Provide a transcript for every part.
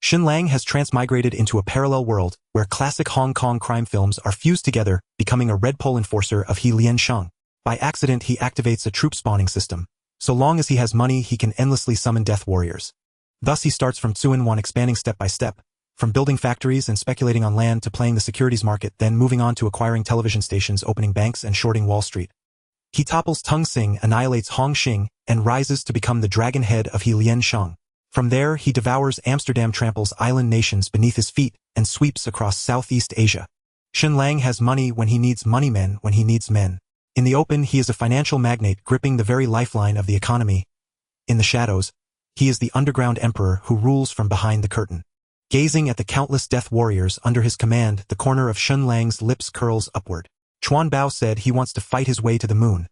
Shen Lang has transmigrated into a parallel world where classic Hong Kong crime films are fused together, becoming a red pole enforcer of He Liansheng. By accident he activates a troop spawning system. So long as he has money he can endlessly summon death warriors. Thus he starts from Tsuen Wan, expanding step by step, from building factories and speculating on land to playing the securities market, then moving on to acquiring television stations, opening banks and shorting Wall Street. He topples Tung Sing, annihilates Hong Xing, and rises to become the dragon head of He Liansheng. From there he devours Amsterdam, tramples island nations beneath his feet, and sweeps across Southeast Asia. Shen Lang has money when he needs money, men when he needs men. In the open he is a financial magnate gripping the very lifeline of the economy. In the shadows, he is the underground emperor who rules from behind the curtain. Gazing at the countless death warriors under his command, the corner of Shen Lang's lips curls upward. Chuan Bao said he wants to fight his way to the moon.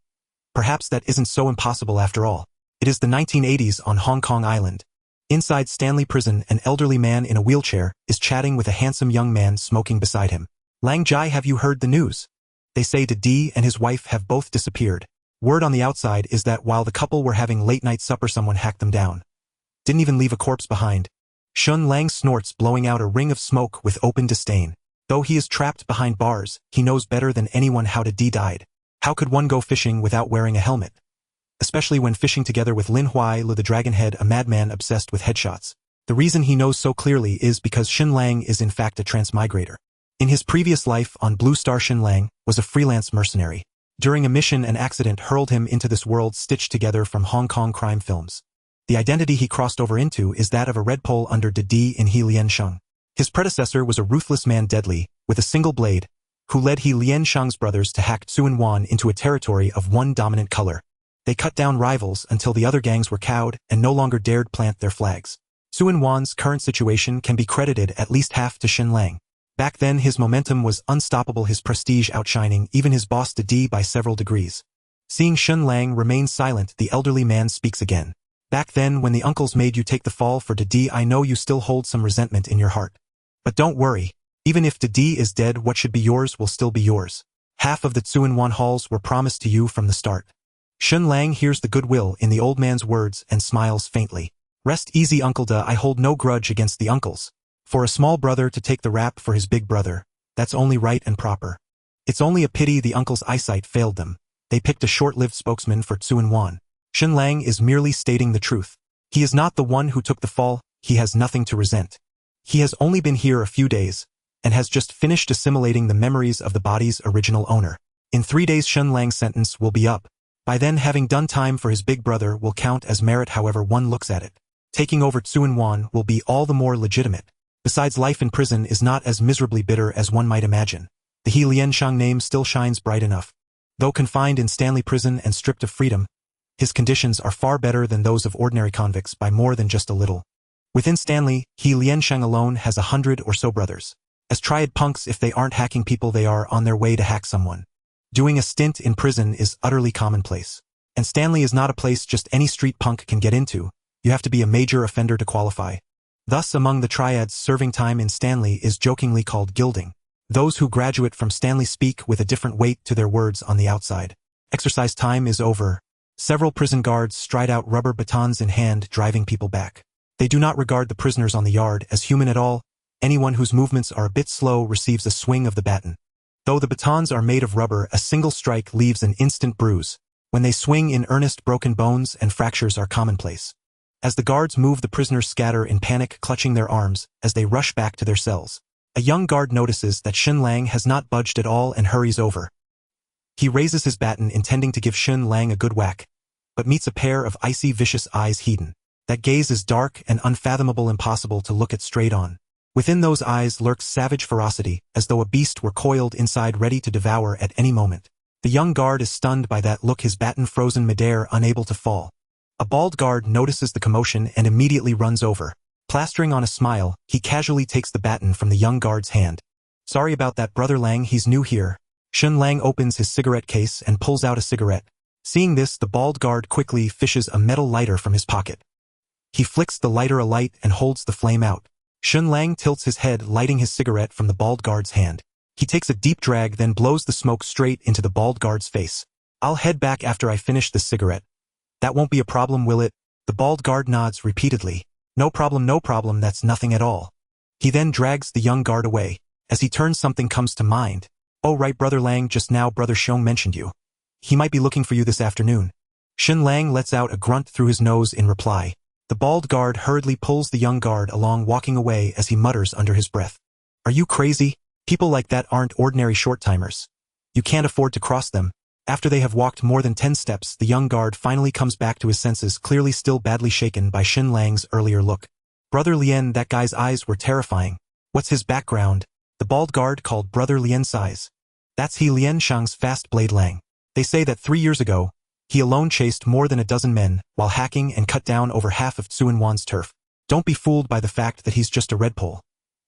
Perhaps that isn't so impossible after all. It is the 1980s on Hong Kong Island. Inside Stanley Prison, an elderly man in a wheelchair is chatting with a handsome young man smoking beside him. Lang Jai, have you heard the news? They say Di and his wife have both disappeared. Word on the outside is that while the couple were having late-night supper someone hacked them down. Didn't even leave a corpse behind. Shen Lang snorts, blowing out a ring of smoke with open disdain. Though he is trapped behind bars, he knows better than anyone how Di died. How could one go fishing without wearing a helmet? Especially when fishing together with Lin Huai, the Dragonhead, a madman obsessed with headshots. The reason he knows so clearly is because Shen Lang is in fact a transmigrator. In his previous life on Blue Star, Shen Lang was a freelance mercenary. During a mission, an accident hurled him into this world stitched together from Hong Kong crime films. The identity he crossed over into is that of a red pole under Di in He Liansheng. His predecessor was a ruthless man, deadly, with a single blade, who led He Liansheng's brothers to hack Tsuen Wan into a territory of one dominant color. They cut down rivals until the other gangs were cowed and no longer dared plant their flags. Tsuen Wan's current situation can be credited at least half to Shen Lang. Back then his momentum was unstoppable, his prestige outshining even his boss Di by several degrees. Seeing Shen Lang remain silent, the elderly man speaks again. Back then when the uncles made you take the fall for Di, I know you still hold some resentment in your heart. But don't worry. Even if Di is dead, what should be yours will still be yours. Half of the Tsuen Wan halls were promised to you from the start. Shen Lang hears the goodwill in the old man's words and smiles faintly. Rest easy, Uncle Da, I hold no grudge against the uncles. For a small brother to take the rap for his big brother, that's only right and proper. It's only a pity the uncles' eyesight failed them. They picked a short-lived spokesman for Tsuen Wan. Shen Lang is merely stating the truth. He is not the one who took the fall, he has nothing to resent. He has only been here a few days, and has just finished assimilating the memories of the body's original owner. In 3 days Shen Lang's sentence will be up. By then having done time for his big brother will count as merit however one looks at it. Taking over Tsuen Wan will be all the more legitimate. Besides, life in prison is not as miserably bitter as one might imagine. The He Liansheng name still shines bright enough. Though confined in Stanley Prison and stripped of freedom, his conditions are far better than those of ordinary convicts by more than just a little. Within Stanley, He Liansheng alone has 100 or so brothers. As triad punks, if they aren't hacking people, they are on their way to hack someone. Doing a stint in prison is utterly commonplace. And Stanley is not a place just any street punk can get into. You have to be a major offender to qualify. Thus, among the triads, serving time in Stanley is jokingly called gilding. Those who graduate from Stanley speak with a different weight to their words on the outside. Exercise time is over. Several prison guards stride out, rubber batons in hand, driving people back. They do not regard the prisoners on the yard as human at all. Anyone whose movements are a bit slow receives a swing of the baton. Though the batons are made of rubber, a single strike leaves an instant bruise. When they swing in earnest, broken bones and fractures are commonplace. As the guards move, the prisoners scatter in panic, clutching their arms as they rush back to their cells. A young guard notices that Shen Lang has not budged at all and hurries over. He raises his baton, intending to give Shen Lang a good whack, but meets a pair of icy, vicious eyes. Hedon. That gaze is dark and unfathomable, impossible to look it straight on. Within those eyes lurks savage ferocity, as though a beast were coiled inside, ready to devour at any moment. The young guard is stunned by that look, his baton frozen midair, unable to fall. A bald guard notices the commotion and immediately runs over. Plastering on a smile, he casually takes the baton from the young guard's hand. Sorry about that, Brother Lang, he's new here. Shen Lang opens his cigarette case and pulls out a cigarette. Seeing this, the bald guard quickly fishes a metal lighter from his pocket. He flicks the lighter alight and holds the flame out. Shen Lang tilts his head, lighting his cigarette from the bald guard's hand. He takes a deep drag, then blows the smoke straight into the bald guard's face. I'll head back after I finish this cigarette. That won't be a problem, will it? The bald guard nods repeatedly. No problem, that's nothing at all. He then drags the young guard away. As he turns, something comes to mind. Oh right, Brother Lang, just now Brother Xiong mentioned you. He might be looking for you this afternoon. Shen Lang lets out a grunt through his nose in reply. The bald guard hurriedly pulls the young guard along, walking away as he mutters under his breath. Are you crazy? People like that aren't ordinary short-timers. You can't afford to cross them. After they have walked more than 10 steps, the young guard finally comes back to his senses, clearly still badly shaken by Shen Lang's earlier look. Brother Lien, that guy's eyes were terrifying. What's his background? The bald guard called Brother Lien's size. That's he Lien Shang's fast blade Lang. They say that 3 years ago, he alone chased more than a dozen men, while hacking and cut down over half of Tsuen Wan's turf. Don't be fooled by the fact that he's just a redpole.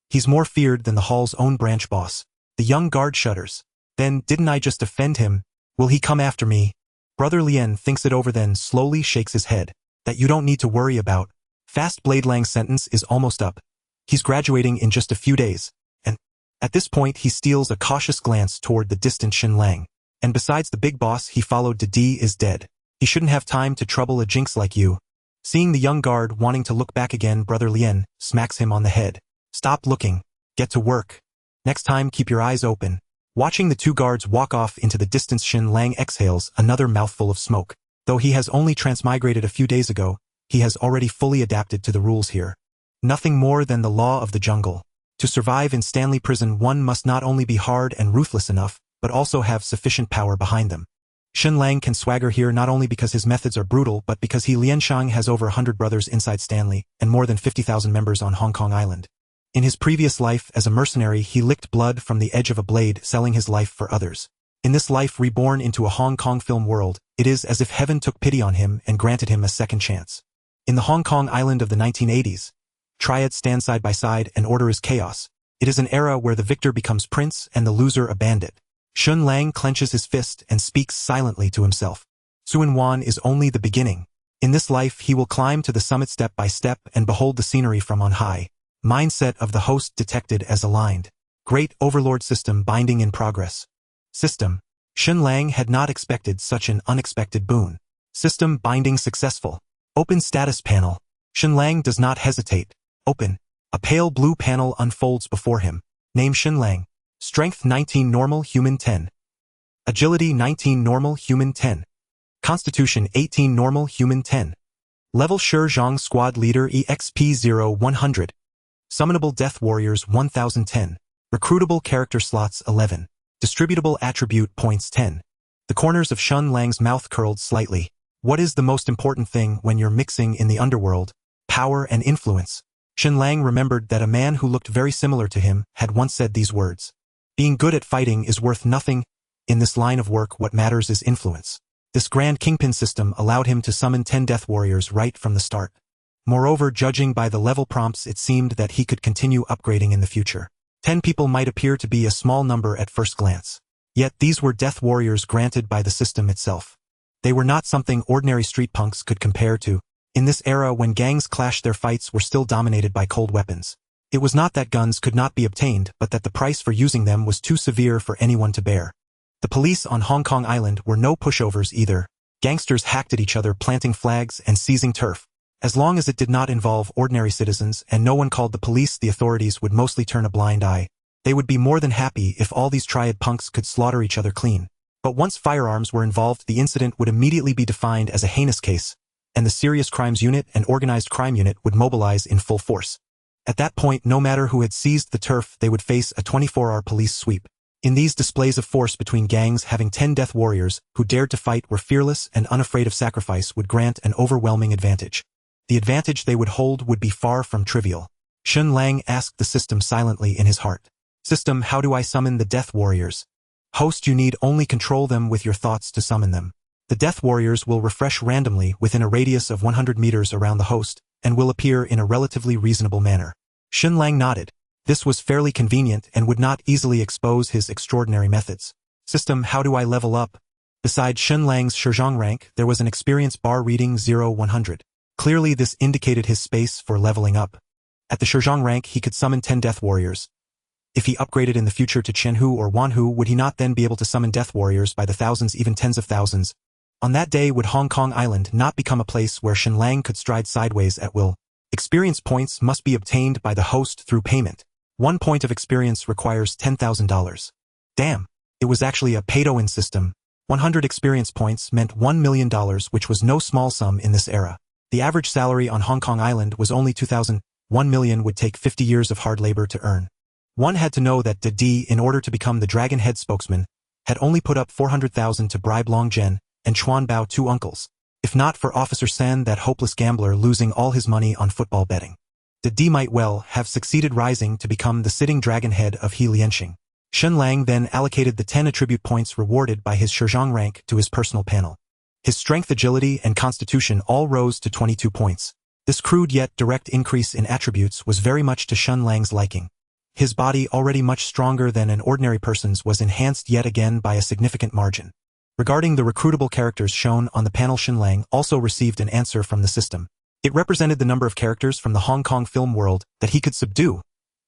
He's more feared than the hall's own branch boss. The young guard shudders. Then, didn't I just offend him? Will he come after me? Brother Lien thinks it over, then slowly shakes his head. That you don't need to worry about. Fast Blade Lang's sentence is almost up. He's graduating in just a few days. And at this point he steals a cautious glance toward the distant Shen Lang. And besides the big boss he followed, Didi is dead. He shouldn't have time to trouble a jinx like you. Seeing the young guard wanting to look back again, Brother Lien smacks him on the head. Stop looking. Get to work. Next time keep your eyes open. Watching the two guards walk off into the distance, Shen Lang exhales another mouthful of smoke. Though he has only transmigrated a few days ago, he has already fully adapted to the rules here. Nothing more than the law of the jungle. To survive in Stanley Prison, one must not only be hard and ruthless enough, but also have sufficient power behind them. Shen Lang can swagger here not only because his methods are brutal, but because he Lianshang has over 100 brothers inside Stanley, and more than 50,000 members on Hong Kong Island. In his previous life as a mercenary, he licked blood from the edge of a blade, selling his life for others. In this life, reborn into a Hong Kong film world, it is as if heaven took pity on him and granted him a second chance. In the Hong Kong Island of the 1980s, Triads stand side by side and order is chaos. It is an era where the victor becomes prince and the loser a bandit. Shen Lang clenches his fist and speaks silently to himself. Tsuen Wan is only the beginning. In this life he will climb to the summit step by step and behold the scenery from on high. Mindset of the host detected as aligned. Great Overlord system binding in progress. System. Shen Lang had not expected such an unexpected boon. System binding successful. Open status panel. Shen Lang does not hesitate. Open. A pale blue panel unfolds before him. Name Shen Lang. Strength 19 normal human 10. Agility 19 normal human 10. Constitution 18 normal human 10. Level Shizhong Squad Leader EXP 0-100. Summonable Death Warriors 1010. Recruitable Character Slots 11. Distributable Attribute Points 10. The corners of Shen Lang's mouth curled slightly. What is the most important thing when you're mixing in the underworld? Power and influence. Shen Lang remembered that a man who looked very similar to him had once said these words. Being good at fighting is worth nothing. In this line of work, what matters is influence. This Grand Kingpin system allowed him to summon 10 Death Warriors right from the start. Moreover, judging by the level prompts, it seemed that he could continue upgrading in the future. 10 people might appear to be a small number at first glance. Yet these were Death Warriors granted by the system itself. They were not something ordinary street punks could compare to. In this era when gangs clashed, their fights were still dominated by cold weapons. It was not that guns could not be obtained, but that the price for using them was too severe for anyone to bear. The police on Hong Kong Island were no pushovers either. Gangsters hacked at each other, planting flags and seizing turf. As long as it did not involve ordinary citizens and no one called the police, the authorities would mostly turn a blind eye. They would be more than happy if all these triad punks could slaughter each other clean. But once firearms were involved, the incident would immediately be defined as a heinous case, and the Serious Crimes Unit and Organized Crime Unit would mobilize in full force. At that point, no matter who had seized the turf, they would face a 24-hour police sweep. In these displays of force between gangs, having 10 Death Warriors who dared to fight, were fearless and unafraid of sacrifice, would grant an overwhelming advantage. The advantage they would hold would be far from trivial. Shen Lang asked the system silently in his heart. System, how do I summon the Death Warriors? Host, you need only control them with your thoughts to summon them. The Death Warriors will refresh randomly within a radius of 100 meters around the host, and will appear in a relatively reasonable manner. Shen Lang nodded. This was fairly convenient and would not easily expose his extraordinary methods. System, how do I level up? Beside Shen Lang's Shizhong rank, there was an experience bar reading 0-100. Clearly this indicated his space for leveling up. At the Shizhong rank he could summon 10 Death Warriors. If he upgraded in the future to Chenhu or Wanhu, would he not then be able to summon Death Warriors by the thousands, even tens of thousands? On that day would Hong Kong Island not become a place where Shen Lang could stride sideways at will? Experience points must be obtained by the host through payment. 1 point of experience requires $10,000. Damn, it was actually a pay-to-win system. 100 experience points meant $1 million, which was no small sum in this era. The average salary on Hong Kong Island was only 2,000. 1 million would take 50 years of hard labor to earn. One had to know that Didi, in order to become the Dragon Head spokesman, had only put up 400,000 to bribe Long Zhen and Chuan Bao, 2 uncles. If not for Officer Sen, that hopeless gambler, losing all his money on football betting, Didi might well have succeeded, rising to become the sitting Dragon Head of He Lianxing. Shen Lang then allocated the 10 attribute points rewarded by his Shizhong rank to his personal panel. His strength, agility, and constitution all rose to 22 points. This crude yet direct increase in attributes was very much to Shen Lang's liking. His body, already much stronger than an ordinary person's, was enhanced yet again by a significant margin. Regarding the recruitable characters shown on the panel, Shen Lang also received an answer from the system. It represented the number of characters from the Hong Kong film world that he could subdue.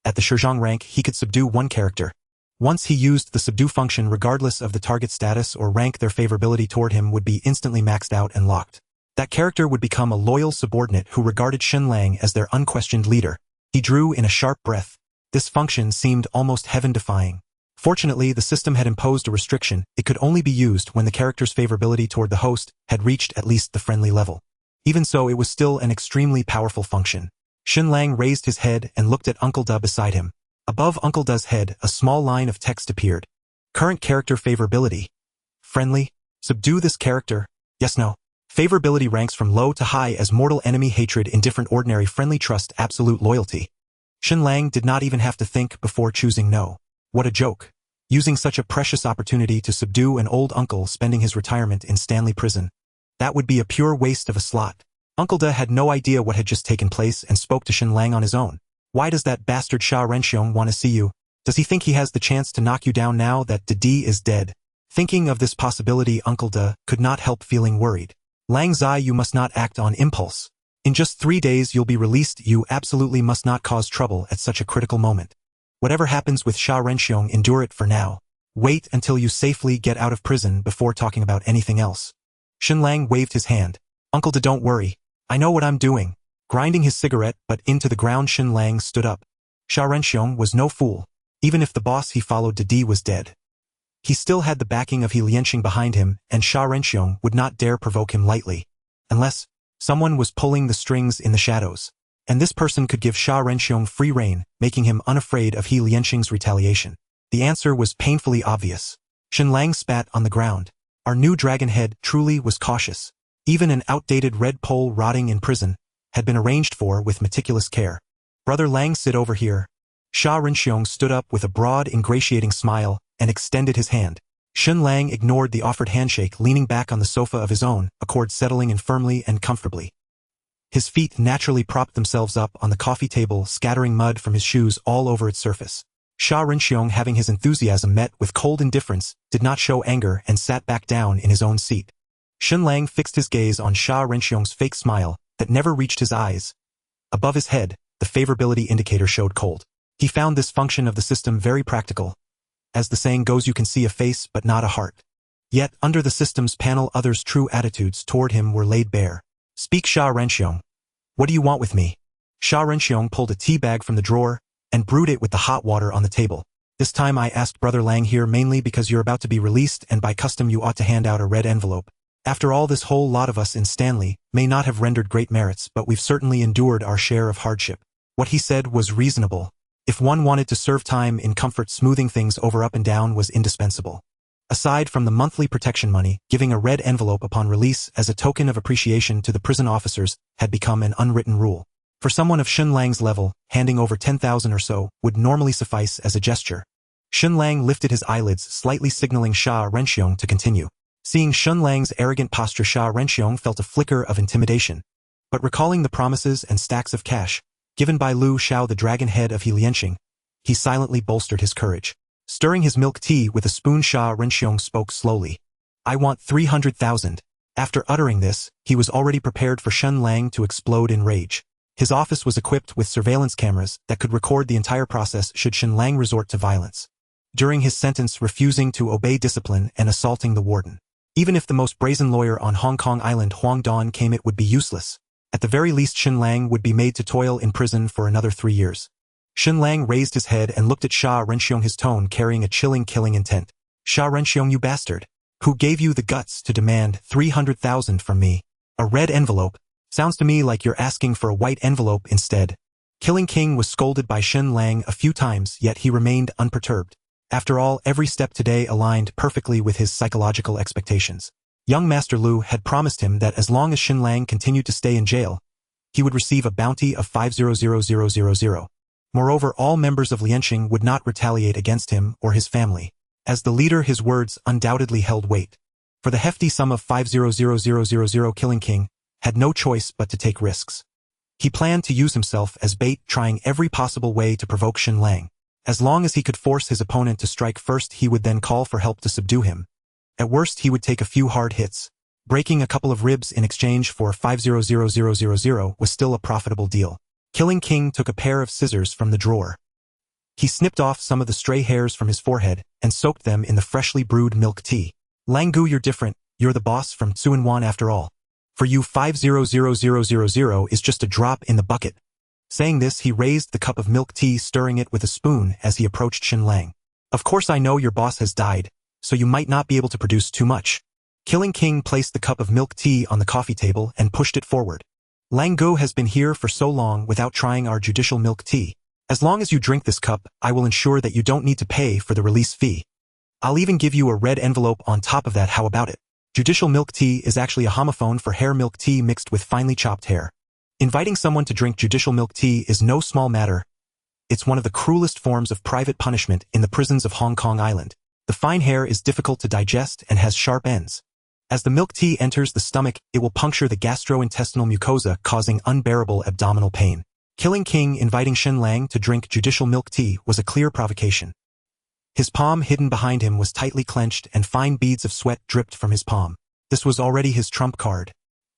At the Shizhong rank, he could subdue 1 character. Once he used the subdue function, regardless of the target status or rank, their favorability toward him would be instantly maxed out and locked. That character would become a loyal subordinate who regarded Shen Lang as their unquestioned leader. He drew in a sharp breath. This function seemed almost heaven-defying. Fortunately, the system had imposed a restriction. It could only be used when the character's favorability toward the host had reached at least the friendly level. Even so, it was still an extremely powerful function. Shen Lang raised his head and looked at Uncle Da beside him. Above Uncle Da's head, a small line of text appeared. Current character favorability. Friendly. Subdue this character. Yes, no. Favorability ranks from low to high as mortal enemy, hatred, indifferent, ordinary, friendly, trust, absolute loyalty. Shen Lang did not even have to think before choosing no. What a joke. Using such a precious opportunity to subdue an old uncle spending his retirement in Stanley Prison. That would be a pure waste of a slot. Uncle Da had no idea what had just taken place and spoke to Shen Lang on his own. Why does that bastard Sha Renxiong want to see you? Does he think he has the chance to knock you down now that Didi is dead? Thinking of this possibility, Uncle Da could not help feeling worried. Lang Zai, you must not act on impulse. In just 3 days you'll be released. You absolutely must not cause trouble at such a critical moment. Whatever happens with Sha Renxiong, endure it for now. Wait until you safely get out of prison before talking about anything else. Shen Lang waved his hand. Uncle Da, don't worry. I know what I'm doing. Grinding his cigarette butt into the ground, Shen Lang stood up. Sha Renxiong was no fool. Even if the boss he followed, Didi, was dead, he still had the backing of He Lianxing behind him, and Sha Renxiong would not dare provoke him lightly. Unless someone was pulling the strings in the shadows. And this person could give Sha Renxiong free rein, making him unafraid of He Lianxing's retaliation. The answer was painfully obvious. Shen Lang spat on the ground. Our new dragon head truly was cautious. Even an outdated red pole rotting in prison had been arranged for with meticulous care. Brother Lang, sit over here. Sha Renxiong stood up with a broad, ingratiating smile and extended his hand. Shen Lang ignored the offered handshake, leaning back on the sofa of his own accord, settling in firmly and comfortably. His feet naturally propped themselves up on the coffee table, scattering mud from his shoes all over its surface. Sha Renxiong, having his enthusiasm met with cold indifference, did not show anger and sat back down in his own seat. Shen Lang fixed his gaze on Sha Renxiong's fake smile that never reached his eyes. Above his head, the favorability indicator showed cold. He found this function of the system very practical. As the saying goes, you can see a face but not a heart. Yet, under the system's panel, others' true attitudes toward him were laid bare. Speak, Sha Renxiong. What do you want with me? Sha Renxiong pulled a tea bag from the drawer and brewed it with the hot water on the table. This time I asked Brother Lang here mainly because you're about to be released, and by custom you ought to hand out a red envelope. After all, this whole lot of us in Stanley may not have rendered great merits, but we've certainly endured our share of hardship. What he said was reasonable. If one wanted to serve time in comfort, smoothing things over up and down was indispensable. Aside from the monthly protection money, giving a red envelope upon release as a token of appreciation to the prison officers had become an unwritten rule. For someone of Shen Lang's level, handing over 10,000 or so would normally suffice as a gesture. Shen Lang lifted his eyelids, slightly signaling Sha Renxiong to continue. Seeing Shen Lang's arrogant posture, Sha Renxiong felt a flicker of intimidation. But recalling the promises and stacks of cash given by Lu Xiao, the dragon head of He Lianxing, he silently bolstered his courage. Stirring his milk tea with a spoon, Sha Renxiong spoke slowly. I want 300,000. After uttering this, he was already prepared for Shen Lang to explode in rage. His office was equipped with surveillance cameras that could record the entire process should Shen Lang resort to violence. During his sentence, refusing to obey discipline and assaulting the warden. Even if the most brazen lawyer on Hong Kong Island, Huang Don, came, it would be useless. At the very least Shen Lang would be made to toil in prison for another 3 years. Shen Lang raised his head and looked at Sha Renxiong, his tone carrying a chilling killing intent. Sha Renxiong, you bastard. Who gave you the guts to demand 300,000 from me? A red envelope? Sounds to me like you're asking for a white envelope instead. Killing King was scolded by Shen Lang a few times, yet he remained unperturbed. After all, every step today aligned perfectly with his psychological expectations. Young Master Lu had promised him that as long as Shen Lang continued to stay in jail, he would receive a bounty of 500,000. Moreover, all members of Lianxing would not retaliate against him or his family. As the leader, his words undoubtedly held weight. For the hefty sum of 500,000, Killing King had no choice but to take risks. He planned to use himself as bait, trying every possible way to provoke Shen Lang. As long as he could force his opponent to strike first, he would then call for help to subdue him. At worst, he would take a few hard hits. Breaking a couple of ribs in exchange for 500,000 was still a profitable deal. Killing King took a pair of scissors from the drawer. He snipped off some of the stray hairs from his forehead and soaked them in the freshly brewed milk tea. Lang Gu, you're different. You're the boss from Tsuen Wan after all. For you, 500,000 is just a drop in the bucket. Saying this, he raised the cup of milk tea, stirring it with a spoon as he approached Shen Lang. Of course I know your boss has died, so you might not be able to produce too much. Killing King placed the cup of milk tea on the coffee table and pushed it forward. Lang Gu has been here for so long without trying our judicial milk tea. As long as you drink this cup, I will ensure that you don't need to pay for the release fee. I'll even give you a red envelope on top of that. How about it? Judicial milk tea is actually a homophone for hair milk tea mixed with finely chopped hair. Inviting someone to drink judicial milk tea is no small matter. It's one of the cruelest forms of private punishment in the prisons of Hong Kong Island. The fine hair is difficult to digest and has sharp ends. As the milk tea enters the stomach, it will puncture the gastrointestinal mucosa, causing unbearable abdominal pain. Killing King inviting Shen Lang to drink judicial milk tea was a clear provocation. His palm hidden behind him was tightly clenched and fine beads of sweat dripped from his palm. This was already his trump card.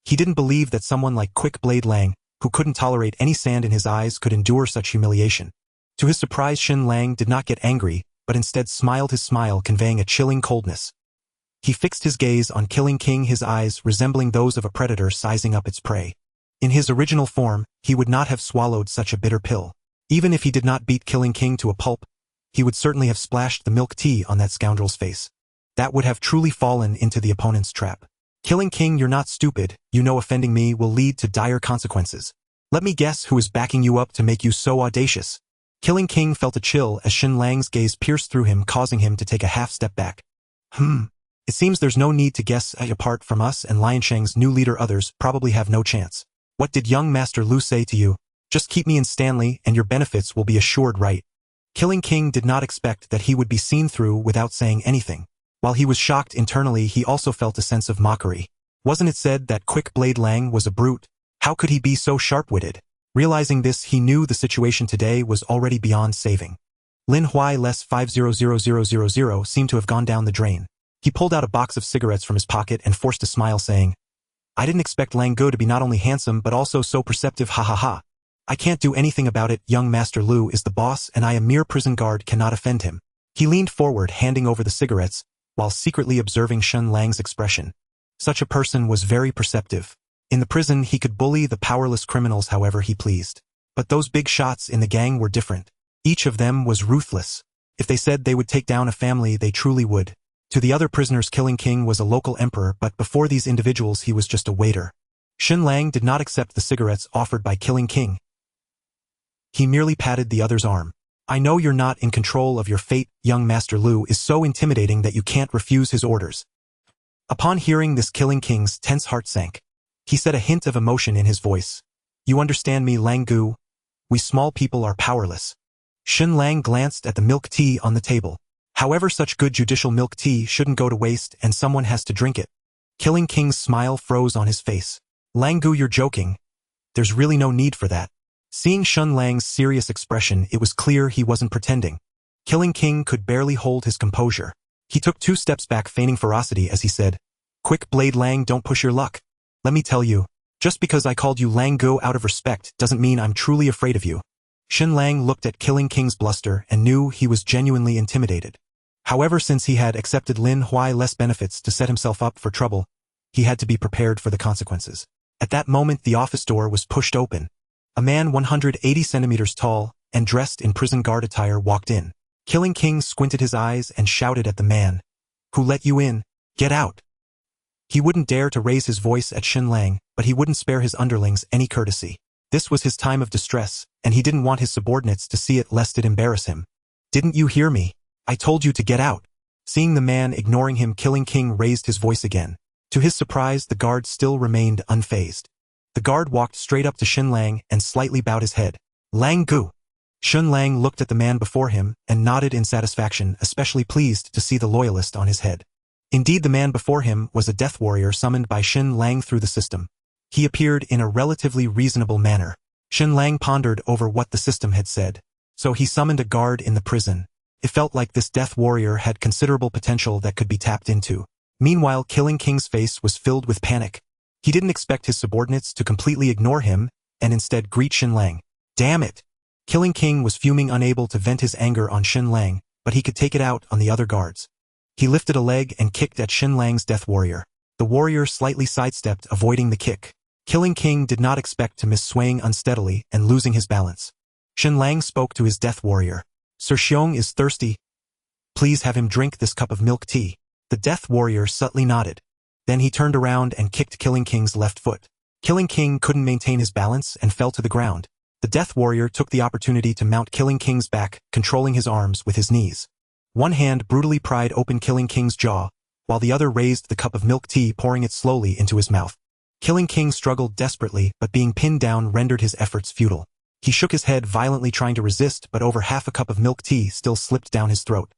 He didn't believe that someone like Quick Blade Lang, who couldn't tolerate any sand in his eyes, could endure such humiliation. To his surprise, Shen Lang did not get angry, but instead smiled, his smile conveying a chilling coldness. He fixed his gaze on Killing King, his eyes resembling those of a predator sizing up its prey. In his original form, he would not have swallowed such a bitter pill. Even if he did not beat Killing King to a pulp, he would certainly have splashed the milk tea on that scoundrel's face. That would have truly fallen into the opponent's trap. Killing King, you're not stupid. You know offending me will lead to dire consequences. Let me guess who is backing you up to make you so audacious. Killing King felt a chill as Shen Lang's gaze pierced through him, causing him to take a half step back. It seems there's no need to guess. Apart from us and Liansheng's new leader, others probably have no chance. What did young Master Lu say to you? Just keep me in Stanley and your benefits will be assured, right? Killing King did not expect that he would be seen through without saying anything. While he was shocked internally, he also felt a sense of mockery. Wasn't it said that Quick Blade Lang was a brute? How could he be so sharp-witted? Realizing this, he knew the situation today was already beyond saving. Lin Huai less 500,000 seemed to have gone down the drain. He pulled out a box of cigarettes from his pocket and forced a smile, saying, I didn't expect Lang Gu to be not only handsome but also so perceptive, ha ha ha. I can't do anything about it. Young Master Lu is the boss and I, a mere prison guard, cannot offend him. He leaned forward, handing over the cigarettes, while secretly observing Shen Lang's expression. Such a person was very perceptive. In the prison, he could bully the powerless criminals however he pleased. But those big shots in the gang were different. Each of them was ruthless. If they said they would take down a family, they truly would. To the other prisoners, Killing King was a local emperor, but before these individuals he was just a waiter. Shen Lang did not accept the cigarettes offered by Killing King. He merely patted the other's arm. I know you're not in control of your fate. Young Master Lu is so intimidating that you can't refuse his orders. Upon hearing this, Killing King's tense heart sank. He said, a hint of emotion in his voice. You understand me, Lang Gu? We small people are powerless. Shen Lang glanced at the milk tea on the table. However, such good judicial milk tea shouldn't go to waste and someone has to drink it. Killing King's smile froze on his face. Lang Gu, you're joking. There's really no need for that. Seeing Shen Lang's serious expression, it was clear he wasn't pretending. Killing King could barely hold his composure. He took 2 steps back, feigning ferocity as he said, Quick Blade Lang, don't push your luck. Let me tell you, just because I called you Lang Gu out of respect doesn't mean I'm truly afraid of you. Shen Lang looked at Killing King's bluster and knew he was genuinely intimidated. However, since he had accepted Lin Huai less benefits to set himself up for trouble, he had to be prepared for the consequences. At that moment the office door was pushed open. A man 180 centimeters tall and dressed in prison guard attire walked in. Killing King squinted his eyes and shouted at the man. Who let you in? Get out. He wouldn't dare to raise his voice at Shen Lang, but he wouldn't spare his underlings any courtesy. This was his time of distress, and he didn't want his subordinates to see it lest it embarrass him. Didn't you hear me? I told you to get out. Seeing the man ignoring him, Killing King raised his voice again. To his surprise, the guard still remained unfazed. The guard walked straight up to Shen Lang and slightly bowed his head. Lang Gu. Shen Lang looked at the man before him and nodded in satisfaction, especially pleased to see the loyalist on his head. Indeed, the man before him was a death warrior summoned by Shen Lang through the system. He appeared in a relatively reasonable manner. Shen Lang pondered over what the system had said. So he summoned a guard in the prison. It felt like this death warrior had considerable potential that could be tapped into. Meanwhile, Killing King's face was filled with panic. He didn't expect his subordinates to completely ignore him and instead greet Shen Lang. Damn it! Killing King was fuming, unable to vent his anger on Shen Lang, but he could take it out on the other guards. He lifted a leg and kicked at Shen Lang's death warrior. The warrior slightly sidestepped, avoiding the kick. Killing King did not expect to miss, swaying unsteadily and losing his balance. Shen Lang spoke to his death warrior. Sir Xiong is thirsty. Please have him drink this cup of milk tea. The death warrior subtly nodded. Then he turned around and kicked Killing King's left foot. Killing King couldn't maintain his balance and fell to the ground. The death warrior took the opportunity to mount Killing King's back, controlling his arms with his knees. One hand brutally pried open Killing King's jaw, while the other raised the cup of milk tea, pouring it slowly into his mouth. Killing King struggled desperately, but being pinned down rendered his efforts futile. He shook his head violently, trying to resist, but over half a cup of milk tea still slipped down his throat.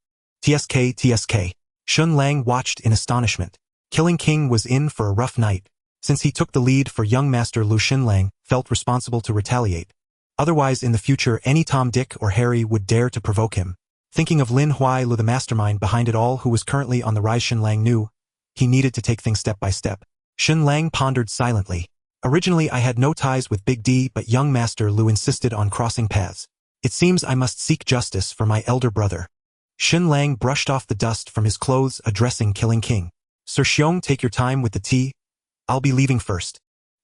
TSK, TSK. Shen Lang watched in astonishment. Killing King was in for a rough night. Since he took the lead for young master Lu, Shen Lang felt responsible to retaliate. Otherwise, in the future, any Tom, Dick, or Harry would dare to provoke him. Thinking of Lin Huai Lu, the mastermind behind it all, who was currently on the rise, Shen Lang knew he needed to take things step by step. Shen Lang pondered silently. Originally, I had no ties with Big D, but young master Lu insisted on crossing paths. It seems I must seek justice for my elder brother. Shen Lang brushed off the dust from his clothes, addressing Killing King. Sir Xiong, take your time with the tea. I'll be leaving first.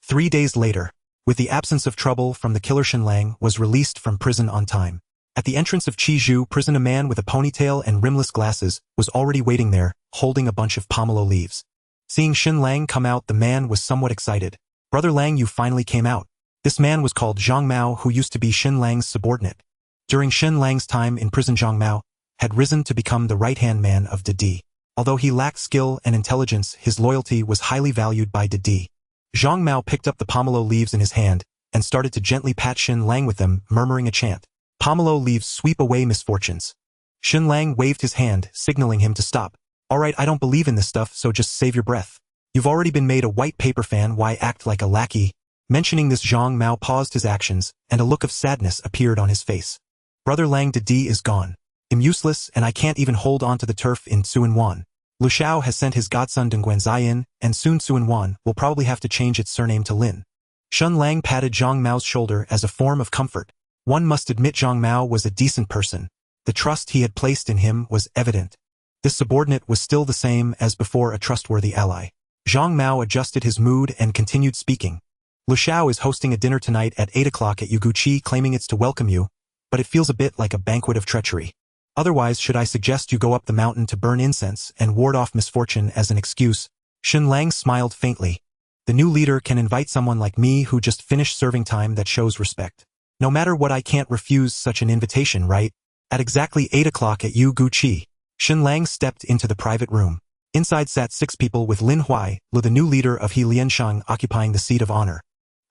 3 days later, with the absence of trouble from the killer, Shen Lang was released from prison on time. At the entrance of Chizhu prison, a man with a ponytail and rimless glasses was already waiting there, holding a bunch of pomelo leaves. Seeing Shen Lang come out, the man was somewhat excited. Brother Lang, you finally came out. This man was called Zhang Mao, who used to be Shen Lang's subordinate. During Shen Lang's time in prison, Zhang Mao had risen to become the right-hand man of Didi. Although he lacked skill and intelligence, his loyalty was highly valued by Didi. Zhang Mao picked up the pomelo leaves in his hand and started to gently pat Shen Lang with them, murmuring a chant. Pomelo leaves sweep away misfortunes. Shen Lang waved his hand, signaling him to stop. Alright, I don't believe in this stuff, so just save your breath. You've already been made a white paper fan, why act like a lackey? Mentioning this, Zhang Mao paused his actions, and a look of sadness appeared on his face. Brother Lang Didi is gone. I'm useless, and I can't even hold on to the turf in Tsuen Wan. Lu Xiao has sent his godson Dongguan Zai in, and soon Tsuen Wan will probably have to change its surname to Lin. Shen Lang patted Zhang Mao's shoulder as a form of comfort. One must admit Zhang Mao was a decent person. The trust he had placed in him was evident. This subordinate was still the same as before, a trustworthy ally. Zhang Mao adjusted his mood and continued speaking. Lu Xiao is hosting a dinner tonight at 8 o'clock at Yuguchi, claiming it's to welcome you, but it feels a bit like a banquet of treachery. Otherwise, should I suggest you go up the mountain to burn incense and ward off misfortune as an excuse? Shen Lang smiled faintly. The new leader can invite someone like me who just finished serving time that shows respect. No matter what, I can't refuse such an invitation, right? At exactly 8 o'clock at Yuguchi, Shen Lang stepped into the private room. Inside sat 6 people, with Lin Huai Lu, the new leader of He Lianshang, occupying the seat of honor.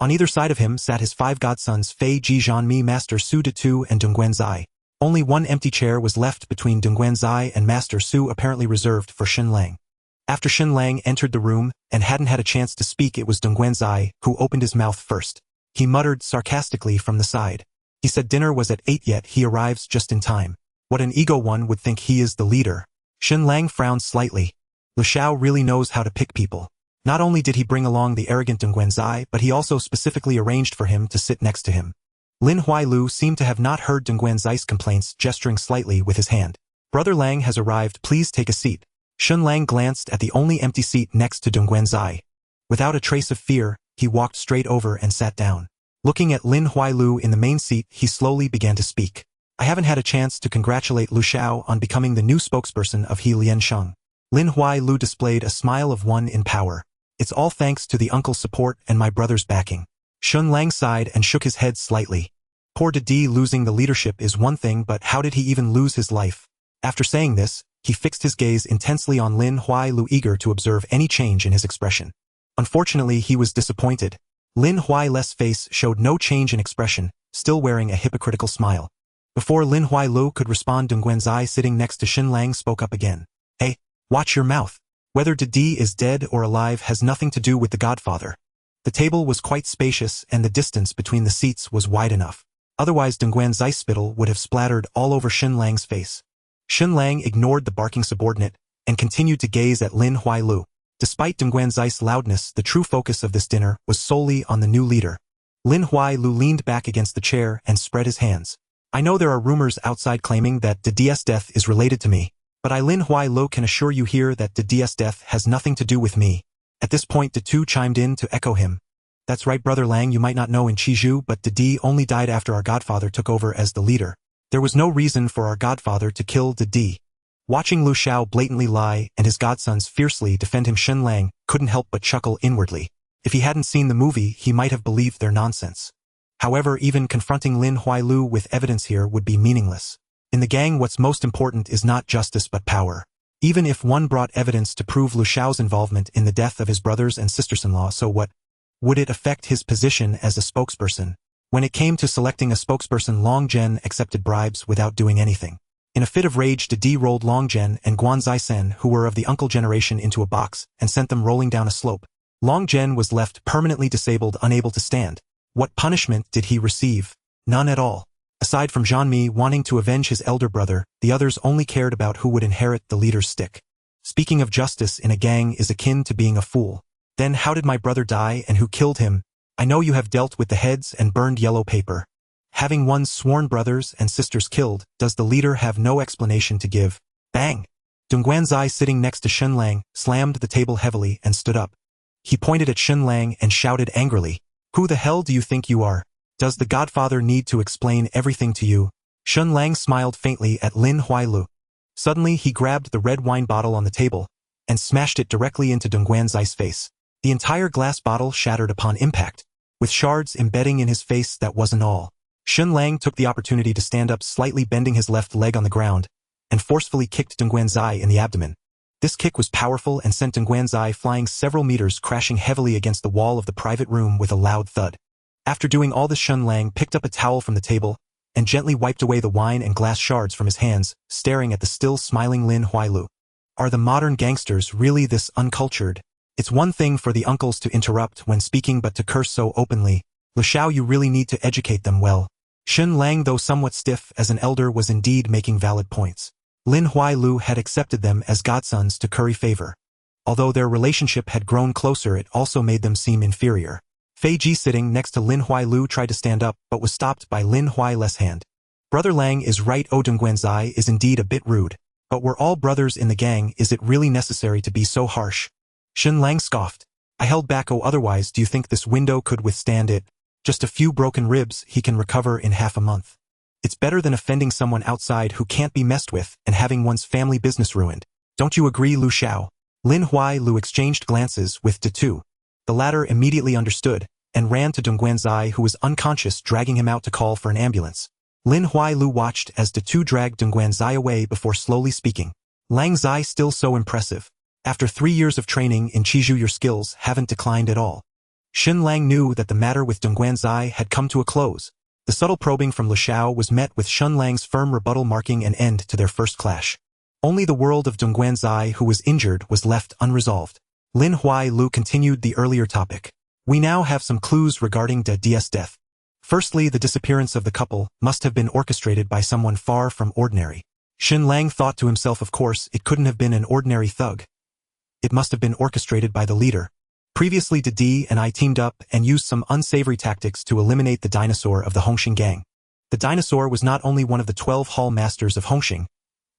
On either side of him sat his 5 godsons, Fei Ji Zhanmi, Master Su De and Dongguan Zai. Only one empty chair was left between Dongguan Zai and Master Su, apparently reserved for Shen Lang. After Shen Lang entered the room and hadn't had a chance to speak, it was Dongguan Zai who opened his mouth first. He muttered sarcastically from the side. He said dinner was at 8, yet he arrives just in time. What an ego, one would think he is the leader. Shen Lang frowned slightly. Lu Xiao really knows how to pick people. Not only did he bring along the arrogant Dongguan Zai, but he also specifically arranged for him to sit next to him. Lin Huai Lu seemed to have not heard Dongguan Zai's complaints, gesturing slightly with his hand. Brother Lang has arrived, please take a seat. Shen Lang glanced at the only empty seat next to Dongguan Zai. Without a trace of fear, he walked straight over and sat down. Looking at Lin Huailu in the main seat, he slowly began to speak. I haven't had a chance to congratulate Lu Xiao on becoming the new spokesperson of He Liansheng. Lin Huailu displayed a smile of one in power. It's all thanks to the uncle's support and my brother's backing. Shen Lang sighed and shook his head slightly. Poor Didi losing the leadership is one thing, but how did he even lose his life? After saying this, he fixed his gaze intensely on Lin Huailu, eager to observe any change in his expression. Unfortunately, he was disappointed. Lin Huailu's face showed no change in expression, still wearing a hypocritical smile. Before Lin Huailu could respond, Dong Guanzai sitting next to Shen Lang spoke up again. Hey, watch your mouth. Whether Didi is dead or alive has nothing to do with the Godfather. The table was quite spacious and the distance between the seats was wide enough. Otherwise Dong Guanzai's spittle would have splattered all over Shen Lang's face. Shen Lang ignored the barking subordinate and continued to gaze at Lin Huailu. Despite Dong Guanzai's loudness, the true focus of this dinner was solely on the new leader. Lin Huailu leaned back against the chair and spread his hands. I know there are rumors outside claiming that Didi's death is related to me, but I Lin Huailu can assure you here that Didi's death has nothing to do with me. At this point Datu chimed in to echo him. That's right, Brother Lang, you might not know in Chizhu, but Didi only died after our godfather took over as the leader. There was no reason for our godfather to kill Didi. Watching Lu Xiao blatantly lie and his godsons fiercely defend him, Shen Lang couldn't help but chuckle inwardly. If he hadn't seen the movie, he might have believed their nonsense. However, even confronting Lin Huailu with evidence here would be meaningless. In the gang, what's most important is not justice but power. Even if one brought evidence to prove Lu Xiao's involvement in the death of his brothers and sisters-in-law, so what? Would it affect his position as a spokesperson? When it came to selecting a spokesperson, Long Zhen accepted bribes without doing anything. In a fit of rage, Didi rolled Long Zhen and Guanzai Sen, who were of the uncle generation, into a box and sent them rolling down a slope. Long Zhen was left permanently disabled, unable to stand. What punishment did he receive? None at all. Aside from Jeanmi wanting to avenge his elder brother, the others only cared about who would inherit the leader's stick. Speaking of justice in a gang is akin to being a fool. Then how did my brother die and who killed him? I know you have dealt with the heads and burned yellow paper. Having one's sworn brothers and sisters killed, does the leader have no explanation to give? Bang! Dong Guanzai, sitting next to Shen Lang, slammed the table heavily and stood up. He pointed at Shen Lang and shouted angrily, "Who the hell do you think you are? Does the Godfather need to explain everything to you?" Shen Lang smiled faintly at Lin Huailu. Suddenly he grabbed the red wine bottle on the table and smashed it directly into Dong Guanzai's face. The entire glass bottle shattered upon impact, with shards embedding in his face. That wasn't all. Shen Lang took the opportunity to stand up, slightly bending his left leg on the ground, and forcefully kicked Dong Guanzai in the abdomen. This kick was powerful and sent Dong Guanzai flying several meters, crashing heavily against the wall of the private room with a loud thud. After doing all this, Shen Lang picked up a towel from the table and gently wiped away the wine and glass shards from his hands, staring at the still smiling Lin Huailu. Are the modern gangsters really this uncultured? It's one thing for the uncles to interrupt when speaking, but to curse so openly. Lu Xiao, you really need to educate them well. Shen Lang, though somewhat stiff as an elder, was indeed making valid points. Lin Huailu had accepted them as godsons to curry favor. Although their relationship had grown closer, it also made them seem inferior. Fei Ji, sitting next to Lin Huailu, tried to stand up but was stopped by Lin Huailu's hand. Brother Lang is right. Dong Guanzai is indeed a bit rude. But we're all brothers in the gang. Is it really necessary to be so harsh? Shen Lang scoffed. I held back. Otherwise, do you think this window could withstand it? Just a few broken ribs he can recover in half a month. It's better than offending someone outside who can't be messed with and having one's family business ruined. Don't you agree, Lu Xiao? Lin Huailu exchanged glances with Datu. The latter immediately understood and ran to Dong Guanzai, who was unconscious, dragging him out to call for an ambulance. Lin Huailu watched as Datu dragged Dong Guanzai away before slowly speaking. Lang Zai, still so impressive. After 3 years of training in Chizhu, your skills haven't declined at all. Shen Lang knew that the matter with Dong Guanzai had come to a close. The subtle probing from Lu Xiao was met with Shen Lang's firm rebuttal, marking an end to their first clash. Only the world of Dong Guanzai, who was injured, was left unresolved. Lin Huailu continued the earlier topic. We now have some clues regarding Didi's death. Firstly, the disappearance of the couple must have been orchestrated by someone far from ordinary. Shen Lang thought to himself, of course, it couldn't have been an ordinary thug. It must have been orchestrated by the leader. Previously, Didi and I teamed up and used some unsavory tactics to eliminate the dinosaur of the Hongxing gang. The dinosaur was not only one of the 12 hall masters of Hongxing,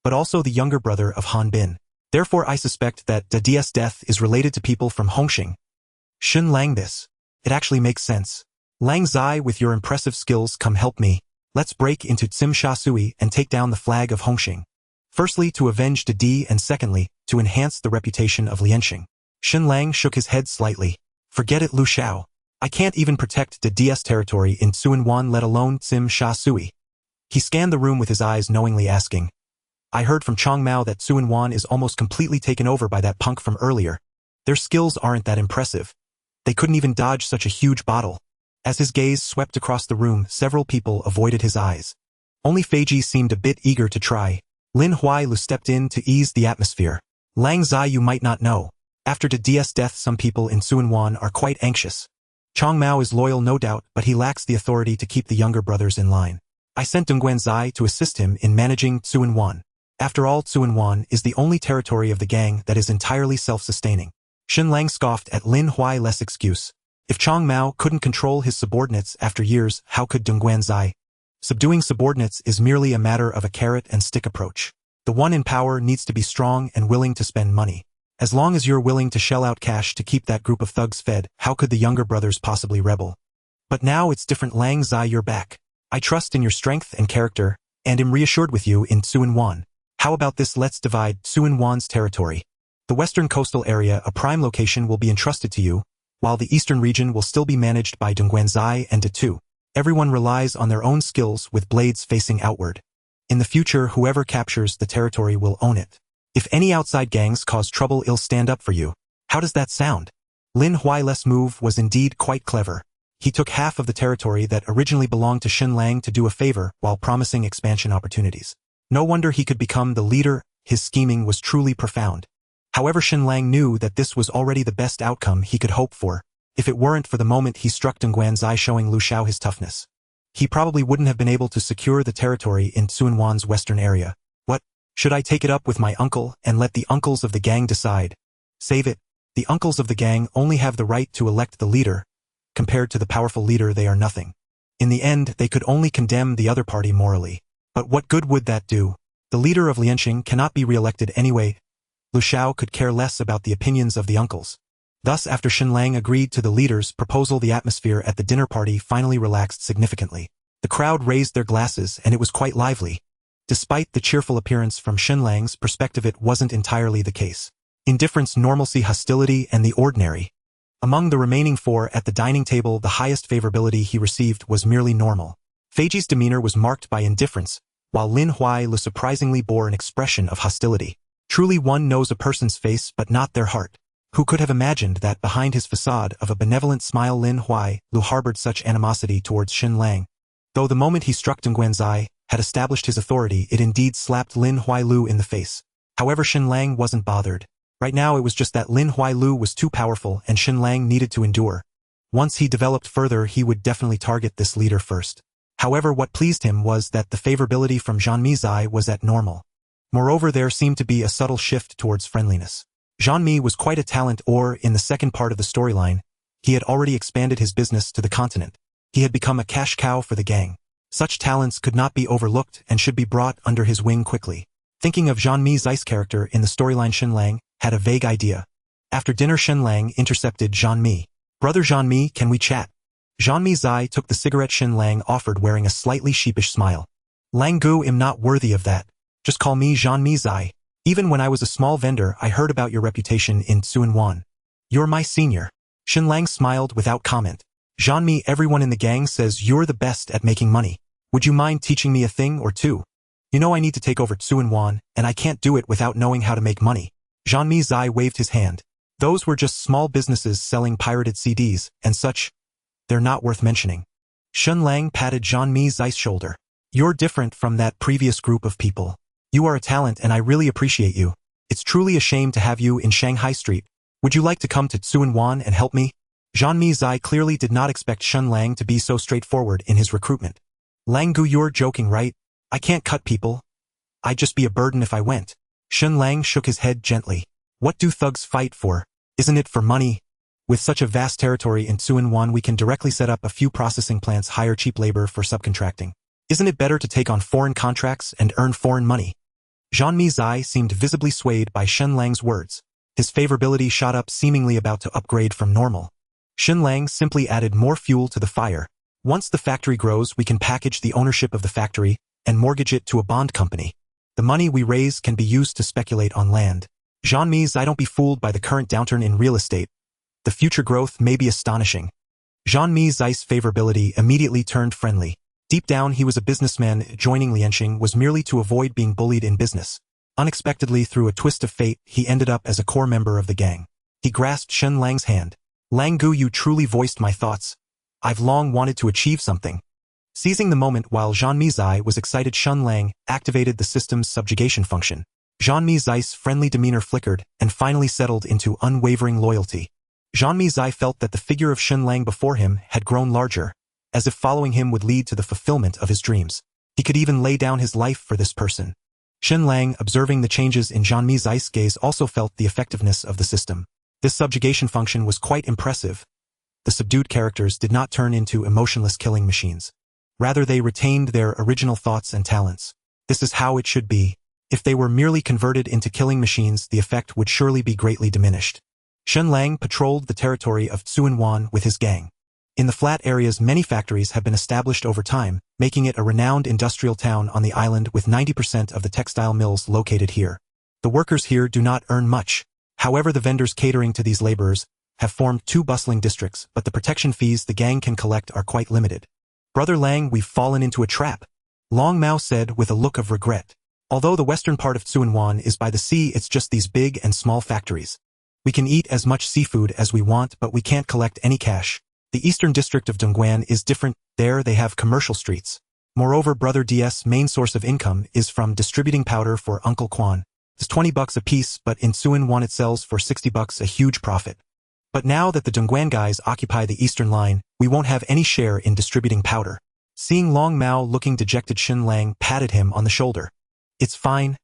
but also the younger brother of Han Bin. Therefore, I suspect that Didi's death is related to people from Hongxing. Shen Lang, this. It actually makes sense. Lang Zai, with your impressive skills, come help me. Let's break into Tsim Sha Sui and take down the flag of Hongxing. Firstly, to avenge De Di, and secondly, to enhance the reputation of Lianxing. Shen Lang shook his head slightly. Forget it, Lu Xiao. I can't even protect De Di's territory in Tsuen Wan, let alone Tsim Sha Sui. He scanned the room with his eyes knowingly, asking, I heard from Chong Mao that Tsuen Wan is almost completely taken over by that punk from earlier. Their skills aren't that impressive. They couldn't even dodge such a huge bottle. As his gaze swept across the room, several people avoided his eyes. Only Feiji seemed a bit eager to try. Lin Huailu stepped in to ease the atmosphere. Lang Zai, you might not know. After De Di's death, some people in Tsuen Wan are quite anxious. Chong Mao is loyal, no doubt, but he lacks the authority to keep the younger brothers in line. I sent Dongguan Zai to assist him in managing Tsuen Wan. After all, Tsuen Wan is the only territory of the gang that is entirely self-sustaining. Shen Lang scoffed at Lin Huailu's excuse. If Chong Mao couldn't control his subordinates after years, how could Dongguan Zai? Subduing subordinates is merely a matter of a carrot-and-stick approach. The one in power needs to be strong and willing to spend money. As long as you're willing to shell out cash to keep that group of thugs fed, how could the younger brothers possibly rebel? But now it's different. Lang Zai, you're back. I trust in your strength and character, and am reassured with you in Tsuen Wan. How about this? Let's divide Tsuen Wan's territory. The western coastal area, a prime location, will be entrusted to you, while the eastern region will still be managed by Dongguan Zai and De Tu. Everyone relies on their own skills with blades facing outward. In the future, whoever captures the territory will own it. If any outside gangs cause trouble, it'll stand up for you. How does that sound? Lin Huailu's move was indeed quite clever. He took half of the territory that originally belonged to Shen Lang to do a favor while promising expansion opportunities. No wonder he could become the leader. His scheming was truly profound. However, Shen Lang knew that this was already the best outcome he could hope for. If it weren't for the moment he struck Dongguan Zai, showing Lu Xiao his toughness, he probably wouldn't have been able to secure the territory in Tsuen Wan's western area. What? Should I take it up with my uncle and let the uncles of the gang decide? Save it. The uncles of the gang only have the right to elect the leader. Compared to the powerful leader, they are nothing. In the end, they could only condemn the other party morally. But what good would that do? The leader of Lianxing cannot be re-elected anyway. Lu Xiao could care less about the opinions of the uncles. Thus, after Shen Lang agreed to the leader's proposal, the atmosphere at the dinner party finally relaxed significantly. The crowd raised their glasses and it was quite lively. Despite the cheerful appearance from Shen Lang's perspective, it wasn't entirely the case. Indifference, normalcy, hostility, and the ordinary. Among the remaining four at the dining table, the highest favorability he received was merely normal. Feiji's demeanor was marked by indifference, while Lin Huailu surprisingly bore an expression of hostility. Truly, one knows a person's face but not their heart. Who could have imagined that behind his facade of a benevolent smile, Lin Huailu harbored such animosity towards Shen Lang? Though the moment he struck Dongguan Zai had established his authority, it indeed slapped Lin Huailu in the face. However, Shen Lang wasn't bothered. Right now it was just that Lin Huailu was too powerful and Shen Lang needed to endure. Once he developed further, he would definitely target this leader first. However, what pleased him was that the favorability from Zhanmi Zai was at normal. Moreover, there seemed to be a subtle shift towards friendliness. Zhanmi was quite a talent, or, in the second part of the storyline, he had already expanded his business to the continent. He had become a cash cow for the gang. Such talents could not be overlooked and should be brought under his wing quickly. Thinking of Zhanmi Zai's character in the storyline, Shen Lang had a vague idea. After dinner, Shen Lang intercepted Zhanmi. Brother Zhanmi, can we chat? Zhanmi Zai took the cigarette Shen Lang offered, wearing a slightly sheepish smile. Lang Gu, am not worthy of that. Just call me Zhanmi Zai. Even when I was a small vendor, I heard about your reputation in Tsuen Wan. You're my senior. Shen Lang smiled without comment. Zhanmi, everyone in the gang says you're the best at making money. Would you mind teaching me a thing or two? You know I need to take over Tsuen Wan, and I can't do it without knowing how to make money. Zhanmi Zai waved his hand. Those were just small businesses selling pirated CDs, and such. They're not worth mentioning. Shen Lang patted Zhanmi Zai's shoulder. You're different from that previous group of people. You are a talent and I really appreciate you. It's truly a shame to have you in Shanghai Street. Would you like to come to Tsuen Wan and help me? Zhanmi Zai clearly did not expect Shen Lang to be so straightforward in his recruitment. Lang Gu, you're joking, right? I can't cut people. I'd just be a burden if I went. Shen Lang shook his head gently. What do thugs fight for? Isn't it for money? With such a vast territory in Tsuen Wan, we can directly set up a few processing plants, hire cheap labor for subcontracting. Isn't it better to take on foreign contracts and earn foreign money? Zhanmi Zai seemed visibly swayed by Shen Lang's words. His favorability shot up, seemingly about to upgrade from normal. Shen Lang simply added more fuel to the fire. Once the factory grows, we can package the ownership of the factory and mortgage it to a bond company. The money we raise can be used to speculate on land. Jean-Mi's, I don't be fooled by the current downturn in real estate. The future growth may be astonishing. Jean-Mi Zeiss' favorability immediately turned friendly. Deep down he was a businessman. Joining Lianxing was merely to avoid being bullied in business. Unexpectedly, through a twist of fate, he ended up as a core member of the gang. He grasped Shen Lang's hand. Lang Gu, you truly voiced my thoughts. I've long wanted to achieve something. Seizing the moment while Jean-Mi Zai was excited, Shen Lang activated the system's subjugation function. Jean-Mi Zeiss' friendly demeanor flickered and finally settled into unwavering loyalty. Jean-Mi Zai felt that the figure of Shen Lang before him had grown larger, as if following him would lead to the fulfillment of his dreams. He could even lay down his life for this person. Shen Lang, observing the changes in Jean-Mi Zeiss' gaze, also felt the effectiveness of the system. This subjugation function was quite impressive. The subdued characters did not turn into emotionless killing machines. Rather, they retained their original thoughts and talents. This is how it should be. If they were merely converted into killing machines, the effect would surely be greatly diminished. Shen Lang patrolled the territory of Tsuen Wan with his gang. In the flat areas, many factories have been established over time, making it a renowned industrial town on the island with 90% of the textile mills located here. The workers here do not earn much. However, the vendors catering to these laborers have formed 2 bustling districts, but the protection fees the gang can collect are quite limited. Brother Lang, we've fallen into a trap, Long Mao said with a look of regret. Although the western part of Tsuen Wan is by the sea, it's just these big and small factories. We can eat as much seafood as we want, but we can't collect any cash. The eastern district of Dongguan is different. There they have commercial streets. Moreover, Brother DS' main source of income is from distributing powder for Uncle Quan. It's $20 a piece, but in Tsuen Wan it sells for $60, a huge profit. But now that the Dongguan guys occupy the eastern line, we won't have any share in distributing powder. Seeing Long Mao looking dejected, Shen Lang patted him on the shoulder. It's fine.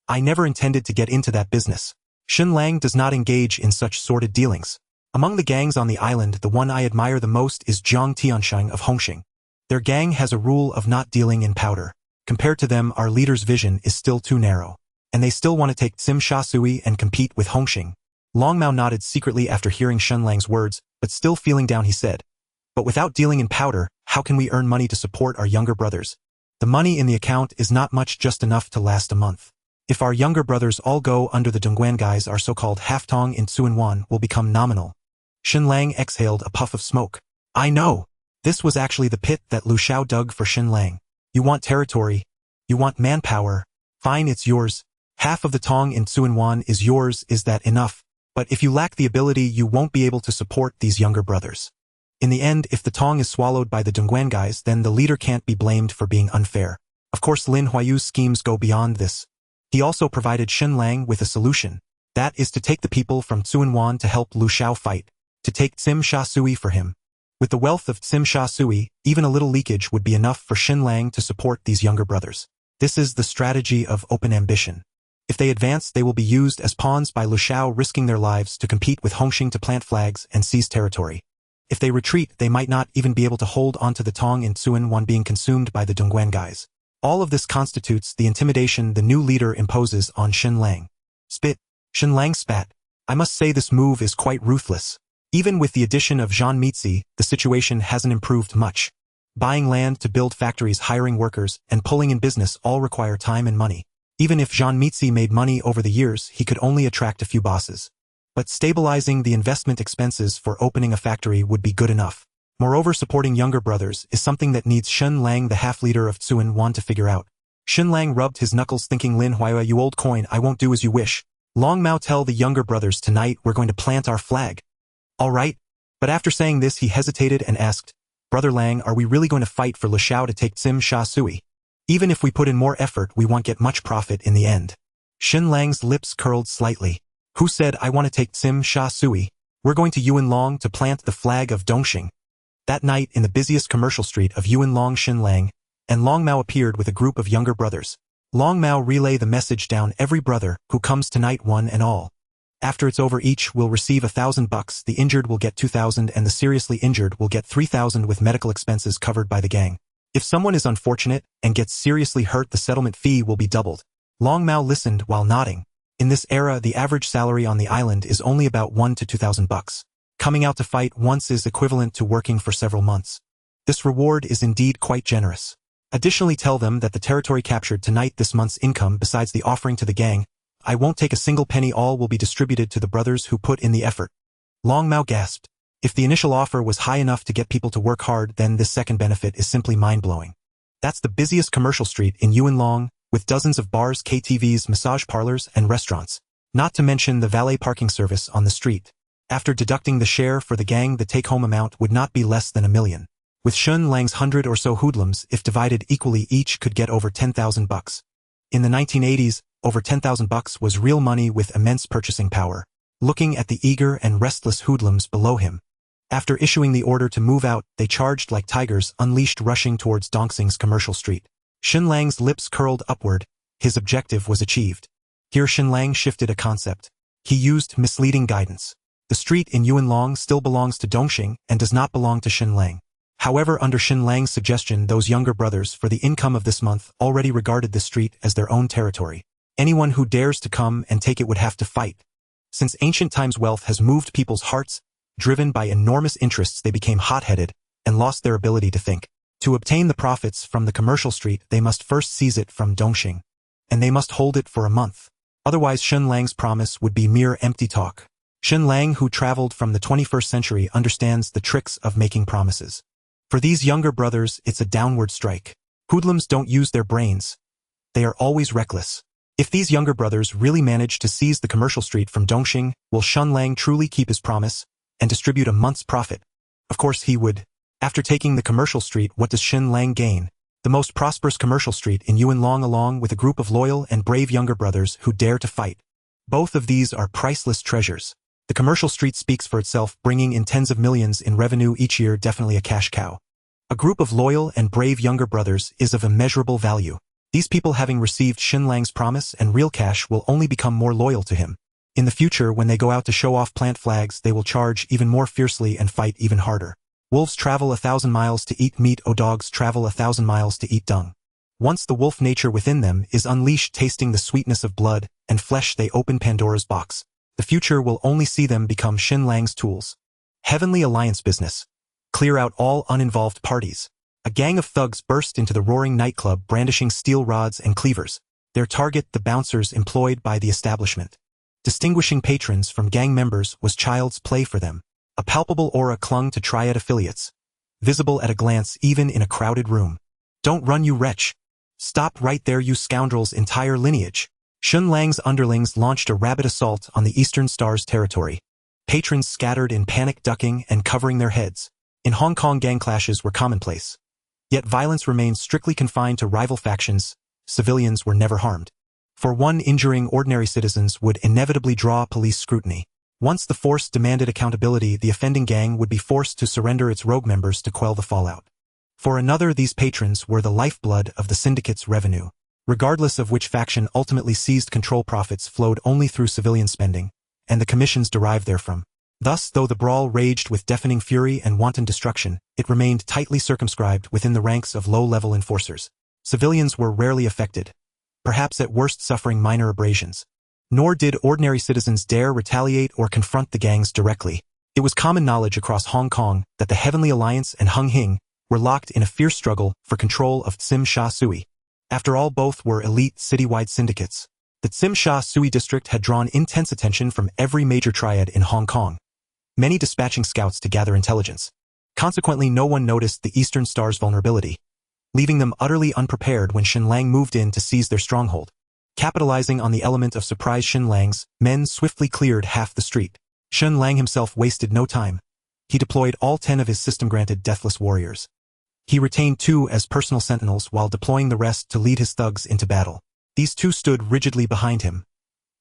I never intended to get into that business. Shen Lang does not engage in such sordid dealings. Among the gangs on the island, the one I admire the most is Zhang Tiansheng of Hongxing. Their gang has a rule of not dealing in powder. Compared to them, our leader's vision is still too narrow. And they still want to take Tsim Sha Sui and compete with Hongxing. Long Mao nodded secretly after hearing Shen Lang's words, but still feeling down he said, but without dealing in powder, how can we earn money to support our younger brothers? The money in the account is not much, just enough to last a month. If our younger brothers all go under the Dongguan guys, our so-called half-tong in Tsuen Wan will become nominal. Shen Lang exhaled a puff of smoke. I know. This was actually the pit that Lu Xiao dug for Shen Lang. You want territory. You want manpower. Fine, it's yours. Half of the tong in Tsuen Wan is yours. Is that enough? But if you lack the ability, you won't be able to support these younger brothers. In the end, if the tong is swallowed by the Dongguan guys, then the leader can't be blamed for being unfair. Of course, Lin Huayu's schemes go beyond this. He also provided Shen Lang with a solution. That is to take the people from Tsuen Wan to help Lu Xiao fight. To take Tsim Sha Sui for him. With the wealth of Tsim Sha Sui, even a little leakage would be enough for Shen Lang to support these younger brothers. This is the strategy of open ambition. If they advance, they will be used as pawns by Lu Xiao, risking their lives to compete with Hongxing to plant flags and seize territory. If they retreat, they might not even be able to hold onto the tong in Tsuen Wan being consumed by the Dongguan guys. All of this constitutes the intimidation the new leader imposes on Shen Lang. Spit. Shen Lang spat. I must say this move is quite ruthless. Even with the addition of Jean Mitzi, the situation hasn't improved much. Buying land to build factories, hiring workers, and pulling in business all require time and money. Even if Jean Mitzi made money over the years, he could only attract a few bosses. But stabilizing the investment expenses for opening a factory would be good enough. Moreover, supporting younger brothers is something that needs Shen Lang, the half-leader of Tsuen Wan, to figure out. Shen Lang rubbed his knuckles, thinking, Lin Huaya, you old coin, I won't do as you wish. Long Mao, tell the younger brothers tonight we're going to plant our flag. All right. But after saying this, he hesitated and asked, Brother Lang, are we really going to fight for Lu Xiao to take Tsim Sha Sui? Even if we put in more effort, we won't get much profit in the end. Shen Lang's lips curled slightly. Who said I want to take Tsim Sha Sui? We're going to Yuanlong to plant the flag of Dongxing. That night, in the busiest commercial street of Yuanlong, Shen Lang and Long Mao appeared with a group of younger brothers. Long Mao relay the message down, every brother who comes tonight, one and all. After it's over, each will receive $1,000, the injured will get 2,000 and the seriously injured will get 3,000 with medical expenses covered by the gang. If someone is unfortunate and gets seriously hurt, the settlement fee will be doubled. Long Mao listened while nodding. In this era, the average salary on the island is only about $1,000 to $2,000. Coming out to fight once is equivalent to working for several months. This reward is indeed quite generous. Additionally, tell them that the territory captured tonight this month's income besides the offering to the gang, I won't take a single penny, all will be distributed to the brothers who put in the effort. Long Mao gasped. If the initial offer was high enough to get people to work hard, then this second benefit is simply mind-blowing. That's the busiest commercial street in Yunlong, with dozens of bars, KTVs, massage parlors, and restaurants. Not to mention the valet parking service on the street. After deducting the share for the gang, the take-home amount would not be less than $1 million. With Shen Lang's 100 or so hoodlums, if divided equally, each could get over 10,000 bucks. In the 1980s, over 10,000 bucks was real money with immense purchasing power. Looking at the eager and restless hoodlums below him. After issuing the order to move out, they charged like tigers unleashed, rushing towards Dongxing's commercial street. Shen Lang's lips curled upward. His objective was achieved. Here Shen Lang shifted a concept. He used misleading guidance. The street in Yunlong still belongs to Dongxing and does not belong to Shen Lang. However, under Shen Lang's suggestion, those younger brothers, for the income of this month, already regarded this street as their own territory. Anyone who dares to come and take it would have to fight. Since ancient times, wealth has moved people's hearts. Driven by enormous interests, they became hot-headed and lost their ability to think. To obtain the profits from the commercial street, they must first seize it from Dongxing. And they must hold it for a month. Otherwise, Shen Lang's promise would be mere empty talk. Shen Lang, who traveled from the 21st century, understands the tricks of making promises. For these younger brothers, it's a downward strike. Hoodlums don't use their brains. They are always reckless. If these younger brothers really manage to seize the commercial street from Dongxing, will Shen Lang truly keep his promise and distribute a month's profit? Of course he would. After taking the commercial street, what does Shen Lang gain? The most prosperous commercial street in Yunlong, along with a group of loyal and brave younger brothers who dare to fight. Both of these are priceless treasures. The commercial street speaks for itself, bringing in tens of millions in revenue each year, definitely a cash cow. A group of loyal and brave younger brothers is of immeasurable value. These people, having received Shen Lang's promise and real cash, will only become more loyal to him. In the future, when they go out to show off plant flags, they will charge even more fiercely and fight even harder. Wolves travel 1,000 miles to eat meat, dogs travel 1,000 miles to eat dung. Once the wolf nature within them is unleashed, tasting the sweetness of blood and flesh, they open Pandora's box. The future will only see them become Shen Lang's tools. Heavenly Alliance business. Clear out all uninvolved parties. A gang of thugs burst into the roaring nightclub, brandishing steel rods and cleavers. Their target, the bouncers employed by the establishment. Distinguishing patrons from gang members was child's play for them. A palpable aura clung to Triad affiliates. Visible at a glance, even in a crowded room. Don't run, you wretch. Stop right there, you scoundrel's entire lineage. Shen Lang's underlings launched a rabid assault on the Eastern Star's territory. Patrons scattered in panic, ducking and covering their heads. In Hong Kong, gang clashes were commonplace. Yet violence remained strictly confined to rival factions. Civilians were never harmed. For one, injuring ordinary citizens would inevitably draw police scrutiny. Once the force demanded accountability, the offending gang would be forced to surrender its rogue members to quell the fallout. For another, these patrons were the lifeblood of the syndicate's revenue. Regardless of which faction ultimately seized control, profits flowed only through civilian spending, and the commissions derived therefrom. Thus, though the brawl raged with deafening fury and wanton destruction, it remained tightly circumscribed within the ranks of low-level enforcers. Civilians were rarely affected, perhaps at worst suffering minor abrasions. Nor did ordinary citizens dare retaliate or confront the gangs directly. It was common knowledge across Hong Kong that the Heavenly Alliance and Hung Hing were locked in a fierce struggle for control of Tsim Sha Tsui. After all, both were elite citywide syndicates. The Tsim Sha Tsui district had drawn intense attention from every major triad in Hong Kong, many dispatching scouts to gather intelligence. Consequently, no one noticed the Eastern Star's vulnerability, leaving them utterly unprepared when Shen Lang moved in to seize their stronghold. Capitalizing on the element of surprise, Shen Lang's men swiftly cleared half the street. Shen Lang himself wasted no time. He deployed all 10 of his system-granted deathless warriors. He retained 2 as personal sentinels while deploying the rest to lead his thugs into battle. These 2 stood rigidly behind him,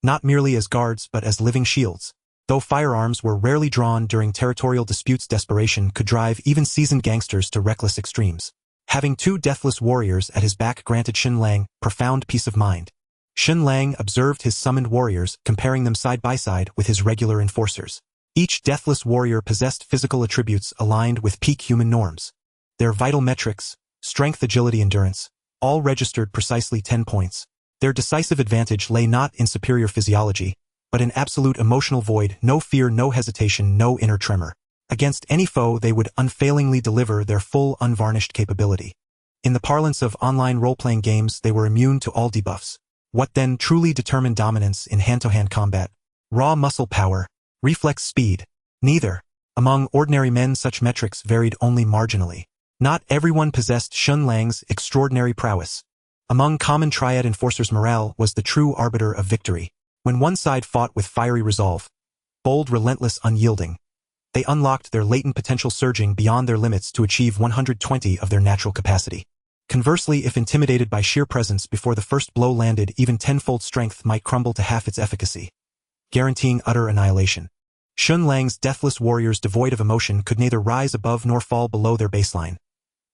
not merely as guards but as living shields. Though firearms were rarely drawn during territorial disputes, desperation could drive even seasoned gangsters to reckless extremes. Having 2 deathless warriors at his back granted Shen Lang profound peace of mind. Shen Lang observed his summoned warriors, comparing them side by side with his regular enforcers. Each deathless warrior possessed physical attributes aligned with peak human norms. Their vital metrics, strength, agility, endurance, all registered precisely 10 points. Their decisive advantage lay not in superior physiology, but an absolute emotional void, no fear, no hesitation, no inner tremor. Against any foe they would unfailingly deliver their full unvarnished capability. In the parlance of online role-playing games, they were immune to all debuffs. What then truly determined dominance in hand-to-hand combat? Raw muscle power, reflex speed. Neither. Among ordinary men such metrics varied only marginally. Not everyone possessed Shen Lang's extraordinary prowess. Among common Triad enforcers, morale was the true arbiter of victory. When one side fought with fiery resolve, bold, relentless, unyielding, they unlocked their latent potential, surging beyond their limits to achieve 120 of their natural capacity. Conversely, if intimidated by sheer presence before the first blow landed, even tenfold strength might crumble to half its efficacy, guaranteeing utter annihilation. Shen Lang's deathless warriors, devoid of emotion, could neither rise above nor fall below their baseline,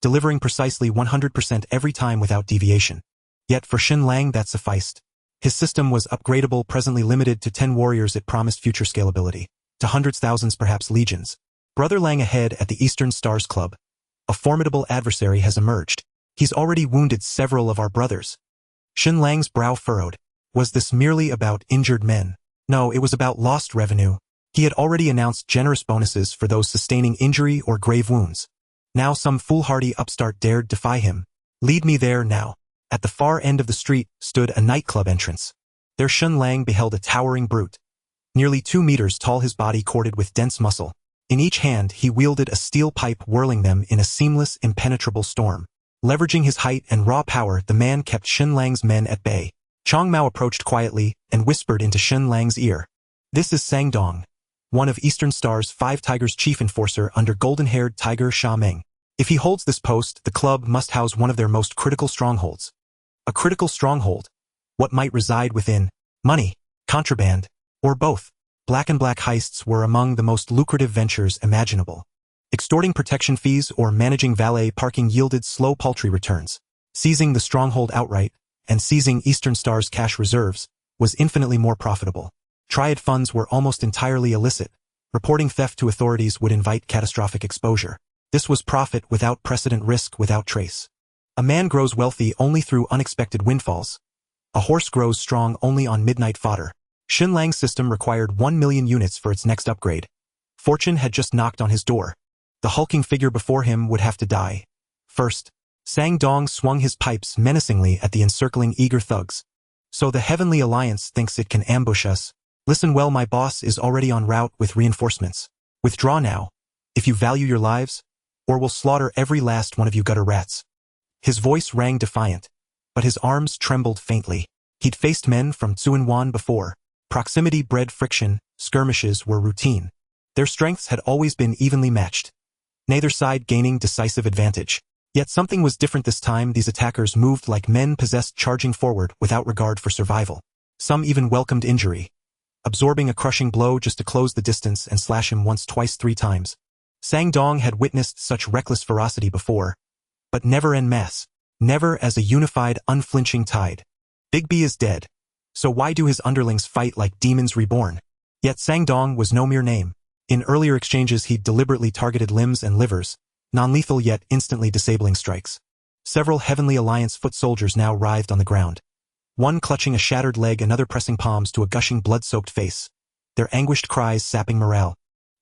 delivering precisely 100% every time without deviation. Yet for Shen Lang that sufficed. His system was upgradable, presently limited to 10 warriors. It promised future scalability to hundreds, thousands, perhaps legions. Brother Lang ahead at the Eastern Stars Club. A formidable adversary has emerged. He's already wounded several of our brothers. Shen Lang's brow furrowed. Was this merely about injured men? No, it was about lost revenue. He had already announced generous bonuses for those sustaining injury or grave wounds. Now some foolhardy upstart dared defy him. Lead me there now. At the far end of the street stood a nightclub entrance. There Shen Lang beheld a towering brute. Nearly 2 meters tall, his body corded with dense muscle. In each hand he wielded a steel pipe, whirling them in a seamless, impenetrable storm. Leveraging his height and raw power, the man kept Shen Lang's men at bay. Chong Mao approached quietly and whispered into Shen Lang's ear. This is Sang Dong, one of Eastern Star's 5 Tigers' chief enforcer under golden-haired Tiger Sha Meng. If he holds this post, the club must house one of their most critical strongholds. A critical stronghold? What might reside within? Money, contraband, or both? Black and black heists were among the most lucrative ventures imaginable. Extorting protection fees or managing valet parking yielded slow, paltry returns. Seizing the stronghold outright, and seizing Eastern Star's cash reserves, was infinitely more profitable. Triad funds were almost entirely illicit. Reporting theft to authorities would invite catastrophic exposure. This was profit without precedent, risk without trace. A man grows wealthy only through unexpected windfalls. A horse grows strong only on midnight fodder. Shen Lang's system required 1 million units for its next upgrade. Fortune had just knocked on his door. The hulking figure before him would have to die first. Sang Dong swung his pipes menacingly at the encircling eager thugs. So the Heavenly Alliance thinks it can ambush us. Listen well, my boss is already en route with reinforcements. Withdraw now, if you value your lives, or we'll slaughter every last one of you gutter rats. His voice rang defiant, but his arms trembled faintly. He'd faced men from Tsuen Wan before. Proximity bred friction, skirmishes were routine. Their strengths had always been evenly matched, neither side gaining decisive advantage. Yet something was different this time. These attackers moved like men possessed, charging forward without regard for survival. Some even welcomed injury, absorbing a crushing blow just to close the distance and slash him once, twice, 3 times. Sang Dong had witnessed such reckless ferocity before, but never en masse, never as a unified, unflinching tide. Big B is dead, so why do his underlings fight like demons reborn? Yet Sang Dong was no mere name. In earlier exchanges he'd deliberately targeted limbs and livers, non-lethal yet instantly disabling strikes. Several Heavenly Alliance foot soldiers now writhed on the ground. One clutching a shattered leg, another pressing palms to a gushing blood-soaked face, their anguished cries sapping morale.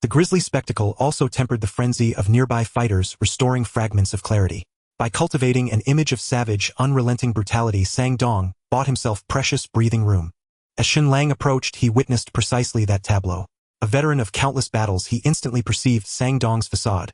The grisly spectacle also tempered the frenzy of nearby fighters, restoring fragments of clarity. By cultivating an image of savage, unrelenting brutality, Sang Dong bought himself precious breathing room. As Shen Lang approached, he witnessed precisely that tableau. A veteran of countless battles, he instantly perceived Sang Dong's facade,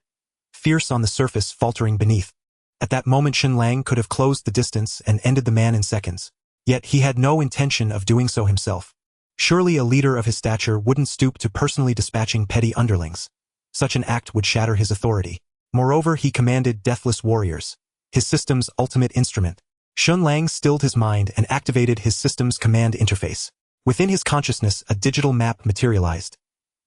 fierce on the surface, faltering beneath. At that moment Shen Lang could have closed the distance and ended the man in seconds. Yet he had no intention of doing so himself. Surely a leader of his stature wouldn't stoop to personally dispatching petty underlings. Such an act would shatter his authority. Moreover, he commanded deathless warriors, his system's ultimate instrument. Shen Lang stilled his mind and activated his system's command interface. Within his consciousness, a digital map materialized,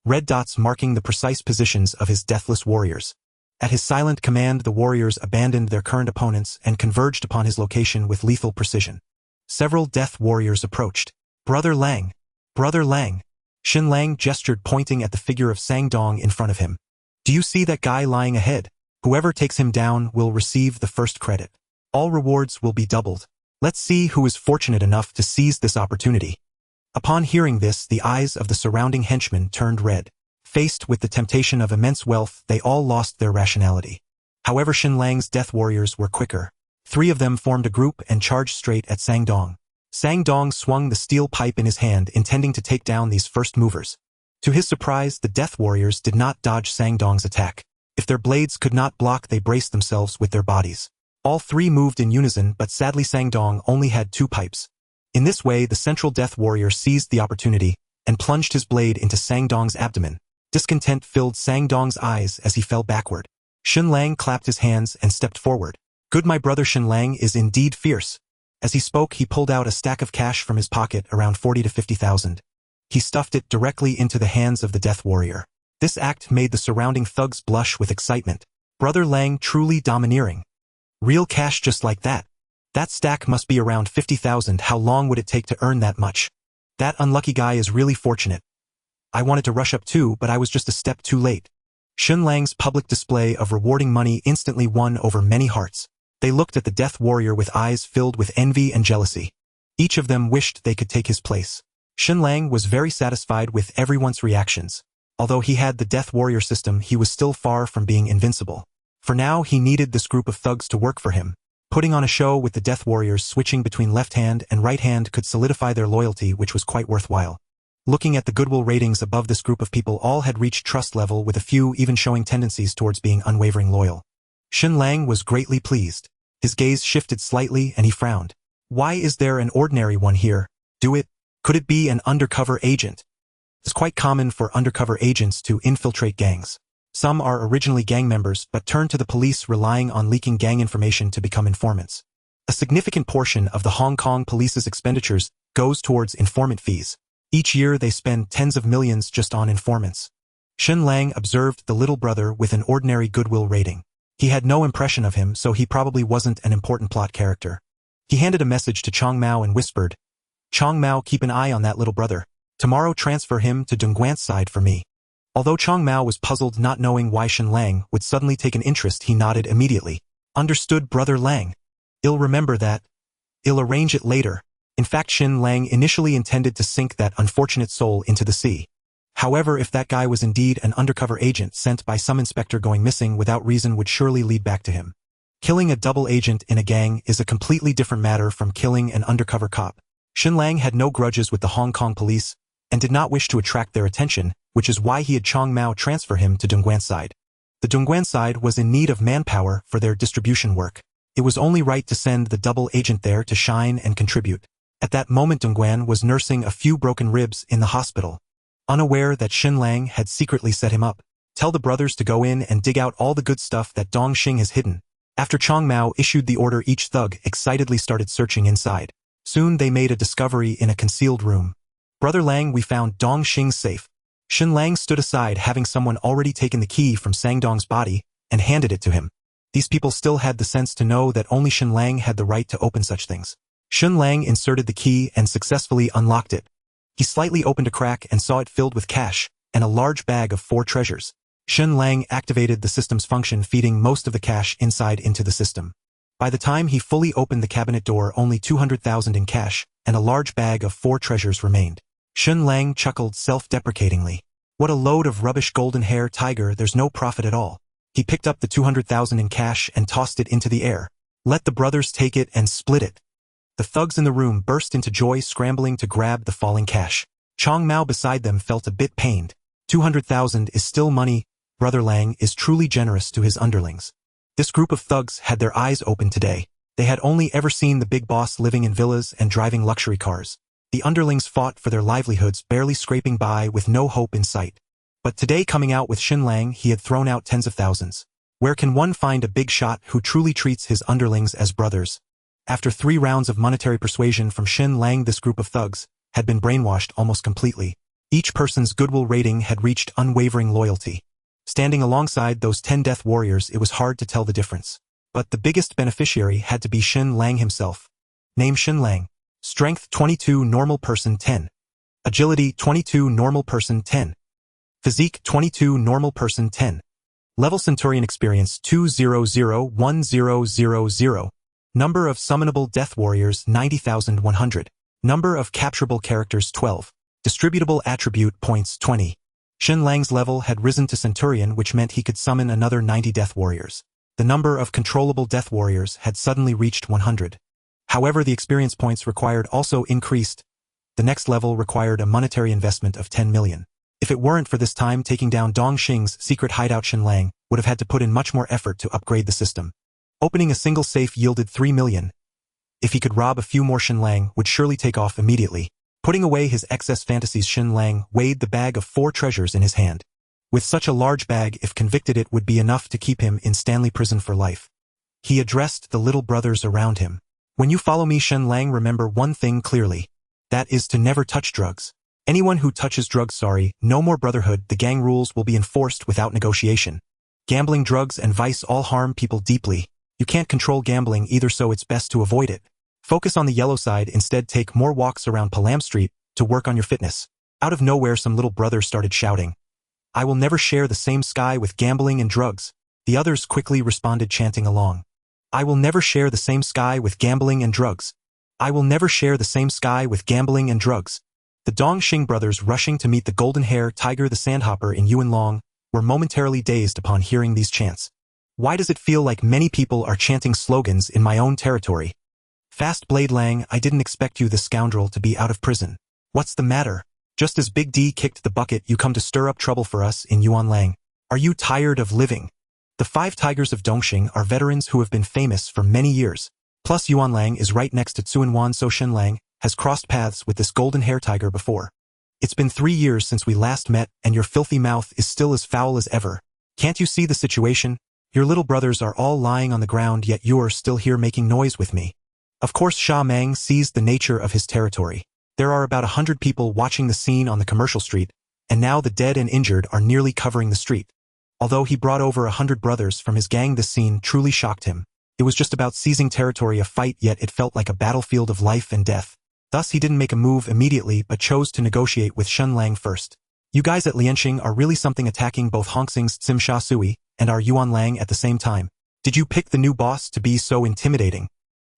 red dots marking the precise positions of his deathless warriors. At his silent command, the warriors abandoned their current opponents and converged upon his location with lethal precision. Several death warriors approached. Brother Lang! Brother Lang! Shen Lang gestured, pointing at the figure of Sang Dong in front of him. Do you see that guy lying ahead? Whoever takes him down will receive the first credit. All rewards will be doubled. Let's see who is fortunate enough to seize this opportunity. Upon hearing this, the eyes of the surrounding henchmen turned red. Faced with the temptation of immense wealth, they all lost their rationality. However, Shen Lang's death warriors were quicker. 3 of them formed a group and charged straight at Sang Dong. Sang Dong swung the steel pipe in his hand, intending to take down these first movers. To his surprise, the death warriors did not dodge Sang Dong's attack. If their blades could not block, they braced themselves with their bodies. All 3 moved in unison, but sadly Sang Dong only had 2 pipes. In this way, the central death warrior seized the opportunity and plunged his blade into Sang Dong's abdomen. Discontent filled Sang Dong's eyes as he fell backward. Shen Lang clapped his hands and stepped forward. "Good, my brother Shen Lang is indeed fierce." As he spoke, he pulled out a stack of cash from his pocket, around 40 to 50,000. He stuffed it directly into the hands of the death warrior. This act made the surrounding thugs blush with excitement. Brother Lang truly domineering. Real cash just like that. That stack must be around 50,000. How long would it take to earn that much? That unlucky guy is really fortunate. I wanted to rush up too, but I was just a step too late. Shen Lang's public display of rewarding money instantly won over many hearts. They looked at the death warrior with eyes filled with envy and jealousy. Each of them wished they could take his place. Shen Lang was very satisfied with everyone's reactions. Although he had the death warrior system, he was still far from being invincible. For now, he needed this group of thugs to work for him. Putting on a show with the death warriors switching between left hand and right hand could solidify their loyalty, which was quite worthwhile. Looking at the goodwill ratings above, this group of people all had reached trust level, with a few even showing tendencies towards being unwavering loyal. Shen Lang was greatly pleased. His gaze shifted slightly and he frowned. Why is there an ordinary one here? Could it be an undercover agent? It's quite common for undercover agents to infiltrate gangs. Some are originally gang members but turn to the police, relying on leaking gang information to become informants. A significant portion of the Hong Kong police's expenditures goes towards informant fees. Each year they spend tens of millions just on informants. Shen Lang observed the little brother with an ordinary goodwill rating. He had no impression of him, so he probably wasn't an important plot character. He handed a message to Chong Mao and whispered, "Chong Mao, keep an eye on that little brother. Tomorrow transfer him to Dongguan's side for me." Although Chong Mao was puzzled, not knowing why Shen Lang would suddenly take an interest, he nodded immediately. "Understood, Brother Lang. I'll remember that. I'll arrange it later." In fact, Shen Lang initially intended to sink that unfortunate soul into the sea. However, if that guy was indeed an undercover agent sent by some inspector, going missing without reason would surely lead back to him. Killing a double agent in a gang is a completely different matter from killing an undercover cop. Shen Lang had no grudges with the Hong Kong police and did not wish to attract their attention, which is why he had Chong Mao transfer him to Dongguan's side. The Dongguan side was in need of manpower for their distribution work. It was only right to send the double agent there to shine and contribute. At that moment, Dongguan was nursing a few broken ribs in the hospital. Unaware that Shen Lang had secretly set him up. "Tell the brothers to go in and dig out all the good stuff that Dong Xing has hidden." After Chong Mao issued the order, each thug excitedly started searching inside. Soon they made a discovery in a concealed room. "Brother Lang, we found Dong Xing's safe." Shen Lang stood aside, having someone already taken the key from Sang Dong's body and handed it to him. These people still had the sense to know that only Shen Lang had the right to open such things. Shen Lang inserted the key and successfully unlocked it. He slightly opened a crack and saw it filled with cash and a large bag of 4 treasures. Shen Lang activated the system's function, feeding most of the cash inside into the system. By the time he fully opened the cabinet door, only 200,000 in cash and a large bag of 4 treasures remained. Shen Lang chuckled self-deprecatingly. "What a load of rubbish, golden hair tiger, there's no profit at all." He picked up the 200,000 in cash and tossed it into the air. "Let the brothers take it and split it." The thugs in the room burst into joy, scrambling to grab the falling cash. Chong Mao beside them felt a bit pained. 200,000 is still money. Brother Lang is truly generous to his underlings. This group of thugs had their eyes open today. They had only ever seen the big boss living in villas and driving luxury cars. The underlings fought for their livelihoods, barely scraping by with no hope in sight. But today, coming out with Shen Lang, he had thrown out tens of thousands. Where can one find a big shot who truly treats his underlings as brothers? After 3 rounds of monetary persuasion from Shen Lang, this group of thugs had been brainwashed almost completely. Each person's goodwill rating had reached unwavering loyalty. Standing alongside those 10 death warriors, it was hard to tell the difference. But the biggest beneficiary had to be Shen Lang himself. Name: Shen Lang. Strength 22, normal person 10. Agility 22, normal person 10. Physique 22, normal person 10. Level Centurion experience 2001000. Number of summonable death warriors 90,100. Number of capturable characters 12. Distributable attribute points 20. Shen Lang's level had risen to Centurion, which meant he could summon another 90 Death Warriors. The number of controllable Death Warriors had suddenly reached 100. However, the experience points required also increased. The next level required a monetary investment of 10 million. If it weren't for this time taking down Dong Xing's secret hideout, Shen Lang would have had to put in much more effort to upgrade the system. Opening a single safe yielded 3 million. If he could rob a few more, Shen Lang would surely take off immediately. Putting away his excess fantasies, Shen Lang weighed the bag of 4 treasures in his hand. With such a large bag, if convicted, it would be enough to keep him in Stanley Prison for life. He addressed the little brothers around him. When you follow me, Shen Lang, remember one thing clearly. That is to never touch drugs. Anyone who touches drugs, no more brotherhood. The gang rules will be enforced without negotiation. Gambling, drugs, and vice all harm people deeply. You can't control gambling either, so it's best to avoid it. Focus on the yellow side. Instead, take more walks around Palam Street to work on your fitness. Out of nowhere, some little brother started shouting, "I will never share the same sky with gambling and drugs." The others quickly responded, chanting along, "I will never share the same sky with gambling and drugs. I will never share the same sky with gambling and drugs." The Dong Xing brothers, rushing to meet the golden-hair tiger, the sandhopper in Yuan Long, were momentarily dazed upon hearing these chants. Why does it feel like many people are chanting slogans in my own territory? Fast Blade Lang, I didn't expect you, the scoundrel, to be out of prison. What's the matter? Just as Big D kicked the bucket, you come to stir up trouble for us in Yuan Lang. Are you tired of living? The 5 tigers of Dongxing are veterans who have been famous for many years. Plus, Yuan Lang is right next to Tsuen Wan, so Shen Lang has crossed paths with this golden-hair tiger before. It's been 3 years since we last met, and your filthy mouth is still as foul as ever. Can't you see the situation? Your little brothers are all lying on the ground, yet you're still here making noise with me. Of course, Sha Mang sees the nature of his territory. There are about 100 people watching the scene on the commercial street, and now the dead and injured are nearly covering the street. Although he brought over 100 brothers from his gang, this scene truly shocked him. It was just about seizing territory, a fight, yet it felt like a battlefield of life and death. Thus, he didn't make a move immediately, but chose to negotiate with Shen Lang first. You guys at Lianxing are really something, attacking both Hongxing's Tsim Sha Sui and our Yuan Lang at the same time. Did you pick the new boss to be so intimidating?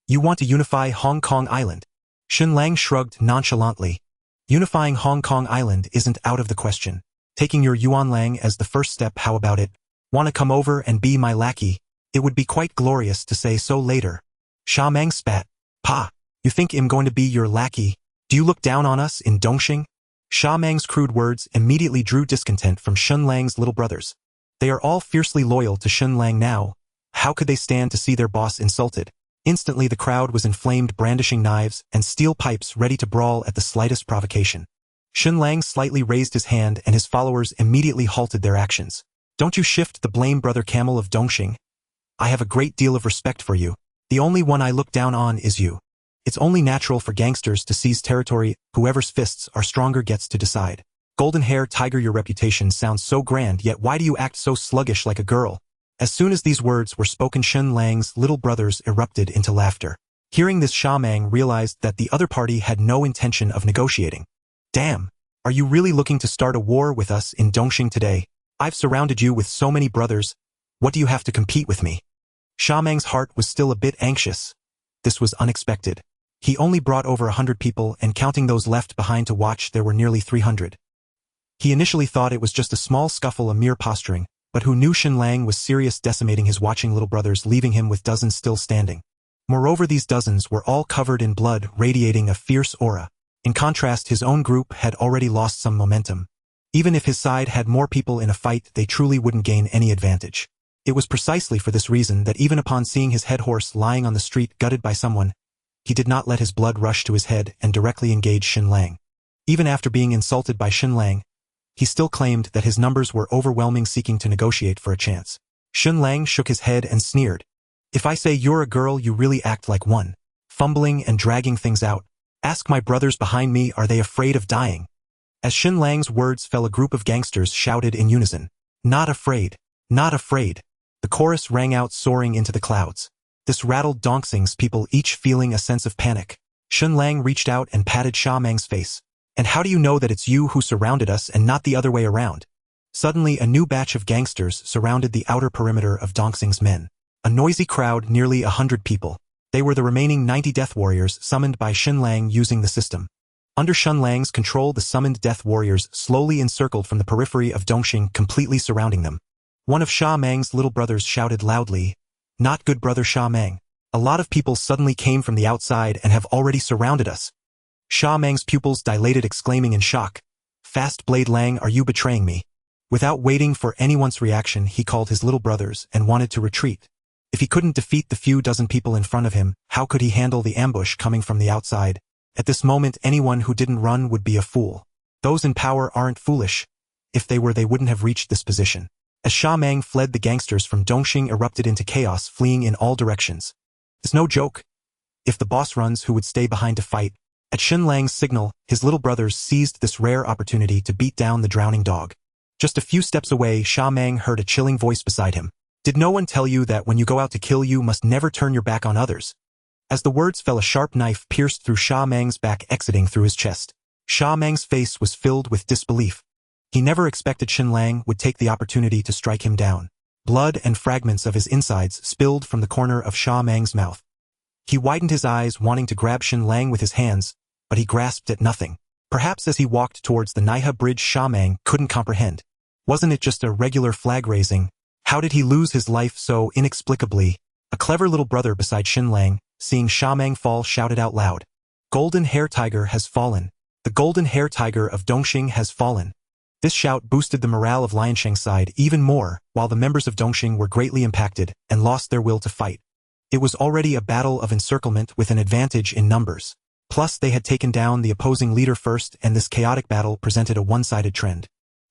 You want to unify Hong Kong Island? Shen Lang shrugged nonchalantly. Unifying Hong Kong Island isn't out of the question. Taking your Yuan Lang as the first step, how about it? Wanna come over and be my lackey? It would be quite glorious to say so later. Sha Mang spat. Pa, you think I'm going to be your lackey? Do you look down on us in Dongxing? Sha Mang's crude words immediately drew discontent from Shen Lang's little brothers. They are all fiercely loyal to Shen Lang now. How could they stand to see their boss insulted? Instantly, the crowd was inflamed, brandishing knives and steel pipes, ready to brawl at the slightest provocation. Shen Lang slightly raised his hand, and his followers immediately halted their actions. Don't you shift the blame, brother camel of Dongxing. I have a great deal of respect for you. The only one I look down on is you. It's only natural for gangsters to seize territory. Whoever's fists are stronger gets to decide. Golden-hair tiger, your reputation sounds so grand, yet why do you act so sluggish like a girl? As soon as these words were spoken, Shen Lang's little brothers erupted into laughter. Hearing this, Sha Mang realized that the other party had no intention of negotiating. Damn, are you really looking to start a war with us in Dongxing today? I've surrounded you with so many brothers. What do you have to compete with me? Sha Mang's heart was still a bit anxious. This was unexpected. He only brought over 100 people, and counting those left behind to watch, there were nearly 300. He initially thought it was just a small scuffle, a mere posturing, but who knew Shen Lang was serious, decimating his watching little brothers, leaving him with dozens still standing. Moreover, these dozens were all covered in blood, radiating a fierce aura. In contrast, his own group had already lost some momentum. Even if his side had more people in a fight, they truly wouldn't gain any advantage. It was precisely for this reason that even upon seeing his head horse lying on the street gutted by someone, he did not let his blood rush to his head and directly engage Shen Lang. Even after being insulted by Shen Lang, he still claimed that his numbers were overwhelming, seeking to negotiate for a chance. Shen Lang shook his head and sneered. If I say you're a girl, you really act like one. Fumbling and dragging things out. Ask my brothers behind me, are they afraid of dying? As Shen Lang's words fell, a group of gangsters shouted in unison. Not afraid. Not afraid. The chorus rang out, soaring into the clouds. This rattled Dongxing's people, each feeling a sense of panic. Shen Lang reached out and patted Sha Mang's face. And how do you know that it's you who surrounded us and not the other way around? Suddenly, a new batch of gangsters surrounded the outer perimeter of Dongxing's men. A noisy crowd, nearly 100 people. They were the remaining 90 Death Warriors summoned by Shen Lang using the system. Under Shen Lang's control, the summoned Death Warriors slowly encircled from the periphery of Dongxing, completely surrounding them. One of Sha Mang's little brothers shouted loudly, "Not good, brother Sha Mang. A lot of people suddenly came from the outside and have already surrounded us." Sha Mang's pupils dilated, exclaiming in shock, "Fast Blade Lang, are you betraying me?" Without waiting for anyone's reaction, he called his little brothers and wanted to retreat. If he couldn't defeat the few dozen people in front of him, how could he handle the ambush coming from the outside? At this moment, anyone who didn't run would be a fool. Those in power aren't foolish. If they were, they wouldn't have reached this position. As Sha Mang fled, the gangsters from Dongxing erupted into chaos, fleeing in all directions. It's no joke. If the boss runs, who would stay behind to fight? At Shen Lang's signal, his little brothers seized this rare opportunity to beat down the drowning dog. Just a few steps away, Sha Mang heard a chilling voice beside him. "Did no one tell you that when you go out to kill, you must never turn your back on others?" As the words fell, a sharp knife pierced through Sha Mang's back, exiting through his chest. Sha Mang's face was filled with disbelief. He never expected Shen Lang would take the opportunity to strike him down. Blood and fragments of his insides spilled from the corner of Sha Mang's mouth. He widened his eyes, wanting to grab Shen Lang with his hands, but he grasped at nothing. Perhaps as he walked towards the Naiha bridge, Sha Mang couldn't comprehend. Wasn't it just a regular flag raising? How did he lose his life so inexplicably? A clever little brother beside Shen Lang, seeing Sha Mang fall, shouted out loud, "Golden Hair Tiger has fallen. The Golden Hair Tiger of Dongxing has fallen." This shout boosted the morale of Liansheng's side even more, while the members of Dongxing were greatly impacted and lost their will to fight. It was already a battle of encirclement with an advantage in numbers. Plus, they had taken down the opposing leader first, and this chaotic battle presented a one-sided trend.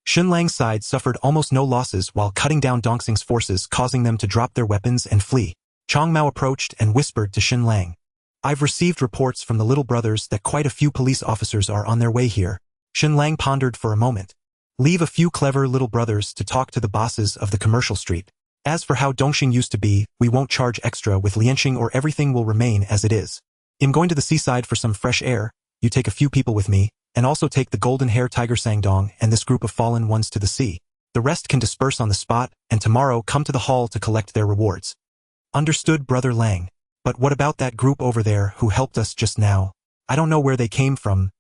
Shen Lang's side suffered almost no losses while cutting down Dongxing's forces, causing them to drop their weapons and flee. Chong Mao approached and whispered to Shen Lang, "I've received reports from the little brothers that quite a few police officers are on their way here." Shen Lang pondered for a moment. "Leave a few clever little brothers to talk to the bosses of the commercial street. As for how Dongxing used to be, we won't charge extra with Liansheng, or everything will remain as it is. I'm going to the seaside for some fresh air. You take a few people with me, and also take the Golden Hair Tiger Sangdong and this group of fallen ones to the sea. The rest can disperse on the spot, and tomorrow come to the hall to collect their rewards." "Understood, Brother Lang. But what about that group over there who helped us just now? I don't know where they came from.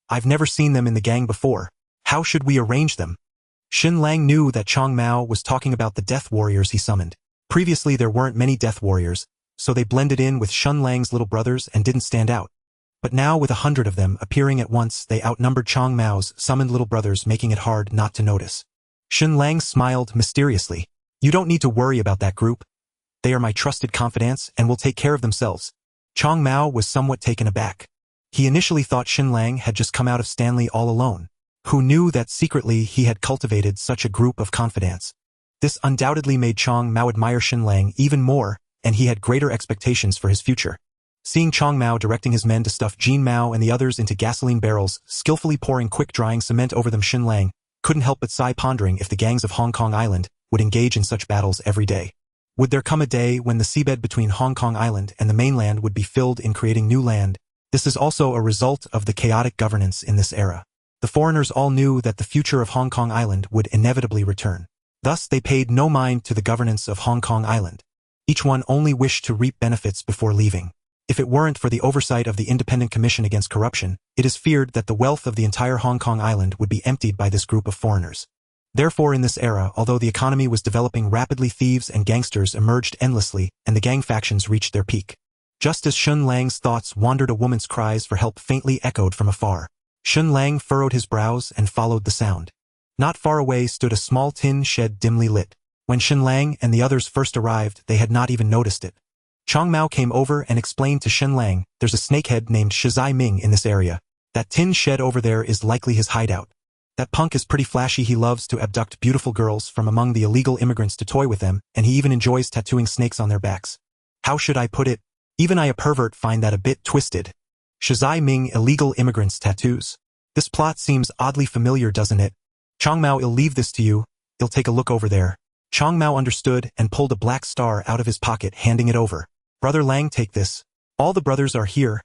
I've never seen them in the gang before. How should we arrange them?" Shen Lang knew that Chong Mao was talking about the Death Warriors he summoned. Previously there weren't many Death Warriors, so they blended in with Shen Lang's little brothers and didn't stand out. But now, with 100 of them appearing at once, they outnumbered Chong Mao's summoned little brothers, making it hard not to notice. Shen Lang smiled mysteriously. "You don't need to worry about that group. They are my trusted confidants and will take care of themselves." Chong Mao was somewhat taken aback. He initially thought Shen Lang had just come out of Stanley all alone. Who knew that secretly he had cultivated such a group of confidants? This undoubtedly made Chong Mao admire Shen Lang even more, and he had greater expectations for his future. Seeing Chong Mao directing his men to stuff Jin Mao and the others into gasoline barrels, skillfully pouring quick-drying cement over them, Shen Lang couldn't help but sigh, pondering if the gangs of Hong Kong Island would engage in such battles every day. Would there come a day when the seabed between Hong Kong Island and the mainland would be filled in creating new land? This is also a result of the chaotic governance in this era. The foreigners all knew that the future of Hong Kong Island would inevitably return. Thus, they paid no mind to the governance of Hong Kong Island. Each one only wished to reap benefits before leaving. If it weren't for the oversight of the Independent Commission Against Corruption, it is feared that the wealth of the entire Hong Kong Island would be emptied by this group of foreigners. Therefore, in this era, although the economy was developing rapidly, thieves and gangsters emerged endlessly, and the gang factions reached their peak. Just as Shen Lang's thoughts wandered, a woman's cries for help faintly echoed from afar. Shen Lang furrowed his brows and followed the sound. Not far away stood a small tin shed dimly lit. When Shen Lang and the others first arrived, they had not even noticed it. Chong Mao came over and explained to Shen Lang, "There's a snakehead named Shizai Ming in this area. That tin shed over there is likely his hideout. That punk is pretty flashy. He loves to abduct beautiful girls from among the illegal immigrants to toy with them, and he even enjoys tattooing snakes on their backs. How should I put it? Even I, a pervert, find that a bit twisted. Shizai Ming, illegal immigrants, tattoos. This plot seems oddly familiar, doesn't it? Chong Mao, I'll leave this to you. I'll take a look over there." Chong Mao understood and pulled a black star out of his pocket, handing it over. "Brother Lang, take this. All the brothers are here.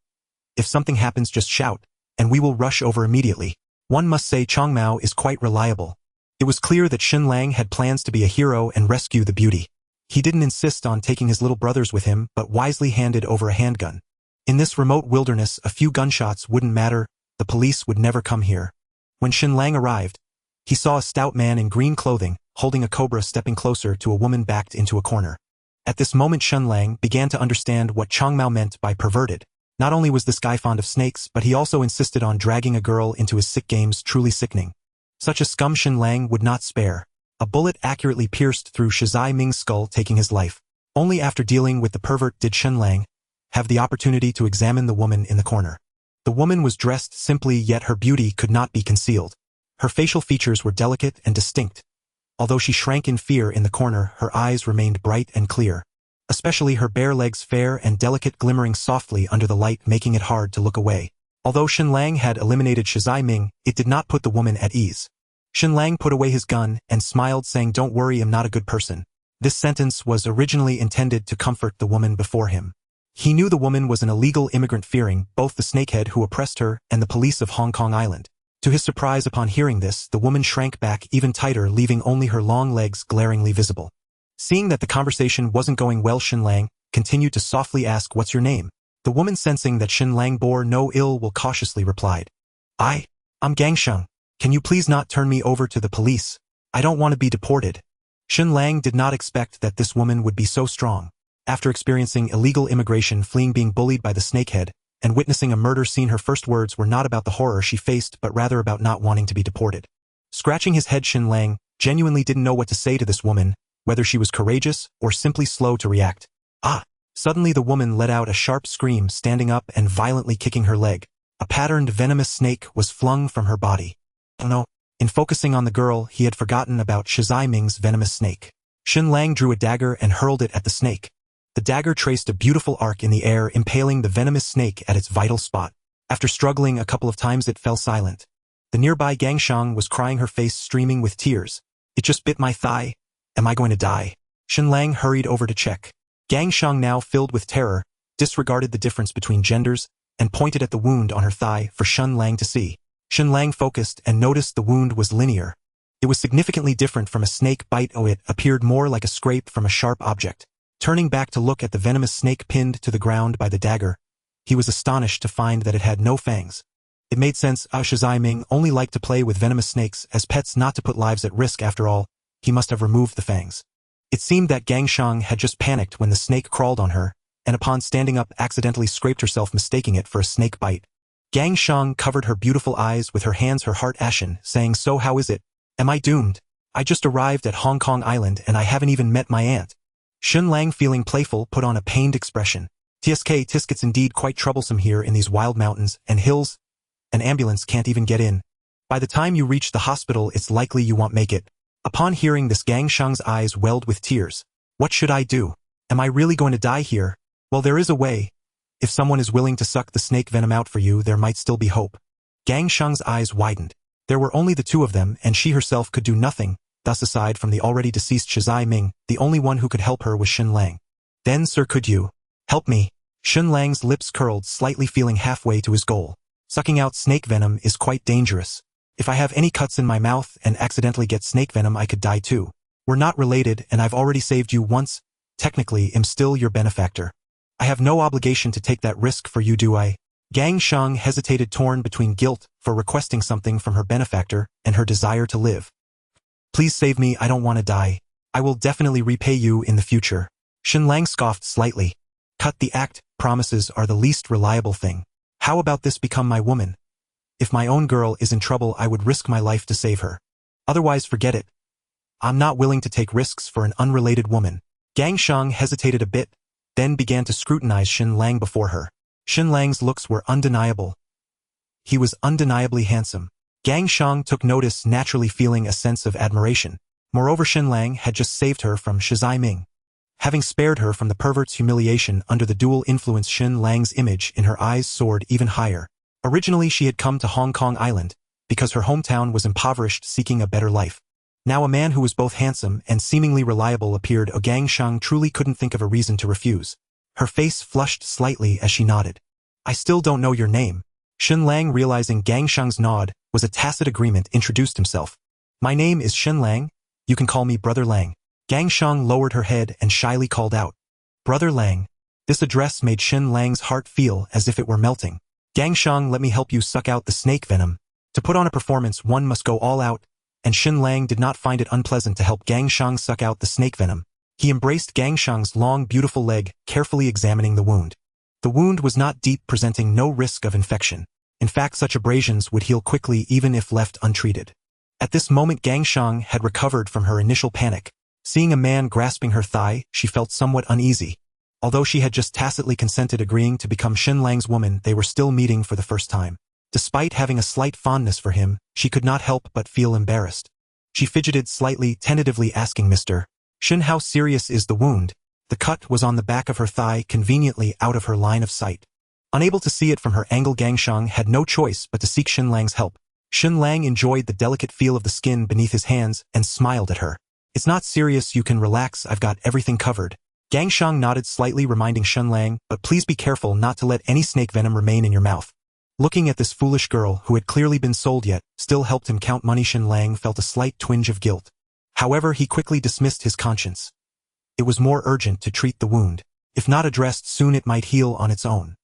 If something happens, just shout, and we will rush over immediately." One must say Chong Mao is quite reliable. It was clear that Shen Lang had plans to be a hero and rescue the beauty. He didn't insist on taking his little brothers with him, but wisely handed over a handgun. In this remote wilderness, a few gunshots wouldn't matter, the police would never come here. When Shen Lang arrived, he saw a stout man in green clothing, holding a cobra stepping closer to a woman backed into a corner. At this moment Shen Lang began to understand what Chang Mao meant by perverted. Not only was this guy fond of snakes, but he also insisted on dragging a girl into his sick games, truly sickening. Such a scum Shen Lang would not spare. A bullet accurately pierced through Shizai Ming's skull, taking his life. Only after dealing with the pervert did Shen Lang have the opportunity to examine the woman in the corner. The woman was dressed simply, yet her beauty could not be concealed. Her facial features were delicate and distinct. Although she shrank in fear in the corner, her eyes remained bright and clear. Especially her bare legs, fair and delicate, glimmering softly under the light, making it hard to look away. Although Shen Lang had eliminated Shizai Ming, it did not put the woman at ease. Shen Lang put away his gun and smiled, saying, "Don't worry, I'm not a good person." This sentence was originally intended to comfort the woman before him. He knew the woman was an illegal immigrant, fearing both the snakehead who oppressed her and the police of Hong Kong Island. To his surprise, upon hearing this, the woman shrank back even tighter, leaving only her long legs glaringly visible. Seeing that the conversation wasn't going well, Shen Lang continued to softly ask, "What's your name?" The woman, sensing that Shen Lang bore no ill will, cautiously replied, I'm Gang Sheng. Can you please not turn me over to the police? I don't want to be deported." Shen Lang did not expect that this woman would be so strong. After experiencing illegal immigration, fleeing being bullied by the snakehead, and witnessing a murder scene, her first words were not about the horror she faced, but rather about not wanting to be deported. Scratching his head, Shen Lang genuinely didn't know what to say to this woman, whether she was courageous or simply slow to react. Suddenly the woman let out a sharp scream, standing up and violently kicking her leg. A patterned venomous snake was flung from her body. Oh no. In focusing on the girl, he had forgotten about Shizai Ming's venomous snake. Shen Lang drew a dagger and hurled it at the snake. The dagger traced a beautiful arc in the air, impaling the venomous snake at its vital spot. After struggling a couple of times, it fell silent. The nearby Gang Shang was crying, her face streaming with tears. "It just bit my thigh. Am I going to die?" Shen Lang hurried over to check. Gang Shang, now filled with terror, disregarded the difference between genders and pointed at the wound on her thigh for Shen Lang to see. Shen Lang focused and noticed the wound was linear. It was significantly different from a snake bite. It appeared more like a scrape from a sharp object. Turning back to look at the venomous snake pinned to the ground by the dagger, he was astonished to find that it had no fangs. It made sense. Shizai Ming only liked to play with venomous snakes as pets, not to put lives at risk. After all, he must have removed the fangs. It seemed that Gang Shang had just panicked when the snake crawled on her, and upon standing up accidentally scraped herself, mistaking it for a snake bite. Gang Shang covered her beautiful eyes with her hands, her heart ashen, saying, "So how is it? Am I doomed? I just arrived at Hong Kong Island and I haven't even met my aunt." Shen Lang, feeling playful, put on a pained expression. Tisk, it's indeed quite troublesome here in these wild mountains and hills. An ambulance can't even get in. By the time you reach the hospital, it's likely you won't make it. Upon hearing this, Gang Shang's eyes welled with tears. "What should I do? Am I really going to die here?" "Well, there is a way. If someone is willing to suck the snake venom out for you, there might still be hope." Gang Shang's eyes widened. There were only the two of them, and she herself could do nothing. Thus, aside from the already deceased Shizai Ming, the only one who could help her was Shen Lang. "Then, sir, could you help me?" Shen Lang's lips curled slightly, feeling halfway to his goal. Sucking out snake venom is quite dangerous. If I have any cuts in my mouth and accidentally get snake venom, I could die too. We're not related, and I've already saved you once. Technically, I'm still your benefactor. I have no obligation to take that risk for you, do I? Gang Shang hesitated, torn between guilt for requesting something from her benefactor and her desire to live. "Please save me, I don't want to die. I will definitely repay you in the future." Shen Lang scoffed slightly. "Cut the act, promises are the least reliable thing. How about this, become my woman? If my own girl is in trouble, I would risk my life to save her. Otherwise, forget it. I'm not willing to take risks for an unrelated woman." Gang Shang hesitated a bit, then began to scrutinize Shen Lang before her. Shen Lang's looks were undeniable. He was undeniably handsome. Gang Shang took notice, naturally feeling a sense of admiration. Moreover, Shen Lang had just saved her from Shizai Ming. Having spared her from the pervert's humiliation under the dual influence, Shen Lang's image in her eyes soared even higher. Originally, she had come to Hong Kong Island because her hometown was impoverished, seeking a better life. Now a man who was both handsome and seemingly reliable appeared. Gang Shang truly couldn't think of a reason to refuse. Her face flushed slightly as she nodded. "I still don't know your name." Shen Lang, realizing Gang Shang's nod was a tacit agreement, introduced himself. "My name is Shen Lang. You can call me Brother Lang." Gang Shang lowered her head and shyly called out, "Brother Lang." This address made Shen Lang's heart feel as if it were melting. "Gang Shang, let me help you suck out the snake venom. To put on a performance, one must go all out," and Shen Lang did not find it unpleasant to help Gang Shang suck out the snake venom. He embraced Gang Shang's long, beautiful leg, carefully examining the wound. The wound was not deep, presenting no risk of infection. In fact, such abrasions would heal quickly even if left untreated. At this moment, Gang Shang had recovered from her initial panic. Seeing a man grasping her thigh, she felt somewhat uneasy. Although she had just tacitly consented agreeing to become Shen Lang's woman, they were still meeting for the first time. Despite having a slight fondness for him, she could not help but feel embarrassed. She fidgeted slightly, tentatively asking Mr. Shen, how serious is the wound? The cut was on the back of her thigh, conveniently out of her line of sight. Unable to see it from her angle, Gang Shang had no choice but to seek Shen Lang's help. Shen Lang enjoyed the delicate feel of the skin beneath his hands and smiled at her. "It's not serious, you can relax, I've got everything covered." Gang Shang nodded slightly, reminding Shen Lang, "But please be careful not to let any snake venom remain in your mouth." Looking at this foolish girl, who had clearly been sold yet still helped him count money, Shen Lang felt a slight twinge of guilt. However, he quickly dismissed his conscience. It was more urgent to treat the wound. If not addressed soon, it might heal on its own.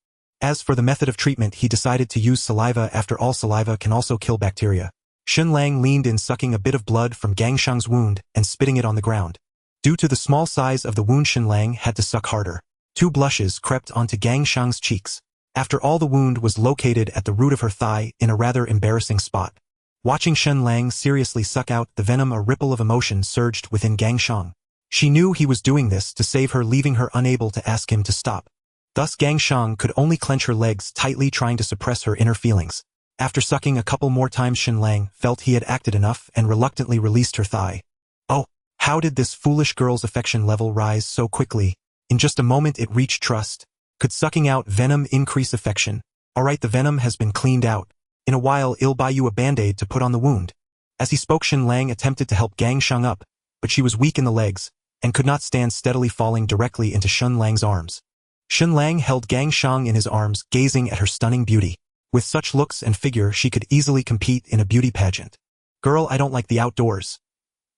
As for the method of treatment, he decided to use saliva. After all, saliva can also kill bacteria. Shen Lang leaned in, sucking a bit of blood from Gang Shang's wound and spitting it on the ground. Due to the small size of the wound, Shen Lang had to suck harder. 2 blushes crept onto Gang Shang's cheeks. After all, the wound was located at the root of her thigh in a rather embarrassing spot. Watching Shen Lang seriously suck out the venom, a ripple of emotion surged within Gang Shang. She knew he was doing this to save her, leaving her unable to ask him to stop. Thus Gang Shang could only clench her legs tightly, trying to suppress her inner feelings. After sucking a couple more times, Shen Lang felt he had acted enough and reluctantly released her thigh. Oh, how did this foolish girl's affection level rise so quickly? In just a moment it reached trust. Could sucking out venom increase affection? Alright, the venom has been cleaned out. In a while I'll buy you a band-aid to put on the wound. As he spoke, Shen Lang attempted to help Gang Shang up, but she was weak in the legs and could not stand steadily, falling directly into Shen Lang's arms. Shen Lang held Gang Shang in his arms, gazing at her stunning beauty. With such looks and figure, she could easily compete in a beauty pageant. "Girl, I don't like the outdoors.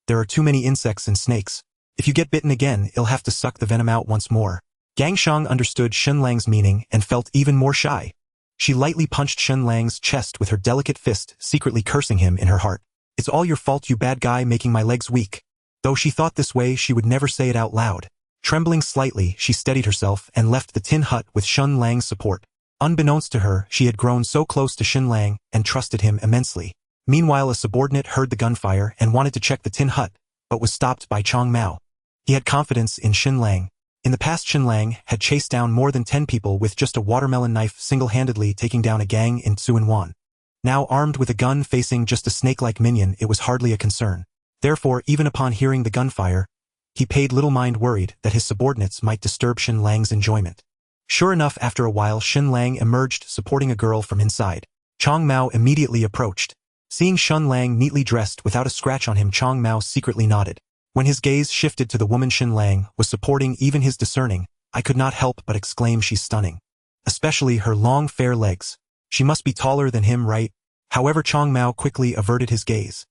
There are too many insects and snakes. If you get bitten again, you'll have to suck the venom out once more." Gang Shang understood Shen Lang's meaning and felt even more shy. She lightly punched Shen Lang's chest with her delicate fist, secretly cursing him in her heart. "It's all your fault, you bad guy, making my legs weak." Though she thought this way, she would never say it out loud. Trembling slightly, she steadied herself and left the tin hut with Shen Lang's support. Unbeknownst to her, she had grown so close to Shen Lang and trusted him immensely. Meanwhile, a subordinate heard the gunfire and wanted to check the tin hut, but was stopped by Chong Mao. He had confidence in Shen Lang. In the past, Shen Lang had chased down more than 10 people with just a watermelon knife, single-handedly taking down a gang in Tsuen Wan. Now, armed with a gun facing just a snake-like minion, it was hardly a concern. Therefore, even upon hearing the gunfire, he paid little mind, worried that his subordinates might disturb Shen Lang's enjoyment. Sure enough, after a while, Shen Lang emerged, supporting a girl from inside. Chong Mao immediately approached. Seeing Shen Lang neatly dressed without a scratch on him, Chong Mao secretly nodded. When his gaze shifted to the woman Shen Lang was supporting, even his discerning, I could not help but exclaim, "She's stunning. Especially her long, fair legs. She must be taller than him, right?" However, Chong Mao quickly averted his gaze.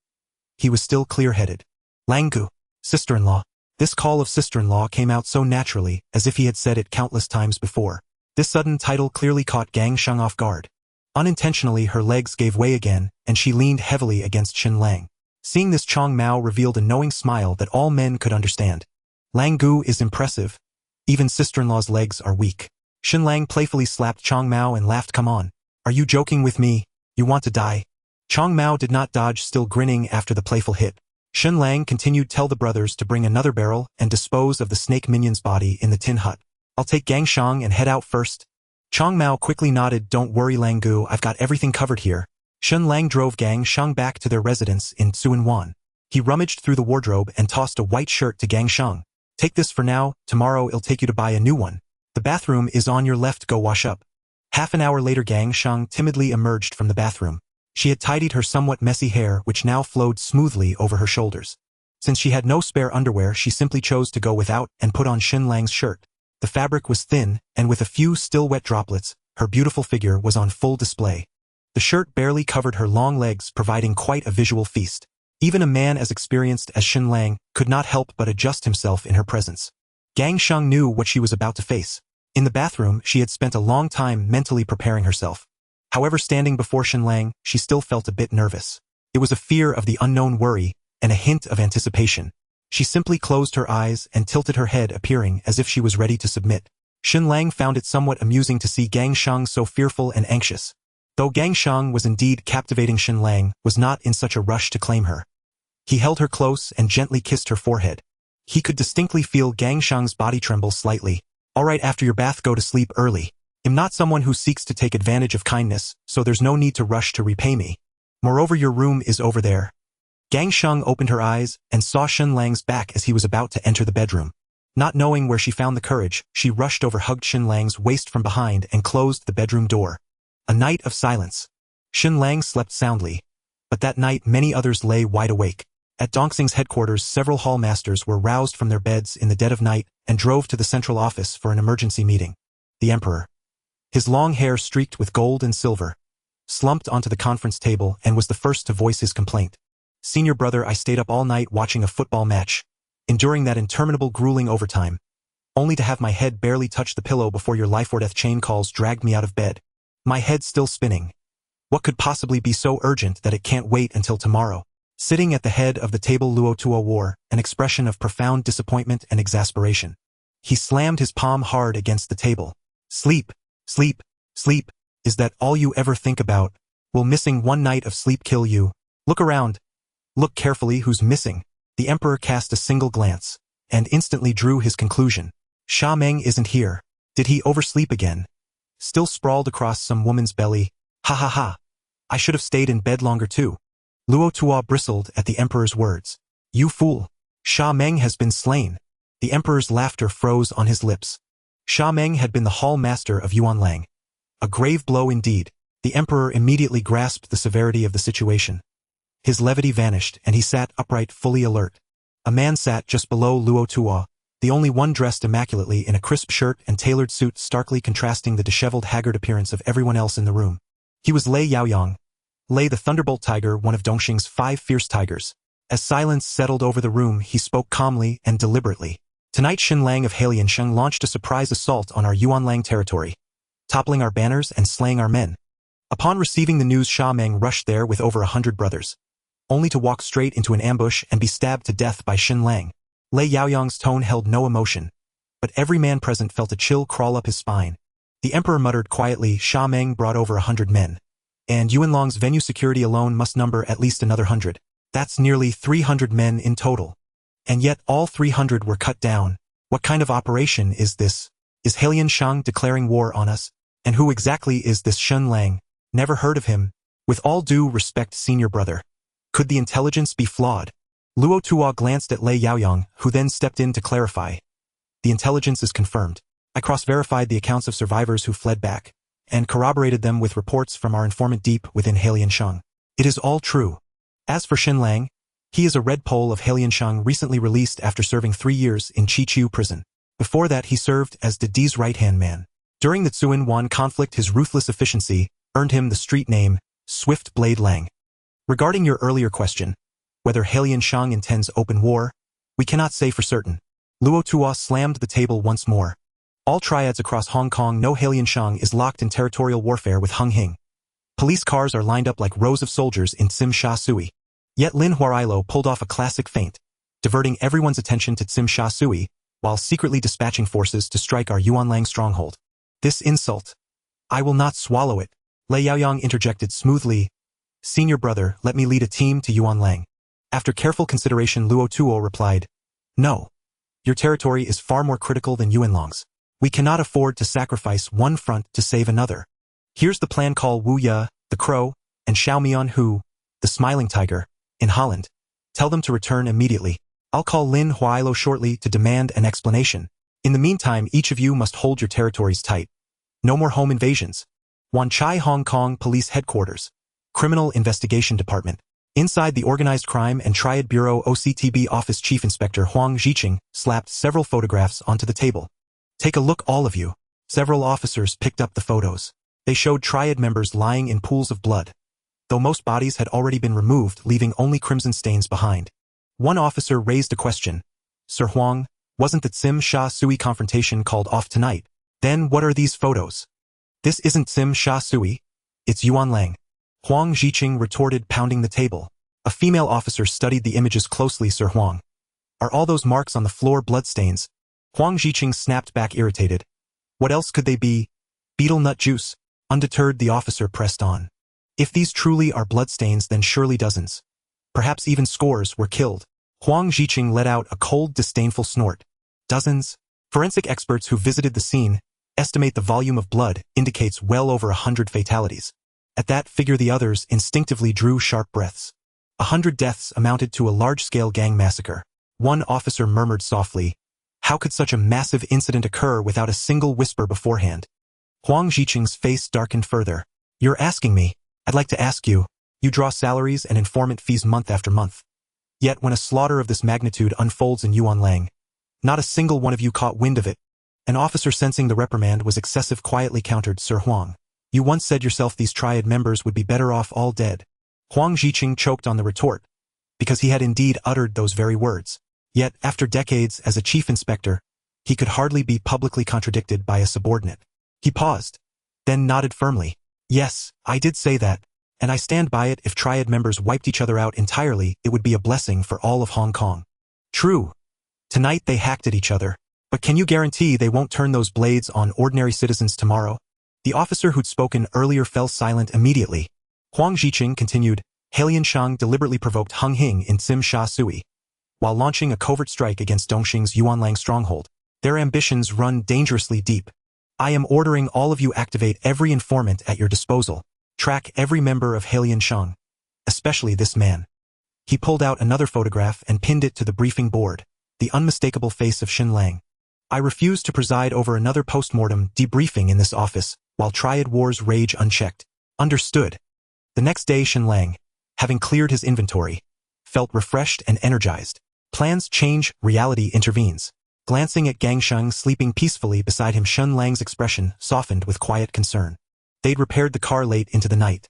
He was still clear-headed. "Langgu, sister-in-law." This call of sister-in-law came out so naturally, as if he had said it countless times before. This sudden title clearly caught Gang Shang off guard. Unintentionally, her legs gave way again, and she leaned heavily against Shen Lang. Seeing this, Chong Mao revealed a knowing smile that all men could understand. "Langgu is impressive. Even sister-in-law's legs are weak." Shen Lang playfully slapped Chong Mao and laughed. "Come on. Are you joking with me? You want to die?" Chong Mao did not dodge, still grinning after the playful hit. Shen Lang continued, "Tell the brothers to bring another barrel and dispose of the snake minion's body in the tin hut. I'll take Gang Shang and head out first." Chong Mao quickly nodded. "Don't worry, Langgu, I've got everything covered here." Shen Lang drove Gang Shang back to their residence in Tsuen Wan. He rummaged through the wardrobe and tossed a white shirt to Gang Shang. "Take this for now, tomorrow it'll take you to buy a new one. The bathroom is on your left, go wash up." Half an hour later, Gang Shang timidly emerged from the bathroom. She had tidied her somewhat messy hair, which now flowed smoothly over her shoulders. Since she had no spare underwear, she simply chose to go without and put on Shen Lang's shirt. The fabric was thin, and with a few still wet droplets, her beautiful figure was on full display. The shirt barely covered her long legs, providing quite a visual feast. Even a man as experienced as Shen Lang could not help but adjust himself in her presence. Gang Sheng knew what she was about to face. In the bathroom, she had spent a long time mentally preparing herself. However, standing before Shen Lang, she still felt a bit nervous. It was a fear of the unknown worry and a hint of anticipation. She simply closed her eyes and tilted her head, appearing as if she was ready to submit. Shen Lang found it somewhat amusing to see Gang Sheng so fearful and anxious. Though Gang Sheng was indeed captivating, Shen Lang was not in such a rush to claim her. He held her close and gently kissed her forehead. He could distinctly feel Gang Sheng's body tremble slightly. "All right, after your bath, go to sleep early. I'm not someone who seeks to take advantage of kindness, so there's no need to rush to repay me. Moreover, your room is over there." Gang Sheng opened her eyes and saw Shen Lang's back as he was about to enter the bedroom. Not knowing where she found the courage, she rushed over, hugged Shen Lang's waist from behind, and closed the bedroom door. A night of silence. Shen Lang slept soundly. But that night many others lay wide awake. At Dongxing's headquarters, several hallmasters were roused from their beds in the dead of night and drove to the central office for an emergency meeting. The emperor, his long hair streaked with gold and silver, slumped onto the conference table and was the first to voice his complaint. "Senior brother, I stayed up all night watching a football match, enduring that interminable grueling overtime, only to have my head barely touch the pillow before your life or death chain calls dragged me out of bed. My head still spinning. What could possibly be so urgent that it can't wait until tomorrow?" Sitting at the head of the table, Luo Tuo wore an expression of profound disappointment and exasperation. He slammed his palm hard against the table. "Sleep, sleep, sleep. Is that all you ever think about? Will missing one night of sleep kill you? Look around. Look carefully who's missing." The emperor cast a single glance and instantly drew his conclusion. Sha Meng isn't here. Did he oversleep again? Still sprawled across some woman's belly. Ha ha ha. I should have stayed in bed longer too. Luo Tuo bristled at the emperor's words. "You fool. Sha Meng has been slain." The emperor's laughter froze on his lips. Sha Meng had been the hall master of Yuan Lang. A grave blow indeed. The emperor immediately grasped the severity of the situation. His levity vanished and he sat upright, fully alert. A man sat just below Luo Tuo, the only one dressed immaculately in a crisp shirt and tailored suit, starkly contrasting the disheveled, haggard appearance of everyone else in the room. He was Lei Yaoyang, Lei the Thunderbolt Tiger, one of Dongxing's 5 fierce tigers. As silence settled over the room, he spoke calmly and deliberately. "Tonight Shen Lang of Heiliansheng launched a surprise assault on our Yuanlang territory, toppling our banners and slaying our men. Upon receiving the news, Sha Meng rushed there with over 100 brothers, only to walk straight into an ambush and be stabbed to death by Shen Lang." Lei Yaoyang's tone held no emotion, but every man present felt a chill crawl up his spine. The emperor muttered quietly, "Sha Meng brought over 100 men, and Yuanlong's venue security alone must number at least another 100. That's nearly 300 men in total. And yet all 300 were cut down. What kind of operation is this? Is Heiliansheng declaring war on us? And who exactly is this Shen Lang? Never heard of him. With all due respect, senior brother, could the intelligence be flawed?" Luo Tuo glanced at Lei Yaoyang, who then stepped in to clarify. "The intelligence is confirmed. I cross-verified the accounts of survivors who fled back, and corroborated them with reports from our informant deep within Heiliansheng. It is all true. As for Shen Lang, he is a red pole of Heiliansheng, recently released after serving 3 years in Chichiu prison. Before that, he served as Didi's right-hand man. During the Tsuen Wan conflict, his ruthless efficiency earned him the street name Swift Blade Lang. Regarding your earlier question, whether Heiliansheng intends open war, we cannot say for certain." Luo Tuo slammed the table once more. "All triads across Hong Kong know Heiliansheng is locked in territorial warfare with Hung Hing. Police cars are lined up like rows of soldiers in Tsim Sha Sui. Yet Lin Huarailo pulled off a classic feint, diverting everyone's attention to Tsim Sha Sui, while secretly dispatching forces to strike our Yuanlang stronghold. This insult. I will not swallow it." Lei Yaoyang interjected smoothly, "Senior brother, let me lead a team to Yuanlang." After careful consideration, Luo Tuo replied, "No. Your territory is far more critical than Yuanlong's. We cannot afford to sacrifice one front to save another. Here's the plan. Call Wu Ye, the Crow, and Xiao Mian Hu, the Smiling Tiger, in Holland. Tell them to return immediately. I'll call Lin Huailo shortly to demand an explanation. In the meantime, each of you must hold your territories tight. No more home invasions." Wan Chai, Hong Kong Police Headquarters, Criminal Investigation Department. Inside the Organized Crime and Triad Bureau OCTB Office, Chief Inspector Huang Ziqing slapped several photographs onto the table. "Take a look, all of you." Several officers picked up the photos. They showed Triad members lying in pools of blood, though most bodies had already been removed, leaving only crimson stains behind. One officer raised a question. Sir Huang, wasn't the Tsim Sha Sui confrontation called off tonight? Then what are these photos? This isn't Tsim Sha Sui. It's Yuan Lang. Huang Zhiqing retorted, pounding the table. A female officer studied the images closely. Sir Huang. Are all those marks on the floor bloodstains? Huang Zhiqing snapped back, irritated. What else could they be? Beetle nut juice. Undeterred, the officer pressed on. If these truly are bloodstains, then surely dozens, perhaps even scores, were killed. Huang Zhiqing let out a cold, disdainful snort. Dozens? Forensic experts who visited the scene estimate the volume of blood indicates well over 100 fatalities. At that figure, the others instinctively drew sharp breaths. 100 deaths amounted to a large-scale gang massacre. One officer murmured softly, how could such a massive incident occur without a single whisper beforehand? Huang Zhiqing's face darkened further. You're asking me. I'd like to ask you. You draw salaries and informant fees month after month. Yet when a slaughter of this magnitude unfolds in Yuan Lang, not a single one of you caught wind of it. An officer, sensing the reprimand was excessive, quietly countered. Sir Huang, you once said yourself these Triad members would be better off all dead. Huang Zhiqing choked on the retort, because he had indeed uttered those very words. Yet, after decades as a chief inspector, he could hardly be publicly contradicted by a subordinate. He paused, then nodded firmly. Yes, I did say that, and I stand by it. If Triad members wiped each other out entirely, it would be a blessing for all of Hong Kong. True. Tonight they hacked at each other. But can you guarantee they won't turn those blades on ordinary citizens tomorrow? The officer who'd spoken earlier fell silent immediately. Huang Zhiqing continued, Lian Shang deliberately provoked Hung Hing in Tsim Sha Sui, while launching a covert strike against Dongxing's Yuan Lang stronghold. Their ambitions run dangerously deep. I am ordering all of you activate every informant at your disposal. Track every member of Lian Shang, especially this man. He pulled out another photograph and pinned it to the briefing board, the unmistakable face of Shen Lang. I refuse to preside over another post-mortem debriefing in this office, while Triad wars rage unchecked. Understood. The next day, Shen Lang, having cleared his inventory, felt refreshed and energized. Plans change, reality intervenes. Glancing at Gangsheng sleeping peacefully beside him, Shen Lang's expression softened with quiet concern. They'd repaired the car late into the night,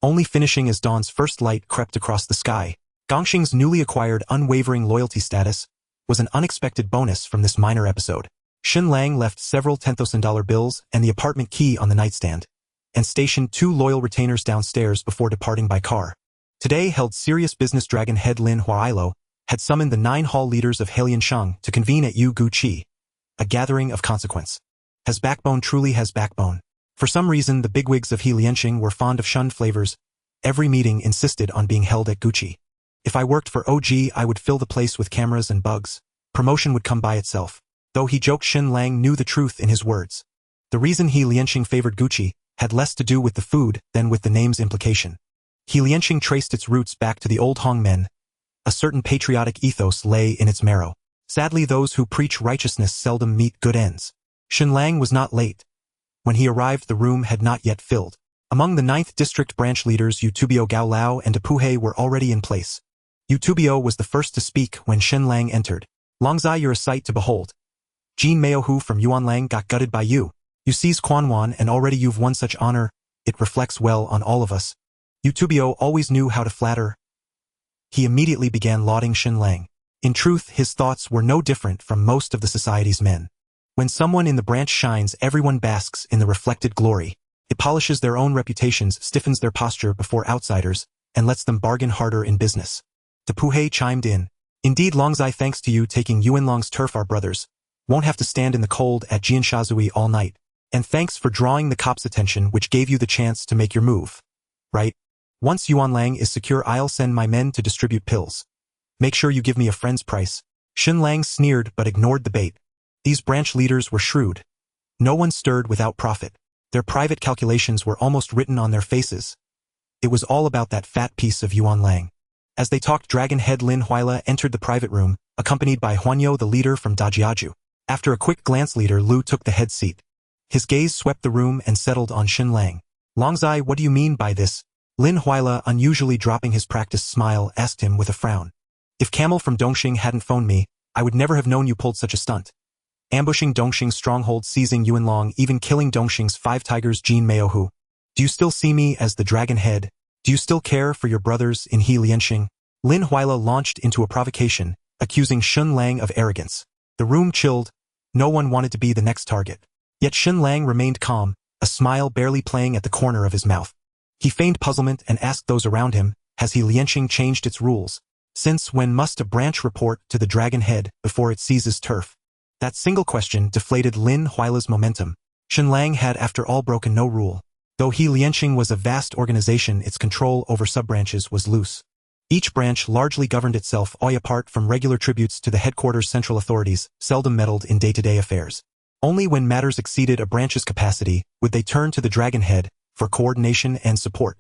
only finishing as dawn's first light crept across the sky. Gangsheng's newly acquired unwavering loyalty status was an unexpected bonus from this minor episode. Shen Lang left several $10,000 bills and the apartment key on the nightstand, and stationed 2 loyal retainers downstairs before departing by car. Today held serious business. Dragon head Lin Huailo had summoned the 9 hall leaders of Lian Shang to convene at Yu Gu Chi, a gathering of consequence. Has backbone, truly has backbone. For some reason, the bigwigs of Lianxing were fond of shunned flavors. Every meeting insisted on being held at Gucci. If I worked for OG, I would fill the place with cameras and bugs. Promotion would come by itself. Though he joked, Shen Lang knew the truth in his words. The reason Lianxing favored Gucci had less to do with the food than with the name's implication. Lianxing traced its roots back to the old Hong men. A certain patriotic ethos lay in its marrow. Sadly, those who preach righteousness seldom meet good ends. Shen Lang was not late. When he arrived, the room had not yet filled. Among the 9th District branch leaders, Eutubio Gao Lao and Dupuhe were already in place. Eutubio was the first to speak when Shen Lang entered. Longzai, you're a sight to behold. Jean Maohu from Yuan Lang got gutted by you. You seized Quan Wan and already you've won such honor. It reflects well on all of us. Eutubio always knew how to flatter. He immediately began lauding Shen Lang. In truth, his thoughts were no different from most of the society's men. When someone in the branch shines, everyone basks in the reflected glory. It polishes their own reputations, stiffens their posture before outsiders, and lets them bargain harder in business. Dupuhe chimed in. Indeed, Longzai, thanks to you taking Yuan Long's turf, our brothers won't have to stand in the cold at Jianshazui all night. And thanks for drawing the cops' attention, which gave you the chance to make your move. Right? Once Yuan Lang is secure, I'll send my men to distribute pills. Make sure you give me a friend's price. Shen Lang sneered but ignored the bait. These branch leaders were shrewd. No one stirred without profit. Their private calculations were almost written on their faces. It was all about that fat piece of Yuan Lang. As they talked, Dragon head Lin Huaila entered the private room, accompanied by Huanyo, the leader from Dajiaju. After a quick glance, Leader Lu took the head seat. His gaze swept the room and settled on Shen Lang. Longzai, what do you mean by this? Lin Huaila, unusually dropping his practiced smile, asked him with a frown. If Camel from Dongxing hadn't phoned me, I would never have known you pulled such a stunt. Ambushing Dongxing's stronghold, seizing Yuan Long, even killing Dongxing's 5 tigers, Jean Maohu. Do you still see me as the dragon head? Do you still care for your brothers in He Lianxing? Lin Huila launched into a provocation, accusing Shen Lang of arrogance. The room chilled. No one wanted to be the next target. Yet Shen Lang remained calm, a smile barely playing at the corner of his mouth. He feigned puzzlement and asked those around him, has He Lianxing changed its rules? Since when must a branch report to the dragon head before it seizes turf? That single question deflated Lin Huila's momentum. Shen Lang had after all broken no rule. Though He Lianxing was a vast organization, its control over sub-branches was loose. Each branch largely governed itself apart from regular tributes to the headquarters' central authorities, seldom meddled in day-to-day affairs. Only when matters exceeded a branch's capacity would they turn to the dragon head for coordination and support.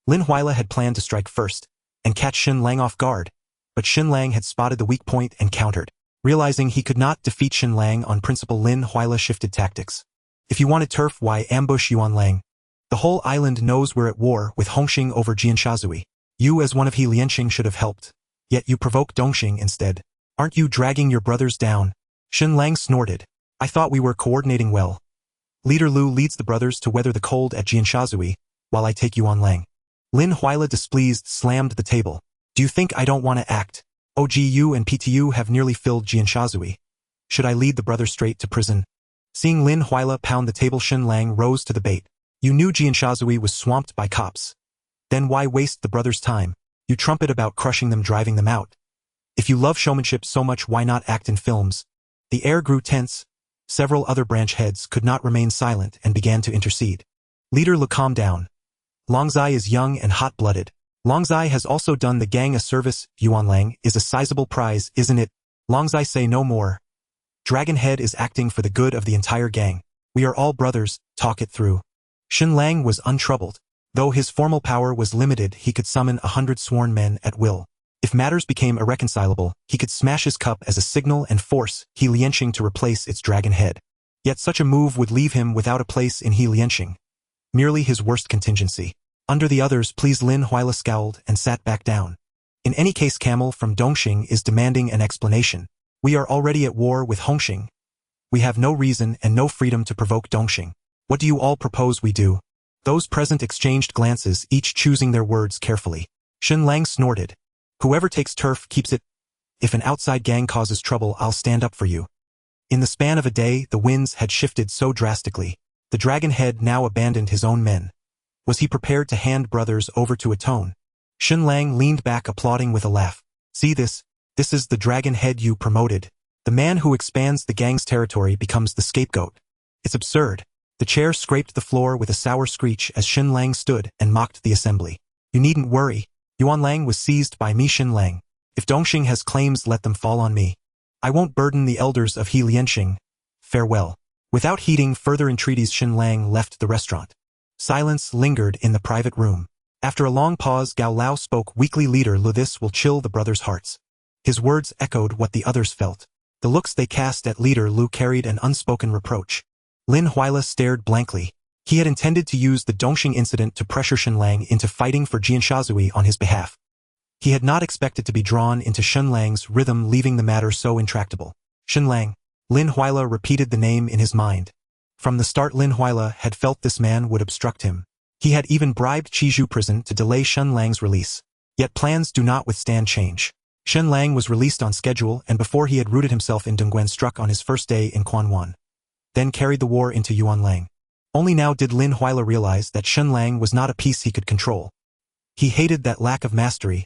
Lin Huila had planned to strike first and catch Shen Lang off guard, but Shen Lang had spotted the weak point and countered. Realizing he could not defeat Shen Lang on principle, Lin Huila shifted tactics. If you wanted turf, why ambush Yuan Lang? The whole island knows we're at war with Hongxing over Jianshazui. You as one of He Lianxing should have helped. Yet you provoke Dongxing instead. Aren't you dragging your brothers down? Shen Lang snorted. I thought we were coordinating well. Leader Lu leads the brothers to weather the cold at Jianshazui, while I take Yuan Lang. Lin Huila, displeased, slammed the table. Do you think I don't want to act? OGU and PTU have nearly filled Jianshazui. Should I lead the brothers straight to prison? Seeing Lin Huila pound the table, Shen Lang rose to the bait. You knew Jianshazui was swamped by cops. Then why waste the brothers' time? You trumpet about crushing them, driving them out. If you love showmanship so much, why not act in films? The air grew tense. Several other branch heads could not remain silent and began to intercede. Leader Lu, calm down. Longzai is young and hot-blooded. Longzai has also done the gang a service. Yuan Lang is a sizable prize, isn't it? Longzai, say no more. Dragon Head is acting for the good of the entire gang. We are all brothers, talk it through. Shen Lang was untroubled. Though his formal power was limited, he could summon 100 sworn men at will. If matters became irreconcilable, he could smash his cup as a signal and force He Lianxing to replace its dragon head. Yet such a move would leave him without a place in He Lianxing. Merely his worst contingency. Under the others, please. Lin Huila scowled and sat back down. In any case, Camel from Dongxing is demanding an explanation. We are already at war with Hongxing. We have no reason and no freedom to provoke Dongxing. What do you all propose we do? Those present exchanged glances, each choosing their words carefully. Shen Lang snorted. Whoever takes turf keeps it. If an outside gang causes trouble, I'll stand up for you. In the span of a day, the winds had shifted so drastically. The dragon head now abandoned his own men. Was he prepared to hand brothers over to atone? Shen Lang leaned back, applauding with a laugh. See this? This is the dragon head you promoted. The man who expands the gang's territory becomes the scapegoat. It's absurd. The chair scraped the floor with a sour screech as Shen Lang stood and mocked the assembly. You needn't worry. Yuan Lang was seized by me, Shen Lang. If Dongxing has claims, let them fall on me. I won't burden the elders of He Lianxing. Farewell. Without heeding further entreaties, Shen Lang left the restaurant. Silence lingered in the private room. After a long pause, Gao Lao spoke weakly. Leader Lu, this will chill the brothers' hearts. His words echoed what the others felt. The looks they cast at Leader Lu carried an unspoken reproach. Lin Huila stared blankly. He had intended to use the Dongxing incident to pressure Shen Lang into fighting for Jianshazui on his behalf. He had not expected to be drawn into Shen Lang's rhythm, leaving the matter so intractable. Shen Lang. Lin Huila repeated the name in his mind. From the start, Lin Huila had felt this man would obstruct him. He had even bribed Chizhu prison to delay Shen Lang's release. Yet plans do not withstand change. Shen Lang was released on schedule, and before he had rooted himself in Dongguan, struck on his first day in Kowloon. Then carried the war into Yuan Lang. Only now did Lin Huila realize that Shen Lang was not a piece he could control. He hated that lack of mastery.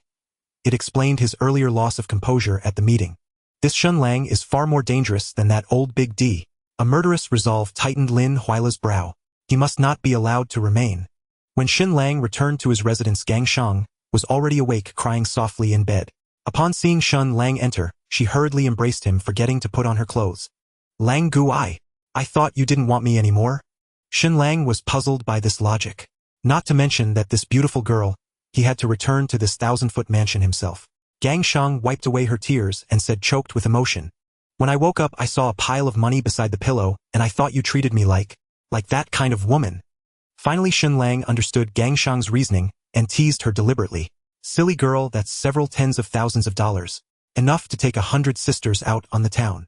It explained his earlier loss of composure at the meeting. This Shen Lang is far more dangerous than that old Big D. A murderous resolve tightened Lin Huila's brow. He must not be allowed to remain. When Shen Lang returned to his residence, Gang Shang was already awake, crying softly in bed. Upon seeing Shen Lang enter, she hurriedly embraced him, forgetting to put on her clothes. Lang Gu, I thought you didn't want me anymore? Shen Lang was puzzled by this logic. Not to mention that this beautiful girl, he had to return to this 1,000-foot mansion himself. Gang Shang wiped away her tears and said, choked with emotion. When I woke up, I saw a pile of money beside the pillow, and I thought you treated me like that kind of woman. Finally, Shen Lang understood Gang Shang's reasoning and teased her deliberately. Silly girl, that's several tens of thousands of dollars. Enough to take 100 sisters out on the town.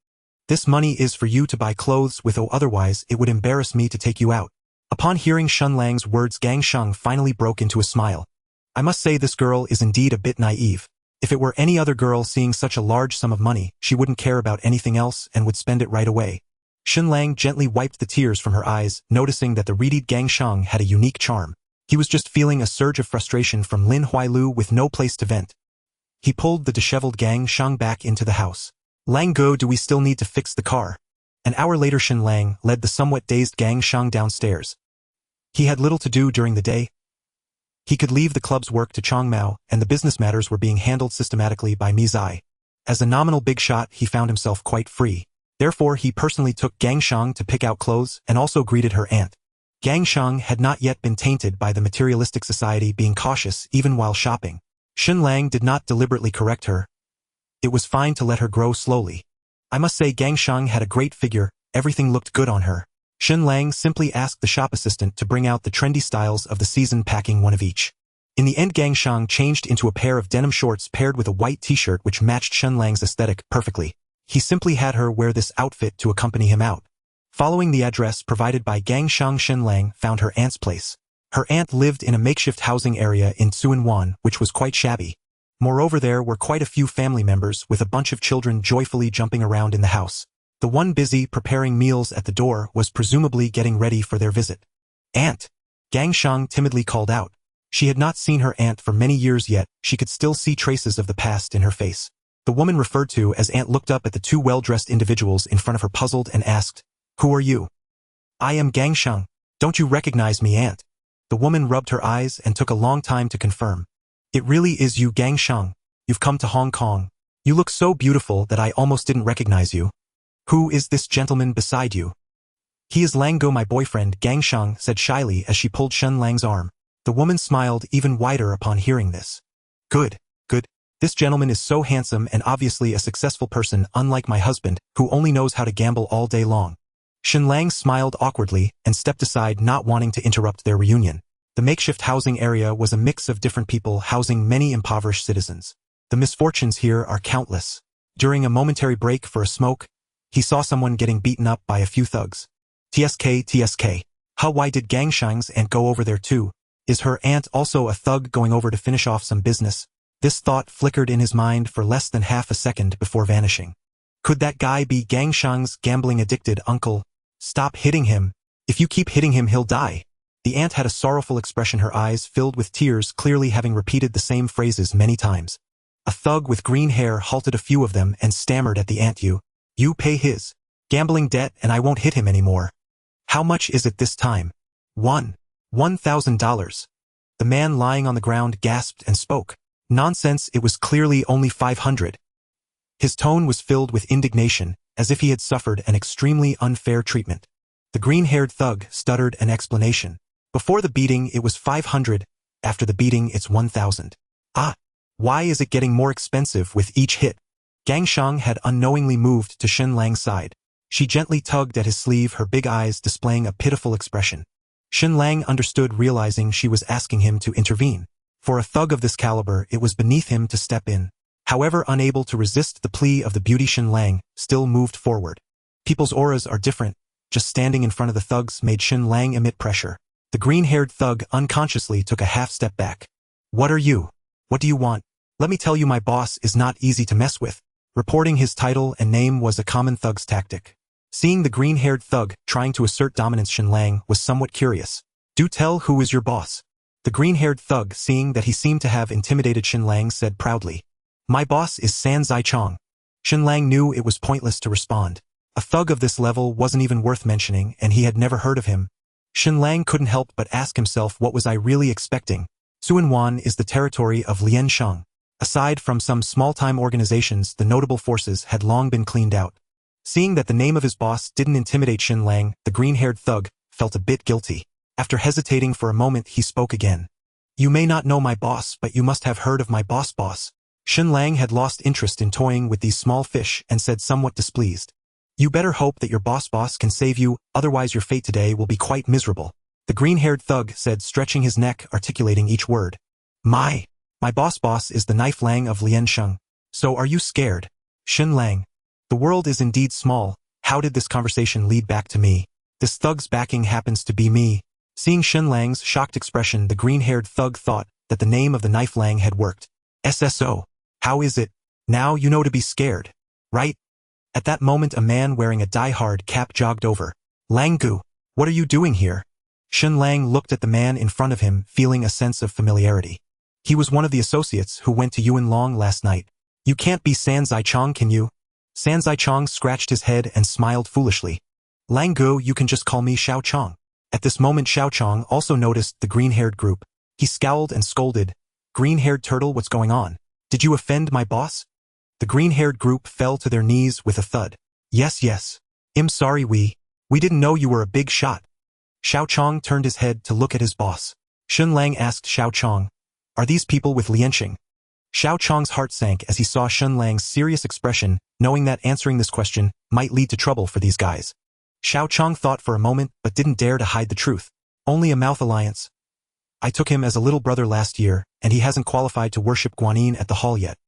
This money is for you to buy clothes with, otherwise it would embarrass me to take you out. Upon hearing Shen Lang's words, Gang Shang finally broke into a smile. I must say this girl is indeed a bit naive. If it were any other girl seeing such a large sum of money, she wouldn't care about anything else and would spend it right away. Shen Lang gently wiped the tears from her eyes, noticing that the reedied Gang Sheng had a unique charm. He was just feeling a surge of frustration from Lin Huailu with no place to vent. He pulled the disheveled Gang Sheng back into the house. Lang Go, do we still need to fix the car? An hour later Shen Lang led the somewhat dazed Gang Sheng downstairs. He had little to do during the day. He could leave the club's work to Chongmao, and the business matters were being handled systematically by Mi Zai. As a nominal big shot, he found himself quite free. Therefore, he personally took Gang Sheng to pick out clothes and also greeted her aunt. Gang Sheng had not yet been tainted by the materialistic society being cautious even while shopping. Shen Lang did not deliberately correct her. It was fine to let her grow slowly. I must say Gang Sheng had a great figure, everything looked good on her. Shen Lang simply asked the shop assistant to bring out the trendy styles of the season, packing one of each. In the end, Gang Sheng changed into a pair of denim shorts paired with a white t-shirt which matched Shen Lang's aesthetic perfectly. He simply had her wear this outfit to accompany him out. Following the address provided by Gang Sheng, Shen Lang found her aunt's place. Her aunt lived in a makeshift housing area in Tsuen Wan, which was quite shabby. Moreover, there were quite a few family members with a bunch of children joyfully jumping around in the house. The one busy preparing meals at the door was presumably getting ready for their visit. Aunt! Gang Sheng timidly called out. She had not seen her aunt for many years yet, she could still see traces of the past in her face. The woman referred to as aunt looked up at the two well-dressed individuals in front of her puzzled and asked, "Who are you?" "I am Gang Sheng. Don't you recognize me, aunt?" The woman rubbed her eyes and took a long time to confirm. "It really is you, Gang Sheng. You've come to Hong Kong. You look so beautiful that I almost didn't recognize you. Who is this gentleman beside you?" "He is Lang Go, my boyfriend," Gang Sheng said shyly as she pulled Shen Lang's arm. The woman smiled even wider upon hearing this. Good, good. This gentleman is so handsome and obviously a successful person, unlike my husband, who only knows how to gamble all day long." Shen Lang smiled awkwardly and stepped aside, not wanting to interrupt their reunion. The makeshift housing area was a mix of different people housing many impoverished citizens. The misfortunes here are countless. During a momentary break for a smoke, he saw someone getting beaten up by a few thugs. TSK. Why did Gang Sheng's aunt go over there too? Is her aunt also a thug going over to finish off some business? This thought flickered in his mind for less than half a second before vanishing. Could that guy be Gang Sheng's gambling-addicted uncle? Stop hitting him. If you keep hitting him, he'll die. The aunt had a sorrowful expression, her eyes filled with tears, clearly having repeated the same phrases many times. A thug with green hair halted a few of them and stammered at the aunt. You pay his gambling debt and I won't hit him anymore. How much is it this time? $1,000. The man lying on the ground gasped and spoke. Nonsense, it was clearly only 500. His tone was filled with indignation, as if he had suffered an extremely unfair treatment. The green-haired thug stuttered an explanation. Before the beating it was 500, after the beating it's 1,000. Ah, why is it getting more expensive with each hit? Gang Sheng had unknowingly moved to Shen Lang's side. She gently tugged at his sleeve, her big eyes displaying a pitiful expression. Shen Lang understood, realizing she was asking him to intervene. For a thug of this caliber, it was beneath him to step in. However, unable to resist the plea of the beauty, Shen Lang still moved forward. People's auras are different. Just standing in front of the thugs made Shen Lang emit pressure. The green-haired thug unconsciously took a half-step back. "What are you? What do you want? Let me tell you, my boss is not easy to mess with." Reporting his title and name was a common thug's tactic. Seeing the green-haired thug trying to assert dominance, Shen Lang was somewhat curious. "Do tell, who is your boss?" The green-haired thug, seeing that he seemed to have intimidated Shen Lang, said proudly. "My boss is San Zai Chong." Shen Lang knew it was pointless to respond. A thug of this level wasn't even worth mentioning, and he had never heard of him. Shen Lang couldn't help but ask himself, what was I really expecting? Tsuen Wan is the territory of Lian Sheng. Aside from some small-time organizations, the notable forces had long been cleaned out. Seeing that the name of his boss didn't intimidate Shen Lang, the green-haired thug felt a bit guilty. After hesitating for a moment, he spoke again. "You may not know my boss, but you must have heard of my boss. Shen Lang had lost interest in toying with these small fish and said, somewhat displeased. "You better hope that your boss can save you, otherwise your fate today will be quite miserable." The green-haired thug said, stretching his neck, articulating each word. My boss is the Knife Lang of Lian Sheng. So are you scared? Shen Lang. The world is indeed small. How did this conversation lead back to me? This thug's backing happens to be me. Seeing Shen Lang's shocked expression, the green-haired thug thought that the name of the knife Lang had worked. SSO. How is it? Now you know to be scared. Right? At that moment a man wearing a die-hard cap jogged over. Lang Gu, what are you doing here? Shen Lang looked at the man in front of him, feeling a sense of familiarity. He was one of the associates who went to Yuan Long last night. You can't be San Zichong, can you? San Zichong scratched his head and smiled foolishly. Lang Gu, you can just call me Xiao Chong. At this moment Xiao Chong also noticed the green-haired group. He scowled and scolded. Green-haired turtle, what's going on? Did you offend my boss? The green-haired group fell to their knees with a thud. Yes. I'm sorry we didn't know you were a big shot. Xiao Chong turned his head to look at his boss. Shen Lang asked Xiao Chong, are these people with Lianqing? Xiao Chong's heart sank as he saw Shen Lang's serious expression, knowing that answering this question might lead to trouble for these guys. Xiao Chong thought for a moment but didn't dare to hide the truth. Only a mouth alliance. I took him as a little brother last year, and he hasn't qualified to worship Guanyin at the hall yet.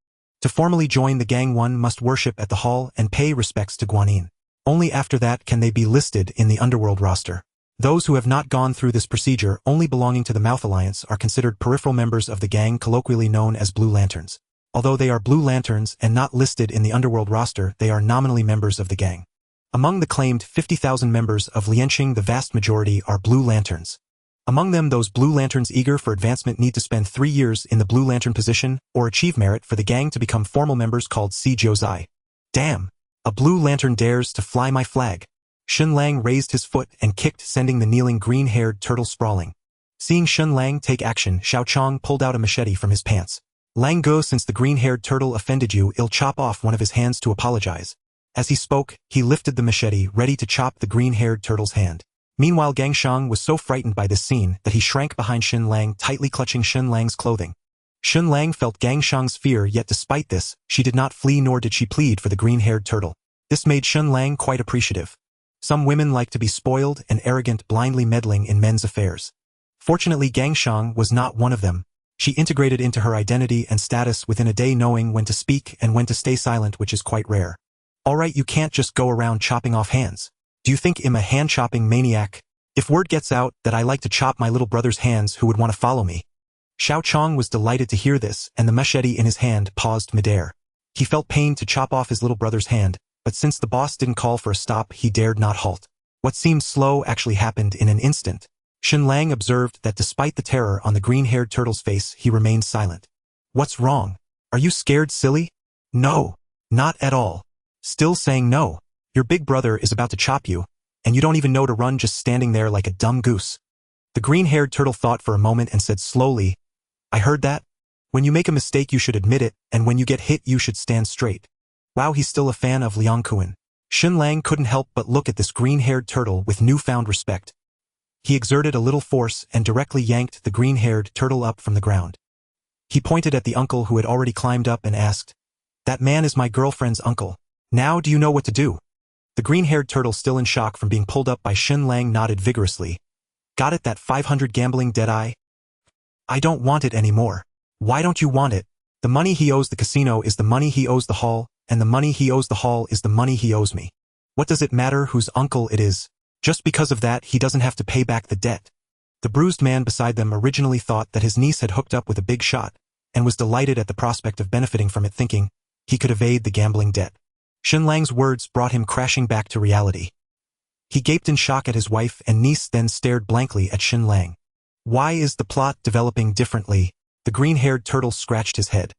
To formally join the gang, one must worship at the hall and pay respects to Guanyin. Only after that can they be listed in the Underworld roster. Those who have not gone through this procedure only belonging to the Mouth Alliance are considered peripheral members of the gang, colloquially known as Blue Lanterns. Although they are Blue Lanterns and not listed in the Underworld roster, they are nominally members of the gang. Among the claimed 50,000 members of Lianqing, the vast majority are Blue Lanterns. Among them, those Blue Lanterns eager for advancement need to spend 3 years in the Blue Lantern position or achieve merit for the gang to become formal members called Si Jiu Zai. Damn! A Blue Lantern dares to fly my flag. Shen Lang raised his foot and kicked, sending the kneeling green-haired turtle sprawling. Seeing Shen Lang take action, Xiao Chong pulled out a machete from his pants. Lang Go, since the green-haired turtle offended you, I'll chop off one of his hands to apologize. As he spoke, he lifted the machete, ready to chop the green-haired turtle's hand. Meanwhile, Gang Shang was so frightened by this scene that he shrank behind Shen Lang, tightly clutching Shen Lang's clothing. Shen Lang felt Gang Shang's fear, yet despite this, she did not flee nor did she plead for the green-haired turtle. This made Shen Lang quite appreciative. Some women like to be spoiled and arrogant, blindly meddling in men's affairs. Fortunately, Gang Shang was not one of them. She integrated into her identity and status within a day, knowing when to speak and when to stay silent, which is quite rare. Alright, you can't just go around chopping off hands. Do you think I'm a hand-chopping maniac? If word gets out that I like to chop my little brother's hands, who would want to follow me? Xiao Chong was delighted to hear this, and the machete in his hand paused midair. He felt pain to chop off his little brother's hand, but since the boss didn't call for a stop, he dared not halt. What seemed slow actually happened in an instant. Shen Lang observed that despite the terror on the green-haired turtle's face, he remained silent. What's wrong? Are you scared, silly? No. Not at all. Still saying no. Your big brother is about to chop you, and you don't even know to run, just standing there like a dumb goose. The green-haired turtle thought for a moment and said slowly, I heard that. When you make a mistake you should admit it, and when you get hit you should stand straight. Wow, he's still a fan of Liang Kuan. Shen Lang couldn't help but look at this green-haired turtle with newfound respect. He exerted a little force and directly yanked the green-haired turtle up from the ground. He pointed at the uncle who had already climbed up and asked, That man is my girlfriend's uncle. Now do you know what to do? The green-haired turtle, still in shock from being pulled up by Shen Lang, nodded vigorously. Got it, that 500 gambling deadeye? I don't want it anymore. Why don't you want it? The money he owes the casino is the money he owes the hall, and the money he owes the hall is the money he owes me. What does it matter whose uncle it is? Just because of that he doesn't have to pay back the debt. The bruised man beside them originally thought that his niece had hooked up with a big shot, and was delighted at the prospect of benefiting from it, thinking he could evade the gambling debt. Shen Lang's words brought him crashing back to reality. He gaped in shock at his wife and niece, then stared blankly at Shen Lang. Why is the plot developing differently? The green-haired turtle scratched his head.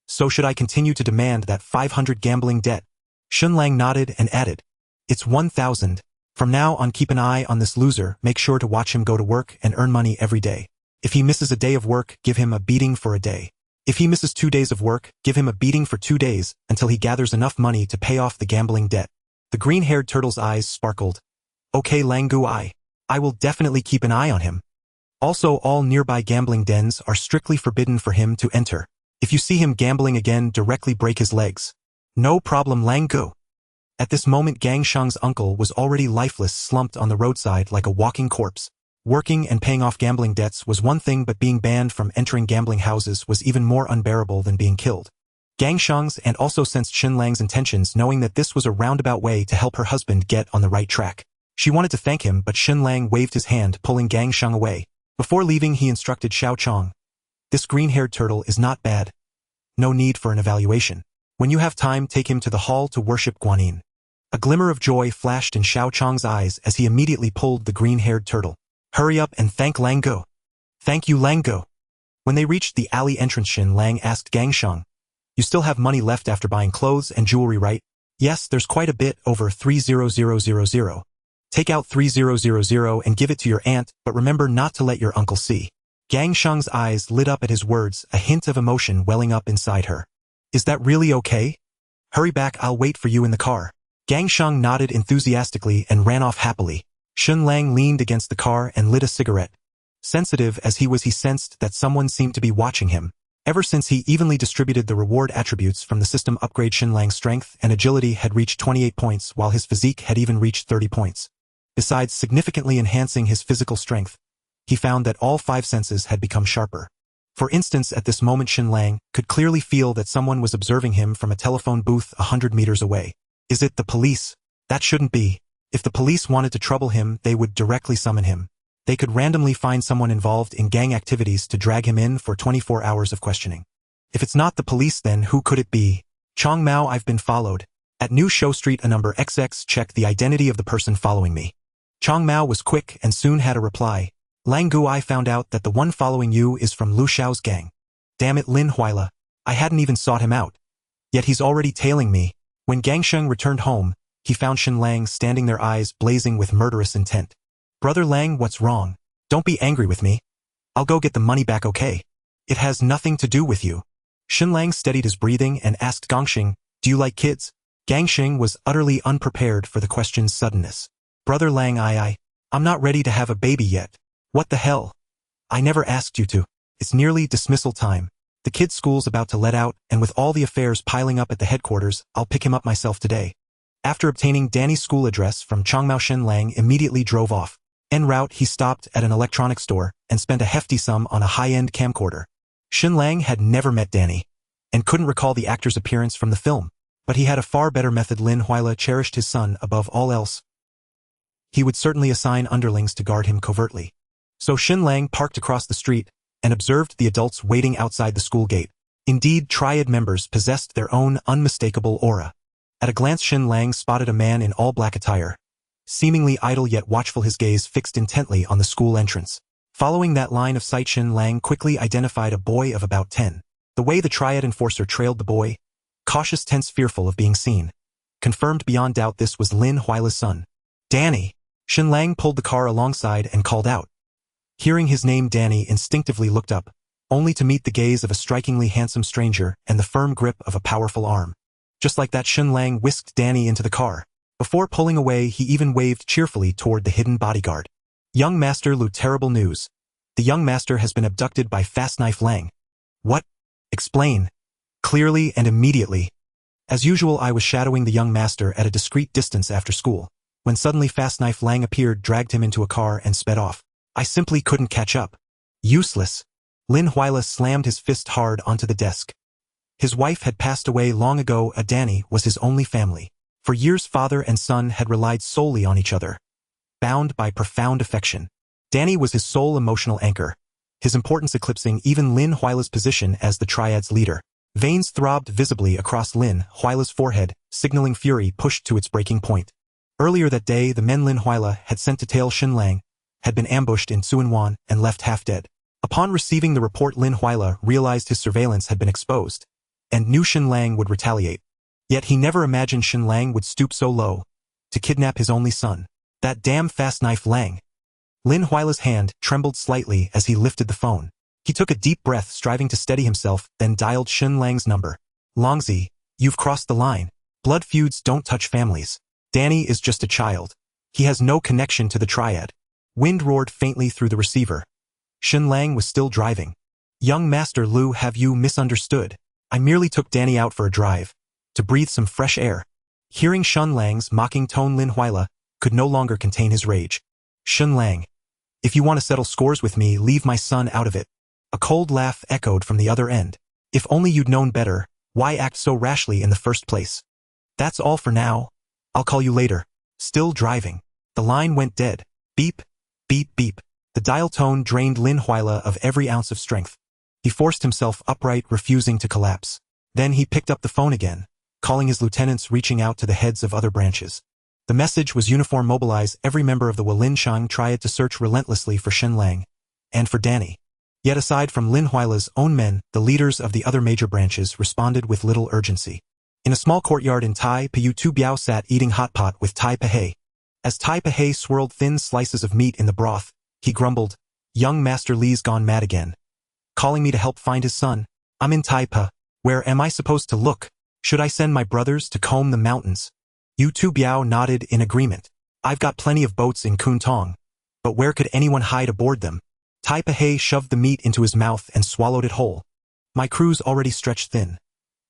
So should I continue to demand that 500 gambling debt? Shen Lang nodded and added, It's 1,000. From now on, keep an eye on this loser, make sure to watch him go to work and earn money every day. If he misses a day of work, give him a beating for a day. If he misses 2 days of work, give him a beating for 2 days, until he gathers enough money to pay off the gambling debt. The green-haired turtle's eyes sparkled. Okay, Lang Gu, I will definitely keep an eye on him. Also, all nearby gambling dens are strictly forbidden for him to enter. If you see him gambling again, directly break his legs. No problem, Lang Gu. At this moment, Gang Shang's uncle was already lifeless, slumped on the roadside like a walking corpse. Working and paying off gambling debts was one thing, but being banned from entering gambling houses was even more unbearable than being killed. Gang Shang's and also sensed Shen Lang's intentions, knowing that this was a roundabout way to help her husband get on the right track. She wanted to thank him, but Shen Lang waved his hand, pulling Gang Shang away. Before leaving, he instructed Xiao Chong. This green-haired turtle is not bad. No need for an evaluation. When you have time, take him to the hall to worship Guanyin. A glimmer of joy flashed in Xiao Chang's eyes as he immediately pulled the green-haired turtle. Hurry up and thank Lang Go. Thank you, Lang Go. When they reached the alley entrance, Shen Lang asked Gang Sheng, you still have money left after buying clothes and jewelry, right? Yes, there's quite a bit, over 30000. Take out 3000 and give it to your aunt, but remember not to let your uncle see. Gang Sheng's eyes lit up at his words, a hint of emotion welling up inside her. Is that really okay? Hurry back, I'll wait for you in the car. Gang Sheng nodded enthusiastically and ran off happily. Shen Lang leaned against the car and lit a cigarette. Sensitive as he was, he sensed that someone seemed to be watching him. Ever since he evenly distributed the reward attributes from the system upgrade, Shen Lang's strength and agility had reached 28 points, while his physique had even reached 30 points. Besides significantly enhancing his physical strength, he found that all 5 senses had become sharper. For instance, at this moment Shen Lang could clearly feel that someone was observing him from a telephone booth 100 meters away. Is it the police? That shouldn't be. If the police wanted to trouble him, they would directly summon him. They could randomly find someone involved in gang activities to drag him in for 24 hours of questioning. If it's not the police, then who could it be? Chong Mao, I've been followed. At New Show Street, a number XX, check the identity of the person following me. Chong Mao was quick and soon had a reply. Lang Gu, I found out that the one following you is from Lu Xiao's gang. Damn it, Lin Huila. I hadn't even sought him out. Yet he's already tailing me. When Gang Sheng returned home, he found Shen Lang standing there, eyes blazing with murderous intent. Brother Lang, what's wrong? Don't be angry with me. I'll go get the money back, okay? It has nothing to do with you. Shen Lang steadied his breathing and asked Gangxing, do you like kids? Gangxing was utterly unprepared for the question's suddenness. Brother Lang, I'm not ready to have a baby yet. What the hell? I never asked you to. It's nearly dismissal time. The kid's school's about to let out, and with all the affairs piling up at the headquarters, I'll pick him up myself today. After obtaining Danny's school address from Chongmao, Shen Lang immediately drove off. En route, he stopped at an electronics store and spent a hefty sum on a high-end camcorder. Shen Lang had never met Danny and couldn't recall the actor's appearance from the film, but he had a far better method. Lin Huila cherished his son above all else. He would certainly assign underlings to guard him covertly. So Shen Lang parked across the street and observed the adults waiting outside the school gate. Indeed, Triad members possessed their own unmistakable aura. At a glance, Shen Lang spotted a man in all-black attire, seemingly idle yet watchful, his gaze fixed intently on the school entrance. Following that line of sight, Shen Lang quickly identified a boy of about 10. The way the Triad enforcer trailed the boy, cautious, tense, fearful of being seen, confirmed beyond doubt this was Lin Huila's son. Danny! Shen Lang pulled the car alongside and called out. Hearing his name, Danny instinctively looked up, only to meet the gaze of a strikingly handsome stranger and the firm grip of a powerful arm. Just like that, Shen Lang whisked Danny into the car. Before pulling away, he even waved cheerfully toward the hidden bodyguard. Young Master Lu, terrible news. The young master has been abducted by Fast Knife Lang. What? Explain. Clearly and immediately. As usual, I was shadowing the young master at a discreet distance after school, when suddenly Fast Knife Lang appeared, dragged him into a car and sped off. I simply couldn't catch up. Useless. Lin Huila slammed his fist hard onto the desk. His wife had passed away long ago. Danny was his only family. For years, father and son had relied solely on each other, bound by profound affection. Danny was his sole emotional anchor, his importance eclipsing even Lin Huila's position as the Triad's leader. Veins throbbed visibly across Lin Huila's forehead, signaling fury pushed to its breaking point. Earlier that day, the men Lin Huila had sent to tail Shen Lang had been ambushed in Tsuen Wan and left half dead. Upon receiving the report, Lin Huila realized his surveillance had been exposed, and knew Shen Lang would retaliate. Yet he never imagined Shen Lang would stoop so low to kidnap his only son. That damn Fast Knife Lang. Lin Huila's hand trembled slightly as he lifted the phone. He took a deep breath, striving to steady himself, then dialed Shen Lang's number. Longzi, you've crossed the line. Blood feuds don't touch families. Danny is just a child. He has no connection to the Triad. Wind roared faintly through the receiver. Shen Lang was still driving. Young Master Lu, have you misunderstood? I merely took Danny out for a drive, to breathe some fresh air. Hearing Shen Lang's mocking tone, Lin Huila could no longer contain his rage. Shen Lang, if you want to settle scores with me, leave my son out of it. A cold laugh echoed from the other end. If only you'd known better, why act so rashly in the first place? That's all for now. I'll call you later. Still driving. The line went dead. Beep, beep, beep. The dial tone drained Lin Huila of every ounce of strength. He forced himself upright, refusing to collapse. Then he picked up the phone again, calling his lieutenants, reaching out to the heads of other branches. The message was uniform: mobilize every member of the Wo Shing Triad to search relentlessly for Shen Lang and for Danny. Yet aside from Lin Huaila's own men, the leaders of the other major branches responded with little urgency. In a small courtyard in Tai Pu, Tu Biao sat eating hot pot with Tai Pehei. As Tai Pehei swirled thin slices of meat in the broth, he grumbled, "Young Master Li's gone mad again. Calling me to help find his son. I'm in Tai Pa. Where am I supposed to look? Should I send my brothers to comb the mountains?" Yu Tu Biao nodded in agreement. "I've got plenty of boats in Kun Tong. But where could anyone hide aboard them?" Tai Pehei shoved the meat into his mouth and swallowed it whole. "My crew's already stretched thin.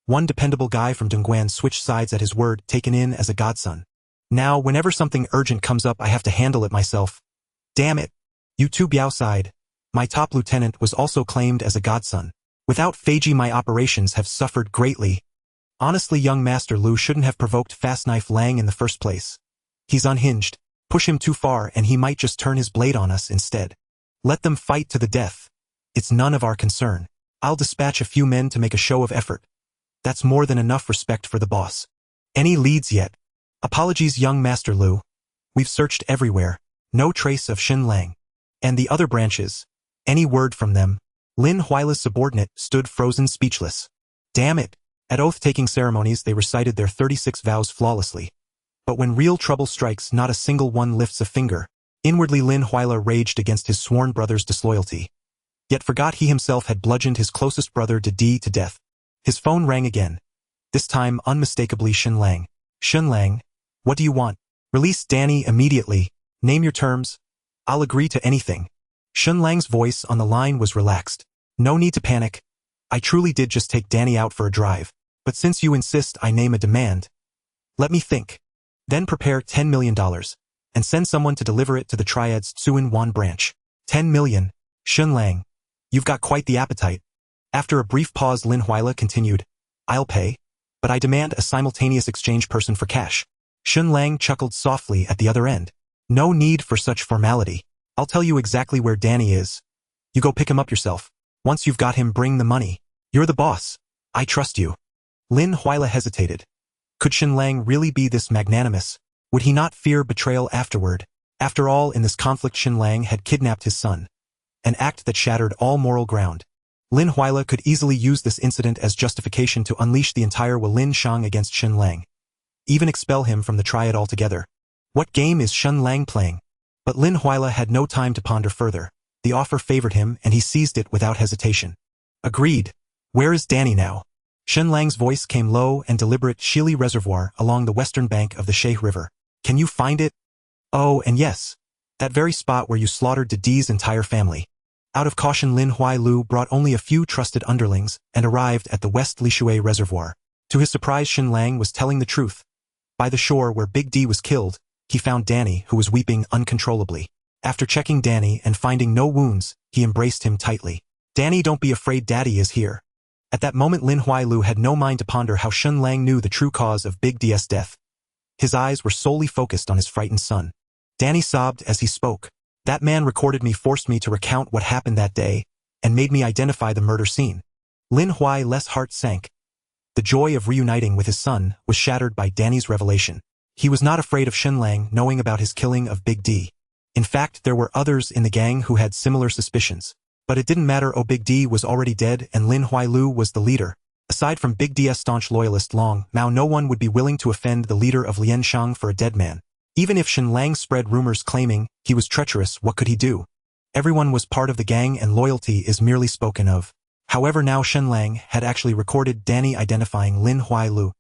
One dependable guy from Dongguan switched sides at his word, taken in as a godson. Now, whenever something urgent comes up, I have to handle it myself. Damn it." Yu Tu Biao sighed. "My top lieutenant was also claimed as a godson. Without Feiji, my operations have suffered greatly. Honestly, young Master Lu shouldn't have provoked Fast Knife Lang in the first place. He's unhinged. Push him too far and he might just turn his blade on us instead. Let them fight to the death. It's none of our concern. I'll dispatch a few men to make a show of effort. That's more than enough respect for the boss. Any leads yet?" "Apologies, young Master Lu. We've searched everywhere. No trace of Shen Lang. And the other branches. Any word from them?" Lin Huaila's subordinate stood frozen, speechless. Damn it. At oath-taking ceremonies they recited their 36 vows flawlessly. But when real trouble strikes, not a single one lifts a finger. Inwardly, Lin Huaila raged against his sworn brother's disloyalty. Yet forgot he himself had bludgeoned his closest brother Didi to death. His phone rang again. This time unmistakably Shen Lang. "Shen Lang, what do you want?" "Release Danny immediately. Name your terms. I'll agree to anything." Shen Lang's voice on the line was relaxed. "No need to panic. I truly did just take Danny out for a drive. But since you insist I name a demand, let me think. Then prepare $10 million. And send someone to deliver it to the Triads' Tsuen Wan branch." $10 million. Shen Lang, you've got quite the appetite." After a brief pause, Lin Huaila continued, "I'll pay, but I demand a simultaneous exchange person for cash." Shen Lang chuckled softly at the other end. "No need for such formality. I'll tell you exactly where Danny is. You go pick him up yourself. Once you've got him, bring the money. You're the boss. I trust you." Lin Huaila hesitated. Could Shen Lang really be this magnanimous? Would he not fear betrayal afterward? After all, in this conflict Shen Lang had kidnapped his son. An act that shattered all moral ground. Lin Huaila could easily use this incident as justification to unleash the entire Wo Shing against Shen Lang. Even expel him from the Triad altogether. What game is Shen Lang playing? But Lin Huaila had no time to ponder further. The offer favored him and he seized it without hesitation. "Agreed. Where is Danny now?" Shen Lang's voice came low and deliberate. "Shili Reservoir along the western bank of the Shay River. Can you find it?" "Oh, and yes. That very spot where you slaughtered Didi's entire family." Out of caution, Lin Huailu brought only a few trusted underlings and arrived at the West Lishui Reservoir. To his surprise, Shen Lang was telling the truth. By the shore where Big D was killed, he found Danny, who was weeping uncontrollably. After checking Danny and finding no wounds, he embraced him tightly. "Danny, don't be afraid, Daddy is here." At that moment, Lin Huailu had no mind to ponder how Shen Lang knew the true cause of Big D's death. His eyes were solely focused on his frightened son. Danny sobbed as he spoke. "That man recorded me, forced me to recount what happened that day, and made me identify the murder scene." Lin Huaila's heart sank. The joy of reuniting with his son was shattered by Danny's revelation. He was not afraid of Shen Lang knowing about his killing of Big D. In fact, there were others in the gang who had similar suspicions. But it didn't matter. Big D was already dead and Lin Huailu was the leader. Aside from Big D's staunch loyalist Long Mao, no one would be willing to offend the leader of Lianshang for a dead man. Even if Shen Lang spread rumors claiming he was treacherous, what could he do? Everyone was part of the gang and loyalty is merely spoken of. However, now Shen Lang had actually recorded Danny identifying Lin Huailu.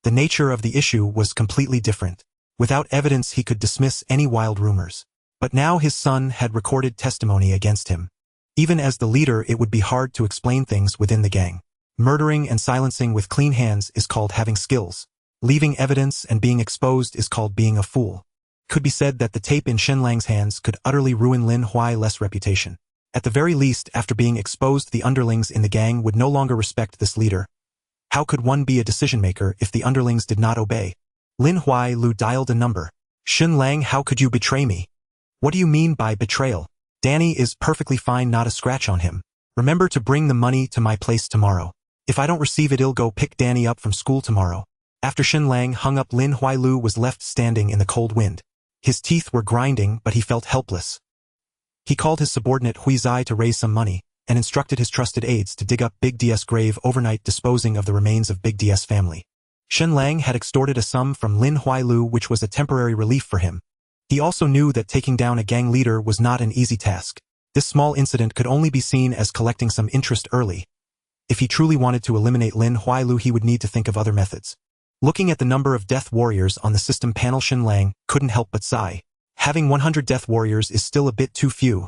The nature of the issue was completely different. Without evidence, he could dismiss any wild rumors. But now his son had recorded testimony against him. Even as the leader, it would be hard to explain things within the gang. Murdering and silencing with clean hands is called having skills. Leaving evidence and being exposed is called being a fool. Could be said that the tape in Shen Lang's hands could utterly ruin Lin Huaila's reputation. At the very least, after being exposed, the underlings in the gang would no longer respect this leader. How could one be a decision-maker if the underlings did not obey? Lin Huailu dialed a number. "Shen Lang, how could you betray me?" "What do you mean by betrayal? Danny is perfectly fine, not a scratch on him." Remember to bring the money to my place tomorrow. If I don't receive it, I'll go pick Danny up from school tomorrow. After Shen Lang hung up, Lin Huailu was left standing in the cold wind. His teeth were grinding, but he felt helpless. He called his subordinate Hui Zai to raise some money, and instructed his trusted aides to dig up Big D's grave overnight, disposing of the remains of Big D's family. Shen Lang had extorted a sum from Lin Huailu, which was a temporary relief for him. He also knew that taking down a gang leader was not an easy task. This small incident could only be seen as collecting some interest early. If he truly wanted to eliminate Lin Huailu, he would need to think of other methods. Looking at the number of death warriors on the system panel, Shen Lang couldn't help but sigh. Having 100 death warriors is still a bit too few.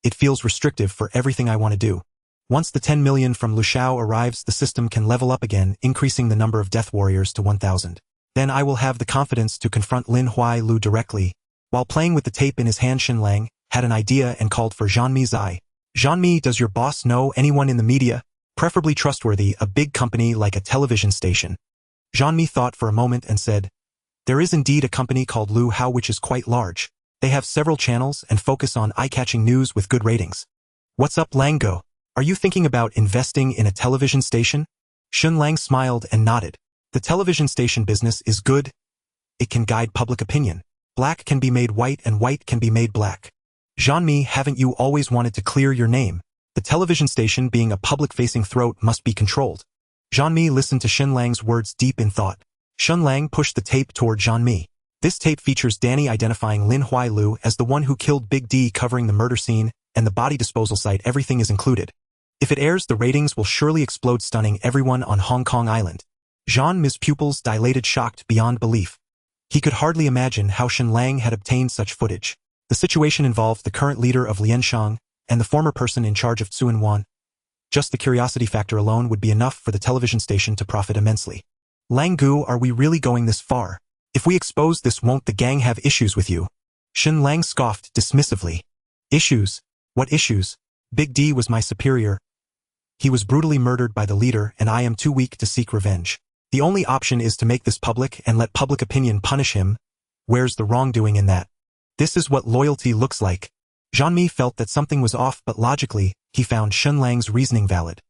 It feels restrictive for everything I want to do. Once the 10 million from Lu Shao arrives, the system can level up again, increasing the number of death warriors to 1,000. Then I will have the confidence to confront Lin Huailu directly. While playing with the tape in his hand, Shen Lang had an idea and called for Zhanmi Zai. Zhanmi, does your boss know anyone in the media? Preferably trustworthy, a big company like a television station. Zhanmi thought for a moment and said, there is indeed a company called Lu Hao which is quite large. They have several channels and focus on eye-catching news with good ratings. What's up, Lango? Are you thinking about investing in a television station? Shen Lang smiled and nodded. The television station business is good. It can guide public opinion. Black can be made white and white can be made black. Zhanmi, haven't you always wanted to clear your name? The television station, being a public-facing throat, must be controlled. Zhanmi listened to Shen Lang's words deep in thought. Shen Lang pushed the tape toward Zhanmi. This tape features Danny identifying Lin Huailu as the one who killed Big D, covering the murder scene and the body disposal site. Everything is included. If it airs, the ratings will surely explode, stunning everyone on Hong Kong Island. Zhanmi's pupils dilated, shocked beyond belief. He could hardly imagine how Shen Lang had obtained such footage. The situation involved the current leader of Lianshang and the former person in charge of Tsuen Wan. Just the curiosity factor alone would be enough for the television station to profit immensely. Langgu, are we really going this far? If we expose this, won't the gang have issues with you? Shen Lang scoffed dismissively. Issues? What issues? Big D was my superior. He was brutally murdered by the leader, and I am too weak to seek revenge. The only option is to make this public and let public opinion punish him. Where's the wrongdoing in that? This is what loyalty looks like. Zhanmi felt that something was off, but logically, he found Shen Lang's reasoning valid.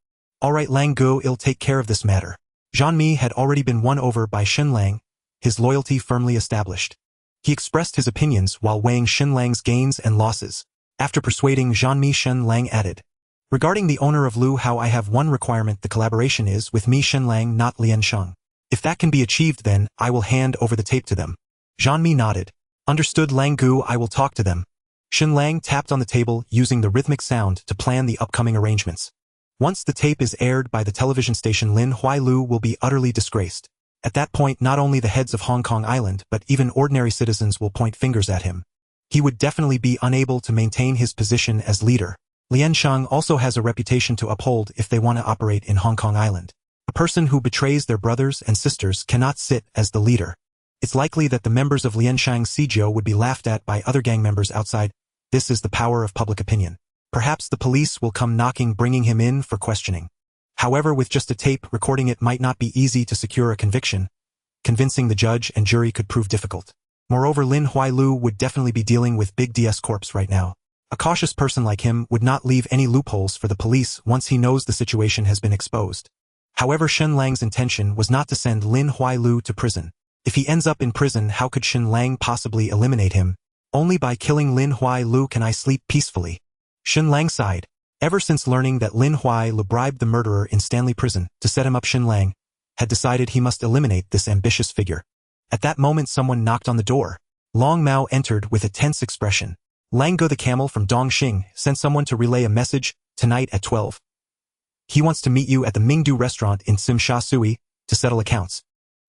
Alright, Langgu, I'll take care of this matter. Zhanmi had already been won over by Shen Lang, his loyalty firmly established. He expressed his opinions while weighing Shen Lang's gains and losses. After persuading Zhanmi, Shen Lang added, regarding the owner of Lu Hao, I have one requirement. The collaboration is with me, Shen Lang, not Lianshang. If that can be achieved, then I will hand over the tape to them. Zhanmi nodded. Understood, Langgu, I will talk to them. Shen Lang tapped on the table, using the rhythmic sound to plan the upcoming arrangements. Once the tape is aired by the television station, Lin Huailu will be utterly disgraced. At that point, not only the heads of Hong Kong Island, but even ordinary citizens will point fingers at him. He would definitely be unable to maintain his position as leader. Lianshang also has a reputation to uphold if they want to operate in Hong Kong Island. A person who betrays their brothers and sisters cannot sit as the leader. It's likely that the members of Lianshang's Sijio would be laughed at by other gang members outside. This is the power of public opinion. Perhaps the police will come knocking, bringing him in for questioning. However, with just a tape recording, it might not be easy to secure a conviction. Convincing the judge and jury could prove difficult. Moreover, Lin Huailu would definitely be dealing with Big D's corpse right now. A cautious person like him would not leave any loopholes for the police once he knows the situation has been exposed. However, Shen Lang's intention was not to send Lin Huailu to prison. If he ends up in prison, how could Shen Lang possibly eliminate him? Only by killing Lin Huailu can I sleep peacefully. Shen Lang sighed. Ever since learning that Lin Huailu bribed the murderer in Stanley Prison to set him up, Shen Lang had decided he must eliminate this ambitious figure. At that moment, someone knocked on the door. Long Mao entered with a tense expression. Lango the camel from Dongxing sent someone to relay a message tonight at 12. He wants to meet you at the Mingdu restaurant in Tsim Sha Sui to settle accounts.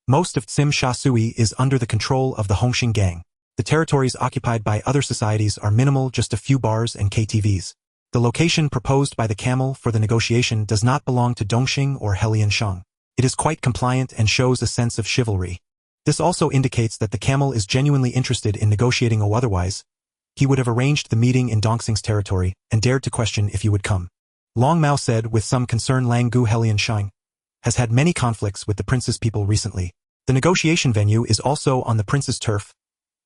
Most of Tsim Sha Sui is under the control of the Hongxing gang. The territories occupied by other societies are minimal, just a few bars and KTVs. The location proposed by the camel for the negotiation does not belong to Dongxing or Lianshang. It is quite compliant and shows a sense of chivalry. This also indicates that the camel is genuinely interested in negotiating, or otherwise he would have arranged the meeting in Dongxing's territory and dared to question if you would come. Long Mao said with some concern. Langgu Lianshang has had many conflicts with the prince's people recently. The negotiation venue is also on the prince's turf.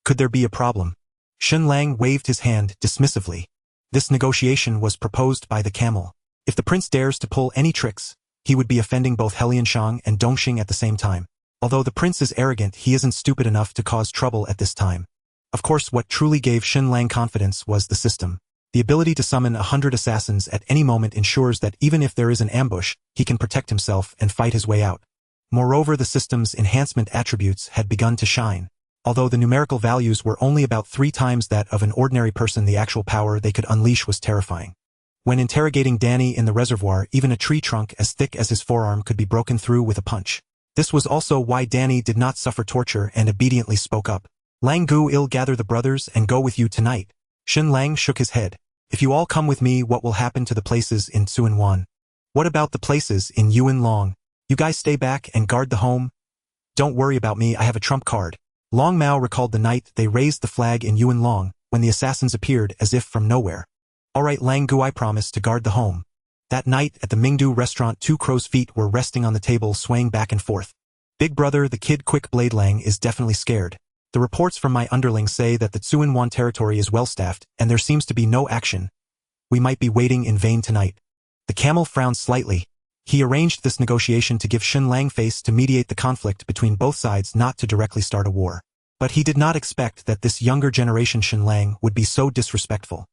Could there be a problem? Shen Lang waved his hand dismissively. This negotiation was proposed by the camel. If the prince dares to pull any tricks, he would be offending both Helianshang and Dongxing at the same time. Although the prince is arrogant, he isn't stupid enough to cause trouble at this time. Of course, what truly gave Shen Lang confidence was the system. The ability to summon 100 assassins at any moment ensures that even if there is an ambush, he can protect himself and fight his way out. Moreover, the system's enhancement attributes had begun to shine. Although the numerical values were only about 3 times that of an ordinary person, the actual power they could unleash was terrifying. When interrogating Danny in the reservoir, even a tree trunk as thick as his forearm could be broken through with a punch. This was also why Danny did not suffer torture and obediently spoke up. Lang Gu, I'll gather the brothers and go with you tonight. Shen Lang shook his head. If you all come with me, what will happen to the places in Tsuen Wan? What about the places in Yuan Long? You guys stay back and guard the home? Don't worry about me, I have a trump card. Long Mao recalled the night they raised the flag in Yuan Long, when the assassins appeared as if from nowhere. Alright Lang Gu, I promise to guard the home. That night at the Mingdu restaurant, 2 crow's feet were resting on the table, swaying back and forth. Big brother, the kid Quick Blade Lang is definitely scared. The reports from my underlings say that the Tsuen Wan territory is well staffed and there seems to be no action. We might be waiting in vain tonight. The camel frowned slightly. He arranged this negotiation to give Shen Lang face to mediate the conflict between both sides, not to directly start a war. But he did not expect that this younger generation Shen Lang would be so disrespectful.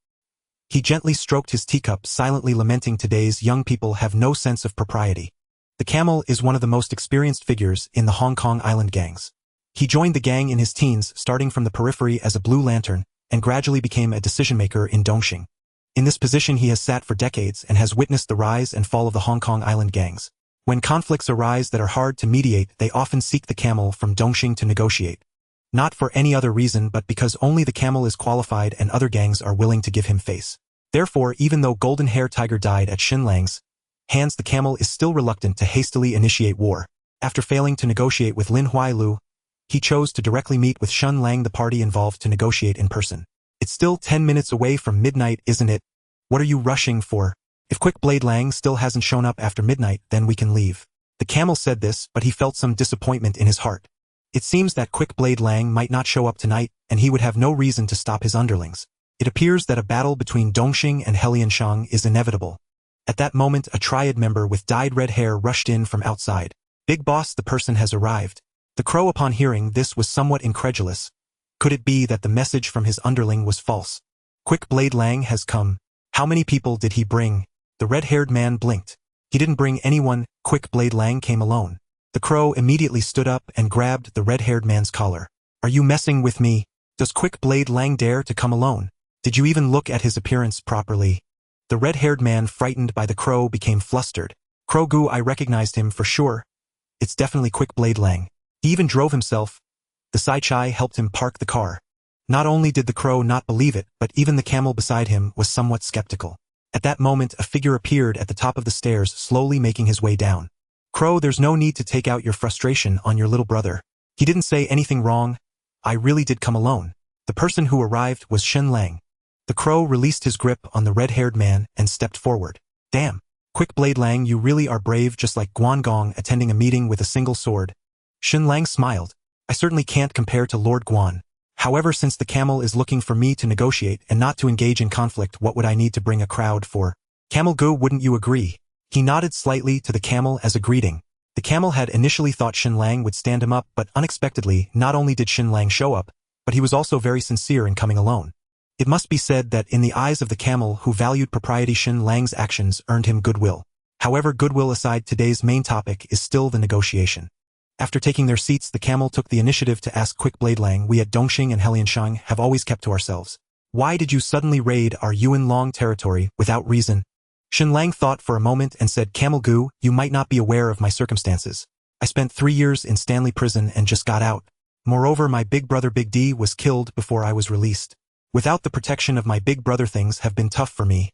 He gently stroked his teacup, silently lamenting today's young people have no sense of propriety. The camel is one of the most experienced figures in the Hong Kong Island gangs. He joined the gang in his teens, starting from the periphery as a blue lantern, and gradually became a decision-maker in Dongxing. In this position he has sat for decades and has witnessed the rise and fall of the Hong Kong Island gangs. When conflicts arise that are hard to mediate, they often seek the camel from Dongxing to negotiate. Not for any other reason but because only the camel is qualified and other gangs are willing to give him face. Therefore, even though Golden Hair Tiger died at Shen Lang's hands, the camel is still reluctant to hastily initiate war. After failing to negotiate with Lin Huailu, he chose to directly meet with Shen Lang, the party involved, to negotiate in person. It's still 10 minutes away from midnight, isn't it? What are you rushing for? If Quick Blade Lang still hasn't shown up after midnight, then we can leave. The camel said this, but he felt some disappointment in his heart. It seems that Quick Blade Lang might not show up tonight, and he would have no reason to stop his underlings. It appears that a battle between Dongxing and Helianshang is inevitable. At that moment, a Triad member with dyed red hair rushed in from outside. Big boss, the person has arrived. The crow, upon hearing this, was somewhat incredulous. Could it be that the message from his underling was false? Quick Blade Lang has come. How many people did he bring? The red-haired man blinked. He didn't bring anyone. Quick Blade Lang came alone. The crow immediately stood up and grabbed the red-haired man's collar. Are you messing with me? Does Quick Blade Lang dare to come alone? Did you even look at his appearance properly? The red-haired man, frightened by the crow, became flustered. Crow Gu, I recognized him for sure. It's definitely Quick Blade Lang. He even drove himself. The Sai Chai helped him park the car. Not only did the crow not believe it, but even the camel beside him was somewhat skeptical. At that moment, a figure appeared at the top of the stairs, slowly making his way down. Crow, there's no need to take out your frustration on your little brother. He didn't say anything wrong. I really did come alone. The person who arrived was Shen Lang. The crow released his grip on the red-haired man and stepped forward. Damn. Quick Blade Lang, you really are brave, just like Guan Gong attending a meeting with a single sword. Shen Lang smiled. I certainly can't compare to Lord Guan. However, since the camel is looking for me to negotiate and not to engage in conflict, what would I need to bring a crowd for? Camel Gu, wouldn't you agree? He nodded slightly to the camel as a greeting. The camel had initially thought Shen Lang would stand him up, but unexpectedly, not only did Shen Lang show up, but he was also very sincere in coming alone. It must be said that in the eyes of the camel who valued propriety, Shen Lang's actions earned him goodwill. However, goodwill aside, today's main topic is still the negotiation. After taking their seats, the camel took the initiative to ask Quick Blade Lang, we at Dongxing and Helianshang have always kept to ourselves. Why did you suddenly raid our Yuan Long territory without reason? Shen Lang thought for a moment and said, Camel Gu, you might not be aware of my circumstances. I spent 3 years in Stanley Prison and just got out. Moreover, my big brother Big D was killed before I was released. Without the protection of my big brother, things have been tough for me.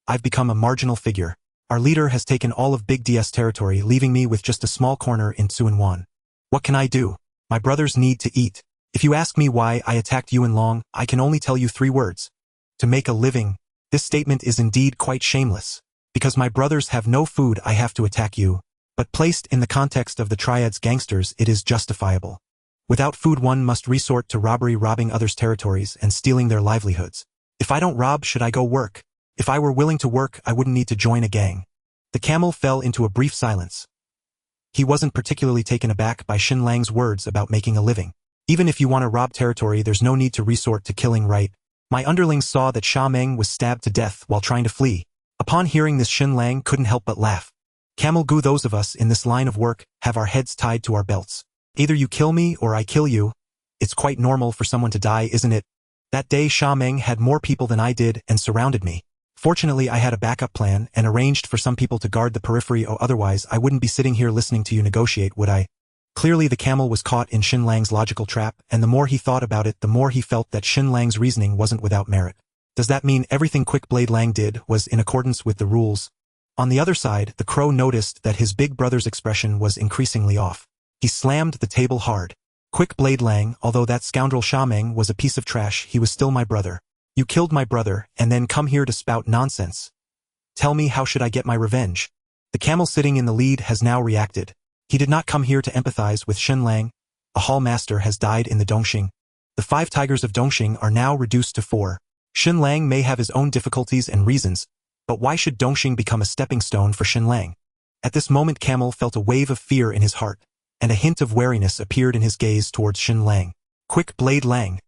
I've become a marginal figure. Our leader has taken all of Big D's territory, leaving me with just a small corner in Tsuen Wan. What can I do? My brothers need to eat. If you ask me why I attacked Yuan Long, I can only tell you 3 words. To make a living. This statement is indeed quite shameless. Because my brothers have no food, I have to attack you. But placed in the context of the Triads gangsters, it is justifiable. Without food, one must resort to robbery, robbing others' territories and stealing their livelihoods. If I don't rob, should I go work? If I were willing to work, I wouldn't need to join a gang. The camel fell into a brief silence. He wasn't particularly taken aback by Shen Lang's words about making a living. Even if you want to rob territory, there's no need to resort to killing, right? My underlings saw that Sha Meng was stabbed to death while trying to flee. Upon hearing this, Shen Lang couldn't help but laugh. Camel Gu, those of us in this line of work have our heads tied to our belts. Either you kill me or I kill you. It's quite normal for someone to die, isn't it? That day Sha Meng had more people than I did and surrounded me. Fortunately, I had a backup plan and arranged for some people to guard the periphery, or otherwise I wouldn't be sitting here listening to you negotiate, would I? Clearly the camel was caught in Shen Lang's logical trap, and the more he thought about it, the more he felt that Shen Lang's reasoning wasn't without merit. Does that mean everything Quick Blade Lang did was in accordance with the rules? On the other side, the crow noticed that his big brother's expression was increasingly off. He slammed the table hard. Quick Blade Lang, although that scoundrel Sha Meng was a piece of trash, he was still my brother. You killed my brother, and then come here to spout nonsense. Tell me, how should I get my revenge? The camel sitting in the lead has now reacted. He did not come here to empathize with Shen Lang. A hall master has died in the Dongxing. The 5 tigers of Dongxing are now reduced to 4. Shen Lang may have his own difficulties and reasons, but why should Dongxing become a stepping stone for Shen Lang? At this moment Camel felt a wave of fear in his heart, and a hint of wariness appeared in his gaze towards Shen Lang. Quick Blade Lang.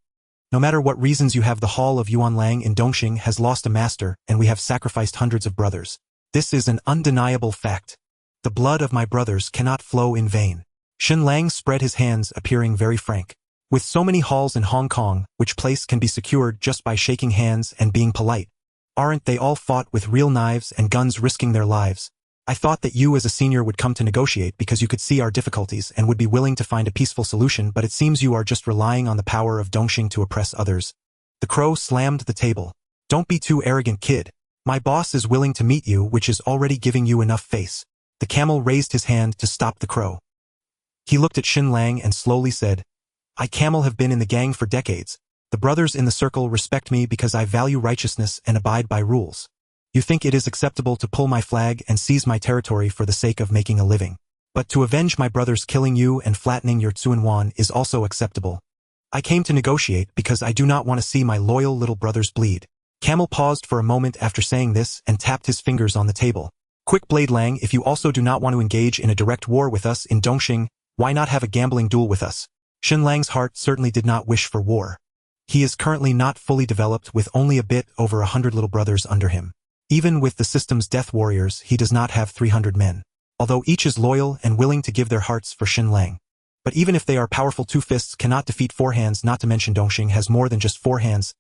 No matter what reasons you have, the Hall of Yuan Lang in Dongxing has lost a master, and we have sacrificed hundreds of brothers. This is an undeniable fact. The blood of my brothers cannot flow in vain. Shen Lang spread his hands, appearing very frank. With so many halls in Hong Kong, which place can be secured just by shaking hands and being polite? Aren't they all fought with real knives and guns, risking their lives? I thought that you as a senior would come to negotiate because you could see our difficulties and would be willing to find a peaceful solution, but it seems you are just relying on the power of Dongxing to oppress others. The crow slammed the table. Don't be too arrogant, kid. My boss is willing to meet you, which is already giving you enough face. The camel raised his hand to stop the crow. He looked at Shen Lang and slowly said, I, Camel, have been in the gang for decades. The brothers in the circle respect me because I value righteousness and abide by rules. You think it is acceptable to pull my flag and seize my territory for the sake of making a living. But to avenge my brothers killing you and flattening your Tsuen Wan is also acceptable. I came to negotiate because I do not want to see my loyal little brothers bleed. Camel paused for a moment after saying this and tapped his fingers on the table. Quick Blade Lang, if you also do not want to engage in a direct war with us in Dongxing, why not have a gambling duel with us? Shen Lang's heart certainly did not wish for war. He is currently not fully developed, with only a bit over 100 little brothers under him. Even with the system's death warriors, he does not have 300 men. Although each is loyal and willing to give their hearts for Shen Lang. But even if they are powerful, 2 fists cannot defeat 4 hands, not to mention Dongxing has more than just 4 hands.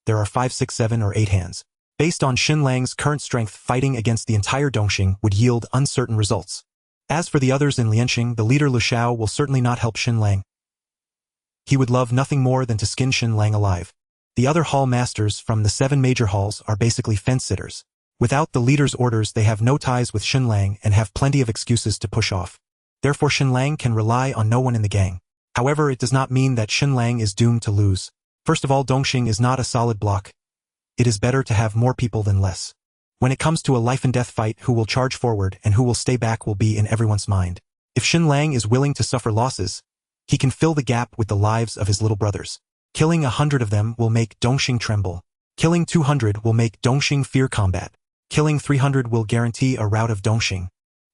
There are 5, 6, 7, or 8 hands. Based on Shen Lang's current strength, fighting against the entire Dongxing would yield uncertain results. As for the others in Lianxing, the leader Lu Xiao will certainly not help Shen Lang. He would love nothing more than to skin Shen Lang alive. The other hall masters from the 7 major halls are basically fence-sitters. Without the leader's orders, they have no ties with Shen Lang and have plenty of excuses to push off. Therefore Shen Lang can rely on no one in the gang. However, it does not mean that Shen Lang is doomed to lose. First of all, Dongxing is not a solid block. It is better to have more people than less. When it comes to a life-and-death fight, who will charge forward and who will stay back will be in everyone's mind. If Shen Lang is willing to suffer losses, he can fill the gap with the lives of his little brothers. Killing 100 of them will make Dongxing tremble. Killing 200 will make Dongxing fear combat. Killing 300 will guarantee a rout of Dongxing.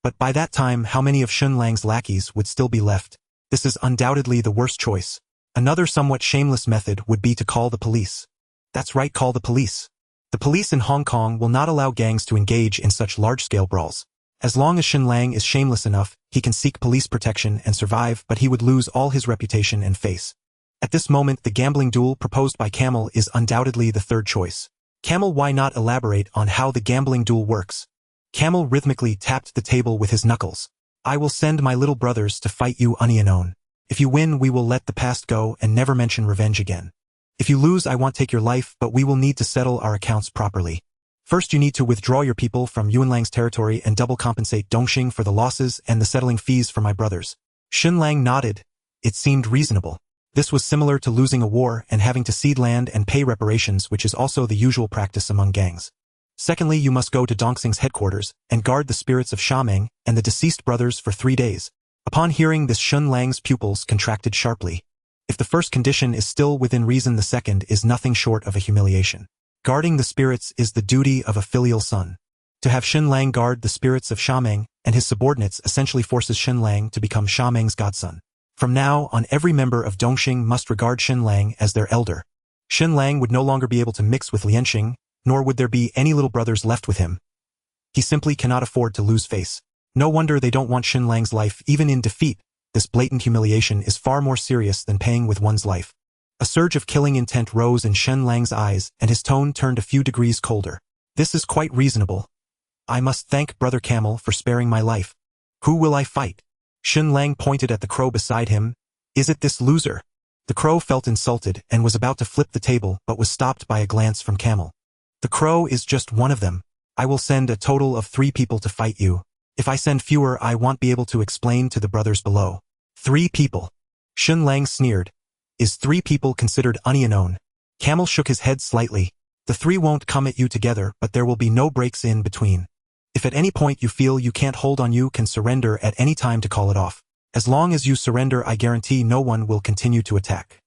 But by that time, how many of Shen Lang's lackeys would still be left? This is undoubtedly the worst choice. Another somewhat shameless method would be to call the police. That's right, call the police. The police in Hong Kong will not allow gangs to engage in such large-scale brawls. As long as Shen Lang is shameless enough, he can seek police protection and survive, but he would lose all his reputation and face. At this moment, the gambling duel proposed by Camel is undoubtedly the third choice. Camel, why not elaborate on how the gambling duel works? Camel rhythmically tapped the table with his knuckles. I will send my little brothers to fight you unknown. If you win, we will let the past go and never mention revenge again. If you lose, I won't take your life, but we will need to settle our accounts properly. First, you need to withdraw your people from Yuan Lang's territory and double compensate Dongxing for the losses and the settling fees for my brothers. Shen Lang nodded. It seemed reasonable. This was similar to losing a war and having to cede land and pay reparations, which is also the usual practice among gangs. Secondly, you must go to Dongxing's headquarters and guard the spirits of Sha Meng and the deceased brothers for 3 days. Upon hearing this, Shen Lang's pupils contracted sharply. If the first condition is still within reason, the second is nothing short of a humiliation. Guarding the spirits is the duty of a filial son. To have Shen Lang guard the spirits of Sha Meng and his subordinates essentially forces Shen Lang to become Sha Meng's godson. From now on, every member of Dongxing must regard Shen Lang as their elder. Shen Lang would no longer be able to mix with Lianxing, nor would there be any little brothers left with him. He simply cannot afford to lose face. No wonder they don't want Shen Lang's life even in defeat. This blatant humiliation is far more serious than paying with one's life. A surge of killing intent rose in Shen Lang's eyes, and his tone turned a few degrees colder. This is quite reasonable. I must thank Brother Camel for sparing my life. Who will I fight? Shen Lang pointed at the crow beside him. Is it this loser? The crow felt insulted and was about to flip the table but was stopped by a glance from Camel. The crow is just one of them. I will send a total of 3 people to fight you. If I send fewer, I won't be able to explain to the brothers below. 3 people. Shen Lang sneered. Is 3 people considered unknown? Camel shook his head slightly. The 3 won't come at you together, but there will be no breaks in between. If at any point you feel you can't hold on, you can surrender at any time to call it off. As long as you surrender, I guarantee no one will continue to attack.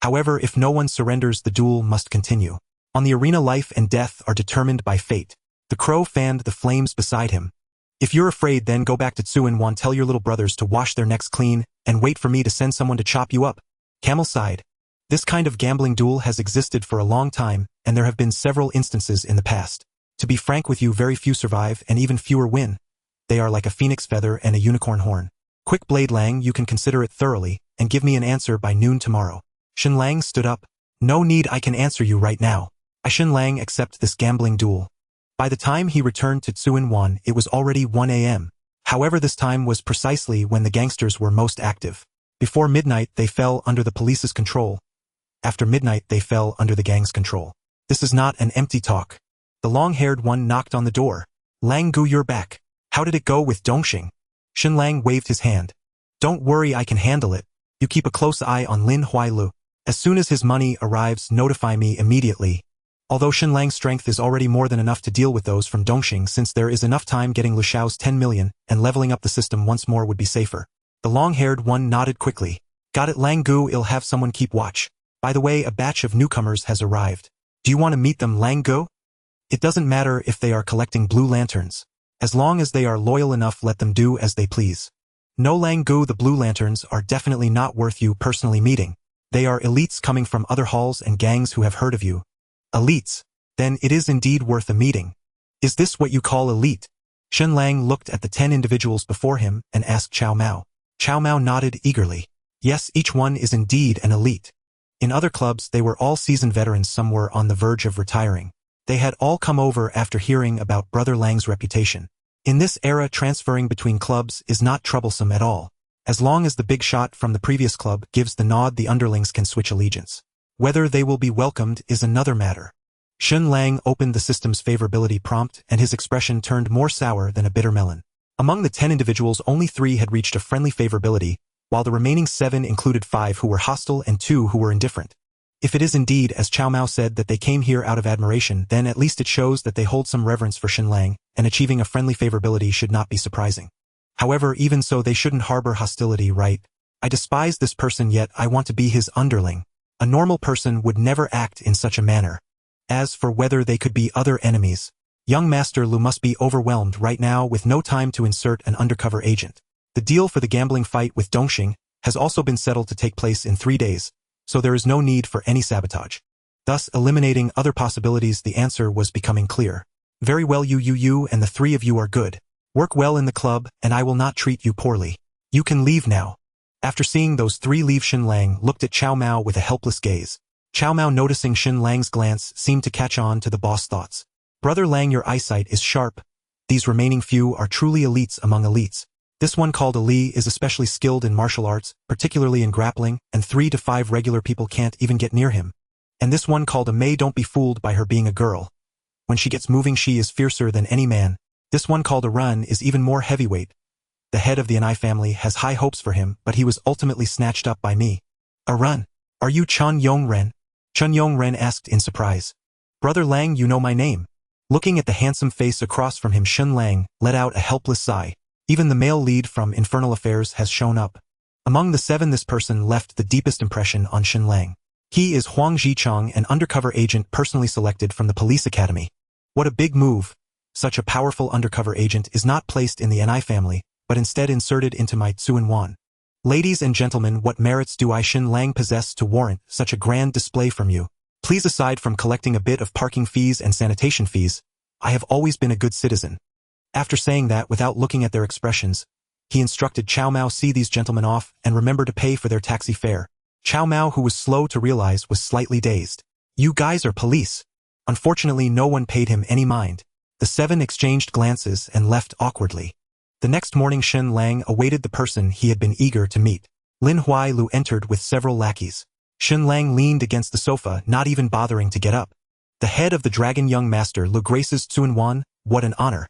However, if no one surrenders, the duel must continue. On the arena, life and death are determined by fate. The crow fanned the flames beside him. If you're afraid, then go back to Tsuen Wan, tell your little brothers to wash their necks clean, and wait for me to send someone to chop you up. Camel sighed. This kind of gambling duel has existed for a long time, and there have been several instances in the past. To be frank with you, very few survive, and even fewer win. They are like a phoenix feather and a unicorn horn. Quick, Blade Lang, you can consider it thoroughly, and give me an answer by noon tomorrow. Shen Lang stood up. No need, I can answer you right now. Shen Lang accept this gambling duel. By the time he returned to Tsuen Wan, it was already 1 a.m. However, this time was precisely when the gangsters were most active. Before midnight, they fell under the police's control. After midnight, they fell under the gang's control. This is not an empty talk. The long-haired one knocked on the door. Lang Gu, you're back. How did it go with Dongxing? Shen Lang waved his hand. Don't worry, I can handle it. You keep a close eye on Lin Huailu. As soon as his money arrives, notify me immediately. Although Shen Lang's strength is already more than enough to deal with those from Dongxing, since there is enough time getting Lu Xiao's 10 million, and leveling up the system once more would be safer. The long-haired one nodded quickly. Got it, Lang Gu, I'll have someone keep watch. By the way, a batch of newcomers has arrived. Do you want to meet them, Lang Gu? It doesn't matter if they are collecting blue lanterns. As long as they are loyal enough, let them do as they please. No, Lang Gu, the blue lanterns are definitely not worth you personally meeting. They are elites coming from other halls and gangs who have heard of you. Elites? Then it is indeed worth a meeting. Is this what you call elite? Shen Lang looked at the 10 individuals before him and asked Chow Mao. Chow Mao nodded eagerly. Yes, each one is indeed an elite. In other clubs, they were all seasoned veterans, some were on the verge of retiring. They had all come over after hearing about Brother Lang's reputation. In this era, transferring between clubs is not troublesome at all. As long as the big shot from the previous club gives the nod, the underlings can switch allegiance. Whether they will be welcomed is another matter. Shen Lang opened the system's favorability prompt, and his expression turned more sour than a bitter melon. Among the 10 individuals, only 3 had reached a friendly favorability, while the remaining 7 included 5 who were hostile and 2 who were indifferent. If it is indeed, as Chow Mao said, that they came here out of admiration, then at least it shows that they hold some reverence for Shen Lang, and achieving a friendly favorability should not be surprising. However, even so, they shouldn't harbor hostility, right? I despise this person, yet I want to be his underling. A normal person would never act in such a manner. As for whether they could be other enemies, young Master Lu must be overwhelmed right now with no time to insert an undercover agent. The deal for the gambling fight with Dongxing has also been settled to take place in 3 days, so there is no need for any sabotage. Thus, eliminating other possibilities, the answer was becoming clear. Very well, you and the 3 of you are good. Work well in the club, and I will not treat you poorly. You can leave now. After seeing those 3 leave, Shen Lang looked at Chow Mao with a helpless gaze. Chow Mao, noticing Shen Lang's glance, seemed to catch on to the boss' thoughts. Brother Lang, your eyesight is sharp. These remaining few are truly elites among elites. This one called Ali is especially skilled in martial arts, particularly in grappling, and 3 to 5 regular people can't even get near him. And this one called a Mei, don't be fooled by her being a girl. When she gets moving, she is fiercer than any man. This one called a Run is even more heavyweight. The head of the Anai family has high hopes for him, but he was ultimately snatched up by me. A Run? Are you Chun Yong-ren? Chun Yong-ren asked in surprise. Brother Lang, you know my name. Looking at the handsome face across from him, Shen Lang let out a helpless sigh. Even the male lead from Infernal Affairs has shown up. Among the 7, this person left the deepest impression on Shen Lang. He is Huang Jicheng, an undercover agent personally selected from the police academy. What a big move. Such a powerful undercover agent is not placed in the NI family, but instead inserted into my Tsuen Wan. Ladies and gentlemen, what merits do I Shen Lang possess to warrant such a grand display from you? Please, aside from collecting a bit of parking fees and sanitation fees, I have always been a good citizen. After saying that without looking at their expressions, he instructed Chow Mao see these gentlemen off and remember to pay for their taxi fare. Chow Mao, who was slow to realize, was slightly dazed. You guys are police. Unfortunately, no one paid him any mind. The seven exchanged glances and left awkwardly. The next morning Shen Lang awaited the person he had been eager to meet. Lin Huai Lu entered with several lackeys. Shen Lang leaned against the sofa, not even bothering to get up. The head of the dragon young master Lu graces Tsuen Wan, what an honor.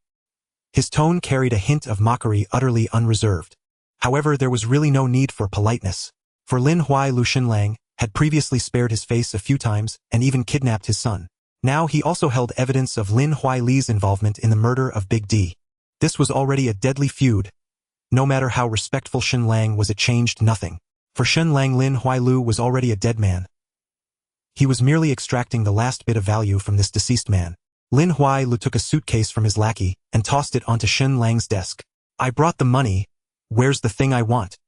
His tone carried a hint of mockery, utterly unreserved. However, there was really no need for politeness. For Lin Huai Lu, Shen Lang had previously spared his face a few times and even kidnapped his son. Now he also held evidence of Lin Huai Li's involvement in the murder of Big D. This was already a deadly feud. No matter how respectful Shen Lang was, it changed nothing. For Shen Lang, Lin Huai Lu was already a dead man. He was merely extracting the last bit of value from this deceased man. Lin Huai Lu took a suitcase from his lackey and tossed it onto Shen Lang's desk. I brought the money. Where's the thing I want?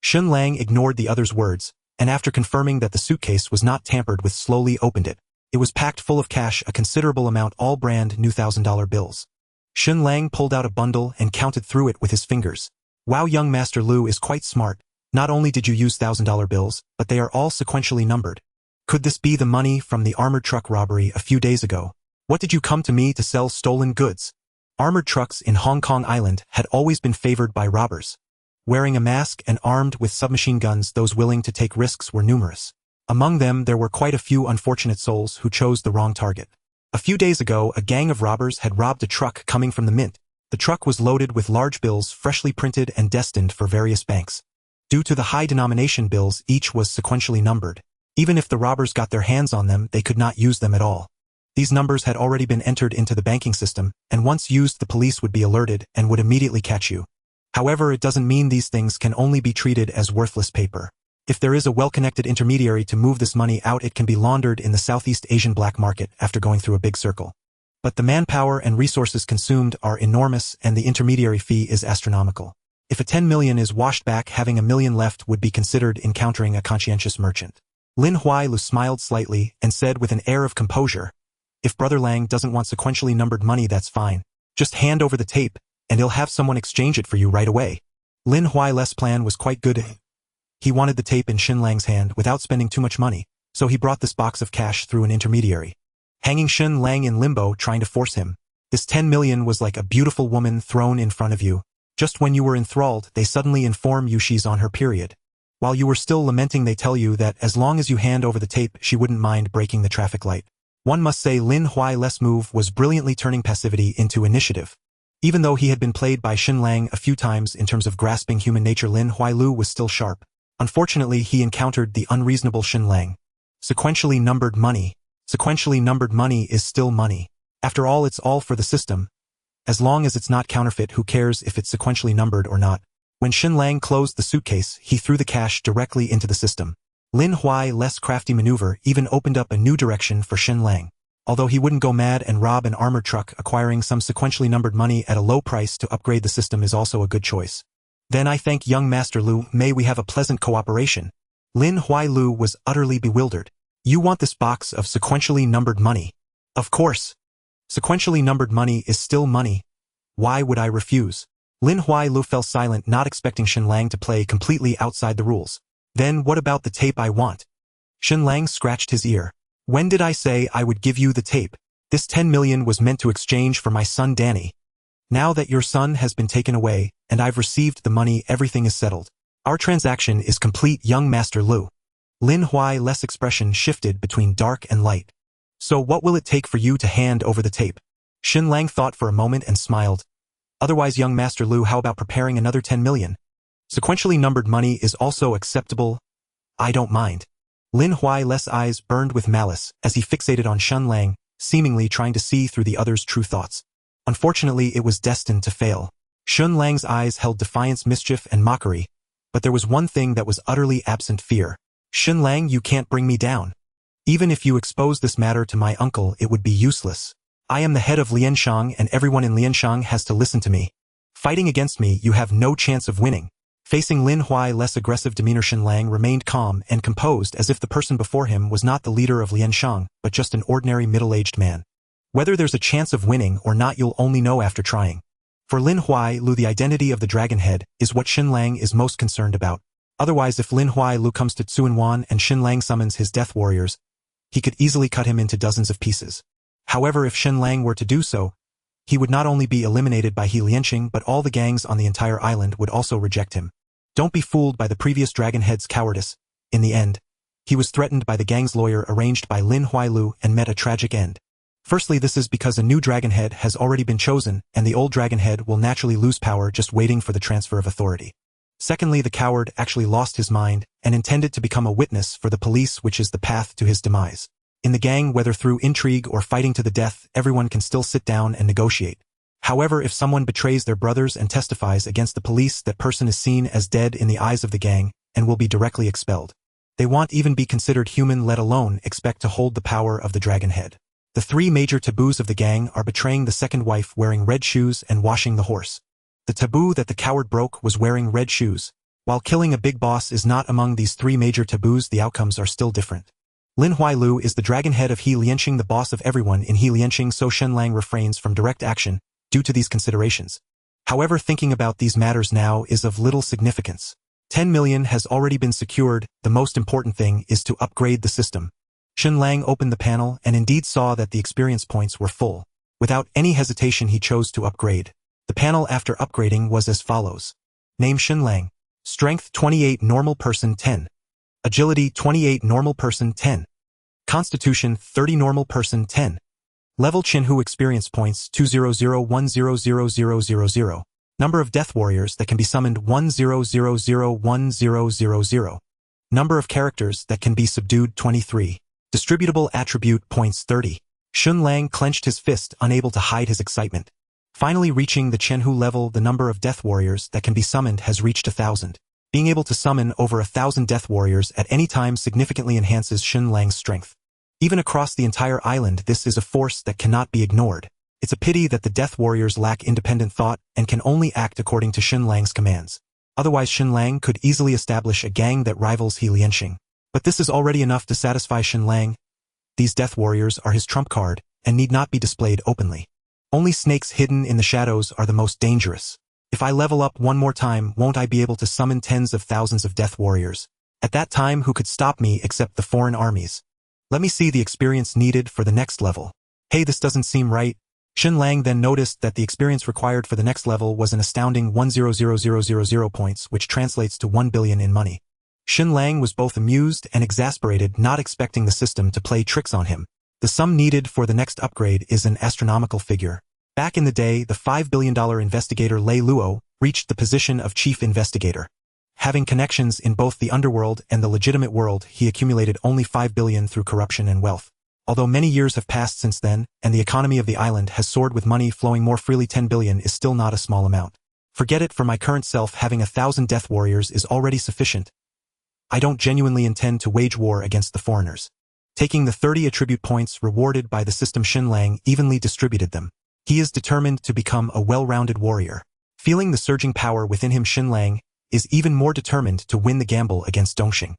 Shen Lang ignored the other's words, and after confirming that the suitcase was not tampered with, slowly opened it. It was packed full of cash, a considerable amount, all brand new $1,000 bills. Shen Lang pulled out a bundle and counted through it with his fingers. Wow, young Master Lu is quite smart. Not only did you use $1,000 bills, but they are all sequentially numbered. Could this be the money from the armored truck robbery a few days ago? What did you come to me to sell stolen goods? Armored trucks in Hong Kong Island had always been favored by robbers. Wearing a mask and armed with submachine guns, those willing to take risks were numerous. Among them, there were quite a few unfortunate souls who chose the wrong target. A few days ago, a gang of robbers had robbed a truck coming from the mint. The truck was loaded with large bills freshly printed and destined for various banks. Due to the high denomination bills, each was sequentially numbered. Even if the robbers got their hands on them, they could not use them at all. These numbers had already been entered into the banking system, and once used, the police would be alerted and would immediately catch you. However, it doesn't mean these things can only be treated as worthless paper. If there is a well-connected intermediary to move this money out, it can be laundered in the Southeast Asian black market after going through a big circle. But the manpower and resources consumed are enormous, and the intermediary fee is astronomical. If a 10 million is washed back, having a million left would be considered encountering a conscientious merchant. Lin Huai Lu smiled slightly and said with an air of composure, if Brother Lang doesn't want sequentially numbered money, that's fine. Just hand over the tape, and he'll have someone exchange it for you right away. Lin Huai Lu's plan was quite good. He wanted the tape in Shen Lang's hand without spending too much money, so he brought this box of cash through an intermediary, hanging Shen Lang in limbo, trying to force him. This 10 million was like a beautiful woman thrown in front of you. Just when you were enthralled, they suddenly inform you she's on her period. While you were still lamenting, they tell you that as long as you hand over the tape, she wouldn't mind breaking the traffic light. One must say Lin Huai Lu's move was brilliantly, turning passivity into initiative. Even though he had been played by Shen Lang a few times in terms of grasping human nature, Lin Huai Lu was still sharp. Unfortunately, he encountered the unreasonable Shen Lang. Sequentially numbered money. Sequentially numbered money is still money. After all, it's all for the system. As long as it's not counterfeit, who cares if it's sequentially numbered or not? When Shen Lang closed the suitcase, he threw the cash directly into the system. Lin Huai Lu's crafty maneuver even opened up a new direction for Shen Lang. Although he wouldn't go mad and rob an armored truck, acquiring some sequentially numbered money at a low price to upgrade the system is also a good choice. Then I thank young Master Lu, may we have a pleasant cooperation. Lin Huai Lu was utterly bewildered. You want this box of sequentially numbered money? Of course. Sequentially numbered money is still money. Why would I refuse? Lin Huai Lu fell silent, not expecting Shen Lang to play completely outside the rules. Then what about the tape I want? Shen Lang scratched his ear. When did I say I would give you the tape? This 10 million was meant to exchange for my son Danny. Now that your son has been taken away, and I've received the money, everything is settled. Our transaction is complete, young Master Lu. Lin Huai Lu's expression shifted between dark and light. So what will it take for you to hand over the tape? Shen Lang thought for a moment and smiled. Otherwise, young Master Lu, how about preparing another 10 million? Sequentially numbered money is also acceptable. I don't mind. Lin Huai Lu's eyes burned with malice as he fixated on Shen Lang, seemingly trying to see through the other's true thoughts. Unfortunately, it was destined to fail. Shen Lang's eyes held defiance, mischief, and mockery, but there was one thing that was utterly absent: fear. Shen Lang, you can't bring me down. Even if you expose this matter to my uncle, it would be useless. I am the head of Lianshang and everyone in Lianshang has to listen to me. Fighting against me, you have no chance of winning. Facing Lin Huai's less aggressive demeanor, Shen Lang remained calm and composed as if the person before him was not the leader of Lianshang, but just an ordinary middle-aged man. Whether there's a chance of winning or not, you'll only know after trying. For Lin Huailu, the identity of the Dragon Head is what Shen Lang is most concerned about. Otherwise, if Lin Huailu comes to Tsuen Wan and Shen Lang summons his death warriors, he could easily cut him into dozens of pieces. However, if Shen Lang were to do so, he would not only be eliminated by He Lianqing, but all the gangs on the entire island would also reject him. Don't be fooled by the previous Dragon Head's cowardice. In the end, he was threatened by the gang's lawyer arranged by Lin Huailu and met a tragic end. Firstly, this is because a new Dragon Head has already been chosen, and the old Dragon Head will naturally lose power just waiting for the transfer of authority. Secondly, the coward actually lost his mind and intended to become a witness for the police, which is the path to his demise. In the gang, whether through intrigue or fighting to the death, everyone can still sit down and negotiate. However, if someone betrays their brothers and testifies against the police, that person is seen as dead in the eyes of the gang and will be directly expelled. They won't even be considered human, let alone expect to hold the power of the Dragon Head. The three major taboos of the gang are betraying the second wife, wearing red shoes, and washing the horse. The taboo that the coward broke was wearing red shoes. While killing a big boss is not among these three major taboos, the outcomes are still different. Lin Huailu is the Dragon Head of He Lianqing, the boss of everyone in He Lianqing, so Shen Lang refrains from direct action due to these considerations. However, thinking about these matters now is of little significance. 10 million has already been secured. The most important thing is to upgrade the system. Shen Lang opened the panel and indeed saw that the experience points were full. Without any hesitation, he chose to upgrade. The panel after upgrading was as follows. Name: Shen Lang. Strength 28, normal person 10. Agility 28, normal person 10. Constitution 30, normal person 10. Level: Chinhu. Experience points 200100000. Number of death warriors that can be summoned 10001000. Number of characters that can be subdued 23. Distributable attribute points 30. Shen Lang clenched his fist, unable to hide his excitement. Finally reaching the Chenhu level, the number of death warriors that can be summoned has reached 1,000. Being able to summon over 1,000 death warriors at any time significantly enhances Shen Lang's strength. Even across the entire island, this is a force that cannot be ignored. It's a pity that the death warriors lack independent thought and can only act according to Shen Lang's commands. Otherwise, Shen Lang could easily establish a gang that rivals He Lianqing. But this is already enough to satisfy Shen Lang. These death warriors are his trump card and need not be displayed openly. Only snakes hidden in the shadows are the most dangerous. If I level up one more time, won't I be able to summon tens of thousands of death warriors? At that time, who could stop me except the foreign armies? Let me see the experience needed for the next level. Hey, this doesn't seem right. Shen Lang then noticed that the experience required for the next level was an astounding 100,000 points, which translates to 1 billion in money. Shen Lang was both amused and exasperated, not expecting the system to play tricks on him. The sum needed for the next upgrade is an astronomical figure. Back in the day, the $5 billion investigator Lei Luo reached the position of chief investigator. Having connections in both the underworld and the legitimate world, he accumulated only 5 billion through corruption and wealth. Although many years have passed since then, and the economy of the island has soared with money flowing more freely, 10 billion is still not a small amount. Forget it. For my current self, having 1,000 death warriors is already sufficient. I don't genuinely intend to wage war against the foreigners. Taking the 30 attribute points rewarded by the system, Shen Lang evenly distributed them. He is determined to become a well-rounded warrior. Feeling the surging power within him, Shen Lang is even more determined to win the gamble against Dongxing.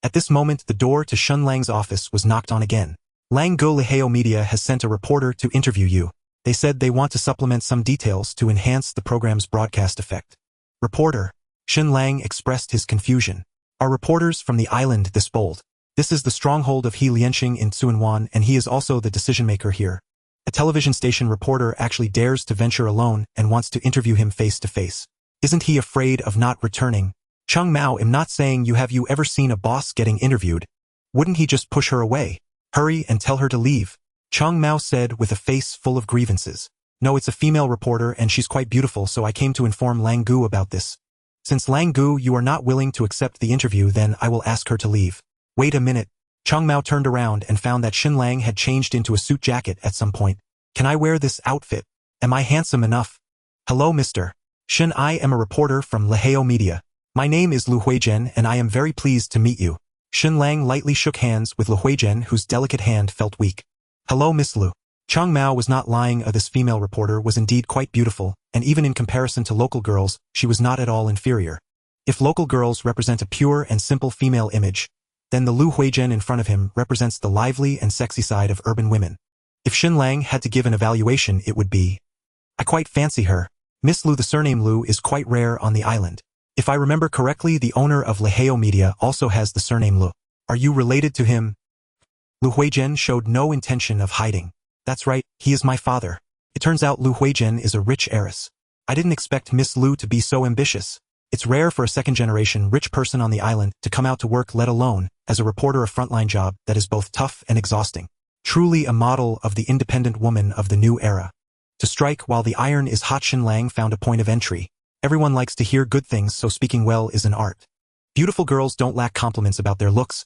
At this moment, the door to Shen Lang's office was knocked on again. Lang Go Lihao Media has sent a reporter to interview you. They said they want to supplement some details to enhance the program's broadcast effect. Reporter. Shen Lang expressed his confusion. Are reporters from the island this bold? This is the stronghold of He Lianqing in Tsuen Wan, and he is also the decision-maker here. A television station reporter actually dares to venture alone and wants to interview him face to face. Isn't he afraid of not returning? Chung Mao, am not saying you ever seen a boss getting interviewed? Wouldn't he just push her away? Hurry and tell her to leave. Chung Mao said with a face full of grievances. No, it's a female reporter and she's quite beautiful, so I came to inform Lang Gu about this. Since Lang Gu, you are not willing to accept the interview, then I will ask her to leave. Wait a minute. Chung Mao turned around and found that Shen Lang had changed into a suit jacket at some point. Can I wear this outfit? Am I handsome enough? Hello, Mr. Shen, I am a reporter from Lihao Media. My name is Lu Huizhen and I am very pleased to meet you. Shen Lang lightly shook hands with Lu Huizhen, whose delicate hand felt weak. Hello, Miss Lu. Chang Mao was not lying. This female reporter was indeed quite beautiful, and even in comparison to local girls, she was not at all inferior. If local girls represent a pure and simple female image, then the Lu Huizhen in front of him represents the lively and sexy side of urban women. If Shen Lang had to give an evaluation, it would be, I quite fancy her. Miss Lu. The surname Lu is quite rare on the island. If I remember correctly, the owner of Leheo Media also has the surname Lu. Are you related to him? Lu Huizhen showed no intention of hiding. That's right, he is my father. It turns out Lu Huizhen is a rich heiress. I didn't expect Miss Lu to be so ambitious. It's rare for a second-generation rich person on the island to come out to work, let alone, as a reporter, a frontline job that is both tough and exhausting. Truly a model of the independent woman of the new era. To strike while the iron is hot, Shen Lang found a point of entry. Everyone likes to hear good things, so speaking well is an art. Beautiful girls don't lack compliments about their looks.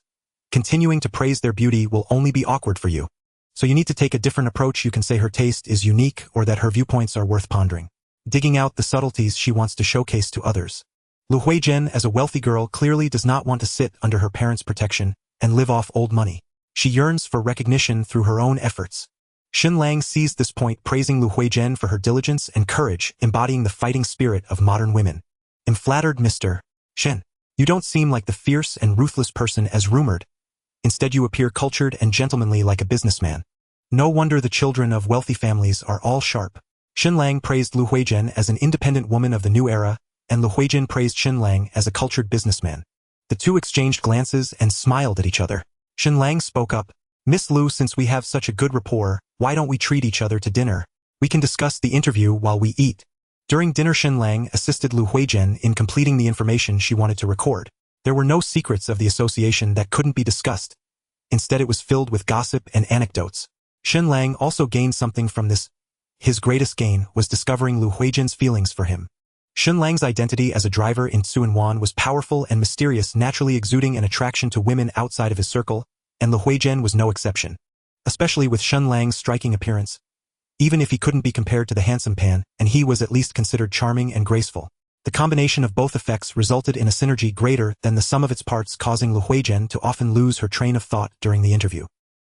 Continuing to praise their beauty will only be awkward for you. So you need to take a different approach. You can say her taste is unique or that her viewpoints are worth pondering. Digging out the subtleties she wants to showcase to others. Lu Huizhen, as a wealthy girl, clearly does not want to sit under her parents' protection and live off old money. She yearns for recognition through her own efforts. Shen Lang seized this point, praising Lu Huizhen for her diligence and courage, embodying the fighting spirit of modern women. I'm flattered, Mr. Shen. You don't seem like the fierce and ruthless person as rumored. Instead, you appear cultured and gentlemanly like a businessman. No wonder the children of wealthy families are all sharp. Shen Lang praised Lu Huizhen as an independent woman of the new era, and Lu Huizhen praised Shen Lang as a cultured businessman. The two exchanged glances and smiled at each other. Shen Lang spoke up. Miss Lu, since we have such a good rapport, why don't we treat each other to dinner? We can discuss the interview while we eat. During dinner, Shen Lang assisted Lu Huizhen in completing the information she wanted to record. There were no secrets of the association that couldn't be discussed. Instead, it was filled with gossip and anecdotes. Shen Lang also gained something from this. His greatest gain was discovering Lu Huizhen's feelings for him. Shen Lang's identity as a driver in Tsuen Wan was powerful and mysterious, naturally exuding an attraction to women outside of his circle, and Lu Huizhen was no exception. Especially with Shen Lang's striking appearance. Even if he couldn't be compared to the handsome Pan, and he was at least considered charming and graceful. The combination of both effects resulted in a synergy greater than the sum of its parts, causing Lu Huizhen to often lose her train of thought during the interview.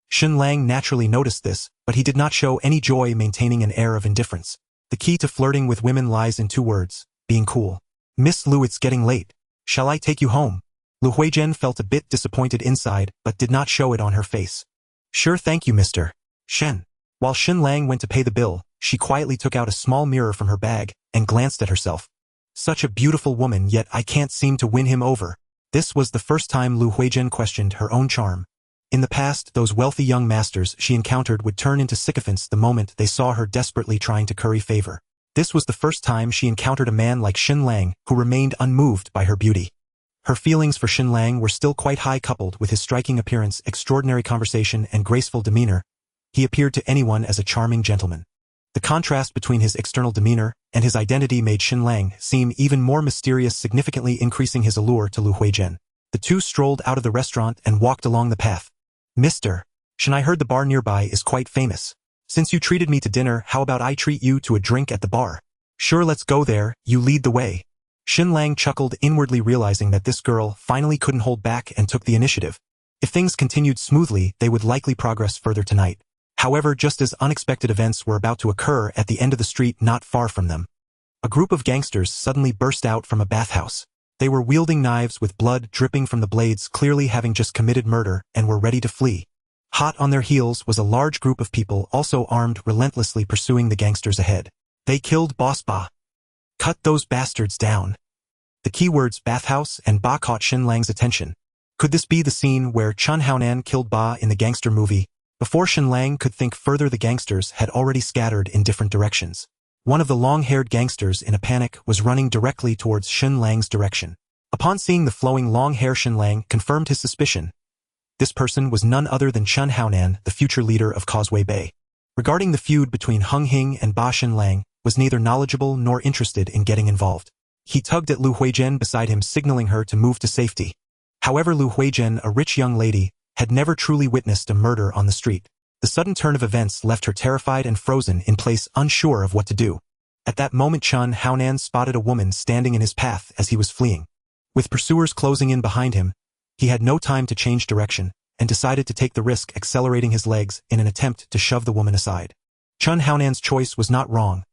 Shen Lang naturally noticed this, but he did not show any joy, maintaining an air of indifference. The key to flirting with women lies in two words: being cool. Miss Lu, it's getting late. Shall I take you home? Lu Huizhen felt a bit disappointed inside, but did not show it on her face. Sure, thank you, Mr. Shen. While Shen Lang went to pay the bill, she quietly took out a small mirror from her bag and glanced at herself. Such a beautiful woman, yet I can't seem to win him over. This was the first time Lu Huizhen questioned her own charm. In the past, those wealthy young masters she encountered would turn into sycophants the moment they saw her desperately trying to curry favor. This was the first time she encountered a man like Shen Lang who remained unmoved by her beauty. Her feelings for Shen Lang were still quite high, coupled with his striking appearance, extraordinary conversation, and graceful demeanor. He appeared to anyone as a charming gentleman. The contrast between his external demeanor and his identity made Shen Lang seem even more mysterious, significantly increasing his allure to Lu Huizhen. The two strolled out of the restaurant and walked along the path. Mr. Shen, I heard the bar nearby is quite famous. Since you treated me to dinner, how about I treat you to a drink at the bar? Sure, let's go there, you lead the way. Shen Lang chuckled, inwardly realizing that this girl finally couldn't hold back and took the initiative. If things continued smoothly, they would likely progress further tonight. However, just as unexpected events were about to occur at the end of the street not far from them, a group of gangsters suddenly burst out from a bathhouse. They were wielding knives with blood dripping from the blades, clearly having just committed murder, and were ready to flee. Hot on their heels was a large group of people, also armed, relentlessly pursuing the gangsters ahead. They killed Boss Ba. Cut those bastards down. The keywords bathhouse and Ba caught Shen Lang's attention. Could this be the scene where Chun Haonan killed Ba in the Gangster movie? Before Shen Lang could think further, the gangsters had already scattered in different directions. One of the long-haired gangsters, in a panic, was running directly towards Shen Lang's direction. Upon seeing the flowing long hair, Shen Lang confirmed his suspicion. This person was none other than Chun Haonan, the future leader of Causeway Bay. Regarding the feud between Hung Hing and Ba, Shen Lang was neither knowledgeable nor interested in getting involved. He tugged at Lu Huizhen beside him, signaling her to move to safety. However, Lu Huizhen, a rich young lady, had never truly witnessed a murder on the street. The sudden turn of events left her terrified and frozen in place, unsure of what to do. At that moment, Chun Haonan spotted a woman standing in his path as he was fleeing. With pursuers closing in behind him, He had no time to change direction, and decided to take the risk accelerating his legs in an attempt to shove the woman aside. Chun Haonan's choice was not wrong.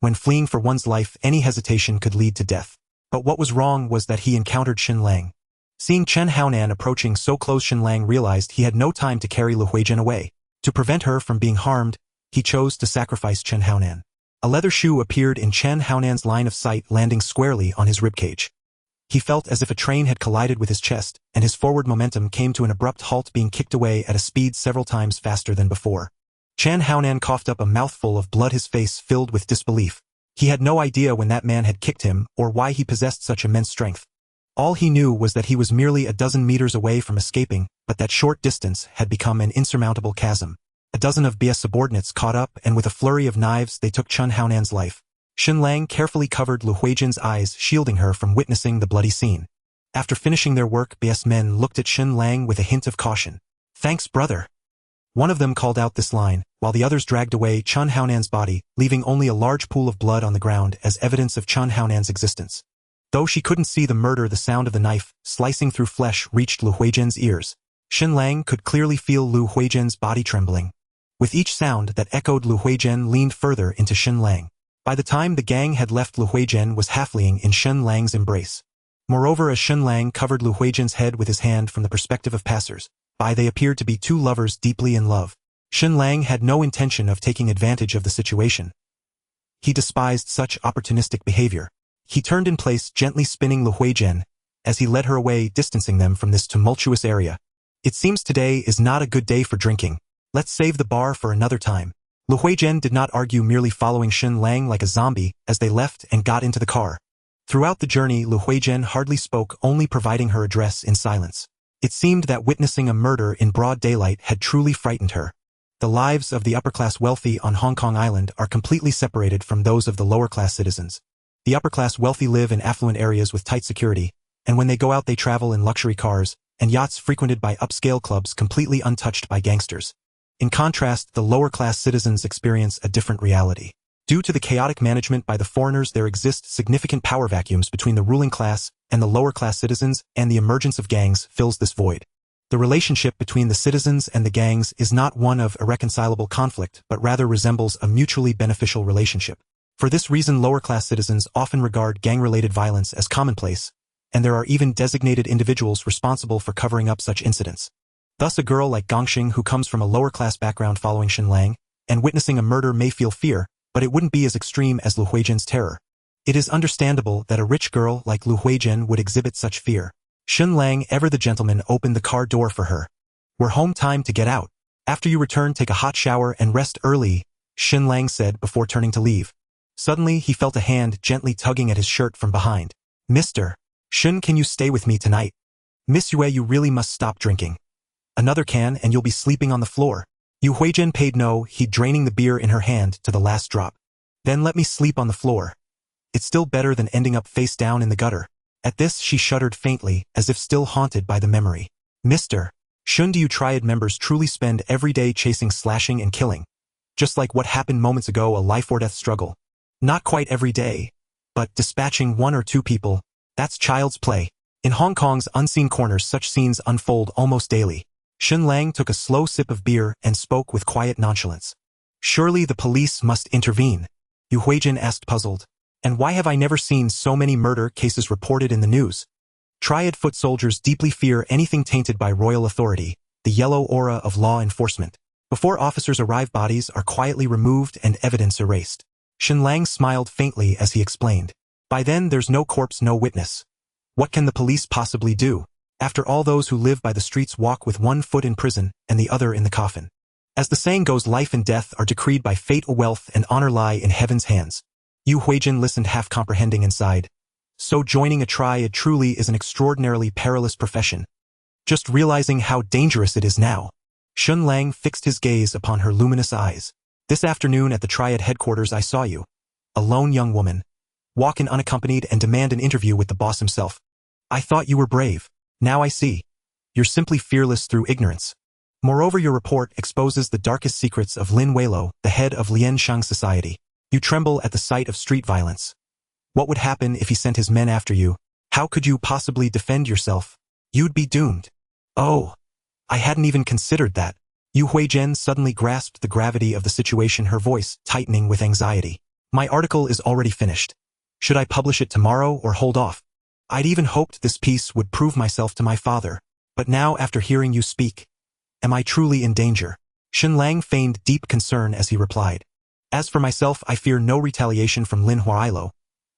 When fleeing for one's life, any hesitation could lead to death. But what was wrong was that he encountered Shen Lang. Seeing Chen Haonan approaching so close, Shen Lang realized he had no time to carry Lu Huizhen away. To prevent her from being harmed, he chose to sacrifice Chen Haonan. A leather shoe appeared in Chen Haonan's line of sight, landing squarely on his ribcage. He felt as if a train had collided with his chest, and his forward momentum came to an abrupt halt, being kicked away at a speed several times faster than before. Chen Haonan coughed up a mouthful of blood, his face filled with disbelief. He had no idea when that man had kicked him or why he possessed such immense strength. All he knew was that he was merely a dozen meters away from escaping, but that short distance had become an insurmountable chasm. A dozen of BS subordinates caught up, and with a flurry of knives they took Chun Haonan's life. Shen Lang carefully covered Lu Huizhen's eyes, shielding her from witnessing the bloody scene. After finishing their work, BS men looked at Shen Lang with a hint of caution. "Thanks, brother." One of them called out this line, while the others dragged away Chun Haonan's body, leaving only a large pool of blood on the ground as evidence of Chun Haonan's existence. Though she couldn't see the murder, the sound of the knife slicing through flesh reached Lu Huizhen's ears. Shen Lang could clearly feel Lu Huizhen's body trembling. With each sound that echoed, Lu Huizhen leaned further into Shen Lang. By the time the gang had left, Lu Huizhen was half-fleeing in Shen Lang's embrace. Moreover, as Shen Lang covered Lu Huizhen's head with his hand from the perspective of passers-by, they appeared to be two lovers deeply in love. Shen Lang had no intention of taking advantage of the situation. He despised such opportunistic behavior. He turned in place, gently spinning Lu Huizhen as he led her away, distancing them from this tumultuous area. "It seems today is not a good day for drinking. Let's save the bar for another time." Lu Huizhen did not argue, merely following Shen Lang like a zombie as they left and got into the car. Throughout the journey, Lu Huizhen hardly spoke, only providing her address in silence. It seemed that witnessing a murder in broad daylight had truly frightened her. The lives of the upper-class wealthy on Hong Kong Island are completely separated from those of the lower-class citizens. The upper-class wealthy live in affluent areas with tight security, and when they go out they travel in luxury cars and yachts frequented by upscale clubs, completely untouched by gangsters. In contrast, the lower-class citizens experience a different reality. Due to the chaotic management by the foreigners, there exist significant power vacuums between the ruling class and the lower-class citizens, and the emergence of gangs fills this void. The relationship between the citizens and the gangs is not one of irreconcilable conflict, but rather resembles a mutually beneficial relationship. For this reason, lower-class citizens often regard gang-related violence as commonplace, and there are even designated individuals responsible for covering up such incidents. Thus, a girl like Gangxing, who comes from a lower-class background following Shen Lang, and witnessing a murder, may feel fear, but it wouldn't be as extreme as Lu Huizhen's terror. It is understandable that a rich girl like Lu Huizhen would exhibit such fear. Shen Lang, ever the gentleman, opened the car door for her. "We're home, time to get out. After you return, take a hot shower and rest early," Shen Lang said before turning to leave. Suddenly, he felt a hand gently tugging at his shirt from behind. "Mr. Shen, can you stay with me tonight? Miss Yue, you really must stop drinking. Another can and you'll be sleeping on the floor." Yu Huizhen paid no heed, draining the beer in her hand to the last drop. "Then let me sleep on the floor. It's still better than ending up face down in the gutter." At this, she shuddered faintly, as if still haunted by the memory. "Mr. Shun, do you Triad members truly spend every day chasing, slashing, and killing? Just like what happened moments ago, a life-or-death struggle? Not quite every day, but dispatching one or two people, that's child's play." In Hong Kong's unseen corners, such scenes unfold almost daily. Shen Lang took a slow sip of beer and spoke with quiet nonchalance. "Surely the police must intervene?" Yu Huizhen asked, puzzled. "And why have I never seen so many murder cases reported in the news?" Triad foot soldiers deeply fear anything tainted by royal authority, the yellow aura of law enforcement. Before officers arrive, bodies are quietly removed and evidence erased. Shen Lang smiled faintly as he explained. "By then there's no corpse, no witness. What can the police possibly do? After all, those who live by the streets walk with one foot in prison and the other in the coffin. As the saying goes, life and death are decreed by fate, wealth and honor lie in heaven's hands." Yu Huizhen listened, half comprehending, and sighed. So joining a triad truly is an extraordinarily perilous profession. Just realizing how dangerous it is now. Shen Lang fixed his gaze upon her luminous eyes. "This afternoon at the Triad headquarters I saw you, a lone young woman, walk in unaccompanied and demand an interview with the boss himself. I thought you were brave. Now I see. You're simply fearless through ignorance. Moreover, your report exposes the darkest secrets of Lin Weilo, the head of Lianshang society. You tremble at the sight of street violence. What would happen if he sent his men after you? How could you possibly defend yourself?" You'd be doomed. Oh, I hadn't even considered that. Yu Huizhen suddenly grasped the gravity of the situation, her voice tightening with anxiety. My article is already finished. Should I publish it tomorrow or hold off? I'd even hoped this piece would prove myself to my father. But now, after hearing you speak, am I truly in danger? Shen Lang feigned deep concern as he replied. As for myself, I fear no retaliation from Lin Huailo.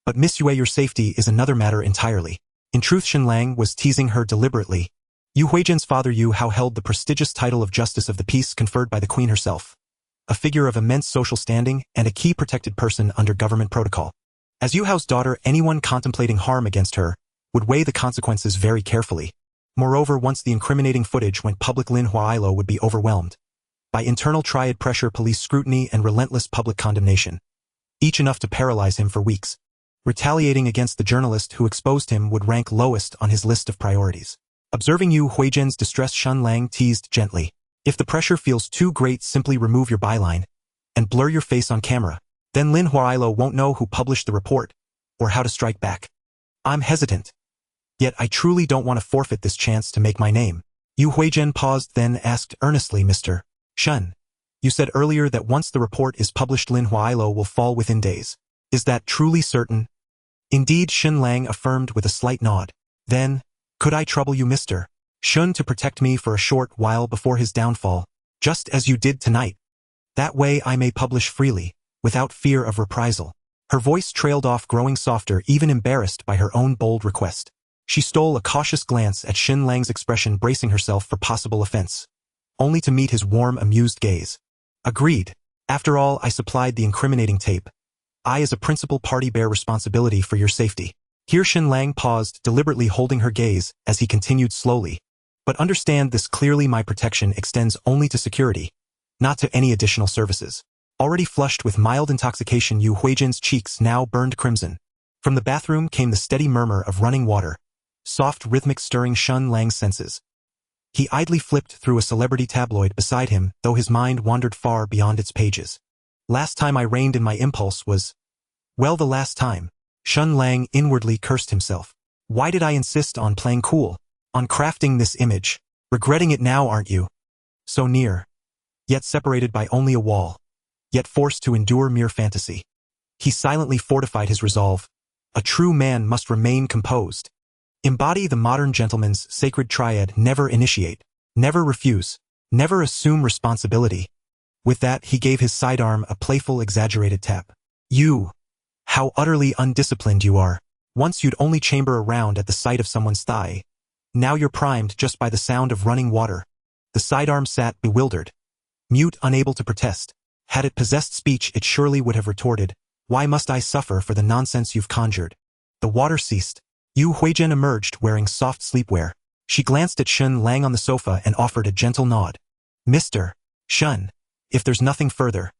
But Miss Yue, your safety is another matter entirely. In truth, Shen Lang was teasing her deliberately. Yu Huizhen's father Yu Hao held the prestigious title of Justice of the Peace conferred by the Queen herself, a figure of immense social standing and a key protected person under government protocol. As Yu Hao's daughter, anyone contemplating harm against her would weigh the consequences very carefully. Moreover, once the incriminating footage went public, Lin Huailo would be overwhelmed by internal Triad pressure, police scrutiny, and relentless public condemnation, each enough to paralyze him for weeks. Retaliating against the journalist who exposed him would rank lowest on his list of priorities. Observing Yu Huizhen's distress, Shen Lang teased gently. If the pressure feels too great, simply remove your byline and blur your face on camera. Then Lin Huailo won't know who published the report or how to strike back. I'm hesitant. Yet I truly don't want to forfeit this chance to make my name. Yu Huizhen paused, then asked earnestly, Mr. Shen, you said earlier that once the report is published, Lin Huailo will fall within days. Is that truly certain? Indeed, Shen Lang affirmed with a slight nod. Then, could I trouble you, Mr. Shen, to protect me for a short while before his downfall, just as you did tonight? That way I may publish freely, without fear of reprisal. Her voice trailed off, growing softer, even embarrassed by her own bold request. She stole a cautious glance at Shen Lang's expression, bracing herself for possible offense, only to meet his warm, amused gaze. Agreed. After all, I supplied the incriminating tape. I as a principal party bear responsibility for your safety. Here Shen Lang paused, deliberately holding her gaze as he continued slowly. But understand this clearly, my protection extends only to security, not to any additional services. Already flushed with mild intoxication, Yu Huizhen's cheeks now burned crimson. From the bathroom came the steady murmur of running water, soft rhythmic stirring Shen Lang's senses. He idly flipped through a celebrity tabloid beside him, though his mind wandered far beyond its pages. Last time I reined in my impulse was, well, the last time. Shen Lang inwardly cursed himself. Why did I insist on playing cool, on crafting this image? Regretting it now, aren't you? So near, yet separated by only a wall, yet forced to endure mere fantasy. He silently fortified his resolve. A true man must remain composed. Embody the modern gentleman's sacred triad: never initiate, never refuse, never assume responsibility. With that, he gave his sidearm a playful, exaggerated tap. You, how utterly undisciplined you are. Once you'd only chamber around at the sight of someone's thigh. Now you're primed just by the sound of running water. The sidearm sat bewildered, mute, unable to protest. Had it possessed speech, it surely would have retorted, why must I suffer for the nonsense you've conjured? The water ceased. Yu Huizhen emerged wearing soft sleepwear. She glanced at Shen Lang on the sofa and offered a gentle nod. Mr. Shen, if there's nothing further,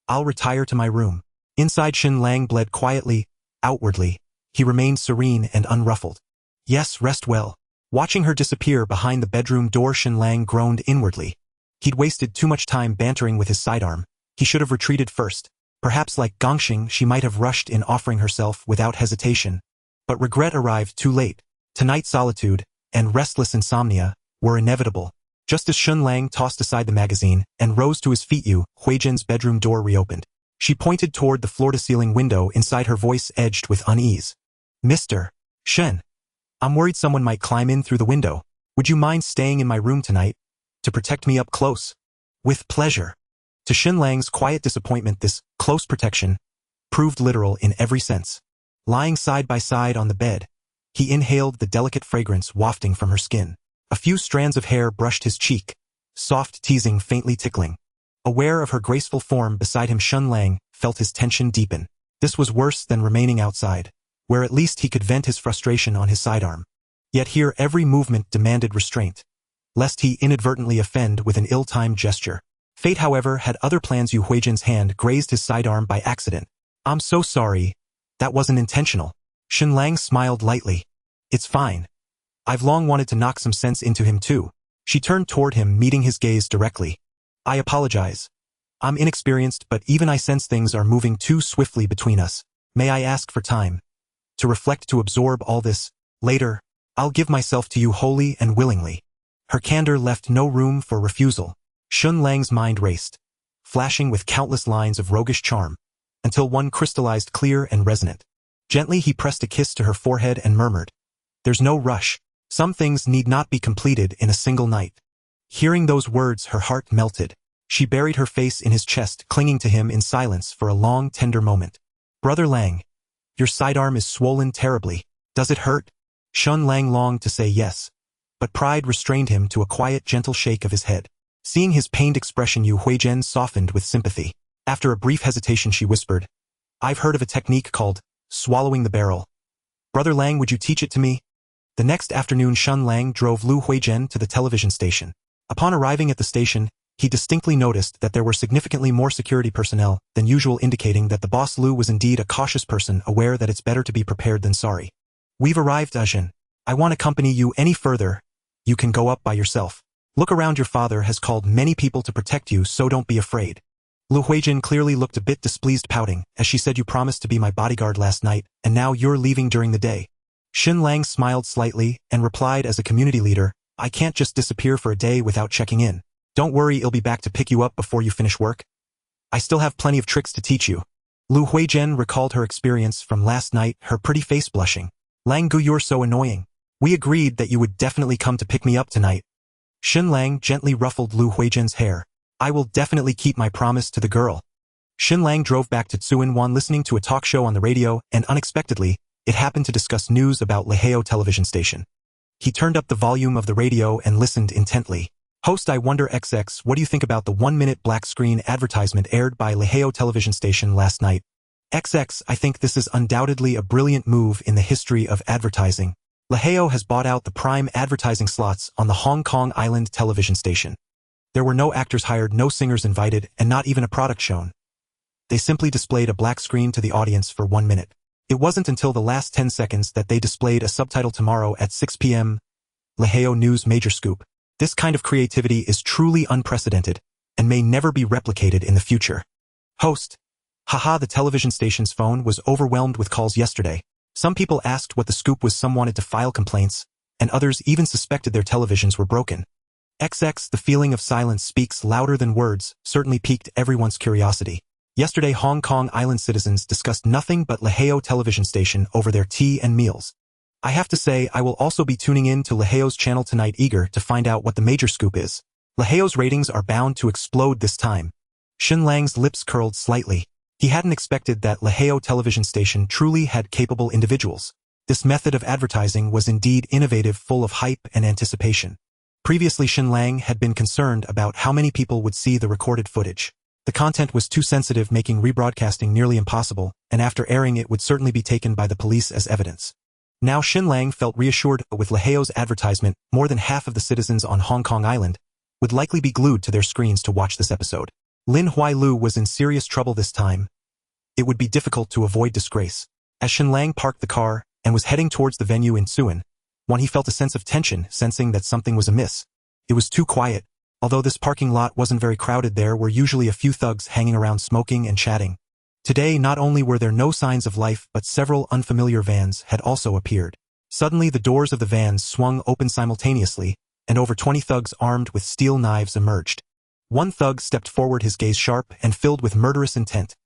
I'll retire to my room. Inside, Shen Lang bled quietly. Outwardly, he remained serene and unruffled. Yes, rest well. Watching her disappear behind the bedroom door, Shen Lang groaned inwardly. He'd wasted too much time bantering with his sidearm. He should have retreated first. Perhaps like Gangxing, she might have rushed in, offering herself without hesitation. But regret arrived too late. Tonight, solitude and restless insomnia were inevitable. Just as Shen Lang tossed aside the magazine and rose to his feet, Yu Huizhen's bedroom door reopened. She pointed toward the floor-to-ceiling window, inside her voice edged with unease. Mr. Shen, I'm worried someone might climb in through the window. Would you mind staying in my room tonight to protect me up close? With pleasure. To Shen Lang's quiet disappointment, this close protection proved literal in every sense. Lying side by side on the bed, he inhaled the delicate fragrance wafting from her skin. A few strands of hair brushed his cheek, soft, teasing, faintly tickling. Aware of her graceful form beside him, Shen Lang felt his tension deepen. This was worse than remaining outside, where at least he could vent his frustration on his sidearm. Yet here every movement demanded restraint, lest he inadvertently offend with an ill-timed gesture. Fate, however, had other plans. Yu Huizhen's hand grazed his sidearm by accident. I'm so sorry. That wasn't intentional. Shen Lang smiled lightly. It's fine. I've long wanted to knock some sense into him too. She turned toward him, meeting his gaze directly. I apologize. I'm inexperienced, but even I sense things are moving too swiftly between us. May I ask for time to reflect, to absorb all this? Later, I'll give myself to you wholly and willingly. Her candor left no room for refusal. Shen Lang's mind raced, flashing with countless lines of roguish charm, until one crystallized clear and resonant. Gently he pressed a kiss to her forehead and murmured, "There's no rush. Some things need not be completed in a single night." Hearing those words, her heart melted. She buried her face in his chest, clinging to him in silence for a long, tender moment. "Brother Lang, your sidearm is swollen terribly. Does it hurt?" Shen Lang longed to say yes, but pride restrained him to a quiet, gentle shake of his head. Seeing his pained expression, Yu Huizhen softened with sympathy. After a brief hesitation, she whispered, "I've heard of a technique called swallowing the barrel. Brother Lang, would you teach it to me?" The next afternoon, Shen Lang drove Lu Huizhen to the television station. Upon arriving at the station, he distinctly noticed that there were significantly more security personnel than usual, indicating that the boss Lu was indeed a cautious person, aware that it's better to be prepared than sorry. "We've arrived, Ajin. I won't accompany you any further. You can go up by yourself. Look around, your father has called many people to protect you, so don't be afraid." Lu Huijin clearly looked a bit displeased, pouting, as she said, "You promised to be my bodyguard last night, and now you're leaving during the day." Shen Lang smiled slightly and replied, "As a community leader, I can't just disappear for a day without checking in. Don't worry, I'll be back to pick you up before you finish work. I still have plenty of tricks to teach you." Lu Huizhen recalled her experience from last night, her pretty face blushing. "Lang Gu, you're so annoying. We agreed that you would definitely come to pick me up tonight." Shen Lang gently ruffled Lu Huizhen's hair. "I will definitely keep my promise to the girl." Shen Lang drove back to Tsuen Wan, listening to a talk show on the radio, and unexpectedly, it happened to discuss news about Leheo television station. He turned up the volume of the radio and listened intently. "Host, I wonder XX, what do you think about the 1-minute black screen advertisement aired by Leheo television station last night?" "XX, I think this is undoubtedly a brilliant move in the history of advertising. Leheo has bought out the prime advertising slots on the Hong Kong Island television station. There were no actors hired, no singers invited, and not even a product shown. They simply displayed a black screen to the audience for 1 minute. It wasn't until the last 10 seconds that they displayed a subtitle, tomorrow at 6 p.m. Leheo News Major Scoop. This kind of creativity is truly unprecedented and may never be replicated in the future." Host. Haha, the television station's phone was overwhelmed with calls yesterday. Some people asked what the scoop was, some wanted to file complaints, and others even suspected their televisions were broken. XX, the feeling of silence speaks louder than words, certainly piqued everyone's curiosity. Yesterday, Hong Kong Island citizens discussed nothing but Leheo television station over their tea and meals. I have to say, I will also be tuning in to Leheo's channel tonight, eager to find out what the major scoop is. Leheo's ratings are bound to explode this time. Shen Lang's lips curled slightly. He hadn't expected that Leheo television station truly had capable individuals. This method of advertising was indeed innovative, full of hype and anticipation. Previously, Shen Lang had been concerned about how many people would see the recorded footage. The content was too sensitive, making rebroadcasting nearly impossible, and after airing it would certainly be taken by the police as evidence. Now Shen Lang felt reassured. With Leheo's advertisement, more than half of the citizens on Hong Kong Island would likely be glued to their screens to watch this episode. Lin Huailu was in serious trouble this time. It would be difficult to avoid disgrace. As Shen Lang parked the car and was heading towards the venue in Tsuen Wan, he felt a sense of tension, sensing that something was amiss. It was too quiet. Although this parking lot wasn't very crowded, there were usually a few thugs hanging around smoking and chatting. Today, not only were there no signs of life, but several unfamiliar vans had also appeared. Suddenly, the doors of the vans swung open simultaneously, and over 20 thugs armed with steel knives emerged. One thug stepped forward, his gaze sharp and filled with murderous intent.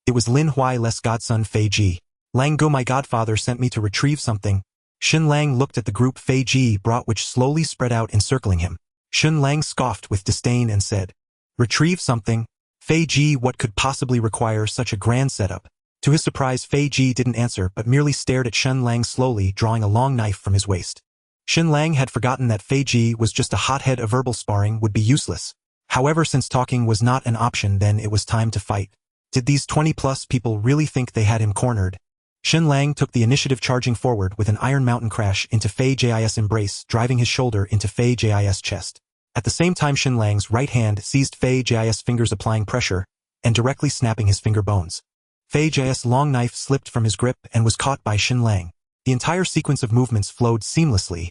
It was Lin Huai's godson, Fei Ji. "Lang Go, my godfather sent me to retrieve something." Shen Lang looked at the group Fei Ji brought, which slowly spread out encircling him. Shen Lang scoffed with disdain and said, "Retrieve something? Fei Ji, what could possibly require such a grand setup?" To his surprise, Fei Ji didn't answer but merely stared at Shen Lang, slowly drawing a long knife from his waist. Shen Lang had forgotten that Fei Ji was just a hothead. A verbal sparring would be useless. However, since talking was not an option, then it was time to fight. Did these 20-plus people really think they had him cornered? Shen Lang took the initiative, charging forward with an Iron Mountain crash into Fei Ji's embrace, driving his shoulder into Fei Ji's chest. At the same time, Shen Lang's right hand seized Fei Ji's fingers, applying pressure and directly snapping his finger bones. Fei Ji's long knife slipped from his grip and was caught by Shen Lang. The entire sequence of movements flowed seamlessly.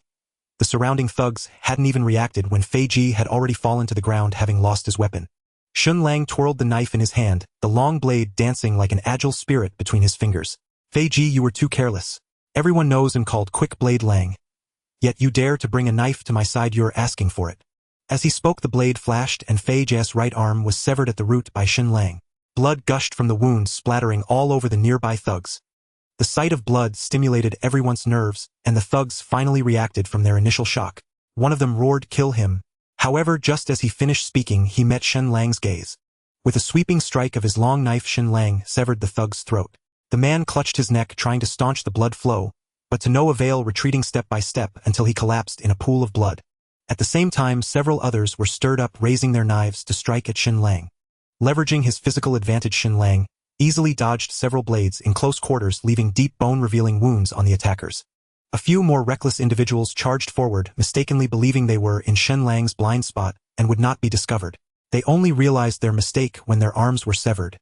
The surrounding thugs hadn't even reacted when Fei Ji had already fallen to the ground, having lost his weapon. Shen Lang twirled the knife in his hand, the long blade dancing like an agile spirit between his fingers. "Fei Ji, you were too careless. Everyone knows him, called Quick Blade Lang. Yet you dare to bring a knife to my side, you're asking for it. As he spoke, the blade flashed and Fei Jia's right arm was severed at the root by Shen Lang. Blood gushed from the wounds, splattering all over the nearby thugs. The sight of blood stimulated everyone's nerves, and the thugs finally reacted from their initial shock. One of them roared, "Kill him!" However, just as he finished speaking, he met Shen Lang's gaze. With a sweeping strike of his long knife, Shen Lang severed the thug's throat. The man clutched his neck, trying to staunch the blood flow, but to no avail, retreating step by step until he collapsed in a pool of blood. At the same time, several others were stirred up, raising their knives to strike at Shen Lang. Leveraging his physical advantage, Shen Lang easily dodged several blades in close quarters, leaving deep bone-revealing wounds on the attackers. A few more reckless individuals charged forward, mistakenly believing they were in Shen Lang's blind spot and would not be discovered. They only realized their mistake when their arms were severed.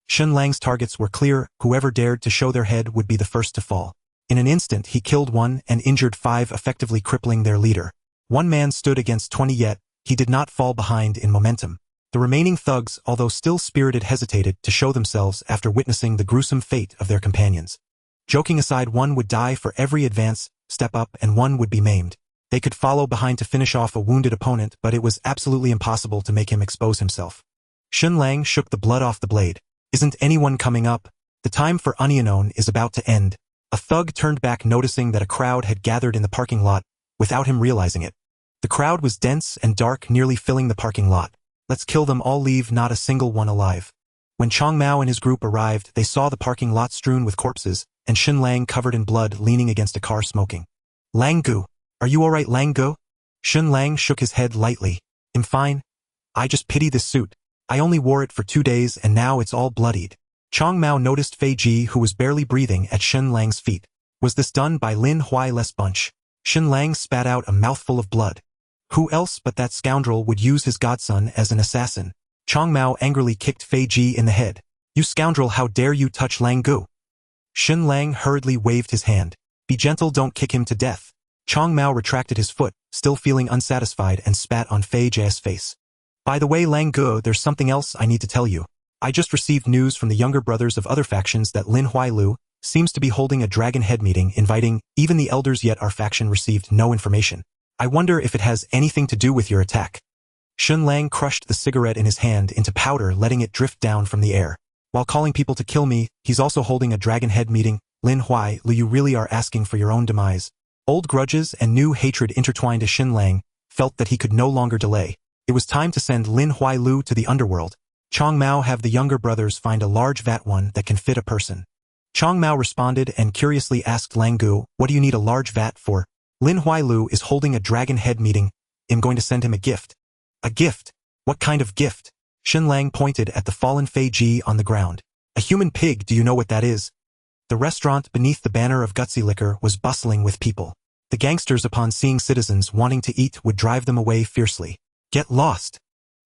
Shen Lang's targets were clear. Whoever dared to show their head would be the first to fall. In an instant, he killed one and injured 5, effectively crippling their leader. One man stood against 20, yet he did not fall behind in momentum. The remaining thugs, although still spirited, hesitated to show themselves after witnessing the gruesome fate of their companions. Joking aside, one would die for every advance step up and one would be maimed. They could follow behind to finish off a wounded opponent, but it was absolutely impossible to make him expose himself. Shen Lang shook the blood off the blade. "Isn't anyone coming up? The time for Unknown is about to end." A thug turned back, noticing that a crowd had gathered in the parking lot, without him realizing it. The crowd was dense and dark, nearly filling the parking lot. "Let's kill them all, leave not a single one alive." When Chong Mao and his group arrived, they saw the parking lot strewn with corpses, and Shen Lang covered in blood, leaning against a car smoking. "Lang Gu, are you alright, Lang Gu?" Shen Lang shook his head lightly. "I'm fine. I just pity this suit. I only wore it for 2 days and now it's all bloodied." Chong Mao noticed Fei Ji, who was barely breathing, at Shen Lang's feet. Was this done by Lin Huai-less bunch? Shen Lang spat out a mouthful of blood. Who else but that scoundrel would use his godson as an assassin? Chong Mao angrily kicked Fei Ji in the head. "You scoundrel, how dare you touch Lang Gu?" Shen Lang hurriedly waved his hand. "Be gentle, don't kick him to death." Chong Mao retracted his foot, still feeling unsatisfied, and spat on Fei Jia's face. "By the way, Lang Gu, there's something else I need to tell you. I just received news from the younger brothers of other factions that Lin Huailu seems to be holding a Dragon Head meeting, inviting even the elders, yet our faction received no information. I wonder if it has anything to do with your attack." Shen Lang crushed the cigarette in his hand into powder, letting it drift down from the air. "While calling people to kill me, he's also holding a Dragon Head meeting. Lin Huailu, you really are asking for your own demise." Old grudges and new hatred intertwined as Shen Lang felt that he could no longer delay. It was time to send Lin Huailu to the Underworld. Chong Mao, have the younger brothers find a large vat, one that can fit a person. Chong Mao responded and curiously asked Lang Gu, "What do you need a large vat for?" "Lin Huailu is holding a Dragon Head meeting. I'm going to send him a gift." "A gift? What kind of gift?" Shen Lang pointed at the fallen Fei Ji on the ground. "A human pig, do you know what that is?" The restaurant beneath the banner of Gutsy Liquor was bustling with people. The gangsters, upon seeing citizens wanting to eat, would drive them away fiercely. "Get lost.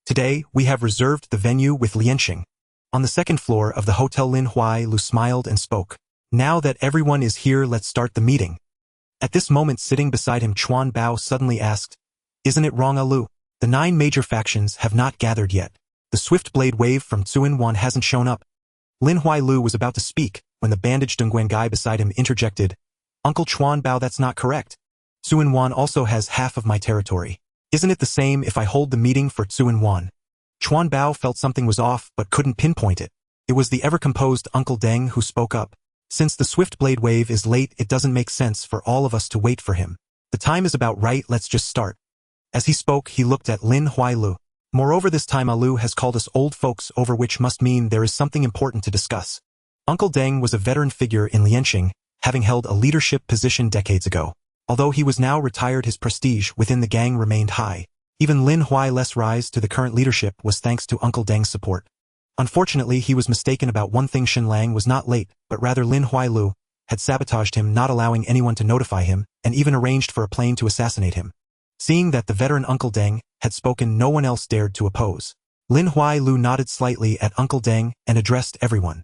Today, we have reserved the venue with Lianxing." On the second floor of the hotel, Lin Huailu smiled and spoke. "Now that everyone is here, let's start the meeting." At this moment, sitting beside him, Chuan Bao suddenly asked, "Isn't it wrong, Alu? The 9 major factions have not gathered yet. The swift blade wave from Tsuen Wan hasn't shown up." Lin Huailu was about to speak when the bandaged Dongguan guy beside him interjected, "Uncle Chuan Bao, that's not correct. Tsuen Wan also has half of my territory. Isn't it the same if I hold the meeting for Tsuen Wan?" Chuan Bao felt something was off but couldn't pinpoint it. It was the ever-composed Uncle Deng who spoke up. "Since the swift blade wave is late, it doesn't make sense for all of us to wait for him. The time is about right, let's just start." As he spoke, he looked at Lin Huailu. "Moreover, this time Alu has called us old folks over, which must mean there is something important to discuss." Uncle Deng was a veteran figure in Lianxing, having held a leadership position decades ago. Although he was now retired, his prestige within the gang remained high. Even Lin Huailu's rise to the current leadership was thanks to Uncle Deng's support. Unfortunately, he was mistaken about one thing. Shen Lang was not late, but rather Lin Huailu had sabotaged him, not allowing anyone to notify him, and even arranged for a plane to assassinate him. Seeing that the veteran Uncle Deng had spoken, no one else dared to oppose. Lin Huailu nodded slightly at Uncle Deng and addressed everyone.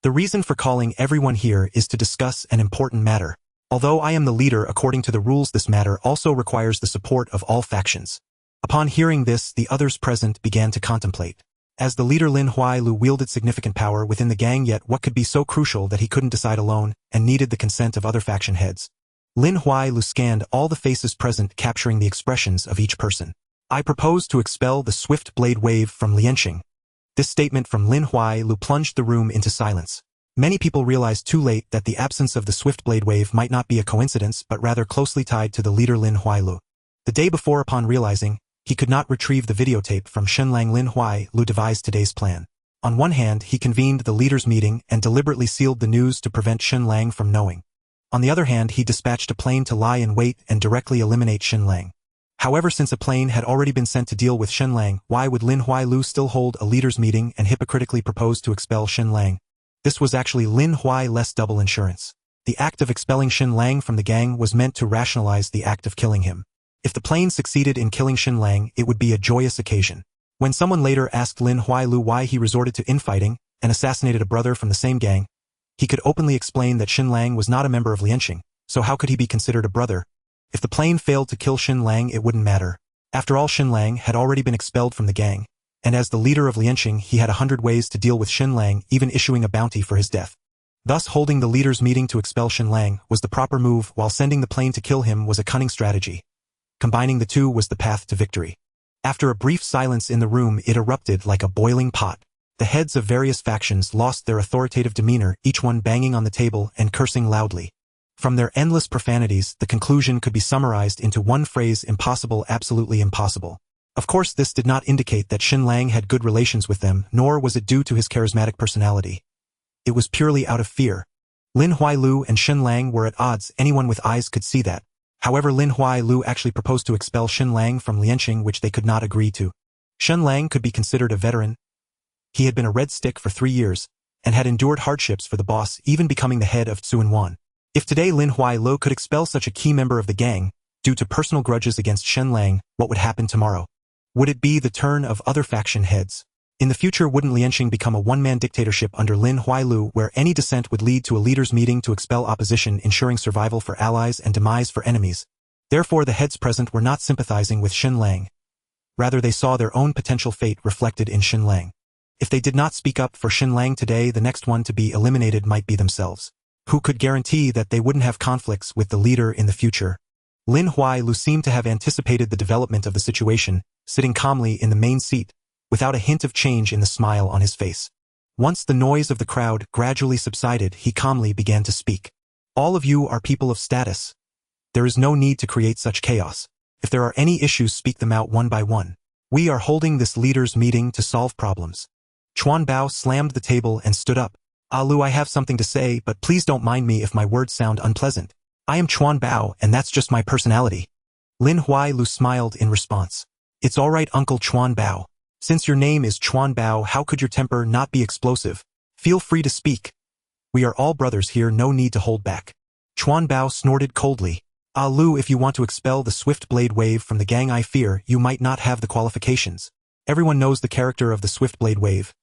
"The reason for calling everyone here is to discuss an important matter. Although I am the leader according to the rules, this matter also requires the support of all factions." Upon hearing this, the others present began to contemplate. As the leader, Lin Huailu wielded significant power within the gang, yet what could be so crucial that he couldn't decide alone and needed the consent of other faction heads? Lin Huailu scanned all the faces present, capturing the expressions of each person. I propose to expel the swift blade wave from Lianxing. This statement from Lin Huailu plunged the room into silence. Many people realized too late that the absence of the swift blade wave might not be a coincidence but rather closely tied to the leader Lin Huailu. The day before, upon realizing he could not retrieve the videotape from Shen Lang, Lin Huailu devised today's plan. On one hand, he convened the leaders' meeting and deliberately sealed the news to prevent Shen Lang from knowing. On the other hand, he dispatched a plane to lie in wait and directly eliminate Shen Lang. However, since a plane had already been sent to deal with Shen Lang, why would Lin Huailu still hold a leaders' meeting and hypocritically propose to expel Shen Lang? This was actually Lin Huailu's double insurance. The act of expelling Shen Lang from the gang was meant to rationalize the act of killing him. If the plane succeeded in killing Shen Lang, it would be a joyous occasion. When someone later asked Lin Huailu why he resorted to infighting and assassinated a brother from the same gang, he could openly explain that Shen Lang was not a member of Lianxing, so how could he be considered a brother? If the plane failed to kill Shen Lang, it wouldn't matter. After all, Shen Lang had already been expelled from the gang, and as the leader of Lianxing, he had 100 ways to deal with Shen Lang, even issuing a bounty for his death. Thus, holding the leaders' meeting to expel Shen Lang was the proper move, while sending the plane to kill him was a cunning strategy. Combining the two was the path to victory. After a brief silence in the room, it erupted like a boiling pot. The heads of various factions lost their authoritative demeanor, each one banging on the table and cursing loudly. From their endless profanities, the conclusion could be summarized into one phrase: impossible, absolutely impossible. Of course, this did not indicate that Shen Lang had good relations with them, nor was it due to his charismatic personality. It was purely out of fear. Lin Huailu and Shen Lang were at odds, anyone with eyes could see that. However, Lin Huailu actually proposed to expel Shen Lang from Lianxing, which they could not agree to. Shen Lang could be considered a veteran. He had been a red stick for 3 years, and had endured hardships for the boss, even becoming the head of Tsuen Wan. If today Lin Huailu could expel such a key member of the gang, due to personal grudges against Shen Lang, what would happen tomorrow? Would it be the turn of other faction heads? In the future, wouldn't Lianxing become a one-man dictatorship under Lin Huailu, where any dissent would lead to a leaders' meeting to expel opposition, ensuring survival for allies and demise for enemies? Therefore, the heads present were not sympathizing with Shen Lang. Rather, they saw their own potential fate reflected in Shen Lang. If they did not speak up for Shen Lang today, the next one to be eliminated might be themselves. Who could guarantee that they wouldn't have conflicts with the leader in the future? Lin Huailu seemed to have anticipated the development of the situation, sitting calmly in the main seat, without a hint of change in the smile on his face. Once the noise of the crowd gradually subsided, he calmly began to speak. All of you are people of status. There is no need to create such chaos. If there are any issues, speak them out one by one. We are holding this leaders' meeting to solve problems. Chuan Bao slammed the table and stood up. Lu, I have something to say, but please don't mind me if my words sound unpleasant. I am Chuan Bao, and that's just my personality. Lin Huailu smiled in response. It's all right, Uncle Chuan Bao. Since your name is Chuan Bao, how could your temper not be explosive? Feel free to speak. We are all brothers here, no need to hold back. Chuan Bao snorted coldly. Lu, if you want to expel the swift blade wave from the gang, I fear you might not have the qualifications. Everyone knows the character of the swift blade wave.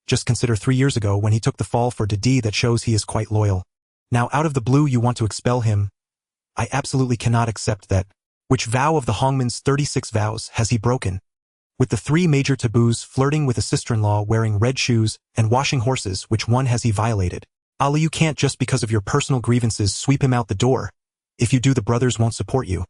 Just consider 3 years ago when he took the fall for Didi, that shows he is quite loyal. Now out of the blue you want to expel him. I absolutely cannot accept that. Which vow of the Hongman's 36 vows has he broken? With the 3 major taboos, flirting with a sister-in-law, wearing red shoes, and washing horses, which one has he violated? Ali, you can't just because of your personal grievances sweep him out the door. If you do, the brothers won't support you.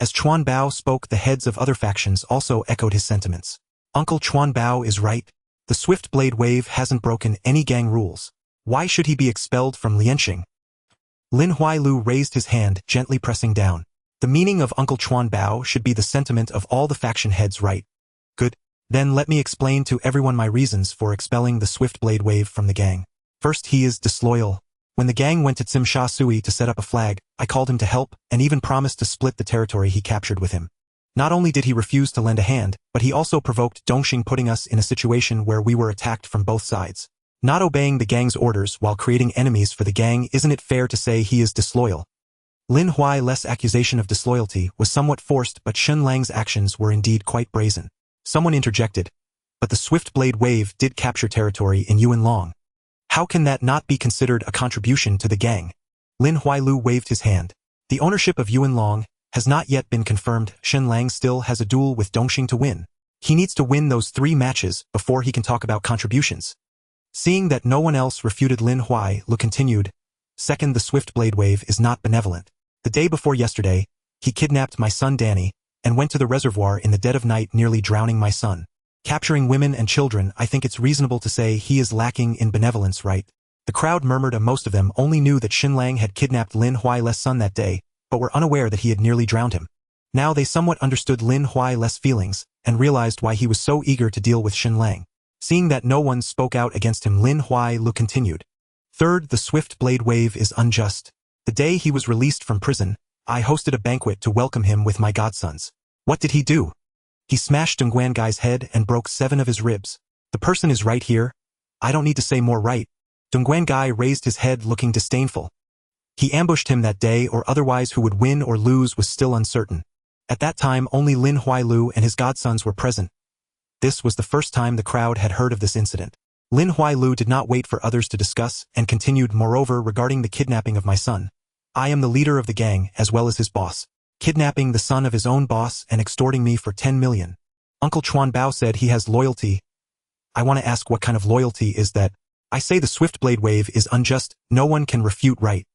As Chuan Bao spoke, the heads of other factions also echoed his sentiments. Uncle Chuan Bao is right. The swift blade wave hasn't broken any gang rules. Why should he be expelled from Lianxing? Lin Huailu raised his hand, gently pressing down. The meaning of Uncle Chuan Bao should be the sentiment of all the faction heads, right? Good. Then let me explain to everyone my reasons for expelling the swift blade wave from the gang. First, he is disloyal. When the gang went to Tsim Sha Sui to set up a flag, I called him to help, and even promised to split the territory he captured with him. Not only did he refuse to lend a hand, but he also provoked Dongxing, putting us in a situation where we were attacked from both sides. Not obeying the gang's orders while creating enemies for the gang, isn't it fair to say he is disloyal? Lin Huailu's accusation of disloyalty was somewhat forced, but Shen Lang's actions were indeed quite brazen. Someone interjected. But the swift blade wave did capture territory in Yuanlong. How can that not be considered a contribution to the gang? Lin Huailu waved his hand. The ownership of Yuanlong has not yet been confirmed. Shen Lang still has a duel with Dongxing to win. He needs to win those 3 matches before he can talk about contributions. Seeing that no one else refuted, Lin Huailu continued. Second, the swift blade wave is not benevolent. The day before yesterday, he kidnapped my son Danny, and went to the reservoir in the dead of night, nearly drowning my son. Capturing women and children, I think it's reasonable to say he is lacking in benevolence, right? The crowd murmured, and most of them only knew that Shen Lang had kidnapped Lin Huai's son that day, but were unaware that he had nearly drowned him. Now they somewhat understood Lin Huai's feelings, and realized why he was so eager to deal with Shen Lang. Seeing that no one spoke out against him, Lin Huai continued. Third, the swift blade wave is unjust. The day he was released from prison, I hosted a banquet to welcome him with my godsons. What did he do? He smashed Dongguan Gai's head and broke 7 of his ribs. The person is right here. I don't need to say more, right? Dongguan Gai raised his head, looking disdainful. He ambushed him that day, or otherwise who would win or lose was still uncertain. At that time only Lin Huailu and his godsons were present. This was the first time the crowd had heard of this incident. Lin Huailu did not wait for others to discuss, and continued, moreover, regarding the kidnapping of my son. I am the leader of the gang, as well as his boss. Kidnapping the son of his own boss and extorting me for 10 million. Uncle Chuan Bao said he has loyalty. I want to ask, what kind of loyalty is that? I say the swift blade wave is unjust, no one can refute, right?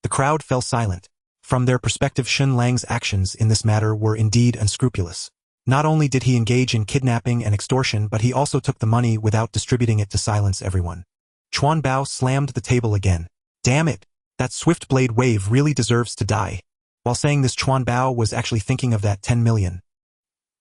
The crowd fell silent. From their perspective, Shen Lang's actions in this matter were indeed unscrupulous. Not only did he engage in kidnapping and extortion, but he also took the money without distributing it to silence everyone. Chuan Bao slammed the table again. Damn it! That swift blade wave really deserves to die. While saying this, Chuan Bao was actually thinking of that 10 million.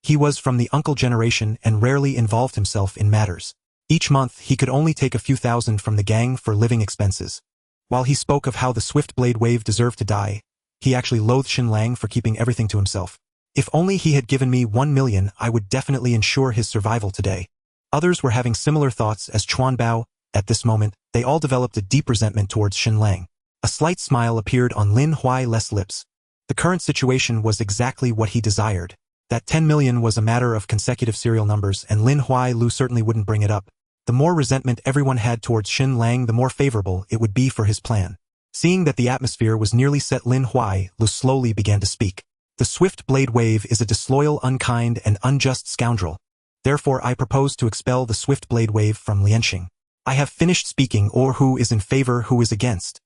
He was from the uncle generation and rarely involved himself in matters. Each month he could only take a few thousand from the gang for living expenses. While he spoke of how the swift blade wave deserved to die, he actually loathed Shen Lang for keeping everything to himself. If only he had given me 1 million, I would definitely ensure his survival today. Others were having similar thoughts as Chuan Bao. At this moment, they all developed a deep resentment towards Shen Lang. A slight smile appeared on Lin Huai's lips. The current situation was exactly what he desired. That 10 million was a matter of consecutive serial numbers, and Lin Huailu certainly wouldn't bring it up. The more resentment everyone had towards Shen Lang, the more favorable it would be for his plan. Seeing that the atmosphere was nearly set, Lin Huailu slowly began to speak. The swift blade wave is a disloyal, unkind, and unjust scoundrel. Therefore I propose to expel the swift blade wave from Lianxing. I have finished speaking, or who is in favor, who is against?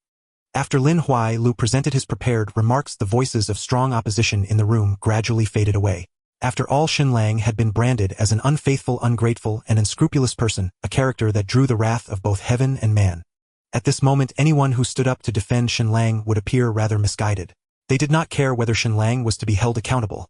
After Lin Huailu presented his prepared remarks, the voices of strong opposition in the room gradually faded away. After all, Shen Lang had been branded as an unfaithful, ungrateful, and unscrupulous person, a character that drew the wrath of both heaven and man. At this moment, anyone who stood up to defend Shen Lang would appear rather misguided. They did not care whether Shen Lang was to be held accountable.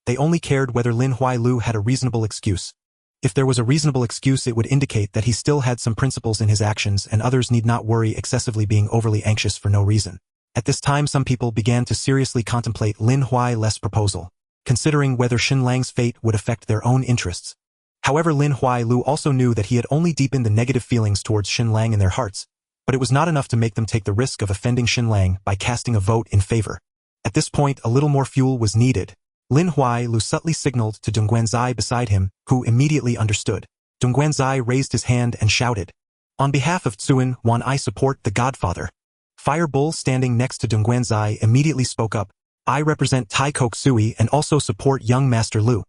They only cared whether Lin Huailu had a reasonable excuse. If there was a reasonable excuse, it would indicate that he still had some principles in his actions, and others need not worry excessively being overly anxious for no reason. At this time, some people began to seriously contemplate Lin Huai's proposal, considering whether Shen Lang's fate would affect their own interests. However, Lin Huailu also knew that he had only deepened the negative feelings towards Shen Lang in their hearts, but it was not enough to make them take the risk of offending Shen Lang by casting a vote in favor. At this point, a little more fuel was needed. Lin Huailu subtly signaled to Dongguan Zai beside him, who immediately understood. Dongguan Zai raised his hand and shouted, "On behalf of Tsuen Wan, I support the Godfather." Fire Bull, standing next to Dongguan Zai, immediately spoke up, "I represent Tai Kok Sui and also support young Master Lu."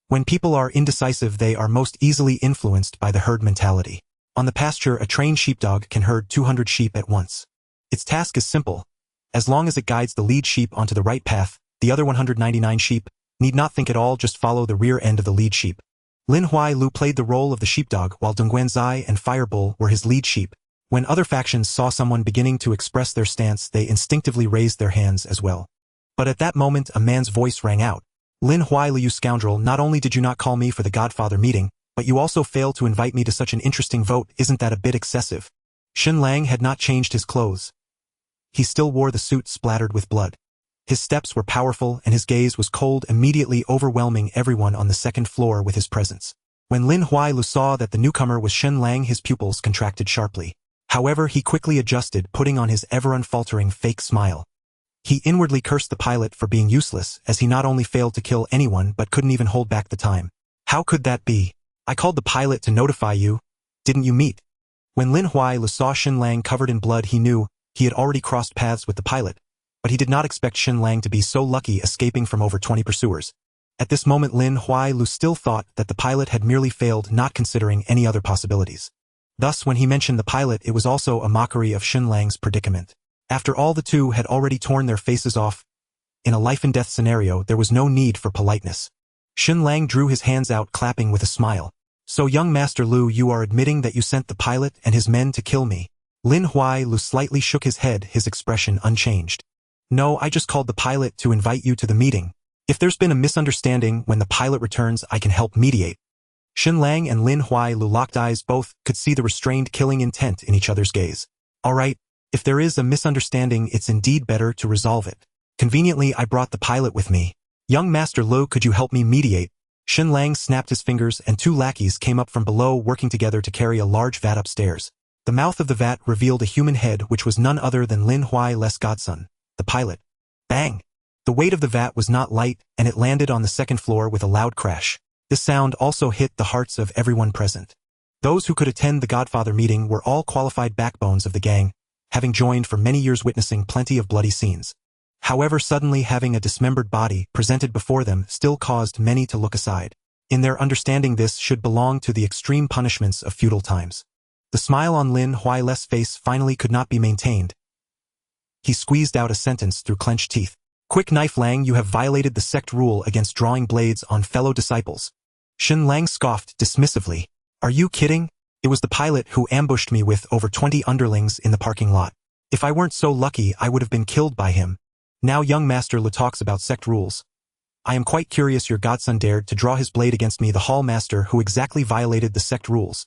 When people are indecisive, they are most easily influenced by the herd mentality. On the pasture, a trained sheepdog can herd 200 sheep at once. Its task is simple. As long as it guides the lead sheep onto the right path, the other 199 sheep need not think at all, just follow the rear end of the lead sheep. Lin Huailu played the role of the sheepdog, while Dongguan Zai and Firebull were his lead sheep. When other factions saw someone beginning to express their stance, they instinctively raised their hands as well. But at that moment, a man's voice rang out. "Lin Huailu, you scoundrel, not only did you not call me for the Godfather meeting, but you also failed to invite me to such an interesting vote. Isn't that a bit excessive?" Shen Lang had not changed his clothes. He still wore the suit splattered with blood. His steps were powerful and his gaze was cold, immediately overwhelming everyone on the second floor with his presence. When Lin Huailu saw that the newcomer was Shen Lang, his pupils contracted sharply. However, he quickly adjusted, putting on his ever-unfaltering fake smile. He inwardly cursed the pilot for being useless, as he not only failed to kill anyone but couldn't even hold back the time. How could that be? I called the pilot to notify you. Didn't you meet? When Lin Huailu saw Shen Lang covered in blood, he knew he had already crossed paths with the pilot. But he did not expect Shen Lang to be so lucky, escaping from over 20 pursuers. At this moment, Lin Huailu still thought that the pilot had merely failed, not considering any other possibilities. Thus, when he mentioned the pilot, it was also a mockery of Shen Lang's predicament. After all, the two had already torn their faces off, In a life-and-death scenario, there was no need for politeness. Shen Lang drew his hands out, clapping with a smile. So young Master Lu, you are admitting that you sent the pilot and his men to kill me? Lin Huai-Lu slightly shook his head, his expression unchanged. No, I just called the pilot to invite you to the meeting. If there's been a misunderstanding, when the pilot returns, I can help mediate. Shen Lang and Lin Huai-Lu locked eyes. Both could see the restrained killing intent in each other's gaze. All right, if there is a misunderstanding, it's indeed better to resolve it. Conveniently, I brought the pilot with me. Young Master Lu, could you help me mediate? Shen Lang snapped his fingers and two lackeys came up from below, working together to carry a large vat upstairs. The mouth of the vat revealed a human head, which was none other than Lin Huai-Lu's godson, the pilot. Bang! The weight of the vat was not light, and it landed on the second floor with a loud crash. This sound also hit the hearts of everyone present. Those who could attend the Godfather meeting were all qualified backbones of the gang, having joined for many years, witnessing plenty of bloody scenes. However, suddenly having a dismembered body presented before them still caused many to look aside. In their understanding, this should belong to the extreme punishments of feudal times. The smile on Lin Huai-Lu's face finally could not be maintained. He squeezed out a sentence through clenched teeth. Quick Knife Lang, you have violated the sect rule against drawing blades on fellow disciples. Shen Lang scoffed dismissively. Are you kidding? It was the pilot who ambushed me with over 20 underlings in the parking lot. If I weren't so lucky, I would have been killed by him. Now young Master Lu talks about sect rules. I am quite curious your godson dared to draw his blade against me, the hall master who exactly violated the sect rules.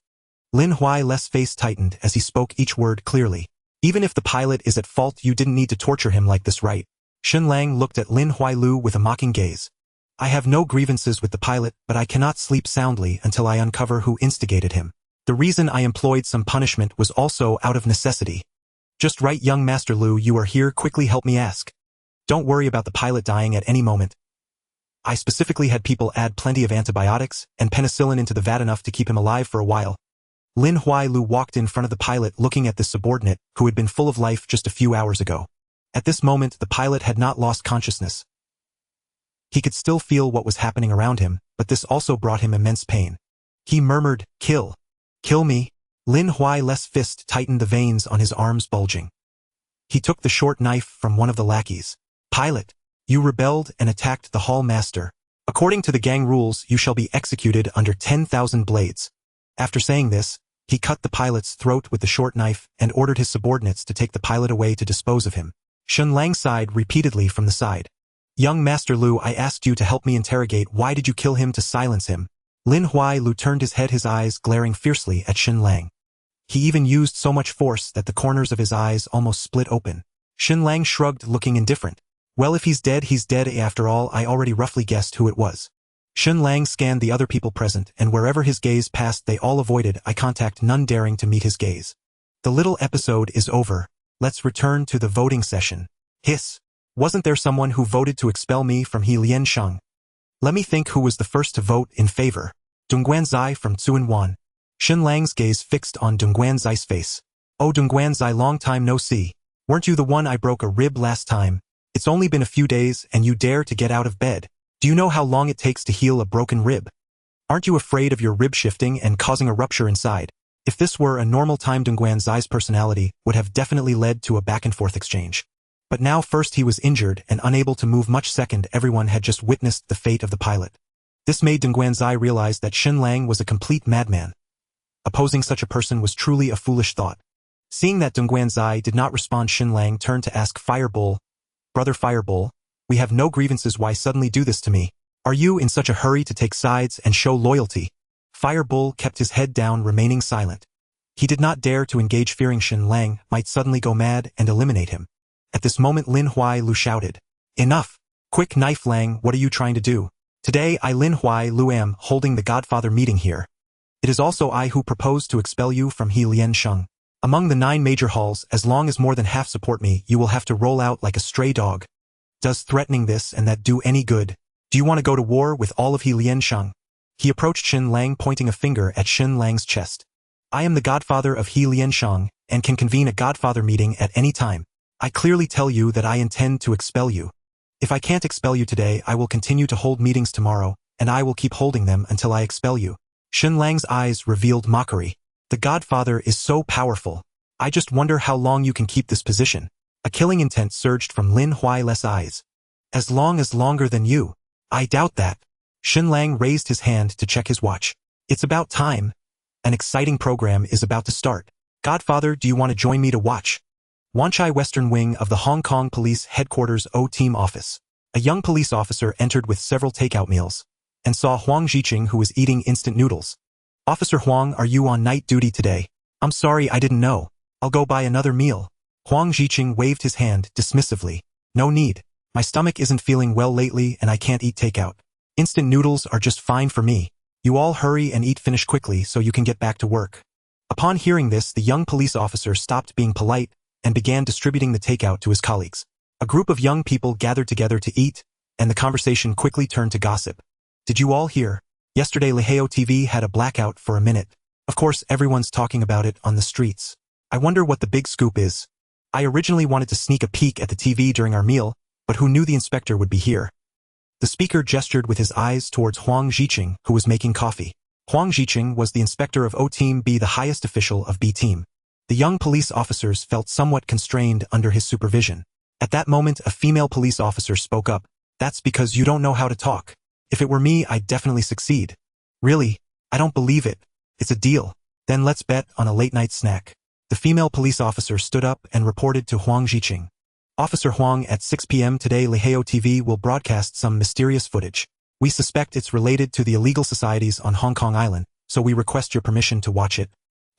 Lin Huai-Lu's face tightened as he spoke each word clearly. Even if the pilot is at fault, you didn't need to torture him like this, right? Shen Lang looked at Lin Huai-Lu with a mocking gaze. I have no grievances with the pilot, but I cannot sleep soundly until I uncover who instigated him. The reason I employed some punishment was also out of necessity. Just right, young Master Lu, you are here, quickly help me ask. Don't worry about the pilot dying at any moment. I specifically had people add plenty of antibiotics and penicillin into the vat, enough to keep him alive for a while. Lin Huai-Lu walked in front of the pilot, looking at this subordinate who had been full of life just a few hours ago. At this moment, the pilot had not lost consciousness. He could still feel what was happening around him, but this also brought him immense pain. He murmured, "Kill. Kill me." Lin Huai-Lu's fist tightened, the veins on his arms bulging. He took the short knife from one of the lackeys. Pilot, you rebelled and attacked the hall master. According to the gang rules, you shall be executed under 10,000 blades. After saying this, he cut the pilot's throat with the short knife and ordered his subordinates to take the pilot away to dispose of him. Shen Lang sighed repeatedly from the side. Young Master Lu, I asked you to help me interrogate. Why did you kill him? To silence him. Lin Huai-Lu turned his head, his eyes glaring fiercely at Shen Lang. He even used so much force that the corners of his eyes almost split open. Shen Lang shrugged, looking indifferent. Well, if he's dead, he's dead. After all, I already roughly guessed who it was. Shen Lang scanned the other people present, and wherever his gaze passed, they all avoided eye contact, none daring to meet his gaze. The little episode is over. Let's return to the voting session. Hiss. Wasn't there someone who voted to expel me from Liansheng? Let me think, who was the first to vote in favor? Dongguan Zai from Tsuen Wan. Shen Lang's gaze fixed on Dongguan Zai's face. Oh, Dongguan Zai, long time no see. Weren't you the one I broke a rib last time? It's only been a few days and you dare to get out of bed. Do you know how long it takes to heal a broken rib? Aren't you afraid of your rib shifting and causing a rupture inside? If this were a normal time, Dongguan Zai's personality would have definitely led to a back-and-forth exchange. But now, first he was injured and unable to move much, second everyone had just witnessed the fate of the pilot. This made Dongguan Zai realize that Shen Lang was a complete madman. Opposing such a person was truly a foolish thought. Seeing that Dongguan Zai did not respond, Shen Lang turned to ask Firebull, Brother Firebull, we have no grievances, why suddenly do this to me? Are you in such a hurry to take sides and show loyalty? Firebull kept his head down, remaining silent. He did not dare to engage, fearing Shen Lang might suddenly go mad and eliminate him. At this moment, Lin Huai-Lu shouted, Enough! Quick Knife Lang, what are you trying to do? Today I, Lin Huai-Lu, am holding the Godfather meeting here. It is also I who propose to expel you from Liansheng. Among the 9 major halls, as long as more than half support me, you will have to roll out like a stray dog. Does threatening this and that do any good? Do you want to go to war with all of Liansheng? He approached Shen Lang, pointing a finger at Shen Lang's chest. I am the Godfather of Liansheng and can convene a Godfather meeting at any time. I clearly tell you that I intend to expel you. If I can't expel you today, I will continue to hold meetings tomorrow, and I will keep holding them until I expel you. Shen Lang's eyes revealed mockery. The Godfather is so powerful. I just wonder how long you can keep this position. A killing intent surged from Lin Huai-Lu's eyes. As long as longer than you. I doubt that. Shen Lang raised his hand to check his watch. It's about time. An exciting program is about to start. Godfather, do you want to join me to watch? Wanchai Western Wing of the Hong Kong Police Headquarters O-Team Office. A young police officer entered with several takeout meals and saw Huang Ziqing, who was eating instant noodles. Officer Huang, are you on night duty today? I'm sorry, I didn't know. I'll go buy another meal. Huang Ziqing waved his hand dismissively. No need. My stomach isn't feeling well lately and I can't eat takeout. Instant noodles are just fine for me. You all hurry and eat finish quickly so you can get back to work. Upon hearing this, the young police officer stopped being polite and began distributing the takeout to his colleagues. A group of young people gathered together to eat, and the conversation quickly turned to gossip. Did you all hear? Yesterday Leheo TV had a blackout for a minute. Of course, everyone's talking about it on the streets. I wonder what the big scoop is. I originally wanted to sneak a peek at the TV during our meal, but who knew the inspector would be here? The speaker gestured with his eyes towards Huang Ziqing, who was making coffee. Huang Ziqing was the inspector of O-Team B, the highest official of B-Team. The young police officers felt somewhat constrained under his supervision. At that moment, a female police officer spoke up. That's because you don't know how to talk. If it were me, I'd definitely succeed. Really? I don't believe it. It's a deal. Then let's bet on a late-night snack. The female police officer stood up and reported to Huang Ziqing. Officer Huang, at 6 p.m. today Leheo TV will broadcast some mysterious footage. We suspect it's related to the illegal societies on Hong Kong Island, so we request your permission to watch it.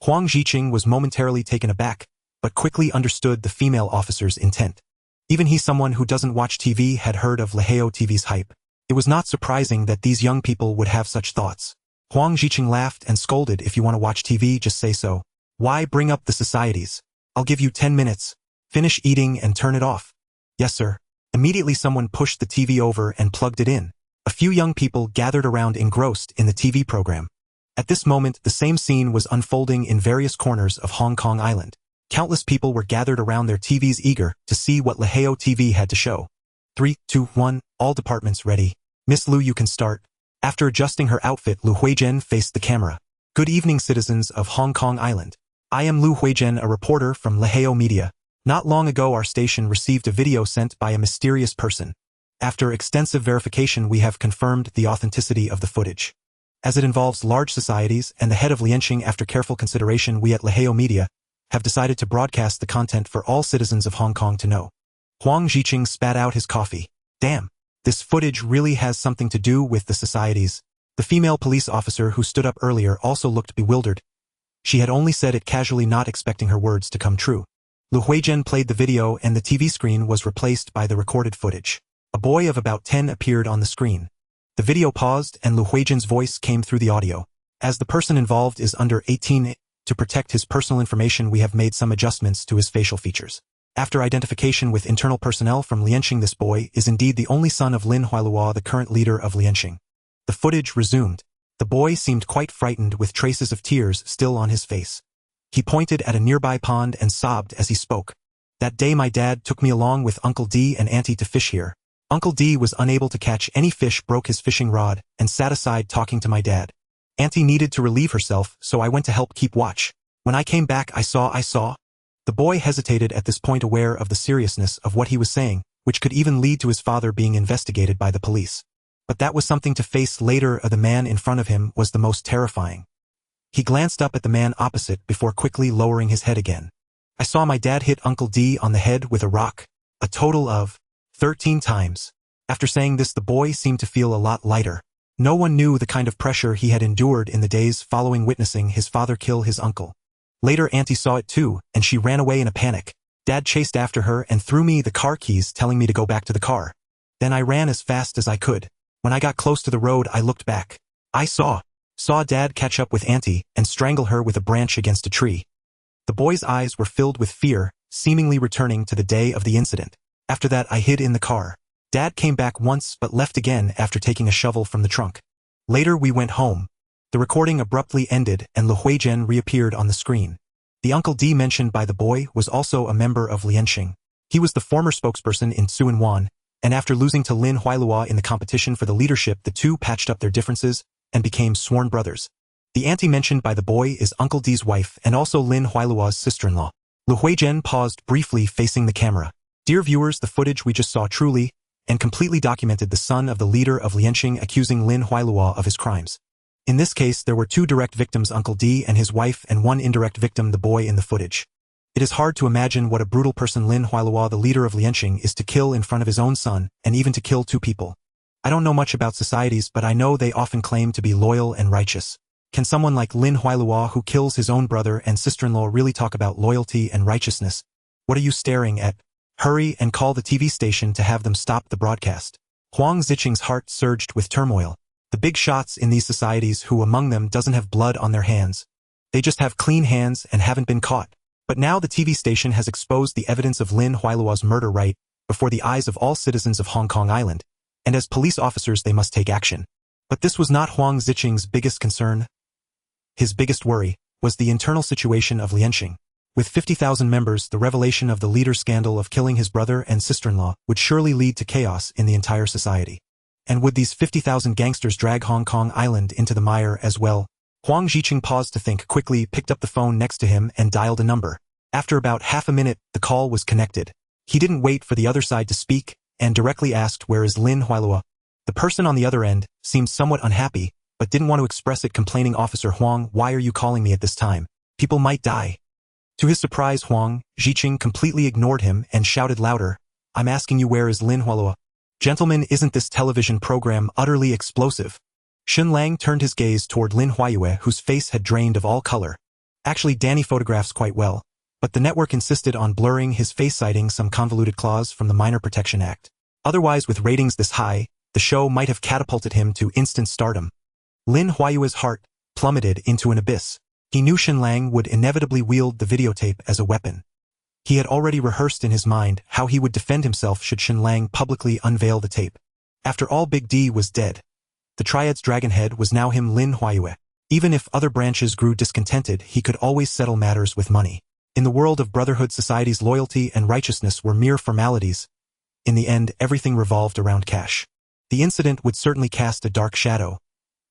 Huang Ziqing was momentarily taken aback, but quickly understood the female officer's intent. Even he, someone who doesn't watch TV, had heard of Leheo TV's hype. It was not surprising that these young people would have such thoughts. Huang Ziqing laughed and scolded, if you want to watch TV, just say so. Why bring up the societies? I'll give you 10 minutes. Finish eating and turn it off. Yes, sir. Immediately someone pushed the TV over and plugged it in. A few young people gathered around engrossed in the TV program. At this moment, the same scene was unfolding in various corners of Hong Kong Island. Countless people were gathered around their TVs eager to see what Leheo TV had to show. 3, 2, 1, all departments ready. Miss Lu, you can start. After adjusting her outfit, Lu Huizhen faced the camera. Good evening, citizens of Hong Kong Island. I am Lu Huizhen, a reporter from Leheo Media. Not long ago, our station received a video sent by a mysterious person. After extensive verification, we have confirmed the authenticity of the footage. As it involves large societies and the head of Lianqing, after careful consideration, we at Leheo Media have decided to broadcast the content for all citizens of Hong Kong to know. Huang Ziqing spat out his coffee. Damn, this footage really has something to do with the societies. The female police officer who stood up earlier also looked bewildered. She had only said it casually, not expecting her words to come true. Lu Huizhen played the video and the TV screen was replaced by the recorded footage. A boy of about 10 appeared on the screen. The video paused and Lu Huizhen's voice came through the audio. As the person involved is under 18, to protect his personal information, we have made some adjustments to his facial features. After identification with internal personnel from Lianqing, this boy is indeed the only son of Lin Huailua, the current leader of Lianqing. The footage resumed. The boy seemed quite frightened, with traces of tears still on his face. He pointed at a nearby pond and sobbed as he spoke. That day my dad took me along with Uncle D and Auntie to fish here. Uncle D was unable to catch any fish, broke his fishing rod, and sat aside talking to my dad. Auntie needed to relieve herself, so I went to help keep watch. When I came back, I saw. The boy hesitated at this point, aware of the seriousness of what he was saying, which could even lead to his father being investigated by the police. But that was something to face later. The man in front of him was the most terrifying. He glanced up at the man opposite before quickly lowering his head again. I saw my dad hit Uncle D on the head with a rock, a total of 13 times. After saying this, the boy seemed to feel a lot lighter. No one knew the kind of pressure he had endured in the days following witnessing his father kill his uncle. Later, Auntie saw it too, and she ran away in a panic. Dad chased after her and threw me the car keys, telling me to go back to the car. Then I ran as fast as I could. When I got close to the road, I looked back. I saw Dad catch up with Auntie and strangle her with a branch against a tree. The boy's eyes were filled with fear, seemingly returning to the day of the incident. After that, I hid in the car. Dad came back once but left again after taking a shovel from the trunk. Later we went home. The recording abruptly ended and Lu Huizhen reappeared on the screen. The Uncle D mentioned by the boy was also a member of Lianqing. He was the former spokesperson in Tsuen Wan, and after losing to Lin Huailua in the competition for the leadership, the two patched up their differences and became sworn brothers. The auntie mentioned by the boy is Uncle D's wife and also Lin Huailua's sister-in-law. Lu Huizhen paused briefly, facing the camera. Dear viewers, the footage we just saw truly and completely documented the son of the leader of Lianqing accusing Lin Huailua of his crimes. In this case, there were 2 direct victims, Uncle D and his wife, and 1 indirect victim, the boy in the footage. It is hard to imagine what a brutal person Lin Huailua, the leader of Lianqing, is to kill in front of his own son, and even to kill 2 people. I don't know much about societies, but I know they often claim to be loyal and righteous. Can someone like Lin Huailua, who kills his own brother and sister-in-law, really talk about loyalty and righteousness? What are you staring at? Hurry and call the TV station to have them stop the broadcast. Huang Ziqing's heart surged with turmoil. The big shots in these societies, who among them doesn't have blood on their hands? They just have clean hands and haven't been caught. But now the TV station has exposed the evidence of Lin Huailua's murder right before the eyes of all citizens of Hong Kong Island, and as police officers they must take action. But this was not Huang Ziqing's biggest concern. His biggest worry was the internal situation of Lianqing. With 50,000 members, the revelation of the leader's scandal of killing his brother and sister-in-law would surely lead to chaos in the entire society. And would these 50,000 gangsters drag Hong Kong Island into the mire as well? Huang Ziqing paused to think, quickly picked up the phone next to him and dialed a number. After about half a minute, the call was connected. He didn't wait for the other side to speak and directly asked, "Where is Lin Huailua?" The person on the other end seemed somewhat unhappy, but didn't want to express it, complaining, "Officer Huang, why are you calling me at this time? People might die." To his surprise, Huang Ziqing completely ignored him and shouted louder, "I'm asking you, where is Lin Huailua?" "Gentlemen, isn't this television program utterly explosive?" Shen Lang turned his gaze toward Lin Huailua, whose face had drained of all color. Actually, Danny photographs quite well, but the network insisted on blurring his face, citing some convoluted clause from the Minor Protection Act. Otherwise, with ratings this high, the show might have catapulted him to instant stardom. Lin Huailua's heart plummeted into an abyss. He knew Shen Lang would inevitably wield the videotape as a weapon. He had already rehearsed in his mind how he would defend himself should Shen Lang publicly unveil the tape. After all, Big D was dead. The Triads' dragonhead was now him, Lin Huailua. Even if other branches grew discontented, he could always settle matters with money. In the world of brotherhood societies, loyalty and righteousness were mere formalities. In the end, everything revolved around cash. The incident would certainly cast a dark shadow,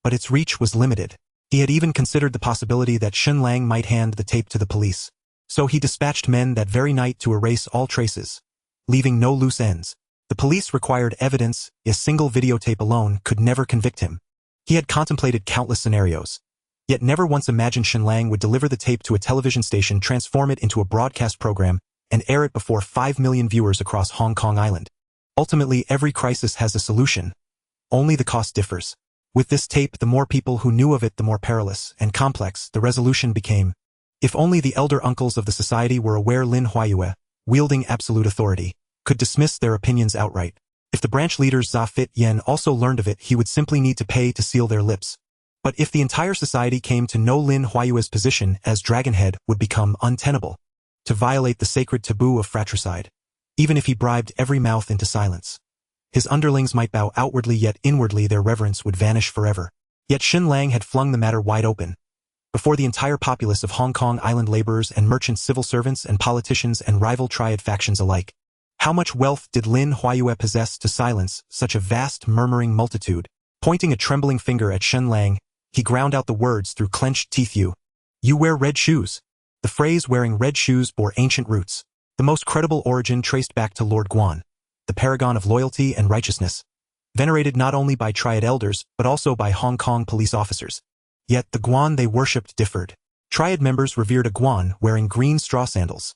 but its reach was limited. He had even considered the possibility that Shen Lang might hand the tape to the police. So he dispatched men that very night to erase all traces, leaving no loose ends. The police required evidence. A single videotape alone could never convict him. He had contemplated countless scenarios, yet never once imagined Shen Lang would deliver the tape to a television station, transform it into a broadcast program, and air it before 5 million viewers across Hong Kong Island. Ultimately, every crisis has a solution. Only the cost differs. With this tape, the more people who knew of it, the more perilous and complex the resolution became. If only the elder uncles of the society were aware Lin Huailua, wielding absolute authority, could dismiss their opinions outright. If the branch leaders Zha Fit Yen also learned of it, he would simply need to pay to seal their lips. But if the entire society came to know Lin Huailua's position as Dragonhead would become untenable, to violate the sacred taboo of fratricide, even if he bribed every mouth into silence. His underlings might bow outwardly, yet inwardly their reverence would vanish forever. Yet Shen Lang had flung the matter wide open. Before the entire populace of Hong Kong Island, laborers and merchants, civil servants and politicians and rival Triad factions alike. How much wealth did Lin Huailua possess to silence such a vast murmuring multitude? Pointing a trembling finger at Shen Lang, he ground out the words through clenched teeth. You wear red shoes. The phrase wearing red shoes bore ancient roots. The most credible origin traced back to Lord Guan, the paragon of loyalty and righteousness, venerated not only by Triad elders but also by Hong Kong police officers. Yet the Guan they worshipped differed. Triad members revered a Guan wearing green straw sandals.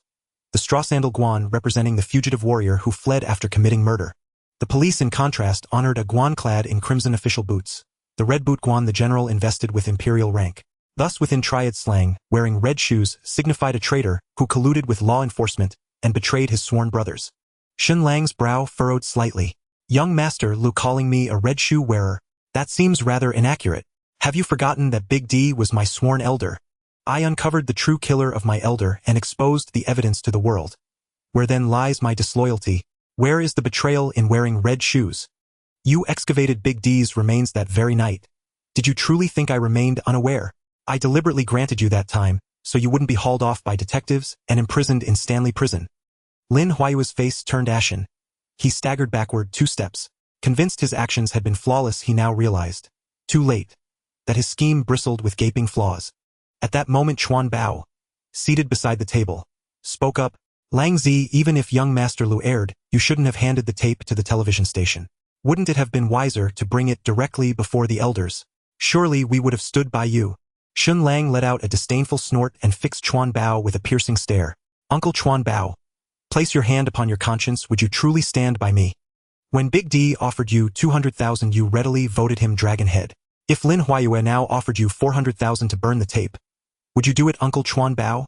The straw sandal Guan representing the fugitive warrior who fled after committing murder. The police, in contrast, honored a Guan clad in crimson official boots. The red boot Guan, the general invested with imperial rank. Thus, within Triad slang, wearing red shoes signified a traitor who colluded with law enforcement and betrayed his sworn brothers. Shen Lang's brow furrowed slightly. Young Master Lu, calling me a red shoe wearer? That seems rather inaccurate. Have you forgotten that Big D was my sworn elder? I uncovered the true killer of my elder and exposed the evidence to the world. Where then lies my disloyalty? Where is the betrayal in wearing red shoes? You excavated Big D's remains that very night. Did you truly think I remained unaware? I deliberately granted you that time, so you wouldn't be hauled off by detectives and imprisoned in Stanley Prison. Lin Huailua's face turned ashen. He staggered backward 2 steps. Convinced his actions had been flawless, he now realized, too late, that his scheme bristled with gaping flaws. At that moment, Chuan Bao, seated beside the table, spoke up. Lang Zi, even if young Master Lu erred, you shouldn't have handed the tape to the television station. Wouldn't it have been wiser to bring it directly before the elders? Surely we would have stood by you. Shen Lang let out a disdainful snort and fixed Chuan Bao with a piercing stare. Uncle Chuan Bao, place your hand upon your conscience. Would you truly stand by me? When Big D offered you 200,000, you readily voted him Dragon Head. If Lin Huayue now offered you 400,000 to burn the tape, would you do it, Uncle Chuan Bao?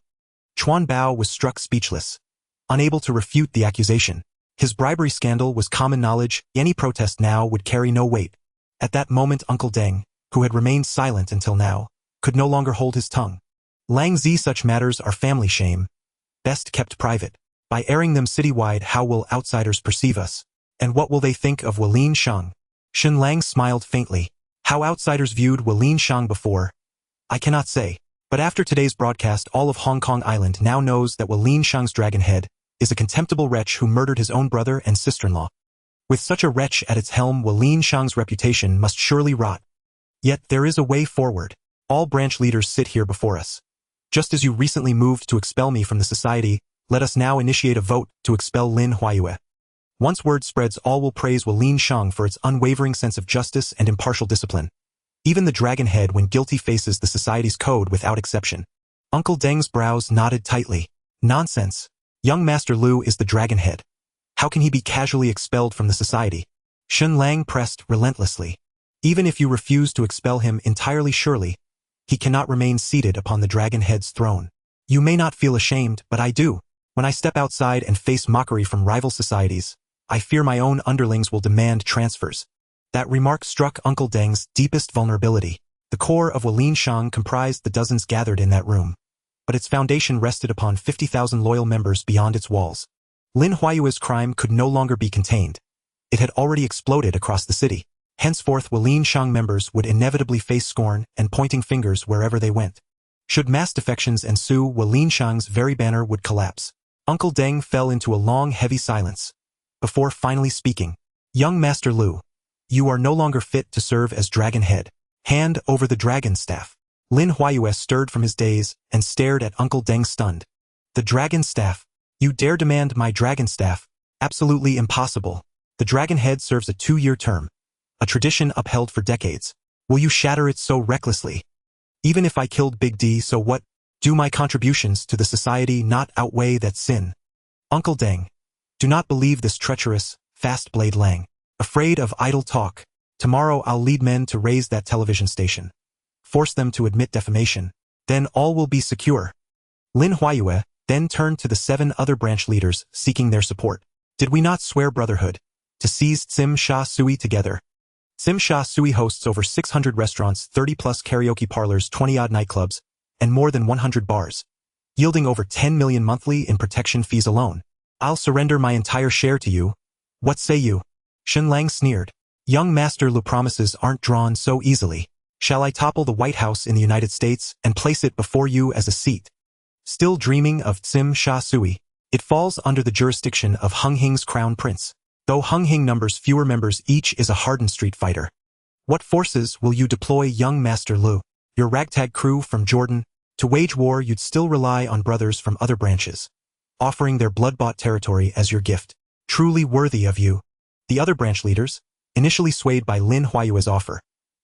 Chuan Bao was struck speechless, unable to refute the accusation. His bribery scandal was common knowledge. Any protest now would carry no weight. At that moment Uncle Deng, who had remained silent until now, could no longer hold his tongue. Lang Zi, such matters are family shame, best kept private. By airing them citywide, how will outsiders perceive us? And what will they think of Walin Shang? Shen Lang smiled faintly. How outsiders viewed Walin Shang before, I cannot say. But after today's broadcast, all of Hong Kong Island now knows that Walin Shang's Dragon Head is a contemptible wretch who murdered his own brother and sister-in-law. With such a wretch at its helm, Walin Shang's reputation must surely rot. Yet there is a way forward. All branch leaders sit here before us. Just as you recently moved to expel me from the society, let us now initiate a vote to expel Lin Huayue. Once word spreads, all will praise Walin Shang for its unwavering sense of justice and impartial discipline. Even the Dragon Head, when guilty, faces the society's code without exception. Uncle Deng's brows knotted tightly. Nonsense. Young Master Lu is the Dragon Head. How can he be casually expelled from the society? Shen Lang pressed relentlessly. Even if you refuse to expel him entirely, surely he cannot remain seated upon the Dragon Head's throne. You may not feel ashamed, but I do. When I step outside and face mockery from rival societies, I fear my own underlings will demand transfers. That remark struck Uncle Deng's deepest vulnerability. The core of Walin Shang comprised the dozens gathered in that room, but its foundation rested upon 50,000 loyal members beyond its walls. Lin Huayue's crime could no longer be contained. It had already exploded across the city. Henceforth, Walin Shang members would inevitably face scorn and pointing fingers wherever they went. Should mass defections ensue, Walin Shang's very banner would collapse. Uncle Deng fell into a long, heavy silence. Before finally speaking, young Master Lu, you are no longer fit to serve as Dragon Head. Hand over the dragon staff. Lin Huayue stirred from his daze and stared at Uncle Deng stunned. The dragon staff? You dare demand my dragon staff? Absolutely impossible. The Dragon Head serves a 2-year term, a tradition upheld for decades. Will you shatter it so recklessly? Even if I killed Big D, so what? Do my contributions to the society not outweigh that sin? Uncle Deng, do not believe this treacherous, fast-blade Lang. Afraid of idle talk. Tomorrow I'll lead men to raise that television station. Force them to admit defamation. Then all will be secure. Lin Huayue then turned to the 7 other branch leaders, seeking their support. Did we not swear brotherhood? To seize Tsim Sha Sui together? Tsim Sha Sui hosts over 600 restaurants, 30-plus karaoke parlors, 20-odd nightclubs, and more than 100 bars, yielding over 10 million monthly in protection fees alone. I'll surrender my entire share to you. What say you? Shen Lang sneered. Young Master Lu, promises aren't drawn so easily. Shall I topple the White House in the United States and place it before you as a seat? Still dreaming of Tsim Sha Sui? It falls under the jurisdiction of Hung Hing's crown prince. Though Hung Hing numbers fewer members, each is a hardened street fighter. What forces will you deploy, young Master Lu? Your ragtag crew from Jordan? To wage war, you'd still rely on brothers from other branches, offering their blood-bought territory as your gift. Truly worthy of you. The other branch leaders, initially swayed by Lin Huayue's offer,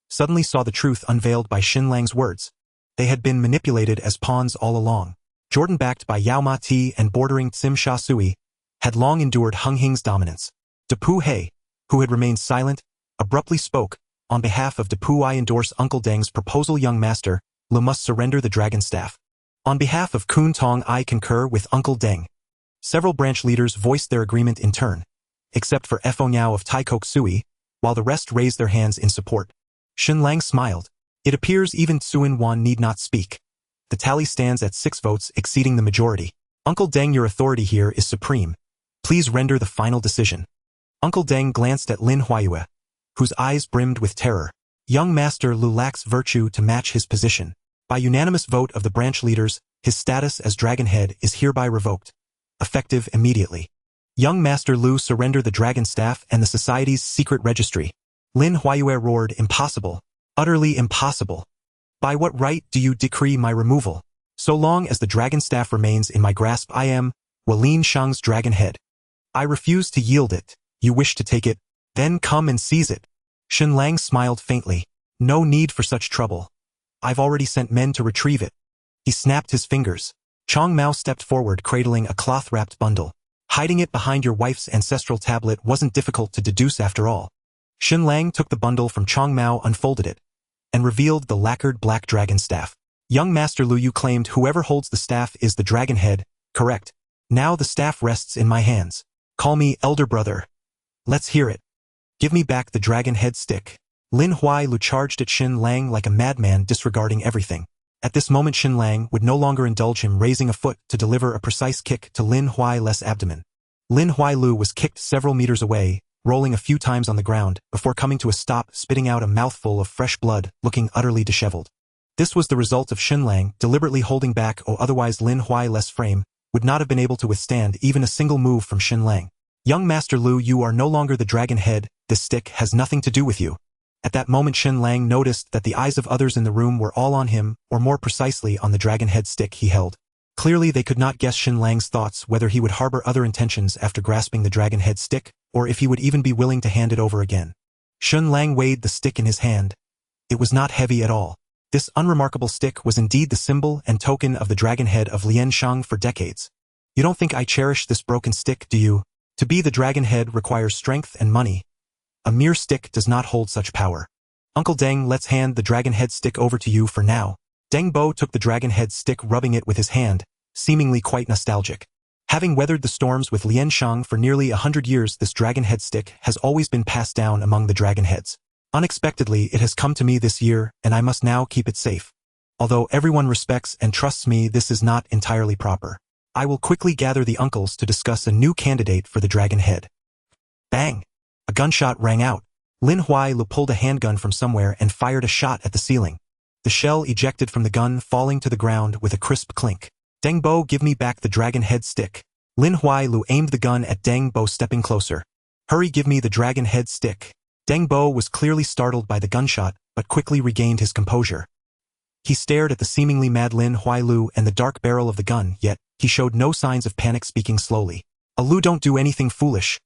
suddenly saw the truth unveiled by Shen Lang's words. They had been manipulated as pawns all along. Jordan, backed by Yao Ma Ti and bordering Tsim Sha Sui, had long endured Hung Hing's dominance. Depu He, who had remained silent, abruptly spoke. On behalf of Depu, I endorse Uncle Deng's proposal, young master. Lu must surrender the dragon staff. On behalf of Kun Tong, I concur with Uncle Deng. Several branch leaders voiced their agreement in turn, except for Fo Niao of Tai Kok Sui, while the rest raised their hands in support. Shen Lang smiled. It appears even Tsuen Wan need not speak. The tally stands at 6 votes, exceeding the majority. Uncle Deng, your authority here is supreme. Please render the final decision. Uncle Deng glanced at Lin Huayue, whose eyes brimmed with terror. Young Master Lu lacks virtue to match his position. By unanimous vote of the branch leaders, his status as Dragon Head is hereby revoked, effective immediately. Young Master Lu, surrender the dragon staff and the society's secret registry. Lin Huayue roared, impossible, utterly impossible. By what right do you decree my removal? So long as the dragon staff remains in my grasp, I am Lien Shang's dragon head. I refuse to yield it. You wish to take it? Then come and seize it. Shen Lang smiled faintly. No need for such trouble. I've already sent men to retrieve it. He snapped his fingers. Chong Mao stepped forward, cradling a cloth-wrapped bundle. Hiding it behind your wife's ancestral tablet wasn't difficult to deduce after all. Shen Lang took the bundle from Chong Mao, unfolded it, and revealed the lacquered black dragon staff. Young Master Lu Yu claimed whoever holds the staff is the dragon head, correct? Now the staff rests in my hands. Call me elder brother. Let's hear it. Give me back the dragon head stick. Lin Huailu charged at Shen Lang like a madman, disregarding everything. At this moment Shen Lang would no longer indulge him, raising a foot to deliver a precise kick to Lin Huailu's abdomen. Lin Huailu was kicked several meters away, rolling a few times on the ground, before coming to a stop, spitting out a mouthful of fresh blood, looking utterly disheveled. This was the result of Shen Lang deliberately holding back, or otherwise Lin Huailu's frame would not have been able to withstand even a single move from Shen Lang. Young Master Lu, you are no longer the dragon head, this stick has nothing to do with you. At that moment Shen Lang noticed that the eyes of others in the room were all on him, or more precisely on the dragon head stick he held. Clearly they could not guess Shen Lang's thoughts, whether he would harbor other intentions after grasping the dragon head stick, or if he would even be willing to hand it over again. Shen Lang weighed the stick in his hand. It was not heavy at all. This unremarkable stick was indeed the symbol and token of the dragon head of Lien Shang for decades. You don't think I cherish this broken stick, do you? To be the dragon head requires strength and money. A mere stick does not hold such power. Uncle Deng, let's hand the dragon head stick over to you for now. Deng Bo took the dragon head stick, rubbing it with his hand, seemingly quite nostalgic. Having weathered the storms with Lien Shang for nearly 100 years, this dragon head stick has always been passed down among the dragon heads. Unexpectedly, it has come to me this year, and I must now keep it safe. Although everyone respects and trusts me, this is not entirely proper. I will quickly gather the uncles to discuss a new candidate for the dragon head. Bang! A gunshot rang out. Lin Huailu pulled a handgun from somewhere and fired a shot at the ceiling. The shell ejected from the gun, falling to the ground with a crisp clink. Deng Bo, give me back the dragon head stick. Lin Huailu aimed the gun at Deng Bo, stepping closer. Hurry, give me the dragon head stick. Deng Bo was clearly startled by the gunshot, but quickly regained his composure. He stared at the seemingly mad Lin Huailu and the dark barrel of the gun, yet he showed no signs of panic, speaking slowly. Lu, don't do anything foolish.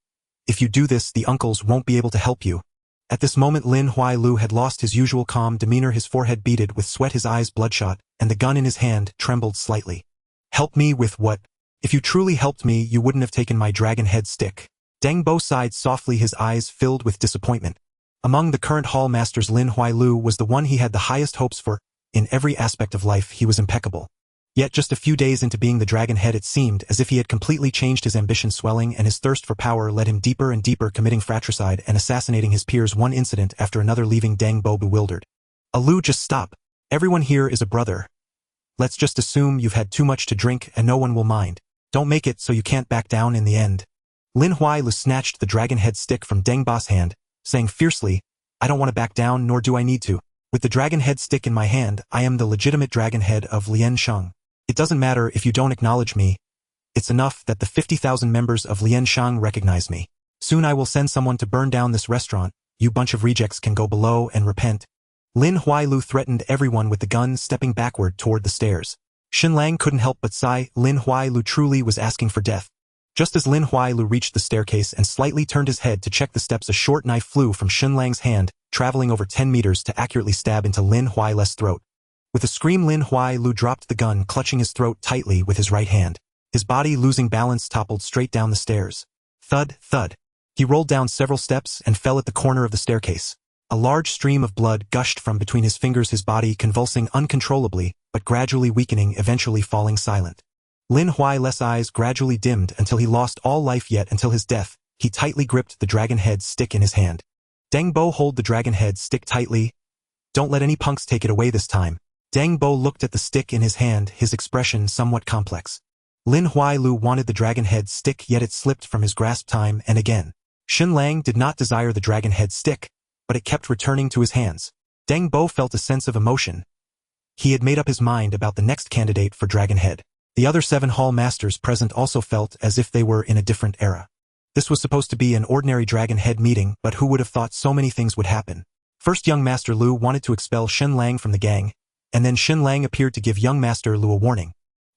If you do this, the uncles won't be able to help you. At this moment Lin Huailu had lost his usual calm demeanor, his forehead beaded with sweat, his eyes bloodshot, and the gun in his hand trembled slightly. Help me with what? If you truly helped me, you wouldn't have taken my dragon head stick. Deng Bo sighed softly, his eyes filled with disappointment. Among the current hall masters, Lin Huailu was the one he had the highest hopes for. In every aspect of life he was impeccable. Yet just a few days into being the dragon head, it seemed as if he had completely changed. His ambition swelling and his thirst for power led him deeper and deeper, committing fratricide and assassinating his peers, one incident after another, leaving Deng Bo bewildered. Lu, just stop. Everyone here is a brother. Let's just assume you've had too much to drink and no one will mind. Don't make it so you can't back down in the end. Lin Huailu snatched the dragon head stick from Deng Bo's hand, saying fiercely, I don't want to back down, nor do I need to. With the dragon head stick in my hand, I am the legitimate dragon head of Lien Shang. It doesn't matter if you don't acknowledge me. It's enough that the 50,000 members of Lien Shang recognize me. Soon I will send someone to burn down this restaurant. You bunch of rejects can go below and repent. Lin Huailu threatened everyone with the gun, stepping backward toward the stairs. Shen Lang couldn't help but sigh. Lin Huailu truly was asking for death. Just as Lin Huailu reached the staircase and slightly turned his head to check the steps, a short knife flew from Shen Lang's hand, traveling over 10 meters to accurately stab into Lin Huailu's throat. With a scream, Lin Huailu dropped the gun, clutching his throat tightly with his right hand. His body, losing balance, toppled straight down the stairs. Thud, thud. He rolled down several steps and fell at the corner of the staircase. A large stream of blood gushed from between his fingers, his body convulsing uncontrollably, but gradually weakening, eventually falling silent. Lin Huailu's eyes gradually dimmed until he lost all life, yet until his death, he tightly gripped the dragon head stick in his hand. Deng Bo, hold the dragon head stick tightly. Don't let any punks take it away this time. Deng Bo looked at the stick in his hand, his expression somewhat complex. Lin Huailu wanted the dragon head stick, yet it slipped from his grasp time and again. Shen Lang did not desire the dragon head stick, but it kept returning to his hands. Deng Bo felt a sense of emotion. He had made up his mind about the next candidate for dragon head. The other 7 hall masters present also felt as if they were in a different era. This was supposed to be an ordinary dragon head meeting, but who would have thought so many things would happen? First, young Master Lu wanted to expel Shen Lang from the gang, and then Shen Lang appeared to give young Master Lu a warning.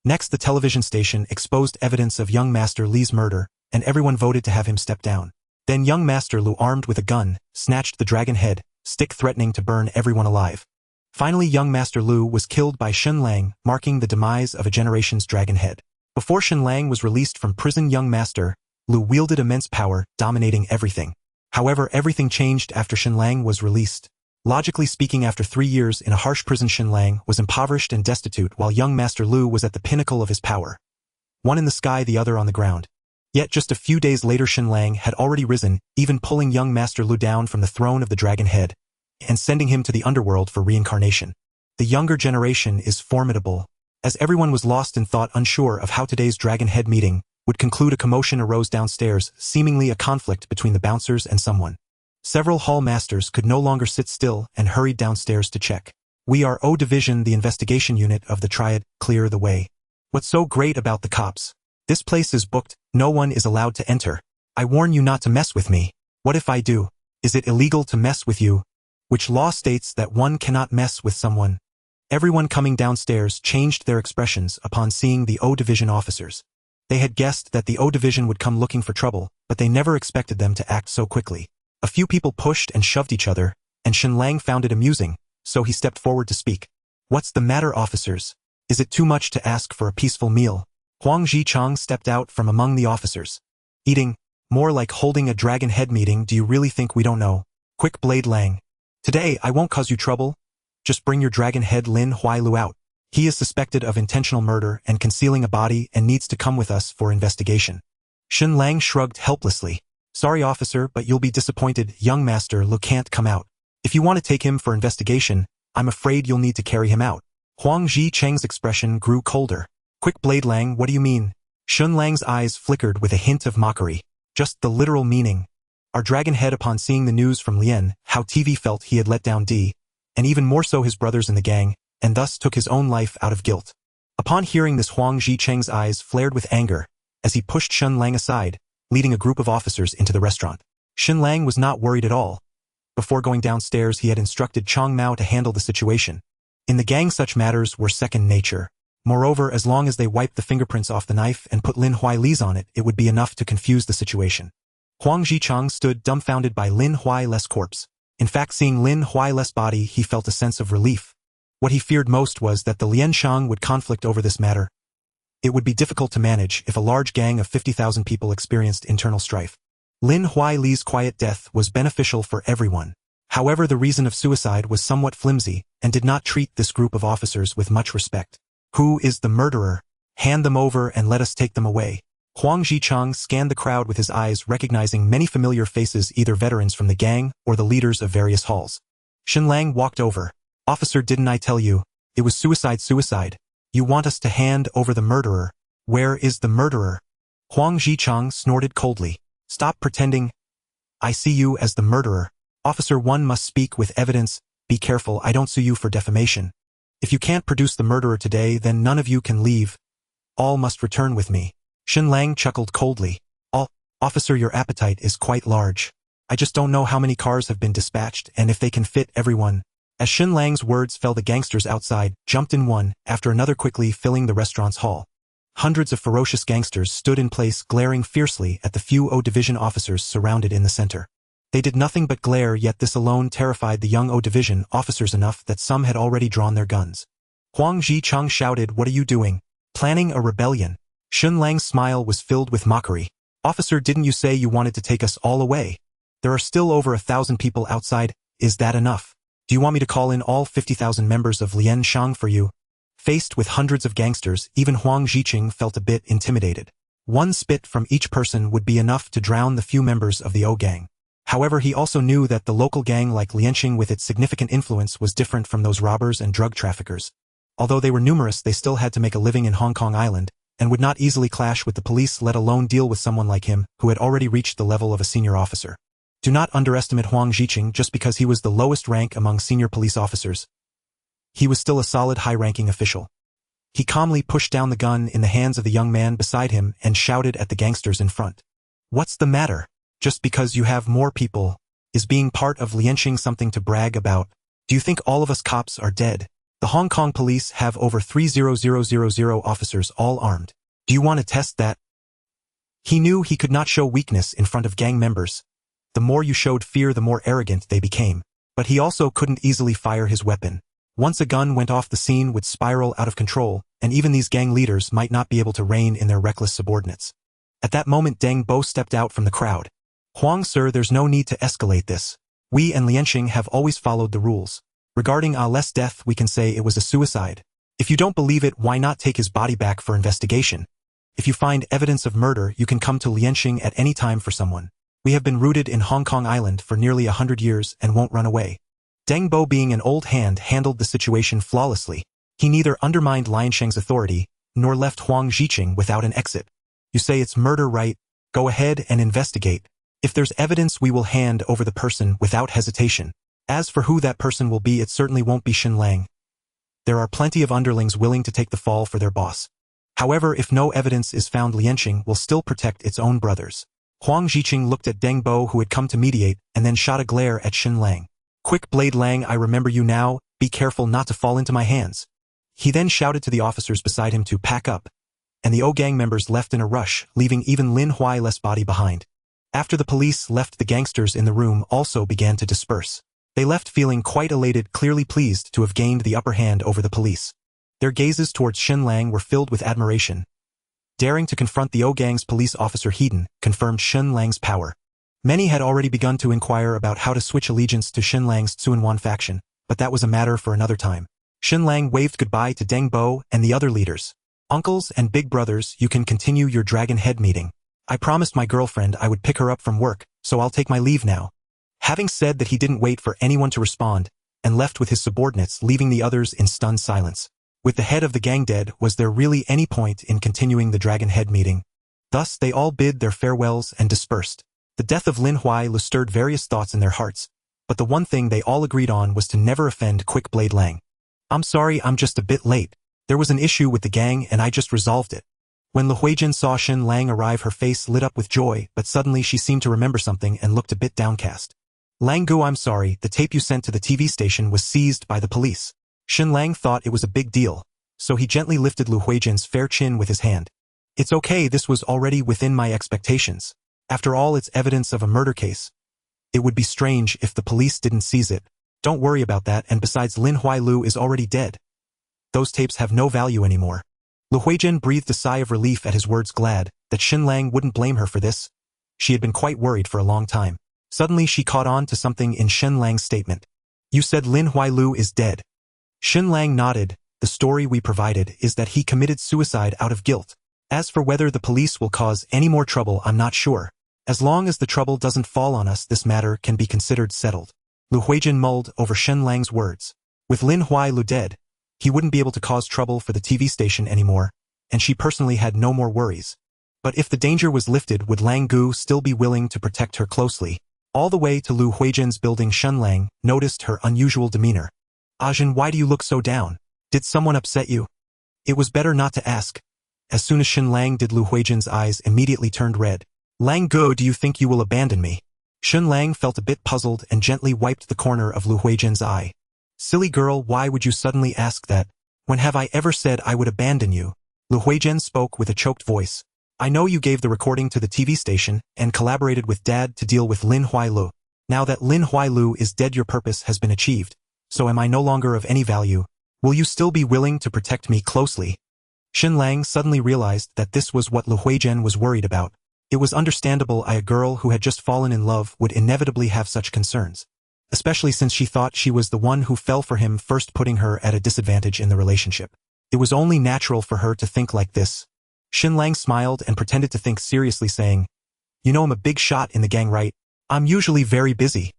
Next, the television station exposed evidence of young Master Li's murder, and everyone voted to have him step down. Then young Master Lu, armed with a gun, snatched the dragon head, stick threatening to burn everyone alive. Finally, young Master Lu was killed by Shen Lang, marking the demise of a generation's dragon head. Before Shen Lang was released from prison, young Master Lu wielded immense power, dominating everything. However, everything changed after Shen Lang was released. Logically speaking, after 3 years in a harsh prison, Shen Lang was impoverished and destitute while young Master Lu was at the pinnacle of his power. One in the sky, the other on the ground. Yet just a few days later, Shen Lang had already risen, even pulling young Master Lu down from the throne of the dragon head and sending him to the underworld for reincarnation. The younger generation is formidable. As everyone was lost in thought, unsure of how today's dragon head meeting would conclude, a commotion arose downstairs, seemingly a conflict between the bouncers and someone. Several hall masters could no longer sit still and hurried downstairs to check. "We are O Division, the investigation unit of the Triad. Clear the way." "What's so great about the cops? This place is booked. No one is allowed to enter. I warn you not to mess with me." "What if I do? Is it illegal to mess with you?" "Which law states that one cannot mess with someone?" Everyone coming downstairs changed their expressions upon seeing the O Division officers. They had guessed that the O Division would come looking for trouble, but they never expected them to act so quickly. A few people pushed and shoved each other, and Shen Lang found it amusing, so he stepped forward to speak. "What's the matter, officers? Is it too much to ask for a peaceful meal?" Huang Zichang stepped out from among the officers. "Eating? More like holding a dragon head meeting. Do you really think we don't know?" "Quick, Blade Lang. Today I won't cause you trouble. Just bring your dragon head Lin Huailu out. He is suspected of intentional murder and concealing a body and needs to come with us for investigation." Shen Lang shrugged helplessly. "Sorry, officer, but you'll be disappointed. Young Master Lu can't come out. If you want to take him for investigation, I'm afraid you'll need to carry him out." Huang Zicheng's expression grew colder. "Quick, Blade Lang, what do you mean?" Shen Lang's eyes flickered with a hint of mockery. "Just the literal meaning. Our dragon head, upon seeing the news from Lien, how TV felt he had let down D, and even more so his brothers in the gang, and thus took his own life out of guilt." Upon hearing this, Huang Zicheng's eyes flared with anger as he pushed Shen Lang aside, leading a group of officers into the restaurant. Shen Lang was not worried at all. Before going downstairs, he had instructed Chong Mao to handle the situation. In the gang, such matters were second nature. Moreover, as long as they wiped the fingerprints off the knife and put Lin Huai's on it, it would be enough to confuse the situation. Huang Zicheng stood dumbfounded by Lin Huai's corpse. In fact, seeing Lin Huai's body, he felt a sense of relief. What he feared most was that the Lianshang would conflict over this matter. It would be difficult to manage if a large gang of 50,000 people experienced internal strife. Lin Huai's quiet death was beneficial for everyone. However, the reason of suicide was somewhat flimsy and did not treat this group of officers with much respect. "Who is the murderer? Hand them over and let us take them away." Huang Zicheng scanned the crowd with his eyes, recognizing many familiar faces, either veterans from the gang or the leaders of various halls. Shen Lang walked over. "Officer, didn't I tell you? It was suicide. You want us to hand over the murderer. Where is the murderer?" Huang Zicheng snorted coldly. "Stop pretending. I see you as the murderer. Officer, one must speak with evidence. Be careful, I don't sue you for defamation. If you can't produce the murderer today, then none of you can leave. All must return with me." Shen Lang chuckled coldly. Officer, your appetite is quite large. I just don't know how many cars have been dispatched and if they can fit everyone." As Shen Lang's words fell, the gangsters outside jumped in one after another, quickly filling the restaurant's hall. Hundreds of ferocious gangsters stood in place, glaring fiercely at the few O Division officers surrounded in the center. They did nothing but glare, yet this alone terrified the young O Division officers enough that some had already drawn their guns. Huang Zicheng shouted, "What are you doing? Planning a rebellion?" Shen Lang's smile was filled with mockery. "Officer, didn't you say you wanted to take us all away? There are still over 1,000 people outside. Is that enough? Do you want me to call in all 50,000 members of Lianshang for you?" Faced with hundreds of gangsters, even Huang Zicheng felt a bit intimidated. One spit from each person would be enough to drown the few members of the O gang. However, he also knew that the local gang like Liansheng, with its significant influence, was different from those robbers and drug traffickers. Although they were numerous, they still had to make a living in Hong Kong Island, and would not easily clash with the police, let alone deal with someone like him, who had already reached the level of a senior officer. Do not underestimate Huang Zicheng just because he was the lowest rank among senior police officers. He was still a solid high-ranking official. He calmly pushed down the gun in the hands of the young man beside him and shouted at the gangsters in front. "What's the matter? Just because you have more people, is being part of Liansheng something to brag about? Do you think all of us cops are dead? The Hong Kong police have over 300,000 officers all armed. Do you want to test that? He knew he could not show weakness in front of gang members. The more you showed fear, the more arrogant they became. But he also couldn't easily fire his weapon. Once a gun went off, the scene would spiral out of control, and even these gang leaders might not be able to rein in their reckless subordinates. At that moment, Deng Bo stepped out from the crowd. Huang, sir, there's no need to escalate this. We and Lianxing have always followed the rules. Regarding Le's death, we can say it was a suicide. If you don't believe it, why not take his body back for investigation? If you find evidence of murder, you can come to Lianxing at any time for someone. We have been rooted in Hong Kong Island for nearly 100 years and won't run away. Deng Bo, being an old hand, handled the situation flawlessly. He neither undermined Lianxing's authority, nor left Huang Zhiqing without an exit. You say it's murder, right? Go ahead and investigate. If there's evidence, we will hand over the person without hesitation. As for who that person will be, it certainly won't be Shen Lang. There are plenty of underlings willing to take the fall for their boss. However, if no evidence is found, Lianxing will still protect its own brothers. Huang Zhiqing looked at Deng Bo, who had come to mediate, and then shot a glare at Shen Lang. Quick, Blade Lang, I remember you now, be careful not to fall into my hands. He then shouted to the officers beside him to pack up, and the O gang members left in a rush, leaving even Lin Huai's body behind. After the police left, the gangsters in the room also began to disperse. They left feeling quite elated, clearly pleased to have gained the upper hand over the police. Their gazes towards Shen Lang were filled with admiration. Daring to confront the O gang's police officer Hedon confirmed Shen Lang's power. Many had already begun to inquire about how to switch allegiance to Shen Lang's Tsuen Wan faction, but that was a matter for another time. Shen Lang waved goodbye to Deng Bo and the other leaders. Uncles and big brothers, you can continue your Dragon Head meeting. I promised my girlfriend I would pick her up from work, so I'll take my leave now. Having said that, he didn't wait for anyone to respond, and left with his subordinates, leaving the others in stunned silence. With the head of the gang dead, was there really any point in continuing the Dragon Head meeting? Thus they all bid their farewells and dispersed. The death of Lin Huai stirred various thoughts in their hearts, but the one thing they all agreed on was to never offend Quick Blade Lang. I'm sorry, I'm just a bit late. There was an issue with the gang and I just resolved it. When Lu Huijin saw Shen Lang arrive, her face lit up with joy, but suddenly she seemed to remember something and looked a bit downcast. Lang Gu, I'm sorry, the tape you sent to the TV station was seized by the police. Shen Lang thought it was a big deal, so he gently lifted Lu Huijin's fair chin with his hand. It's okay, this was already within my expectations. After all, it's evidence of a murder case. It would be strange if the police didn't seize it. Don't worry about that, and besides, Lin Huai is already dead. Those tapes have no value anymore. Lu Huijin breathed a sigh of relief at his words, glad that Shen Lang wouldn't blame her for this. She had been quite worried for a long time. Suddenly she caught on to something in Shen Lang's statement. You said Lin Huai is dead. Shen Lang nodded. The story we provided is that he committed suicide out of guilt. As for whether the police will cause any more trouble, I'm not sure. As long as the trouble doesn't fall on us, this matter can be considered settled. Lu Huijin mulled over Shen Lang's words. With Lin Huai dead, he wouldn't be able to cause trouble for the TV station anymore, and she personally had no more worries. But if the danger was lifted, would Lang Gu still be willing to protect her closely? All the way to Lu Huijin's building, Shen Lang noticed her unusual demeanor. Ajin, why do you look so down? Did someone upset you? It was better not to ask. As soon as Shen Lang did, Lu Huijin's eyes immediately turned red. Lang Gu, do you think you will abandon me? Shen Lang felt a bit puzzled and gently wiped the corner of Lu Huijin's eye. Silly girl, why would you suddenly ask that? When have I ever said I would abandon you? Lu Huijin spoke with a choked voice. I know you gave the recording to the TV station and collaborated with Dad to deal with Lin Huai. Now that Lin Huai is dead, your purpose has been achieved. So am I no longer of any value? Will you still be willing to protect me closely? Shen Lang suddenly realized that this was what Lu Huijin was worried about. It was understandable. A girl who had just fallen in love would inevitably have such concerns, especially since she thought she was the one who fell for him first, putting her at a disadvantage in the relationship. It was only natural for her to think like this. Shen Lang smiled and pretended to think seriously, saying, You know I'm a big shot in the gang, right? I'm usually very busy.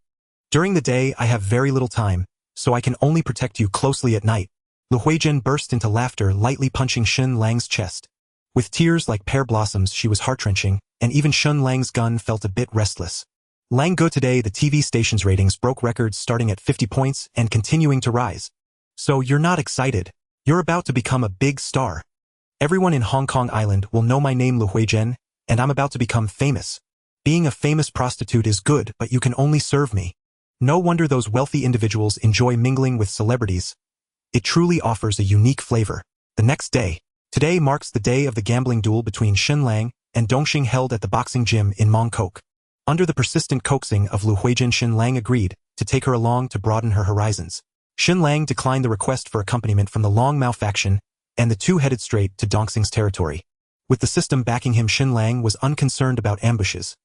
During the day I have very little time, so I can only protect you closely at night. Lu Huijin burst into laughter, lightly punching Shen Lang's chest. With tears like pear blossoms, she was heart-wrenching, and even Shen Lang's gun felt a bit restless. Lang Gu, today the TV station's ratings broke records, starting at 50 points and continuing to rise. So you're not excited? You're about to become a big star. Everyone in Hong Kong Island will know my name, Lu Huijin, and I'm about to become famous. Being a famous prostitute is good, but you can only serve me. No wonder those wealthy individuals enjoy mingling with celebrities. It truly offers a unique flavor. The next day. Today marks the day of the gambling duel between Shen Lang and Dongxing held at the boxing gym in Mongkok. Under the persistent coaxing of Lu Huijin, Shen Lang agreed to take her along to broaden her horizons. Shen Lang declined the request for accompaniment from the Long Mao faction, and the two headed straight to Dongxing's territory. With the system backing him, Shen Lang was unconcerned about ambushes.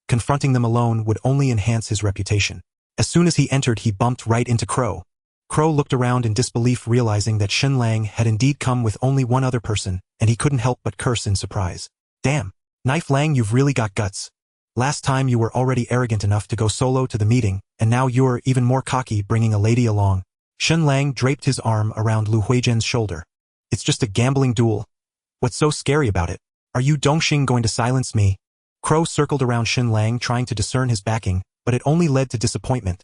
Confronting them alone would only enhance his reputation. As soon as he entered, he bumped right into Crow. Crow looked around in disbelief, realizing that Shen Lang had indeed come with only one other person, and he couldn't help but curse in surprise. Damn, Knife Lang, you've really got guts. Last time you were already arrogant enough to go solo to the meeting, and now you're even more cocky bringing a lady along. Shen Lang draped his arm around Lu Huijin's shoulder. It's just a gambling duel. What's so scary about it? Are you Dongxing going to silence me? Crow circled around Shen Lang trying to discern his backing, but it only led to disappointment.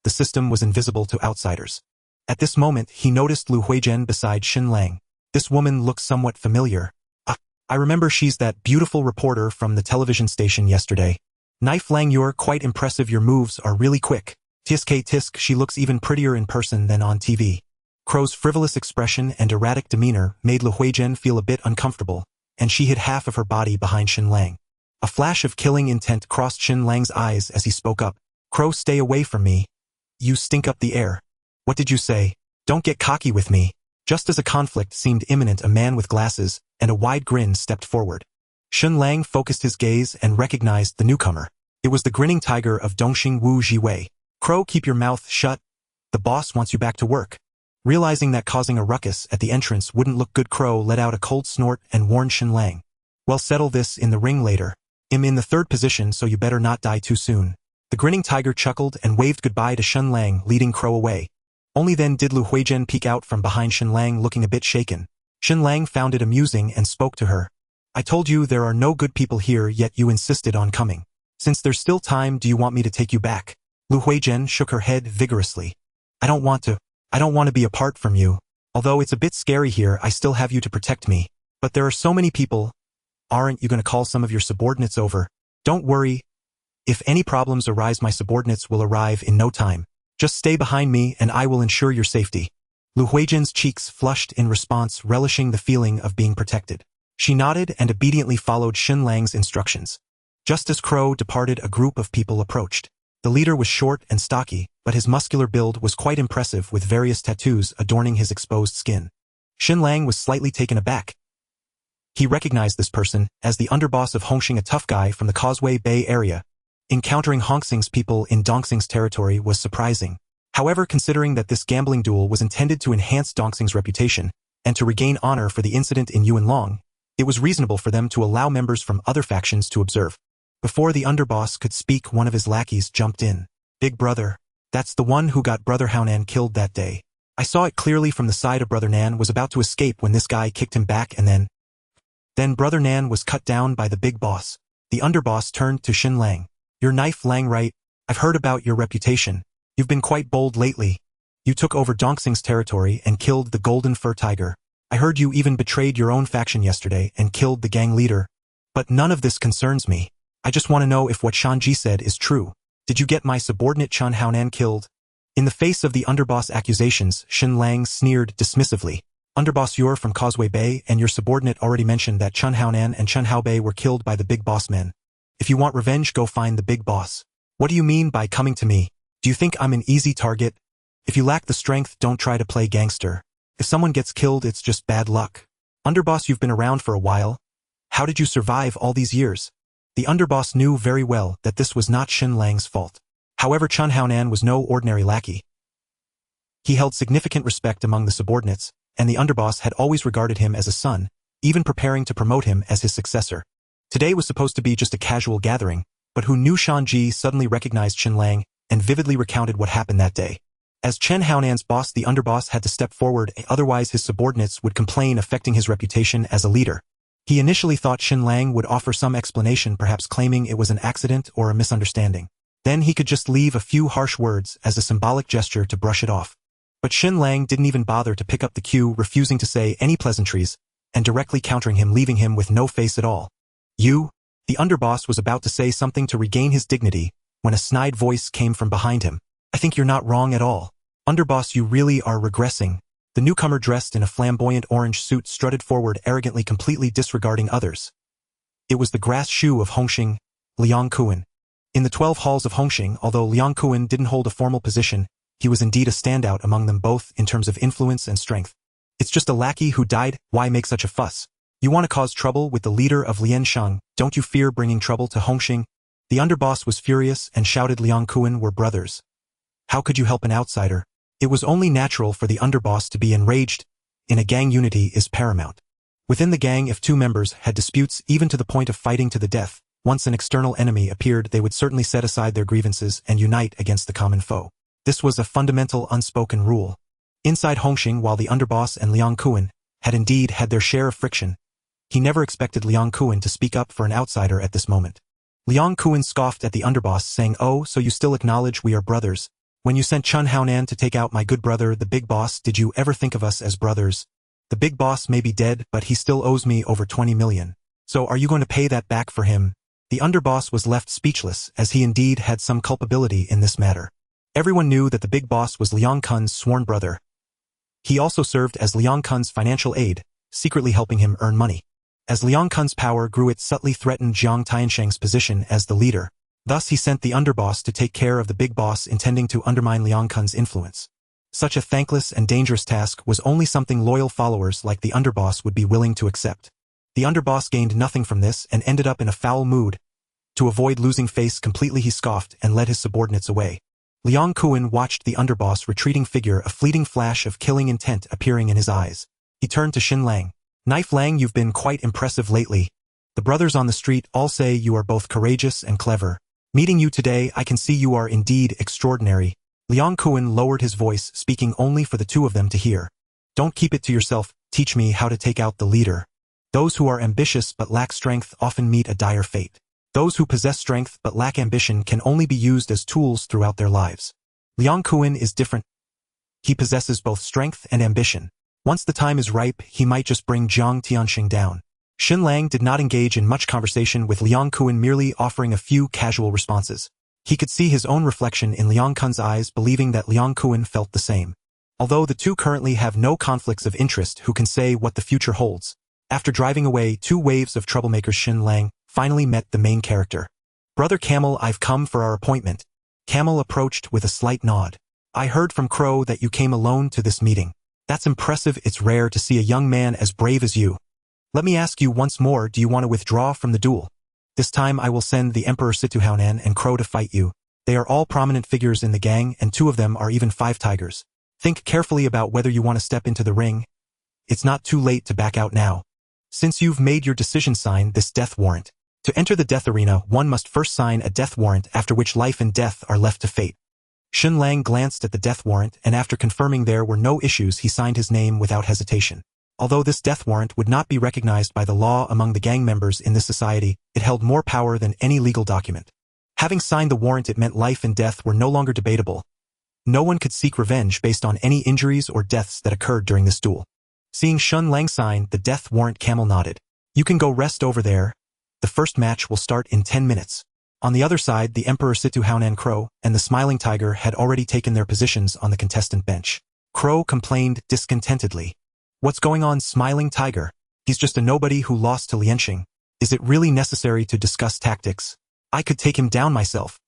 The system was invisible to outsiders. At this moment, he noticed Lu Huijin beside Shen Lang. This woman looks somewhat familiar. I remember, she's that beautiful reporter from the television station yesterday. Knife Lang, you're quite impressive, your moves are really quick. Tisk, she looks even prettier in person than on TV. Crow's frivolous expression and erratic demeanor made Lu Huijin feel a bit uncomfortable, and she hid half of her body behind Shen Lang. A flash of killing intent crossed Shen Lang's eyes as he spoke up. Crow, stay away from me. You stink up the air. What did you say? Don't get cocky with me. Just as a conflict seemed imminent, a man with glasses and a wide grin stepped forward. Shen Lang focused his gaze and recognized the newcomer. It was the grinning tiger of Dongxing, Wu Shing Wo. Crow, keep your mouth shut. The boss wants you back to work. Realizing that causing a ruckus at the entrance wouldn't look good, Crow let out a cold snort and warned Shen Lang. Well, settle this in the ring later. I'm in the third position, so you better not die too soon. The grinning tiger chuckled and waved goodbye to Shen Lang, leading Crow away. Only then did Lu Huijin peek out from behind Shen Lang, looking a bit shaken. Shen Lang found it amusing and spoke to her. I told you there are no good people here, yet you insisted on coming. Since there's still time, do you want me to take you back? Lu Huijin shook her head vigorously. I don't want to be apart from you. Although it's a bit scary here, I still have you to protect me. But there are so many people. Aren't you going to call some of your subordinates over? Don't worry. If any problems arise, my subordinates will arrive in no time. Just stay behind me and I will ensure your safety. Lu Huijin's cheeks flushed in response, relishing the feeling of being protected. She nodded and obediently followed Shen Lang's instructions. Just as Crow departed, a group of people approached. The leader was short and stocky, but his muscular build was quite impressive, with various tattoos adorning his exposed skin. Shen Lang was slightly taken aback. He recognized this person as the underboss of Hongxing, a tough guy from the Causeway Bay area. Encountering Hongxing's people in Dongxing's territory was surprising. However, considering that this gambling duel was intended to enhance Dongxing's reputation and to regain honor for the incident in Yuanlong, it was reasonable for them to allow members from other factions to observe. Before the underboss could speak, one of his lackeys jumped in. Big brother. That's the one who got Brother Haonan killed that day. I saw it clearly from the side of Brother Nan was about to escape when this guy kicked him back, and then Brother Nan was cut down by the big boss. The underboss turned to Shen Lang. You're Knife Lang, right? I've heard about your reputation. You've been quite bold lately. You took over Dongxing's territory and killed the Golden Fur Tiger. I heard you even betrayed your own faction yesterday and killed the gang leader. But none of this concerns me. I just want to know if what Shanji said is true. Did you get my subordinate Chen Haonan killed? In the face of the underboss accusations, Shen Lang sneered dismissively. Underboss, you're from Causeway Bay, and your subordinate already mentioned that Chen Haonan and Chen Haobei were killed by the big boss men. If you want revenge, go find the big boss. What do you mean by coming to me? Do you think I'm an easy target? If you lack the strength, don't try to play gangster. If someone gets killed, it's just bad luck. Underboss, you've been around for a while. How did you survive all these years? The underboss knew very well that this was not Shen Lang's fault. However, Chen Haonan was no ordinary lackey. He held significant respect among the subordinates, and the underboss had always regarded him as a son, even preparing to promote him as his successor. Today was supposed to be just a casual gathering, but who knew Shanji suddenly recognized Shen Lang and vividly recounted what happened that day. As Chen Haonan's boss, the underboss had to step forward, otherwise his subordinates would complain, affecting his reputation as a leader. He initially thought Shen Lang would offer some explanation, perhaps claiming it was an accident or a misunderstanding. Then he could just leave a few harsh words as a symbolic gesture to brush it off. But Shen Lang didn't even bother to pick up the cue, refusing to say any pleasantries, and directly countering him, leaving him with no face at all. You? The underboss was about to say something to regain his dignity, when a snide voice came from behind him. I think you're not wrong at all. Underboss, you really are regressing. The newcomer dressed in a flamboyant orange suit strutted forward arrogantly, completely disregarding others. It was the grass shoe of Hongxing, Liang Kuan. In the 12 halls of Hongxing, although Liang Kuan didn't hold a formal position, he was indeed a standout among them both in terms of influence and strength. It's just a lackey who died, why make such a fuss? You want to cause trouble with the leader of Liansheng, don't you fear bringing trouble to Hongxing? The underboss was furious and shouted Liang Kuan were brothers. How could you help an outsider? It was only natural for the underboss to be enraged. In a gang, unity is paramount. Within the gang, if two members had disputes even to the point of fighting to the death, once an external enemy appeared, they would certainly set aside their grievances and unite against the common foe. This was a fundamental unspoken rule. Inside Hongxing, while the underboss and Liang Kuan had indeed had their share of friction, he never expected Liang Kuan to speak up for an outsider at this moment. Liang Kuan scoffed at the underboss, saying, "Oh, so you still acknowledge we are brothers? When you sent Chun Haonan to take out my good brother, the big boss, did you ever think of us as brothers? The big boss may be dead, but he still owes me over 20 million. So are you going to pay that back for him?" The underboss was left speechless, as he indeed had some culpability in this matter. Everyone knew that the big boss was Liang Kun's sworn brother. He also served as Liang Kun's financial aide, secretly helping him earn money. As Liang Kun's power grew, it subtly threatened Jiang Tiansheng's position as the leader. Thus he sent the underboss to take care of the big boss, intending to undermine Liang Kun's influence. Such a thankless and dangerous task was only something loyal followers like the underboss would be willing to accept. The underboss gained nothing from this and ended up in a foul mood. To avoid losing face completely, he scoffed and led his subordinates away. Liang Kuan watched the underboss' retreating figure, a fleeting flash of killing intent appearing in his eyes. He turned to Shen Lang. "Knife Lang, you've been quite impressive lately. The brothers on the street all say you are both courageous and clever. Meeting you today, I can see you are indeed extraordinary." Liang Kuan lowered his voice, speaking only for the two of them to hear. "Don't keep it to yourself, teach me how to take out the leader. Those who are ambitious but lack strength often meet a dire fate. Those who possess strength but lack ambition can only be used as tools throughout their lives. Liang Kuan is different. He possesses both strength and ambition. Once the time is ripe, he might just bring Jiang Tianxing down." Shen Lang did not engage in much conversation with Liang Kuan, merely offering a few casual responses. He could see his own reflection in Liang Kun's eyes, believing that Liang Kuan felt the same. Although the two currently have no conflicts of interest, who can say what the future holds? After driving away two waves of troublemakers, Shen Lang finally met the main character. "Brother Camel, I've come for our appointment." Camel approached with a slight nod. "I heard from Crow that you came alone to this meeting. That's impressive. It's rare to see a young man as brave as you. Let me ask you once more, do you want to withdraw from the duel? This time I will send the Emperor Situhaonan and Crow to fight you. They are all prominent figures in the gang, and two of them are even 5 tigers. Think carefully about whether you want to step into the ring. It's not too late to back out now. Since you've made your decision, sign this death warrant. To enter the death arena, one must first sign a death warrant, after which life and death are left to fate." Shen Lang glanced at the death warrant, and after confirming there were no issues, he signed his name without hesitation. Although this death warrant would not be recognized by the law among the gang members in this society, it held more power than any legal document. Having signed the warrant, it meant life and death were no longer debatable. No one could seek revenge based on any injuries or deaths that occurred during this duel. Seeing Shen Lang sign the death warrant, Camel nodded. "You can go rest over there. The first match will start in 10 minutes. On the other side, the Emperor Situhaonan, Crow, and the Smiling Tiger had already taken their positions on the contestant bench. Crow complained discontentedly. "What's going on, Smiling Tiger? He's just a nobody who lost to Liansheng. Is it really necessary to discuss tactics? I could take him down myself."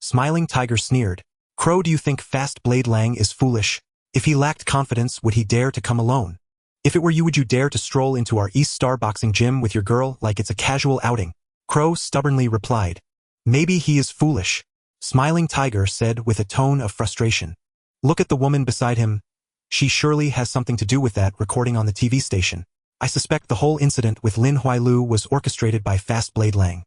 Smiling Tiger sneered. "Crow, do you think Fast Blade Lang is foolish? If he lacked confidence, would he dare to come alone? If it were you, would you dare to stroll into our East Star boxing gym with your girl like it's a casual outing?" Crow stubbornly replied. "Maybe he is foolish," Smiling Tiger said with a tone of frustration. "Look at the woman beside him. She surely has something to do with that recording on the TV station. I suspect the whole incident with Lin Huailu was orchestrated by Fast Blade Lang.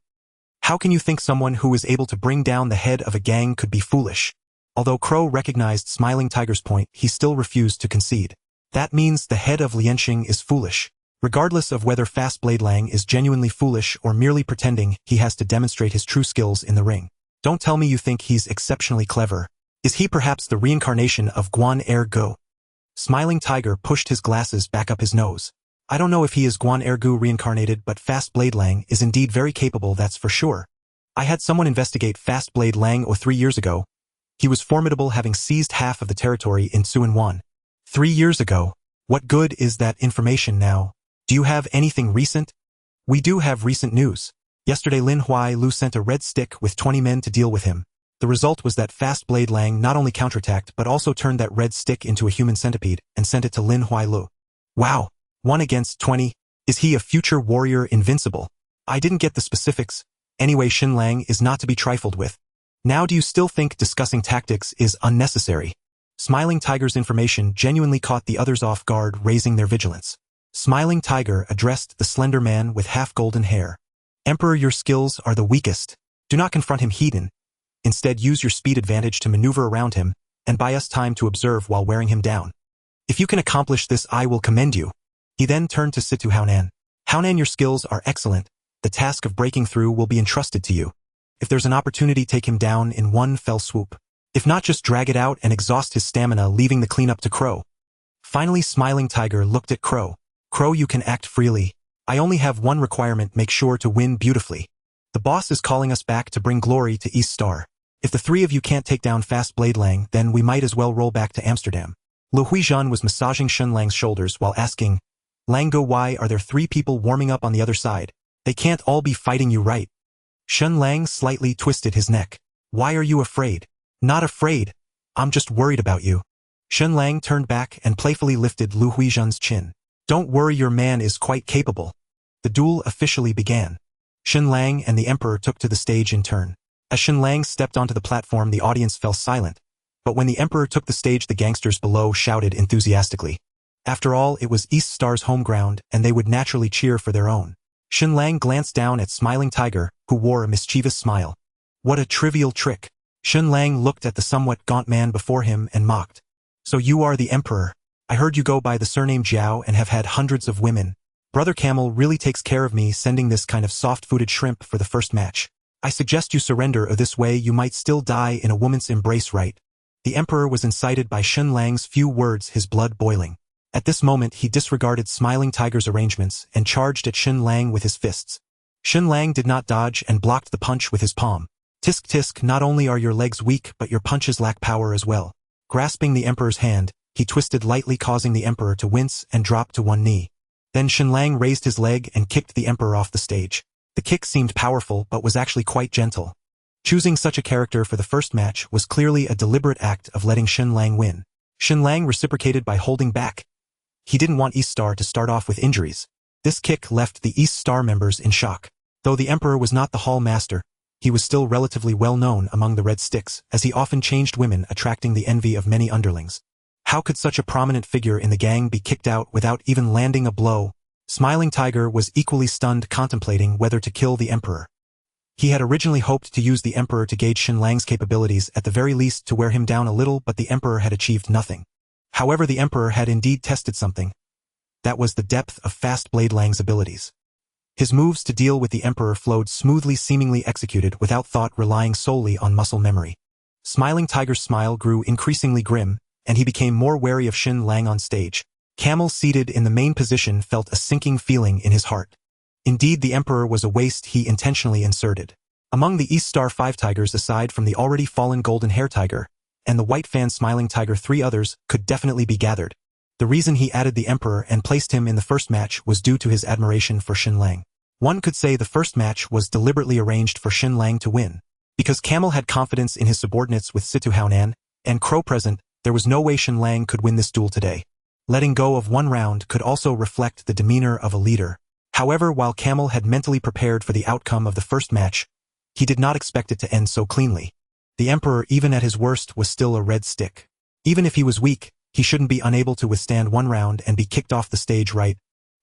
How can you think someone who is able to bring down the head of a gang could be foolish?" Although Crow recognized Smiling Tiger's point, he still refused to concede. "That means the head of Liansheng is foolish. Regardless of whether Fast Blade Lang is genuinely foolish or merely pretending, he has to demonstrate his true skills in the ring. Don't tell me you think he's exceptionally clever. Is he perhaps the reincarnation of Guan Ergu?" Smiling Tiger pushed his glasses back up his nose. "I don't know if he is Guan Ergu reincarnated, but Fast Blade Lang is indeed very capable, that's for sure. I had someone investigate Fast Blade Lang 3 years ago. He was formidable, having seized half of the territory in Tsuen Wan. 3 years ago?" What good is that information now? Do you have anything recent? We do have recent news. Yesterday Lin Huai Lu sent a red stick with 20 men to deal with him. The result was that Fast Blade Lang not only counterattacked but also turned that red stick into a human centipede and sent it to Lin Huai Lu. Wow, 1 against 20? Is he a future warrior invincible? I didn't get the specifics. Anyway, Shen Lang is not to be trifled with. Now do you still think discussing tactics is unnecessary? Smiling Tiger's information genuinely caught the others off guard, raising their vigilance. Smiling Tiger addressed the slender man with half-golden hair. Emperor, your skills are the weakest. Do not confront him heat-in. Instead, use your speed advantage to maneuver around him and buy us time to observe while wearing him down. If you can accomplish this, I will commend you. He then turned to Situ Haonan. Haonan, your skills are excellent. The task of breaking through will be entrusted to you. If there's an opportunity, take him down in one fell swoop. If not, just drag it out and exhaust his stamina, leaving the cleanup to Crow. Finally, Smiling Tiger looked at Crow. Crow, you can act freely. I only have one requirement: make sure to win beautifully. The boss is calling us back to bring glory to East Star. If the three of you can't take down Fast Blade Lang, then we might as well roll back to Amsterdam. Lu Huizhan was massaging Shen Lang's shoulders while asking, Lango, why are there 3 people warming up on the other side? They can't all be fighting you, right? Shen Lang slightly twisted his neck. Why are you afraid? Not afraid. I'm just worried about you. Shen Lang turned back and playfully lifted Lu Huizhan's chin. Don't worry, your man is quite capable. The duel officially began. Shen Lang and the Emperor took to the stage in turn. As Shen Lang stepped onto the platform, the audience fell silent. But when the Emperor took the stage, the gangsters below shouted enthusiastically. After all, it was East Star's home ground, and they would naturally cheer for their own. Shen Lang glanced down at Smiling Tiger, who wore a mischievous smile. What a trivial trick. Shen Lang looked at the somewhat gaunt man before him and mocked. So you are the Emperor. I heard you go by the surname Jiao and have had hundreds of women. Brother Camel really takes care of me, sending this kind of soft-footed shrimp for the first match. I suggest you surrender, or this way you might still die in a woman's embrace, right? The Emperor was incited by Shen Lang's few words, his blood boiling. At this moment, he disregarded Smiling Tiger's arrangements and charged at Shen Lang with his fists. Shen Lang did not dodge and blocked the punch with his palm. Tisk tisk, not only are your legs weak, but your punches lack power as well. Grasping the Emperor's hand, he twisted lightly, causing the Emperor to wince and drop to one knee. Then Shen Lang raised his leg and kicked the Emperor off the stage. The kick seemed powerful but was actually quite gentle. Choosing such a character for the first match was clearly a deliberate act of letting Shen Lang win. Shen Lang reciprocated by holding back. He didn't want East Star to start off with injuries. This kick left the East Star members in shock. Though the Emperor was not the Hall Master, he was still relatively well known among the Red Sticks, as he often changed women, attracting the envy of many underlings. How could such a prominent figure in the gang be kicked out without even landing a blow? Smiling Tiger was equally stunned, contemplating whether to kill the Emperor. He had originally hoped to use the Emperor to gauge Shen Lang's capabilities, at the very least to wear him down a little, but the Emperor had achieved nothing. However, the Emperor had indeed tested something. That was the depth of Fast Blade Lang's abilities. His moves to deal with the Emperor flowed smoothly, seemingly executed without thought, relying solely on muscle memory. Smiling Tiger's smile grew increasingly grim, and he became more wary of Shen Lang on stage. Camel, seated in the main position, felt a sinking feeling in his heart. Indeed, the Emperor was a waste he intentionally inserted. Among the East Star 5 tigers, aside from the already fallen Golden Hair Tiger and the White Fan Smiling Tiger, 3 others could definitely be gathered. The reason he added the Emperor and placed him in the first match was due to his admiration for Shen Lang. One could say the first match was deliberately arranged for Shen Lang to win. Because Camel had confidence in his subordinates with Situ Haonan and Crow present, there was no way Shen Lang could win this duel today. Letting go of one round could also reflect the demeanor of a leader. However, while Camel had mentally prepared for the outcome of the first match, he did not expect it to end so cleanly. The Emperor, even at his worst, was still a red stick. Even if he was weak, he shouldn't be unable to withstand one round and be kicked off the stage, right?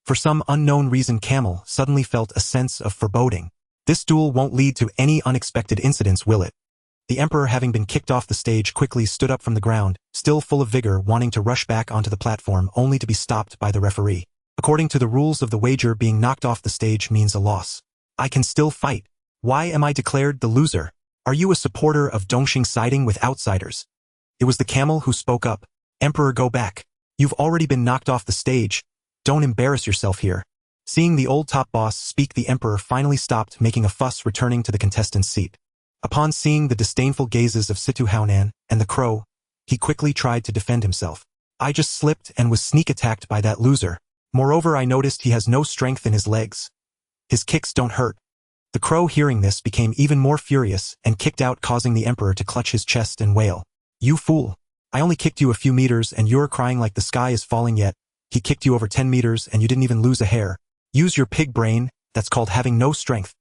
For some unknown reason, Camel suddenly felt a sense of foreboding. This duel won't lead to any unexpected incidents, will it? The Emperor, having been kicked off the stage, quickly stood up from the ground, still full of vigor, wanting to rush back onto the platform, only to be stopped by the referee. According to the rules of the wager, being knocked off the stage means a loss. I can still fight. Why am I declared the loser? Are you a supporter of Dongxing siding with outsiders? It was the Camel who spoke up. Emperor, go back. You've already been knocked off the stage. Don't embarrass yourself here. Seeing the old top boss speak, the Emperor finally stopped making a fuss, returning to the contestant's seat. Upon seeing the disdainful gazes of Situ Haonan and the Crow, he quickly tried to defend himself. I just slipped and was sneak attacked by that loser. Moreover, I noticed he has no strength in his legs. His kicks don't hurt. The crow, hearing this, became even more furious and kicked out, causing the emperor to clutch his chest and wail. You fool! I only kicked you a few meters and you're crying like the sky is falling yet. He kicked you over 10 meters and you didn't even lose a hair. Use your pig brain, that's called having no strength.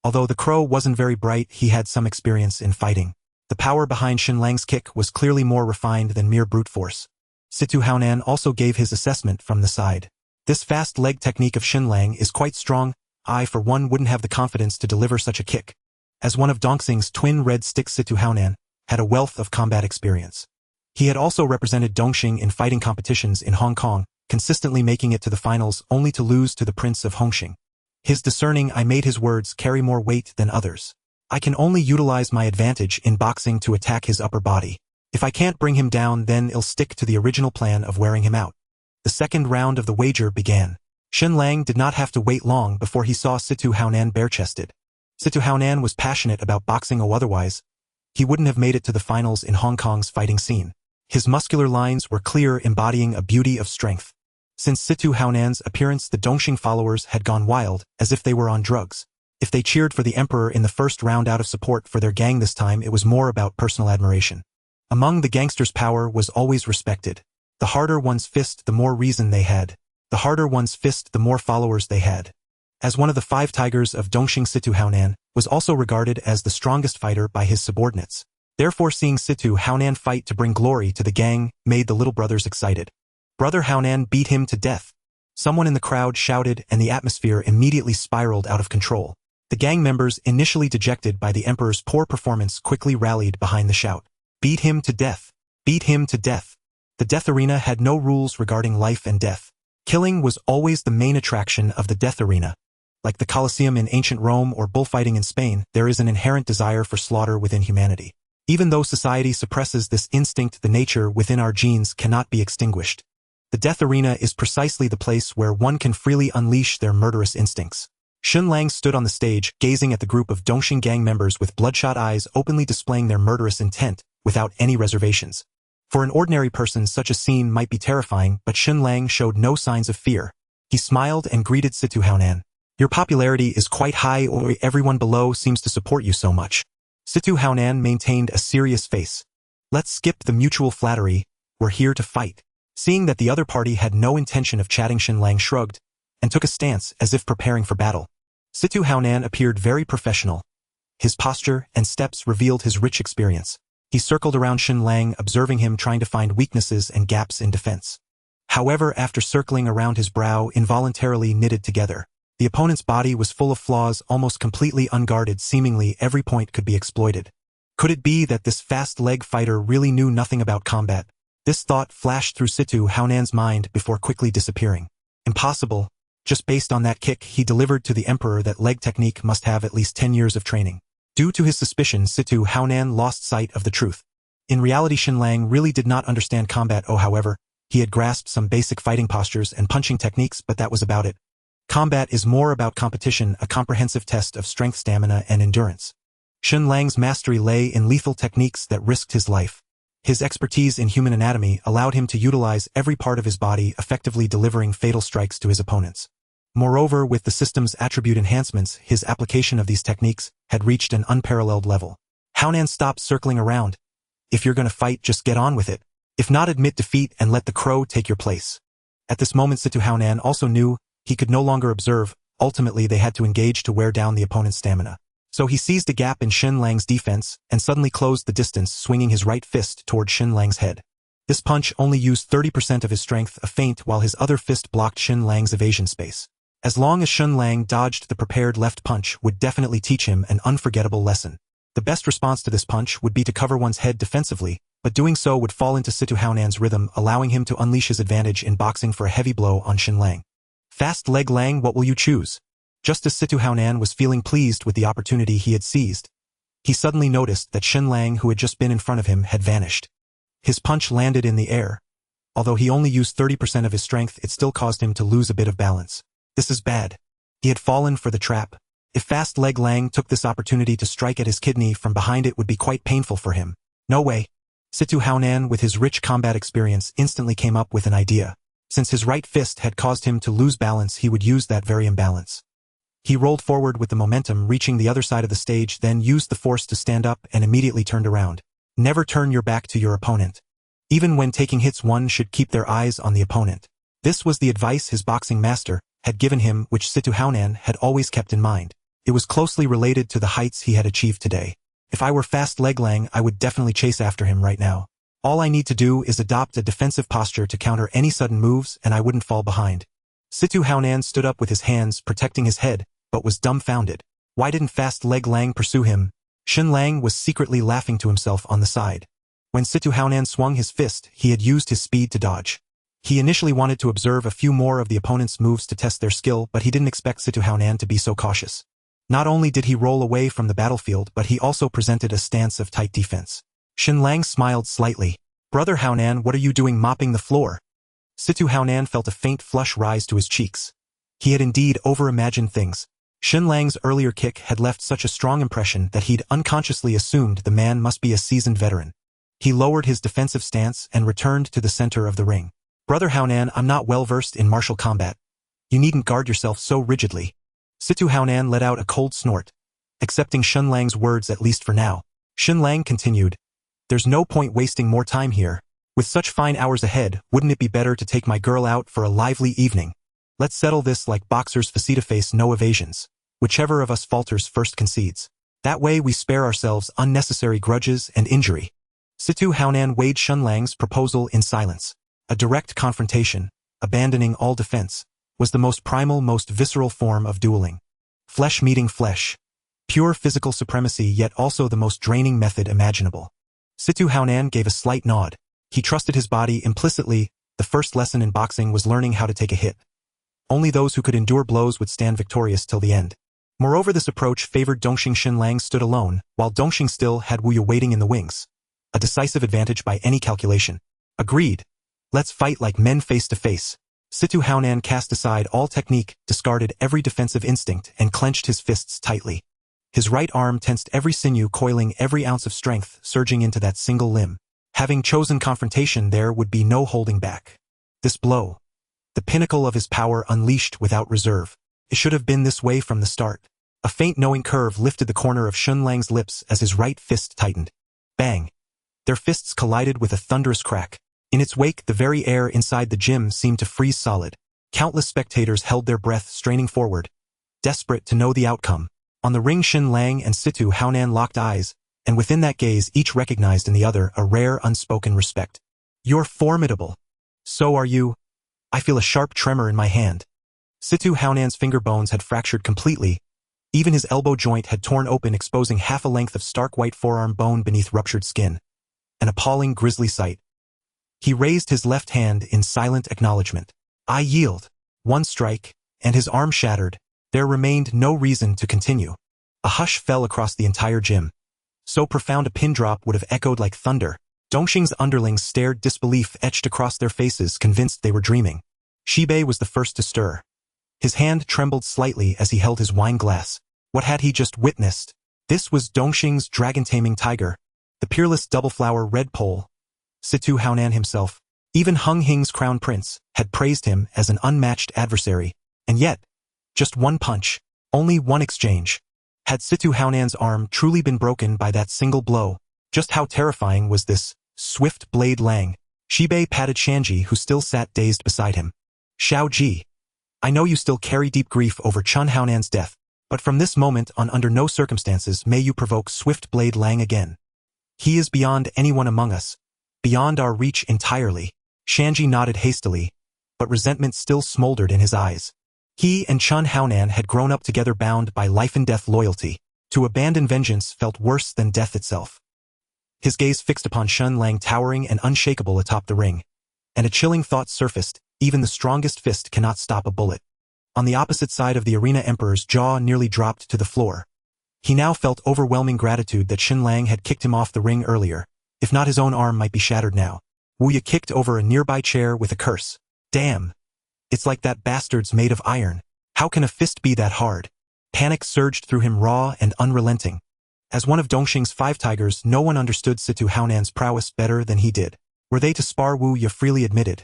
Although the crow wasn't very bright, he had some experience in fighting. The power behind Shen Lang's kick was clearly more refined than mere brute force. Situ Haonan also gave his assessment from the side. This fast leg technique of Shen Lang is quite strong. I, for one, wouldn't have the confidence to deliver such a kick. As one of Dongxing's twin red sticks, Situ Haonan had a wealth of combat experience. He had also represented Dongxing in fighting competitions in Hong Kong, consistently making it to the finals only to lose to the Prince of Hongxing. His discerning eye made his words carry more weight than others. I can only utilize my advantage in boxing to attack his upper body. If I can't bring him down, then I'll stick to the original plan of wearing him out. The second round of the wager began. Shen Lang did not have to wait long before he saw Situ Haonan bare-chested. Situ Haonan was passionate about boxing, or otherwise he wouldn't have made it to the finals in Hong Kong's fighting scene. His muscular lines were clear, embodying a beauty of strength. Since Situ Haonan's appearance, the Dongxing followers had gone wild, as if they were on drugs. If they cheered for the emperor in the first round out of support for their gang, this time it was more about personal admiration. Among the gangsters, power was always respected. The harder one's fist, the more reason they had. The harder one's fist, the more followers they had. As one of the 5 tigers of Dongxing, Situ Haonan was also regarded as the strongest fighter by his subordinates. Therefore, seeing Situ Haonan fight to bring glory to the gang made the little brothers excited. Brother Haonan beat him to death. Someone in the crowd shouted, and the atmosphere immediately spiraled out of control. The gang members, initially dejected by the emperor's poor performance, quickly rallied behind the shout. Beat him to death! Beat him to death! The death arena had no rules regarding life and death. Killing was always the main attraction of the death arena. Like the Colosseum in ancient Rome or bullfighting in Spain, there is an inherent desire for slaughter within humanity. Even though society suppresses this instinct, the nature within our genes cannot be extinguished. The death arena is precisely the place where one can freely unleash their murderous instincts. Shen Lang stood on the stage, gazing at the group of Dongxing gang members with bloodshot eyes, openly displaying their murderous intent, without any reservations. For an ordinary person, such a scene might be terrifying, but Shen Lang showed no signs of fear. He smiled and greeted Situ Haonan. Your popularity is quite high, or everyone below seems to support you so much. Situ Haonan maintained a serious face. Let's skip the mutual flattery, we're here to fight. Seeing that the other party had no intention of chatting, Shen Lang shrugged and took a stance as if preparing for battle. Situ Haonan appeared very professional. His posture and steps revealed his rich experience. He circled around Shen Lang, observing him, trying to find weaknesses and gaps in defense. However, after circling around, his brow involuntarily knitted together. The opponent's body was full of flaws, almost completely unguarded. Seemingly every point could be exploited. Could it be that this fast-leg fighter really knew nothing about combat? This thought flashed through Situ Haonan's mind before quickly disappearing. Impossible. Just based on that kick he delivered to the emperor, that leg technique must have at least 10 years of training. Due to his suspicion, Situ Haonan lost sight of the truth. In reality, Shen Lang really did not understand combat. However, he had grasped some basic fighting postures and punching techniques, but that was about it. Combat is more about competition, a comprehensive test of strength, stamina, and endurance. Shen Lang's mastery lay in lethal techniques that risked his life. His expertise in human anatomy allowed him to utilize every part of his body, effectively delivering fatal strikes to his opponents. Moreover, with the system's attribute enhancements, his application of these techniques had reached an unparalleled level. Haonan stopped circling around. If you're gonna fight, just get on with it. If not, admit defeat and let the crow take your place. At this moment, Situ Haonan also knew he could no longer observe. Ultimately, they had to engage to wear down the opponent's stamina. So he seized a gap in Shen Lang's defense and suddenly closed the distance, swinging his right fist toward Shen Lang's head. This punch only used 30% of his strength, a feint, while his other fist blocked Shen Lang's evasion space. As long as Shen Lang dodged, the prepared left punch would definitely teach him an unforgettable lesson. The best response to this punch would be to cover one's head defensively, but doing so would fall into Situ Haonan's rhythm, allowing him to unleash his advantage in boxing for a heavy blow on Shen Lang. Fast leg Lang, what will you choose? Just as Situ Haonan was feeling pleased with the opportunity he had seized, he suddenly noticed that Shen Lang, who had just been in front of him, had vanished. His punch landed in the air. Although he only used 30% of his strength, it still caused him to lose a bit of balance. This is bad. He had fallen for the trap. If fast leg Lang took this opportunity to strike at his kidney from behind, it would be quite painful for him. No way. Situ Haonan, with his rich combat experience, instantly came up with an idea. Since his right fist had caused him to lose balance, he would use that very imbalance. He rolled forward with the momentum, reaching the other side of the stage, then used the force to stand up and immediately turned around. Never turn your back to your opponent. Even when taking hits, one should keep their eyes on the opponent. This was the advice his boxing master had given him, which Situ Haonan had always kept in mind. It was closely related to the heights he had achieved today. If I were Fast Leg Lang, I would definitely chase after him right now. All I need to do is adopt a defensive posture to counter any sudden moves, and I wouldn't fall behind. Situ Haonan stood up with his hands protecting his head, but was dumbfounded. Why didn't Fast Leg Lang pursue him? Shen Lang was secretly laughing to himself on the side. When Situ Haonan swung his fist, he had used his speed to dodge. He initially wanted to observe a few more of the opponent's moves to test their skill, but he didn't expect Situ Haonan to be so cautious. Not only did he roll away from the battlefield, but he also presented a stance of tight defense. Shen Lang smiled slightly. Brother Haonan, what are you doing mopping the floor? Situ Haonan felt a faint flush rise to his cheeks. He had indeed over-imagined things. Shen Lang's earlier kick had left such a strong impression that he'd unconsciously assumed the man must be a seasoned veteran. He lowered his defensive stance and returned to the center of the ring. Brother Haonan, I'm not well versed in martial combat. You needn't guard yourself so rigidly. Situ Haonan let out a cold snort, accepting Shen Lang's words at least for now. Shen Lang continued, there's no point wasting more time here. With such fine hours ahead, wouldn't it be better to take my girl out for a lively evening? Let's settle this like boxers face-to-face, no evasions. Whichever of us falters first concedes. That way we spare ourselves unnecessary grudges and injury. Situ Haonan weighed Shen Lang's proposal in silence. A direct confrontation, abandoning all defense, was the most primal, most visceral form of dueling. Flesh meeting flesh. Pure physical supremacy, yet also the most draining method imaginable. Situ Haonan gave a slight nod. He trusted his body implicitly. The first lesson in boxing was learning how to take a hit. Only those who could endure blows would stand victorious till the end. Moreover, this approach favored Dongxing. Shen Lang stood alone, while Dongxing still had Wu Yu waiting in the wings. A decisive advantage by any calculation. Agreed. Let's fight like men face to face. Situ Haonan cast aside all technique, discarded every defensive instinct, and clenched his fists tightly. His right arm tensed every sinew, coiling every ounce of strength surging into that single limb. Having chosen confrontation, there would be no holding back. This blow, the pinnacle of his power unleashed without reserve. It should have been this way from the start. A faint knowing curve lifted the corner of Shen Lang's lips as his right fist tightened. Bang! Their fists collided with a thunderous crack. In its wake, the very air inside the gym seemed to freeze solid. Countless spectators held their breath, straining forward, desperate to know the outcome. On the ring, Shen Lang and Situ Haonan locked eyes, and within that gaze each recognized in the other a rare unspoken respect. You're formidable. So are you. I feel a sharp tremor in my hand. Situ Haonan's finger bones had fractured completely. Even his elbow joint had torn open, exposing half a length of stark white forearm bone beneath ruptured skin. An appalling, grisly sight. He raised his left hand in silent acknowledgement. I yield. One strike, and his arm shattered. There remained no reason to continue. A hush fell across the entire gym. So profound a pin drop would have echoed like thunder. Dongxing's underlings stared, disbelief etched across their faces, convinced they were dreaming. Shibei was the first to stir. His hand trembled slightly as he held his wine glass. What had he just witnessed? This was Dongxing's dragon-taming tiger, the peerless double-flower red pole. Situ Haonan himself, even Hung Hing's crown prince, had praised him as an unmatched adversary. And yet, just one punch, only one exchange. Had Situ Haonan's arm truly been broken by that single blow? Just how terrifying was this swift blade Lang? Shibei patted Shanji, who still sat dazed beside him. Xiao Ji, I know you still carry deep grief over Chun Haonan's death, but from this moment on, under no circumstances may you provoke Swift Blade Lang again. He is beyond anyone among us, beyond our reach entirely. Shanji nodded hastily, but resentment still smoldered in his eyes. He and Chun Haonan had grown up together, bound by life-and-death loyalty. To abandon vengeance felt worse than death itself. His gaze fixed upon Shen Lang, towering and unshakable atop the ring. And a chilling thought surfaced: even the strongest fist cannot stop a bullet. On the opposite side of the arena, Emperor's jaw nearly dropped to the floor. He now felt overwhelming gratitude that Shen Lang had kicked him off the ring earlier. If not, his own arm might be shattered now. Wu Yu kicked over a nearby chair with a curse. Damn! It's like that bastard's made of iron. How can a fist be that hard? Panic surged through him, raw and unrelenting. As one of Dongxing's 5 tigers, no one understood Situ Haonan's prowess better than he did. Were they to spar, Wu Ye freely admitted.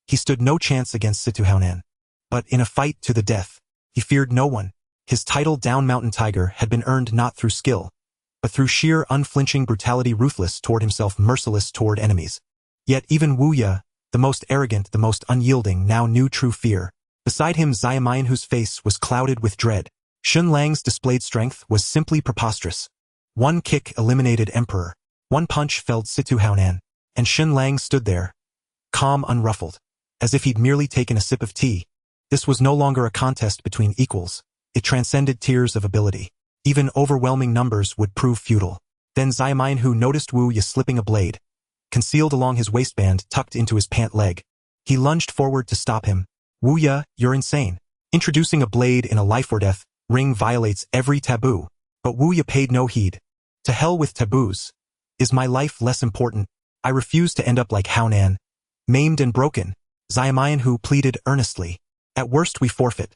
He stood no chance against Situ Haonan. But in a fight to the death, he feared no one. His title Down Mountain Tiger had been earned not through skill, but through sheer unflinching brutality, ruthless toward himself, merciless toward enemies. Yet even Wu Ye, the most arrogant, the most unyielding, now knew true fear. Beside him, Xiamayan, whose face was clouded with dread. Shen Lang's displayed strength was simply preposterous. One kick eliminated Emperor. One punch felled Situ Haonan. And Shen Lang stood there, calm, unruffled, as if he'd merely taken a sip of tea. This was no longer a contest between equals. It transcended tiers of ability. Even overwhelming numbers would prove futile. Then Xiamayan, who noticed Wu Ye slipping a blade, concealed along his waistband, tucked into his pant leg. He lunged forward to stop him. Wu Ye, you're insane. Introducing a blade in a life-or-death ring violates every taboo. But Wu Ye paid no heed. To hell with taboos. Is my life less important? I refuse to end up like Haonan, maimed and broken. Xiamayan, who pleaded earnestly. At worst we forfeit.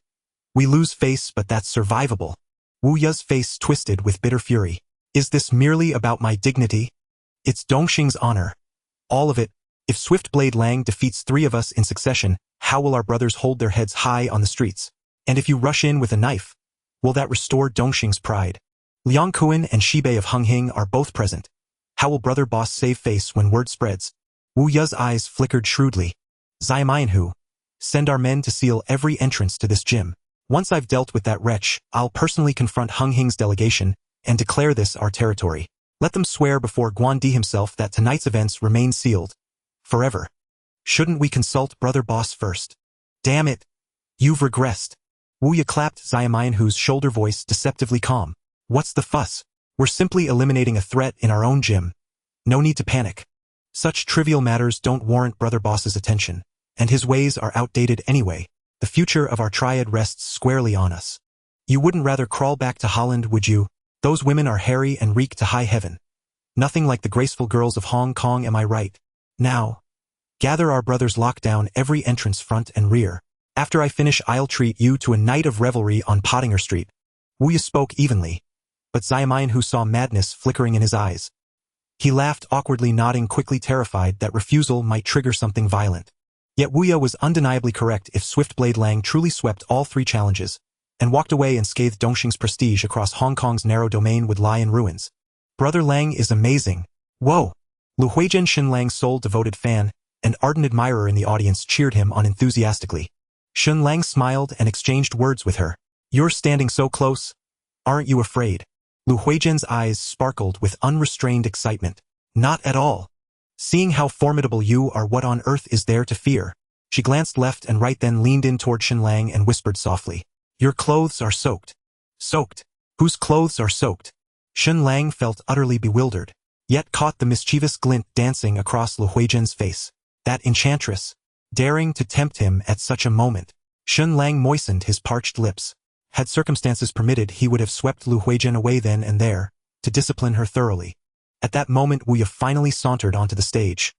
We lose face, but that's survivable. Wu Ye's face twisted with bitter fury. Is this merely about my dignity? It's Dongxing's honor. All of it. If Swiftblade Lang defeats 3 of us in succession, how will our brothers hold their heads high on the streets? And if you rush in with a knife, will that restore Dongxing's pride? Liang Kuan and Shibei of Hunghing are both present. How will brother boss save face when word spreads? Wu Ye's eyes flickered shrewdly. Xiamayan, who? Send our men to seal every entrance to this gym. Once I've dealt with that wretch, I'll personally confront Hunghing's delegation and declare this our territory. Let them swear before Guandi himself that tonight's events remain sealed. Forever. Shouldn't we consult brother boss first? Damn it. You've regressed. Wu Ye clapped Xiamayan, whose shoulder voice deceptively calm. What's the fuss? We're simply eliminating a threat in our own gym. No need to panic. Such trivial matters don't warrant brother boss's attention, and his ways are outdated anyway. The future of our triad rests squarely on us. You wouldn't rather crawl back to Holland, would you? Those women are hairy and reek to high heaven. Nothing like the graceful girls of Hong Kong, am I right? Now, gather our brothers, lock down every entrance front and rear. After I finish, I'll treat you to a night of revelry on Pottinger Street. Wu Ye spoke evenly, but Xiamayan, who saw madness flickering in his eyes. He laughed awkwardly, nodding quickly, terrified that refusal might trigger something violent. Yet Wu Ye was undeniably correct. If Swiftblade Lang truly swept all 3 challenges and walked away unscathed, Dongxing's prestige across Hong Kong's narrow domain would lie in ruins. Brother Lang is amazing. Whoa! Lu Huizhen, Shen Lang's sole devoted fan, an ardent admirer in the audience, cheered him on enthusiastically. Shen Lang smiled and exchanged words with her. You're standing so close. Aren't you afraid? Lu Huizhen's eyes sparkled with unrestrained excitement. Not at all. Seeing how formidable you are, what on earth is there to fear? She glanced left and right, then leaned in toward Shen Lang and whispered softly. Your clothes are soaked. Soaked? Whose clothes are soaked? Shen Lang felt utterly bewildered, yet caught the mischievous glint dancing across Lu Huizhen's face. That enchantress, daring to tempt him at such a moment. Shen Lang moistened his parched lips. Had circumstances permitted, he would have swept Lu Huizhen away then and there, to discipline her thoroughly. At that moment, Wu Ye finally sauntered onto the stage.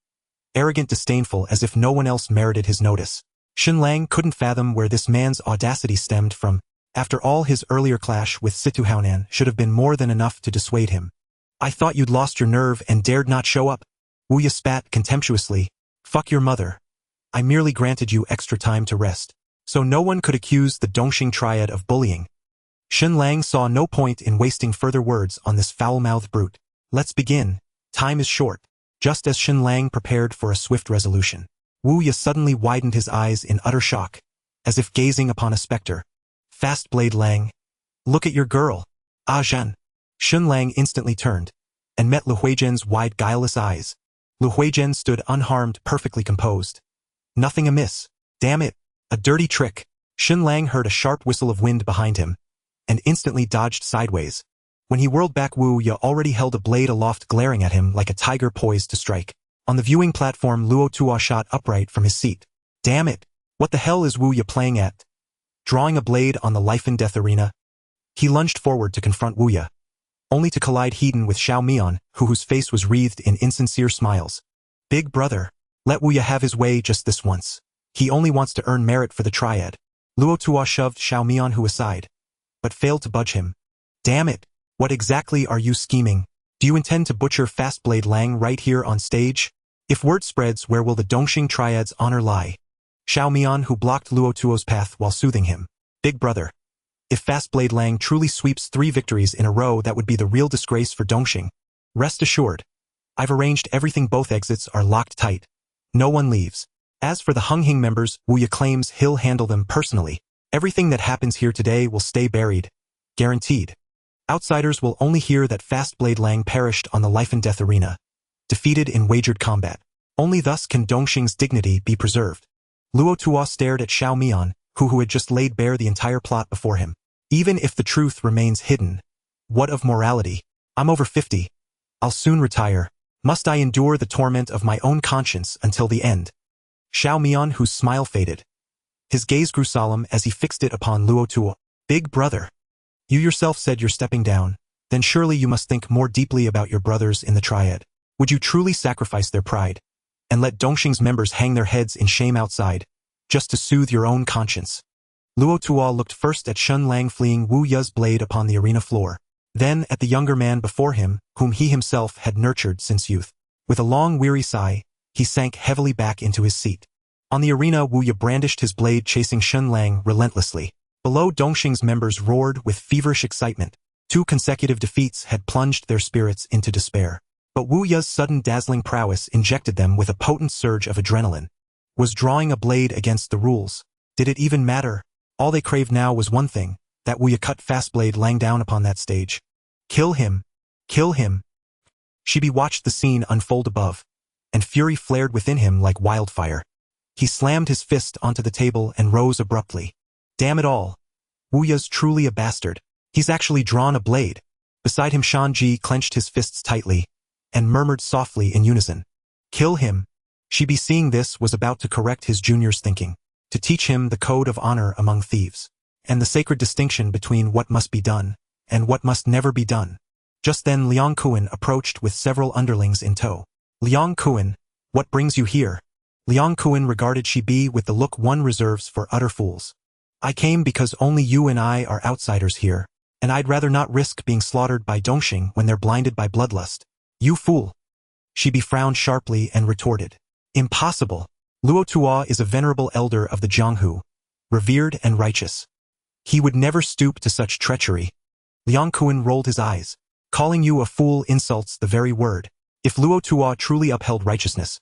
Arrogant, disdainful, as if no one else merited his notice. Shen Lang couldn't fathom where this man's audacity stemmed from. After all, his earlier clash with Situ Haonan should have been more than enough to dissuade him. I thought you'd lost your nerve and dared not show up. Wu Ye spat contemptuously. Fuck your mother. I merely granted you extra time to rest, so no one could accuse the Dongxing Triad of bullying. Shen Lang saw no point in wasting further words on this foul-mouthed brute. Let's begin. Time is short. Just as Shen Lang prepared for a swift resolution, Wu Ye suddenly widened his eyes in utter shock, as if gazing upon a specter. Fastblade Lang. Look at your girl. Ah Zhen. Shen Lang instantly turned, and met Lu Huizhen's wide, guileless eyes. Lu Huizhen stood unharmed, perfectly composed. Nothing amiss. Damn it. A dirty trick. Shen Lang heard a sharp whistle of wind behind him, and instantly dodged sideways. When he whirled back, Wu Ye already held a blade aloft, glaring at him like a tiger poised to strike. On the viewing platform, Luo Tuo shot upright from his seat. Damn it! What the hell is Wu Ye playing at? Drawing a blade on the life-and-death arena? He lunged forward to confront Wu Ye, only to collide head-on with Xiao Mian, whose face was wreathed in insincere smiles. Big brother, let Wu Ye have his way just this once. He only wants to earn merit for the Triad. Luo Tuo shoved Xiao Mian aside, but failed to budge him. Damn it! What exactly are you scheming? Do you intend to butcher Fastblade Lang right here on stage? If word spreads, where will the Dongxing Triads' honor lie? Xiao Mian, who blocked Luo Tuo's path while soothing him. Big brother. If Fastblade Lang truly sweeps 3 victories in a row, that would be the real disgrace for Dongxing. Rest assured. I've arranged everything. Both exits are locked tight. No one leaves. As for the Hunghing members, Wu Ye claims he'll handle them personally. Everything that happens here today will stay buried. Guaranteed. Outsiders will only hear that Fastblade Lang perished on the life-and-death arena, defeated in wagered combat. Only thus can Dongxing's dignity be preserved. Luo Tuo stared at Xiao Mian, who had just laid bare the entire plot before him. Even if the truth remains hidden, what of morality? I'm over 50. I'll soon retire. Must I endure the torment of my own conscience until the end? Xiao Mian, whose smile faded. His gaze grew solemn as he fixed it upon Luo Tuo. Big brother. You yourself said you're stepping down, then surely you must think more deeply about your brothers in the Triad. Would you truly sacrifice their pride, and let Dongxing's members hang their heads in shame outside, just to soothe your own conscience? Luo Tuo looked first at Shen Lang fleeing Wu Ye's blade upon the arena floor, then at the younger man before him, whom he himself had nurtured since youth. With a long weary sigh, he sank heavily back into his seat. On the arena, Wu Ye brandished his blade, chasing Shen Lang relentlessly. Below, Dongxing's members roared with feverish excitement. 2 consecutive defeats had plunged their spirits into despair. But Wu Ye's sudden dazzling prowess injected them with a potent surge of adrenaline. Was drawing a blade against the rules? Did it even matter? All they craved now was one thing, that Wu Ye cut Fastblade Lang down upon that stage. Kill him! Kill him! Shibi watched the scene unfold above, and fury flared within him like wildfire. He slammed his fist onto the table and rose abruptly. Damn it all! Wu Ye's truly a bastard. He's actually drawn a blade. Beside him, Shanji clenched his fists tightly and murmured softly in unison. Kill him! Shibi, seeing this, was about to correct his junior's thinking, to teach him the code of honor among thieves, and the sacred distinction between what must be done and what must never be done. Just then Liang Kuan approached with several underlings in tow. Liang Kuan, what brings you here? Liang Kuan regarded Shibi with the look one reserves for utter fools. I came because only you and I are outsiders here, and I'd rather not risk being slaughtered by Dongxing when they're blinded by bloodlust. You fool! Shibi frowned sharply and retorted. Impossible! Luo Tuo is a venerable elder of the Jianghu, revered and righteous. He would never stoop to such treachery. Liang Kuan rolled his eyes. Calling you a fool insults the very word. If Luo Tuo truly upheld righteousness,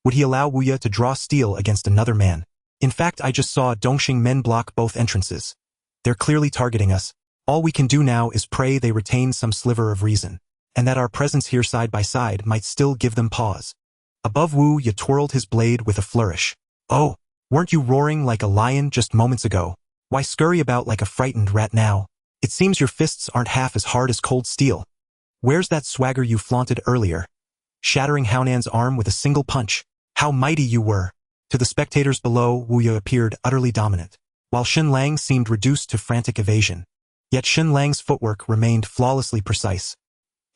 would he allow Wu Ye to draw steel against another man? In fact, I just saw Dongxing men block both entrances. They're clearly targeting us. All we can do now is pray they retain some sliver of reason, and that our presence here side by side might still give them pause. Above, Wu Ye twirled his blade with a flourish. Oh, weren't you roaring like a lion just moments ago? Why scurry about like a frightened rat now? It seems your fists aren't half as hard as cold steel. Where's that swagger you flaunted earlier? Shattering Haonan's arm with a single punch. How mighty you were! To the spectators below, Wu Ye appeared utterly dominant, while Shen Lang seemed reduced to frantic evasion. Yet Shen Lang's footwork remained flawlessly precise,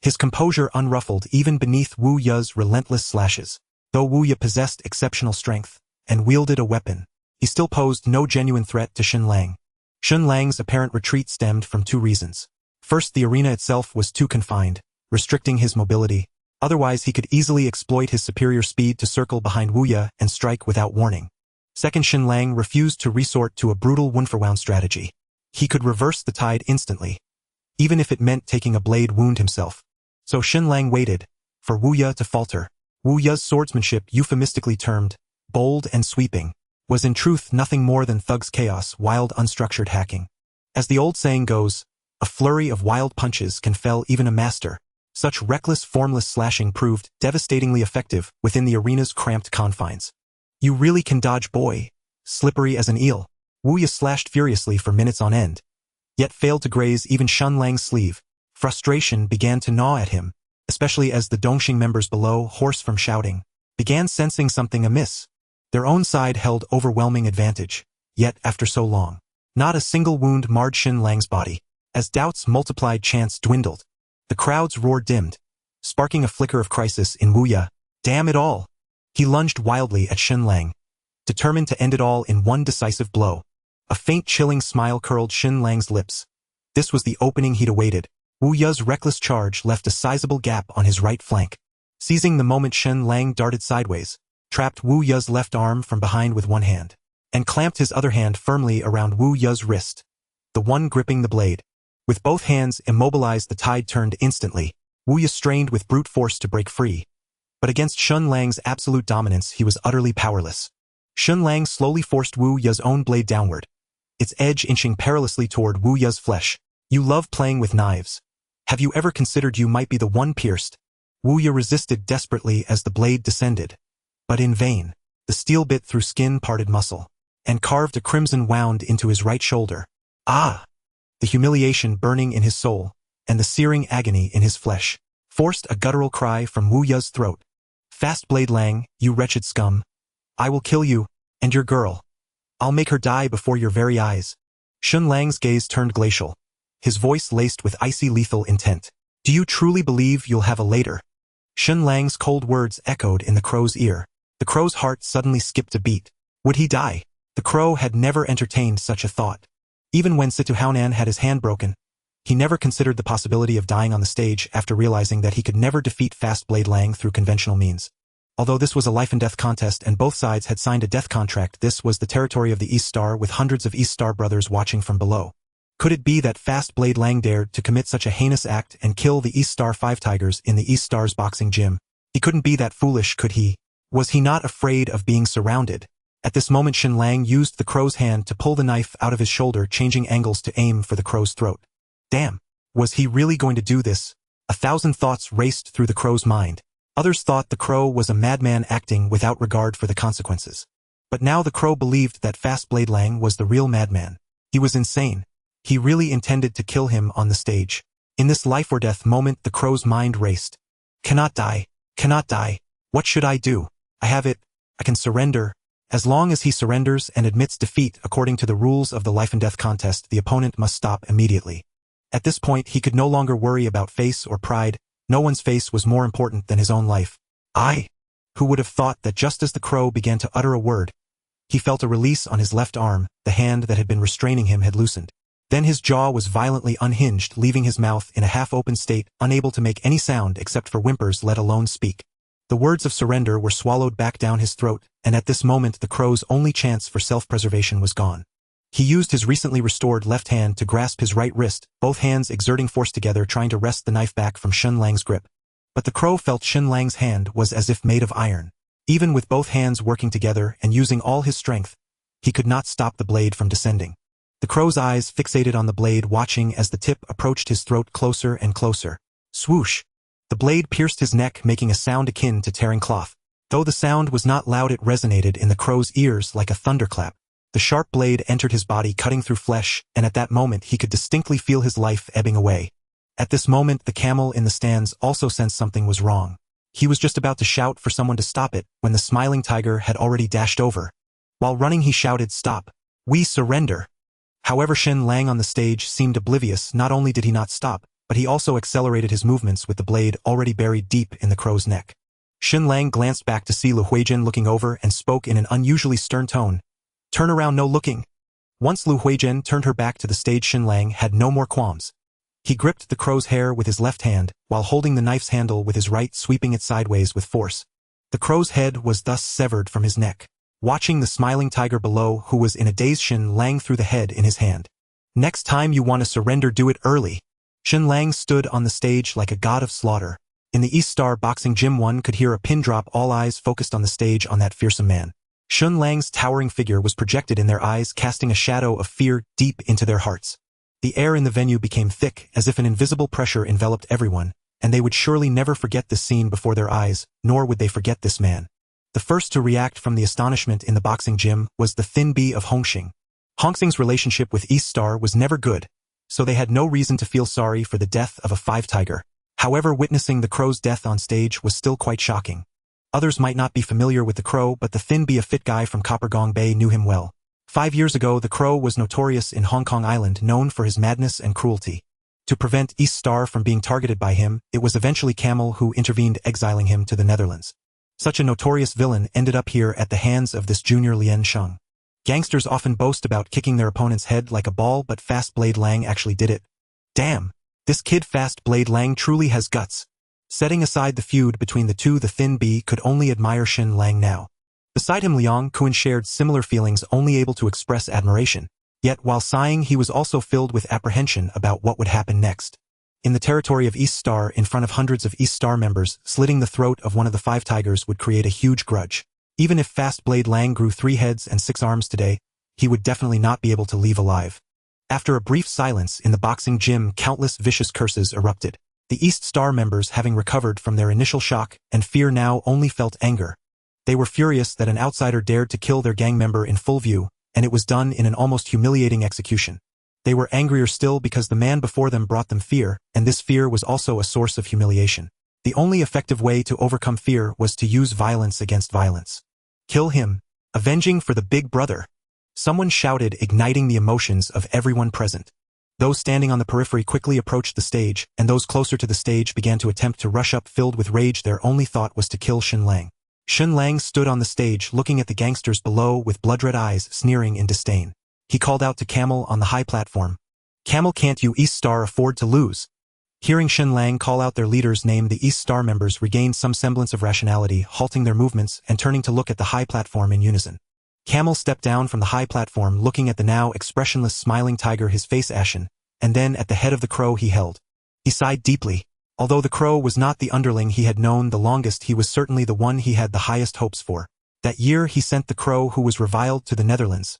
his composure unruffled even beneath Wu Ye's relentless slashes. Though Wu Ye possessed exceptional strength and wielded a weapon, he still posed no genuine threat to Shen Lang. Shen Lang's apparent retreat stemmed from 2 reasons. First, the arena itself was too confined, restricting his mobility. Otherwise, he could easily exploit his superior speed to circle behind Wu Ye and strike without warning. Second, Shen Lang refused to resort to a brutal one-for-one strategy. He could reverse the tide instantly, even if it meant taking a blade wound himself. So Shen Lang waited for Wu Ye to falter. Wu Ye's swordsmanship, euphemistically termed bold and sweeping, was in truth nothing more than thug's chaos, wild unstructured hacking. As the old saying goes, a flurry of wild punches can fell even a master. Such reckless, formless slashing proved devastatingly effective within the arena's cramped confines. You really can dodge, boy. Slippery as an eel. Wu Ye slashed furiously for minutes on end, yet failed to graze even Shen Lang's sleeve. Frustration began to gnaw at him, especially as the Dongxing members below, hoarse from shouting, began sensing something amiss. Their own side held overwhelming advantage, yet after so long, not a single wound marred Shen Lang's body. As doubts multiplied, chance dwindled. The crowd's roar dimmed, sparking a flicker of crisis in Wu Ye. Damn it all! He lunged wildly at Shen Lang, determined to end it all in one decisive blow. A faint, chilling smile curled Shen Lang's lips. This was the opening he'd awaited. Wu Yu's reckless charge left a sizable gap on his right flank. Seizing the moment, Shen Lang darted sideways, trapped Wu Yu's left arm from behind with one hand, and clamped his other hand firmly around Wu Yu's wrist, the one gripping the blade. With both hands immobilized, the tide turned instantly. Wu Yu strained with brute force to break free, but against Shen Lang's absolute dominance he was utterly powerless. Shen Lang slowly forced Wu Yu's own blade downward, its edge inching perilously toward Wu Yu's flesh. You love playing with knives. Have you ever considered you might be the one pierced? Wu Yu resisted desperately as the blade descended, but in vain. The steel bit through skin-parted muscle, and carved a crimson wound into his right shoulder. Ah! The humiliation burning in his soul, and the searing agony in his flesh, forced a guttural cry from Wu Yu's throat. Fast Blade Lang, you wretched scum. I will kill you, and your girl. I'll make her die before your very eyes. Shen Lang's gaze turned glacial, his voice laced with icy lethal intent. Do you truly believe you'll have a later? Shen Lang's cold words echoed in the crow's ear. The crow's heart suddenly skipped a beat. Would he die? The crow had never entertained such a thought. Even when Situ Haonan had his hand broken, he never considered the possibility of dying on the stage after realizing that he could never defeat Fast Blade Lang through conventional means. Although this was a life-and-death contest and both sides had signed a death contract, this was the territory of the East Star with hundreds of East Star brothers watching from below. Could it be that Fast Blade Lang dared to commit such a heinous act and kill the East Star 5 Tigers in the East Star's boxing gym? He couldn't be that foolish, could he? Was he not afraid of being surrounded? At this moment Shen Lang used the crow's hand to pull the knife out of his shoulder, changing angles to aim for the crow's throat. Damn! Was he really going to do this? 1,000 thoughts raced through the crow's mind. Others thought the crow was a madman acting without regard for the consequences. But now the crow believed that Fast Blade Lang was the real madman. He was insane. He really intended to kill him on the stage. In this life-or-death moment the crow's mind raced. Cannot die. Cannot die. What should I do? I have it. I can surrender. As long as he surrenders and admits defeat according to the rules of the life-and-death contest, the opponent must stop immediately. At this point he could no longer worry about face or pride. No one's face was more important than his own life. Who would have thought that just as the crow began to utter a word, he felt a release on his left arm, the hand that had been restraining him had loosened. Then his jaw was violently unhinged, leaving his mouth in a half-open state, unable to make any sound except for whimpers, let alone speak. The words of surrender were swallowed back down his throat, and at this moment the crow's only chance for self-preservation was gone. He used his recently restored left hand to grasp his right wrist, both hands exerting force together, trying to wrest the knife back from Shen Lang's grip. But the crow felt Shen Lang's hand was as if made of iron. Even with both hands working together and using all his strength, he could not stop the blade from descending. The crow's eyes fixated on the blade, watching as the tip approached his throat closer and closer. Swoosh! The blade pierced his neck, making a sound akin to tearing cloth. Though the sound was not loud, it resonated in the crow's ears like a thunderclap. The sharp blade entered his body, cutting through flesh, and at that moment he could distinctly feel his life ebbing away. At this moment the camel in the stands also sensed something was wrong. He was just about to shout for someone to stop it, when the smiling tiger had already dashed over. While running he shouted, "Stop! We surrender!" However, Shen Lang on the stage seemed oblivious. Not only did he not stop, but he also accelerated his movements with the blade already buried deep in the crow's neck. Shen Lang glanced back to see Lu Huijin looking over and spoke in an unusually stern tone. "Turn around, no looking." Once Lu Huijin turned her back to the stage, Shen Lang had no more qualms. He gripped the crow's hair with his left hand, while holding the knife's handle with his right, sweeping it sideways with force. The crow's head was thus severed from his neck. Watching the smiling tiger below, who was in a daze, Shen Lang threw the head in his hand. "Next time you want to surrender, do it early." Shen Lang stood on the stage like a god of slaughter. In the East Star boxing gym one could hear a pin drop, all eyes focused on the stage on that fearsome man. Shen Lang's towering figure was projected in their eyes, casting a shadow of fear deep into their hearts. The air in the venue became thick, as if an invisible pressure enveloped everyone, and they would surely never forget this scene before their eyes, nor would they forget this man. The first to react from the astonishment in the boxing gym was the thin bee of Hongxing. Hongxing's relationship with East Star was never good, so they had no reason to feel sorry for the death of a 5 tiger. However, witnessing the crow's death on stage was still quite shocking. Others might not be familiar with the crow, but the thin bee, a fit guy from Coppergong Bay, knew him well. 5 years ago, the crow was notorious in Hong Kong Island, known for his madness and cruelty. To prevent East Star from being targeted by him, it was eventually Camel who intervened, exiling him to the Netherlands. Such a notorious villain ended up here at the hands of this junior Lien Sheng. Gangsters often boast about kicking their opponent's head like a ball, but Fast Blade Lang actually did it. Damn! This kid Fast Blade Lang truly has guts. Setting aside the feud between the two, the Thin Bee could only admire Shen Lang now. Beside him, Liang Kun shared similar feelings, only able to express admiration. Yet while sighing, he was also filled with apprehension about what would happen next. In the territory of East Star, in front of hundreds of East Star members, slitting the throat of one of the 5 tigers would create a huge grudge. Even if Fast Blade Lang grew 3 heads and 6 arms today, he would definitely not be able to leave alive. After a brief silence in the boxing gym, countless vicious curses erupted. The East Star members, having recovered from their initial shock and fear, now only felt anger. They were furious that an outsider dared to kill their gang member in full view, and it was done in an almost humiliating execution. They were angrier still because the man before them brought them fear, and this fear was also a source of humiliation. The only effective way to overcome fear was to use violence against violence. Kill him, avenging for the big brother. Someone shouted, igniting the emotions of everyone present. Those standing on the periphery quickly approached the stage, and those closer to the stage began to attempt to rush up. Filled with rage, their only thought was to kill Shen Lang. Shen Lang stood on the stage looking at the gangsters below with blood-red eyes, sneering in disdain. He called out to Camel on the high platform. "Camel, can't you East Star afford to lose?" Hearing Shen Lang call out their leader's name, the East Star members regained some semblance of rationality, halting their movements and turning to look at the high platform in unison. Camel stepped down from the high platform, looking at the now expressionless smiling tiger, his face ashen, and then at the head of the crow he held. He sighed deeply. Although the crow was not the underling he had known the longest, he was certainly the one he had the highest hopes for. That year he sent the crow who was reviled to the Netherlands.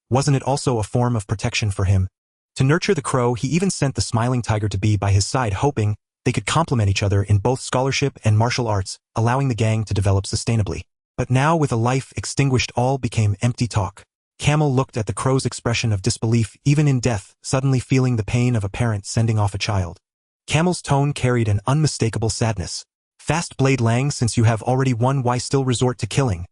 Wasn't it also a form of protection for him? To nurture the crow, he even sent the smiling tiger to be by his side, hoping they could complement each other in both scholarship and martial arts, allowing the gang to develop sustainably. But now, with a life extinguished, all became empty talk. Camel looked at the crow's expression of disbelief, even in death, suddenly feeling the pain of a parent sending off a child. Camel's tone carried an unmistakable sadness. "Fast Blade Lang, since you have already won, why still resort to killing?"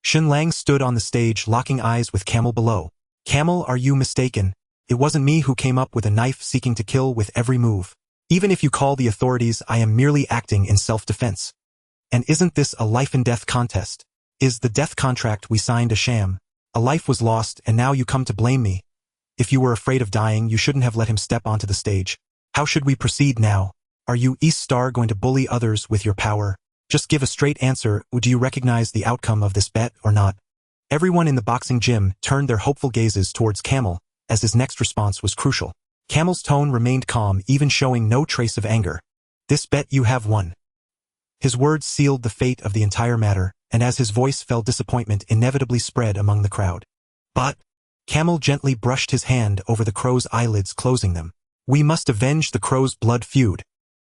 Shen Lang stood on the stage, locking eyes with Camel below. "Camel, are you mistaken? It wasn't me who came up with a knife seeking to kill with every move. Even if you call the authorities, I am merely acting in self-defense. And isn't this a life-and-death contest? Is the death contract we signed a sham? A life was lost, and now you come to blame me. If you were afraid of dying, you shouldn't have let him step onto the stage. How should we proceed now? Are you, East Star, going to bully others with your power? Just give a straight answer. Do you recognize the outcome of this bet or not?" Everyone in the boxing gym turned their hopeful gazes towards Camel, as his next response was crucial. Camel's tone remained calm, even showing no trace of anger. "This bet you have won." His words sealed the fate of the entire matter, and as his voice fell, disappointment inevitably spread among the crowd. "But," Camel gently brushed his hand over the crow's eyelids, closing them. "We must avenge the crow's blood feud."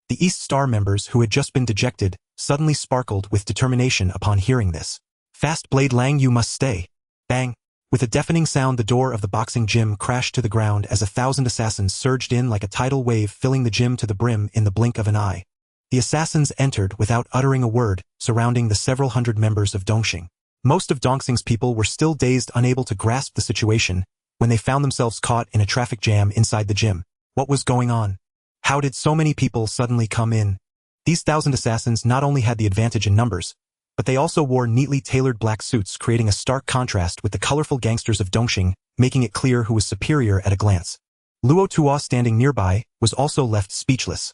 The East Star members, who had just been dejected, suddenly sparkled with determination upon hearing this. "Fast Blade Lang, you must stay." Bang! With a deafening sound, the door of the boxing gym crashed to the ground as 1,000 assassins surged in like a tidal wave, filling the gym to the brim in the blink of an eye. The assassins entered without uttering a word, surrounding the several hundred members of Dongxing. Most of Dongxing's people were still dazed, unable to grasp the situation, when they found themselves caught in a traffic jam inside the gym. What was going on? How did so many people suddenly come in? These 1,000 assassins not only had the advantage in numbers, but they also wore neatly tailored black suits, creating a stark contrast with the colorful gangsters of Dongxing, making it clear who was superior at a glance. Luo Tuo, standing nearby, was also left speechless.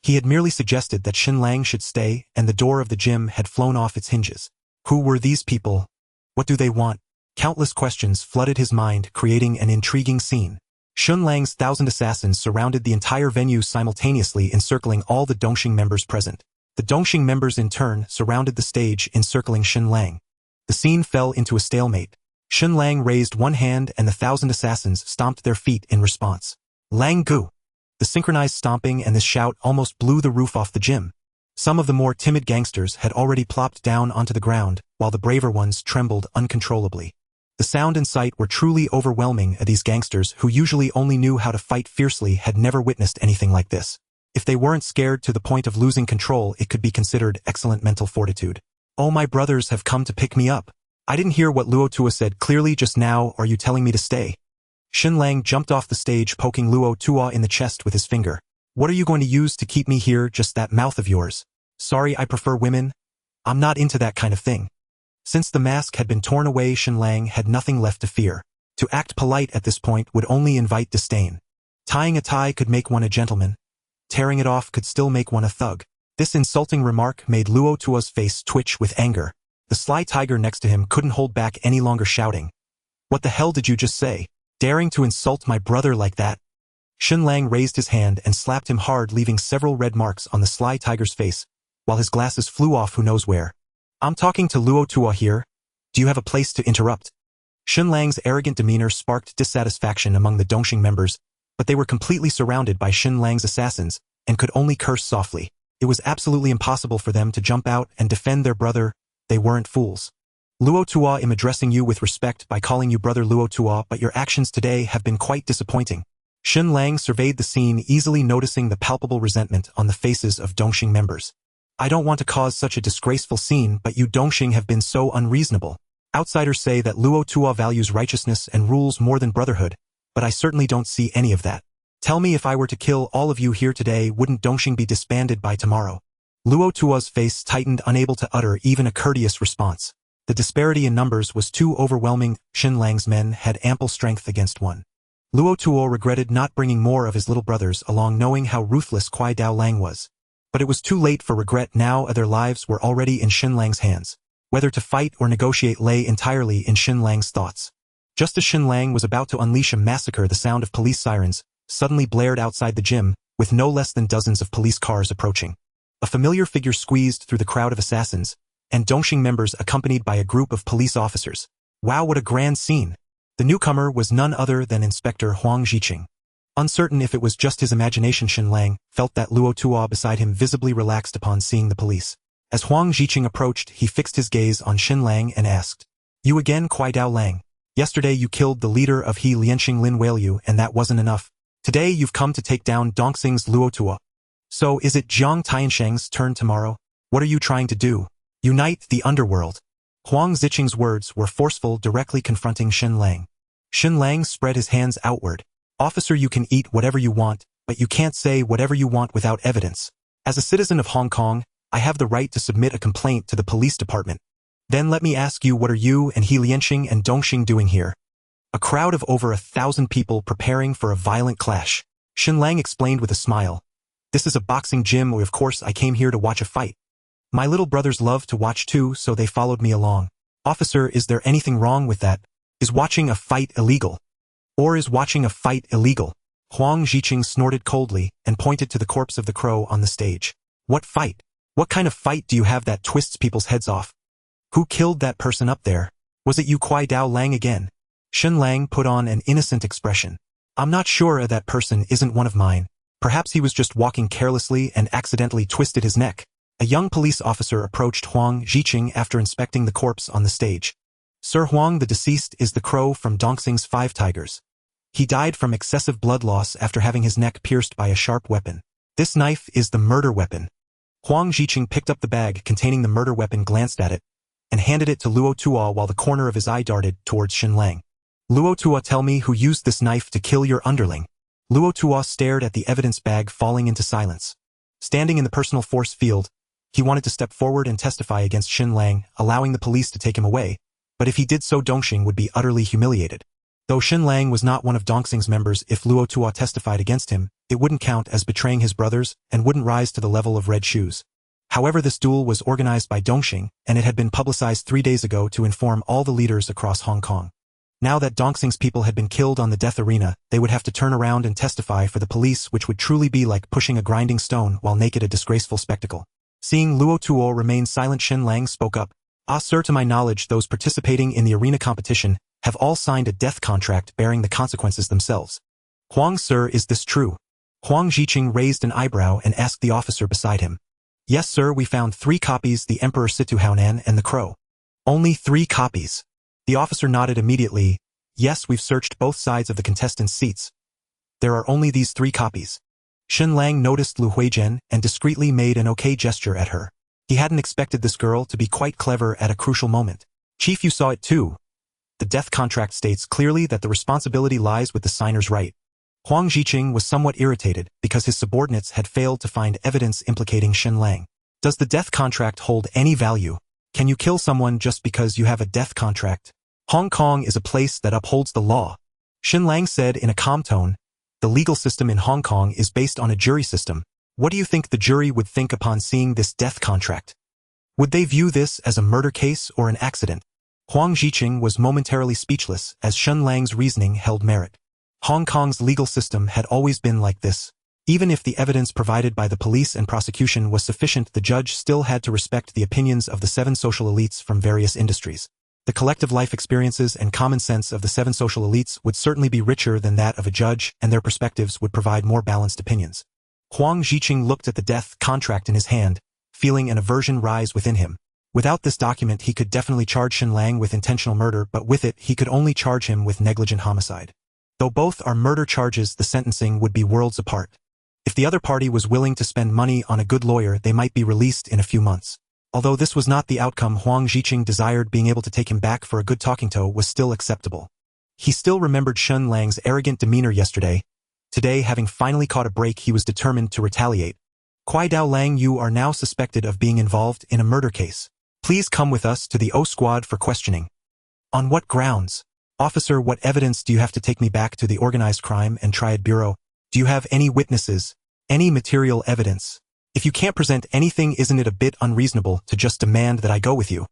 He had merely suggested that Shen Lang should stay, and the door of the gym had flown off its hinges. Who were these people? What do they want? Countless questions flooded his mind, creating an intriguing scene. Shen Lang's 1,000 assassins surrounded the entire venue, simultaneously encircling all the Dongxing members present. The Dongxing members in turn surrounded the stage, encircling Shen Lang. The scene fell into a stalemate. Shen Lang raised one hand and the 1,000 assassins stomped their feet in response. "Lang Gu!" The synchronized stomping and this shout almost blew the roof off the gym. Some of the more timid gangsters had already plopped down onto the ground, while the braver ones trembled uncontrollably. The sound and sight were truly overwhelming. These gangsters, who usually only knew how to fight fiercely, had never witnessed anything like this. If they weren't scared to the point of losing control, it could be considered excellent mental fortitude. "Oh, my brothers have come to pick me up. I didn't hear what Luo Tuo said clearly just now. Are you telling me to stay?" Shen Lang jumped off the stage, poking Luo Tuo in the chest with his finger. "What are you going to use to keep me here? Just that mouth of yours?" "Sorry, I prefer women. I'm not into that kind of thing." Since the mask had been torn away, Shen Lang had nothing left to fear. To act polite at this point would only invite disdain. Tying a tie could make one a gentleman, Tearing it off could still make one a thug. This insulting remark made Luo Tuo's face twitch with anger. The sly tiger next to him couldn't hold back any longer, shouting, "What the hell did you just say? Daring to insult my brother like that?" Shen Lang raised his hand and slapped him hard, leaving several red marks on the sly tiger's face, while his glasses flew off who knows where. "I'm talking to Luo Tuo here. Do you have a place to interrupt?" Shen Lang's arrogant demeanor sparked dissatisfaction among the Dongxing members, but they were completely surrounded by Shen Lang's assassins and could only curse softly. It was absolutely impossible for them to jump out and defend their brother. They weren't fools. "Luo Tuo, I'm addressing you with respect by calling you brother Luo Tuo, but your actions today have been quite disappointing." Shen Lang surveyed the scene, easily noticing the palpable resentment on the faces of Dongxing members. "I don't want to cause such a disgraceful scene, but you Dongxing have been so unreasonable. Outsiders say that Luo Tuo values righteousness and rules more than brotherhood, but I certainly don't see any of that. Tell me, if I were to kill all of you here today, wouldn't Dongxing be disbanded by tomorrow?" Luo Tuo's face tightened, unable to utter even a courteous response. The disparity in numbers was too overwhelming. Shen Lang's men had ample strength against one. Luo Tuo regretted not bringing more of his little brothers along, knowing how ruthless Kuai Dao Lang was. But it was too late for regret now. Their lives were already in Shen Lang's hands. Whether to fight or negotiate lay entirely in Shen Lang's thoughts. Just as Shen Lang was about to unleash a massacre, the sound of police sirens suddenly blared outside the gym, with no less than dozens of police cars approaching. A familiar figure squeezed through the crowd of assassins, and Dongxing members accompanied by a group of police officers. Wow, what a grand scene! The newcomer was none other than Inspector Huang Zhiqing. Uncertain if it was just his imagination, Shen Lang felt that Luo Tuo beside him visibly relaxed upon seeing the police. As Huang Zhiqing approached, he fixed his gaze on Shen Lang and asked, "You again, Kuai Dao Lang? Yesterday you killed the leader of He Lianxing Lin Weilu, and that wasn't enough. Today you've come to take down Dongxing's Luo Tuo. So is it Jiang Tiansheng's turn tomorrow? What are you trying to do? Unite the Underworld." Huang Zhiqing's words were forceful, directly confronting Shen Lang. Shen Lang spread his hands outward. "Officer, you can eat whatever you want, but you can't say whatever you want without evidence. As a citizen of Hong Kong, I have the right to submit a complaint to the police department. Then let me ask you, what are you and He Lianxing and Dongxing doing here?" A crowd of over 1,000 people preparing for a violent clash. Shen Lang explained with a smile. "This is a boxing gym, or of course I came here to watch a fight. My little brothers love to watch too, so they followed me along." "Officer, is there anything wrong with that? Is watching a fight illegal? Or is watching a fight illegal?" Huang Zhiqing snorted coldly and pointed to the corpse of the crow on the stage. "What fight? What kind of fight do you have that twists people's heads off? Who killed that person up there? Was it you, Kuai Dao Lang, again?" Shen Lang put on an innocent expression. "I'm not sure, that person isn't one of mine. Perhaps he was just walking carelessly and accidentally twisted his neck." A young police officer approached Huang Zhiqing after inspecting the corpse on the stage. "Sir Huang, the deceased is the crow from Dongxing's 5 tigers. He died from excessive blood loss after having his neck pierced by a sharp weapon. This knife is the murder weapon." Huang Zhiqing picked up the bag containing the murder weapon, glanced at it, and handed it to Luo Tuo while the corner of his eye darted towards Shen Lang. "Luo Tuo, tell me who used this knife to kill your underling." Luo Tuo stared at the evidence bag, falling into silence. Standing in the personal force field, he wanted to step forward and testify against Shen Lang, allowing the police to take him away, but if he did so, Dongxing would be utterly humiliated. Though Shen Lang was not one of Dongxing's members, if Luo Tuo testified against him, it wouldn't count as betraying his brothers and wouldn't rise to the level of red shoes. However, this duel was organized by Dongxing, and it had been publicized 3 days ago to inform all the leaders across Hong Kong. Now that Dongxing's people had been killed on the death arena, they would have to turn around and testify for the police, which would truly be like pushing a grinding stone while naked, a disgraceful spectacle. Seeing Luo Tuo remain silent, Shen Lang spoke up. "Ah, sir, to my knowledge, those participating in the arena competition have all signed a death contract bearing the consequences themselves." "Huang, sir, is this true?" Huang Zhiqing raised an eyebrow and asked the officer beside him. "Yes, sir, we found 3 copies, the Emperor Situ Haonan and the Crow." "Only 3 copies?" The officer nodded immediately. "Yes, we've searched both sides of the contestants' seats. There are only these 3 copies." Shen Lang noticed Lu Huizhen and discreetly made an okay gesture at her. He hadn't expected this girl to be quite clever at a crucial moment. "Chief, you saw it too. The death contract states clearly that the responsibility lies with the signer's right." Huang Zhiqing was somewhat irritated because his subordinates had failed to find evidence implicating Shen Lang. "Does the death contract hold any value? Can you kill someone just because you have a death contract? Hong Kong is a place that upholds the law." Shen Lang said in a calm tone. "The legal system in Hong Kong is based on a jury system, What do you think the jury would think upon seeing this death contract? Would they view this as a murder case or an accident? Huang Ziqing was momentarily speechless as Shen Lang's reasoning held merit. Hong Kong's legal system had always been like this. Even if the evidence provided by the police and prosecution was sufficient, the judge still had to respect the opinions of the 7 social elites from various industries. The collective life experiences and common sense of the 7 social elites would certainly be richer than that of a judge, and their perspectives would provide more balanced opinions. Huang Ziqing looked at the death contract in his hand, feeling an aversion rise within him. Without this document he could definitely charge Shen Lang with intentional murder, but with it he could only charge him with negligent homicide. Though both are murder charges, the sentencing would be worlds apart. If the other party was willing to spend money on a good lawyer, they might be released in a few months. Although this was not the outcome Huang Ziqing desired, being able to take him back for a good talking to was still acceptable. He still remembered Shen Lang's arrogant demeanor yesterday. Today, having finally caught a break, he was determined to retaliate. Kwai Dao Lang, you are now suspected of being involved in a murder case. Please come with us to the O Squad for questioning. On what grounds? Officer, what evidence do you have to take me back to the Organized Crime and Triad Bureau? Do you have any witnesses? Any material evidence? If you can't present anything, isn't it a bit unreasonable to just demand that I go with you?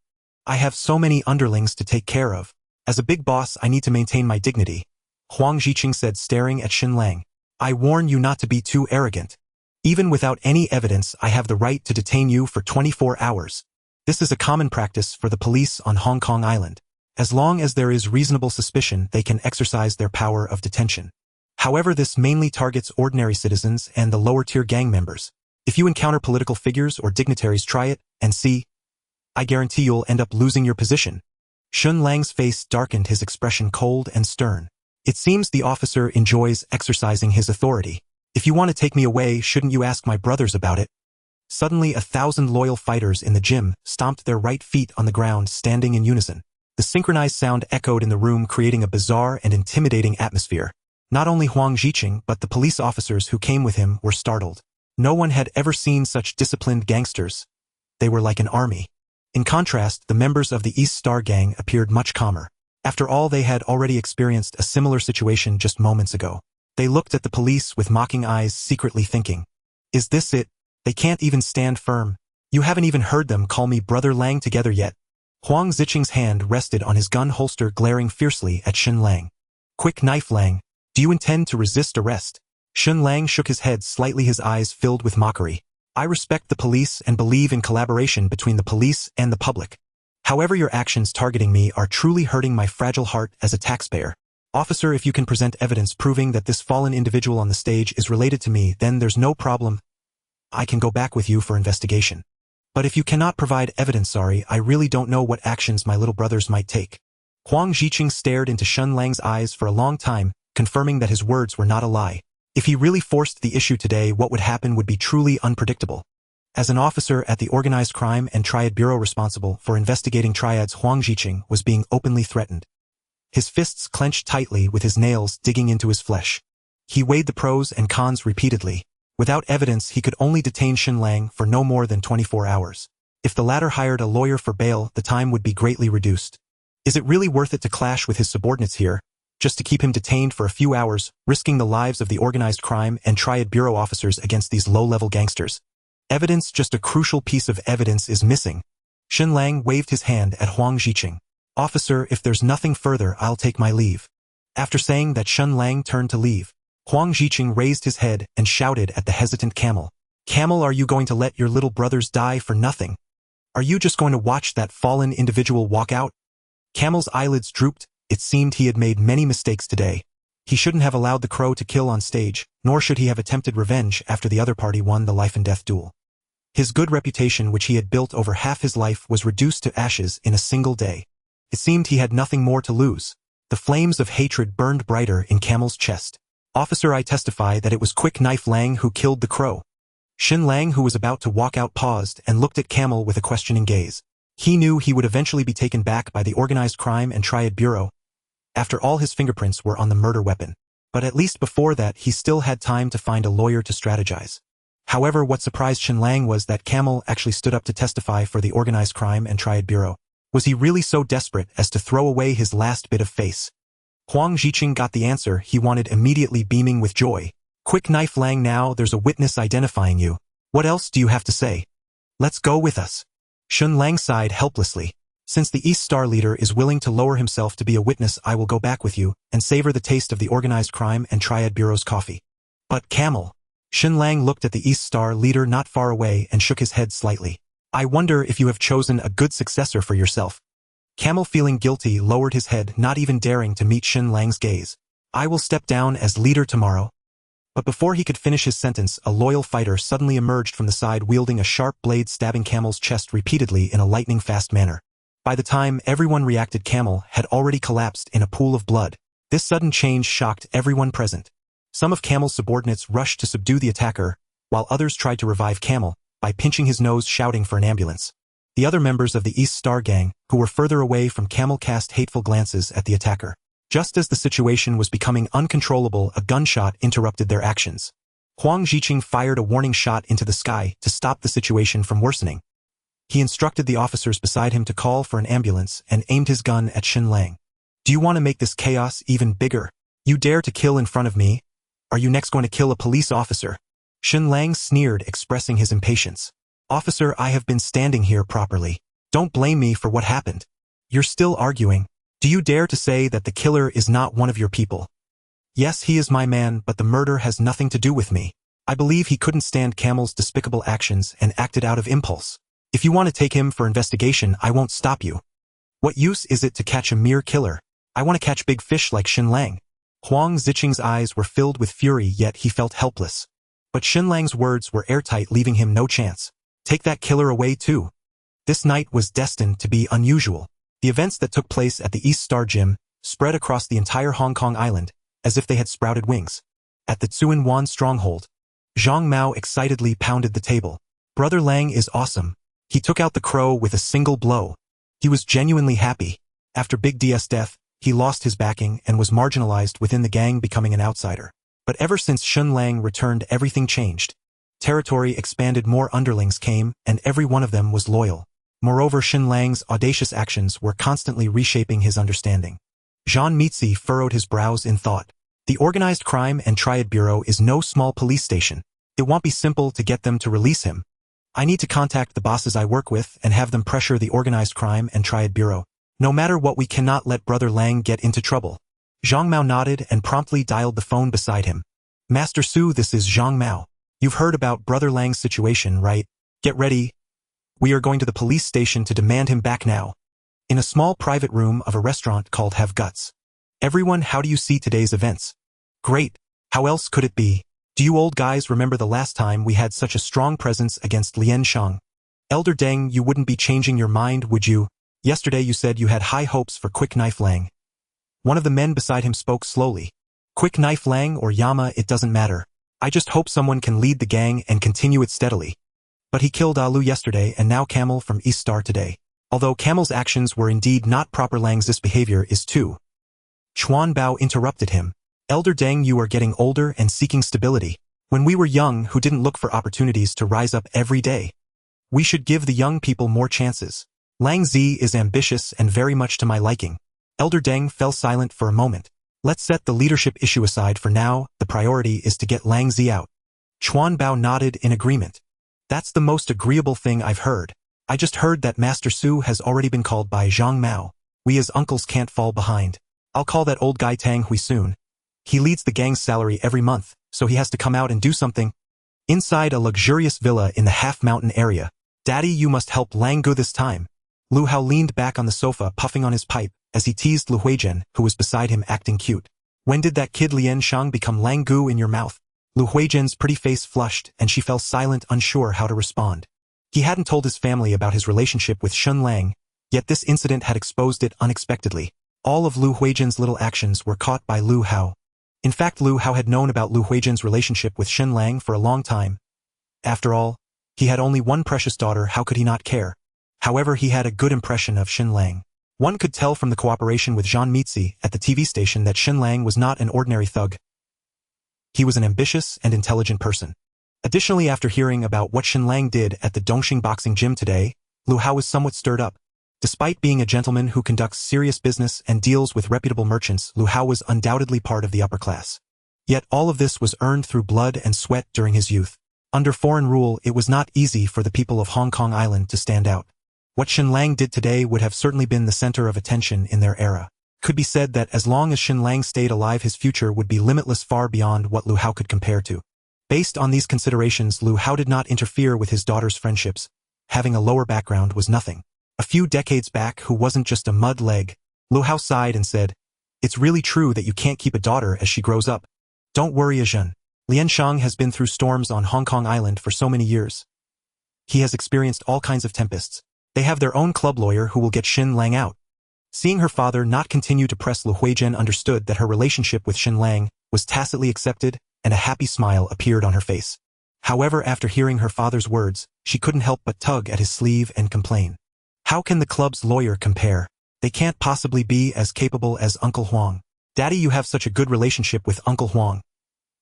I have so many underlings to take care of. As a big boss, I need to maintain my dignity. Huang Ziqing said, staring at Shen Lang. I warn you not to be too arrogant. Even without any evidence, I have the right to detain you for 24 hours. This is a common practice for the police on Hong Kong Island. As long as there is reasonable suspicion, they can exercise their power of detention. However, this mainly targets ordinary citizens and the lower-tier gang members. If you encounter political figures or dignitaries, try it and see. I guarantee you'll end up losing your position. Shen Lang's face darkened, his expression cold and stern. It seems the officer enjoys exercising his authority. If you want to take me away, shouldn't you ask my brothers about it? Suddenly, 1,000 loyal fighters in the gym stomped their right feet on the ground, standing in unison. The synchronized sound echoed in the room, creating a bizarre and intimidating atmosphere. Not only Huang Ziqing, but the police officers who came with him were startled. No one had ever seen such disciplined gangsters. They were like an army. In contrast, the members of the East Star Gang appeared much calmer. After all, they had already experienced a similar situation just moments ago. They looked at the police with mocking eyes, secretly thinking, is this it? They can't even stand firm. You haven't even heard them call me Brother Lang together yet. Huang Ziqing's hand rested on his gun holster, glaring fiercely at Shen Lang. Quick knife, Lang. Do you intend to resist arrest? Shen Lang shook his head slightly, his eyes filled with mockery. I respect the police and believe in collaboration between the police and the public. However, your actions targeting me are truly hurting my fragile heart as a taxpayer. Officer, if you can present evidence proving that this fallen individual on the stage is related to me, then there's no problem. I can go back with you for investigation. But if you cannot provide evidence, sorry, I really don't know what actions my little brothers might take. Huang Ziqing stared into Shen Lang's eyes for a long time, confirming that his words were not a lie. If he really forced the issue today, what would happen would be truly unpredictable. As an officer at the Organized Crime and Triad Bureau responsible for investigating triads, Huang Ziqing was being openly threatened. His fists clenched tightly, with his nails digging into his flesh. He weighed the pros and cons repeatedly. Without evidence, he could only detain Shen Lang for no more than 24 hours. If the latter hired a lawyer for bail, the time would be greatly reduced. Is it really worth it to clash with his subordinates here, just to keep him detained for a few hours, risking the lives of the Organized Crime and Triad Bureau officers against these low-level gangsters? Evidence, just a crucial piece of evidence is missing. Shen Lang waved his hand at Huang Ziqing. Officer, if there's nothing further, I'll take my leave. After saying that, Shen Lang turned to leave. Huang Ziqing raised his head and shouted at the hesitant Camel. Camel, are you going to let your little brothers die for nothing? Are you just going to watch that fallen individual walk out? Camel's eyelids drooped. It seemed he had made many mistakes today. He shouldn't have allowed the crow to kill on stage, nor should he have attempted revenge after the other party won the life-and-death duel. His good reputation, which he had built over half his life, was reduced to ashes in a single day. It seemed he had nothing more to lose. The flames of hatred burned brighter in Camel's chest. Officer, I testify that it was Quick Knife Lang who killed the crow. Shen Lang, who was about to walk out, paused and looked at Camel with a questioning gaze. He knew he would eventually be taken back by the Organized Crime and Triad Bureau. After all, his fingerprints were on the murder weapon. But at least before that, he still had time to find a lawyer to strategize. However, what surprised Shen Lang was that Camel actually stood up to testify for the Organized Crime and Triad Bureau. Was he really so desperate as to throw away his last bit of face? Huang Ziqing got the answer he wanted immediately, beaming with joy. Quick Knife Lang, now there's a witness identifying you. What else do you have to say? Let's go with us. Shen Lang sighed helplessly. Since the East Star leader is willing to lower himself to be a witness, I will go back with you and savor the taste of the organized crime and Triad Bureau's coffee. But Camel. Shen Lang looked at the East Star leader not far away and shook his head slightly. I wonder if you have chosen a good successor for yourself. Camel, feeling guilty, lowered his head, not even daring to meet Shen Lang's gaze. I will step down as leader tomorrow. But before he could finish his sentence, a loyal fighter suddenly emerged from the side wielding a sharp blade, stabbing Camel's chest repeatedly in a lightning-fast manner. By the time everyone reacted, Camel had already collapsed in a pool of blood. This sudden change shocked everyone present. Some of Camel's subordinates rushed to subdue the attacker, while others tried to revive Camel by pinching his nose, shouting for an ambulance. The other members of the East Star gang, who were further away from Camel, cast hateful glances at the attacker. Just as the situation was becoming uncontrollable, a gunshot interrupted their actions. Huang Ziqing fired a warning shot into the sky to stop the situation from worsening. He instructed the officers beside him to call for an ambulance and aimed his gun at Shen Lang. Do you want to make this chaos even bigger? You dare to kill in front of me? Are you next going to kill a police officer? Shen Lang sneered, expressing his impatience. Officer, I have been standing here properly. Don't blame me for what happened. You're still arguing. Do you dare to say that the killer is not one of your people? Yes, he is my man, but the murder has nothing to do with me. I believe he couldn't stand Camel's despicable actions and acted out of impulse. If you want to take him for investigation, I won't stop you. What use is it to catch a mere killer? I want to catch big fish like Shen Lang. Huang Ziqing's eyes were filled with fury, yet he felt helpless. But Shen Lang's words were airtight, leaving him no chance. Take that killer away too. This night was destined to be unusual. The events that took place at the East Star Gym spread across the entire Hong Kong island, as if they had sprouted wings. At the Tsuen Wan stronghold, Zhang Mao excitedly pounded the table. Brother Lang is awesome. He took out the crow with a single blow. He was genuinely happy. After Big D's death, he lost his backing and was marginalized within the gang, becoming an outsider. But ever since Shen Lang returned, everything changed. Territory expanded, more underlings came, and every one of them was loyal. Moreover, Shen Lang's audacious actions were constantly reshaping his understanding. Jean Mitzi furrowed his brows in thought. The Organized Crime and Triad Bureau is no small police station. It won't be simple to get them to release him. I need to contact the bosses I work with and have them pressure the Organized Crime and Triad Bureau. No matter what, we cannot let Brother Lang get into trouble. Zhang Mao nodded and promptly dialed the phone beside him. Master Su, this is Zhang Mao. You've heard about Brother Lang's situation, right? Get ready. We are going to the police station to demand him back now. In a small private room of a restaurant called Have Guts. Everyone, how do you see today's events? Great. How else could it be? Do you old guys remember the last time we had such a strong presence against Lian Shang? Elder Deng, you wouldn't be changing your mind, would you? Yesterday you said you had high hopes for Quick Knife Lang. One of the men beside him spoke slowly. Quick Knife Lang or Yama, it doesn't matter. I just hope someone can lead the gang and continue it steadily. But he killed Alu yesterday and now Camel from East Star today. Although Camel's actions were indeed not proper, Lang's behavior is too. Chuan Bao interrupted him. Elder Deng, you are getting older and seeking stability. When we were young, who didn't look for opportunities to rise up every day? We should give the young people more chances. Lang Zi is ambitious and very much to my liking. Elder Deng fell silent for a moment. Let's set the leadership issue aside for now. The priority is to get Lang Zi out. Chuan Bao nodded in agreement. That's the most agreeable thing I've heard. I just heard that Master Su has already been called by Zhang Mao. We as uncles can't fall behind. I'll call that old guy Tang Hui soon. He leads the gang's salary every month, so he has to come out and do something. Inside a luxurious villa in the half-mountain area. Daddy, you must help Lang Gu this time. Lu Hao leaned back on the sofa, puffing on his pipe, as he teased Lu Huijian, who was beside him, acting cute. When did that kid Lian Shang become Lang Gu in your mouth? Lu Huijian's pretty face flushed, and she fell silent, unsure how to respond. He hadn't told his family about his relationship with Shen Lang, yet this incident had exposed it unexpectedly. All of Lu Huijian's little actions were caught by Lu Hao. In fact, Lu Hao had known about Lu Huijian's relationship with Shen Lang for a long time. After all, he had only one precious daughter, how could he not care? However, he had a good impression of Shen Lang. One could tell from the cooperation with Jean Mitzi at the TV station that Shen Lang was not an ordinary thug. He was an ambitious and intelligent person. Additionally, after hearing about what Shen Lang did at the Dongxing boxing gym today, Lu Hao was somewhat stirred up. Despite being a gentleman who conducts serious business and deals with reputable merchants, Lu Hao was undoubtedly part of the upper class. Yet all of this was earned through blood and sweat during his youth. Under foreign rule, it was not easy for the people of Hong Kong Island to stand out. What Shen Lang did today would have certainly been the center of attention in their era. Could be said that as long as Shen Lang stayed alive, his future would be limitless, far beyond what Lu Hao could compare to. Based on these considerations, Lu Hao did not interfere with his daughter's friendships. Having a lower background was nothing. A few decades back, who wasn't just a mud leg? Lu Hao sighed and said, "It's really true that you can't keep a daughter as she grows up. Don't worry, Ajun. Lian Shang has been through storms on Hong Kong Island for so many years. He has experienced all kinds of tempests. They have their own club lawyer who will get Shen Lang out." Seeing her father not continue to press, Lu Huizhen understood that her relationship with Shen Lang was tacitly accepted, and a happy smile appeared on her face. However, after hearing her father's words, she couldn't help but tug at his sleeve and complain. How can the club's lawyer compare? They can't possibly be as capable as Uncle Huang. Daddy, you have such a good relationship with Uncle Huang.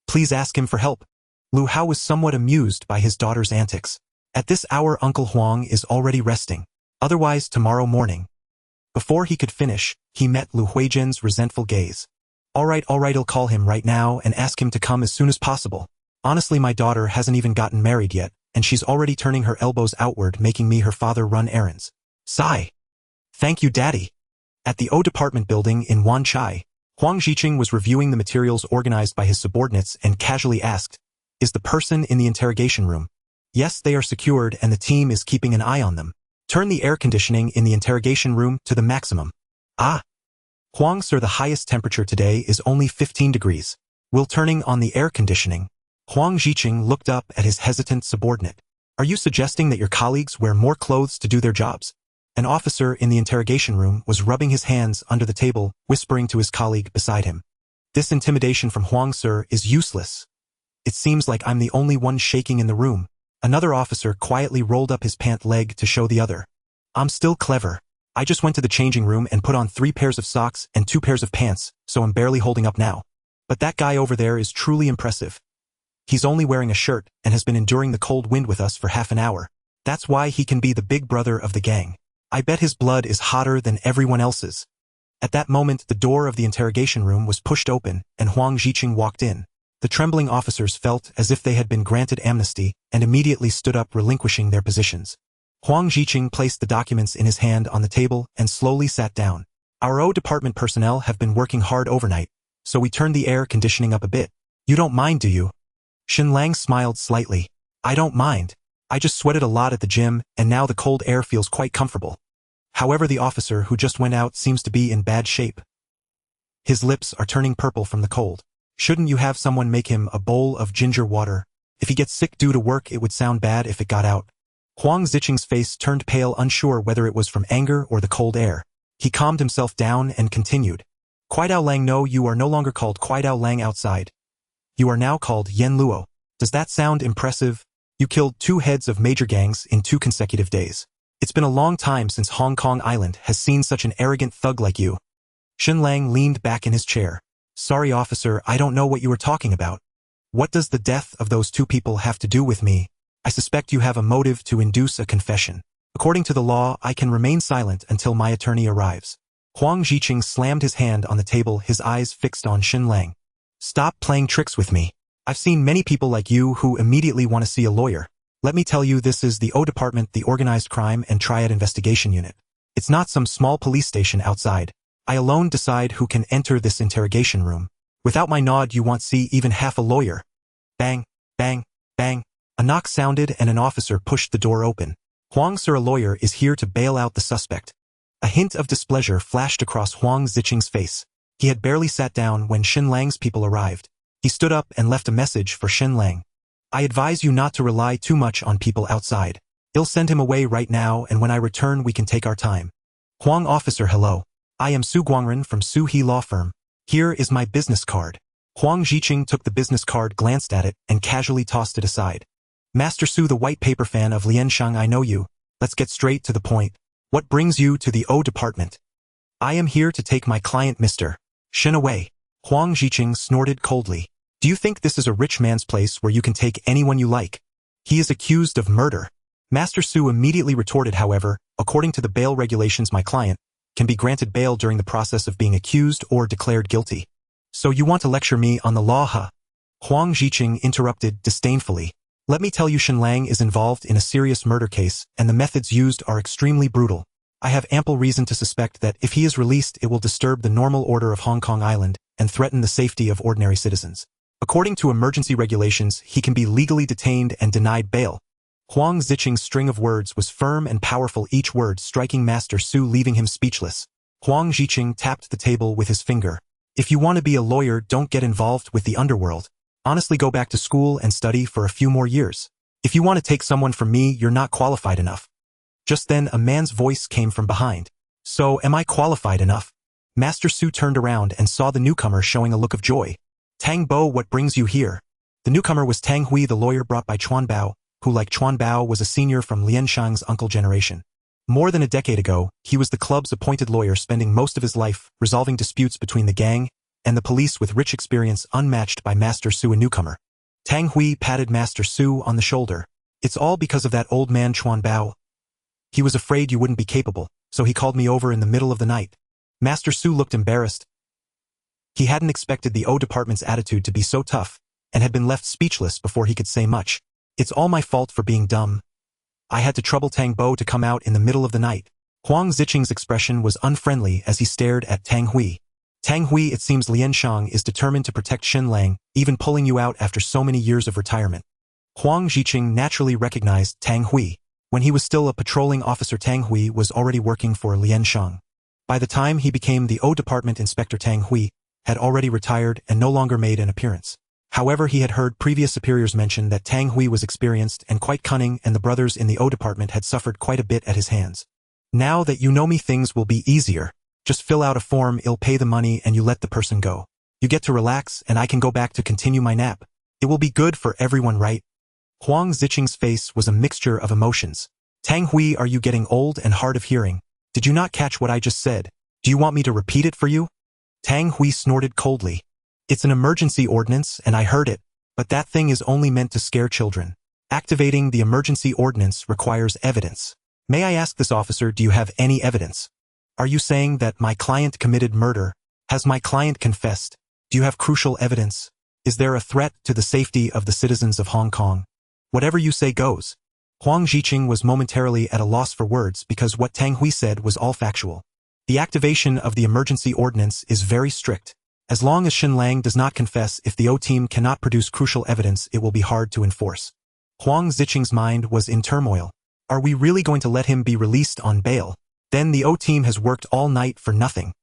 Please ask him for help. Lu Hao was somewhat amused by his daughter's antics. At this hour, Uncle Huang is already resting. Otherwise, tomorrow morning. Before he could finish, he met Lu Huizhen's resentful gaze. All right, I'll call him right now and ask him to come as soon as possible. Honestly, my daughter hasn't even gotten married yet, and she's already turning her elbows outward, making me her father run errands. Sigh. Thank you, Daddy. At the O Department building in Wan Chai, Huang Zhiqing was reviewing the materials organized by his subordinates and casually asked, "Is the person in the interrogation room?" "Yes, they are secured and the team is keeping an eye on them. Turn the air conditioning in the interrogation room to the maximum." "Ah. Huang, sir, the highest temperature today is only 15 degrees. Will turning on the air conditioning?" Huang Zhiqing looked up at his hesitant subordinate. "Are you suggesting that your colleagues wear more clothes to do their jobs?" An officer in the interrogation room was rubbing his hands under the table, whispering to his colleague beside him. "This intimidation from Huang, sir, is useless. It seems like I'm the only one shaking in the room." Another officer quietly rolled up his pant leg to show the other. "I'm still clever. I just went to the changing room and put on 3 pairs of socks and 2 pairs of pants, so I'm barely holding up now. But that guy over there is truly impressive. He's only wearing a shirt and has been enduring the cold wind with us for half an hour. That's why he can be the big brother of the gang. I bet his blood is hotter than everyone else's." At that moment, the door of the interrogation room was pushed open, and Huang Zhiqing walked in. The trembling officers felt as if they had been granted amnesty and immediately stood up, relinquishing their positions. Huang Zhiqing placed the documents in his hand on the table and slowly sat down. "Our O Department personnel have been working hard overnight, so we turned the air conditioning up a bit. You don't mind, do you?" Shen Lang smiled slightly. "I don't mind. I just sweated a lot at the gym, and now the cold air feels quite comfortable." However, the officer who just went out seems to be in bad shape. His lips are turning purple from the cold. "Shouldn't you have someone make him a bowl of ginger water? If he gets sick due to work, it would sound bad if it got out." Huang Zhiqing's face turned pale, unsure whether it was from anger or the cold air. He calmed himself down and continued. "Kuaidao Lang, no, you are no longer called Kuaidao Lang outside. You are now called Yen Luo. Does that sound impressive? You killed 2 heads of major gangs in 2 consecutive days. It's been a long time since Hong Kong Island has seen such an arrogant thug like you." Shen Lang leaned back in his chair. "Sorry, officer, I don't know what you are talking about. What does the death of those 2 people have to do with me? I suspect you have a motive to induce a confession. According to the law, I can remain silent until my attorney arrives." Huang Zhiqing slammed his hand on the table, his eyes fixed on Shen Lang. "Stop playing tricks with me. I've seen many people like you who immediately want to see a lawyer. Let me tell you, this is the O Department, the Organized Crime and Triad Investigation Unit. It's not some small police station outside. I alone decide who can enter this interrogation room. Without my nod, you won't see even half a lawyer." Bang, bang, bang. A knock sounded and an officer pushed the door open. "Huang, sir, a lawyer is here to bail out the suspect." A hint of displeasure flashed across Huang Zhiqing's face. He had barely sat down when Shen Lang's people arrived. He stood up and left a message for Shen Lang. "I advise you not to rely too much on people outside. I'll send him away right now, and when I return we can take our time." "Huang officer, hello. I am Su Guangren from Su He Law Firm. Here is my business card." Huang Zhiqing took the business card, glanced at it, and casually tossed it aside. "Master Su, the white paper fan of Lian Shang, I know you. Let's get straight to the point. What brings you to the O Department?" "I am here to take my client, Mr. Shen away." Huang Zhiqing snorted coldly. "Do you think this is a rich man's place where you can take anyone you like? He is accused of murder." Master Su immediately retorted, "However, according to the bail regulations, my client can be granted bail during the process of being accused or declared guilty." So you want to lecture me on the law, huh? Huang Ziqing interrupted disdainfully. Let me tell you, Shen Lang is involved in a serious murder case, and the methods used are extremely brutal. I have ample reason to suspect that if he is released, it will disturb the normal order of Hong Kong Island and threaten the safety of ordinary citizens. According to emergency regulations, he can be legally detained and denied bail. Huang Ziqing's string of words was firm and powerful, each word striking Master Su, leaving him speechless. Huang Ziqing tapped the table with his finger. If you want to be a lawyer, don't get involved with the underworld. Honestly, go back to school and study for a few more years. If you want to take someone from me, you're not qualified enough. Just then, a man's voice came from behind. So, am I qualified enough? Master Su turned around and saw the newcomer showing a look of joy. Tang Bo, what brings you here? The newcomer was Tang Hui, the lawyer brought by Chuan Bao, who, like Chuan Bao, was a senior from Lian Shang's uncle generation. More than a decade ago, he was the club's appointed lawyer, spending most of his life resolving disputes between the gang and the police, with rich experience unmatched by Master Su, a newcomer. Tang Hui patted Master Su on the shoulder. It's all because of that old man Chuan Bao. He was afraid you wouldn't be capable, so he called me over in the middle of the night. Master Su looked embarrassed. He hadn't expected the O department's attitude to be so tough, and had been left speechless before he could say much. It's all my fault for being dumb. I had to trouble Tang Bo to come out in the middle of the night. Huang Ziqing's expression was unfriendly as he stared at Tang Hui. Tang Hui, it seems Lian Shang is determined to protect Shen Lang, even pulling you out after so many years of retirement. Huang Ziqing naturally recognized Tang Hui. When he was still a patrolling officer, Tang Hui was already working for Lian Shang. By the time he became the O department inspector, Tang Hui had already retired and no longer made an appearance. However, he had heard previous superiors mention that Tang Hui was experienced and quite cunning, and the brothers in the O department had suffered quite a bit at his hands. Now that you know me, things will be easier. Just fill out a form, I'll pay the money, and you let the person go. You get to relax, and I can go back to continue my nap. It will be good for everyone, right? Huang Ziqing's face was a mixture of emotions. Tang Hui, are you getting old and hard of hearing? Did you not catch what I just said? Do you want me to repeat it for you? Tang Hui snorted coldly. It's an emergency ordinance, and I heard it, but that thing is only meant to scare children. Activating the emergency ordinance requires evidence. May I ask this officer, do you have any evidence? Are you saying that my client committed murder? Has my client confessed? Do you have crucial evidence? Is there a threat to the safety of the citizens of Hong Kong? Whatever you say goes. Huang Ziqing was momentarily at a loss for words because what Tang Hui said was all factual. The activation of the emergency ordinance is very strict. As long as Shen Lang does not confess, if the O team cannot produce crucial evidence, it will be hard to enforce. Huang Ziqing's mind was in turmoil. Are we really going to let him be released on bail? Then the O team has worked all night for nothing.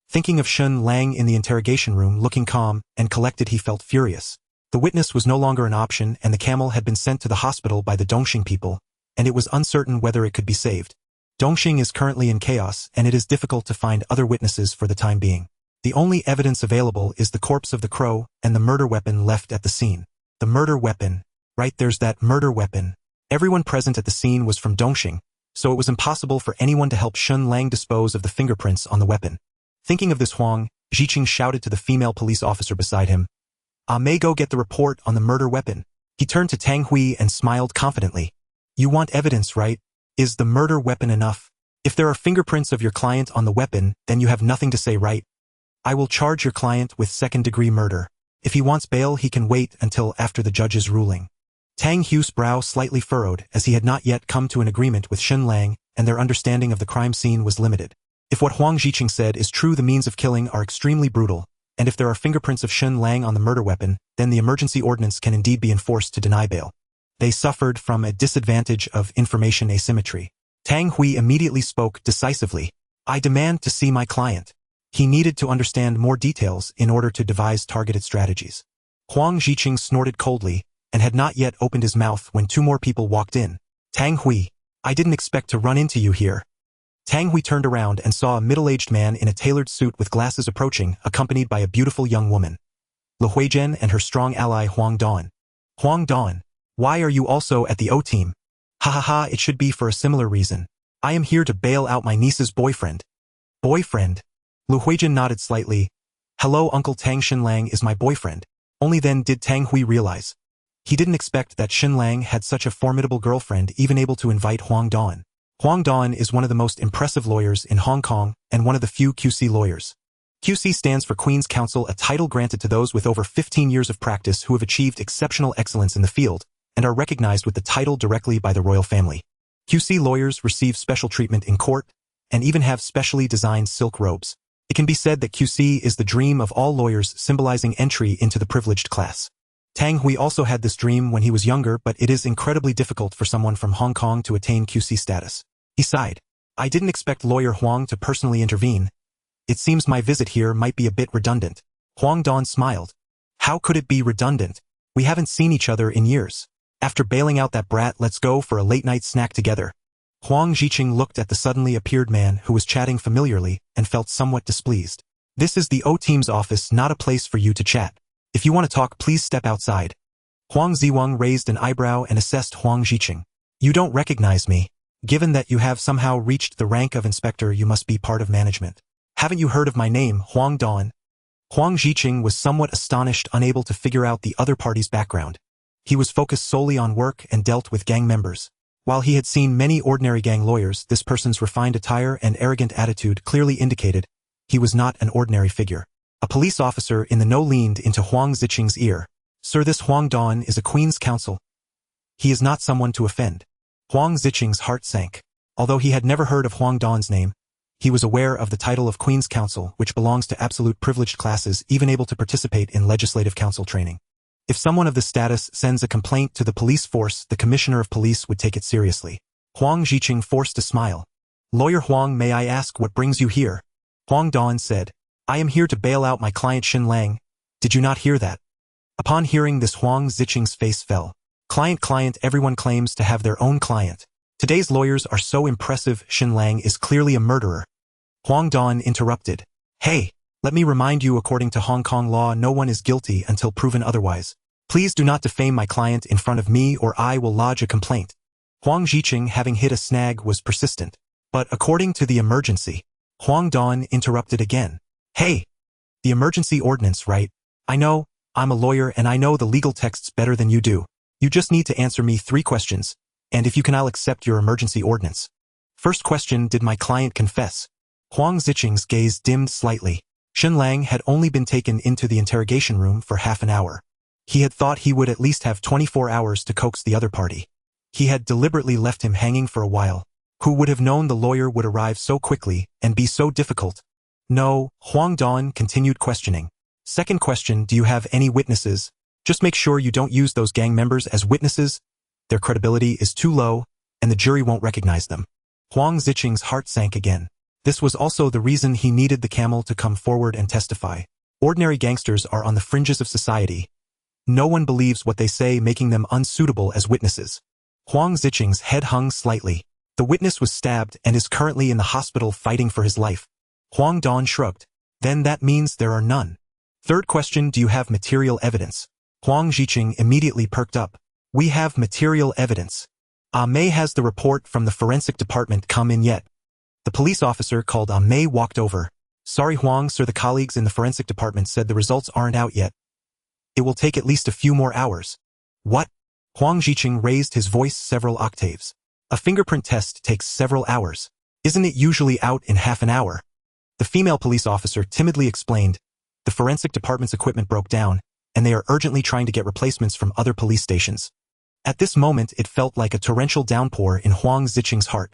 Thinking of Shen Lang in the interrogation room looking calm and collected, he felt furious. The witness was no longer an option, and the camel had been sent to the hospital by the Dongxing people, and it was uncertain whether it could be saved. Dongxing is currently in chaos, and it is difficult to find other witnesses for the time being. The only evidence available is the corpse of the crow and the murder weapon left at the scene. The murder weapon. Right, there's that murder weapon. Everyone present at the scene was from Dongxing, so it was impossible for anyone to help Shen Lang dispose of the fingerprints on the weapon. Thinking of this, Huang Ziqing shouted to the female police officer beside him, I may go get the report on the murder weapon. He turned to Tang Hui and smiled confidently. You want evidence, right? Is the murder weapon enough? If there are fingerprints of your client on the weapon, then you have nothing to say, right? I will charge your client with second-degree murder. If he wants bail, he can wait until after the judge's ruling. Tang Hui's brow slightly furrowed, as he had not yet come to an agreement with Shen Lang, and their understanding of the crime scene was limited. If what Huang Ziqing said is true, the means of killing are extremely brutal, and if there are fingerprints of Shen Lang on the murder weapon, then the emergency ordinance can indeed be enforced to deny bail. They suffered from a disadvantage of information asymmetry. Tang Hui immediately spoke decisively. I demand to see my client. He needed to understand more details in order to devise targeted strategies. Huang Ziqing snorted coldly, and had not yet opened his mouth when two more people walked in. Tang Hui, I didn't expect to run into you here. Tang Hui turned around and saw a middle-aged man in a tailored suit with glasses approaching, accompanied by a beautiful young woman. Lu Huizhen and her strong ally Huang Dan. Huang Dan, why are you also at the O team? Ha ha ha, it should be for a similar reason. I am here to bail out my niece's boyfriend. Boyfriend? Lu Huizhen nodded slightly. Hello, Uncle Tang, Shen Lang is my boyfriend. Only then did Tang Hui realize. He didn't expect that Shen Lang had such a formidable girlfriend, even able to invite Huang Dan. Huang Dan is one of the most impressive lawyers in Hong Kong and one of the few QC lawyers. QC stands for Queen's Counsel, a title granted to those with over 15 years of practice who have achieved exceptional excellence in the field and are recognized with the title directly by the royal family. QC lawyers receive special treatment in court and even have specially designed silk robes. It can be said that QC is the dream of all lawyers, symbolizing entry into the privileged class. Tang Hui also had this dream when he was younger, but it is incredibly difficult for someone from Hong Kong to attain QC status. He sighed. I didn't expect lawyer Huang to personally intervene. It seems my visit here might be a bit redundant. Huang Don smiled. How could it be redundant? We haven't seen each other in years. After bailing out that brat, let's go for a late-night snack together. Huang Ziqing looked at the suddenly appeared man who was chatting familiarly and felt somewhat displeased. This is the O-Team's office, not a place for you to chat. If you want to talk, please step outside. Huang Ziwang raised an eyebrow and assessed Huang Ziqing. You don't recognize me. Given that you have somehow reached the rank of inspector, you must be part of management. Haven't you heard of my name, Huang Don? Huang Ziqing was somewhat astonished, unable to figure out the other party's background. He was focused solely on work and dealt with gang members. While he had seen many ordinary gang lawyers, this person's refined attire and arrogant attitude clearly indicated he was not an ordinary figure. A police officer in the know leaned into Huang Ziqing's ear. Sir, this Huang Don is a Queen's Counsel. He is not someone to offend. Huang Ziqing's heart sank. Although he had never heard of Huang Don's name, he was aware of the title of Queen's Counsel, which belongs to absolute privileged classes, even able to participate in legislative council training. If someone of this status sends a complaint to the police force, the commissioner of police would take it seriously. Huang Ziqing forced a smile. Lawyer Huang, may I ask what brings you here? Huang Don said, I am here to bail out my client Shen Lang. Did you not hear that? Upon hearing this, Huang Ziqing's face fell. Client, everyone claims to have their own client. Today's lawyers are so impressive. Shen Lang is clearly a murderer. Huang Don interrupted. Hey, let me remind you, according to Hong Kong law, no one is guilty until proven otherwise. Please do not defame my client in front of me or I will lodge a complaint. Huang Ziqing, having hit a snag, was persistent. But according to the emergency, Huang Don interrupted again. Hey, the emergency ordinance, right? I know, I'm a lawyer and I know the legal texts better than you do. You just need to answer me 3 questions, and if you can, I'll accept your emergency ordinance. First question, did my client confess? Huang Ziqing's gaze dimmed slightly. Shen Lang had only been taken into the interrogation room for half an hour. He had thought he would at least have 24 hours to coax the other party. He had deliberately left him hanging for a while. Who would have known the lawyer would arrive so quickly and be so difficult? No, Huang Don continued questioning. Second question, do you have any witnesses? Just make sure you don't use those gang members as witnesses. Their credibility is too low, and the jury won't recognize them. Huang Ziqing's heart sank again. This was also the reason he needed the camel to come forward and testify. Ordinary gangsters are on the fringes of society. No one believes what they say, making them unsuitable as witnesses. Huang Ziqing's head hung slightly. The witness was stabbed and is currently in the hospital fighting for his life. Huang Don shrugged. Then that means there are none. Third question, do you have material evidence? Huang Ziqing immediately perked up. We have material evidence. May has the report from the forensic department come in yet? The police officer called May walked over. Sorry Huang, sir, the colleagues in the forensic department said the results aren't out yet. It will take at least a few more hours. What? Huang Ziqing raised his voice several octaves. A fingerprint test takes several hours. Isn't it usually out in half an hour? The female police officer timidly explained. The forensic department's equipment broke down, and they are urgently trying to get replacements from other police stations. At this moment, it felt like a torrential downpour in Huang Ziqing's heart.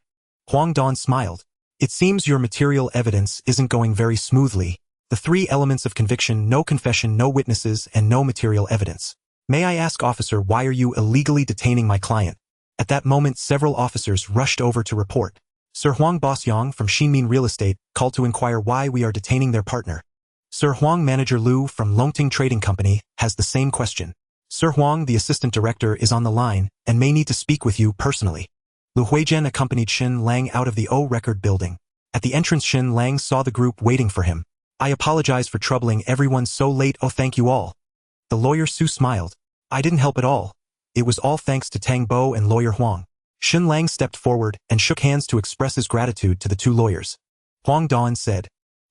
Huang Don smiled. It seems your material evidence isn't going very smoothly. The 3 elements of conviction: no confession, no witnesses, and no material evidence. May I ask, officer, why are you illegally detaining my client? At that moment, several officers rushed over to report. Sir Huang Bosyong from Xinmin Real Estate called to inquire why we are detaining their partner. Sir Huang Manager Lu from Longting Trading Company has the same question. Sir Huang, the assistant director, is on the line and may need to speak with you personally. Lu Huijian accompanied Shen Lang out of the O Record building. At the entrance, Shen Lang saw the group waiting for him. I apologize for troubling everyone so late. Oh, thank you all. The lawyer Su smiled. I didn't help at all. It was all thanks to Tang Bo and lawyer Huang. Shen Lang stepped forward and shook hands to express his gratitude to the 2 lawyers. Huang Don said,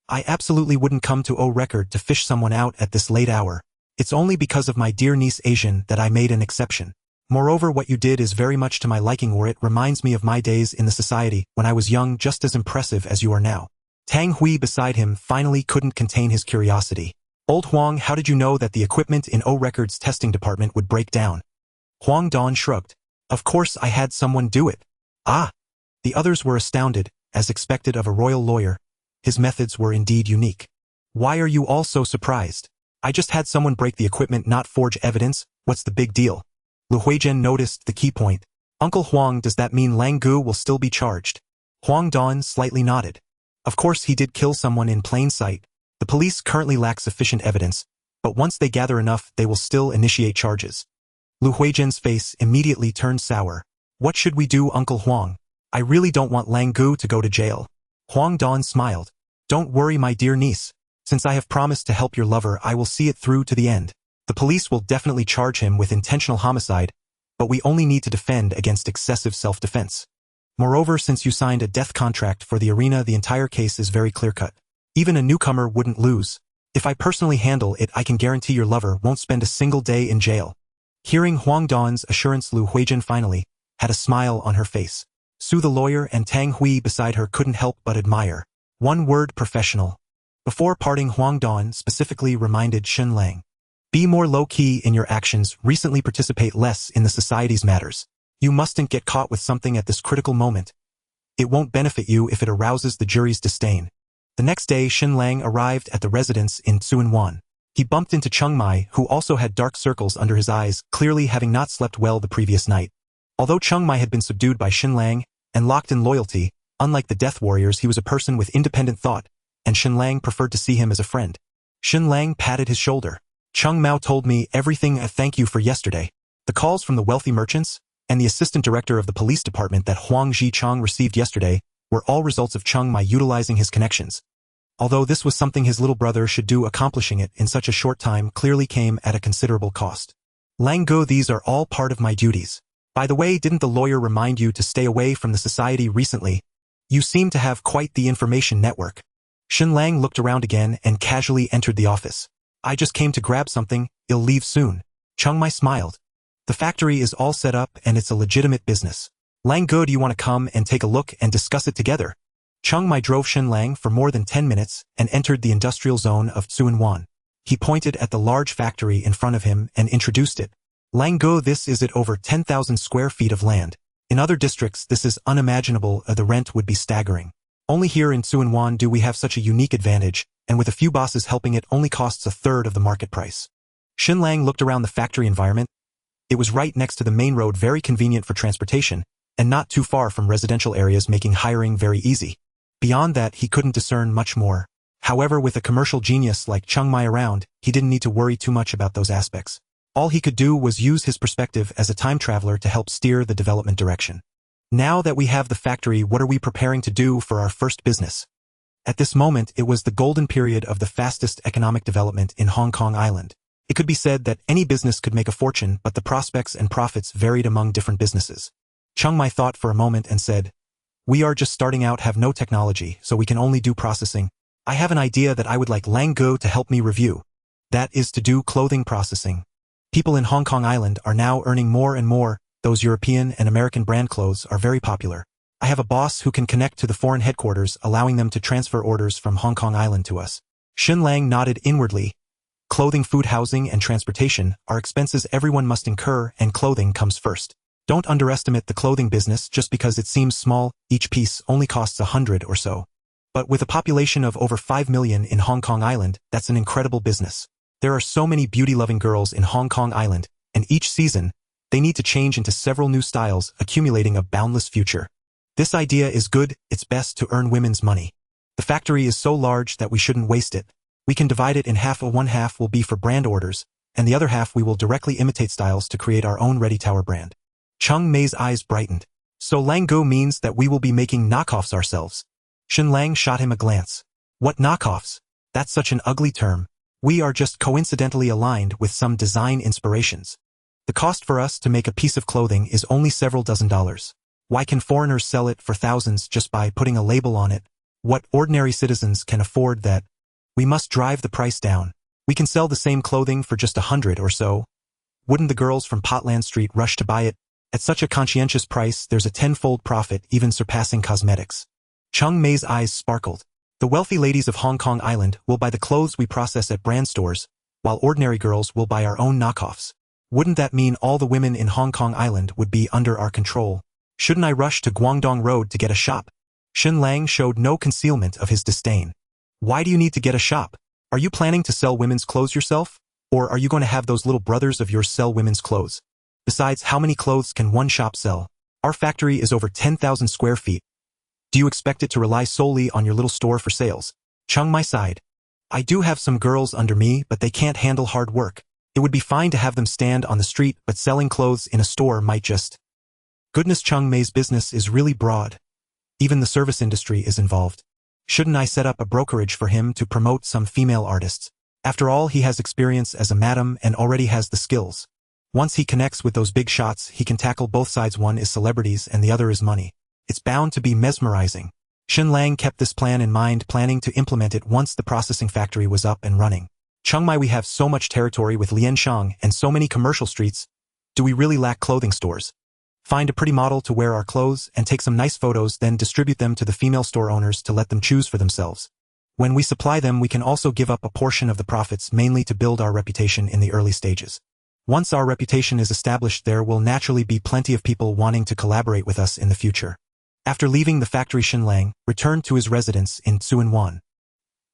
I absolutely wouldn't come to O Record to fish someone out at this late hour. It's only because of my dear niece Asian that I made an exception. Moreover, what you did is very much to my liking, or it reminds me of my days in the society when I was young, just as impressive as you are now. Tang Hui beside him finally couldn't contain his curiosity. Old Huang, how did you know that the equipment in O Records testing department would break down? Huang Dan shrugged. Of course I had someone do it. Ah! The others were astounded, as expected of a royal lawyer. His methods were indeed unique. Why are you all so surprised? I just had someone break the equipment, not forge evidence. What's the big deal? Lu Huizhen noticed the key point. Uncle Huang, does that mean Lang Gu will still be charged? Huang Dan slightly nodded. Of course he did kill someone in plain sight. The police currently lack sufficient evidence, but once they gather enough they will still initiate charges. Lu Huizhen's face immediately turned sour. What should we do, Uncle Huang? I really don't want Lang Gu to go to jail. Huang Dan smiled. Don't worry, my dear niece. Since I have promised to help your lover, I will see it through to the end. The police will definitely charge him with intentional homicide, but we only need to defend against excessive self-defense. Moreover, since you signed a death contract for the arena, the entire case is very clear-cut. Even a newcomer wouldn't lose. If I personally handle it, I can guarantee your lover won't spend a single day in jail. Hearing Huang Dan's assurance, Lu Huizhen finally had a smile on her face. Su the lawyer and Tang Hui beside her couldn't help but admire. One word: professional. Before parting, Huang Dan specifically reminded Shen Lang. Be more low-key in your actions, recently participate less in the society's matters. You mustn't get caught with something at this critical moment. It won't benefit you if it arouses the jury's disdain. The next day, Shen Lang arrived at the residence in Tsuen Wan. He bumped into Cheng Mai, who also had dark circles under his eyes, clearly having not slept well the previous night. Although Cheng Mai had been subdued by Shen Lang and locked in loyalty, unlike the Death Warriors, he was a person with independent thought, and Shen Lang preferred to see him as a friend. Shen Lang patted his shoulder. Cheng Mao told me everything. Thank you for yesterday. The calls from the wealthy merchants and the assistant director of the police department that Huang Zhichang received yesterday were all results of Cheng Mai utilizing his connections. Although this was something his little brother should do, accomplishing it in such a short time clearly came at a considerable cost. Lang Gu, these are all part of my duties. By the way, didn't the lawyer remind you to stay away from the society recently? You seem to have quite the information network. Shen Lang looked around again and casually entered the office. I just came to grab something, I'll leave soon. Cheng Mai smiled. The factory is all set up and it's a legitimate business. Lang Gu, do you want to come and take a look and discuss it together? Cheng Mai drove Shen Lang for more than 10 minutes and entered the industrial zone of Tsuen Wan. He pointed at the large factory in front of him and introduced it. Lang Gu, this is it, over 10,000 square feet of land. In other districts this is unimaginable, the rent would be staggering. Only here in Tsuen Wan do we have such a unique advantage, and with a few bosses helping it only costs a third of the market price. Shen Lang looked around the factory environment. It was right next to the main road, very convenient for transportation, and not too far from residential areas, making hiring very easy. Beyond that, he couldn't discern much more. However, with a commercial genius like Cheng Mai around, he didn't need to worry too much about those aspects. All he could do was use his perspective as a time traveler to help steer the development direction. Now that we have the factory, what are we preparing to do for our first business? At this moment, it was the golden period of the fastest economic development in Hong Kong Island. It could be said that any business could make a fortune, but the prospects and profits varied among different businesses. Cheng Mai thought for a moment and said, we are just starting out, have no technology, so we can only do processing. I have an idea that I would like Lang Gu to help me review. That is to do clothing processing. People in Hong Kong Island are now earning more and more. Those European and American brand clothes are very popular. I have a boss who can connect to the foreign headquarters, allowing them to transfer orders from Hong Kong Island to us. Shen Lang nodded inwardly. Clothing, food, housing, and transportation are expenses everyone must incur, and clothing comes first. Don't underestimate the clothing business just because it seems small. Each piece only costs 100 or so. But with a population of over 5 million in Hong Kong Island, that's an incredible business. There are so many beauty-loving girls in Hong Kong Island, and each season, they need to change into several new styles, accumulating a boundless future. This idea is good. It's best to earn women's money. The factory is so large that we shouldn't waste it. We can divide it in half. One half will be for brand orders, and the other half we will directly imitate styles to create our own Ready Tower brand. Cheng Mai's eyes brightened. So Lang Gu means that we will be making knockoffs ourselves. Shen Lang shot him a glance. What knockoffs? That's such an ugly term. We are just coincidentally aligned with some design inspirations. The cost for us to make a piece of clothing is only several dozen dollars. Why can foreigners sell it for thousands just by putting a label on it? What ordinary citizens can afford that? We must drive the price down. We can sell the same clothing for just 100 or so. Wouldn't the girls from Potland Street rush to buy it? At such a conscientious price, there's a tenfold profit, even surpassing cosmetics. Cheng Mai's eyes sparkled. The wealthy ladies of Hong Kong Island will buy the clothes we process at brand stores, while ordinary girls will buy our own knockoffs. Wouldn't that mean all the women in Hong Kong Island would be under our control? Shouldn't I rush to Guangdong Road to get a shop? Shen Lang showed no concealment of his disdain. Why do you need to get a shop? Are you planning to sell women's clothes yourself? Or are you going to have those little brothers of yours sell women's clothes? Besides, how many clothes can one shop sell? Our factory is over 10,000 square feet. Do you expect it to rely solely on your little store for sales? Chung my sighed. I do have some girls under me, but they can't handle hard work. It would be fine to have them stand on the street, but selling clothes in a store might just... Goodness, Chung Mei's business is really broad. Even the service industry is involved. Shouldn't I set up a brokerage for him to promote some female artists? After all, he has experience as a madam and already has the skills. Once he connects with those big shots, he can tackle both sides. One is celebrities and the other is money. It's bound to be mesmerizing. Shen Lang kept this plan in mind, planning to implement it once the processing factory was up and running. Chiang Mai, we have so much territory with Lianshang and so many commercial streets. Do we really lack clothing stores? Find a pretty model to wear our clothes and take some nice photos, then distribute them to the female store owners to let them choose for themselves. When we supply them, we can also give up a portion of the profits, mainly to build our reputation in the early stages. Once our reputation is established, there will naturally be plenty of people wanting to collaborate with us in the future. After leaving the factory, Shen Lang returned to his residence in Tsuen Wan.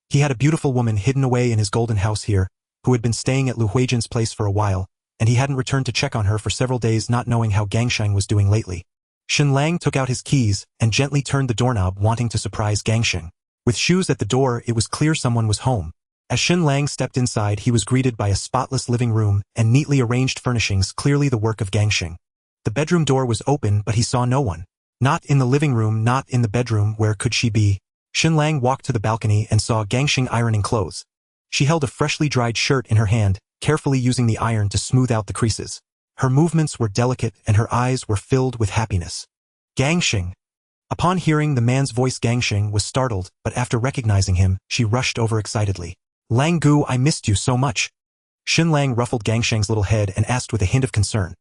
He had a beautiful woman hidden away in his golden house here, who had been staying at Lu Huijian's place for a while, and he hadn't returned to check on her for several days, not knowing how Gangsheng was doing lately. Shen Lang took out his keys and gently turned the doorknob, wanting to surprise Gangsheng. With shoes at the door, it was clear someone was home. As Shen Lang stepped inside, he was greeted by a spotless living room and neatly arranged furnishings, clearly the work of Gangsheng. The bedroom door was open, but he saw no one. Not in the living room, not in the bedroom. Where could she be? Shen Lang walked to the balcony and saw Gangsheng ironing clothes. She held a freshly dried shirt in her hand, carefully using the iron to smooth out the creases. Her movements were delicate and her eyes were filled with happiness. Gangsheng. Upon hearing the man's voice, Gangsheng was startled, but after recognizing him, she rushed over excitedly. Lang Gu, I missed you so much. Shen Lang ruffled Gangsheng's little head and asked with a hint of concern.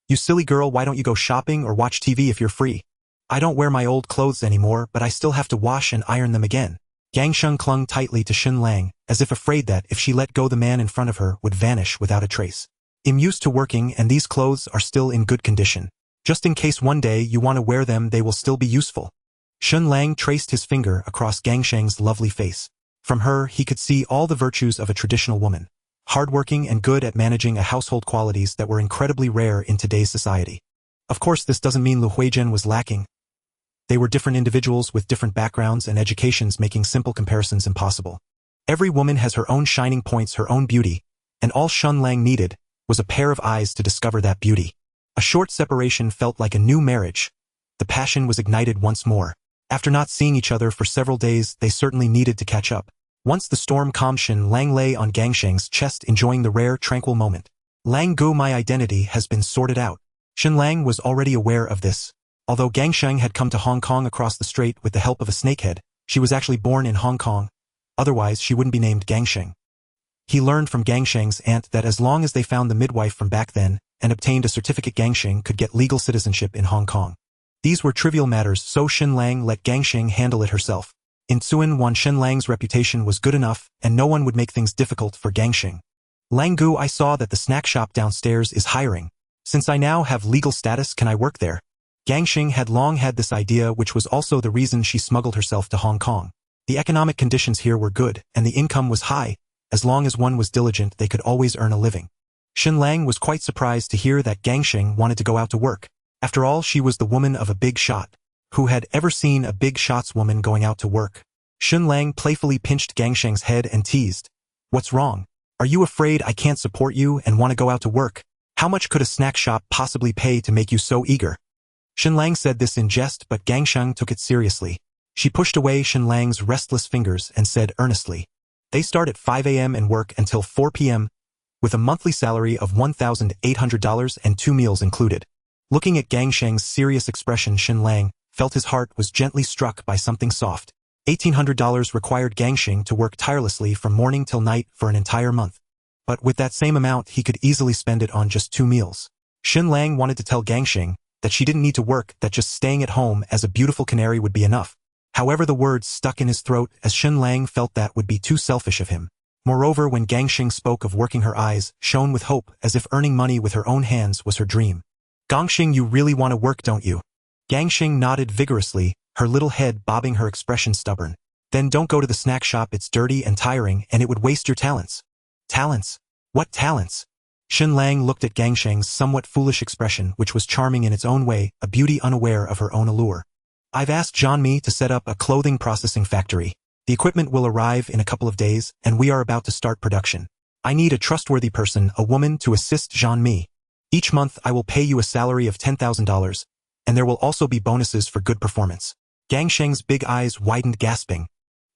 You silly girl, why don't you go shopping or watch TV if you're free? I don't wear my old clothes anymore, but I still have to wash and iron them again. Gangsheng clung tightly to Shen Lang, as if afraid that if she let go, the man in front of her would vanish without a trace. I'm used to working, and these clothes are still in good condition. Just in case one day you want to wear them, they will still be useful. Shen Lang traced his finger across Gangsheng's lovely face. From her, he could see all the virtues of a traditional woman. Hardworking and good at managing a household, qualities that were incredibly rare in today's society. Of course, this doesn't mean Lu Huijian was lacking. They were different individuals with different backgrounds and educations, making simple comparisons impossible. Every woman has her own shining points, her own beauty, and all Shen Lang needed was a pair of eyes to discover that beauty. A short separation felt like a new marriage. The passion was ignited once more. After not seeing each other for several days, they certainly needed to catch up. Once the storm calmed, Shen Lang lay on Gangsheng's chest, enjoying the rare, tranquil moment. Lang Gu, my identity has been sorted out. Shen Lang was already aware of this. Although Gangsheng had come to Hong Kong across the strait with the help of a snakehead, she was actually born in Hong Kong. Otherwise, she wouldn't be named Gangsheng. He learned from Gangsheng's aunt that as long as they found the midwife from back then and obtained a certificate, Gangsheng could get legal citizenship in Hong Kong. These were trivial matters, so Shen Lang let Gangsheng handle it herself. In Tsuen Wan, Shen Lang's reputation was good enough, and no one would make things difficult for Gangsheng. Lang Gu, I saw that the snack shop downstairs is hiring. Since I now have legal status, can I work there? Gangsheng had long had this idea, which was also the reason she smuggled herself to Hong Kong. The economic conditions here were good, and the income was high. As long as one was diligent, they could always earn a living. Shen Lang was quite surprised to hear that Gangsheng wanted to go out to work. After all, she was the woman of a big shot. Who had ever seen a big shot's woman going out to work? Shen Lang playfully pinched Gangsheng's head and teased. What's wrong? Are you afraid I can't support you and want to go out to work? How much could a snack shop possibly pay to make you so eager? Shen Lang said this in jest, but Gangsheng took it seriously. She pushed away Shen Lang's restless fingers and said earnestly, they start at 5 a.m. and work until 4 p.m., with a monthly salary of $1,800 and 2 meals included. Looking at Gangsheng's serious expression, Shen Lang felt his heart was gently struck by something soft. $1,800 required Gangsheng to work tirelessly from morning till night for an entire month. But with that same amount, he could easily spend it on just 2 meals. Shen Lang wanted to tell Gangsheng that she didn't need to work, that just staying at home as a beautiful canary would be enough. However, the words stuck in his throat as Shen Lang felt that would be too selfish of him. Moreover, when Gangxing spoke of working, her eyes shone with hope, as if earning money with her own hands was her dream. Gangxing, you really want to work, don't you? Gangxing nodded vigorously, her little head bobbing, her expression stubborn. Then don't go to the snack shop, it's dirty and tiring and it would waste your talents. Talents? What talents? Shen Lang looked at Gangxing's somewhat foolish expression, which was charming in its own way, a beauty unaware of her own allure. I've asked Jean-Mi to set up a clothing processing factory. The equipment will arrive in a couple of days, and we are about to start production. I need a trustworthy person, a woman, to assist Jean-Mi. Each month I will pay you a salary of $10,000, and there will also be bonuses for good performance. Gangxing's big eyes widened, gasping.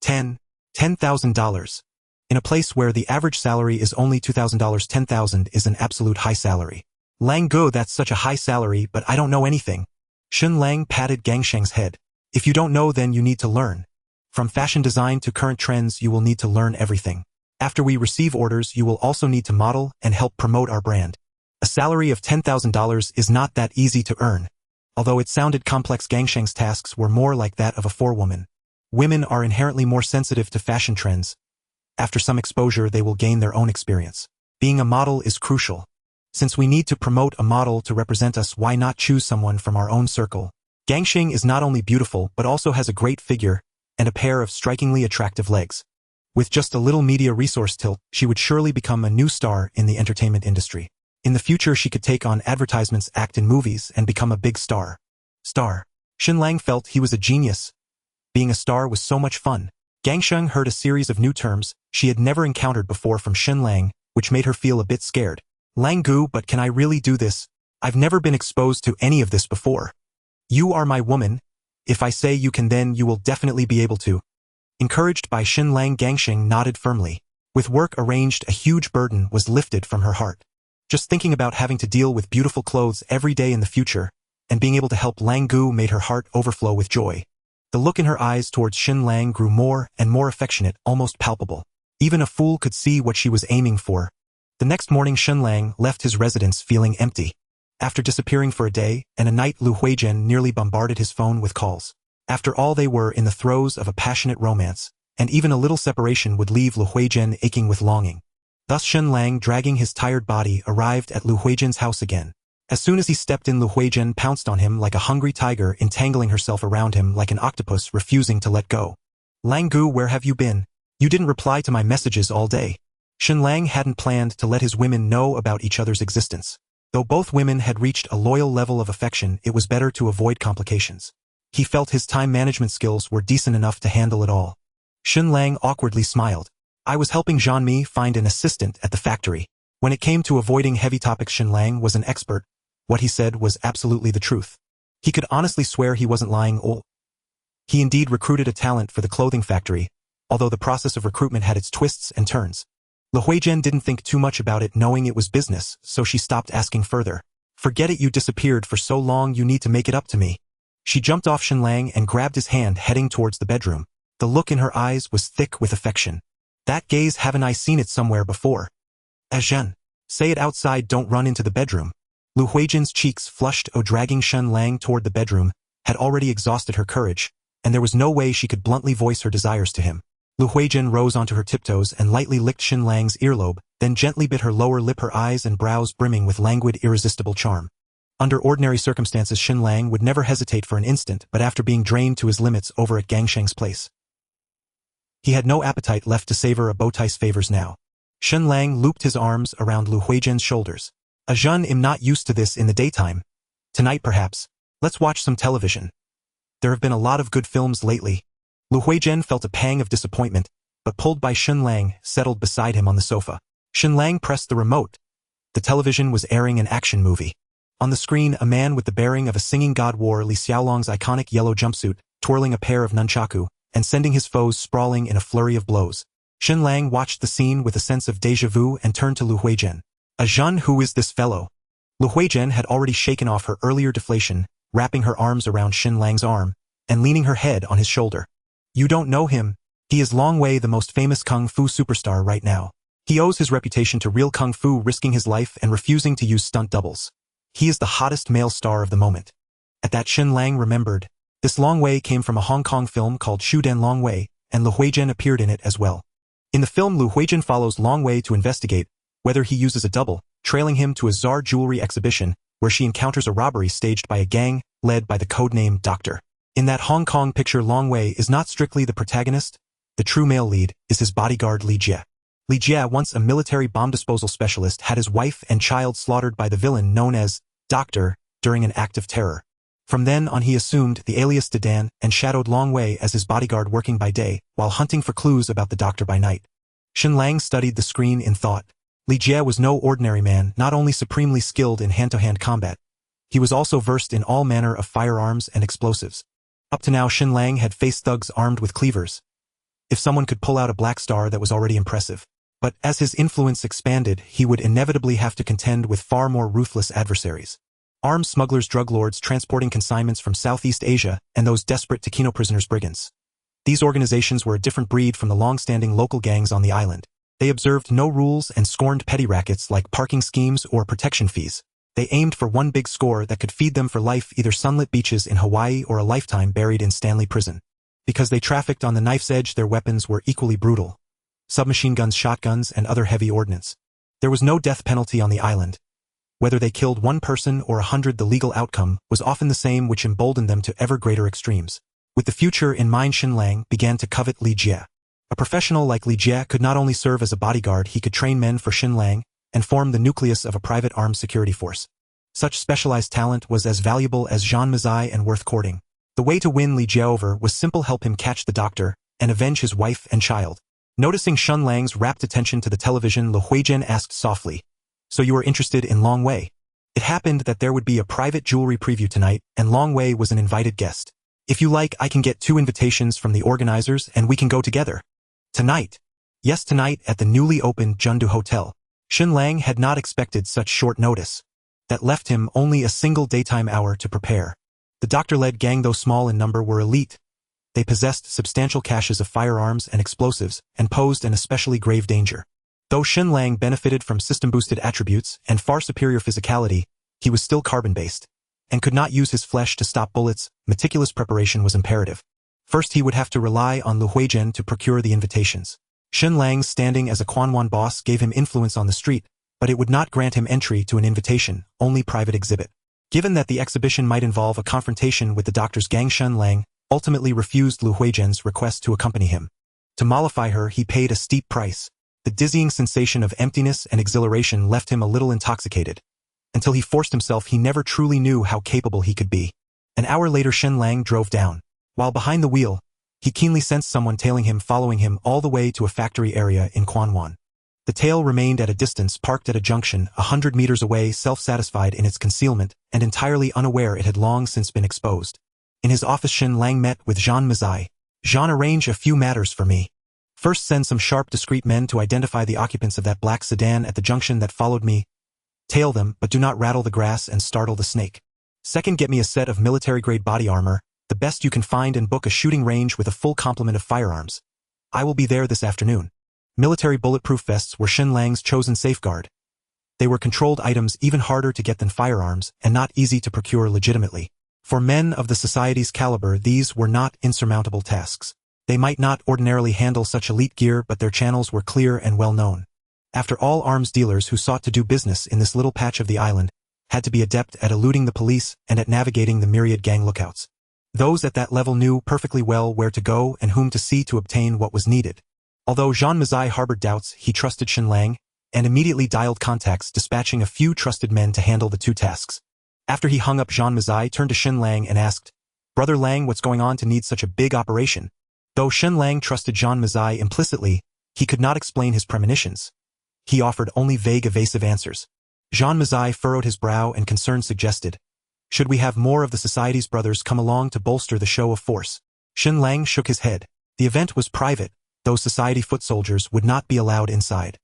$10,000. In a place where the average salary is only $2,000, $10,000 is an absolute high salary. Lang Gu, that's such a high salary, but I don't know anything. Shen Lang patted Gangxing's head. If you don't know, then you need to learn. From fashion design to current trends, you will need to learn everything. After we receive orders, you will also need to model and help promote our brand. A salary of $10,000 is not that easy to earn. Although it sounded complex, Gangxing's tasks were more like that of a forewoman. Women are inherently more sensitive to fashion trends. After some exposure, they will gain their own experience. Being a model is crucial. Since we need to promote a model to represent us, why not choose someone from our own circle? Gangxing is not only beautiful but also has a great figure and a pair of strikingly attractive legs. With just a little media resource tilt, she would surely become a new star in the entertainment industry. In the future, she could take on advertisements, act in movies, and become a big star. Shen Lang felt he was a genius. Being a star was so much fun. Gangxing heard a series of new terms she had never encountered before from Shen Lang, which made her feel a bit scared. Lang Gu, but can I really do this? I've never been exposed to any of this before. You are my woman. If I say you can, then you will definitely be able to. Encouraged by Shen Lang, Gangxing nodded firmly. With work arranged, a huge burden was lifted from her heart. Just thinking about having to deal with beautiful clothes every day in the future, and being able to help Lang Gu made her heart overflow with joy. The look in her eyes towards Shen Lang grew more and more affectionate, almost palpable. Even a fool could see what she was aiming for. The next morning, Shen Lang left his residence feeling empty. After disappearing for a day and a night, Lu Huizhen nearly bombarded his phone with calls. After all, they were in the throes of a passionate romance, and even a little separation would leave Lu Huizhen aching with longing. Thus Shen Lang, dragging his tired body, arrived at Lu Huizhen's house again. As soon as he stepped in, Lu Huizhen pounced on him like a hungry tiger, entangling herself around him like an octopus, refusing to let go. Lang Gu, where have you been? You didn't reply to my messages all day. Shen Lang hadn't planned to let his women know about each other's existence. Though both women had reached a loyal level of affection, it was better to avoid complications. He felt his time management skills were decent enough to handle it all. Shen Lang awkwardly smiled. I was helping Jean-Mi find an assistant at the factory. When it came to avoiding heavy topics, Shen Lang was an expert. What he said was absolutely the truth. He could honestly swear he wasn't lying. He indeed recruited a talent for the clothing factory, although the process of recruitment had its twists and turns. Lu Huizhen didn't think too much about it, knowing it was business, so she stopped asking further. Forget it, you disappeared for so long, you need to make it up to me. She jumped off Shen Lang and grabbed his hand, heading towards the bedroom. The look in her eyes was thick with affection. That gaze, haven't I seen it somewhere before? Zhen. Say it outside, don't run into the bedroom. Lu Huizhen's cheeks flushed. Dragging Shen Lang toward the bedroom had already exhausted her courage, and there was no way she could bluntly voice her desires to him. Lu Huizhen rose onto her tiptoes and lightly licked Shen Lang's earlobe, then gently bit her lower lip, her eyes and brows brimming with languid, irresistible charm. Under ordinary circumstances, Shen Lang would never hesitate for an instant, but after being drained to his limits over at Gangxing's place, he had no appetite left to savor a Bowtai's favors now. Shen Lang looped his arms around Lu Huizhen's shoulders. Jean, I'm not used to this in the daytime. Tonight perhaps. Let's watch some television. There have been a lot of good films lately. Lu Huizhen felt a pang of disappointment, but pulled by Shen Lang, settled beside him on the sofa. Shen Lang pressed the remote. The television was airing an action movie. On the screen, a man with the bearing of a singing god wore Li Xiaolong's iconic yellow jumpsuit, twirling a pair of nunchaku, and sending his foes sprawling in a flurry of blows. Shen Lang watched the scene with a sense of déjà vu and turned to Lu Huizhen. Jean, who is this fellow? Lu Huizhen had already shaken off her earlier deflation, wrapping her arms around Shen Lang's arm, and leaning her head on his shoulder. You don't know him. He is Long Wei, the most famous kung fu superstar right now. He owes his reputation to real kung fu, risking his life and refusing to use stunt doubles. He is the hottest male star of the moment. At that, Shen Lang remembered This Long Wei came from a Hong Kong film called Shu Den Long Wei, and Lu Huizhen appeared in it as well. In the film, Lu Huizhen follows Long Wei to investigate whether he uses a double, trailing him to a Czar jewelry exhibition, where she encounters a robbery staged by a gang led by the codename Doctor. In that Hong Kong picture, Long Wei is not strictly the protagonist. The true male lead is his bodyguard Li Jie. Li Jie, once a military bomb disposal specialist, had his wife and child slaughtered by the villain known as Doctor during an act of terror. From then on, he assumed the alias Dedan and shadowed Long Wei as his bodyguard, working by day while hunting for clues about the Doctor by night. Shen Lang studied the screen in thought. Li Jie was no ordinary man, not only supremely skilled in hand-to-hand combat, he was also versed in all manner of firearms and explosives. Up to now, Shen Lang had faced thugs armed with cleavers. If someone could pull out a black star, that was already impressive. But as his influence expanded, he would inevitably have to contend with far more ruthless adversaries. Arms smugglers, drug lords transporting consignments from Southeast Asia, and those desperate Taquino prisoners brigands. These organizations were a different breed from the long-standing local gangs on the island. They observed no rules and scorned petty rackets like parking schemes or protection fees. They aimed for one big score that could feed them for life, either sunlit beaches in Hawaii or a lifetime buried in Stanley Prison. Because they trafficked on the knife's edge, their weapons were equally brutal. Submachine guns, shotguns, and other heavy ordnance. There was no death penalty on the island. Whether they killed one person or 100, the legal outcome was often the same, which emboldened them to ever greater extremes. With the future in mind, Shen Lang began to covet Li Jie. A professional like Li Jie could not only serve as a bodyguard, he could train men for Shen Lang and form the nucleus of a private armed security force. Such specialized talent was as valuable as Jean Mazai and worth courting. The way to win Li Jie over was simple: help him catch the Doctor and avenge his wife and child. Noticing Shen Lang's rapt attention to the television, Lu Huizhen asked softly, "So you are interested in Long Wei?" It happened that there would be a private jewelry preview tonight, and Long Wei was an invited guest. "If you like, I can get 2 invitations from the organizers and we can go together." "Tonight?" "Yes, tonight at the newly opened Jundu Hotel." Shen Lang had not expected such short notice. That left him only a single daytime hour to prepare. The Doctor-led gang, though small in number, were elite. They possessed substantial caches of firearms and explosives and posed an especially grave danger. Though Shen Lang benefited from system-boosted attributes and far superior physicality, he was still carbon-based and could not use his flesh to stop bullets. Meticulous preparation was imperative. First, he would have to rely on Lu Huizhen to procure the invitations. Shen Lang's standing as a Kowloon boss gave him influence on the street, but it would not grant him entry to an invitation, only private exhibit. Given that the exhibition might involve a confrontation with the Doctor's gang, Shen Lang ultimately refused Lu Huizhen's request to accompany him. To mollify her, he paid a steep price. The dizzying sensation of emptiness and exhilaration left him a little intoxicated. Until he forced himself, he never truly knew how capable he could be. An hour later, Shen Lang drove down. While behind the wheel, he keenly sensed someone tailing him, following him all the way to a factory area in Kowloon. The tail remained at a distance, parked at a junction 100 meters away, self-satisfied in its concealment and entirely unaware it had long since been exposed. In his office, Shen Lang met with Jean Mazai. "Jean, arrange a few matters for me. First, send some sharp, discreet men to identify the occupants of that black sedan at the junction that followed me. Tail them, but do not rattle the grass and startle the snake. Second, get me a set of military-grade body armor, the best you can find, and book a shooting range with a full complement of firearms. I will be there this afternoon." Military bulletproof vests were Shen Lang's chosen safeguard. They were controlled items, even harder to get than firearms, and not easy to procure legitimately. For men of the society's caliber, these were not insurmountable tasks. They might not ordinarily handle such elite gear, but their channels were clear and well known. After all, arms dealers who sought to do business in this little patch of the island had to be adept at eluding the police and at navigating the myriad gang lookouts. Those at that level knew perfectly well where to go and whom to see to obtain what was needed. Although Jean Mazai harbored doubts, he trusted Shen Lang and immediately dialed contacts, dispatching a few trusted men to handle the 2 tasks. After he hung up, Jean Mazai turned to Shen Lang and asked, "Brother Lang, what's going on to need such a big operation?" Though Shen Lang trusted Jean Mazai implicitly, he could not explain his premonitions. He offered only vague, evasive answers. Jean Mazai furrowed his brow and concern suggested, "Should we have more of the Society's brothers come along to bolster the show of force?" Shen Lang shook his head. The event was private. Those Society foot soldiers would not be allowed inside.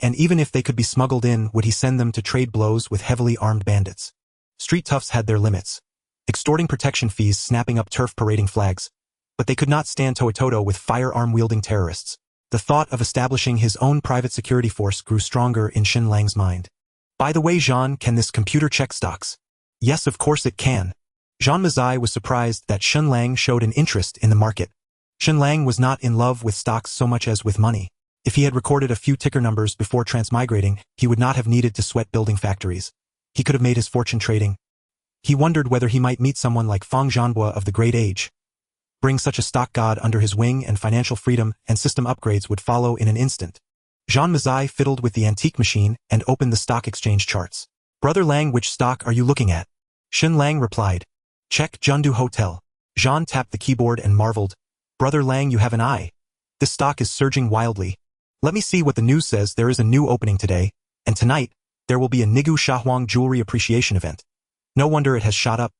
And even if they could be smuggled in, would he send them to trade blows with heavily armed bandits? Street toughs had their limits, extorting protection fees, snapping up turf, parading flags. But they could not stand toe-to-toe with firearm-wielding terrorists. The thought of establishing his own private security force grew stronger in Shen Lang's mind. "By the way, Jean, can this computer check stocks?" "Yes, of course it can. Jean Mazai was surprised that Shen Lang showed an interest in the market. Shen Lang was not in love with stocks so much as with money. If he had recorded a few ticker numbers before transmigrating, he would not have needed to sweat building factories. He could have made his fortune trading. He wondered whether he might meet someone like Fang Zhanhua of the Great Age. Bring such a stock god under his wing and financial freedom and system upgrades would follow in an instant. Jean Mazai fiddled with the antique machine and opened the stock exchange charts. Brother Lang, which stock are you looking at? Shen Lang replied. Check Jundu Hotel. Jean tapped the keyboard and marveled. Brother Lang, you have an eye. This stock is surging wildly. Let me see what the news says. There is a new opening today, and tonight, there will be a Nigu Shahuang jewelry appreciation event. No wonder it has shot up.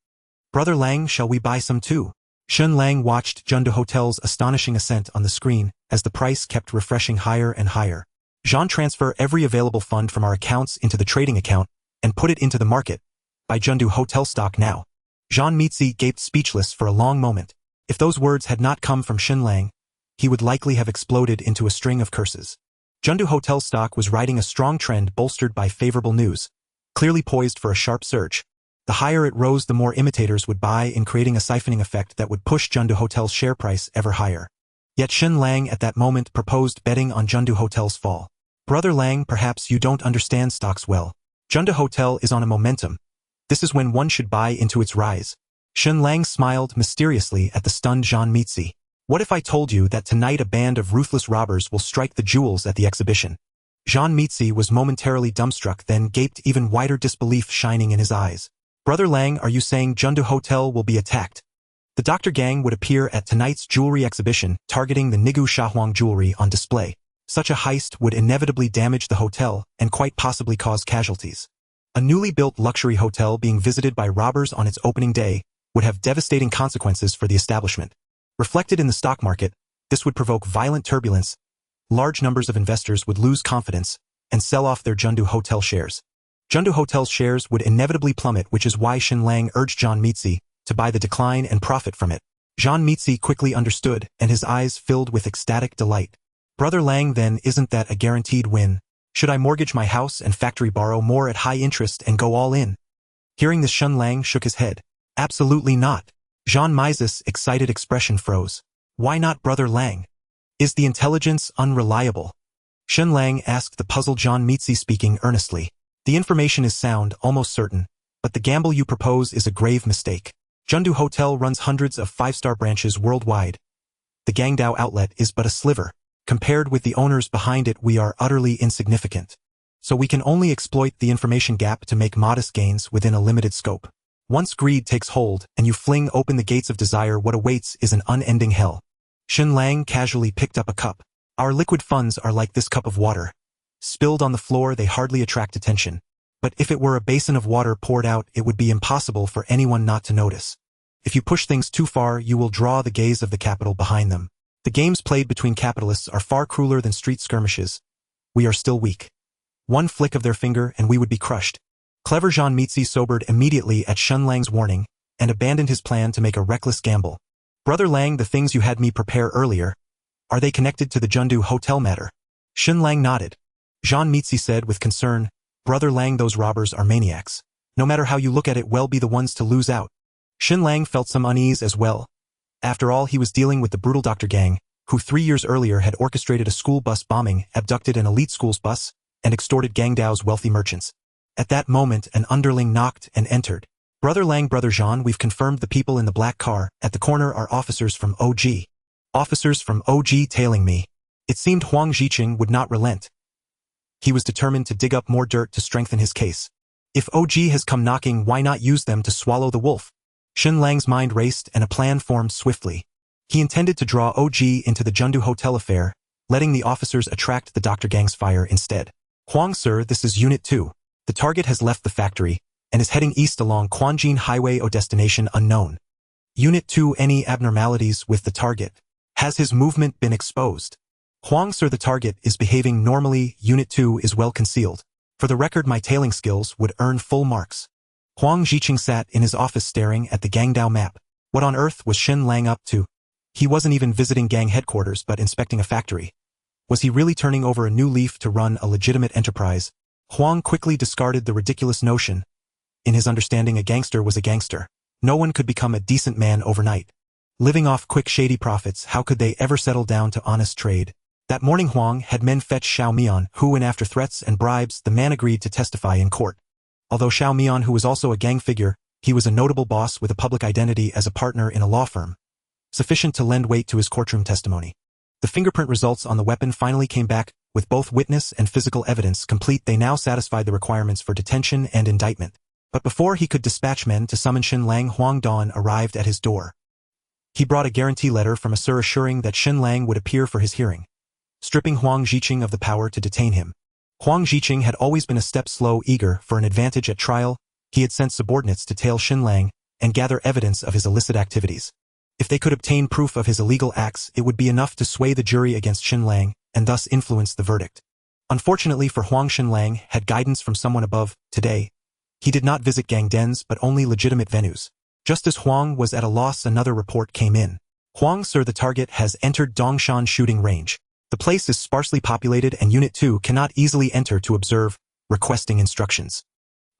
Brother Lang, shall we buy some too? Shen Lang watched Jundu Hotel's astonishing ascent on the screen as the price kept refreshing higher and higher. Jean, transfer every available fund from our accounts into the trading account and put it into the market. Buy Jundu Hotel stock now. Jean Mitzi gaped speechless for a long moment. If those words had not come from Shen Lang, he would likely have exploded into a string of curses. Jundu Hotel stock was riding a strong trend bolstered by favorable news, clearly poised for a sharp surge. The higher it rose, the more imitators would buy, in creating a siphoning effect that would push Jundu Hotel's share price ever higher. Yet Shen Lang at that moment proposed betting on Jundu Hotel's fall. Brother Lang, perhaps you don't understand stocks well. Jundu Hotel is on a momentum. This is when one should buy into its rise. Shen Lang smiled mysteriously at the stunned Jean Mitzi. What if I told you that tonight a band of ruthless robbers will strike the jewels at the exhibition? Jean Mitzi was momentarily dumbstruck, then gaped, even wider disbelief shining in his eyes. Brother Lang, are you saying Jundu Hotel will be attacked? The Dr. Gang would appear at tonight's jewelry exhibition, targeting the Nigu Shahuang jewelry on display. Such a heist would inevitably damage the hotel and quite possibly cause casualties. A newly built luxury hotel being visited by robbers on its opening day would have devastating consequences for the establishment. Reflected in the stock market, this would provoke violent turbulence. Large numbers of investors would lose confidence and sell off their Jundu Hotel shares. Jundu Hotel's shares would inevitably plummet, which is why Shen Lang urged Jean Mitzi to buy the decline and profit from it. Jean Mitzi quickly understood, and his eyes filled with ecstatic delight. Brother Lang, then isn't that a guaranteed win? Should I mortgage my house and factory, borrow more at high interest, and go all in? Hearing this, Shen Lang shook his head. Absolutely not. Jean Mises' excited expression froze. Why not, Brother Lang? Is the intelligence unreliable? Shen Lang asked the puzzled Jean Mitzi, speaking earnestly. The information is sound, almost certain, but the gamble you propose is a grave mistake. Jundu Hotel runs hundreds of five-star branches worldwide. The Gangdao outlet is but a sliver. Compared with the owners behind it, we are utterly insignificant. So we can only exploit the information gap to make modest gains within a limited scope. Once greed takes hold and you fling open the gates of desire, what awaits is an unending hell. Shen Lang casually picked up a cup. Our liquid funds are like this cup of water. Spilled on the floor, they hardly attract attention. But if it were a basin of water poured out, it would be impossible for anyone not to notice. If you push things too far, you will draw the gaze of the capital behind them. The games played between capitalists are far crueler than street skirmishes. We are still weak. One flick of their finger and we would be crushed. Clever Jean Mitzi sobered immediately at Shen Lang's warning and abandoned his plan to make a reckless gamble. Brother Lang, the things you had me prepare earlier, are they connected to the Jundu Hotel matter? Shen Lang nodded. Jean Mitzi said with concern, Brother Lang, those robbers are maniacs. No matter how you look at it, will be the ones to lose out. Shen Lang felt some unease as well. After all, he was dealing with the brutal Dr. Gang, who 3 years earlier had orchestrated a school bus bombing, abducted an elite school's bus, and extorted Gangdao's wealthy merchants. At that moment, an underling knocked and entered. Brother Lang, Brother Jean, we've confirmed the people in the black car at the corner are officers from OG. Officers from OG tailing me. It seemed Huang Ziqing would not relent. He was determined to dig up more dirt to strengthen his case. If OG has come knocking, why not use them to swallow the wolf? Shen Lang's mind raced and a plan formed swiftly. He intended to draw OG into the Jundu Hotel affair, letting the officers attract the Dr. Gang's fire instead. Huang, sir, this is Unit 2. The target has left the factory and is heading east along Quanjin Highway or destination unknown. Unit 2, any abnormalities with the target? Has his movement been exposed? Huang, sir, the target is behaving normally. Unit 2 is well concealed. For the record, my tailing skills would earn full marks. Huang Ziqing sat in his office staring at the Gangdao map. What on earth was Shen Lang up to? He wasn't even visiting gang headquarters but inspecting a factory. Was he really turning over a new leaf to run a legitimate enterprise? Huang quickly discarded the ridiculous notion. In his understanding, a gangster was a gangster. No one could become a decent man overnight. Living off quick shady profits, how could they ever settle down to honest trade? That morning Huang had men fetch Xiao Mian, who, and after threats and bribes, the man agreed to testify in court. Although Xiao Mian, who was also a gang figure, he was a notable boss with a public identity as a partner in a law firm, sufficient to lend weight to his courtroom testimony. The fingerprint results on the weapon finally came back, with both witness and physical evidence complete. They now satisfied the requirements for detention and indictment. But before he could dispatch men to summon Shen Lang, Huang Dan arrived at his door. He brought a guarantee letter from a sir assuring that Shen Lang would appear for his hearing, stripping Huang Ziqing of the power to detain him. Huang Ziqing had always been a step slow, eager for an advantage at trial. He had sent subordinates to tail Shen Lang and gather evidence of his illicit activities. If they could obtain proof of his illegal acts, it would be enough to sway the jury against Shen Lang and thus influence the verdict. Unfortunately for Huang, Shen Lang had guidance from someone above. Today, he did not visit gang dens but only legitimate venues. Just as Huang was at a loss, another report came in. Huang, sir, the target has entered Dongshan shooting range. The place is sparsely populated and Unit 2 cannot easily enter to observe, requesting instructions.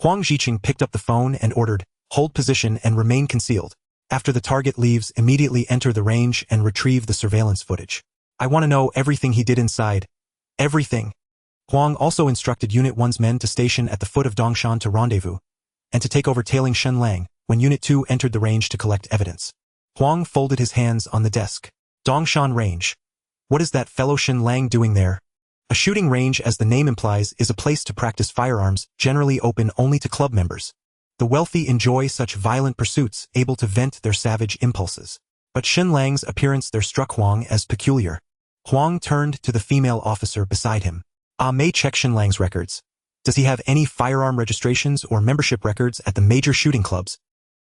Huang Ziqing picked up the phone and ordered, hold position and remain concealed. After the target leaves, immediately enter the range and retrieve the surveillance footage. I want to know everything he did inside. Everything. Huang also instructed Unit 1's men to station at the foot of Dongshan to rendezvous, and to take over tailing Shen Lang when Unit 2 entered the range to collect evidence. Huang folded his hands on the desk. Dongshan range. What is that fellow Shen Lang doing there? A shooting range, as the name implies, is a place to practice firearms, generally open only to club members. The wealthy enjoy such violent pursuits, able to vent their savage impulses. But Shen Lang's appearance there struck Huang as peculiar. Huang turned to the female officer beside him. May check Shen Lang's records. Does he have any firearm registrations or membership records at the major shooting clubs?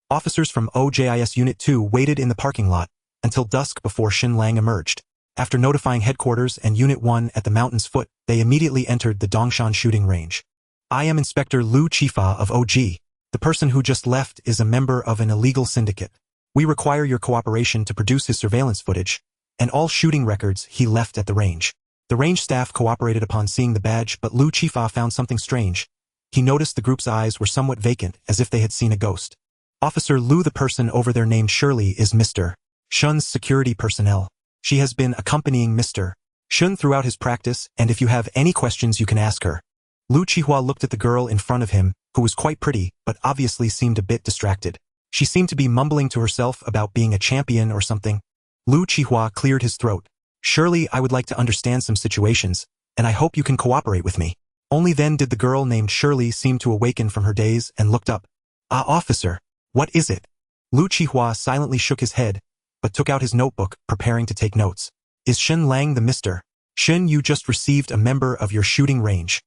Officers from OJIS Unit 2 waited in the parking lot until dusk before Shen Lang emerged. After notifying headquarters and Unit 1 at the mountain's foot, they immediately entered the Dongshan shooting range. I am Inspector Lu Chifa of OG. The person who just left is a member of an illegal syndicate. We require your cooperation to produce his surveillance footage and all shooting records he left at the range. The range staff cooperated upon seeing the badge, but Lu Chifa found something strange. He noticed the group's eyes were somewhat vacant, as if they had seen a ghost. Officer Lu, the person over there named Shirley, is Mr. Shun's security personnel. She has been accompanying Mr. Shun throughout his practice, and if you have any questions you can ask her. Lu Chihua looked at the girl in front of him, who was quite pretty, but obviously seemed a bit distracted. She seemed to be mumbling to herself about being a champion or something. Lu Chihua cleared his throat. Shirley, I would like to understand some situations, and I hope you can cooperate with me. Only then did the girl named Shirley seem to awaken from her daze and looked up. Officer, what is it? Lu Chihua silently shook his head, but took out his notebook, preparing to take notes. Is Shen Lang the Mr. Shen you just received a member of your shooting range?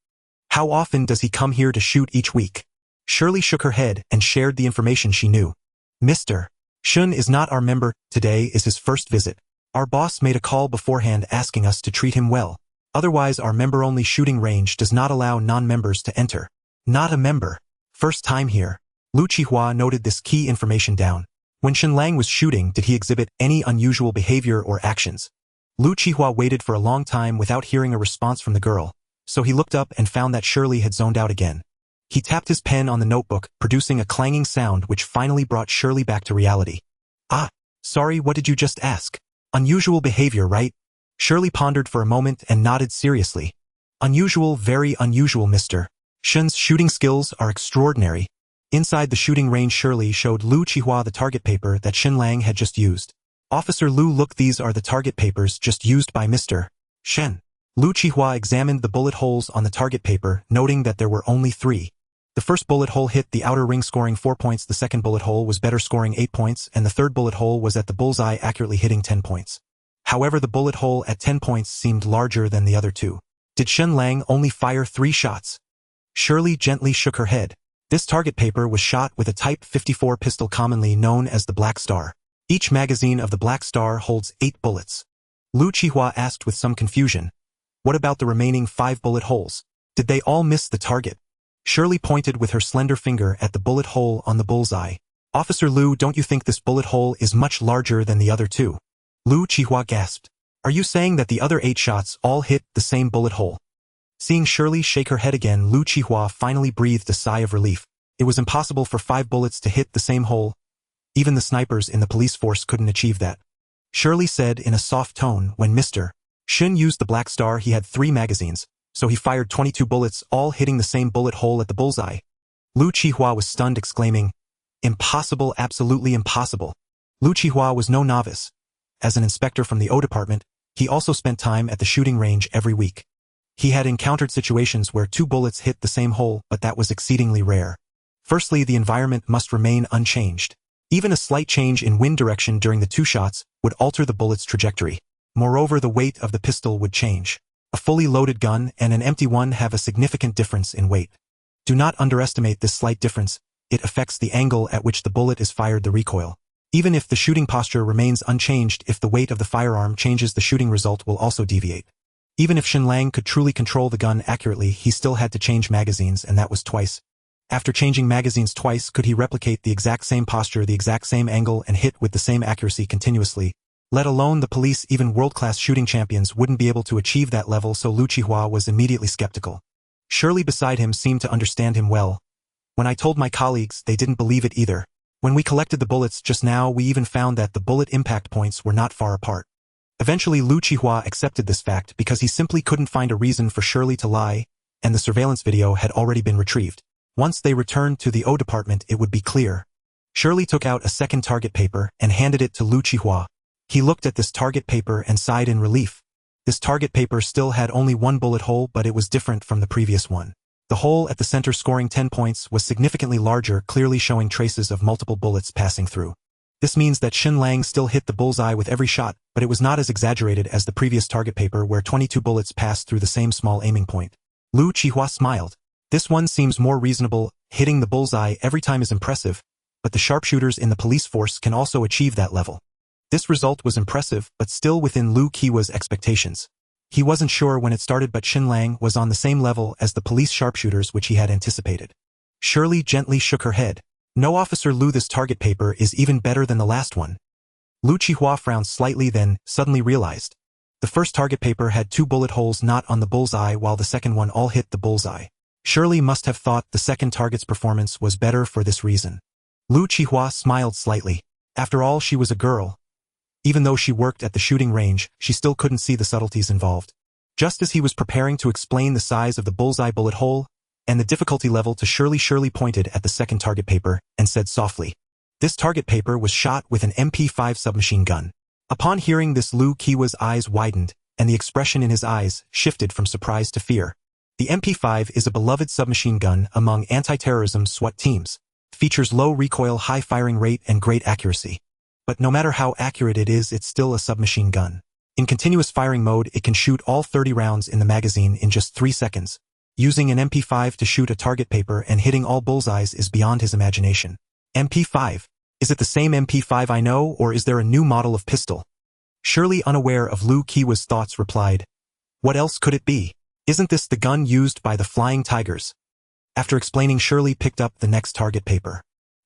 How often does he come here to shoot each week? Shirley shook her head and shared the information she knew. Mr. Shun is not our member. Today is his first visit. Our boss made a call beforehand asking us to treat him well. Otherwise, our member-only shooting range does not allow non-members to enter. Not a member. First time here. Lu Chihua noted this key information down. When Shen Lang was shooting, did he exhibit any unusual behavior or actions? Lu Chihua waited for a long time without hearing a response from the girl, so he looked up and found that Shirley had zoned out again. He tapped his pen on the notebook, producing a clanging sound which finally brought Shirley back to reality. Sorry, what did you just ask? Unusual behavior, right? Shirley pondered for a moment and nodded seriously. Unusual, very unusual, Mr. Shen's shooting skills are extraordinary. Inside the shooting range, Shirley showed Lu Chihua the target paper that Shen Lang had just used. Officer Lu, look, these are the target papers just used by Mr. Shen. Lu Chihua examined the bullet holes on the target paper, noting that there were only 3. The first bullet hole hit the outer ring, scoring 4 points. The second bullet hole was better, scoring 8 points, and the third bullet hole was at the bullseye, accurately hitting 10 points. However, the bullet hole at 10 points seemed larger than the other 2. Did Shen Lang only fire 3 shots? Shirley gently shook her head. This target paper was shot with a Type 54 pistol commonly known as the Black Star. Each magazine of the Black Star holds 8 bullets. Lu Chihua asked with some confusion. What about the remaining 5 bullet holes? Did they all miss the target? Shirley pointed with her slender finger at the bullet hole on the bullseye. Officer Lu, don't you think this bullet hole is much larger than the other 2? Lu Chihua gasped. Are you saying that the other 8 shots all hit the same bullet hole? Seeing Shirley shake her head again, Lu Chihua finally breathed a sigh of relief. It was impossible for 5 bullets to hit the same hole. Even the snipers in the police force couldn't achieve that. Shirley said in a soft tone when Mr. Shen used the Black Star he had 3 magazines, so he fired 22 bullets, all hitting the same bullet hole at the bullseye. Lu Qihua was stunned, exclaiming, "Impossible, absolutely impossible." Lu Qihua was no novice. As an inspector from the O department, he also spent time at the shooting range every week. He had encountered situations where 2 bullets hit the same hole, but that was exceedingly rare. Firstly, the environment must remain unchanged. Even a slight change in wind direction during the 2 shots would alter the bullet's trajectory. Moreover, the weight of the pistol would change. A fully loaded gun and an empty one have a significant difference in weight. Do not underestimate this slight difference. It affects the angle at which the bullet is fired, the recoil. Even if the shooting posture remains unchanged, if the weight of the firearm changes, the shooting result will also deviate. Even if Shen Lang could truly control the gun accurately, he still had to change magazines, and that was twice. After changing magazines twice, could he replicate the exact same posture, the exact same angle, and hit with the same accuracy continuously? Let alone the police, even world-class shooting champions wouldn't be able to achieve that level, so Lu Qihua was immediately skeptical. Shirley beside him seemed to understand him well. When I told my colleagues, they didn't believe it either. When we collected the bullets just now, we even found that the bullet impact points were not far apart. Eventually Lu Qihua accepted this fact because he simply couldn't find a reason for Shirley to lie, and the surveillance video had already been retrieved. Once they returned to the O department, it would be clear. Shirley took out a second target paper and handed it to Lu Qihua. He looked at this target paper and sighed in relief. This target paper still had only 1 bullet hole, but it was different from the previous one. The hole at the center scoring 10 points was significantly larger, clearly showing traces of multiple bullets passing through. This means that Shen Lang still hit the bullseye with every shot, but it was not as exaggerated as the previous target paper where 22 bullets passed through the same small aiming point. Lu Qihua smiled. This one seems more reasonable. Hitting the bullseye every time is impressive, but the sharpshooters in the police force can also achieve that level. This result was impressive, but still within Lu Qihua's expectations. He wasn't sure when it started, but Shen Lang was on the same level as the police sharpshooters which he had anticipated. Shirley gently shook her head. "No, Officer Lu, this target paper is even better than the last one." Lu Qihua frowned slightly, then suddenly realized. The first target paper had 2 bullet holes not on the bullseye, while the second one all hit the bullseye. Shirley must have thought the second target's performance was better for this reason. Lu Qihua smiled slightly. After all, she was a girl. Even though she worked at the shooting range, she still couldn't see the subtleties involved. Just as he was preparing to explain the size of the bullseye bullet hole and the difficulty level to Shirley, Shirley pointed at the second target paper and said softly, "This target paper was shot with an MP5 submachine gun." Upon hearing this, Lu Qihua's eyes widened, and the expression in his eyes shifted from surprise to fear. The MP5 is a beloved submachine gun among anti-terrorism SWAT teams. Features low recoil, high firing rate, and great accuracy. But no matter how accurate it is, it's still a submachine gun. In continuous firing mode, it can shoot all 30 rounds in the magazine in just 3 seconds. Using an MP5 to shoot a target paper and hitting all bullseyes is beyond his imagination. MP5? Is it the same MP5 I know, or is there a new model of pistol? Shirley, unaware of Lu Qihua's thoughts, replied, "What else could it be? Isn't this the gun used by the Flying Tigers?" After explaining, Shirley picked up the next target paper.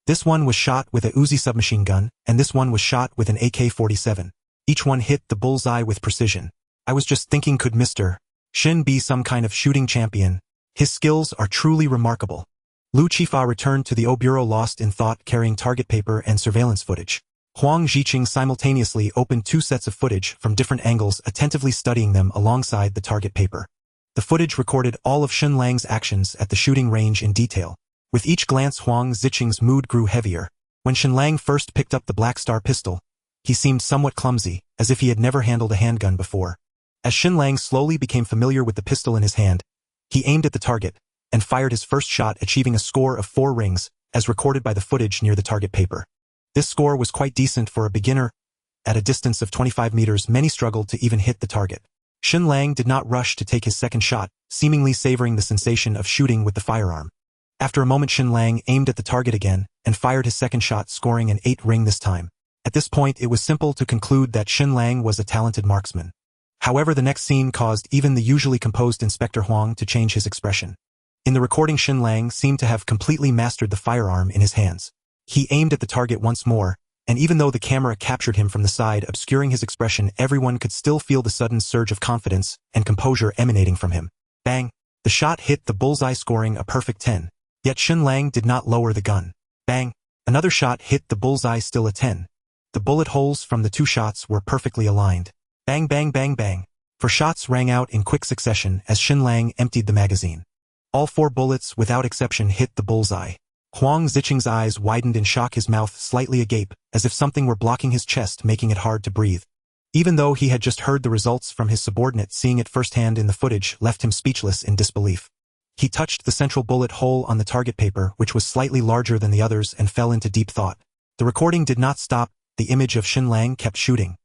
This one was shot with a Uzi submachine gun, and this one was shot with an AK-47. Each one hit the bullseye with precision. I was just thinking, could Mr. Shen be some kind of shooting champion? His skills are truly remarkable. Lu Qihua returned to the O bureau lost in thought, carrying target paper and surveillance footage. Huang Ziqing simultaneously opened 2 sets of footage from different angles, attentively studying them alongside the target paper. The footage recorded all of Shen Lang's actions at the shooting range in detail. With each glance, Huang Ziqing's mood grew heavier. When Shen Lang first picked up the Black Star pistol, he seemed somewhat clumsy, as if he had never handled a handgun before. As Shen Lang slowly became familiar with the pistol in his hand, he aimed at the target and fired his first shot, achieving a score of 4 rings, as recorded by the footage near the target paper. This score was quite decent for a beginner. At a distance of 25 meters, many struggled to even hit the target. Shen Lang did not rush to take his second shot, seemingly savoring the sensation of shooting with the firearm. After a moment, Shen Lang aimed at the target again and fired his second shot, scoring an 8 ring this time. At this point, it was simple to conclude that Shen Lang was a talented marksman. However, the next scene caused even the usually composed Inspector Huang to change his expression. In the recording, Shen Lang seemed to have completely mastered the firearm in his hands. He aimed at the target once more, and even though the camera captured him from the side, obscuring his expression, everyone could still feel the sudden surge of confidence and composure emanating from him. Bang! The shot hit the bullseye, scoring a perfect 10. Yet Shen Lang did not lower the gun. Bang! Another shot hit the bullseye, still a 10. The bullet holes from the two shots were perfectly aligned. Bang bang bang bang. 4 shots rang out in quick succession as Shen Lang emptied the magazine. All 4 bullets, without exception, hit the bullseye. Huang Ziqing's eyes widened in shock, his mouth slightly agape, as if something were blocking his chest, making it hard to breathe. Even though he had just heard the results from his subordinate, seeing it firsthand in the footage left him speechless in disbelief. He touched the central bullet hole on the target paper, which was slightly larger than the others, and fell into deep thought. The recording did not stop. The image of Shen Lang kept shooting.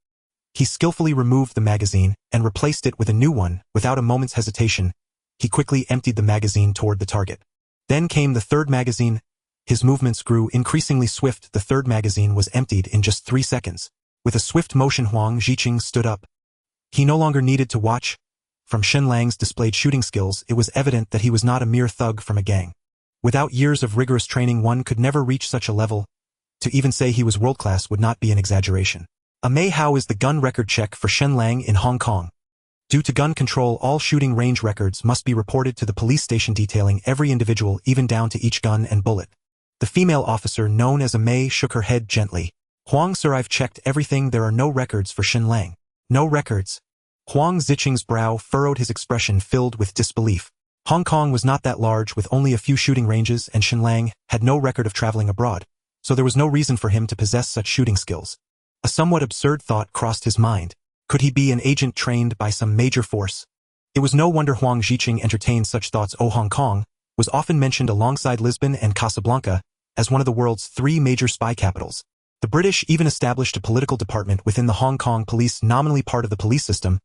He skillfully removed the magazine and replaced it with a new one. Without a moment's hesitation, he quickly emptied the magazine toward the target. Then came the third magazine. His movements grew increasingly swift. The third magazine was emptied in just 3 seconds. With a swift motion, Huang Ziqing stood up. He no longer needed to watch. From Shen Lang's displayed shooting skills, it was evident that he was not a mere thug from a gang. Without years of rigorous training, one could never reach such a level. To even say he was world-class would not be an exaggeration. A Mei Hao is the gun record check for Shen Lang in Hong Kong. Due to gun control, all shooting range records must be reported to the police station, detailing every individual, even down to each gun and bullet. The female officer, known as a Mei, shook her head gently. Huang, sir, I've checked everything. There are no records for Shen Lang. No records. Huang Ziqing's brow furrowed, his expression filled with disbelief. Hong Kong was not that large, with only a few shooting ranges, and Shen Lang had no record of traveling abroad, so there was no reason for him to possess such shooting skills. A somewhat absurd thought crossed his mind. Could he be an agent trained by some major force? It was no wonder Huang Ziqing entertained such thoughts. Hong Kong was often mentioned alongside Lisbon and Casablanca as one of the world's 3 major spy capitals. The British even established a political department within the Hong Kong police, nominally part of the police system,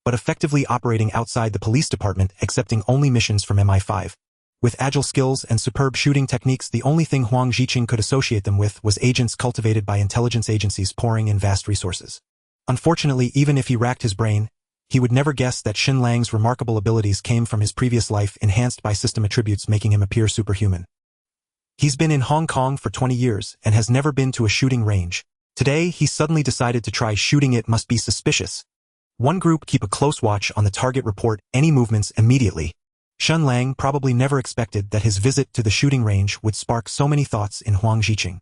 but effectively operating outside the police department, accepting only missions from MI5. With agile skills and superb shooting techniques, the only thing Huang Ziqing could associate them with was agents cultivated by intelligence agencies pouring in vast resources. Unfortunately, even if he racked his brain, he would never guess that Shen Lang's remarkable abilities came from his previous life, enhanced by system attributes making him appear superhuman. He's been in Hong Kong for 20 years and has never been to a shooting range. Today, he suddenly decided to try shooting. It must be suspicious. One group, keep a close watch on the target, report any movements immediately. Shen Lang probably never expected that his visit to the shooting range would spark so many thoughts in Huang Ziqing.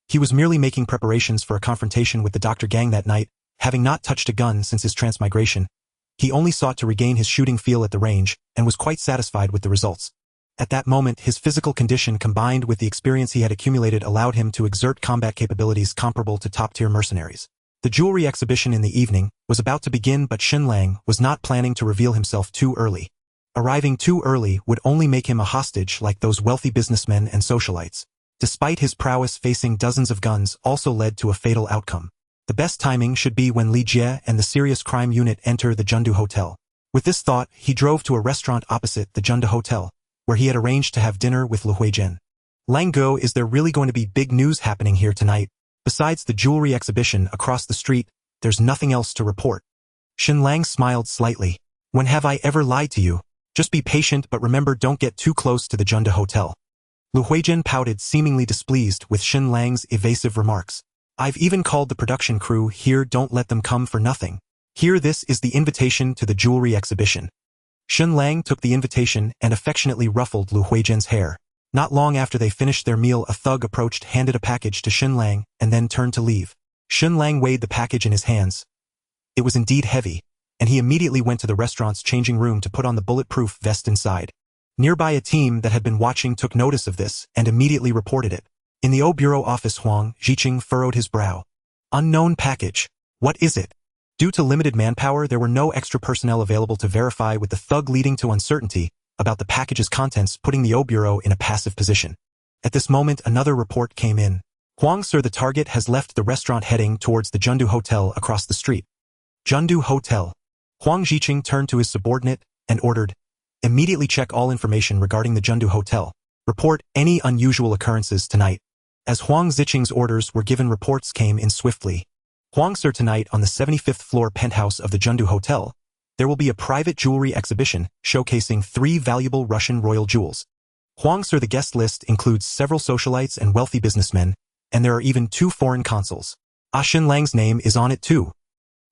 He was merely making preparations for a confrontation with the Dr. Gang that night, having not touched a gun since his transmigration. He only sought to regain his shooting feel at the range, and was quite satisfied with the results. At that moment, his physical condition combined with the experience he had accumulated allowed him to exert combat capabilities comparable to top-tier mercenaries. The jewelry exhibition in the evening was about to begin, but Shen Lang was not planning to reveal himself too early. Arriving too early would only make him a hostage like those wealthy businessmen and socialites. Despite his prowess, facing dozens of guns also led to a fatal outcome. The best timing should be when Li Jie and the serious crime unit enter the Jundu Hotel. With this thought, he drove to a restaurant opposite the Jundu Hotel, where he had arranged to have dinner with Lu Huizhen. Lang Go, is there really going to be big news happening here tonight? Besides the jewelry exhibition across the street, there's nothing else to report. Shen Lang smiled slightly. When have I ever lied to you? Just be patient, but remember, don't get too close to the Jundu Hotel. Lu Huizhen pouted, seemingly displeased with Shen Lang's evasive remarks. I've even called the production crew here, don't let them come for nothing. Here, this is the invitation to the jewelry exhibition. Shen Lang took the invitation and affectionately ruffled Lu Huizhen's hair. Not long after they finished their meal, a thug approached, handed a package to Shen Lang, and then turned to leave. Shen Lang weighed the package in his hands. It was indeed heavy, and he immediately went to the restaurant's changing room to put on the bulletproof vest inside. Nearby, a team that had been watching took notice of this and immediately reported it. In the O Bureau office, Huang Ziqing furrowed his brow. Unknown package. What is it? Due to limited manpower, there were no extra personnel available to verify, with the thug leading to uncertainty about the package's contents, putting the O Bureau in a passive position. At this moment, another report came in. Huang, sir, the target has left the restaurant heading towards the Jundu Hotel across the street. Jundu Hotel. Huang Ziqing turned to his subordinate and ordered, immediately check all information regarding the Jundu Hotel. Report any unusual occurrences tonight. As Huang Ziqing's orders were given, reports came in swiftly. Huang, sir, tonight on the 75th floor penthouse of the Jundu Hotel, there will be a private jewelry exhibition showcasing 3 valuable Russian royal jewels. Huang, sir, the guest list includes several socialites and wealthy businessmen, and there are even 2 foreign consuls. Shen Lang's name is on it too.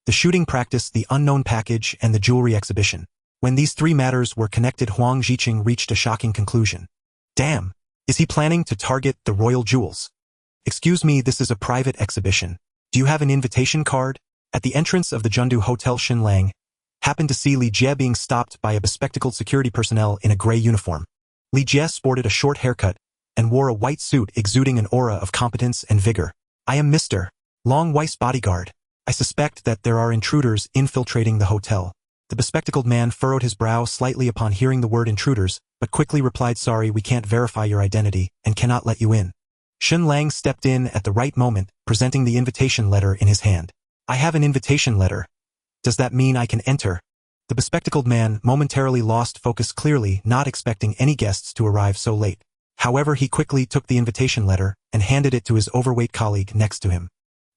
The shooting practice, the unknown package, and the jewelry exhibition. When these 3 matters were connected, Huang Ziqing reached a shocking conclusion. Damn! Is he planning to target the royal jewels? "Excuse me, this is a private exhibition. Do you have an invitation card?" At the entrance of the Jundu Hotel, Shen Lang happened to see Li Jie being stopped by a bespectacled security personnel in a gray uniform. Li Jie sported a short haircut and wore a white suit exuding an aura of competence and vigor. "I am Mr. Long Weiss bodyguard. I suspect that there are intruders infiltrating the hotel." The bespectacled man furrowed his brow slightly upon hearing the word intruders, but quickly replied, "Sorry, we can't verify your identity and cannot let you in." Shen Lang stepped in at the right moment, presenting the invitation letter in his hand. "I have an invitation letter. Does that mean I can enter?" The bespectacled man momentarily lost focus, clearly not expecting any guests to arrive so late. However, he quickly took the invitation letter and handed it to his overweight colleague next to him.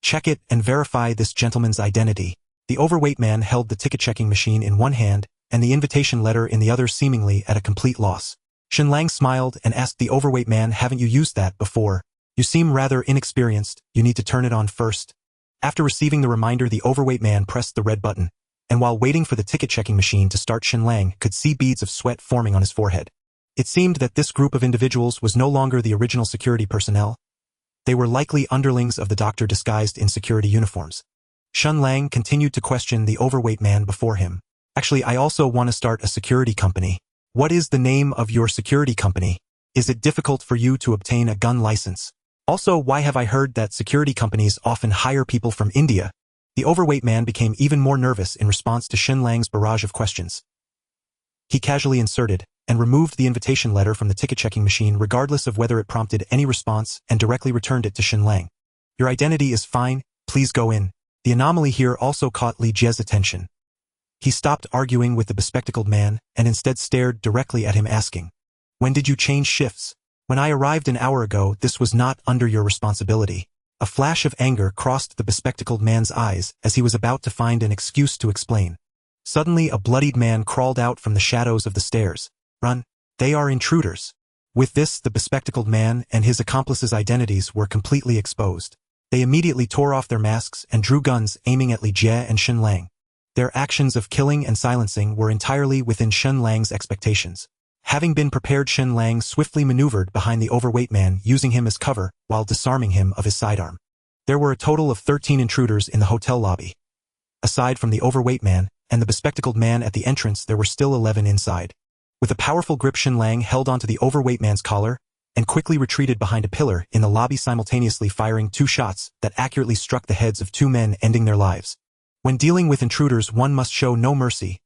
"Check it and verify this gentleman's identity." The overweight man held the ticket-checking machine in one hand and the invitation letter in the other, seemingly at a complete loss. Shen Lang smiled and asked the overweight man, "Haven't you used that before? You seem rather inexperienced. You need to turn it on first." After receiving the reminder, the overweight man pressed the red button, and while waiting for the ticket-checking machine to start, Shen Lang could see beads of sweat forming on his forehead. It seemed that this group of individuals was no longer the original security personnel. They were likely underlings of the doctor disguised in security uniforms. Shen Lang continued to question the overweight man before him. "Actually, I also want to start a security company." "What is the name of your security company? Is it difficult for you to obtain a gun license? Also, why have I heard that security companies often hire people from India?" The overweight man became even more nervous in response to Shen Lang's barrage of questions. He casually inserted and removed the invitation letter from the ticket-checking machine regardless of whether it prompted any response, and directly returned it to Shen Lang. "Your identity is fine, please go in." The anomaly here also caught Li Jie's attention. He stopped arguing with the bespectacled man and instead stared directly at him, asking, "When did you change shifts?" "When I arrived an hour ago. This was not under your responsibility." A flash of anger crossed the bespectacled man's eyes as he was about to find an excuse to explain. Suddenly, a bloodied man crawled out from the shadows of the stairs. "Run! They are intruders." With this, the bespectacled man and his accomplices' identities were completely exposed. They immediately tore off their masks and drew guns, aiming at Li Jie and Shen Lang. Their actions of killing and silencing were entirely within Shen Lang's expectations. Having been prepared, Shen Lang swiftly maneuvered behind the overweight man, using him as cover while disarming him of his sidearm. There were a total of 13 intruders in the hotel lobby. Aside from the overweight man and the bespectacled man at the entrance, there were still 11 inside. With a powerful grip, Shen Lang held onto the overweight man's collar and quickly retreated behind a pillar in the lobby, simultaneously firing 2 shots that accurately struck the heads of 2 men, ending their lives. When dealing with intruders, one must show no mercy.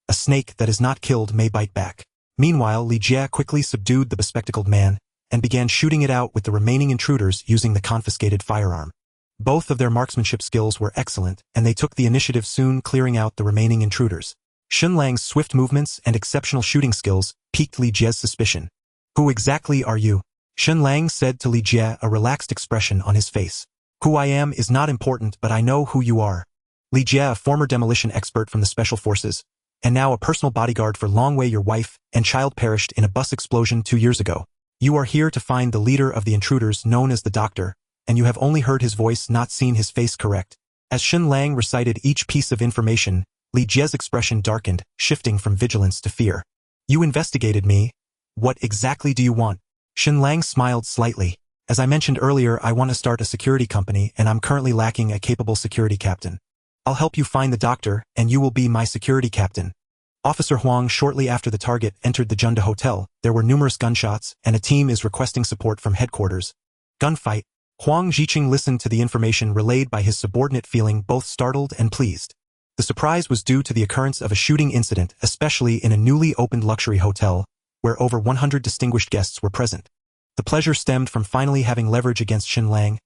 A snake that is not killed may bite back. Meanwhile, Li Jie quickly subdued the bespectacled man and began shooting it out with the remaining intruders using the confiscated firearm. Both of their marksmanship skills were excellent, and they took the initiative, soon clearing out the remaining intruders. Shen Lang's swift movements and exceptional shooting skills piqued Li Jie's suspicion. "Who exactly are you?" Shen Lang said to Li Jie, a relaxed expression on his face. "Who I am is not important, but I know who you are." Li Jie, a former demolition expert from the Special Forces, and now a personal bodyguard for Long Wei, your wife and child perished in a bus explosion 2 years ago. You are here to find the leader of the intruders, known as the Doctor, and you have only heard his voice, not seen his face, correct? As Shen Lang recited each piece of information, Li Jie's expression darkened, shifting from vigilance to fear. "You investigated me. What exactly do you want?" Shen Lang smiled slightly. "As I mentioned earlier, I want to start a security company, and I'm currently lacking a capable security captain. I'll help you find the Doctor, and you will be my security captain." Officer Huang. Shortly after the target entered the Junda Hotel, there were numerous gunshots, and a team is requesting support from headquarters. Gunfight. Huang Jiqing listened to the information relayed by his subordinate, feeling both startled and pleased. The surprise was due to the occurrence of a shooting incident, especially in a newly opened luxury hotel, where over 100 distinguished guests were present. The pleasure stemmed from finally having leverage against Shen Lang.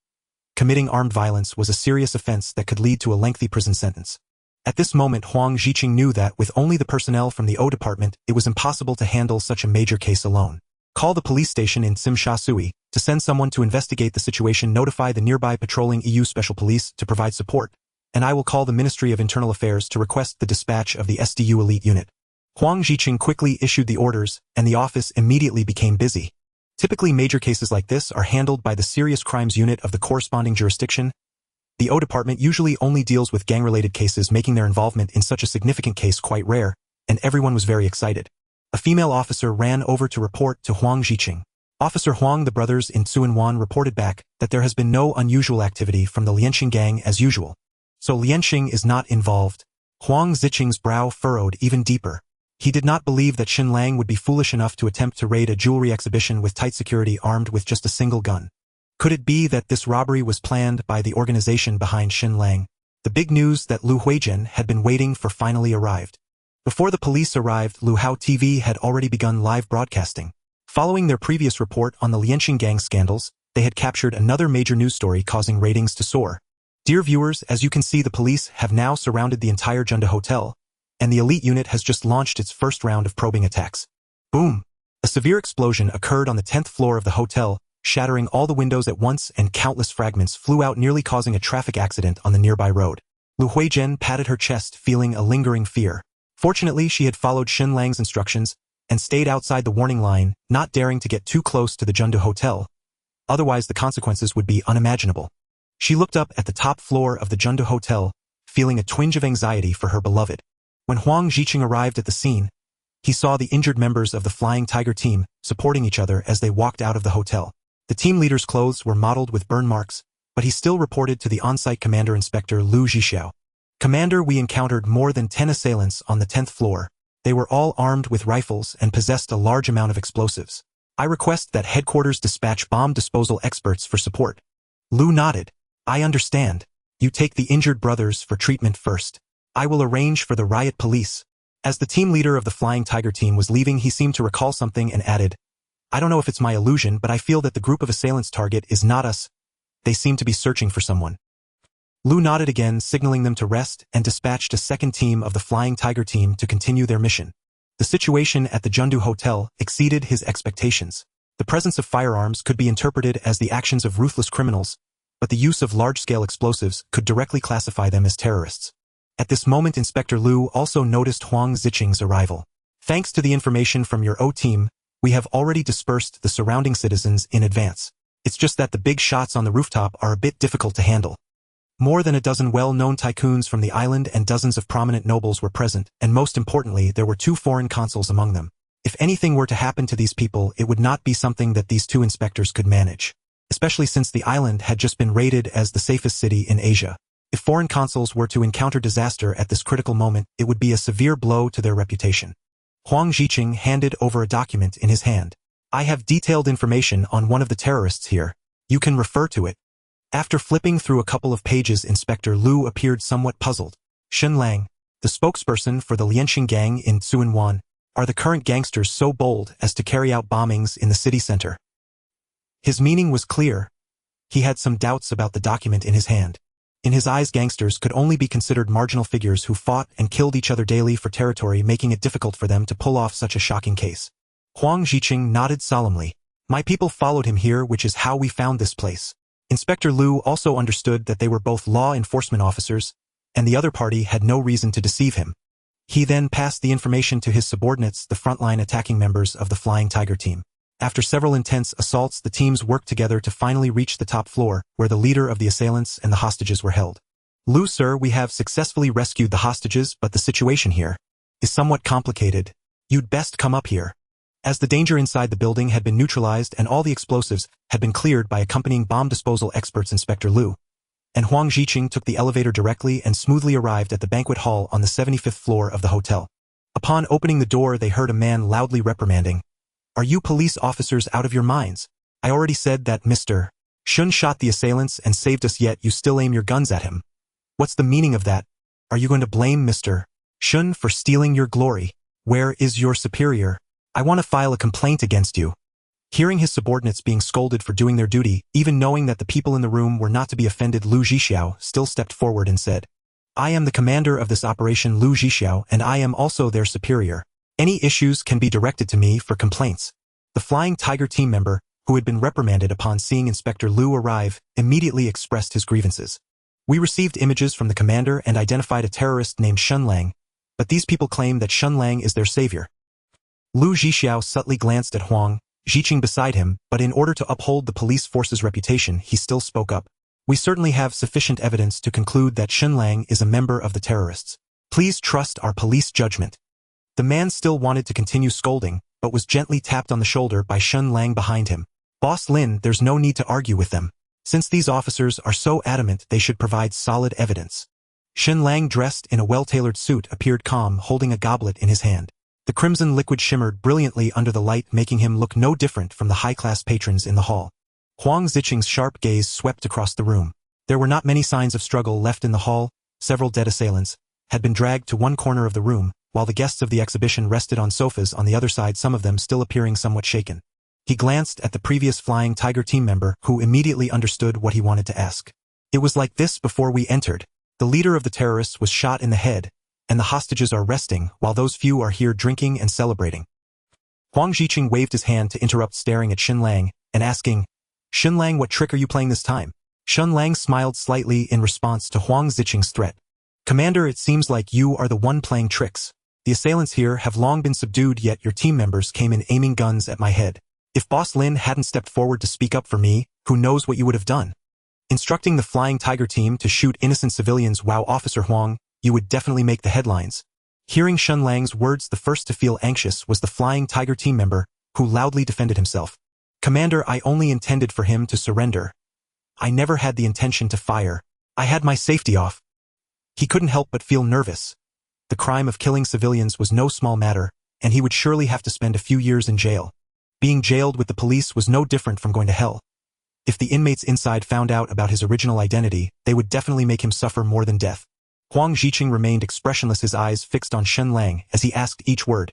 Committing armed violence was a serious offense that could lead to a lengthy prison sentence. At this moment, Huang Jiqing knew that with only the personnel from the O department, it was impossible to handle such a major case alone. "Call the police station in Tsim Shui to send someone to investigate the situation. Notify the nearby patrolling EU Special Police to provide support, and I will call the Ministry of Internal Affairs to request the dispatch of the SDU elite unit." Huang Jiqing quickly issued the orders, and the office immediately became busy. Typically, major cases like this are handled by the Serious Crimes Unit of the corresponding jurisdiction. The O department usually only deals with gang-related cases, making their involvement in such a significant case quite rare, and everyone was very excited. A female officer ran over to report to Huang Jiqing. Officer Huang, the brothers in Tsuen Wan, reported back that there has been no unusual activity from the Lianxing gang as usual. So Lianxing is not involved. Huang Ziqing's brow furrowed even deeper. He did not believe that Shen Lang would be foolish enough to attempt to raid a jewelry exhibition with tight security armed with just a single gun. Could it be that this robbery was planned by the organization behind Shen Lang? The big news that Lu Huizhen had been waiting for finally arrived. Before the police arrived, Lu Hao TV had already begun live broadcasting. Following their previous report on the Lianxing gang scandals, they had captured another major news story causing ratings to soar. Dear viewers, as you can see, the police have now surrounded the entire Zhengde Hotel, and the elite unit has just launched its first round of probing attacks. Boom! A severe explosion occurred on the 10th floor of the hotel, shattering all the windows at once, and countless fragments flew out, nearly causing a traffic accident on the nearby road. Lu Huizhen patted her chest, feeling a lingering fear. Fortunately, she had followed Shen Lang's instructions and stayed outside the warning line, not daring to get too close to the Zhengde Hotel. Otherwise, the consequences would be unimaginable. She looked up at the top floor of the Zhengde Hotel, feeling a twinge of anxiety for her beloved. When Huang Ziqing arrived at the scene, he saw the injured members of the Flying Tiger team supporting each other as they walked out of the hotel. The team leader's clothes were mottled with burn marks, but he still reported to the on-site commander, Inspector Lu Zhixiao. Commander, we encountered more than 10 assailants on the 10th floor. They were all armed with rifles and possessed a large amount of explosives. I request that headquarters dispatch bomb disposal experts for support. Lu nodded. I understand. You take the injured brothers for treatment first. I will arrange for the riot police. As the team leader of the Flying Tiger team was leaving, he seemed to recall something and added, I don't know if it's my illusion, but I feel that the group of assailants' target is not us. They seem to be searching for someone. Lu nodded again, signaling them to rest, and dispatched a second team of the Flying Tiger team to continue their mission. The situation at the Zhengde Hotel exceeded his expectations. The presence of firearms could be interpreted as the actions of ruthless criminals, but the use of large-scale explosives could directly classify them as terrorists. At this moment, Inspector Lu also noticed Huang Ziqing's arrival. Thanks to the information from your O team, we have already dispersed the surrounding citizens in advance. It's just that the big shots on the rooftop are a bit difficult to handle. More than a dozen well-known tycoons from the island and dozens of prominent nobles were present, and most importantly, there were 2 foreign consuls among them. If anything were to happen to these people, it would not be something that these 2 inspectors could manage, especially since the island had just been rated as the safest city in Asia. If foreign consuls were to encounter disaster at this critical moment, it would be a severe blow to their reputation. Huang Ziqing handed over a document in his hand. I have detailed information on one of the terrorists here. You can refer to it. After flipping through a couple of pages, Inspector Lu appeared somewhat puzzled. Shen Lang, the spokesperson for the Lianxing gang in Tsuen Wan, are the current gangsters so bold as to carry out bombings in the city center? His meaning was clear. He had some doubts about the document in his hand. In his eyes, gangsters could only be considered marginal figures who fought and killed each other daily for territory, making it difficult for them to pull off such a shocking case. Huang Ziqing nodded solemnly. My people followed him here, which is how we found this place. Inspector Lu also understood that they were both law enforcement officers, and the other party had no reason to deceive him. He then passed the information to his subordinates, the frontline attacking members of the Flying Tiger team. After several intense assaults, the teams worked together to finally reach the top floor, where the leader of the assailants and the hostages were held. Lu, sir, we have successfully rescued the hostages, but the situation here is somewhat complicated. You'd best come up here. As the danger inside the building had been neutralized and all the explosives had been cleared by accompanying bomb disposal experts, Inspector Lu and Huang Ziqing took the elevator directly and smoothly arrived at the banquet hall on the 75th floor of the hotel. Upon opening the door, they heard a man loudly reprimanding, Are you police officers out of your minds? I already said that Mr. Shun shot the assailants and saved us, yet you still aim your guns at him. What's the meaning of that? Are you going to blame Mr. Shun for stealing your glory? Where is your superior? I want to file a complaint against you. Hearing his subordinates being scolded for doing their duty, even knowing that the people in the room were not to be offended, Lu Zhixiao still stepped forward and said, I am the commander of this operation, Lu Zhixiao, and I am also their superior. Any issues can be directed to me for complaints. The Flying Tiger team member, who had been reprimanded upon seeing Inspector Lu arrive, immediately expressed his grievances. We received images from the commander and identified a terrorist named Shen Lang, but these people claim that Shen Lang is their savior. Lu Zhixiao subtly glanced at Huang Ziqing beside him, but in order to uphold the police force's reputation, he still spoke up. We certainly have sufficient evidence to conclude that Shen Lang is a member of the terrorists. Please trust our police judgment. The man still wanted to continue scolding, but was gently tapped on the shoulder by Shen Lang behind him. "Boss Lin, there's no need to argue with them. Since these officers are so adamant, they should provide solid evidence." Shen Lang, dressed in a well-tailored suit, appeared calm, holding a goblet in his hand. The crimson liquid shimmered brilliantly under the light, making him look no different from the high-class patrons in the hall. Huang Ziqing's sharp gaze swept across the room. There were not many signs of struggle left in the hall. Several dead assailants had been dragged to one corner of the room, while the guests of the exhibition rested on sofas on the other side, some of them still appearing somewhat shaken. He glanced at the previous Flying Tiger team member, who immediately understood what he wanted to ask. "It was like this before we entered. The leader of the terrorists was shot in the head, and the hostages are resting, while those few are here drinking and celebrating." Huang Ziqing waved his hand to interrupt, staring at Shen Lang, and asking, "Shen Lang, what trick are you playing this time?" Shen Lang smiled slightly in response to Huang Ziqing's threat. "Commander, it seems like you are the one playing tricks. The assailants here have long been subdued, yet your team members came in aiming guns at my head. If Boss Lin hadn't stepped forward to speak up for me, who knows what you would have done? Instructing the Flying Tiger team to shoot innocent civilians, wow, Officer Huang, you would definitely make the headlines." Hearing Shen Lang's words, the first to feel anxious was the Flying Tiger team member, who loudly defended himself. "Commander, I only intended for him to surrender. I never had the intention to fire. I had my safety off." He couldn't help but feel nervous. The crime of killing civilians was no small matter, and he would surely have to spend a few years in jail. Being jailed with the police was no different from going to hell. If the inmates inside found out about his original identity, they would definitely make him suffer more than death. Huang Ziqing remained expressionless, his eyes fixed on Shen Lang as he asked each word.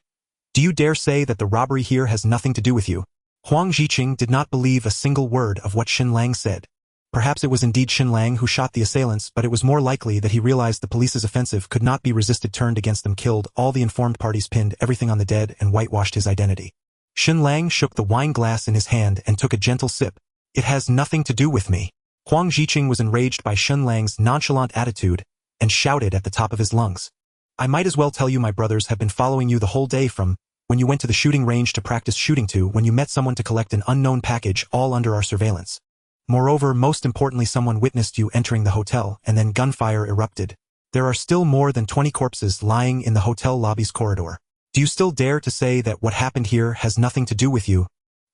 "Do you dare say that the robbery here has nothing to do with you?" Huang Ziqing did not believe a single word of what Shen Lang said. Perhaps it was indeed Shen Lang who shot the assailants, but it was more likely that he realized the police's offensive could not be resisted, turned against them, killed all the informed parties, pinned everything on the dead, and whitewashed his identity. Shen Lang shook the wine glass in his hand and took a gentle sip. "It has nothing to do with me." Huang Ziqing was enraged by Shen Lang's nonchalant attitude and shouted at the top of his lungs. "I might as well tell you my brothers have been following you the whole day, from when you went to the shooting range to practice shooting to when you met someone to collect an unknown package, all under our surveillance. Moreover, most importantly, someone witnessed you entering the hotel, and then gunfire erupted. There are still more than 20 corpses lying in the hotel lobby's corridor. Do you still dare to say that what happened here has nothing to do with you?"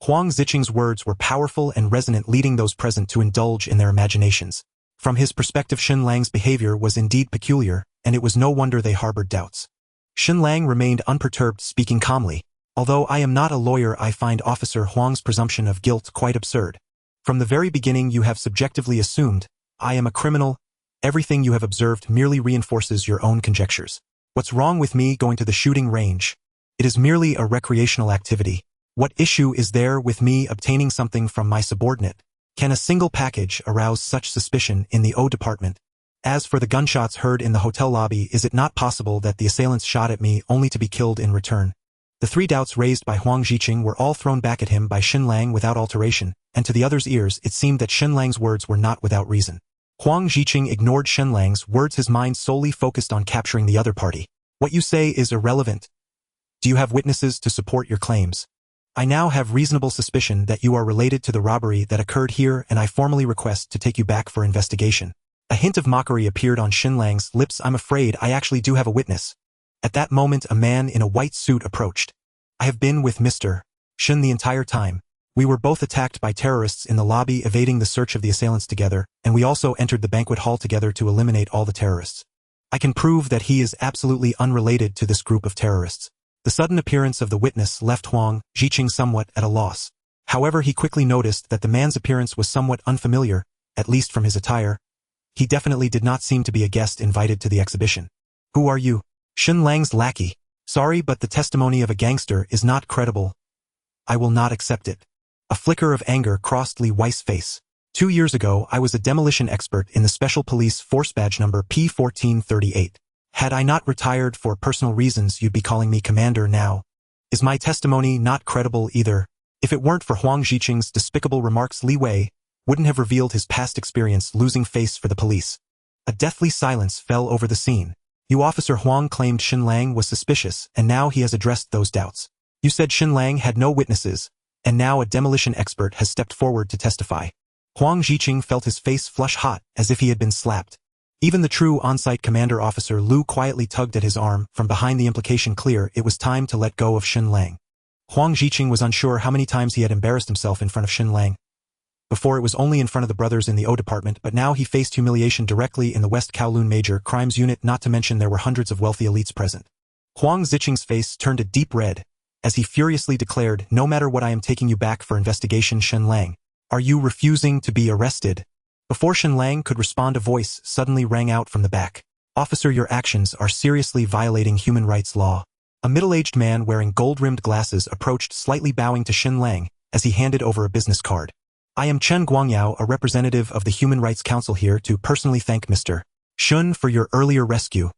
Huang Ziqing's words were powerful and resonant, leading those present to indulge in their imaginations. From his perspective, Shen Lang's behavior was indeed peculiar, and it was no wonder they harbored doubts. Shen Lang remained unperturbed, speaking calmly. "Although I am not a lawyer, I find Officer Huang's presumption of guilt quite absurd. From the very beginning you have subjectively assumed I am a criminal. Everything you have observed merely reinforces your own conjectures. What's wrong with me going to the shooting range? It is merely a recreational activity. What issue is there with me obtaining something from my subordinate? Can a single package arouse such suspicion in the O department? As for the gunshots heard in the hotel lobby, is it not possible that the assailants shot at me only to be killed in return?" The three doubts raised by Huang Ziqing were all thrown back at him by Shen Lang without alteration, and to the others' ears it seemed that Shen Lang's words were not without reason. Huang Ziqing ignored Shen Lang's words, his mind solely focused on capturing the other party. "What you say is irrelevant. Do you have witnesses to support your claims? I now have reasonable suspicion that you are related to the robbery that occurred here, and I formally request to take you back for investigation." A hint of mockery appeared on Shen Lang's lips. "I'm afraid I actually do have a witness." At that moment, a man in a white suit approached. "I have been with Mr. Shen the entire time. We were both attacked by terrorists in the lobby, evading the search of the assailants together, and we also entered the banquet hall together to eliminate all the terrorists. I can prove that he is absolutely unrelated to this group of terrorists." The sudden appearance of the witness left Huang Ziqing somewhat at a loss. However, he quickly noticed that the man's appearance was somewhat unfamiliar, at least from his attire. He definitely did not seem to be a guest invited to the exhibition. "Who are you?" "Shen Lang's lackey. Sorry, but the testimony of a gangster is not credible. I will not accept it." A flicker of anger crossed Li Wei's face. 2 years ago, I was a demolition expert in the Special Police Force badge number P1438. Had I not retired for personal reasons, you'd be calling me commander now. Is my testimony not credible either? If it weren't for Huang Ziqing's despicable remarks, Li Wei wouldn't have revealed his past experience losing face for the police. A deathly silence fell over the scene. "You Officer Huang claimed Shen Lang was suspicious, and now he has addressed those doubts. You said Shen Lang had no witnesses, and now a demolition expert has stepped forward to testify." Huang Ziqing felt his face flush hot, as if he had been slapped. Even the true on-site commander, Officer Lu, quietly tugged at his arm from behind, the implication clear. It was time to let go of Shen Lang. Huang Ziqing was unsure how many times he had embarrassed himself in front of Shen Lang. Before it was only in front of the brothers in the O department, but now he faced humiliation directly in the West Kowloon Major Crimes Unit, not to mention there were hundreds of wealthy elites present. Huang Ziqing's face turned a deep red, as he furiously declared, "No matter what, I am taking you back for investigation, Shen Lang. Are you refusing to be arrested?" Before Shen Lang could respond, a voice suddenly rang out from the back. "Officer, your actions are seriously violating human rights law." A middle-aged man wearing gold-rimmed glasses approached, slightly bowing to Shen Lang as he handed over a business card. "I am Chen Guangyao, a representative of the Human Rights Council, here to personally thank Mr. Shun for your earlier rescue."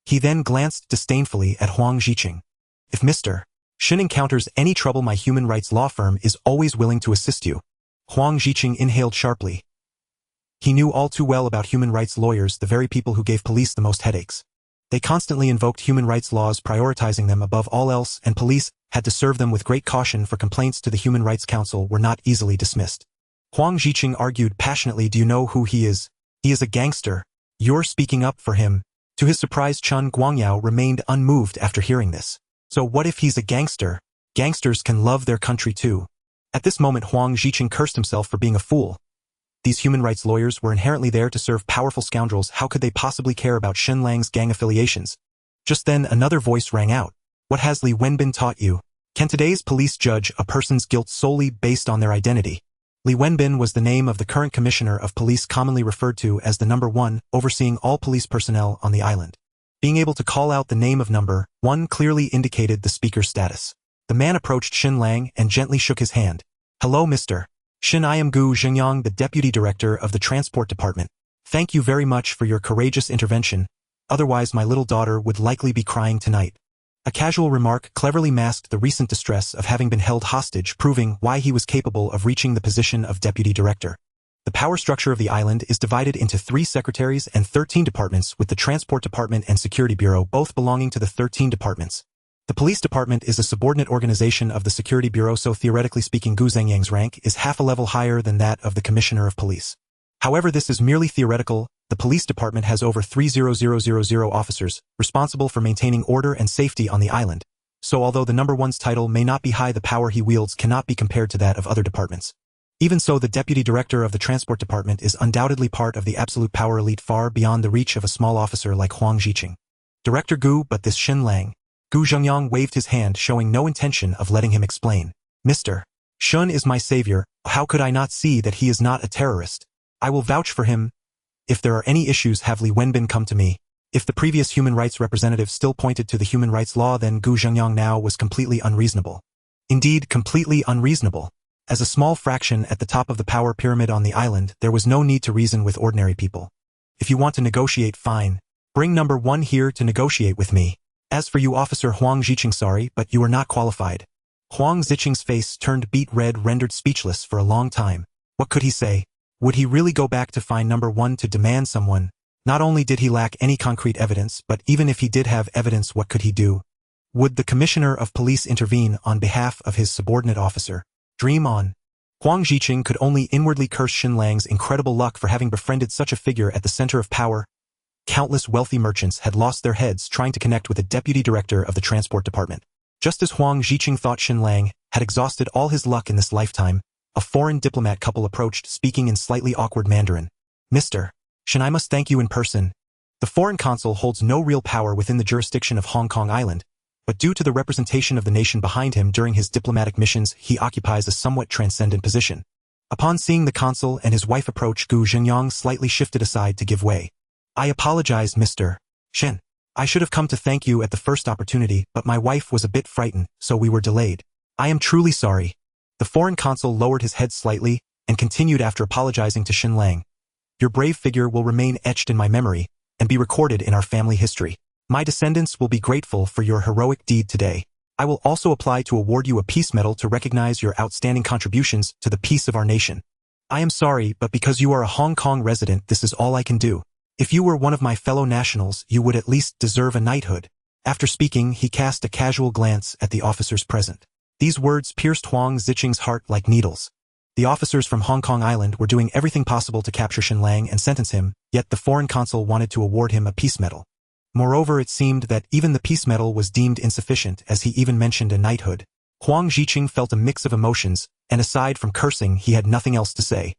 He then glanced disdainfully at Huang Ziqing. "If Mr. Shun encounters any trouble, my human rights law firm is always willing to assist you." Huang Ziqing inhaled sharply. He knew all too well about human rights lawyers, the very people who gave police the most headaches. They constantly invoked human rights laws, prioritizing them above all else, and police had to serve them with great caution, for complaints to the Human Rights Council were not easily dismissed. Huang Ziqing argued passionately, "Do you know who he is? He is a gangster. You're speaking up for him." To his surprise, Chen Guangyao remained unmoved after hearing this. "So what if he's a gangster? Gangsters can love their country too." At this moment, Huang Ziqing cursed himself for being a fool. These human rights lawyers were inherently there to serve powerful scoundrels. How could they possibly care about Shen Lang's gang affiliations? Just then, another voice rang out. "What has Li Wenbin taught you? Can today's police judge a person's guilt solely based on their identity?" Li Wenbin was the name of the current commissioner of police, commonly referred to as the Number 1, overseeing all police personnel on the island. Being able to call out the name of Number 1 clearly indicated the speaker's status. The man approached Shen Lang and gently shook his hand. "Hello, Mr. Shen, I am Gu Zhengyang, the Deputy Director of the Transport Department. Thank you very much for your courageous intervention. Otherwise, my little daughter would likely be crying tonight." A casual remark cleverly masked the recent distress of having been held hostage, proving why he was capable of reaching the position of Deputy Director. The power structure of the island is divided into 3 secretaries and 13 departments, with the Transport Department and Security Bureau both belonging to the 13 departments. The Police Department is a subordinate organization of the Security Bureau, so theoretically speaking, Gu Zhengyang's rank is half a level higher than that of the Commissioner of Police. However, this is merely theoretical. The Police Department has over 300,000 officers, responsible for maintaining order and safety on the island. So although the Number 1's title may not be high, the power he wields cannot be compared to that of other departments. Even so, the Deputy Director of the Transport Department is undoubtedly part of the absolute power elite, far beyond the reach of a small officer like Huang Ziqing. "Director Gu, but this Shen Lang." Gu Zhengyang waved his hand, showing no intention of letting him explain. "Mr. Shun is my savior. How could I not see that he is not a terrorist? I will vouch for him. If there are any issues, have Li Wenbin come to me." If the previous human rights representative still pointed to the human rights law, then Gu Zhengyang now was completely unreasonable. Indeed, completely unreasonable. As a small fraction at the top of the power pyramid on the island, there was no need to reason with ordinary people. If you want to negotiate, fine. Bring Number 1 here to negotiate with me. As for you, Officer Huang Ziqing, sorry, but you are not qualified. Huang Ziqing's face turned beet red, rendered speechless for a long time. What could he say? Would he really go back to find Number 1 to demand someone? Not only did he lack any concrete evidence, but even if he did have evidence, what could he do? Would the Commissioner of Police intervene on behalf of his subordinate officer? Dream on. Huang Ziqing could only inwardly curse Shen Lang's incredible luck for having befriended such a figure at the center of power. Countless wealthy merchants had lost their heads trying to connect with the Deputy Director of the Transport Department. Just as Huang Ziqing thought Shen Lang had exhausted all his luck in this lifetime, a foreign diplomat couple approached, speaking in slightly awkward Mandarin. "Mr. Shen, I must thank you in person." The foreign consul holds no real power within the jurisdiction of Hong Kong Island, but due to the representation of the nation behind him during his diplomatic missions, he occupies a somewhat transcendent position. Upon seeing the consul and his wife approach, Gu Zhengyang slightly shifted aside to give way. "I apologize, Mr. Shen. I should have come to thank you at the first opportunity, but my wife was a bit frightened, so we were delayed. I am truly sorry." The foreign consul lowered his head slightly and continued after apologizing to Shen Lang. "Your brave figure will remain etched in my memory and be recorded in our family history. My descendants will be grateful for your heroic deed today. I will also apply to award you a peace medal to recognize your outstanding contributions to the peace of our nation. I am sorry, but because you are a Hong Kong resident, this is all I can do. If you were one of my fellow nationals, you would at least deserve a knighthood." After speaking, he cast a casual glance at the officers present. These words pierced Huang Ziqing's heart like needles. The officers from Hong Kong Island were doing everything possible to capture Shen Lang and sentence him, yet the foreign consul wanted to award him a peace medal. Moreover, it seemed that even the peace medal was deemed insufficient, as he even mentioned a knighthood. Huang Ziqing felt a mix of emotions, and aside from cursing he had nothing else to say.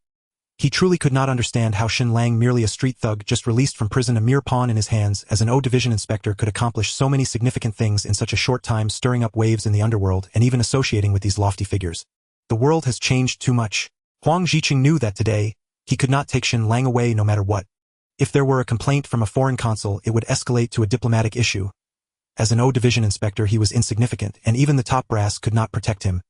He truly could not understand how Shen Lang, merely a street thug just released from prison, a mere pawn in his hands as an O Division inspector, could accomplish so many significant things in such a short time, stirring up waves in the underworld and even associating with these lofty figures. The world has changed too much. Huang Ziqing knew that today, he could not take Shen Lang away no matter what. If there were a complaint from a foreign consul, it would escalate to a diplomatic issue. As an O Division inspector he was insignificant, and even the top brass could not protect him.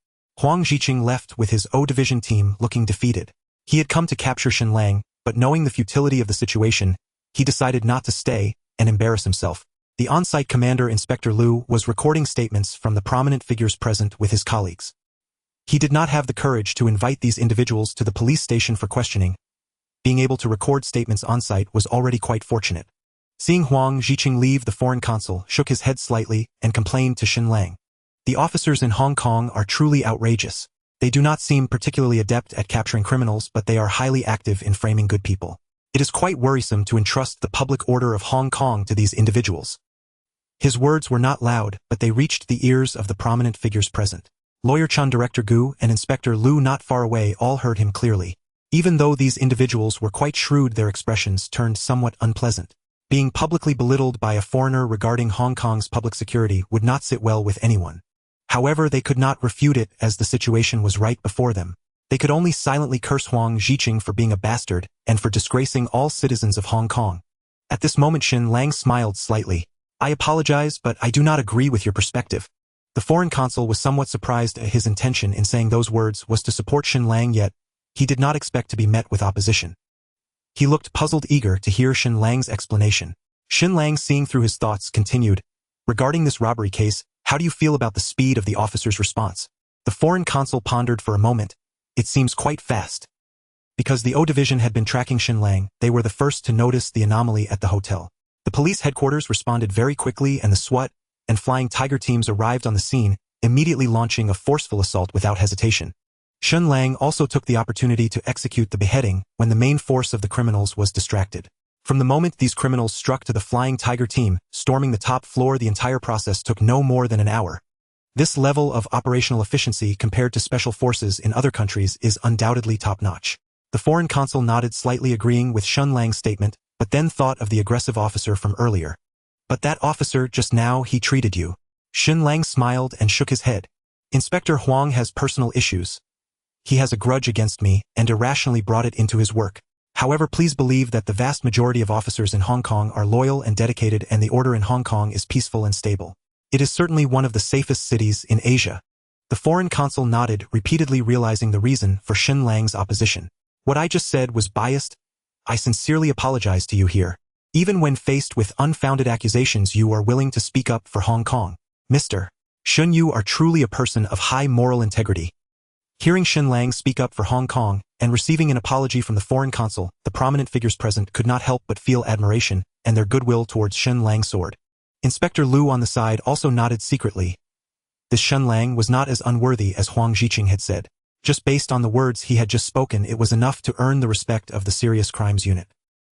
Huang Ziqing left with his O Division team looking defeated. He had come to capture Shen Lang, but knowing the futility of the situation, he decided not to stay and embarrass himself. The on-site commander, Inspector Liu, was recording statements from the prominent figures present with his colleagues. He did not have the courage to invite these individuals to the police station for questioning. Being able to record statements on-site was already quite fortunate. Seeing Huang Ziqing leave, the foreign consul shook his head slightly and complained to Shen Lang. The officers in Hong Kong are truly outrageous. They do not seem particularly adept at capturing criminals, but they are highly active in framing good people. It is quite worrisome to entrust the public order of Hong Kong to these individuals. His words were not loud, but they reached the ears of the prominent figures present. Lawyer Chun, Director Gu, and Inspector Liu, not far away, all heard him clearly. Even though these individuals were quite shrewd, their expressions turned somewhat unpleasant. Being publicly belittled by a foreigner regarding Hong Kong's public security would not sit well with anyone. However, they could not refute it as the situation was right before them. They could only silently curse Huang Ziqing for being a bastard and for disgracing all citizens of Hong Kong. At this moment Shen Lang smiled slightly. "I apologize, but I do not agree with your perspective." The foreign consul was somewhat surprised at his intention in saying those words was to support Shen Lang, yet he did not expect to be met with opposition. He looked puzzled, eager to hear Shen Lang's explanation. Shen Lang, seeing through his thoughts, continued, "Regarding this robbery case, how do you feel about the speed of the officer's response?" The foreign consul pondered for a moment. "It seems quite fast." Because the O Division had been tracking Shen Lang, they were the first to notice the anomaly at the hotel. The police headquarters responded very quickly, and the SWAT and Flying Tiger teams arrived on the scene, immediately launching a forceful assault without hesitation. Shen Lang also took the opportunity to execute the beheading when the main force of the criminals was distracted. From the moment these criminals struck to the Flying Tiger team, storming the top floor, the entire process took no more than an hour. This level of operational efficiency compared to special forces in other countries is undoubtedly top-notch. The foreign consul nodded, slightly agreeing with Shen Lang's statement, but then thought of the aggressive officer from earlier. "But that officer just now, he treated you." Shen Lang smiled and shook his head. "Inspector Huang has personal issues. He has a grudge against me and irrationally brought it into his work. However, please believe that the vast majority of officers in Hong Kong are loyal and dedicated, and the order in Hong Kong is peaceful and stable. It is certainly one of the safest cities in Asia." The foreign consul nodded, repeatedly realizing the reason for Shen Lang's opposition. "What I just said was biased. I sincerely apologize to you here. Even when faced with unfounded accusations, you are willing to speak up for Hong Kong. Mr. Shen, you are truly a person of high moral integrity." Hearing Shen Lang speak up for Hong Kong and receiving an apology from the foreign consul, the prominent figures present could not help but feel admiration and their goodwill towards Shen Lang's sword. Inspector Liu on the side also nodded secretly. This Shen Lang was not as unworthy as Huang Ziqing had said. Just based on the words he had just spoken, it was enough to earn the respect of the Serious Crimes Unit.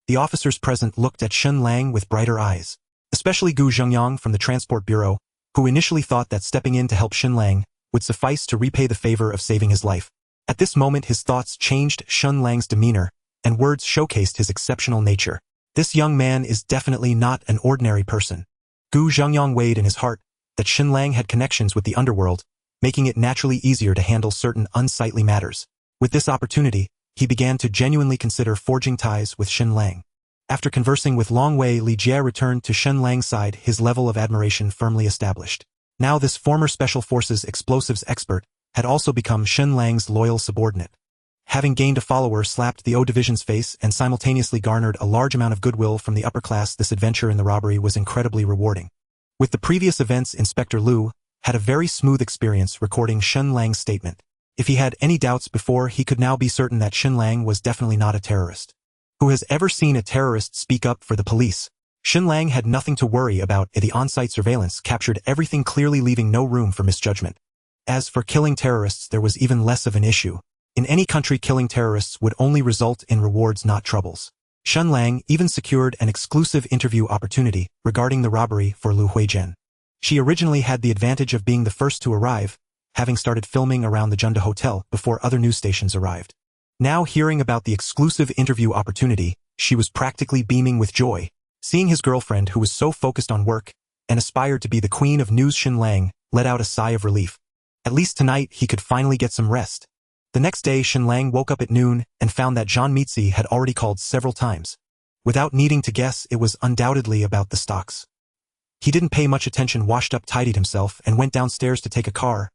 The officers present looked at Shen Lang with brighter eyes, especially Gu Zhengyang from the Transport Bureau, who initially thought that stepping in to help Shen Lang would suffice to repay the favor of saving his life. At this moment his thoughts changed. Shen Lang's demeanor and words showcased his exceptional nature. This young man is definitely not an ordinary person. Gu Zhengyang weighed in his heart that Shen Lang had connections with the underworld, making it naturally easier to handle certain unsightly matters. With this opportunity, he began to genuinely consider forging ties with Shen Lang. After conversing with Long Wei, Li Jie returned to Shen Lang's side, his level of admiration firmly established. Now this former Special Forces explosives expert had also become Shen Lang's loyal subordinate. Having gained a follower, slapped the O Division's face, and simultaneously garnered a large amount of goodwill from the upper class, this adventure in the robbery was incredibly rewarding. With the previous events, Inspector Liu had a very smooth experience recording Shen Lang's statement. If he had any doubts before, he could now be certain that Shen Lang was definitely not a terrorist. Who has ever seen a terrorist speak up for the police? Shen Lang had nothing to worry about. The on-site surveillance captured everything clearly, leaving no room for misjudgment. As for killing terrorists, there was even less of an issue. In any country, killing terrorists would only result in rewards, not troubles. Shen Lang even secured an exclusive interview opportunity regarding the robbery for Lu Huizhen. She originally had the advantage of being the first to arrive. having started filming around the Junda Hotel before other news stations arrived. Now hearing about the exclusive interview opportunity, she was practically beaming with joy. Seeing his girlfriend, who was so focused on work and aspired to be the queen of news, Shen Lang, let out a sigh of relief. At least tonight he could finally get some rest. The next day Shen Lang woke up at noon and found that Jean Mitzi had already called several times. Without needing to guess, it was undoubtedly about the stocks. He didn't pay much attention, washed up, tidied himself, and went downstairs to take a car.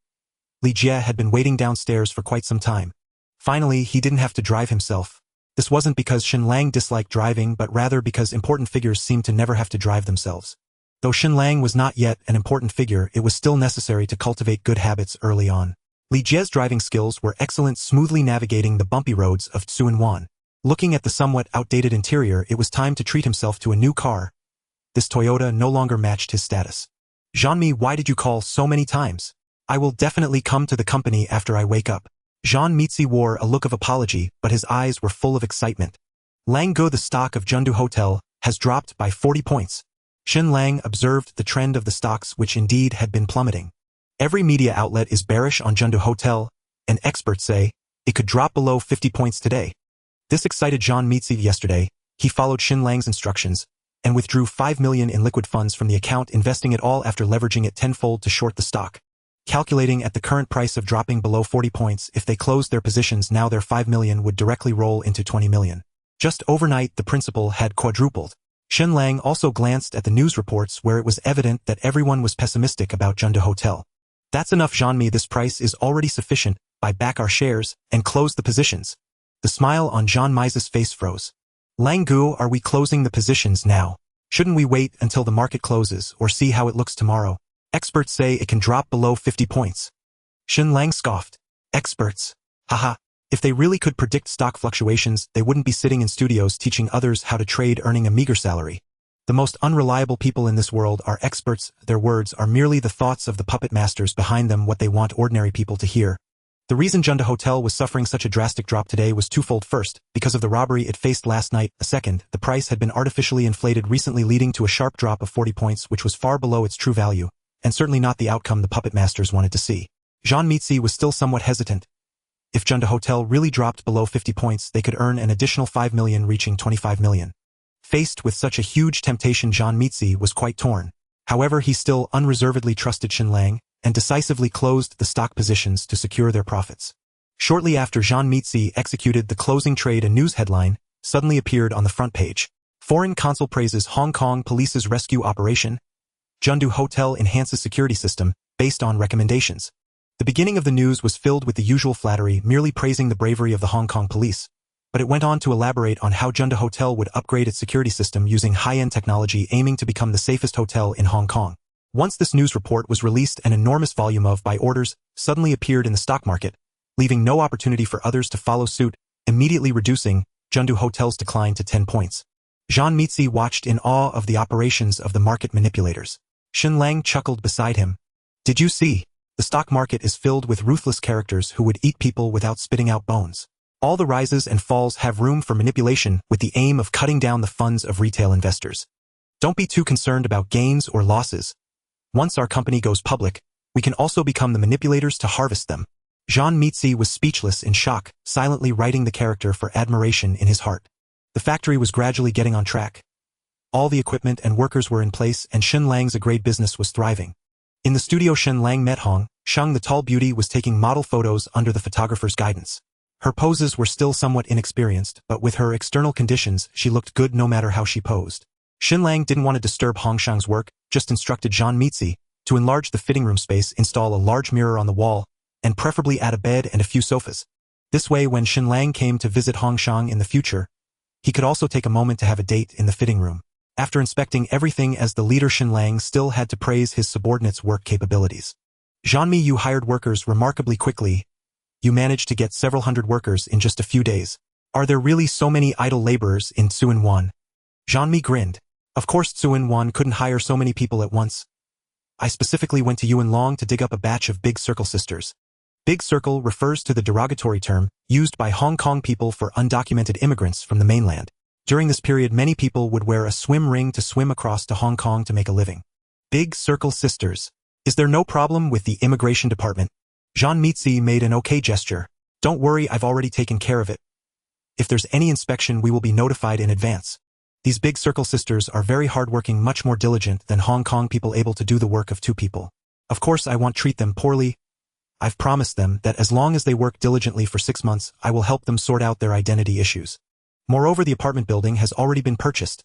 Li Jie had been waiting downstairs for quite some time. Finally, he didn't have to drive himself. This wasn't because Shen Lang disliked driving, but rather because important figures seemed to never have to drive themselves. Though Shen Lang was not yet an important figure, it was still necessary to cultivate good habits early on. Li Jie's driving skills were excellent, smoothly navigating the bumpy roads of Tsuen Wan. Looking at the somewhat outdated interior, it was time to treat himself to a new car. This Toyota no longer matched his status. Jean-Mi, why did you call so many times? I will definitely come to the company after I wake up. Jean Mitzi wore a look of apology, but his eyes were full of excitement. Lang Go, the stock of Jundu Hotel, has dropped by 40 points. Shen Lang observed the trend of the stocks, which indeed had been plummeting. Every media outlet is bearish on Jundu Hotel, and experts say it could drop below 50 points today. This excited Jean Mitzi. Yesterday, he followed Shen Lang's instructions and withdrew 5 million in liquid funds from the account, investing it all after leveraging it tenfold to short the stock. Calculating at the current price of dropping below 40 points, if they closed their positions now, their 5 million would directly roll into 20 million. Just overnight, the principal had quadrupled. Shen Lang also glanced at the news reports, where it was evident that everyone was pessimistic about Jundu Hotel. That's enough, Jean-Mi, this price is already sufficient. Buy back our shares and close the positions. The smile on Jean Mize's face froze. Lang Gu, are we closing the positions now? Shouldn't we wait until the market closes or see how it looks tomorrow? Experts say it can drop below 50 points. Shen Lang scoffed. Experts? Haha. If they really could predict stock fluctuations, they wouldn't be sitting in studios teaching others how to trade, earning a meager salary. The most unreliable people in this world are experts. Their words are merely the thoughts of the puppet masters behind them, what they want ordinary people to hear. The reason Jundu Hotel was suffering such a drastic drop today was twofold. First, because of the robbery it faced last night. Second, the price had been artificially inflated recently, leading to a sharp drop of 40 points, which was far below its true value, and certainly not the outcome the puppet masters wanted to see. Jean Mitzi was still somewhat hesitant. If Jundu Hotel really dropped below 50 points, they could earn an additional 5 million, reaching 25 million. Faced with such a huge temptation, Jean Mitzi was quite torn. However, he still unreservedly trusted Shen Lang and decisively closed the stock positions to secure their profits. Shortly after Jean Mitzi executed the closing trade, a news headline suddenly appeared on the front page. Foreign consul praises Hong Kong police's rescue operation. Jundu Hotel enhances security system based on recommendations. The beginning of the news was filled with the usual flattery, merely praising the bravery of the Hong Kong police. But it went on to elaborate on how Jundu Hotel would upgrade its security system using high-end technology, aiming to become the safest hotel in Hong Kong. Once this news report was released, an enormous volume of buy orders suddenly appeared in the stock market, leaving no opportunity for others to follow suit, immediately reducing Jundu Hotel's decline to 10 points. Jean Mitzi watched in awe of the operations of the market manipulators. Shen Lang chuckled beside him. Did you see? The stock market is filled with ruthless characters who would eat people without spitting out bones. All the rises and falls have room for manipulation with the aim of cutting down the funds of retail investors. Don't be too concerned about gains or losses. Once our company goes public, we can also become the manipulators to harvest them. Jean Mitzi was speechless in shock, silently writing the character for admiration in his heart. The factory was gradually getting on track. All the equipment and workers were in place, and Shen Lang's agrade business was thriving. In the studio, Shen Lang met Hong Shang. The tall beauty was taking model photos under the photographer's guidance. Her poses were still somewhat inexperienced, but with her external conditions, she looked good no matter how she posed. Shen Lang didn't want to disturb Hong Shang's work, just instructed Jean Mitzi to enlarge the fitting room space, install a large mirror on the wall, and preferably add a bed and a few sofas. This way, when Shen Lang came to visit Hong Shang in the future, he could also take a moment to have a date in the fitting room. After inspecting everything as the leader, Shen Lang still had to praise his subordinates' work capabilities. Jean-Mi, you hired workers remarkably quickly. You managed to get several hundred workers in just a few days. Are there really so many idle laborers in Tsuen Wan? Jean-Mi grinned. Of course Tsuen Wan couldn't hire so many people at once. I specifically went to Yuen Long to dig up a batch of Big Circle sisters. Big Circle refers to the derogatory term used by Hong Kong people for undocumented immigrants from the mainland. During this period, many people would wear a swim ring to swim across to Hong Kong to make a living. Big Circle sisters. Is there no problem with the immigration department? Jean Mitzi made an okay gesture. Don't worry, I've already taken care of it. If there's any inspection, we will be notified in advance. These big circle sisters are very hardworking, much more diligent than Hong Kong people able to do the work of 2 people. Of course, I won't treat them poorly. I've promised them that as long as they work diligently for 6 months, I will help them sort out their identity issues. Moreover, the apartment building has already been purchased.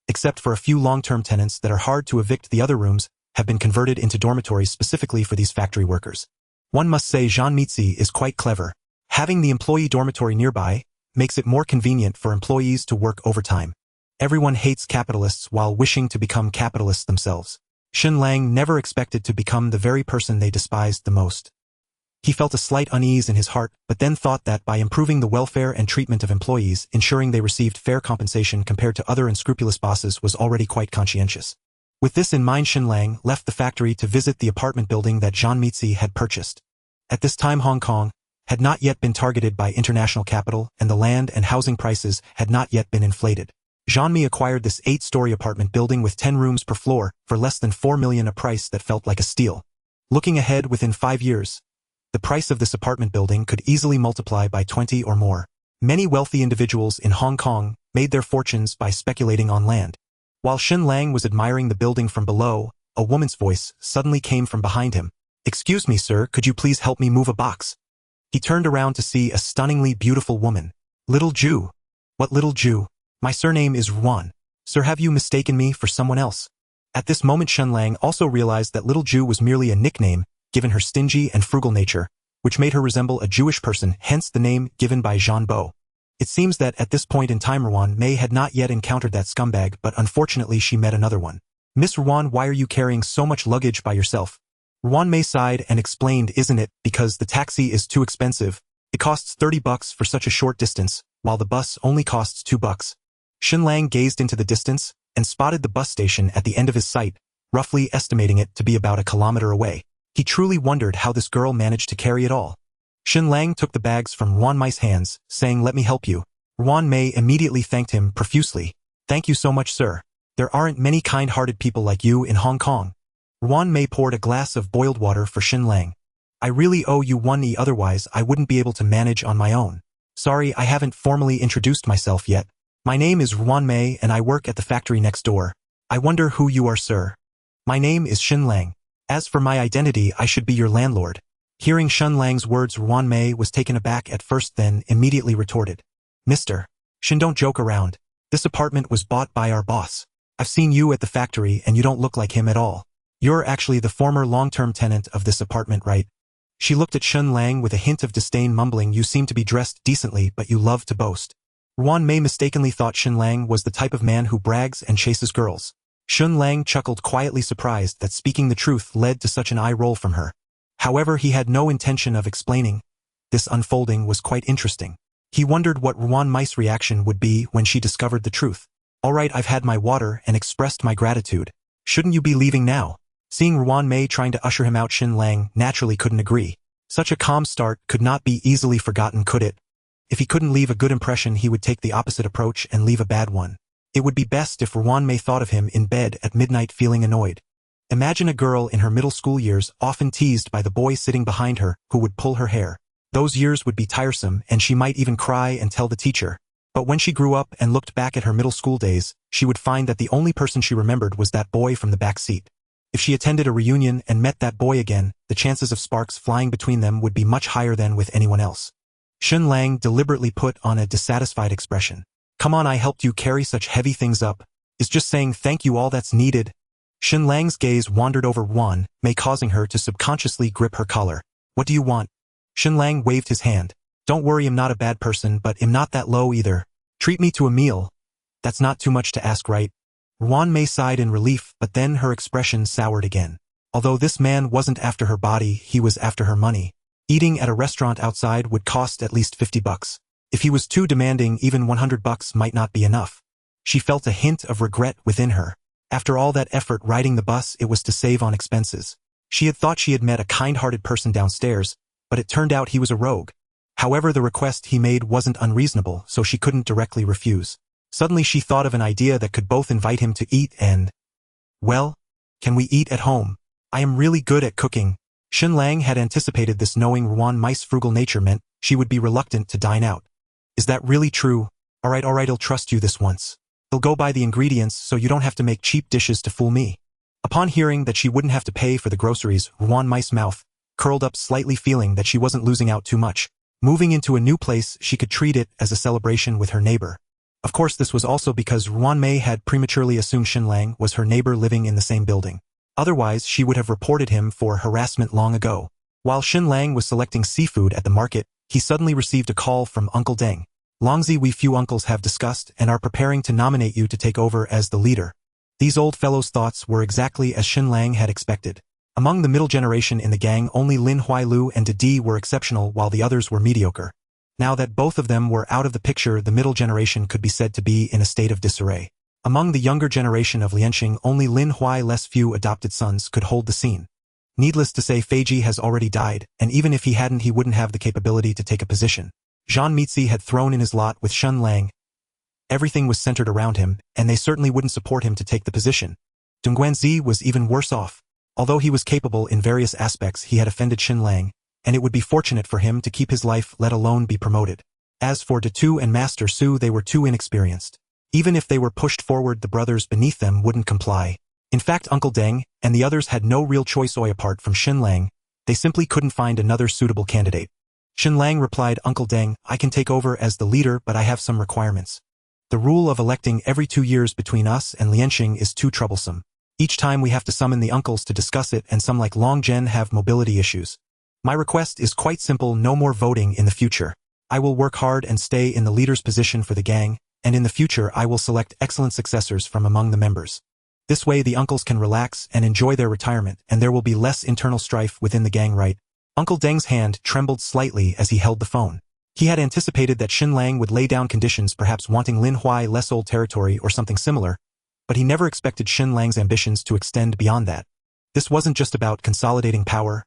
Except for a few long-term tenants that are hard to evict, the other rooms have been converted into dormitories specifically for these factory workers. One must say Jean Mitzi is quite clever. Having the employee dormitory nearby makes it more convenient for employees to work overtime. Everyone hates capitalists while wishing to become capitalists themselves. Shen Lang never expected to become the very person they despised the most. He felt a slight unease in his heart, but then thought that by improving the welfare and treatment of employees, ensuring they received fair compensation compared to other unscrupulous bosses was already quite conscientious. With this in mind, Shen Lang left the factory to visit the apartment building that Jean Mitzi had purchased. At this time, Hong Kong had not yet been targeted by international capital, and the land and housing prices had not yet been inflated. Jean Mi acquired this 8-story apartment building with 10 rooms per floor for less than 4 million, a price that felt like a steal. Looking ahead, within 5 years, the price of this apartment building could easily multiply by 20 or more. Many wealthy individuals in Hong Kong made their fortunes by speculating on land. While Shen Lang was admiring the building from below, a woman's voice suddenly came from behind him. "Excuse me, sir, could you please help me move a box?" He turned around to see a stunningly beautiful woman. "Little Jew." "What little Jew? My surname is Wan. Sir, have you mistaken me for someone else?" At this moment, Shen Lang also realized that Little Jew was merely a nickname given her stingy and frugal nature, which made her resemble a Jewish person, hence the name given by Jean Bo. It seems that at this point in time Ruan Mei had not yet encountered that scumbag, but unfortunately she met another one. "Miss Ruan, why are you carrying so much luggage by yourself?" Ruan Mei sighed and explained, "Isn't it because the taxi is too expensive? It costs $30 for such a short distance, while the bus only costs $2. Shen Lang gazed into the distance and spotted the bus station at the end of his sight, roughly estimating it to be about a kilometer away. He truly wondered how this girl managed to carry it all. Shen Lang took the bags from Ruan Mei's hands, saying, "Let me help you." Ruan Mei immediately thanked him profusely. "Thank you so much, sir. There aren't many kind-hearted people like you in Hong Kong." Ruan Mei poured a glass of boiled water for Shen Lang. "I really owe you one, otherwise I wouldn't be able to manage on my own. Sorry, I haven't formally introduced myself yet. My name is Ruan Mei and I work at the factory next door. I wonder who you are, sir." "My name is Shen Lang. As for my identity, I should be your landlord." Hearing Shen Lang's words, Ruan Mei was taken aback at first, then immediately retorted. "Mr. Shen, don't joke around. This apartment was bought by our boss. I've seen you at the factory and you don't look like him at all. You're actually the former long-term tenant of this apartment, right?" She looked at Shen Lang with a hint of disdain, mumbling, "You seem to be dressed decently, but you love to boast." Ruan Mei mistakenly thought Shen Lang was the type of man who brags and chases girls. Shen Lang chuckled, quietly surprised that speaking the truth led to such an eye roll from her. However, he had no intention of explaining. This unfolding was quite interesting. He wondered what Ruan Mei's reaction would be when she discovered the truth. "All right, I've had my water and expressed my gratitude. Shouldn't you be leaving now?" Seeing Ruan Mei trying to usher him out, Shen Lang naturally couldn't agree. Such a calm start could not be easily forgotten, could it? If he couldn't leave a good impression, he would take the opposite approach and leave a bad one. It would be best if Ruan Mei thought of him in bed at midnight feeling annoyed. Imagine a girl in her middle school years often teased by the boy sitting behind her who would pull her hair. Those years would be tiresome and she might even cry and tell the teacher. But when she grew up and looked back at her middle school days, she would find that the only person she remembered was that boy from the back seat. If she attended a reunion and met that boy again, the chances of sparks flying between them would be much higher than with anyone else. Shen Lang deliberately put on a dissatisfied expression. "Come on, I helped you carry such heavy things up. Is just saying thank you all that's needed?" Shen Lang's gaze wandered over Ruan Mei, causing her to subconsciously grip her collar. "What do you want?" Shen Lang waved his hand. "Don't worry, I'm not a bad person, but I'm not that low either. Treat me to a meal. That's not too much to ask, right?" Ruan Mei sighed in relief, but then her expression soured again. Although this man wasn't after her body, he was after her money. Eating at a restaurant outside would cost at least $50. If he was too demanding, even $100 might not be enough. She felt a hint of regret within her. After all that effort riding the bus, it was to save on expenses. She had thought she had met a kind-hearted person downstairs, but it turned out he was a rogue. However, the request he made wasn't unreasonable, so she couldn't directly refuse. Suddenly she thought of an idea that could both invite him to eat and... "Well, can we eat at home? I am really good at cooking." Shen Lang had anticipated this, knowing Wan Mai's frugal nature meant she would be reluctant to dine out. Is that really true? Alright, I'll trust you this once. I'll go buy the ingredients so you don't have to make cheap dishes to fool me. Upon hearing that she wouldn't have to pay for the groceries, Wan Mai's mouth curled up slightly, feeling that she wasn't losing out too much. Moving into a new place, she could treat it as a celebration with her neighbor. Of course, this was also because Wan Mei had prematurely assumed Shen Lang was her neighbor living in the same building. Otherwise, she would have reported him for harassment long ago. While Shen Lang was selecting seafood at the market, he suddenly received a call from Uncle Deng. Longzi, we few uncles have discussed and are preparing to nominate you to take over as the leader. These old fellows' thoughts were exactly as Shen Lang had expected. Among the middle generation in the gang, only Lin Huailu and Didi were exceptional while the others were mediocre. Now that both of them were out of the picture, the middle generation could be said to be in a state of disarray. Among the younger generation of Lianxing, only Lin Huai's few adopted sons could hold the scene. Needless to say, Feiji has already died, and even if he hadn't, he wouldn't have the capability to take a position. Zhang Mitzi had thrown in his lot with Shen Lang. Everything was centered around him, and they certainly wouldn't support him to take the position. Dong Guanzi was even worse off. Although he was capable in various aspects, he had offended Shen Lang, and it would be fortunate for him to keep his life, let alone be promoted. As for De Tu and Master Su, they were too inexperienced. Even if they were pushed forward, the brothers beneath them wouldn't comply. In fact, Uncle Deng and the others had no real choice apart from Shen Lang. They simply couldn't find another suitable candidate. Shen Lang replied, Uncle Deng, I can take over as the leader, but I have some requirements. The rule of electing every 2 years between us and Lianxing is too troublesome. Each time we have to summon the uncles to discuss it, and some like Long Zhen have mobility issues. My request is quite simple: no more voting in the future. I will work hard and stay in the leader's position for the gang, and in the future I will select excellent successors from among the members. This way the uncles can relax and enjoy their retirement, and there will be less internal strife within the gang, right? Uncle Deng's hand trembled slightly as he held the phone. He had anticipated that Shen Lang would lay down conditions, perhaps wanting Lin Huai less old territory or something similar, but he never expected Shen Lang's ambitions to extend beyond that. This wasn't just about consolidating power.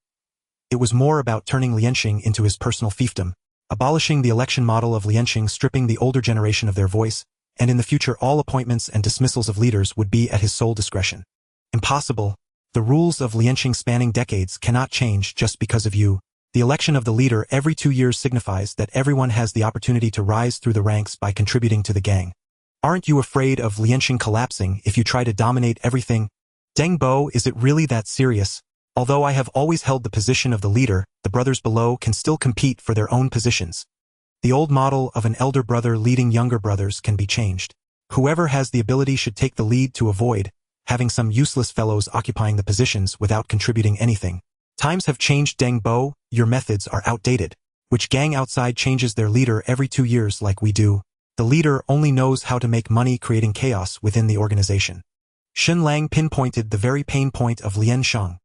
It was more about turning Lianxing into his personal fiefdom, abolishing the election model of Lianxing, stripping the older generation of their voice, and in the future all appointments and dismissals of leaders would be at his sole discretion. Impossible. The rules of Lianxing spanning decades cannot change just because of you. The election of the leader every 2 years signifies that everyone has the opportunity to rise through the ranks by contributing to the gang. Aren't you afraid of Lianxing collapsing if you try to dominate everything? Deng Bo, is it really that serious? Although I have always held the position of the leader, the brothers below can still compete for their own positions. The old model of an elder brother leading younger brothers can be changed. Whoever has the ability should take the lead to avoid having some useless fellows occupying the positions without contributing anything. Times have changed, Deng Bo, your methods are outdated. Which gang outside changes their leader every 2 years like we do? The leader only knows how to make money, creating chaos within the organization. Shen Lang pinpointed the very pain point of Lianxing.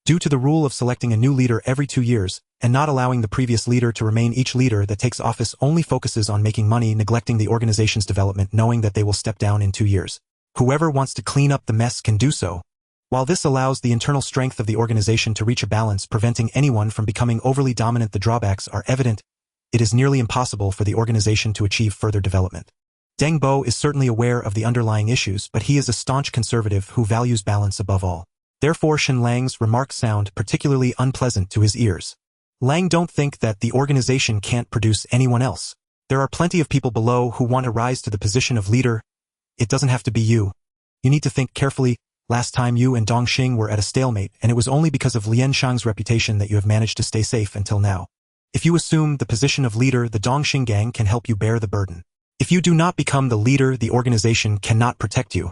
Due to the rule of selecting a new leader every 2 years, and not allowing the previous leader to remain, each leader that takes office only focuses on making money, neglecting the organization's development, knowing that they will step down in 2 years. Whoever wants to clean up the mess can do so. While this allows the internal strength of the organization to reach a balance, preventing anyone from becoming overly dominant, the drawbacks are evident. It is nearly impossible for the organization to achieve further development. Deng Bo is certainly aware of the underlying issues, but he is a staunch conservative who values balance above all. Therefore, Shen Lang's remarks sound particularly unpleasant to his ears. Lang, don't think that the organization can't produce anyone else. There are plenty of people below who want to rise to the position of leader. It doesn't have to be you. You need to think carefully. Last time you and Dongxing were at a stalemate, and it was only because of Lianxing's reputation that you have managed to stay safe until now. If you assume the position of leader, the Dongxing gang can help you bear the burden. If you do not become the leader, the organization cannot protect you.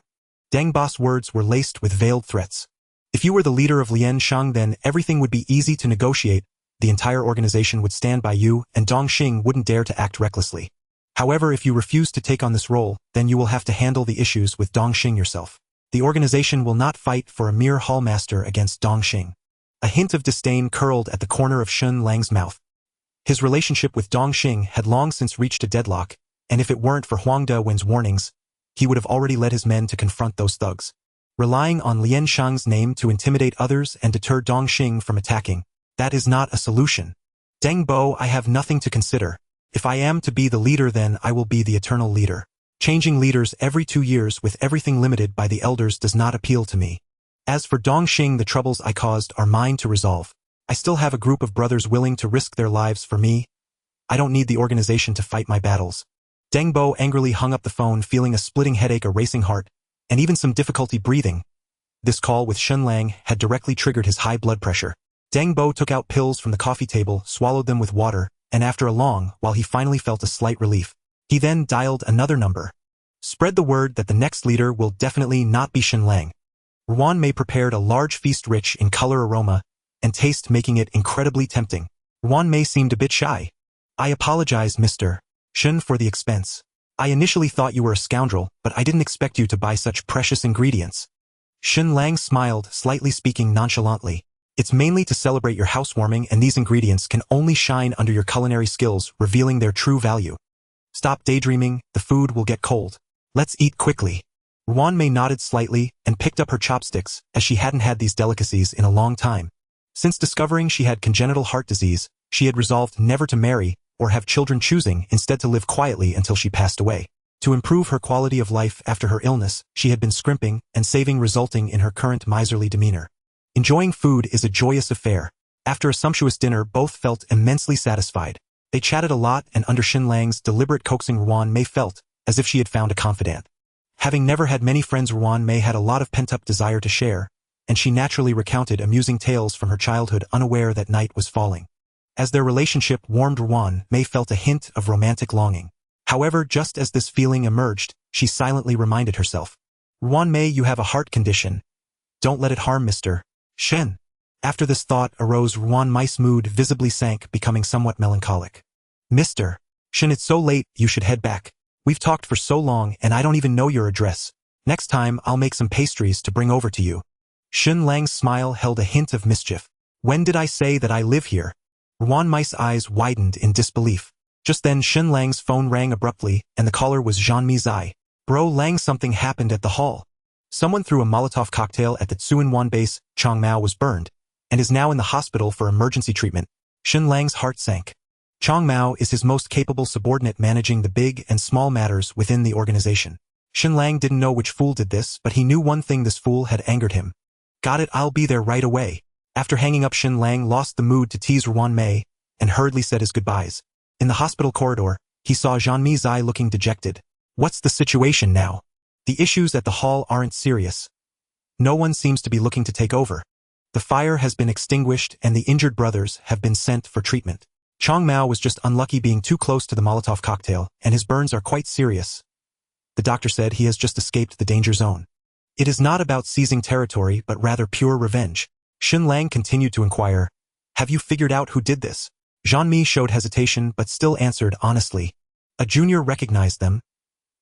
Deng Bo's words were laced with veiled threats. If you were the leader of Lianxing, then everything would be easy to negotiate. The entire organization would stand by you, and Dongxing wouldn't dare to act recklessly. However, if you refuse to take on this role, then you will have to handle the issues with Dongxing yourself. The organization will not fight for a mere hallmaster against Dongxing. A hint of disdain curled at the corner of Shen Lang's mouth. His relationship with Dongxing had long since reached a deadlock, and if it weren't for Huang De-wen's warnings, he would have already led his men to confront those thugs. Relying on Lianxing's name to intimidate others and deter Dongxing from attacking, that is not a solution. Deng Bo, I have nothing to consider. If I am to be the leader, then I will be the eternal leader. Changing leaders every 2 years with everything limited by the elders does not appeal to me. As for Dongxing, the troubles I caused are mine to resolve. I still have a group of brothers willing to risk their lives for me. I don't need the organization to fight my battles. Deng Bo angrily hung up the phone, feeling a splitting headache, a racing heart, and even some difficulty breathing. This call with Shen Lang had directly triggered his high blood pressure. Deng Bo took out pills from the coffee table, swallowed them with water, and after a long while he finally felt a slight relief. He then dialed another number. Spread the word that the next leader will definitely not be Shen Lang. Wan Mei prepared a large feast rich in color, aroma, and taste, making it incredibly tempting. Wan Mei seemed a bit shy. I apologize, Mr. Shen, for the expense. I initially thought you were a scoundrel, but I didn't expect you to buy such precious ingredients. Shen Lang smiled, slightly speaking nonchalantly. It's mainly to celebrate your housewarming, and these ingredients can only shine under your culinary skills, revealing their true value. Stop daydreaming, the food will get cold. Let's eat quickly. Wan Mei nodded slightly and picked up her chopsticks, as she hadn't had these delicacies in a long time. Since discovering she had congenital heart disease, she had resolved never to marry or have children, choosing instead to live quietly until she passed away. To improve her quality of life after her illness, she had been scrimping and saving, resulting in her current miserly demeanor. Enjoying food is a joyous affair. After a sumptuous dinner, both felt immensely satisfied. They chatted a lot, and under Shen Lang's deliberate coaxing, Wan Mei felt as if she had found a confidant. Having never had many friends, Wan Mei had a lot of pent-up desire to share, and she naturally recounted amusing tales from her childhood, unaware that night was falling. As their relationship warmed, Wan Mei felt a hint of romantic longing. However, just as this feeling emerged, she silently reminded herself. Wan Mei, you have a heart condition. Don't let it harm Mr. Shen. After this thought arose, Wan Mei's mood visibly sank, becoming somewhat melancholic. Mr. Shen, it's so late, you should head back. We've talked for so long, and I don't even know your address. Next time, I'll make some pastries to bring over to you. Shen Lang's smile held a hint of mischief. When did I say that I live here? Wan Mei's eyes widened in disbelief. Just then, Shen Lang's phone rang abruptly, and the caller was Zhan Mizai. Bro Lang, something happened at the hall. Someone threw a Molotov cocktail at the Tsuen Wan base. Chong Mao was burned, and is now in the hospital for emergency treatment. Shen Lang's heart sank. Chong Mao is his most capable subordinate, managing the big and small matters within the organization. Shen Lang didn't know which fool did this, but he knew one thing: this fool had angered him. Got it, I'll be there right away. After hanging up, Shen Lang lost the mood to tease Wan Mei and hurriedly said his goodbyes. In the hospital corridor, he saw Zhan Mizai looking dejected. What's the situation now? The issues at the hall aren't serious. No one seems to be looking to take over. The fire has been extinguished and the injured brothers have been sent for treatment. Chong Mao was just unlucky being too close to the Molotov cocktail, and his burns are quite serious. The doctor said he has just escaped the danger zone. It is not about seizing territory, but rather pure revenge. Shen Lang continued to inquire, have you figured out who did this? Zhan Mi showed hesitation but still answered honestly. A junior recognized them.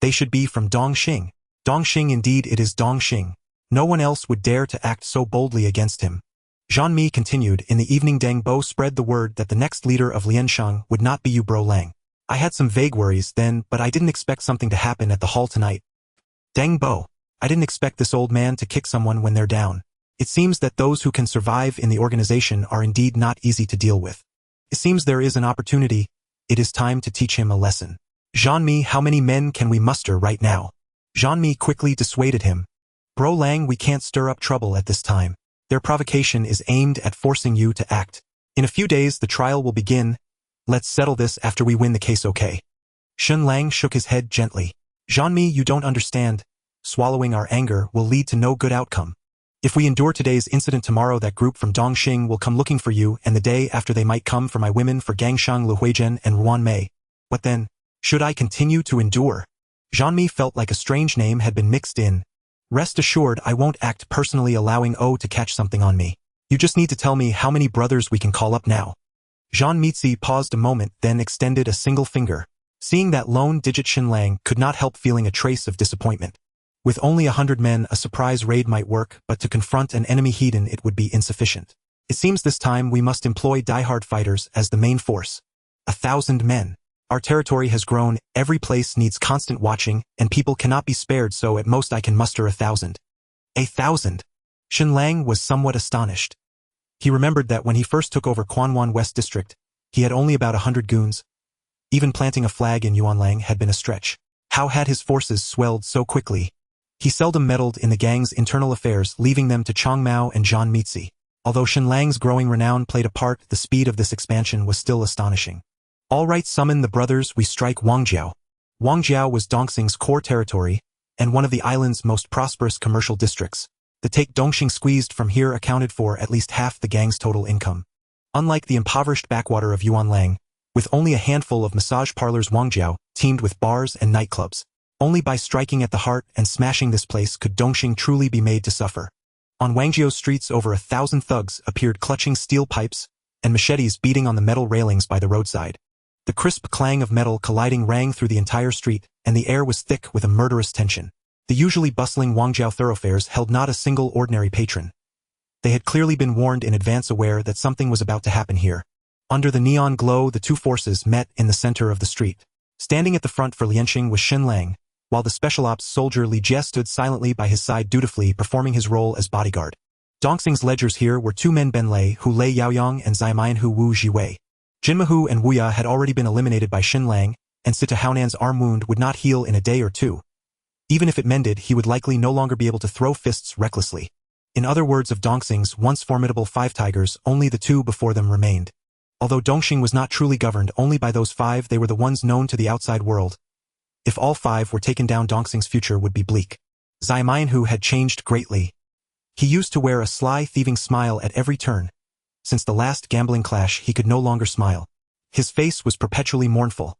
They should be from Dongxing. Dongxing, indeed, it is Dongxing. No one else would dare to act so boldly against him. Zhan Mi continued, in the evening Deng Bo spread the word that the next leader of Liansheng would not be you, Bro Lang. I had some vague worries then, but I didn't expect something to happen at the hall tonight. Deng Bo, I didn't expect this old man to kick someone when they're down. It seems that those who can survive in the organization are indeed not easy to deal with. It seems there is an opportunity. It is time to teach him a lesson. Zhan Mi, how many men can we muster right now? Zhan Mi quickly dissuaded him. Bro Lang, we can't stir up trouble at this time. Their provocation is aimed at forcing you to act. In a few days the trial will begin. Let's settle this after we win the case, okay? Shen Lang shook his head gently. Zhan Mi, you don't understand. Swallowing our anger will lead to no good outcome. If we endure today's incident, tomorrow that group from Dongxing will come looking for you, and the day after they might come for my women, for Gangshang, Lu Huizhen, and Wan Mei. What then? Should I continue to endure? Zhan Mi felt like a strange name had been mixed in. Rest assured, I won't act personally, allowing O to catch something on me. You just need to tell me how many brothers we can call up now. Zhan Mizi paused a moment, then extended a single finger. Seeing that lone digit, Shen Lang could not help feeling a trace of disappointment. With only 100 men, a surprise raid might work, but to confront an enemy hidden it would be insufficient. It seems this time we must employ die-hard fighters as the main force. 1,000 men. Our territory has grown, every place needs constant watching, and people cannot be spared, so at most I can muster 1,000. 1,000? Shen Lang was somewhat astonished. He remembered that when he first took over Kowloon West District, he had only about 100 goons. Even planting a flag in Yuanlang had been a stretch. How had his forces swelled so quickly? He seldom meddled in the gang's internal affairs, leaving them to Chong Mao and Zhan Mizi. Although Shen Lang's growing renown played a part, the speed of this expansion was still astonishing. All right, summon the brothers, we strike Wangjiao. Wangjiao was Dongxing's core territory, and one of the island's most prosperous commercial districts. The take Dongxing squeezed from here accounted for at least half the gang's total income. Unlike the impoverished backwater of Yuanlang, with only a handful of massage parlors, Wangjiao teemed with bars and nightclubs. Only by striking at the heart and smashing this place could Dongxing truly be made to suffer. On Wangjiao's streets, over 1,000 thugs appeared clutching steel pipes and machetes beating on the metal railings by the roadside. The crisp clang of metal colliding rang through the entire street, and the air was thick with a murderous tension. The usually bustling Wangjiao thoroughfares held not a single ordinary patron. They had clearly been warned in advance, aware that something was about to happen here. Under the neon glow, the two forces met in the center of the street. Standing at the front for Lianxing was Shen Lang, while the special ops soldier Li Jie stood silently by his side, dutifully performing his role as bodyguard. Dongxing's ledgers here were two men, Ben Lei Hu Lei Yaoyang and Zaimayan Hu Wu Jiwei. Jinmahu and Wu Ya had already been eliminated by Shen Lang, and Sita Haonan's arm wound would not heal in a day or two. Even if it mended, he would likely no longer be able to throw fists recklessly. In other words of Dongxing's once formidable 5 tigers, only the 2 before them remained. Although Dongxing was not truly governed only by those 5, they were the ones known to the outside world. If all 5 were taken down, Dongxing's future would be bleak. Zaimayanhu had changed greatly. He used to wear a sly, thieving smile at every turn. Since the last gambling clash, he could no longer smile. His face was perpetually mournful.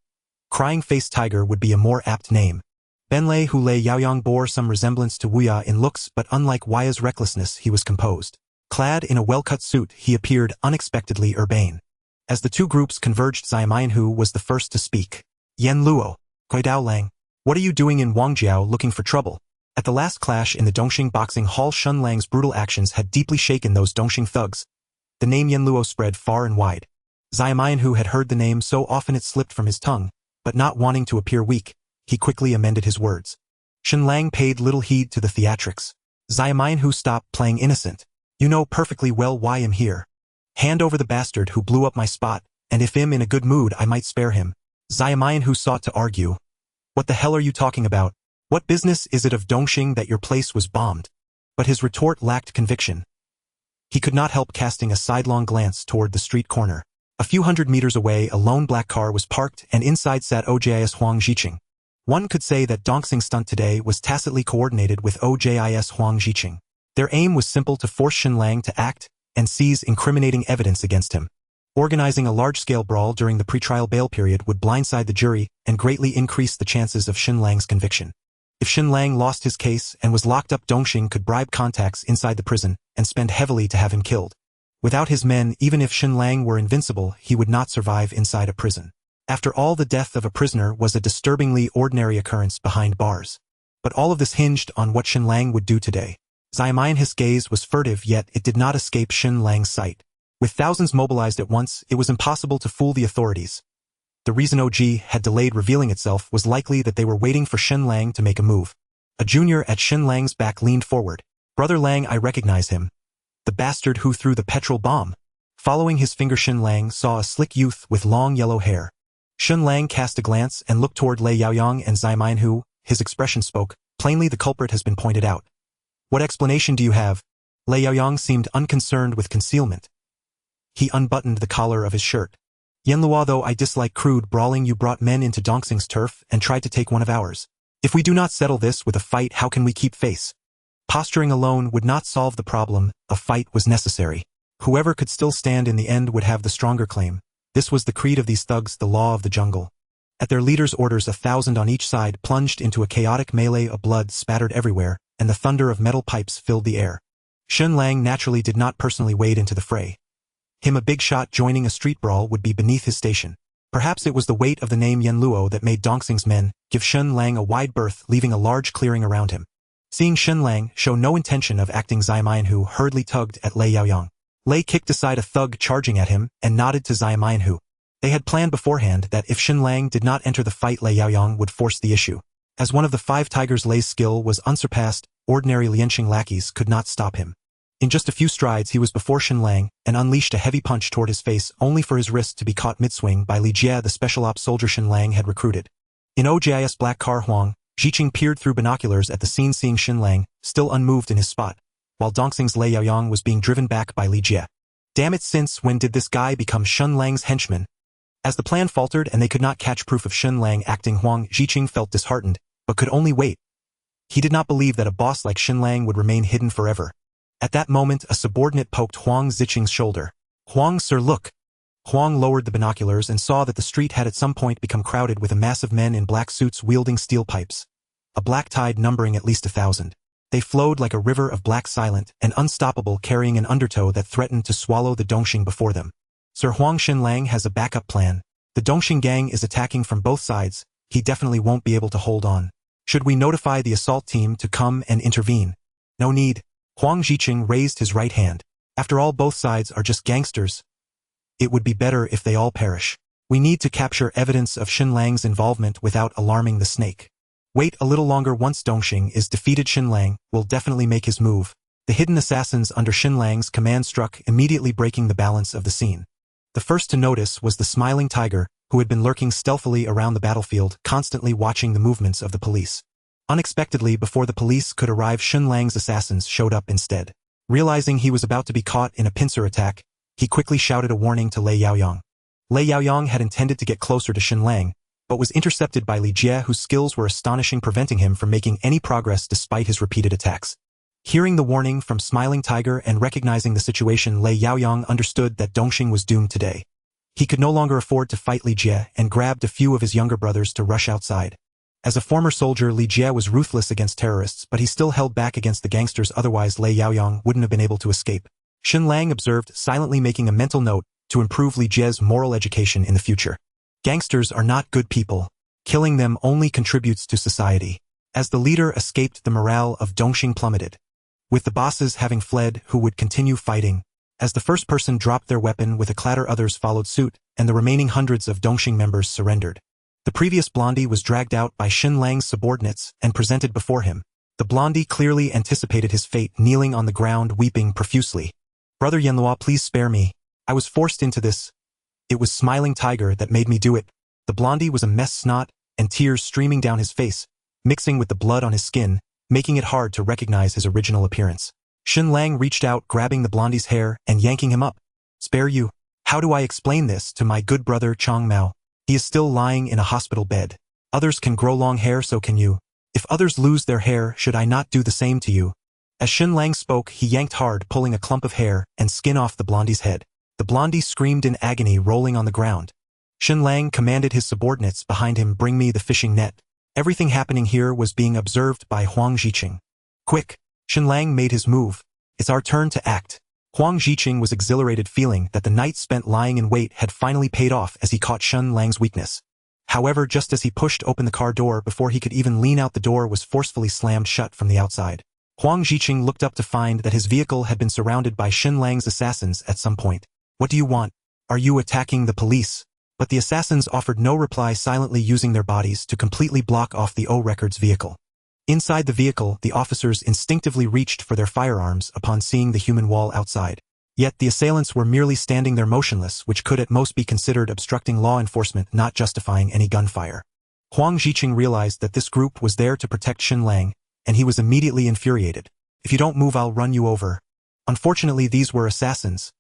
Crying-faced tiger would be a more apt name. Benlei Hu Lei Yaoyang bore some resemblance to Wu Ya in looks, but unlike Wu Ya's recklessness, he was composed. Clad in a well-cut suit, he appeared unexpectedly urbane. As the two groups converged, Zaimayanhu was the first to speak. Yan Luo, Guidao Lang, what are you doing in Wangjiao looking for trouble? At the last clash in the Dongxing boxing hall, Shen Lang's brutal actions had deeply shaken those Dongxing thugs. The name Yan Luo spread far and wide. Zaimayanhu had heard the name so often it slipped from his tongue, but not wanting to appear weak, he quickly amended his words. Shen Lang paid little heed to the theatrics. Zaimayanhu, stop playing innocent. You know perfectly well why I'm here. Hand over the bastard who blew up my spot, and if I'm in a good mood I might spare him. Zaimayanhu sought to argue. What the hell are you talking about? What business is it of Dongxing that your place was bombed? But his retort lacked conviction. He could not help casting a sidelong glance toward the street corner. A few hundred meters away, a lone black car was parked, and inside sat OJIS Huang Jiqing. One could say that Dongxing's stunt today was tacitly coordinated with OJIS Huang Jiqing. Their aim was simple: to force Shen Lang to act and seize incriminating evidence against him. Organizing a large-scale brawl during the pretrial bail period would blindside the jury and greatly increase the chances of Shen Lang's conviction. If Shen Lang lost his case and was locked up, Dongxing could bribe contacts inside the prison and spend heavily to have him killed. Without his men, even if Shen Lang were invincible, he would not survive inside a prison. After all, the death of a prisoner was a disturbingly ordinary occurrence behind bars. But all of this hinged on what Shen Lang would do today. Zaimayanhu's gaze was furtive, yet it did not escape Shen Lang's sight. With thousands mobilized at once, it was impossible to fool the authorities. The reason OG had delayed revealing itself was likely that they were waiting for Shen Lang to make a move. A junior at Shen Lang's back leaned forward. Brother Lang, I recognize him. The bastard who threw the petrol bomb. Following his finger, Shen Lang saw a slick youth with long yellow hair. Shen Lang cast a glance and looked toward Lei Yaoyang and Zaimayanhu. His expression spoke. Plainly, the culprit has been pointed out. What explanation do you have? Lei Yaoyang seemed unconcerned with concealment. He unbuttoned the collar of his shirt. Yanlua, though I dislike crude brawling, you brought men into Dongxing's turf and tried to take one of ours. If we do not settle this with a fight, how can we keep face? Posturing alone would not solve the problem. A fight was necessary. Whoever could still stand in the end would have the stronger claim. This was the creed of these thugs, the law of the jungle. At their leader's orders, 1,000 on each side plunged into a chaotic melee. Of blood spattered everywhere, and the thunder of metal pipes filled the air. Shen Lang naturally did not personally wade into the fray. Him, a big shot joining a street brawl would be beneath his station. Perhaps it was the weight of the name Yan Luo that made Dongxing's men give Shen Lang a wide berth, leaving a large clearing around him. Seeing Shen Lang show no intention of acting, Zaimayanhu hurriedly tugged at Lei Yaoyang. Lei kicked aside a thug charging at him and nodded to Zaimayanhu. They had planned beforehand that if Shen Lang did not enter the fight, Lei Yaoyang would force the issue. As one of the 5 tigers, Lei's skill was unsurpassed. Ordinary Lianxing lackeys could not stop him. In just a few strides, he was before Shen Lang and unleashed a heavy punch toward his face, only for his wrist to be caught mid-swing by Li Jie, the special ops soldier Shen Lang had recruited. In OJIS black car, Huang Jiqing peered through binoculars at the scene, seeing Shen Lang, still unmoved in his spot, while Dongxing's Lei Yaoyang was being driven back by Li Jie. Damn it, since when did this guy become Shen Lang's henchman? As the plan faltered and they could not catch proof of Shen Lang acting, Huang Ziqing felt disheartened, but could only wait. He did not believe that a boss like Shen Lang would remain hidden forever. At that moment, a subordinate poked Huang Ziqing's shoulder. "Huang, sir, look." Huang lowered the binoculars and saw that the street had at some point become crowded with a mass of men in black suits wielding steel pipes. A black tide numbering at least 1,000. They flowed like a river of black, silent and unstoppable, carrying an undertow that threatened to swallow the Dongxing before them. Sir Huang, Shen Lang has a backup plan. The Dongxing gang is attacking from both sides. He definitely won't be able to hold on. Should we notify the assault team to come and intervene? No need. Huang Ziqing raised his right hand. After all, both sides are just gangsters. It would be better if they all perish. We need to capture evidence of Shen Lang's involvement without alarming the snake. Wait a little longer. Once Dongxing is defeated, Shen Lang will definitely make his move. The hidden assassins under Shen Lang's command struck, immediately breaking the balance of the scene. The first to notice was the smiling tiger, who had been lurking stealthily around the battlefield, constantly watching the movements of the police. Unexpectedly, before the police could arrive, Shen Lang's assassins showed up instead. Realizing he was about to be caught in a pincer attack, he quickly shouted a warning to Lei Yaoyang. Lei Yaoyang had intended to get closer to Shen Lang, but was intercepted by Li Jie, whose skills were astonishing, preventing him from making any progress despite his repeated attacks. Hearing the warning from Smiling Tiger and recognizing the situation, Lei Yaoyang understood that Dongxing was doomed today. He could no longer afford to fight Li Jie and grabbed a few of his younger brothers to rush outside. As a former soldier, Li Jie was ruthless against terrorists, but he still held back against the gangsters, otherwise Lei Yaoyang wouldn't have been able to escape. Shen Lang observed, silently making a mental note to improve Li Jie's moral education in the future. Gangsters are not good people. Killing them only contributes to society. As the leader escaped, the morale of Dongxing plummeted. With the bosses having fled, who would continue fighting? As the first person dropped their weapon with a clatter, others followed suit, and the remaining hundreds of Dongxing members surrendered. The previous blondie was dragged out by Shen Lang's subordinates and presented before him. The blondie clearly anticipated his fate, kneeling on the ground, weeping profusely. "Brother Yanluo, please spare me. I was forced into this. It was Smiling Tiger that made me do it." The blondie was a mess, snot and tears streaming down his face, mixing with the blood on his skin, making it hard to recognize his original appearance. Shen Lang reached out, grabbing the blondie's hair and yanking him up. "Spare you? How do I explain this to my good brother Chang Mao? He is still lying in a hospital bed. Others can grow long hair, so can you. If others lose their hair, should I not do the same to you?" As Shen Lang spoke, he yanked hard, pulling a clump of hair and skin off the blondie's head. The blondie screamed in agony, rolling on the ground. Shen Lang commanded his subordinates behind him, "Bring me the fishing net." Everything happening here was being observed by Huang Ziqing. "Quick!" Shen Lang made his move. "It's our turn to act." Huang Ziqing was exhilarated, feeling that the night spent lying in wait had finally paid off as he caught Shen Lang's weakness. However, just as he pushed open the car door, before he could even lean out, the door was forcefully slammed shut from the outside. Huang Ziqing looked up to find that his vehicle had been surrounded by Shen Lang's assassins at some point. "What do you want? Are you attacking the police?" But the assassins offered no reply, silently using their bodies to completely block off the O Record's vehicle. Inside the vehicle, the officers instinctively reached for their firearms upon seeing the human wall outside. Yet the assailants were merely standing there motionless, which could at most be considered obstructing law enforcement, not justifying any gunfire. Huang Ziqing realized that this group was there to protect Shen Lang, and he was immediately infuriated. "If you don't move, I'll run you over." Unfortunately, these were assassins.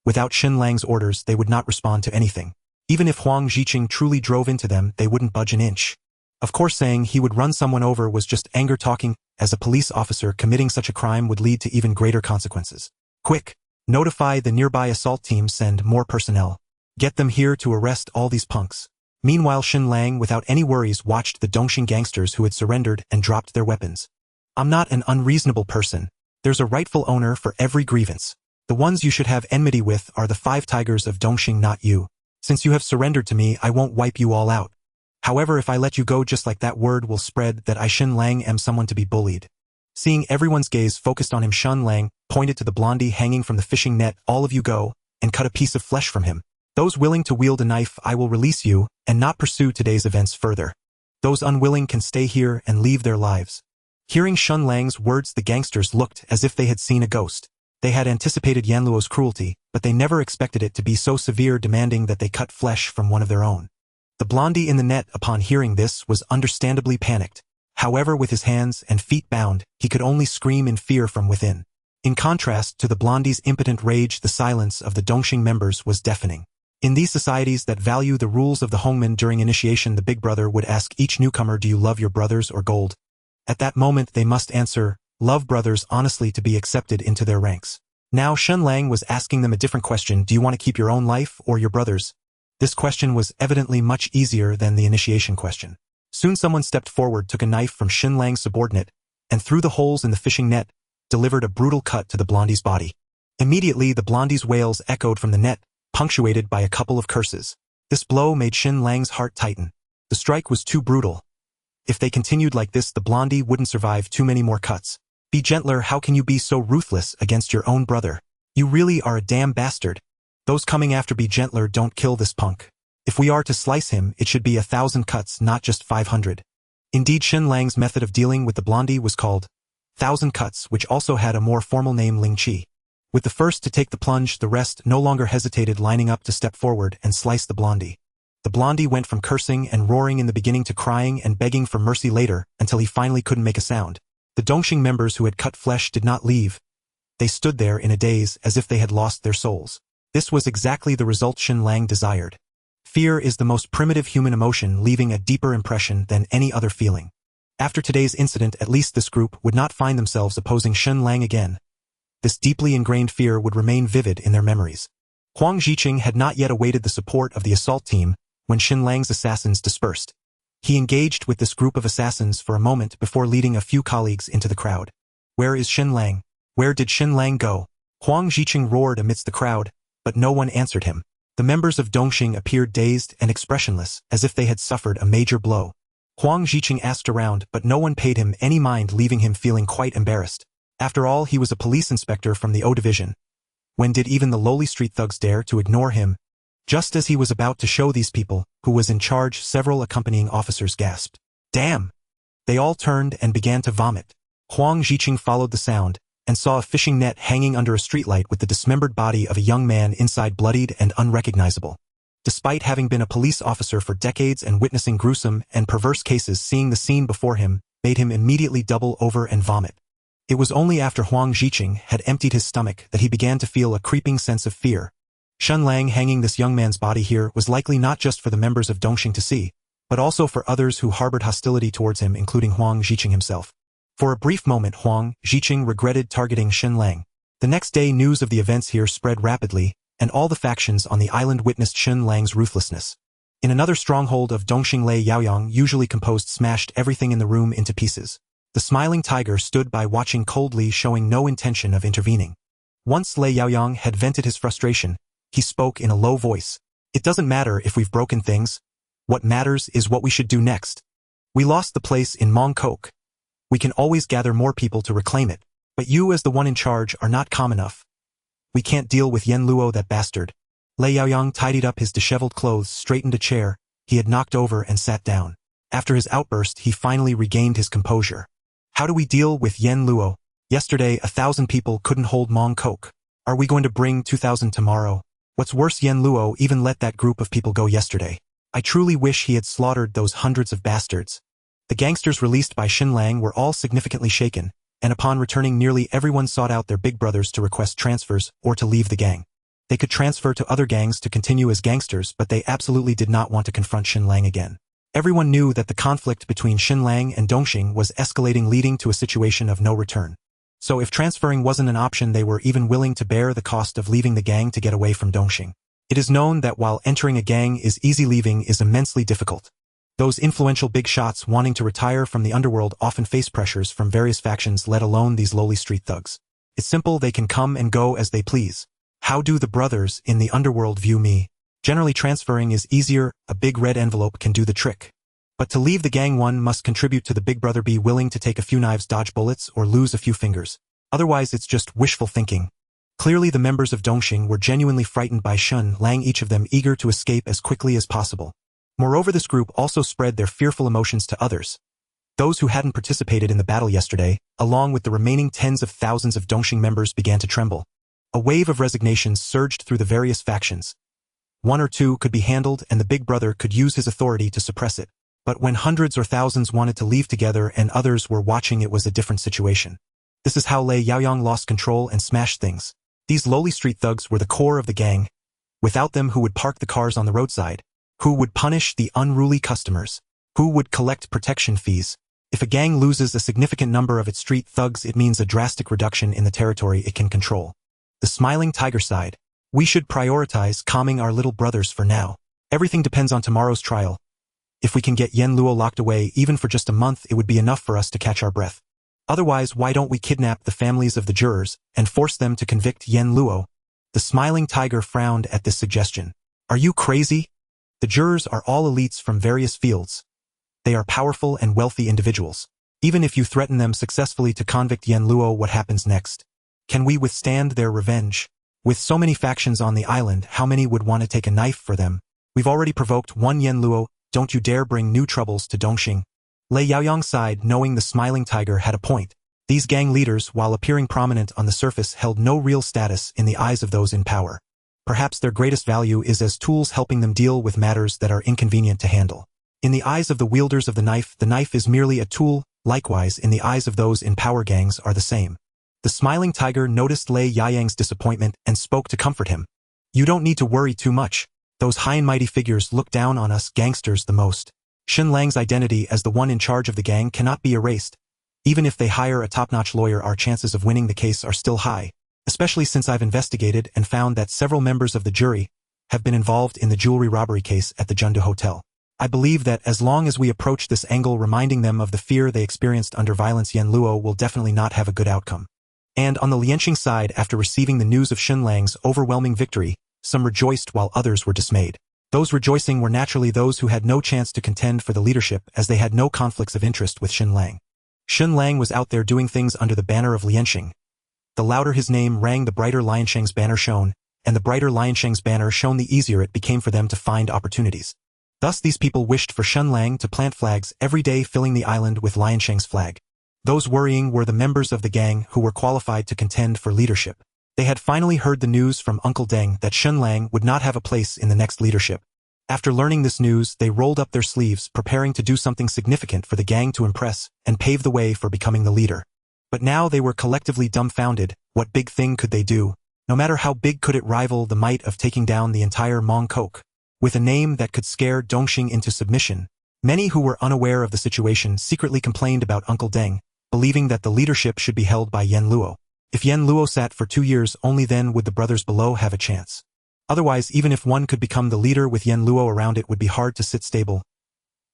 Without Shen Lang's orders, they would not respond to anything. Even if Huang Ziqing truly drove into them, they wouldn't budge an inch. Of course, saying he would run someone over was just anger talking, as a police officer committing such a crime would lead to even greater consequences. "Quick! Notify the nearby assault team, send more personnel. Get them here to arrest all these punks." Meanwhile, Shen Lang, without any worries, watched the Dongxing gangsters who had surrendered and dropped their weapons. "I'm not an unreasonable person. There's a rightful owner for every grievance. The ones you should have enmity with are the 5 tigers of Dongxing, not you. Since you have surrendered to me, I won't wipe you all out. However, if I let you go just like that, word will spread that I, Shen Lang, am someone to be bullied." Seeing everyone's gaze focused on him, Shen Lang pointed to the blondie hanging from the fishing net. "All of you go and cut a piece of flesh from him. Those willing to wield a knife, I will release you and not pursue today's events further. Those unwilling can stay here and leave their lives." Hearing Shen Lang's words, the gangsters looked as if they had seen a ghost. They had anticipated Yanluo's cruelty, but they never expected it to be so severe, demanding that they cut flesh from one of their own. The blondie in the net, upon hearing this, was understandably panicked. However, with his hands and feet bound, he could only scream in fear from within. In contrast to the blondie's impotent rage, the silence of the Dongxing members was deafening. In these societies that value the rules of the Hongmen during initiation, the big brother would ask each newcomer, "Do you love your brothers or gold?" At that moment they must answer, "Love brothers," honestly to be accepted into their ranks. Now Shen Lang was asking them a different question. Do you want to keep your own life or your brother's? This question was evidently much easier than the initiation question. Soon someone stepped forward, took a knife from Shen Lang's subordinate, and through the holes in the fishing net, delivered a brutal cut to the blondie's body. Immediately the blondie's wails echoed from the net, punctuated by a couple of curses. This blow made Shen Lang's heart tighten. The strike was too brutal. If they continued like this, the blondie wouldn't survive too many more cuts. Be gentler. How can you be so ruthless against your own brother? You really are a damn bastard. Those coming after, be gentler, don't kill this punk. If we are to slice him, it should be 1,000 cuts, not just 500. Indeed, Shen Lang's method of dealing with the blondie was called 1,000 cuts, which also had a more formal name, Ling Chi. With the first to take the plunge, the rest no longer hesitated, lining up to step forward and slice the blondie. The blondie went from cursing and roaring in the beginning to crying and begging for mercy later, until he finally couldn't make a sound. The Dongxing members who had cut flesh did not leave. They stood there in a daze, as if they had lost their souls. This was exactly the result Shen Lang desired. Fear is the most primitive human emotion, leaving a deeper impression than any other feeling. After today's incident, at least this group would not find themselves opposing Shen Lang again. This deeply ingrained fear would remain vivid in their memories. Huang Zhiqing had not yet awaited the support of the assault team when Shen Lang's assassins dispersed. He engaged with this group of assassins for a moment before leading a few colleagues into the crowd. "Where is Shen Lang? Where did Shen Lang go?" Huang Zhiqing roared amidst the crowd, but no one answered him. The members of Dongxing appeared dazed and expressionless, as if they had suffered a major blow. Huang Zhiqing asked around, but no one paid him any mind, leaving him feeling quite embarrassed. After all, he was a police inspector from the O Division. When did even the lowly street thugs dare to ignore him? Just as he was about to show these people who was in charge, several accompanying officers gasped. "Damn!" They all turned and began to vomit. Huang Zhiqing followed the sound and saw a fishing net hanging under a streetlight with the dismembered body of a young man inside, bloodied and unrecognizable. Despite having been a police officer for decades and witnessing gruesome and perverse cases, seeing the scene before him made him immediately double over and vomit. It was only after Huang Zhiqing had emptied his stomach that he began to feel a creeping sense of fear. Shen Lang hanging this young man's body here was likely not just for the members of Dongxing to see, but also for others who harbored hostility towards him, including Huang Zhiqing himself. For a brief moment, Huang Zhiqing regretted targeting Shen Lang. The next day, news of the events here spread rapidly, and all the factions on the island witnessed Shen Lang's ruthlessness. In another stronghold of Dongxing, Lei Yaoyang, usually composed, smashed everything in the room into pieces. The smiling tiger stood by watching coldly, showing no intention of intervening. Once Lei Yaoyang had vented his frustration, he spoke in a low voice. "It doesn't matter if we've broken things. What matters is what we should do next. We lost the place in Mongkok. We can always gather more people to reclaim it. But you as the one in charge are not calm enough. We can't deal with Yan Luo, that bastard." Lei Yaoyang tidied up his disheveled clothes, straightened a chair he had knocked over, and sat down. After his outburst, he finally regained his composure. "How do we deal with Yan Luo? Yesterday, 1,000 people couldn't hold Mongkok. Are we going to bring 2,000 tomorrow? What's worse, Yan Luo even let that group of people go yesterday. I truly wish he had slaughtered those hundreds of bastards." The gangsters released by Shen Lang were all significantly shaken, and upon returning, nearly everyone sought out their big brothers to request transfers or to leave the gang. They could transfer to other gangs to continue as gangsters, but they absolutely did not want to confront Shen Lang again. Everyone knew that the conflict between Shen Lang and Dongxing was escalating, leading to a situation of no return. So if transferring wasn't an option, they were even willing to bear the cost of leaving the gang to get away from Dongxing. It is known that while entering a gang is easy, leaving is immensely difficult. Those influential big shots wanting to retire from the underworld often face pressures from various factions, let alone these lowly street thugs. It's simple, they can come and go as they please. How do the brothers in the underworld view me? Generally, transferring is easier, a big red envelope can do the trick. But to leave the gang, one must contribute to the big brother, be willing to take a few knives, dodge bullets, or lose a few fingers. Otherwise, it's just wishful thinking. Clearly, the members of Dongxing were genuinely frightened by Shen Lang, each of them eager to escape as quickly as possible. Moreover, this group also spread their fearful emotions to others. Those who hadn't participated in the battle yesterday, along with the remaining tens of thousands of Dongxing members, began to tremble. A wave of resignation surged through the various factions. One or two could be handled, and the big brother could use his authority to suppress it. But when hundreds or thousands wanted to leave together and others were watching, it was a different situation. This is how Lei Yaoyang lost control and smashed things. These lowly street thugs were the core of the gang. Without them, who would park the cars on the roadside? Who would punish the unruly customers? Who would collect protection fees? If a gang loses a significant number of its street thugs, it means a drastic reduction in the territory it can control. The smiling tiger sighed. We should prioritize calming our little brothers for now. Everything depends on tomorrow's trial. If we can get Yen Luo locked away even for just a month, it would be enough for us to catch our breath. Otherwise, why don't we kidnap the families of the jurors and force them to convict Yen Luo? The smiling tiger frowned at this suggestion. Are you crazy? The jurors are all elites from various fields. They are powerful and wealthy individuals. Even if you threaten them successfully to convict Yen Luo, what happens next? Can we withstand their revenge? With so many factions on the island, how many would want to take a knife for them? We've already provoked one Yen Luo. Don't you dare bring new troubles to Dongxing. Lei Yaoyang sighed, knowing the smiling tiger had a point. These gang leaders, while appearing prominent on the surface, held no real status in the eyes of those in power. Perhaps their greatest value is as tools helping them deal with matters that are inconvenient to handle. In the eyes of the wielders of the knife is merely a tool. Likewise, in the eyes of those in power, gangs are the same. The smiling tiger noticed Lei Yaoyang's disappointment and spoke to comfort him. You don't need to worry too much. Those high and mighty figures look down on us gangsters the most. Shen Lang's identity as the one in charge of the gang cannot be erased. Even if they hire a top-notch lawyer, our chances of winning the case are still high, especially since I've investigated and found that several members of the jury have been involved in the jewelry robbery case at the Jundu Hotel. I believe that as long as we approach this angle reminding them of the fear they experienced under violence, Yen Luo will definitely not have a good outcome. And on the Lianqing side, after receiving the news of Shen Lang's overwhelming victory, some rejoiced while others were dismayed. Those rejoicing were naturally those who had no chance to contend for the leadership, as they had no conflicts of interest with Shen Lang. Shen Lang was out there doing things under the banner of Lianqing. The louder his name rang, the brighter Lianqing's banner shone, and the brighter Lianqing's banner shone, the easier it became for them to find opportunities. Thus these people wished for Shen Lang to plant flags every day, filling the island with Lianqing's flag. Those worrying were the members of the gang who were qualified to contend for leadership. They had finally heard the news from Uncle Deng that Shen Lang would not have a place in the next leadership. After learning this news, they rolled up their sleeves, preparing to do something significant for the gang to impress and pave the way for becoming the leader. But now they were collectively dumbfounded. What big thing could they do? No matter how big, could it rival the might of taking down the entire Mongkok? With a name that could scare Dongxing into submission, many who were unaware of the situation secretly complained about Uncle Deng, believing that the leadership should be held by Yen Luo. If Yen Luo sat for 2 years, only then would the brothers below have a chance. Otherwise, even if one could become the leader with Yen Luo around, it would be hard to sit stable.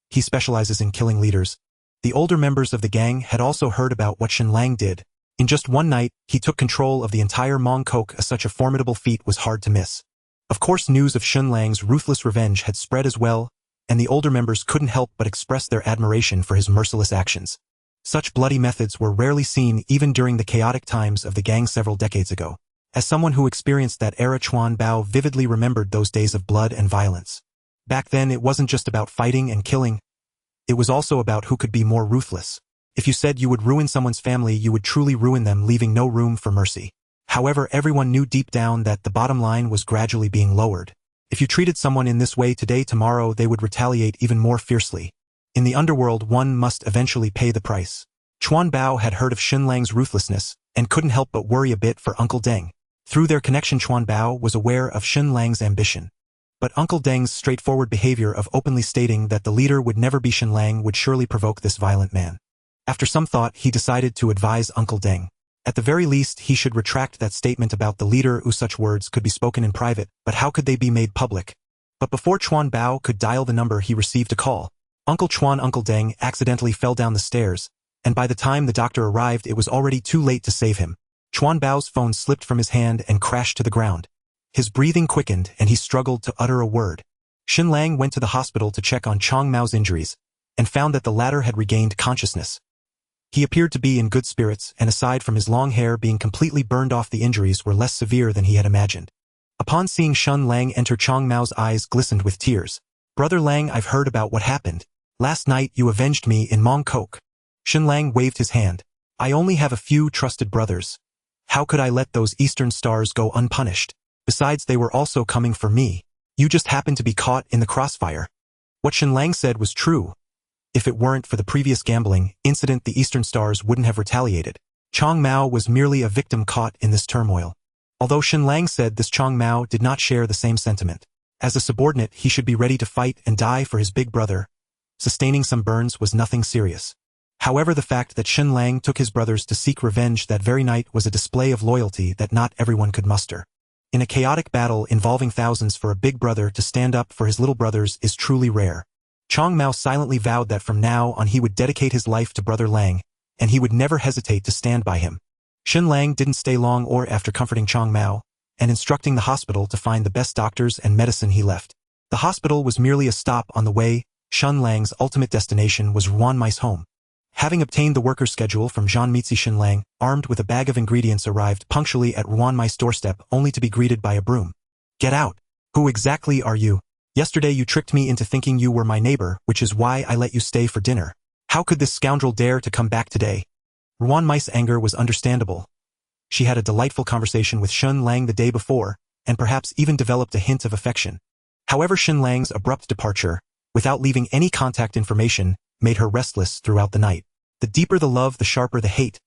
He specializes in killing leaders. The older members of the gang had also heard about what Shen Lang did. In just one night, he took control of the entire Mongkok. Such a formidable feat was hard to miss. Of course, news of Shen Lang's ruthless revenge had spread as well, and the older members couldn't help but express their admiration for his merciless actions. Such bloody methods were rarely seen even during the chaotic times of the gang several decades ago. As someone who experienced that era, Chuan Bao vividly remembered those days of blood and violence. Back then, it wasn't just about fighting and killing. It was also about who could be more ruthless. If you said you would ruin someone's family, you would truly ruin them, leaving no room for mercy. However, everyone knew deep down that the bottom line was gradually being lowered. If you treated someone in this way today, tomorrow they would retaliate even more fiercely. In the underworld, one must eventually pay the price. Chuan Bao had heard of Shen Lang's ruthlessness and couldn't help but worry a bit for Uncle Deng. Through their connection, Chuan Bao was aware of Shen Lang's ambition. But Uncle Deng's straightforward behavior of openly stating that the leader would never be Shen Lang would surely provoke this violent man. After some thought, he decided to advise Uncle Deng. At the very least, he should retract that statement about the leader. Such words could be spoken in private, but how could they be made public? But before Chuan Bao could dial the number, he received a call. Uncle Deng accidentally fell down the stairs, and by the time the doctor arrived, it was already too late to save him. Chuan Bao's phone slipped from his hand and crashed to the ground. His breathing quickened, and he struggled to utter a word. Shen Lang went to the hospital to check on Chang Mao's injuries, and found that the latter had regained consciousness. He appeared to be in good spirits, and aside from his long hair being completely burned off, the injuries were less severe than he had imagined. Upon seeing Shen Lang enter, Chang Mao's eyes glistened with tears. "Brother Lang, I've heard about what happened. Last night you avenged me in Mongkok." Shen Lang waved his hand. "I only have a few trusted brothers. How could I let those Eastern stars go unpunished? Besides, they were also coming for me. You just happened to be caught in the crossfire." What Shen Lang said was true. If it weren't for the previous gambling incident, the Eastern stars wouldn't have retaliated. Chong Mao was merely a victim caught in this turmoil. Although Shen Lang said this, Chong Mao did not share the same sentiment. As a subordinate, he should be ready to fight and die for his big brother. Sustaining some burns was nothing serious. However, the fact that Shen Lang took his brothers to seek revenge that very night was a display of loyalty that not everyone could muster. In a chaotic battle involving thousands, for a big brother to stand up for his little brothers is truly rare. Chong Mao silently vowed that from now on he would dedicate his life to Brother Lang, and he would never hesitate to stand by him. Shen Lang didn't stay long or after comforting Chong Mao and instructing the hospital to find the best doctors and medicine, he left. The hospital was merely a stop on the way. Shen Lang's ultimate destination was Ruan Mai's home. Having obtained the worker schedule from Jean Mitzi, Shen Lang, armed with a bag of ingredients, arrived punctually at Ruan Mai's doorstep only to be greeted by a broom. "Get out! Who exactly are you? Yesterday you tricked me into thinking you were my neighbor, which is why I let you stay for dinner. How could this scoundrel dare to come back today?" Ruan Mai's anger was understandable. She had a delightful conversation with Shen Lang the day before, and perhaps even developed a hint of affection. However, Shen Lang's abrupt departure, without leaving any contact information, made her restless throughout the night. The deeper the love, the sharper the hate.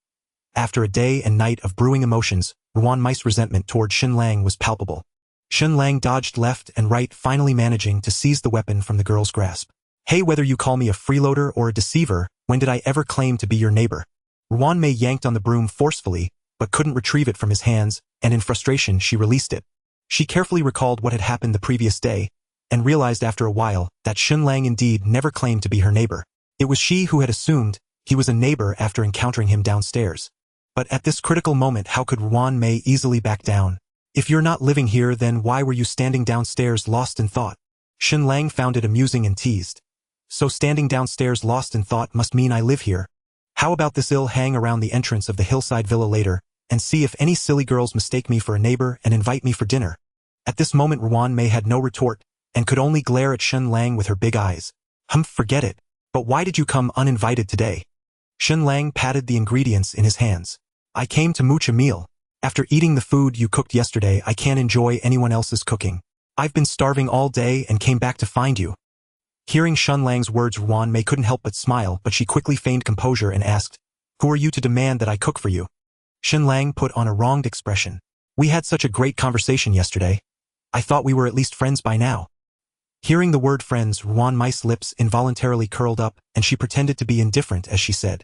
After a day and night of brewing emotions, Ruan Mai's resentment toward Shen Lang was palpable. Shen Lang dodged left and right, finally managing to seize the weapon from the girl's grasp. "Hey, whether you call me a freeloader or a deceiver, when did I ever claim to be your neighbor?" Ruan Mei yanked on the broom forcefully, but couldn't retrieve it from his hands, and in frustration she released it. She carefully recalled what had happened the previous day, and realized after a while that Shen Lang indeed never claimed to be her neighbor. It was she who had assumed he was a neighbor after encountering him downstairs. But at this critical moment, how could Ruan Mei easily back down? "If you're not living here, then why were you standing downstairs lost in thought?" Shen Lang found it amusing and teased. "So standing downstairs lost in thought must mean I live here. How about this? I'll hang around the entrance of the hillside villa later, and see if any silly girls mistake me for a neighbor and invite me for dinner." At this moment Ruan Mei had no retort, and could only glare at Shen Lang with her big eyes. Forget it. But why did you come uninvited today?" Shen Lang patted the ingredients in his hands. "I came to mooch a meal. After eating the food you cooked yesterday, I can't enjoy anyone else's cooking. I've been starving all day and came back to find you." Hearing Shen Lang's words, Ruan Mei couldn't help but smile, but she quickly feigned composure and asked, "Who are you to demand that I cook for you?" Shen Lang put on a wronged expression. "We had such a great conversation yesterday. I thought we were at least friends by now." Hearing the word friends, Ruan Mai's lips involuntarily curled up, and she pretended to be indifferent as she said,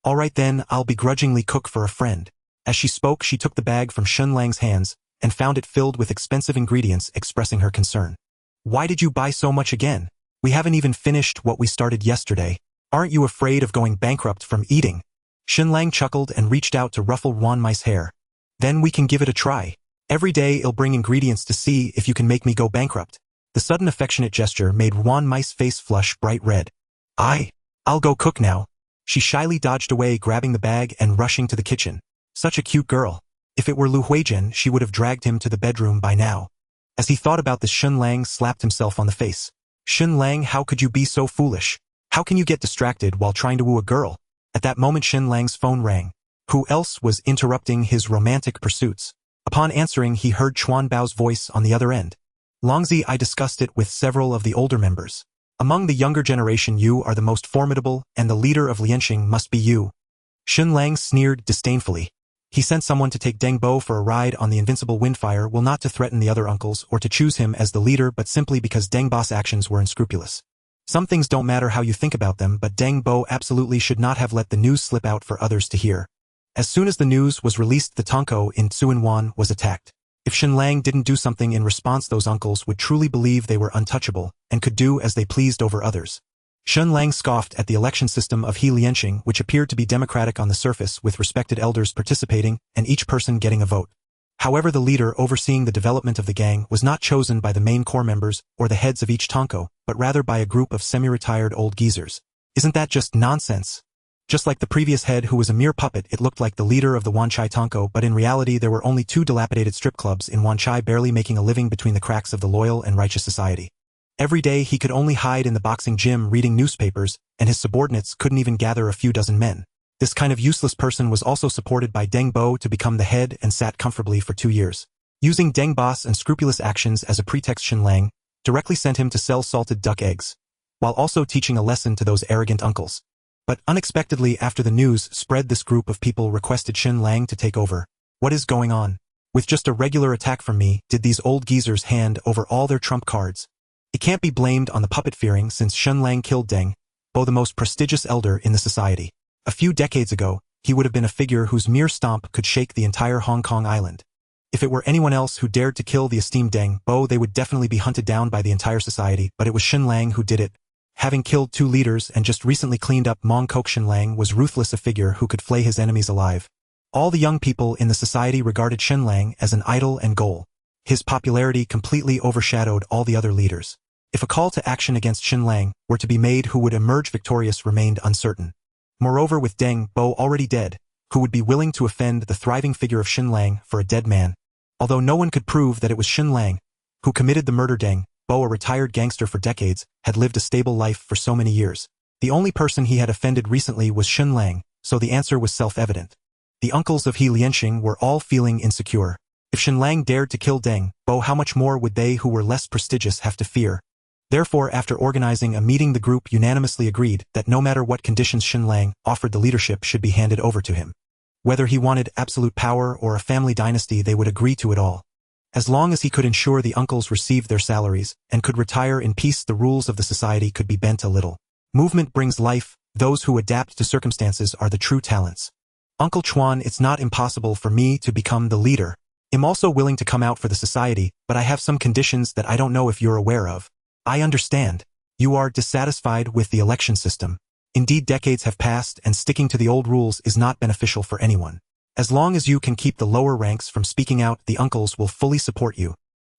"All right then, I'll begrudgingly cook for a friend." As she spoke, she took the bag from Shen Lang's hands, and found it filled with expensive ingredients, expressing her concern. "Why did you buy so much again? We haven't even finished what we started yesterday. Aren't you afraid of going bankrupt from eating?" Shen Lang chuckled and reached out to ruffle Ruan Mai's hair. "Then we can give it a try. Every day I'll bring ingredients to see if you can make me go bankrupt." The sudden affectionate gesture made Ruan Mai's face flush bright red. I'll go cook now." She shyly dodged away, grabbing the bag and rushing to the kitchen. Such a cute girl. If it were Lu Huijian, she would have dragged him to the bedroom by now. As he thought about this, Shen Lang slapped himself on the face. "Shen Lang, how could you be so foolish? How can you get distracted while trying to woo a girl?" At that moment Shen Lang's phone rang. Who else was interrupting his romantic pursuits? Upon answering, he heard Chuan Bao's voice on the other end. "Longzi, I discussed it with several of the older members. Among the younger generation, you are the most formidable, and the leader of Lianxing must be you." Shen Lang sneered disdainfully. He sent someone to take Deng Bo for a ride on the invincible Windfire, will not to threaten the other uncles or to choose him as the leader, but simply because Deng Bo's actions were unscrupulous. Some things don't matter how you think about them, but Deng Bo absolutely should not have let the news slip out for others to hear. As soon as the news was released, the Tonko in Tsuen Wan was attacked. If Shen Lang didn't do something in response, those uncles would truly believe they were untouchable, and could do as they pleased over others. Shen Lang scoffed at the election system of He Lianxing, which appeared to be democratic on the surface, with respected elders participating, and each person getting a vote. However, the leader overseeing the development of the gang was not chosen by the main core members or the heads of each Tonko, but rather by a group of semi-retired old geezers. Isn't that just nonsense? Just like the previous head, who was a mere puppet, it looked like the leader of the Wanchai Tonko, but in reality there were only 2 dilapidated strip clubs in Wanchai, barely making a living between the cracks of the loyal and righteous society. Every day he could only hide in the boxing gym reading newspapers, and his subordinates couldn't even gather a few dozen men. This kind of useless person was also supported by Deng Bo to become the head and sat comfortably for 2 years. Using Deng Bo's unscrupulous actions as a pretext, Shen Lang directly sent him to sell salted duck eggs, while also teaching a lesson to those arrogant uncles. But unexpectedly after the news spread, this group of people requested Shen Lang to take over. What is going on? With just a regular attack from me, did these old geezers hand over all their trump cards? It can't be blamed on the puppet fearing, since Shen Lang killed Deng Bo, the most prestigious elder in the society. A few decades ago, he would have been a figure whose mere stomp could shake the entire Hong Kong island. If it were anyone else who dared to kill the esteemed Deng Bo, they would definitely be hunted down by the entire society, but it was Shen Lang who did it. Having killed 2 leaders and just recently cleaned up Mong Kok, Shen Lang was ruthless, a figure who could flay his enemies alive. All the young people in the society regarded Shen Lang as an idol and goal. His popularity completely overshadowed all the other leaders. If a call to action against Shen Lang were to be made, who would emerge victorious remained uncertain. Moreover, with Deng Bo already dead, who would be willing to offend the thriving figure of Shen Lang for a dead man? Although no one could prove that it was Shen Lang who committed the murder, Deng Bo, a retired gangster for decades, had lived a stable life for so many years. The only person he had offended recently was Shen Lang, so the answer was self-evident. The uncles of He Lianxing were all feeling insecure. If Shen Lang dared to kill Deng Bo, how much more would they who were less prestigious have to fear? Therefore, after organizing a meeting, the group unanimously agreed that no matter what conditions Shen Lang offered, the leadership should be handed over to him. Whether he wanted absolute power or a family dynasty, they would agree to it all. As long as he could ensure the uncles received their salaries and could retire in peace, the rules of the society could be bent a little. Movement brings life. Those who adapt to circumstances are the true talents. Uncle Chuan, it's not impossible for me to become the leader. I'm also willing to come out for the society, but I have some conditions that I don't know if you're aware of. I understand. You are dissatisfied with the election system. Indeed, decades have passed and sticking to the old rules is not beneficial for anyone. As long as you can keep the lower ranks from speaking out, the uncles will fully support you.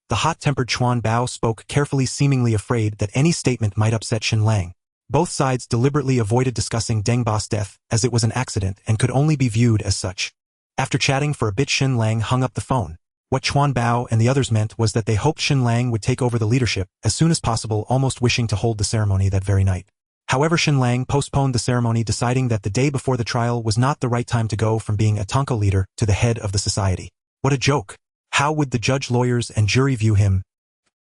The hot-tempered Chuan Bao spoke carefully, seemingly afraid that any statement might upset Shen Lang. Both sides deliberately avoided discussing Deng Ba's death, as it was an accident and could only be viewed as such. After chatting for a bit, Shen Lang hung up the phone. What Chuan Bao and the others meant was that they hoped Shen Lang would take over the leadership as soon as possible, almost wishing to hold the ceremony that very night. However, Shen Lang postponed the ceremony, deciding that the day before the trial was not the right time to go from being a Tonko leader to the head of the society. What a joke! How would the judge, lawyers, and jury view him?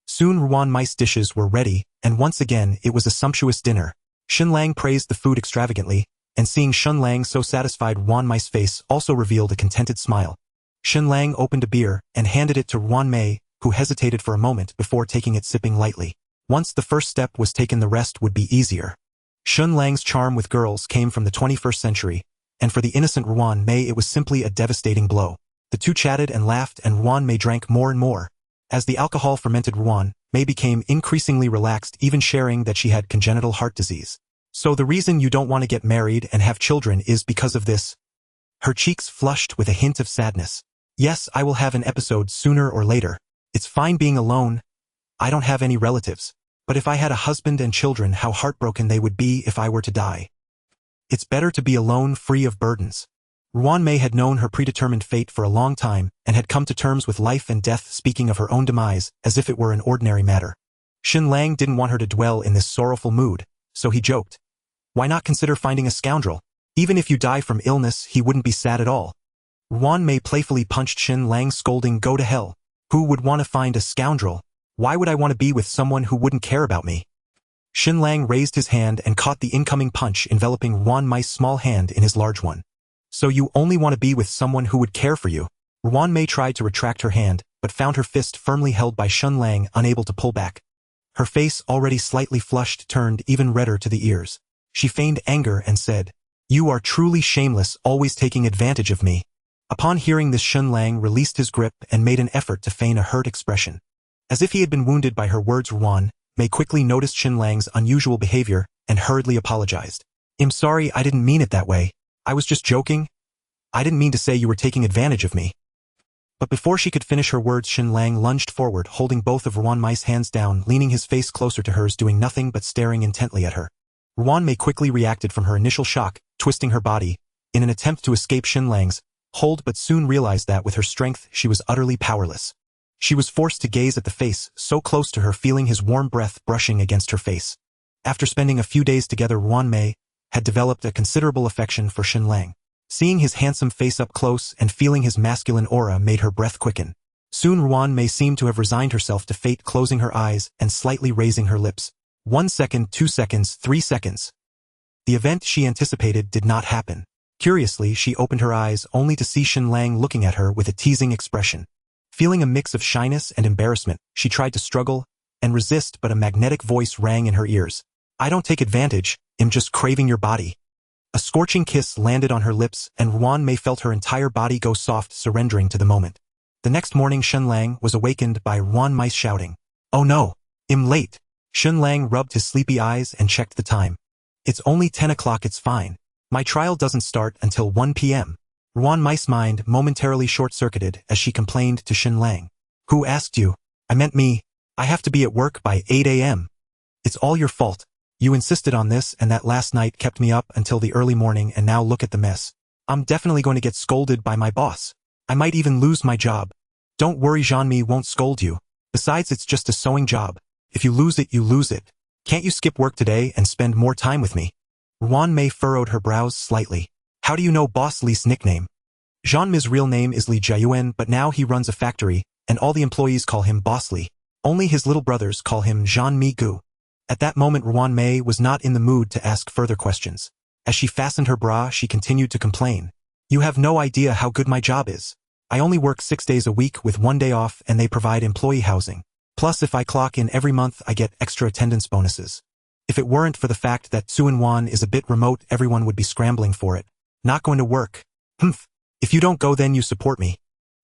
Soon Ruan Mice dishes were ready, and once again it was a sumptuous dinner. Shen Lang praised the food extravagantly, and seeing Shen Lang so satisfied, Ruan Mice's face also revealed a contented smile. Shen Lang opened a beer and handed it to Ruan Mei, who hesitated for a moment before taking it, sipping lightly. Once the first step was taken, the rest would be easier. Shen Lang's charm with girls came from the 21st century, and for the innocent Ruan Mei it was simply a devastating blow. The two chatted and laughed, and Ruan Mei drank more and more. As the alcohol fermented, Ruan Mei became increasingly relaxed, even sharing that she had congenital heart disease. So the reason you don't want to get married and have children is because of this? Her cheeks flushed with a hint of sadness. Yes, I will have an episode sooner or later. It's fine being alone. I don't have any relatives. But if I had a husband and children, how heartbroken they would be if I were to die. It's better to be alone, free of burdens. Ruan Mei had known her predetermined fate for a long time and had come to terms with life and death, speaking of her own demise as if it were an ordinary matter. Shen Lang didn't want her to dwell in this sorrowful mood, so he joked. Why not consider finding a scoundrel? Even if you die from illness, he wouldn't be sad at all. Ruan Mei playfully punched Shen Lang, scolding, "Go to hell. Who would want to find a scoundrel? Why would I want to be with someone who wouldn't care about me?" Shen Lang raised his hand and caught the incoming punch, enveloping Ruan Mei's small hand in his large one. So you only want to be with someone who would care for you? Ruan Mei tried to retract her hand, but found her fist firmly held by Shen Lang, unable to pull back. Her face, already slightly flushed, turned even redder to the ears. She feigned anger and said, "You are truly shameless, always taking advantage of me." Upon hearing this, Shen Lang released his grip and made an effort to feign a hurt expression. As if he had been wounded by her words, Ruan Mei quickly noticed Shen Lang's unusual behavior and hurriedly apologized. "I'm sorry, I didn't mean it that way. I was just joking. I didn't mean to say you were taking advantage of me." But before she could finish her words, Shen Lang lunged forward, holding both of Ruan Mei's hands down, leaning his face closer to hers, doing nothing but staring intently at her. Ruan Mei quickly reacted from her initial shock, twisting her body in an attempt to escape Shen Lang's hold, but soon realized that with her strength she was utterly powerless. She was forced to gaze at the face so close to her, feeling his warm breath brushing against her face. After spending a few days together, Ruan Mei had developed a considerable affection for Shen Lang. Seeing his handsome face up close and feeling his masculine aura made her breath quicken. Soon Ruan Mei seemed to have resigned herself to fate, closing her eyes and slightly raising her lips. 1 second, 2 seconds, 3 seconds. The event she anticipated did not happen. Curiously, she opened her eyes only to see Shen Lang looking at her with a teasing expression. Feeling a mix of shyness and embarrassment, she tried to struggle and resist, but a magnetic voice rang in her ears. I don't take advantage, I'm just craving your body. A scorching kiss landed on her lips, and Wan Mei felt her entire body go soft, surrendering to the moment. The next morning Shen Lang was awakened by Wan Mei shouting, "Oh no, I'm late." Shen Lang rubbed his sleepy eyes and checked the time. It's only 10 o'clock, it's fine. My trial doesn't start until 1 p.m. Wan Mei's mind momentarily short-circuited as she complained to Shen Lang. Who asked you? I meant me. I have to be at work by 8 a.m. It's all your fault. You insisted on this, and that last night kept me up until the early morning, and now look at the mess. I'm definitely going to get scolded by my boss. I might even lose my job. Don't worry, Jean-Mi won't scold you. Besides, it's just a sewing job. If you lose it, you lose it. Can't you skip work today and spend more time with me? Wan Mei furrowed her brows slightly. How do you know Boss Li's nickname? Jean-Mi's real name is Li Jiayuan, but now he runs a factory, and all the employees call him Boss Li. Only his little brothers call him Jean-Mi Gu. At that moment Wan Mei was not in the mood to ask further questions. As she fastened her bra, she continued to complain. You have no idea how good my job is. I only work 6 days a week with 1 day off, and they provide employee housing. Plus, if I clock in every month, I get extra attendance bonuses. If it weren't for the fact that Tsuen Wan is a bit remote, everyone would be scrambling for it. Not going to work. Humph. If you don't go, then you support me.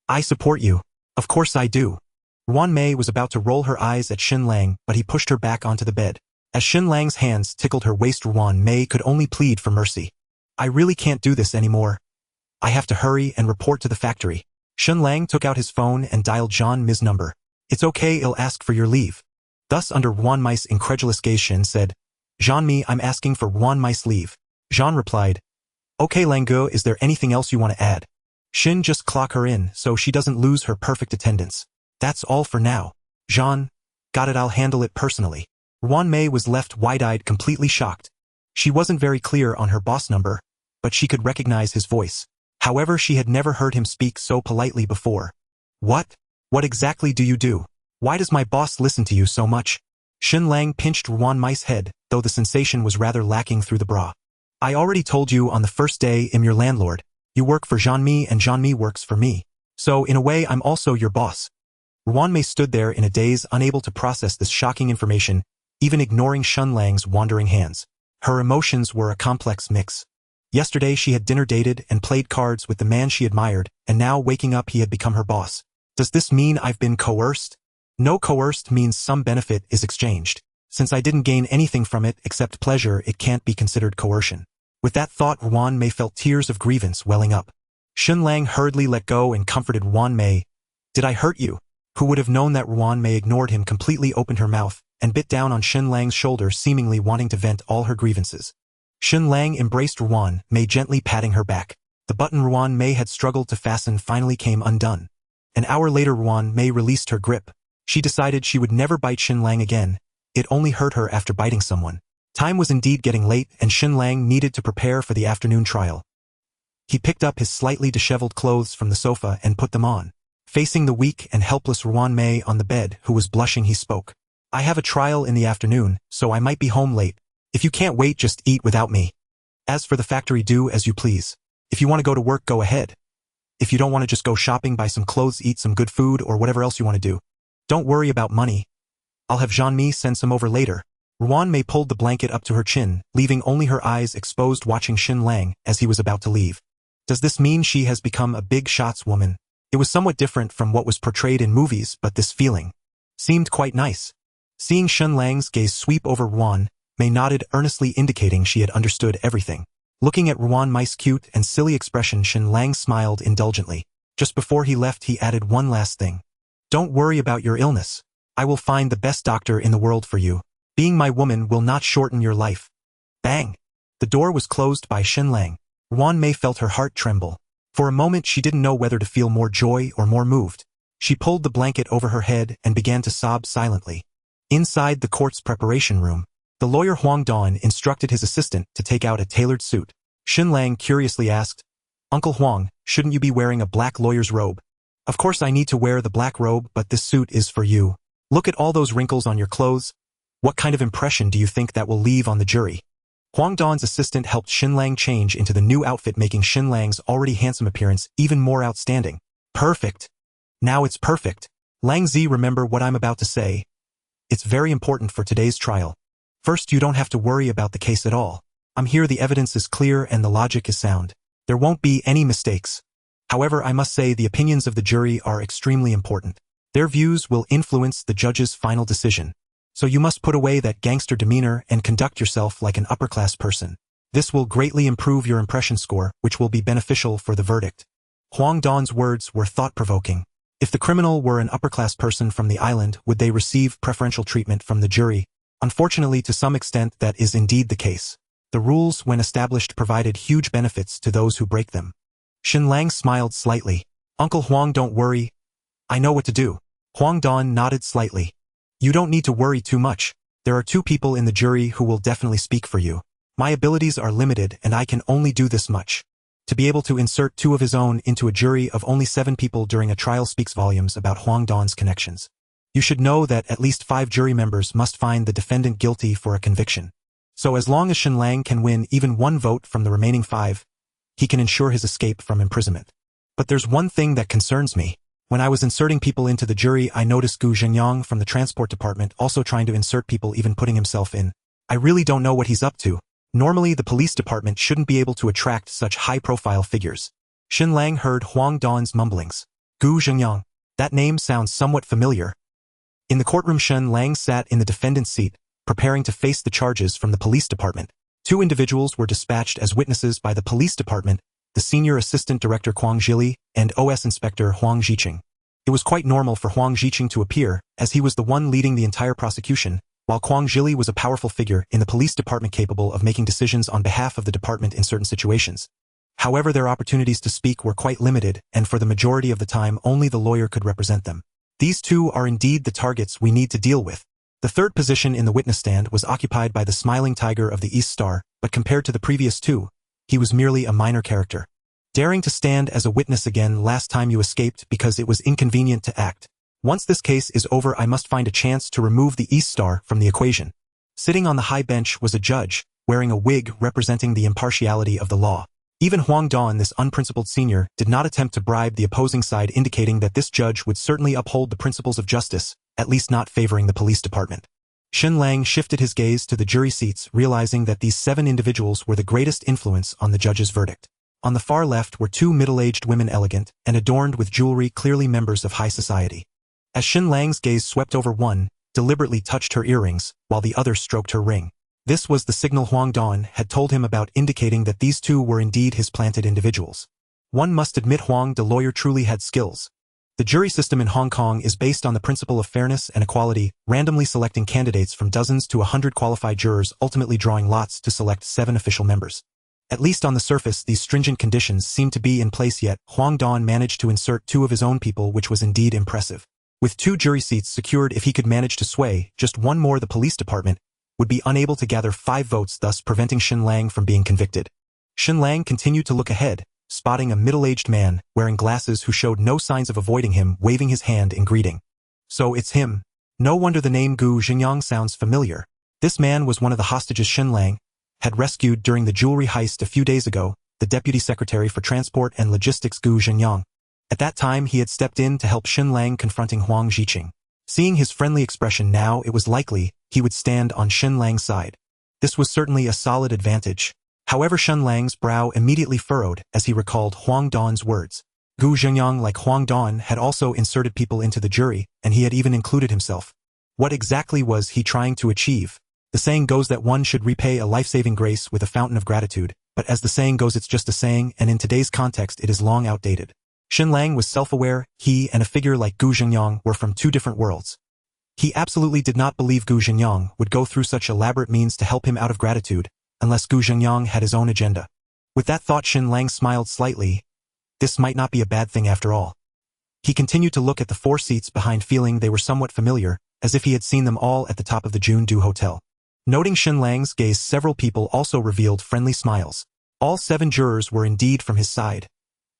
I support you. Of course I do. Wan Mei was about to roll her eyes at Shen Lang, but he pushed her back onto the bed. As Shen Lang's hands tickled her waist, Wan Mei could only plead for mercy. I really can't do this anymore. I have to hurry and report to the factory. Shen Lang took out his phone and dialed Jean-Mi's number. It's okay, I'll ask for your leave. Thus, under Wan Mei's incredulous gaze, Shen said, Jean-Mi, I'm asking for Wan Mei's leave. Jean replied, Okay, Langu, is there anything else you want to add? Shen, just clock her in so she doesn't lose her perfect attendance. That's all for now. Jean, got it, I'll handle it personally. Wan Mei was left wide-eyed, completely shocked. She wasn't very clear on her boss number, but she could recognize his voice. However, she had never heard him speak so politely before. What? What exactly do you do? Why does my boss listen to you so much? Shen Lang pinched Wan Mei's head, though the sensation was rather lacking through the bra. I already told you on the first day I'm your landlord. You work for Jean-Mi and Jean-Mi works for me. So, in a way, I'm also your boss. Wan Mei stood there in a daze, unable to process this shocking information, even ignoring Shen Lang's wandering hands. Her emotions were a complex mix. Yesterday she had dinner dated and played cards with the man she admired, and now waking up he had become her boss. Does this mean I've been coerced? No, coerced means some benefit is exchanged. Since I didn't gain anything from it except pleasure, it can't be considered coercion. With that thought, Wan Mei felt tears of grievance welling up. Shen Lang hurriedly let go and comforted Wan Mei. Did I hurt you? Who would have known that? Wan Mei ignored him, completely opened her mouth, and bit down on Shen Lang's shoulder, seemingly wanting to vent all her grievances. Shen Lang embraced Wan Mei, gently patting her back. The button Wan Mei had struggled to fasten finally came undone. An hour later Wan Mei released her grip. She decided she would never bite Shen Lang again. It only hurt her after biting someone. Time was indeed getting late, and Shen Lang needed to prepare for the afternoon trial. He picked up his slightly disheveled clothes from the sofa and put them on. Facing the weak and helpless Wan Mei on the bed, who was blushing, he spoke. I have a trial in the afternoon, so I might be home late. If you can't wait, just eat without me. As for the factory, do as you please. If you want to go to work, go ahead. If you don't want to, just go shopping, buy some clothes, eat some good food, or whatever else you want to do. Don't worry about money. I'll have Jean-Mi send some over later. Wan Mei pulled the blanket up to her chin, leaving only her eyes exposed, watching Shen Lang as he was about to leave. Does this mean she has become a big shots woman? It was somewhat different from what was portrayed in movies, but this feeling seemed quite nice. Seeing Shen Lang's gaze sweep over Wan Mei nodded earnestly, indicating she had understood everything. Looking at Wan Mei's cute and silly expression, Shen Lang smiled indulgently. Just before he left, he added one last thing. Don't worry about your illness. I will find the best doctor in the world for you. Being my woman will not shorten your life. Bang! The door was closed by Shen Lang. Wan Mei felt her heart tremble. For a moment she didn't know whether to feel more joy or more moved. She pulled the blanket over her head and began to sob silently. Inside the court's preparation room, the lawyer Huang Dawn instructed his assistant to take out a tailored suit. Shen Lang curiously asked, Uncle Huang, shouldn't you be wearing a black lawyer's robe? Of course I need to wear the black robe, but this suit is for you. Look at all those wrinkles on your clothes. What kind of impression do you think that will leave on the jury? Huang Don's assistant helped Shen Lang change into the new outfit, making Shen Lang's already handsome appearance even more outstanding. Perfect. Now it's perfect. Lang Zi, remember what I'm about to say. It's very important for today's trial. First, you don't have to worry about the case at all. I'm here, the evidence is clear and the logic is sound. There won't be any mistakes. However, I must say the opinions of the jury are extremely important. Their views will influence the judge's final decision. So you must put away that gangster demeanor and conduct yourself like an upper-class person. This will greatly improve your impression score, which will be beneficial for the verdict. Huang Don's words were thought-provoking. If the criminal were an upper-class person from the island, would they receive preferential treatment from the jury? Unfortunately, to some extent, that is indeed the case. The rules, when established, provided huge benefits to those who break them. Shen Lang smiled slightly. Uncle Huang, don't worry. I know what to do. Huang Don nodded slightly. You don't need to worry too much. There are 2 people in the jury who will definitely speak for you. My abilities are limited and I can only do this much. To be able to insert 2 of his own into a jury of only 7 people during a trial speaks volumes about Huang Don's connections. You should know that at least 5 jury members must find the defendant guilty for a conviction. So as long as Shen Lang can win even 1 vote from the remaining 5, he can ensure his escape from imprisonment. But there's one thing that concerns me. When I was inserting people into the jury, I noticed Gu Zhenyang from the transport department also trying to insert people, even putting himself in. I really don't know what he's up to. Normally, the police department shouldn't be able to attract such high-profile figures. Shen Lang heard Huang Don's mumblings. Gu Zhenyang. That name sounds somewhat familiar. In the courtroom, Shen Lang sat in the defendant's seat, preparing to face the charges from the police department. 2 individuals were dispatched as witnesses by the police department, the senior assistant director Kwang Zhili and OS inspector Huang Jiqing. It was quite normal for Huang Jiqing to appear, as he was the one leading the entire prosecution, while Kwang Zhili was a powerful figure in the police department capable of making decisions on behalf of the department in certain situations. However, their opportunities to speak were quite limited, and for the majority of the time only the lawyer could represent them. These 2 are indeed the targets we need to deal with. The 3rd position in the witness stand was occupied by the smiling tiger of the East Star, but compared to the previous 2, he was merely a minor character. Daring to stand as a witness again, last time you escaped because it was inconvenient to act. Once this case is over, I must find a chance to remove the East Star from the equation. Sitting on the high bench was a judge, wearing a wig representing the impartiality of the law. Even Huang Don, this unprincipled senior, did not attempt to bribe the opposing side, indicating that this judge would certainly uphold the principles of justice, at least not favoring the police department. Shen Lang shifted his gaze to the jury seats, realizing that these 7 individuals were the greatest influence on the judge's verdict. On the far left were 2 middle-aged women, elegant and adorned with jewelry, clearly members of high society. As Shen Lang's gaze swept over one, deliberately touched her earrings, while the other stroked her ring. This was the signal Huang Don had told him about, indicating that these 2 were indeed his planted individuals. One must admit Huang the lawyer truly had skills. The jury system in Hong Kong is based on the principle of fairness and equality, randomly selecting candidates from dozens to 100 qualified jurors, ultimately drawing lots to select 7 official members. At least on the surface, these stringent conditions seem to be in place, yet Huang Don managed to insert 2 of his own people, which was indeed impressive. With 2 jury seats secured, if he could manage to sway just one more, the police department would be unable to gather 5 votes, thus preventing Shen Lang from being convicted. Shen Lang continued to look ahead, spotting a middle-aged man wearing glasses who showed no signs of avoiding him, waving his hand in greeting. So it's him. No wonder the name Gu Zhenyang sounds familiar. This man was one of the hostages Shen Lang had rescued during the jewelry heist a few days ago, the Deputy Secretary for Transport and Logistics Gu Zhenyang. At that time, he had stepped in to help Shen Lang confronting Huang Jiqing. Seeing his friendly expression now, it was likely he would stand on Shen Lang's side. This was certainly a solid advantage. However, Shen Lang's brow immediately furrowed as he recalled Huang Don's words. Gu Zhenyang, like Huang Don, had also inserted people into the jury, and he had even included himself. What exactly was he trying to achieve? The saying goes that one should repay a life-saving grace with a fountain of gratitude, but as the saying goes, it's just a saying, and in today's context it is long outdated. Shen Lang was self-aware. He and a figure like Gu Zhenyang were from 2 different worlds. He absolutely did not believe Gu Zhenyang would go through such elaborate means to help him out of gratitude, unless Gu Zhenyang had his own agenda. With that thought, Shen Lang smiled slightly. This might not be a bad thing after all. He continued to look at the 4 seats behind, feeling they were somewhat familiar, as if he had seen them all at the top of the Jundu Hotel. Noting Shen Lang's gaze, several people also revealed friendly smiles. All 7 jurors were indeed from his side.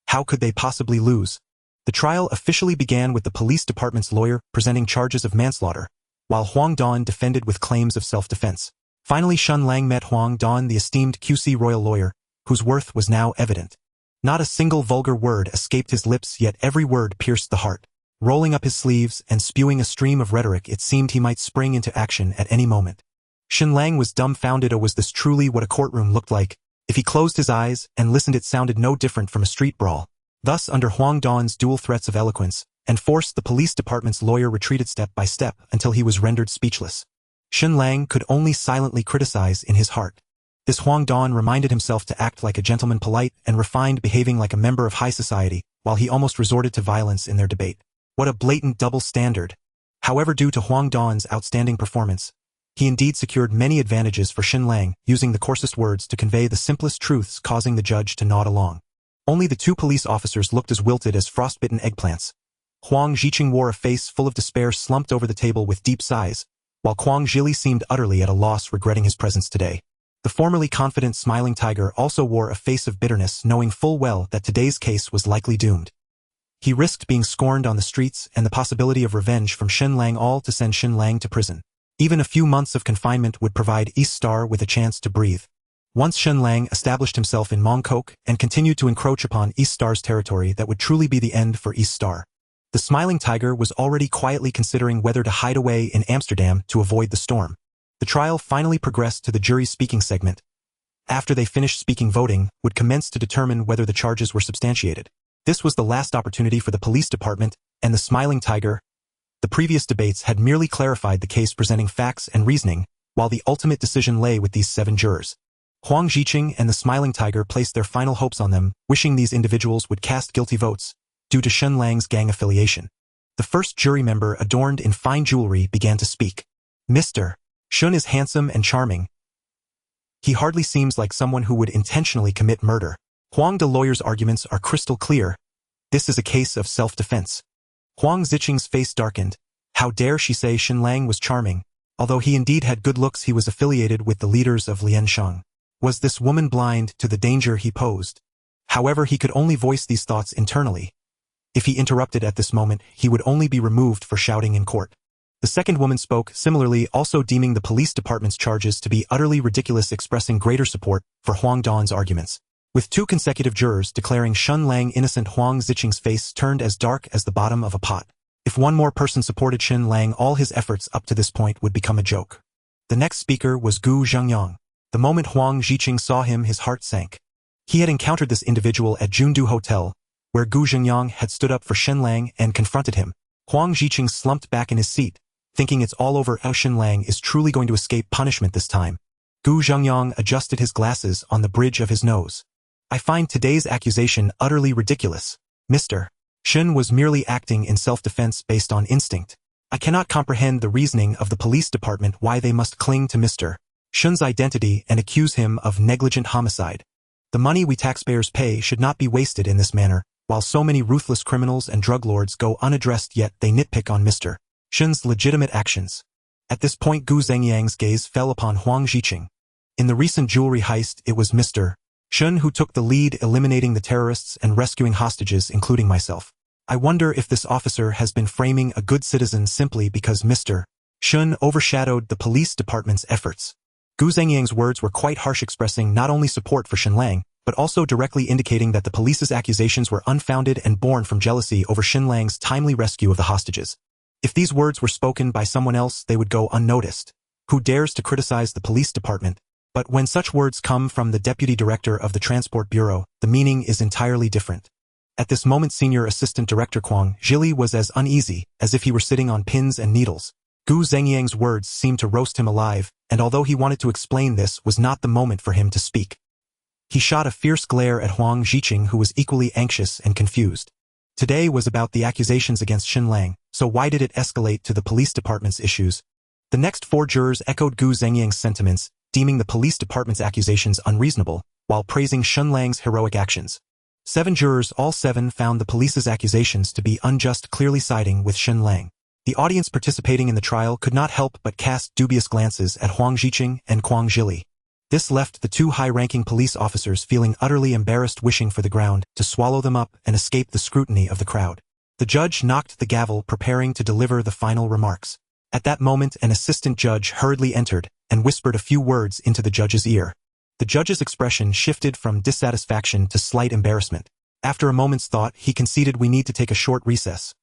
How could they possibly lose? The trial officially began with the police department's lawyer presenting charges of manslaughter, while Huang Don defended with claims of self-defense. Finally Shen Lang met Huang Dan, the esteemed QC royal lawyer, whose worth was now evident. Not a single vulgar word escaped his lips, yet every word pierced the heart. Rolling up his sleeves and spewing a stream of rhetoric, it seemed he might spring into action at any moment. Shen Lang was dumbfounded. Was this truly what a courtroom looked like? If he closed his eyes and listened, it sounded no different from a street brawl. Thus, under Huang Dan's dual threats of eloquence and force, the police department's lawyer retreated step by step until he was rendered speechless. Shen Lang could only silently criticize in his heart. This Huang Dan reminded himself to act like a gentleman, polite and refined, behaving like a member of high society, while he almost resorted to violence in their debate. What a blatant double standard! However, due to Huang Dan's outstanding performance, he indeed secured many advantages for Shen Lang, using the coarsest words to convey the simplest truths, causing the judge to nod along. Only the two police officers looked as wilted as frostbitten eggplants. Huang Zhiqing wore a face full of despair, slumped over the table with deep sighs, while Huang Zhili seemed utterly at a loss, regretting his presence today. The formerly confident smiling tiger also wore a face of bitterness, knowing full well that today's case was likely doomed. He risked being scorned on the streets and the possibility of revenge from Shen Lang, all to send Shen Lang to prison. Even a few months of confinement would provide East Star with a chance to breathe. Once Shen Lang established himself in Mongkok and continued to encroach upon East Star's territory, that would truly be the end for East Star. The smiling tiger was already quietly considering whether to hide away in Amsterdam to avoid the storm. The trial finally progressed to the jury's speaking segment. After they finished speaking, voting would commence to determine whether the charges were substantiated. This was the last opportunity for the police department and the smiling tiger. The previous debates had merely clarified the case, presenting facts and reasoning, while the ultimate decision lay with these 7 jurors. Huang Zhiqing and the smiling tiger placed their final hopes on them, wishing these individuals would cast guilty votes, due to Shen Lang's gang affiliation. The first jury member, adorned in fine jewelry, began to speak. Mr. Shun is handsome and charming. He hardly seems like someone who would intentionally commit murder. Huang the lawyer's arguments are crystal clear. This is a case of self-defense. Huang Ziqing's face darkened. How dare she say Shen Lang was charming? Although he indeed had good looks, he was affiliated with the leaders of Liansheng. Was this woman blind to the danger he posed? However, he could only voice these thoughts internally. If he interrupted at this moment, he would only be removed for shouting in court. The second woman spoke, similarly also deeming the police department's charges to be utterly ridiculous, expressing greater support for Huang Dan's arguments. With 2 consecutive jurors declaring Shen Lang innocent, Huang Ziqing's face turned as dark as the bottom of a pot. If one more person supported Shen Lang, all his efforts up to this point would become a joke. The next speaker was Gu Zhengyang. The moment Huang Zhiqing saw him, his heart sank. He had encountered this individual at Jundu Hotel, where Gu Zhengyang had stood up for Shen Lang and confronted him. Huang Zhiqing slumped back in his seat, thinking it's all over. Shen Lang is truly going to escape punishment this time. Gu Zhengyang adjusted his glasses on the bridge of his nose. I find today's accusation utterly ridiculous. Mr. Shen was merely acting in self-defense based on instinct. I cannot comprehend the reasoning of the police department, why they must cling to Mr. Shen's identity and accuse him of negligent homicide. The money we taxpayers pay should not be wasted in this manner, while so many ruthless criminals and drug lords go unaddressed, yet they nitpick on Mr. Shen's legitimate actions. At this point, Gu Zhengyang's gaze fell upon Huang Zhiqing. In the recent jewelry heist, it was Mr. Shen who took the lead, eliminating the terrorists and rescuing hostages, including myself. I wonder if this officer has been framing a good citizen simply because Mr. Shen overshadowed the police department's efforts. Gu Zhengyang's words were quite harsh, expressing not only support for Shen Lang, but also directly indicating that the police's accusations were unfounded and born from jealousy over Shen Lang's timely rescue of the hostages. If these words were spoken by someone else, they would go unnoticed. Who dares to criticize the police department? But when such words come from the deputy director of the Transport Bureau, the meaning is entirely different. At this moment, Senior Assistant Director Huang Zhili was as uneasy as if he were sitting on pins and needles. Gu Zhengyang's words seemed to roast him alive, and although he wanted to explain, this was not the moment for him to speak. He shot a fierce glare at Huang Zhiqing, who was equally anxious and confused. Today was about the accusations against Shen Lang, so why did it escalate to the police department's issues? The next 4 jurors echoed Gu Zhengyang's sentiments, deeming the police department's accusations unreasonable, while praising Shen Lang's heroic actions. 7 jurors, all 7, found the police's accusations to be unjust, clearly siding with Shen Lang. The audience participating in the trial could not help but cast dubious glances at Huang Zhiqing and Huang Zhili. This left the 2 high-ranking police officers feeling utterly embarrassed, wishing for the ground to swallow them up and escape the scrutiny of the crowd. The judge knocked the gavel, preparing to deliver the final remarks. At that moment, an assistant judge hurriedly entered and whispered a few words into the judge's ear. The judge's expression shifted from dissatisfaction to slight embarrassment. After a moment's thought, he conceded, "We need to take a short recess.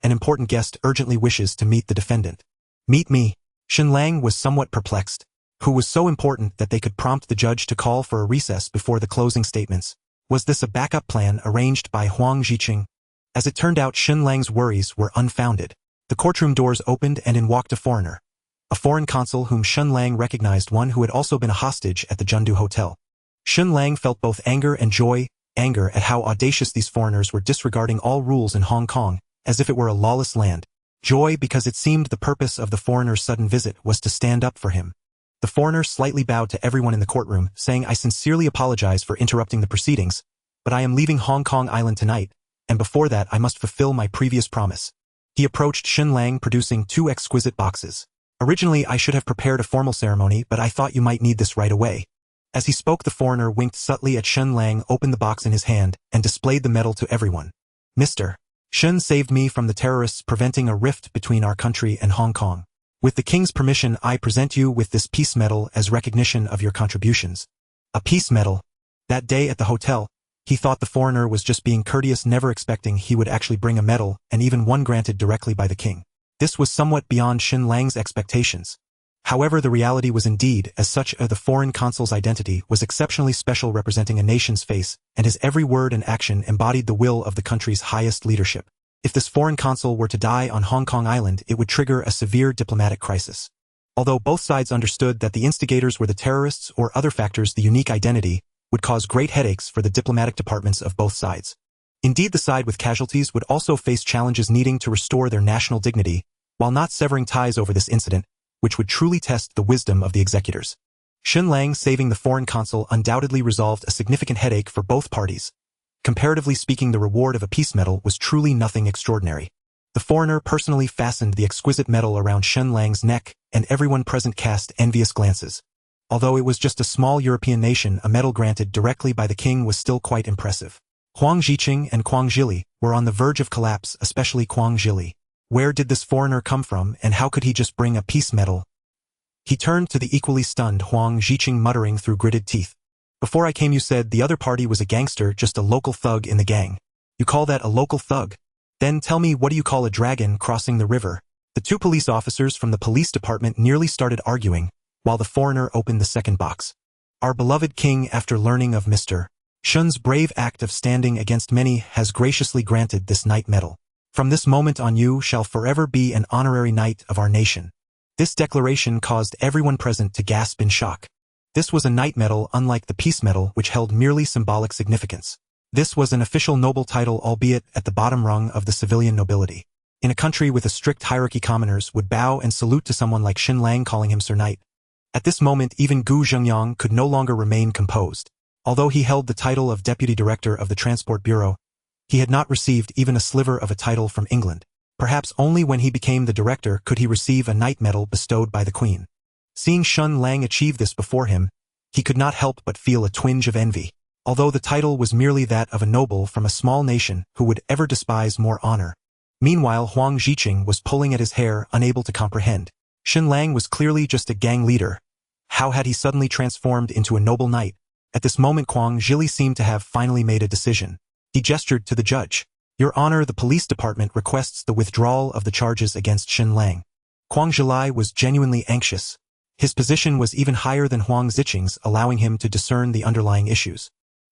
An important guest urgently wishes to meet the defendant." "Meet me." Shen Lang was somewhat perplexed. Who was so important that they could prompt the judge to call for a recess before the closing statements? Was this a backup plan arranged by Huang Zhiqing? As it turned out, Shen Lang's worries were unfounded. The courtroom doors opened and in walked a foreigner. A foreign consul whom Shen Lang recognized, one who had also been a hostage at the Jundu Hotel. Shen Lang felt both anger and joy, anger at how audacious these foreigners were disregarding all rules in Hong Kong, as if it were a lawless land. Joy because it seemed the purpose of the foreigner's sudden visit was to stand up for him. The foreigner slightly bowed to everyone in the courtroom, saying, "I sincerely apologize for interrupting the proceedings, but I am leaving Hong Kong Island tonight, and before that I must fulfill my previous promise." He approached Shen Lang, producing 2 exquisite boxes. "Originally I should have prepared a formal ceremony, but I thought you might need this right away." As he spoke, the foreigner winked subtly at Shen Lang, opened the box in his hand, and displayed the medal to everyone. "Mr. Shen saved me from the terrorists, preventing a rift between our country and Hong Kong. With the king's permission, I present you with this peace medal as recognition of your contributions." A peace medal? That day at the hotel, he thought the foreigner was just being courteous, never expecting he would actually bring a medal, and even one granted directly by the king. This was somewhat beyond Shen Lang's expectations. However, the reality was indeed as such. The foreign consul's identity was exceptionally special, representing a nation's face, and his every word and action embodied the will of the country's highest leadership. If this foreign consul were to die on Hong Kong Island, it would trigger a severe diplomatic crisis. Although both sides understood that the instigators were the terrorists or other factors, the unique identity would cause great headaches for the diplomatic departments of both sides. Indeed, the side with casualties would also face challenges needing to restore their national dignity, while not severing ties over this incident, which would truly test the wisdom of the executors. Shen Lang saving the foreign consul undoubtedly resolved a significant headache for both parties. Comparatively speaking, the reward of a peace medal was truly nothing extraordinary. The foreigner personally fastened the exquisite medal around Shen Lang's neck, and everyone present cast envious glances. Although it was just a small European nation, a medal granted directly by the king was still quite impressive. Huang Zhiqing and Huang Zhili were on the verge of collapse, especially Huang Zhili. Where did this foreigner come from, and how could he just bring a peace medal? He turned to the equally stunned Huang Zhiqing, muttering through gritted teeth. "Before I came you said the other party was a gangster, just a local thug in the gang. You call that a local thug? Then tell me, what do you call a dragon crossing the river?" The 2 police officers from the police department nearly started arguing, while the foreigner opened the second box. "Our beloved king, after learning of Mr. Shen's brave act of standing against many, has graciously granted this knight medal. From this moment on you shall forever be an honorary knight of our nation." This declaration caused everyone present to gasp in shock. This was a knight medal, unlike the peace medal, which held merely symbolic significance. This was an official noble title, albeit at the bottom rung of the civilian nobility. In a country with a strict hierarchy, commoners would bow and salute to someone like Shen Lang, calling him Sir Knight. At this moment, even Gu Zhengyang could no longer remain composed. Although he held the title of Deputy Director of the Transport Bureau, he had not received even a sliver of a title from England. Perhaps only when he became the director could he receive a knight medal bestowed by the Queen. Seeing Shen Lang achieve this before him, he could not help but feel a twinge of envy. Although the title was merely that of a noble from a small nation, who would ever despise more honor? Meanwhile, Huang Zhiqing was pulling at his hair, unable to comprehend. Shen Lang was clearly just a gang leader. How had he suddenly transformed into a noble knight? At this moment, Huang Zhili seemed to have finally made a decision. He gestured to the judge. "Your Honor, the police department requests the withdrawal of the charges against Shen Lang." Huang Zhili was genuinely anxious. His position was even higher than Huang Zhiqing's, allowing him to discern the underlying issues.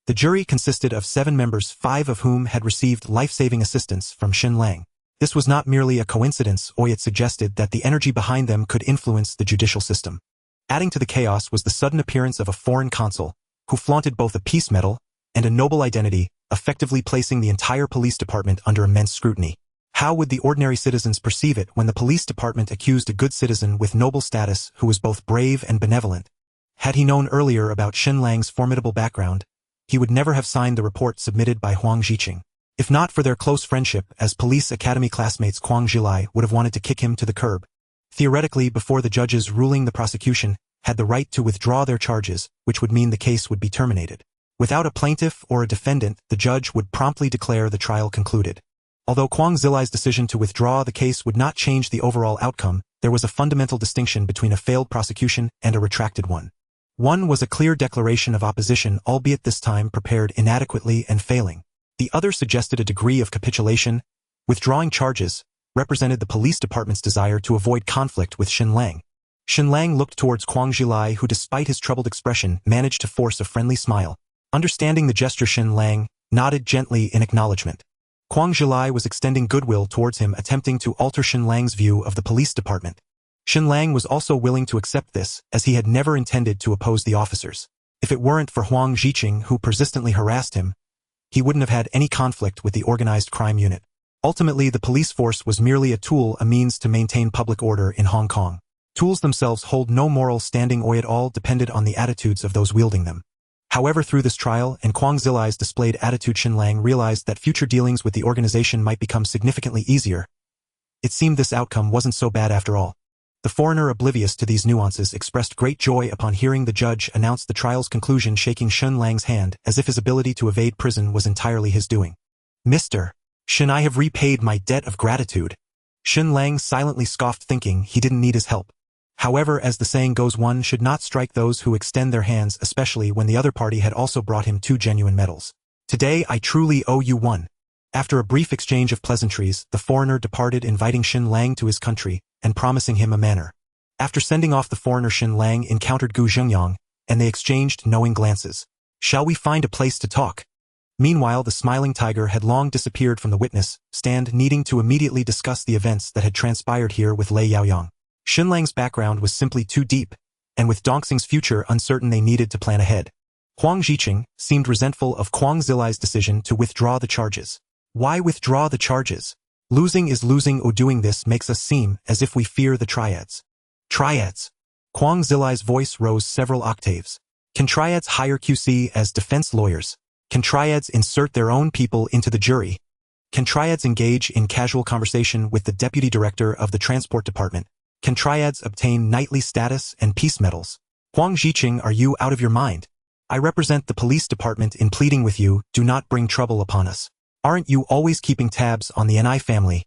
The jury consisted of 7 members, 5 of whom had received life-saving assistance from Shen Lang. This was not merely a coincidence, or it suggested that the energy behind them could influence the judicial system. Adding to the chaos was the sudden appearance of a foreign consul, who flaunted both a peace medal and a noble identity, effectively placing the entire police department under immense scrutiny. How would the ordinary citizens perceive it when the police department accused a good citizen with noble status who was both brave and benevolent? Had he known earlier about Shen Lang's formidable background, he would never have signed the report submitted by Huang Zhiqing. If not for their close friendship as police academy classmates, Huang Zhili would have wanted to kick him to the curb. Theoretically, before the judges ruling, the prosecution had the right to withdraw their charges, which would mean the case would be terminated. Without a plaintiff or a defendant, the judge would promptly declare the trial concluded. Although Kwang Zilai's decision to withdraw the case would not change the overall outcome, there was a fundamental distinction between a failed prosecution and a retracted one. One was a clear declaration of opposition, albeit this time prepared inadequately and failing. The other suggested a degree of capitulation. Withdrawing charges represented the police department's desire to avoid conflict with Shen Lang. Shen Lang looked towards Kwang Zilai, who despite his troubled expression managed to force a friendly smile. Understanding the gesture, Shen Lang nodded gently in acknowledgement. Kwang Zilai was extending goodwill towards him, attempting to alter Shen Lang's view of the police department. Shen Lang was also willing to accept this, as he had never intended to oppose the officers. If it weren't for Huang Ziqing, who persistently harassed him, he wouldn't have had any conflict with the organized crime unit. Ultimately, the police force was merely a tool, a means to maintain public order in Hong Kong. Tools themselves hold no moral standing, or it all depended on the attitudes of those wielding them. However, through this trial and Kwang Zilai's displayed attitude, Shen Lang realized that future dealings with the organization might become significantly easier. It seemed this outcome wasn't so bad after all. The foreigner, oblivious to these nuances, expressed great joy upon hearing the judge announce the trial's conclusion, shaking Shen Lang's hand as if his ability to evade prison was entirely his doing. "Mr. Shen, I have repaid my debt of gratitude." Shen Lang silently scoffed, thinking he didn't need his help. However, as the saying goes, one should not strike those who extend their hands, especially when the other party had also brought him 2 genuine medals. "Today I truly owe you one." After a brief exchange of pleasantries, the foreigner departed, inviting Shen Lang to his country and promising him a manor. After sending off the foreigner, Shen Lang encountered Gu Zhengyang, and they exchanged knowing glances. "Shall we find a place to talk?" Meanwhile, the smiling tiger had long disappeared from the witness stand, needing to immediately discuss the events that had transpired here with Lei Yaoyang. Shen Lang's background was simply too deep, and with Dongxing's future uncertain, they needed to plan ahead. Huang Ziqing seemed resentful of Kwang Zilai's decision to withdraw the charges. "Why withdraw the charges? Losing is losing, or doing this makes us seem as if we fear the Triads." "Triads?" Kwang Zilai's voice rose several octaves. "Can Triads hire QC as defense lawyers? Can Triads insert their own people into the jury? Can Triads engage in casual conversation with the deputy director of the transport department? Can Triads obtain knightly status and peace medals? Huang Ziqing, are you out of your mind? I represent the police department in pleading with you, do not bring trouble upon us. Aren't you always keeping tabs on the NI family?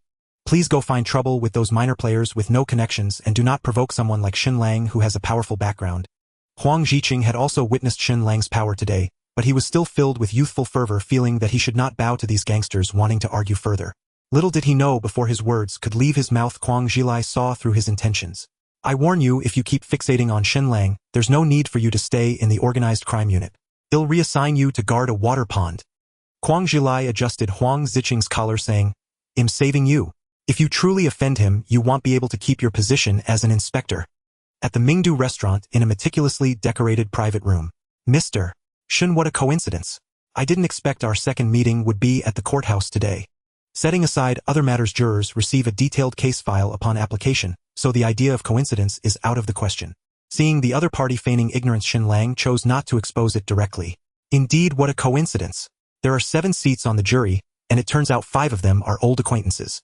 Please go find trouble with those minor players with no connections, and do not provoke someone like Shen Lang, who has a powerful background." Huang Ziqing had also witnessed Shen Lang's power today, but he was still filled with youthful fervor, feeling that he should not bow to these gangsters wanting to argue further. Little did he know before his words could leave his mouth, Kwang Zilai saw through his intentions. "I warn you, if you keep fixating on Shen Lang, there's no need for you to stay in the organized crime unit. I'll reassign you to guard a water pond." Kwang Zilai adjusted Huang Ziqing's collar, saying, "I'm saving you. If you truly offend him, you won't be able to keep your position as an inspector." At the Mingdu restaurant, in a meticulously decorated private room. "Mr. Shen, what a coincidence. I didn't expect our second meeting would be at the courthouse today. Setting aside other matters, jurors receive a detailed case file upon application, so the idea of coincidence is out of the question." Seeing the other party feigning ignorance, Shen Lang chose not to expose it directly. "Indeed, what a coincidence. There are 7 seats on the jury, and it turns out 5 of them are old acquaintances."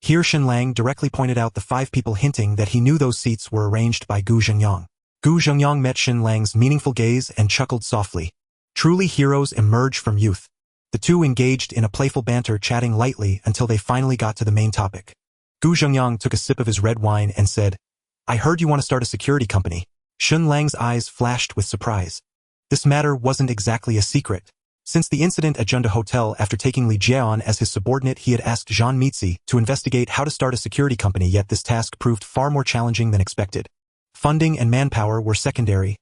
Here Shen Lang directly pointed out the 5 people, hinting that he knew those seats were arranged by Gu Zhengyang. Gu Zhengyang met Shen Lang's meaningful gaze and chuckled softly. Truly, heroes emerge from youth. The two engaged in a playful banter, chatting lightly until they finally got to the main topic. Gu Zhengyang took a sip of his red wine and said, "I heard you want to start a security company." Shen Lang's eyes flashed with surprise. This matter wasn't exactly a secret. Since the incident at Junda Hotel, after taking Li Jian as his subordinate, he had asked Zhang Mitzi to investigate how to start a security company, yet this task proved far more challenging than expected. Funding and manpower were secondary.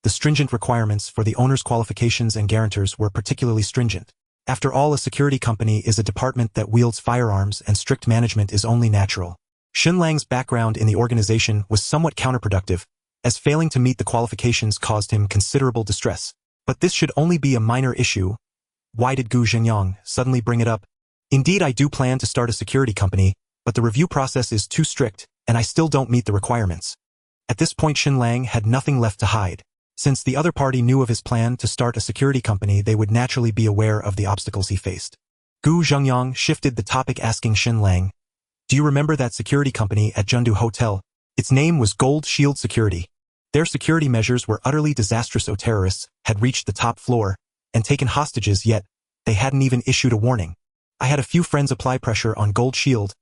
The stringent requirements for the owner's qualifications and guarantors were particularly stringent. After all, a security company is a department that wields firearms, and strict management is only natural. Shen Lang's background in the organization was somewhat counterproductive, as failing to meet the qualifications caused him considerable distress. But this should only be a minor issue. Why did Gu Zhengyang suddenly bring it up? "Indeed, I do plan to start a security company, but the review process is too strict, and I still don't meet the requirements." At this point, Shen Lang had nothing left to hide. Since the other party knew of his plan to start a security company, they would naturally be aware of the obstacles he faced. Gu Zhengyang shifted the topic, asking Shen Lang, "Do you remember that security company at Jundu Hotel? Its name was Gold Shield Security. Their security measures were utterly disastrous. Terrorists had reached the top floor and taken hostages, yet they hadn't even issued a warning. I had a few friends apply pressure on Gold Shield.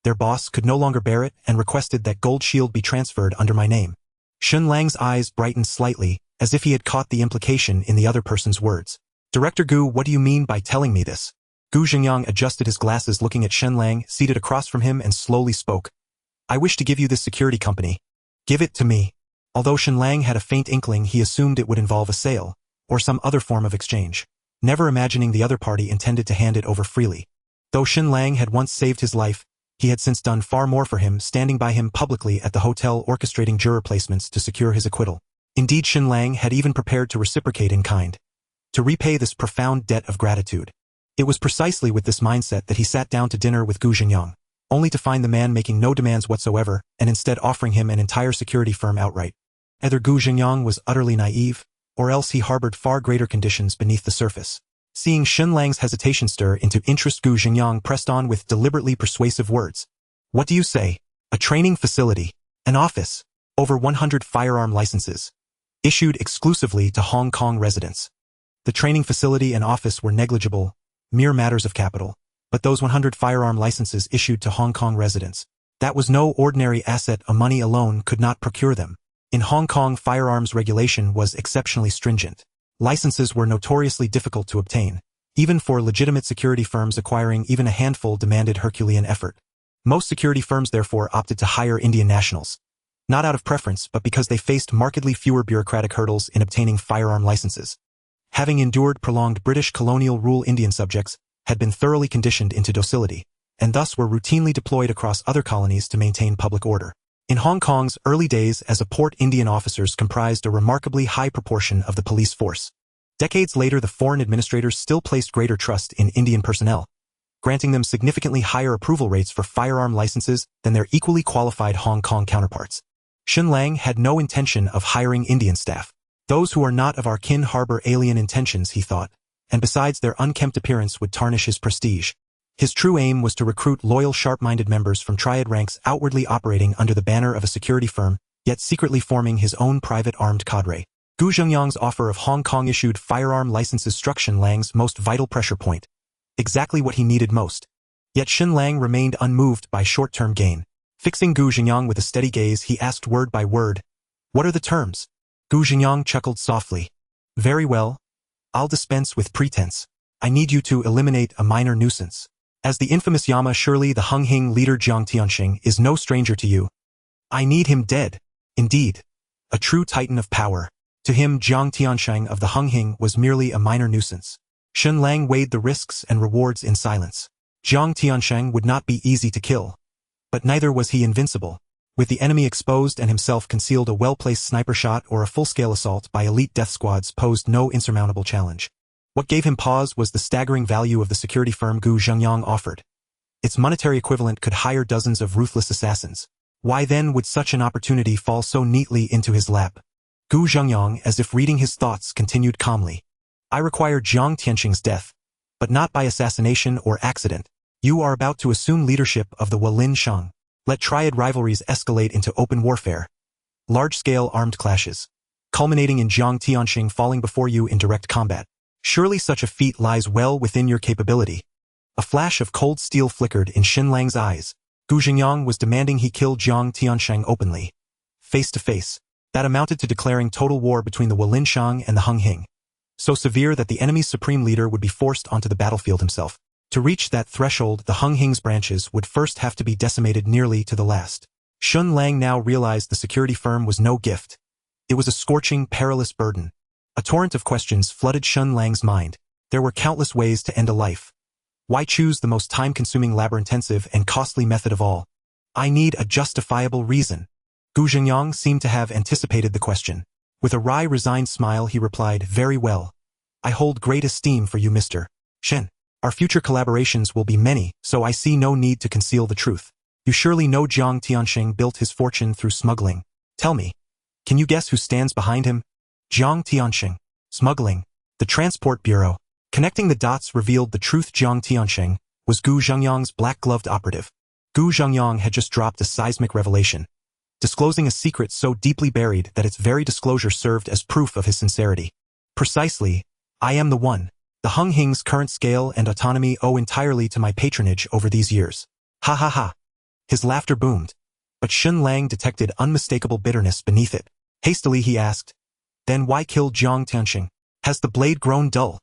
Their boss could no longer bear it and requested that Gold Shield be transferred under my name. Shen Lang's eyes brightened slightly, as if he had caught the implication in the other person's words. Director Gu, what do you mean by telling me this? Gu Xingyang adjusted his glasses looking at Shen Lang, seated across from him, and slowly spoke. I wish to give you this security company. Give it to me. Although Shen Lang had a faint inkling, he assumed it would involve a sale, or some other form of exchange, never imagining the other party intended to hand it over freely. Though Shen Lang had once saved his life, he had since done far more for him, standing by him publicly at the hotel orchestrating juror placements to secure his acquittal. Indeed, Shen Lang had even prepared to reciprocate in kind, to repay this profound debt of gratitude. It was precisely with this mindset that he sat down to dinner with Gu Xingyang, only to find the man making no demands whatsoever and instead offering him an entire security firm outright. Either Gu Xingyang was utterly naive, or else he harbored far greater conditions beneath the surface. Seeing Shen Lang's hesitation stir into interest, Gu Xingyang pressed on with deliberately persuasive words. What do you say? A training facility, an office, over 100 firearm licenses, issued exclusively to Hong Kong residents. The training facility and office were negligible, mere matters of capital, but those 100 firearm licenses issued to Hong Kong residents, that was no ordinary asset. A money alone could not procure them. In Hong Kong, firearms regulation was exceptionally stringent. Licenses were notoriously difficult to obtain. Even for legitimate security firms, acquiring even a handful demanded Herculean effort. Most security firms therefore opted to hire Indian nationals, not out of preference but because they faced markedly fewer bureaucratic hurdles in obtaining firearm licenses. Having endured prolonged British colonial rule, Indian subjects had been thoroughly conditioned into docility, and thus were routinely deployed across other colonies to maintain public order. In Hong Kong's early days as a port, Indian officers comprised a remarkably high proportion of the police force. Decades later, the foreign administrators still placed greater trust in Indian personnel, granting them significantly higher approval rates for firearm licenses than their equally qualified Hong Kong counterparts. Shen Lang had no intention of hiring Indian staff. Those who are not of our kin harbor alien intentions, he thought, and besides, their unkempt appearance would tarnish his prestige. His true aim was to recruit loyal, sharp-minded members from Triad ranks, outwardly operating under the banner of a security firm, yet secretly forming his own private armed cadre. Gu Zhengyang's offer of Hong Kong-issued firearm licenses struck Shen Lang's most vital pressure point, exactly what he needed most. Yet Shen Lang remained unmoved by short-term gain. Fixing Gu Zhengyang with a steady gaze, he asked word by word, "What are the terms?" Gu Zhengyang chuckled softly. "Very well. I'll dispense with pretense. I need you to eliminate a minor nuisance. As the infamous Yama Shirley, the Hung Hing leader Jiang Tianxing is no stranger to you. I need him dead. Indeed, a true titan of power." To him, Jiang Tianxing of the Hung Hing was merely a minor nuisance. Shen Lang weighed the risks and rewards in silence. Jiang Tianxing would not be easy to kill, but neither was he invincible. With the enemy exposed and himself concealed, a well-placed sniper shot or a full-scale assault by elite death squads posed no insurmountable challenge. What gave him pause was the staggering value of the security firm Gu Zhengyang offered. Its monetary equivalent could hire dozens of ruthless assassins. Why then would such an opportunity fall so neatly into his lap? Gu Zhengyang, as if reading his thoughts, continued calmly. I require Jiang Tianxing's death, but not by assassination or accident. You are about to assume leadership of the Wolin Shang. Let Triad rivalries escalate into open warfare, large-scale armed clashes, culminating in Jiang Tianxing falling before you in direct combat. Surely such a feat lies well within your capability. A flash of cold steel flickered in Shen Lang's eyes. Gu Zhengyang was demanding he kill Jiang Tianxing openly, face to face. That amounted to declaring total war between the Wolin Shang and the Hung Hing, so severe that the enemy's supreme leader would be forced onto the battlefield himself. To reach that threshold, the Hung Hing's branches would first have to be decimated nearly to the last. Shen Lang now realized the security firm was no gift. It was a scorching, perilous burden. A torrent of questions flooded Shen Lang's mind. There were countless ways to end a life. Why choose the most time-consuming, labor-intensive, and costly method of all? I need a justifiable reason. Gu Zhengyang seemed to have anticipated the question. With a wry, resigned smile, he replied, "Very well. I hold great esteem for you, Mr. Shen. Our future collaborations will be many, so I see no need to conceal the truth. You surely know Jiang Tianxing built his fortune through smuggling. Tell me, can you guess who stands behind him?" Jiang Tianxing. Smuggling. The Transport Bureau. Connecting the dots revealed the truth. Jiang Tianxing was Gu Zhengyang's black-gloved operative. Gu Zhengyang had just dropped a seismic revelation, disclosing a secret so deeply buried that its very disclosure served as proof of his sincerity. Precisely, I am the one. The Hung Hing's current scale and autonomy owe entirely to my patronage over these years. Ha ha ha. His laughter boomed, but Shen Lang detected unmistakable bitterness beneath it. Hastily he asked, "Then why kill Jiang Tianxing? Has the blade grown dull?"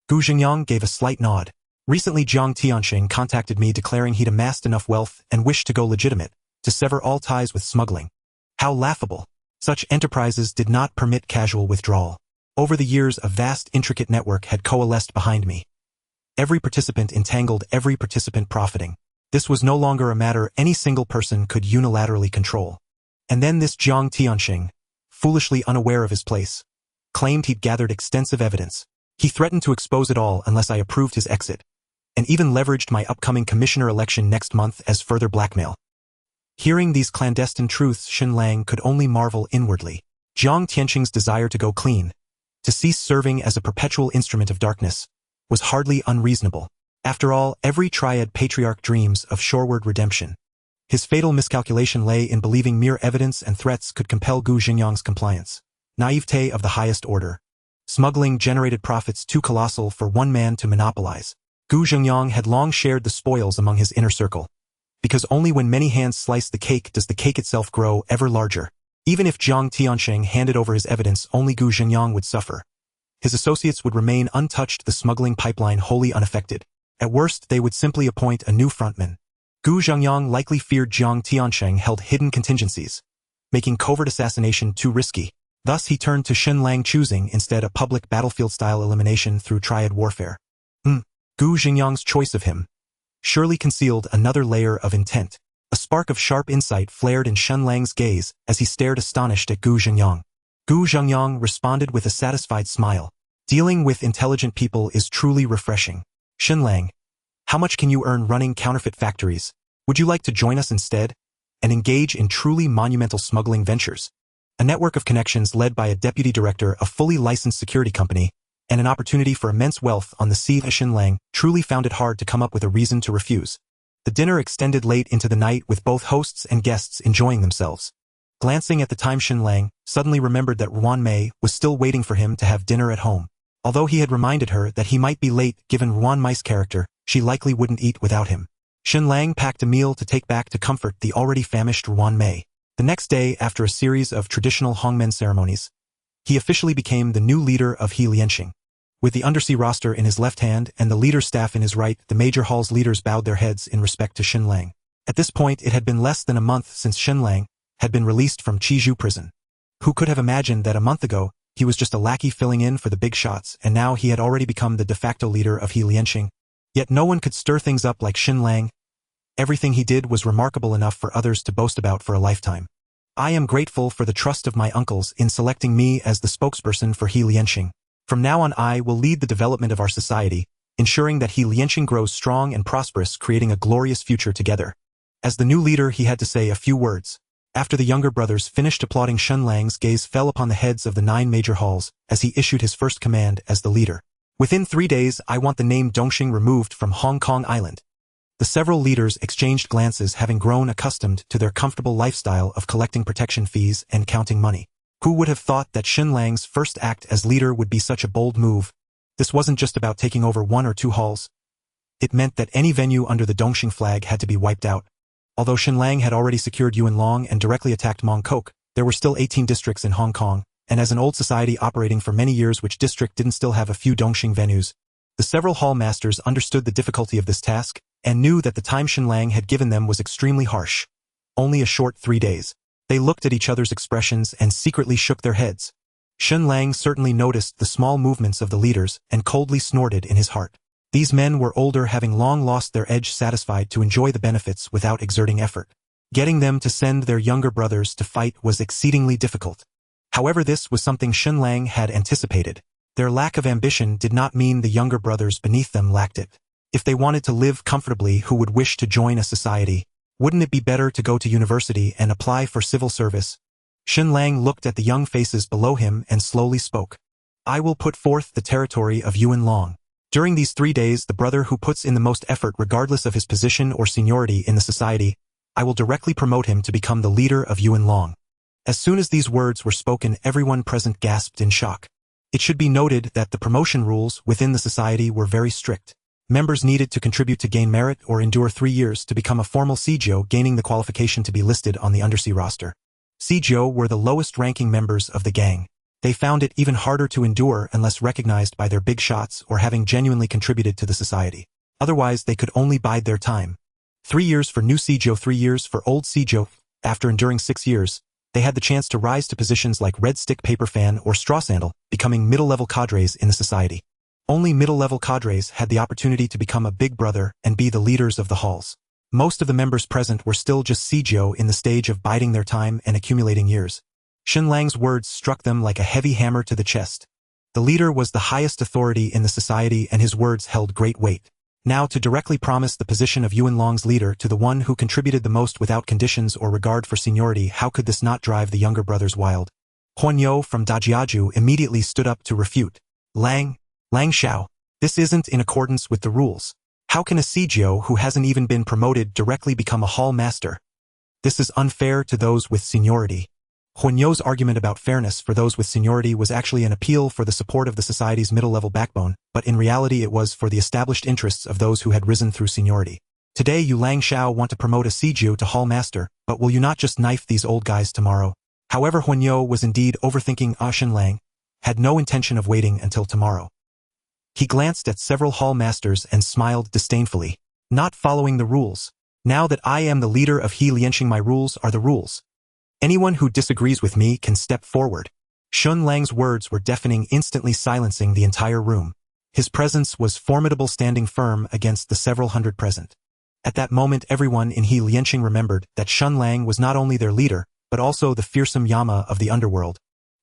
Gu Xingyang gave a slight nod. "Recently Jiang Tianxing contacted me declaring he'd amassed enough wealth and wished to go legitimate, to sever all ties with smuggling." How laughable. Such enterprises did not permit casual withdrawal. Over the years a vast intricate network had coalesced behind me. Every participant entangled, every participant profiting. This was no longer a matter any single person could unilaterally control. And then this Jiang Tianxing, foolishly unaware of his place, claimed he'd gathered extensive evidence. He threatened to expose it all unless I approved his exit, and even leveraged my upcoming commissioner election next month as further blackmail. Hearing these clandestine truths, Shen Lang could only marvel inwardly. Jiang Tianxing's desire to go clean, to cease serving as a perpetual instrument of darkness, was hardly unreasonable. After all, every Triad patriarch dreams of shoreward redemption. His fatal miscalculation lay in believing mere evidence and threats could compel Gu Xingyang's compliance. Naivete of the highest order. Smuggling generated profits too colossal for one man to monopolize. Gu Xingyang had long shared the spoils among his inner circle, because only when many hands slice the cake does the cake itself grow ever larger. Even if Jiang Tianxing handed over his evidence, only Gu Xingyang would suffer. His associates would remain untouched, the smuggling pipeline wholly unaffected. At worst, they would simply appoint a new frontman. Gu Xingyang likely feared Jiang Tianxing held hidden contingencies, making covert assassination too risky. Thus he turned to Shen Lang, choosing instead a public battlefield-style elimination through Triad warfare. Gu Xingyang's choice of him surely concealed another layer of intent. A spark of sharp insight flared in Shen Lang's gaze as he stared astonished at Gu Xingyang. Gu Xingyang responded with a satisfied smile. "Dealing with intelligent people is truly refreshing. Shen Lang, how much can you earn running counterfeit factories? Would you like to join us instead and engage in truly monumental smuggling ventures?" A network of connections led by a deputy director, a fully licensed security company, and an opportunity for immense wealth on the sea. Shen Lang truly found it hard to come up with a reason to refuse. The dinner extended late into the night, with both hosts and guests enjoying themselves. Glancing at the time, Shen Lang suddenly remembered that Ruan Mei was still waiting for him to have dinner at home. Although he had reminded her that he might be late, given Ruan Mei's character, she likely wouldn't eat without him. Shen Lang packed a meal to take back to comfort the already famished Ruan Mei. The next day, after a series of traditional Hongmen ceremonies, he officially became the new leader of He Lianxing. With the undersea roster in his left hand and the leader's staff in his right, the major hall's leaders bowed their heads in respect to Shen Lang. At this point, it had been less than a month since Shen Lang had been released from Chizhou prison. Who could have imagined that a month ago, he was just a lackey filling in for the big shots, and now he had already become the de facto leader of He Lianxing? Yet no one could stir things up like Shen Lang. Everything he did was remarkable enough for others to boast about for a lifetime. "I am grateful for the trust of my uncles in selecting me as the spokesperson for He Lianxing. From now on I will lead the development of our society, ensuring that He Lianxing grows strong and prosperous, creating a glorious future together." As the new leader, he had to say a few words. After the younger brothers finished applauding, Shen Lang's gaze fell upon the heads of the 9 major halls as he issued his first command as the leader. "Within 3 days, I want the name Dongxing removed from Hong Kong Island." The several leaders exchanged glances, having grown accustomed to their comfortable lifestyle of collecting protection fees and counting money. Who would have thought that Shen Lang's first act as leader would be such a bold move? This wasn't just about taking over 1 or 2 halls. It meant that any venue under the Dongxing flag had to be wiped out. Although Shen Lang had already secured Yuan Long and directly attacked Mong Kok, there were still 18 districts in Hong Kong, and as an old society operating for many years, which district didn't still have a few Dongxing venues? The several hall masters understood the difficulty of this task, and knew that the time Shen Lang had given them was extremely harsh. Only a short 3 days. They looked at each other's expressions and secretly shook their heads. Shen Lang certainly noticed the small movements of the leaders and coldly snorted in his heart. These men were older, having long lost their edge, satisfied to enjoy the benefits without exerting effort. Getting them to send their younger brothers to fight was exceedingly difficult. However, this was something Shen Lang had anticipated. Their lack of ambition did not mean the younger brothers beneath them lacked it. If they wanted to live comfortably, who would wish to join a society? Wouldn't it be better to go to university and apply for civil service? Shen Lang looked at the young faces below him and slowly spoke. "I will put forth the territory of Yuan Long. During these 3 days, the brother who puts in the most effort, regardless of his position or seniority in the society, I will directly promote him to become the leader of Yuan Long." As soon as these words were spoken, everyone present gasped in shock. It should be noted that the promotion rules within the society were very strict. Members needed to contribute to gain merit or endure 3 years to become a formal Seijo, gaining the qualification to be listed on the undersea roster. Seijo were the lowest-ranking members of the gang. They found it even harder to endure unless recognized by their big shots or having genuinely contributed to the society. Otherwise, they could only bide their time. 3 years for new Seijo, 3 years for old Seijo. After enduring 6 years, they had the chance to rise to positions like Red Stick Paper Fan or Straw Sandal, becoming middle-level cadres in the society. Only middle-level cadres had the opportunity to become a big brother and be the leaders of the halls. Most of the members present were still just Seijo in the stage of biding their time and accumulating years. Shen Lang's words struck them like a heavy hammer to the chest. The leader was the highest authority in the society and his words held great weight. Now to directly promise the position of Yuan Long's leader to the one who contributed the most without conditions or regard for seniority, how could this not drive the younger brothers wild? Huan Yo from Dajiaju immediately stood up to refute. Lang Xiao, this isn't in accordance with the rules. How can a Seijo who hasn't even been promoted directly become a hall master? This is unfair to those with seniority. Huan Yo's argument about fairness for those with seniority was actually an appeal for the support of the society's middle-level backbone, but in reality it was for the established interests of those who had risen through seniority. Today you Lang Xiao want to promote a Seijo to hall master, but will you not just knife these old guys tomorrow? However, Huan Yo was indeed overthinking. Shen Lang had no intention of waiting until tomorrow. He glanced at several hall masters and smiled disdainfully. Not following the rules. Now that I am the leader of He Lianxing, my rules are the rules. Anyone who disagrees with me can step forward. Shen Lang's words were deafening, instantly silencing the entire room. His presence was formidable, standing firm against the several hundred present. At that moment everyone in He Lianxing remembered that Shen Lang was not only their leader, but also the fearsome Yama of the Underworld.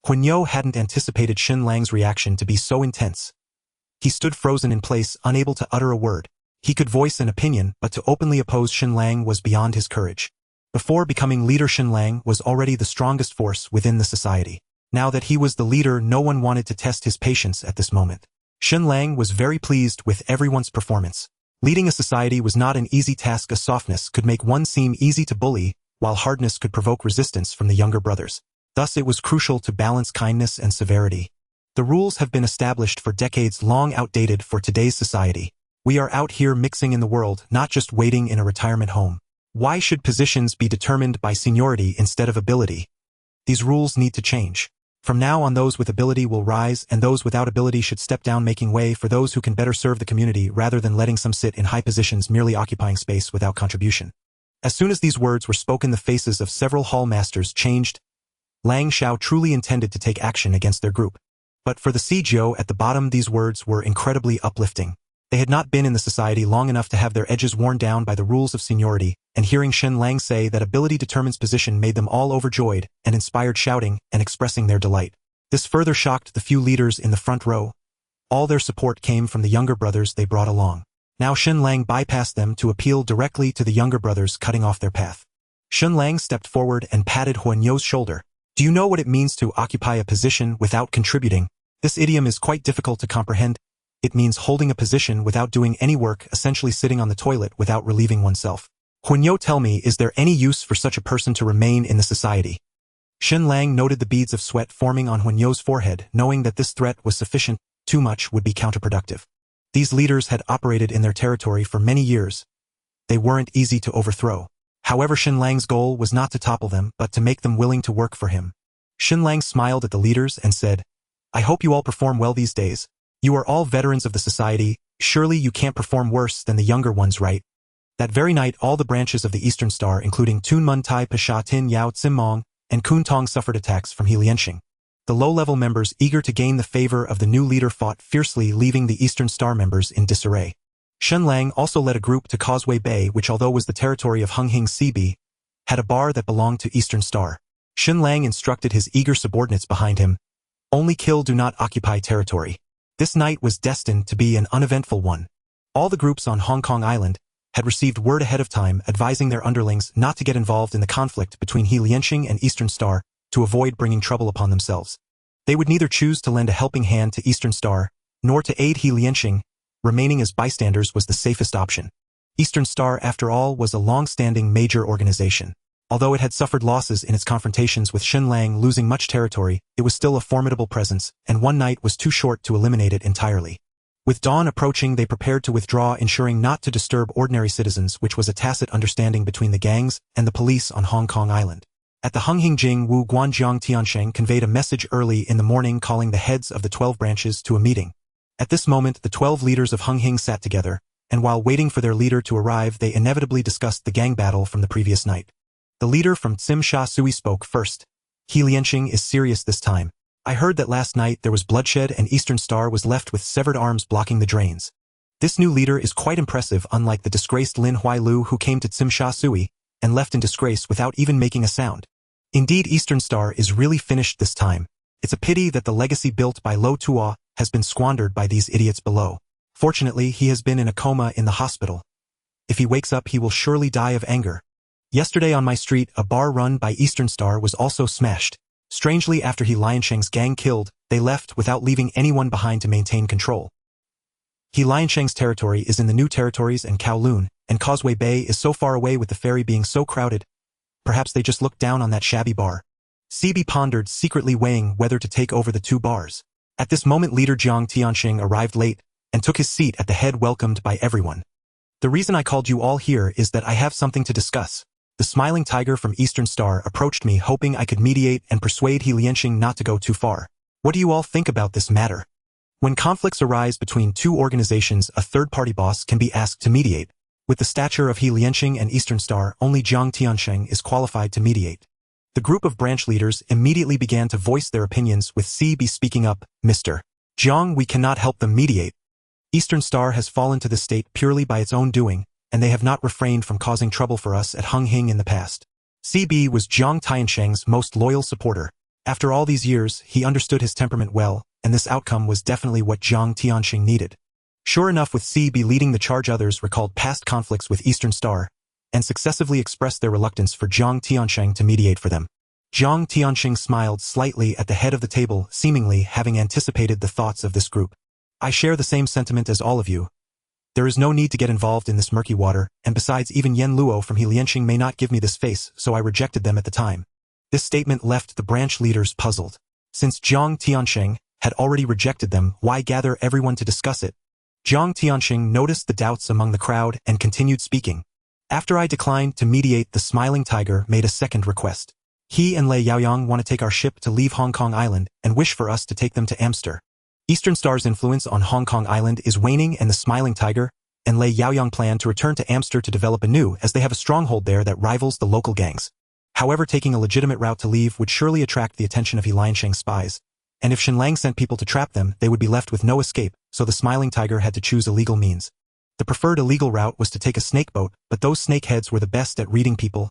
Huan Yo hadn't anticipated Shen Lang's reaction to be so intense. He stood frozen in place, unable to utter a word. He could voice an opinion, but to openly oppose Shen Lang was beyond his courage. Before becoming leader, Shen Lang was already the strongest force within the society. Now that he was the leader, no one wanted to test his patience at this moment. Shen Lang was very pleased with everyone's performance. Leading a society was not an easy task. A softness could make one seem easy to bully, while hardness could provoke resistance from the younger brothers. Thus it was crucial to balance kindness and severity. The rules have been established for decades, long outdated for today's society. We are out here mixing in the world, not just waiting in a retirement home. Why should positions be determined by seniority instead of ability? These rules need to change. From now on, those with ability will rise and those without ability should step down, making way for those who can better serve the community rather than letting some sit in high positions merely occupying space without contribution. As soon as these words were spoken, the faces of several hall masters changed. Lang Xiao truly intended to take action against their group. But for the Seijo at the bottom, these words were incredibly uplifting. They had not been in the society long enough to have their edges worn down by the rules of seniority, and hearing Shen Lang say that ability determines position made them all overjoyed and inspired, shouting and expressing their delight. This further shocked the few leaders in the front row. All their support came from the younger brothers they brought along. Now Shen Lang bypassed them to appeal directly to the younger brothers, cutting off their path. Shen Lang stepped forward and patted Huan Yo's shoulder. Do you know what it means to occupy a position without contributing? This idiom is quite difficult to comprehend. It means holding a position without doing any work, essentially sitting on the toilet without relieving oneself. Huan Yo, tell me, is there any use for such a person to remain in the society? Shen Lang noted the beads of sweat forming on Huan Yo's forehead, knowing that this threat was sufficient. Too much would be counterproductive. These leaders had operated in their territory for many years. They weren't easy to overthrow. However, Shen Lang's goal was not to topple them, but to make them willing to work for him. Shen Lang smiled at the leaders and said, I hope you all perform well these days. You are all veterans of the society. Surely you can't perform worse than the younger ones, right? That very night, all the branches of the Eastern Star, including Tun Mun Tai Pasha Tin Yao Tsimmong and Kun Tong, suffered attacks from He Lianxing. The low-level members, eager to gain the favor of the new leader, fought fiercely, leaving the Eastern Star members in disarray. Shen Lang also led a group to Causeway Bay, which, although was the territory of Hung Hing Sibi, had a bar that belonged to Eastern Star. Shen Lang instructed his eager subordinates behind him, only kill, do not occupy territory. This night was destined to be an uneventful one. All the groups on Hong Kong Island had received word ahead of time advising their underlings not to get involved in the conflict between He Lianxing and Eastern Star to avoid bringing trouble upon themselves. They would neither choose to lend a helping hand to Eastern Star, nor to aid He Lianxing. Remaining as bystanders was the safest option. Eastern Star, after all, was a long-standing major organization. Although it had suffered losses in its confrontations with Shen Lang losing much territory, it was still a formidable presence, and one night was too short to eliminate it entirely. With dawn approaching, they prepared to withdraw, ensuring not to disturb ordinary citizens, which was a tacit understanding between the gangs and the police on Hong Kong Island. At the Hunghing Jing Wu Guanjiang Tiansheng conveyed a message early in the morning calling the heads of the 12 branches to a meeting. At this moment, the 12 leaders of Hunghing sat together, and while waiting for their leader to arrive, they inevitably discussed the gang battle from the previous night. The leader from Tsim Sha Sui spoke first. He Lianqing is serious this time. I heard that last night there was bloodshed and Eastern Star was left with severed arms blocking the drains. This new leader is quite impressive, unlike the disgraced Lin Huailu who came to Tsim Sha Sui and left in disgrace without even making a sound. Indeed, Eastern Star is really finished this time. It's a pity that the legacy built by Lo Tua has been squandered by these idiots below. Fortunately, he has been in a coma in the hospital. If he wakes up, he will surely die of anger. Yesterday on my street, a bar run by Eastern Star was also smashed. Strangely, after He Liansheng's gang killed, they left without leaving anyone behind to maintain control. He Liansheng's territory is in the New Territories and Kowloon, and Causeway Bay is so far away with the ferry being so crowded. Perhaps they just looked down on that shabby bar. CB pondered, secretly weighing whether to take over the two bars. At this moment, leader Jiang Tianxing arrived late and took his seat at the head, welcomed by everyone. The reason I called you all here is that I have something to discuss. The smiling tiger from Eastern Star approached me, hoping I could mediate and persuade He Lianqing not to go too far. What do you all think about this matter? When conflicts arise between two organizations, a third-party boss can be asked to mediate. With the stature of He Lianqing and Eastern Star, only Jiang Tianxing is qualified to mediate. The group of branch leaders immediately began to voice their opinions, with CB speaking up. Mr. Jiang, we cannot help them mediate. Eastern Star has fallen to this state purely by its own doing, and they have not refrained from causing trouble for us at Hunghing in the past. CB was Jiang Tianxing's most loyal supporter. After all these years, he understood his temperament well, and this outcome was definitely what Jiang Tianxing needed. Sure enough, with CB leading the charge, others recalled past conflicts with Eastern Star, and successively expressed their reluctance for Jiang Tianxing to mediate for them. Jiang Tianxing smiled slightly at the head of the table, seemingly having anticipated the thoughts of this group. I share the same sentiment as all of you. There is no need to get involved in this murky water, and besides, even Yen Luo from He Lianqing may not give me this face, so I rejected them at the time. This statement left the branch leaders puzzled. Since Jiang Tianxing had already rejected them, why gather everyone to discuss it? Jiang Tianxing noticed the doubts among the crowd and continued speaking. After I declined to mediate, the smiling tiger made a second request. He and Lei Yaoyang want to take our ship to leave Hong Kong Island and wish for us to take them to Amster. Eastern Star's influence on Hong Kong Island is waning, and the smiling tiger and Lei Yaoyang plan to return to Amster to develop anew, as they have a stronghold there that rivals the local gangs. However, taking a legitimate route to leave would surely attract the attention of He Liansheng's spies, and if Shen Lang sent people to trap them, they would be left with no escape, so the smiling tiger had to choose illegal means. The preferred illegal route was to take a snake boat, but those snakeheads were the best at reading people.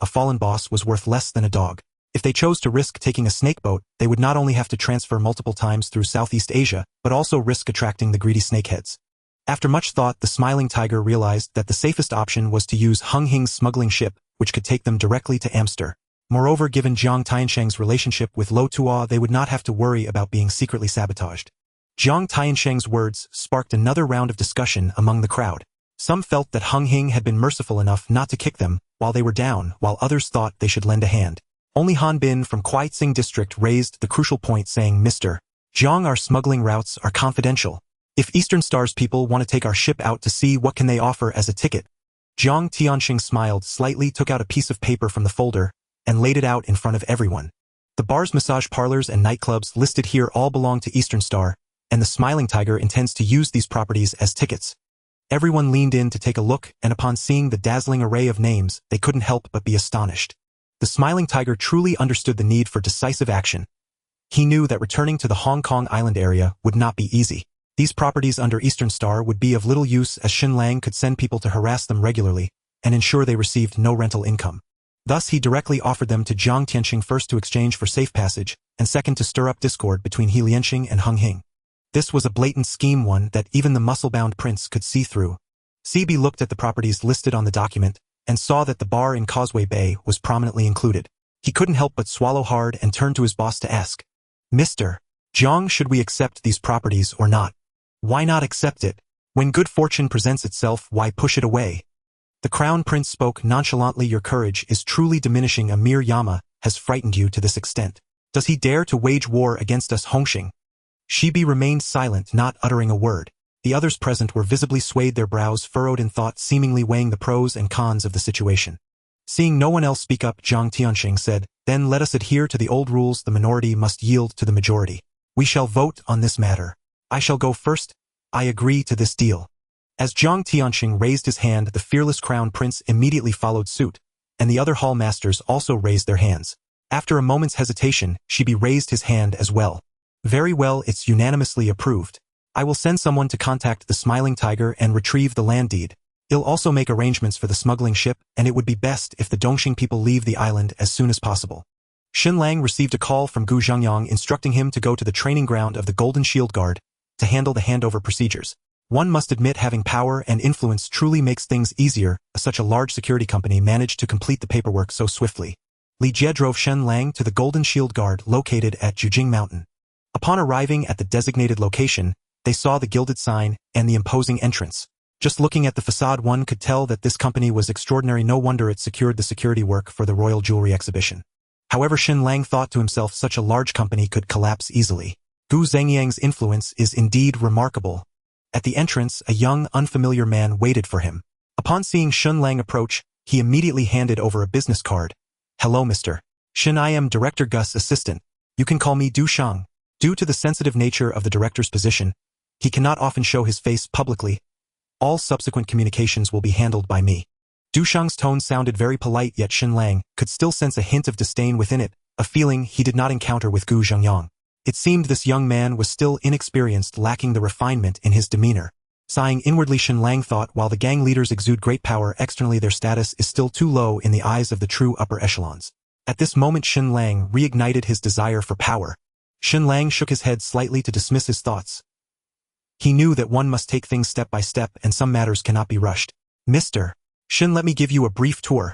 A fallen boss was worth less than a dog. If they chose to risk taking a snake boat, they would not only have to transfer multiple times through Southeast Asia, but also risk attracting the greedy snakeheads. After much thought, the smiling tiger realized that the safest option was to use Hunghing's smuggling ship, which could take them directly to Amster. Moreover, given Jiang Tianxing's relationship with Lo Tua, they would not have to worry about being secretly sabotaged. Jiang Tianxing's words sparked another round of discussion among the crowd. Some felt that Hunghing had been merciful enough not to kick them while they were down, while others thought they should lend a hand. Only Han Bin from Kuaitsing district raised the crucial point, saying, Mr. Jiang, our smuggling routes are confidential. If Eastern Star's people want to take our ship out to sea, what can they offer as a ticket? Jiang Tianxing smiled slightly, took out a piece of paper from the folder, and laid it out in front of everyone. The bars, massage parlors, and nightclubs listed here all belong to Eastern Star, and the smiling tiger intends to use these properties as tickets. Everyone leaned in to take a look, and upon seeing the dazzling array of names, they couldn't help but be astonished. The smiling tiger truly understood the need for decisive action. He knew that returning to the Hong Kong Island area would not be easy. These properties under Eastern Star would be of little use, as Shen Lang could send people to harass them regularly and ensure they received no rental income. Thus, he directly offered them to Jiang Tianxing, first to exchange for safe passage, and second to stir up discord between He Lianqing and Hunghing. This was a blatant scheme, one that even the muscle-bound prince could see through. CB looked at the properties listed on the document and saw that the bar in Causeway Bay was prominently included. He couldn't help but swallow hard and turned to his boss to ask, Mr. Jiang, should we accept these properties or not? Why not accept it? When good fortune presents itself, why push it away? The Crown Prince spoke nonchalantly. Your courage is truly diminishing. A mere Yama has frightened you to this extent. Does he dare to wage war against us? Hongxing? Shibi remained silent, not uttering a word. The others present were visibly swayed, their brows furrowed in thought, seemingly weighing the pros and cons of the situation. Seeing no one else speak up, Zhang Tianxing said, then let us adhere to the old rules. The minority must yield to the majority. We shall vote on this matter. I shall go first. I agree to this deal. As Zhang Tianxing raised his hand, the fearless Crown Prince immediately followed suit, and the other hall masters also raised their hands. After a moment's hesitation, Shibi raised his hand as well. Very well, it's unanimously approved. I will send someone to contact the Smiling Tiger and retrieve the land deed. He'll also make arrangements for the smuggling ship, and it would be best if the Dongxing people leave the island as soon as possible. Shen Lang received a call from Gu Zhangyang instructing him to go to the training ground of the Golden Shield Guard to handle the handover procedures. One must admit, having power and influence truly makes things easier. Such a large security company managed to complete the paperwork so swiftly. Li Jie drove Shen Lang to the Golden Shield Guard located at Jujing Mountain. Upon arriving at the designated location, they saw the gilded sign and the imposing entrance. Just looking at the facade, one could tell that this company was extraordinary. No wonder it secured the security work for the Royal Jewelry Exhibition. However, Shen Lang thought to himself, such a large company could collapse easily. Gu Zhengyang's influence is indeed remarkable. At the entrance, a young, unfamiliar man waited for him. Upon seeing Shen Lang approach, he immediately handed over a business card. Hello, Mr. Shen, I am Director Gus' assistant. You can call me Du Shang. Due to the sensitive nature of the director's position, he cannot often show his face publicly. All subsequent communications will be handled by me. Du Shang's tone sounded very polite, yet Shen Lang could still sense a hint of disdain within it, a feeling he did not encounter with Gu Zhangyang. It seemed this young man was still inexperienced, lacking the refinement in his demeanor. Sighing inwardly, Shen Lang thought, while the gang leaders exude great power, externally their status is still too low in the eyes of the true upper echelons. At this moment, Shen Lang reignited his desire for power. Shen Lang shook his head slightly to dismiss his thoughts. He knew that one must take things step by step and some matters cannot be rushed. Mr. Shen, let me give you a brief tour.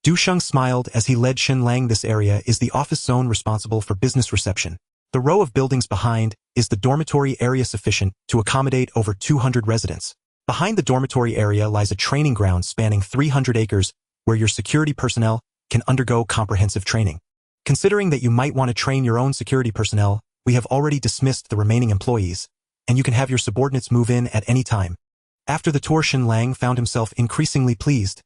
Du Shang smiled as he led Shen Lang. This area is the office zone responsible for business reception. The row of buildings behind is the dormitory area, sufficient to accommodate over 200 residents. Behind the dormitory area lies a training ground spanning 300 acres where your security personnel can undergo comprehensive training. Considering that you might want to train your own security personnel, we have already dismissed the remaining employees, and you can have your subordinates move in at any time. After the tour, Shen Lang found himself increasingly pleased.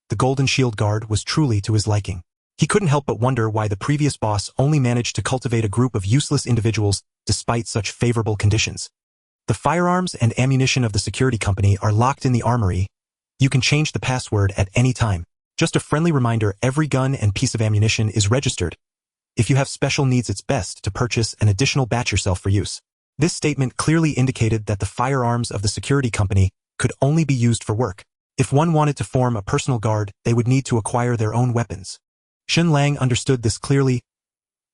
The Golden Shield Guard was truly to his liking. He couldn't help but wonder why the previous boss only managed to cultivate a group of useless individuals despite such favorable conditions. The firearms and ammunition of the security company are locked in the armory. You can change the password at any time. Just a friendly reminder, every gun and piece of ammunition is registered. If you have special needs, it's best to purchase an additional batch yourself for use. This statement clearly indicated that the firearms of the security company could only be used for work. If one wanted to form a personal guard, they would need to acquire their own weapons. Shen Lang understood this clearly.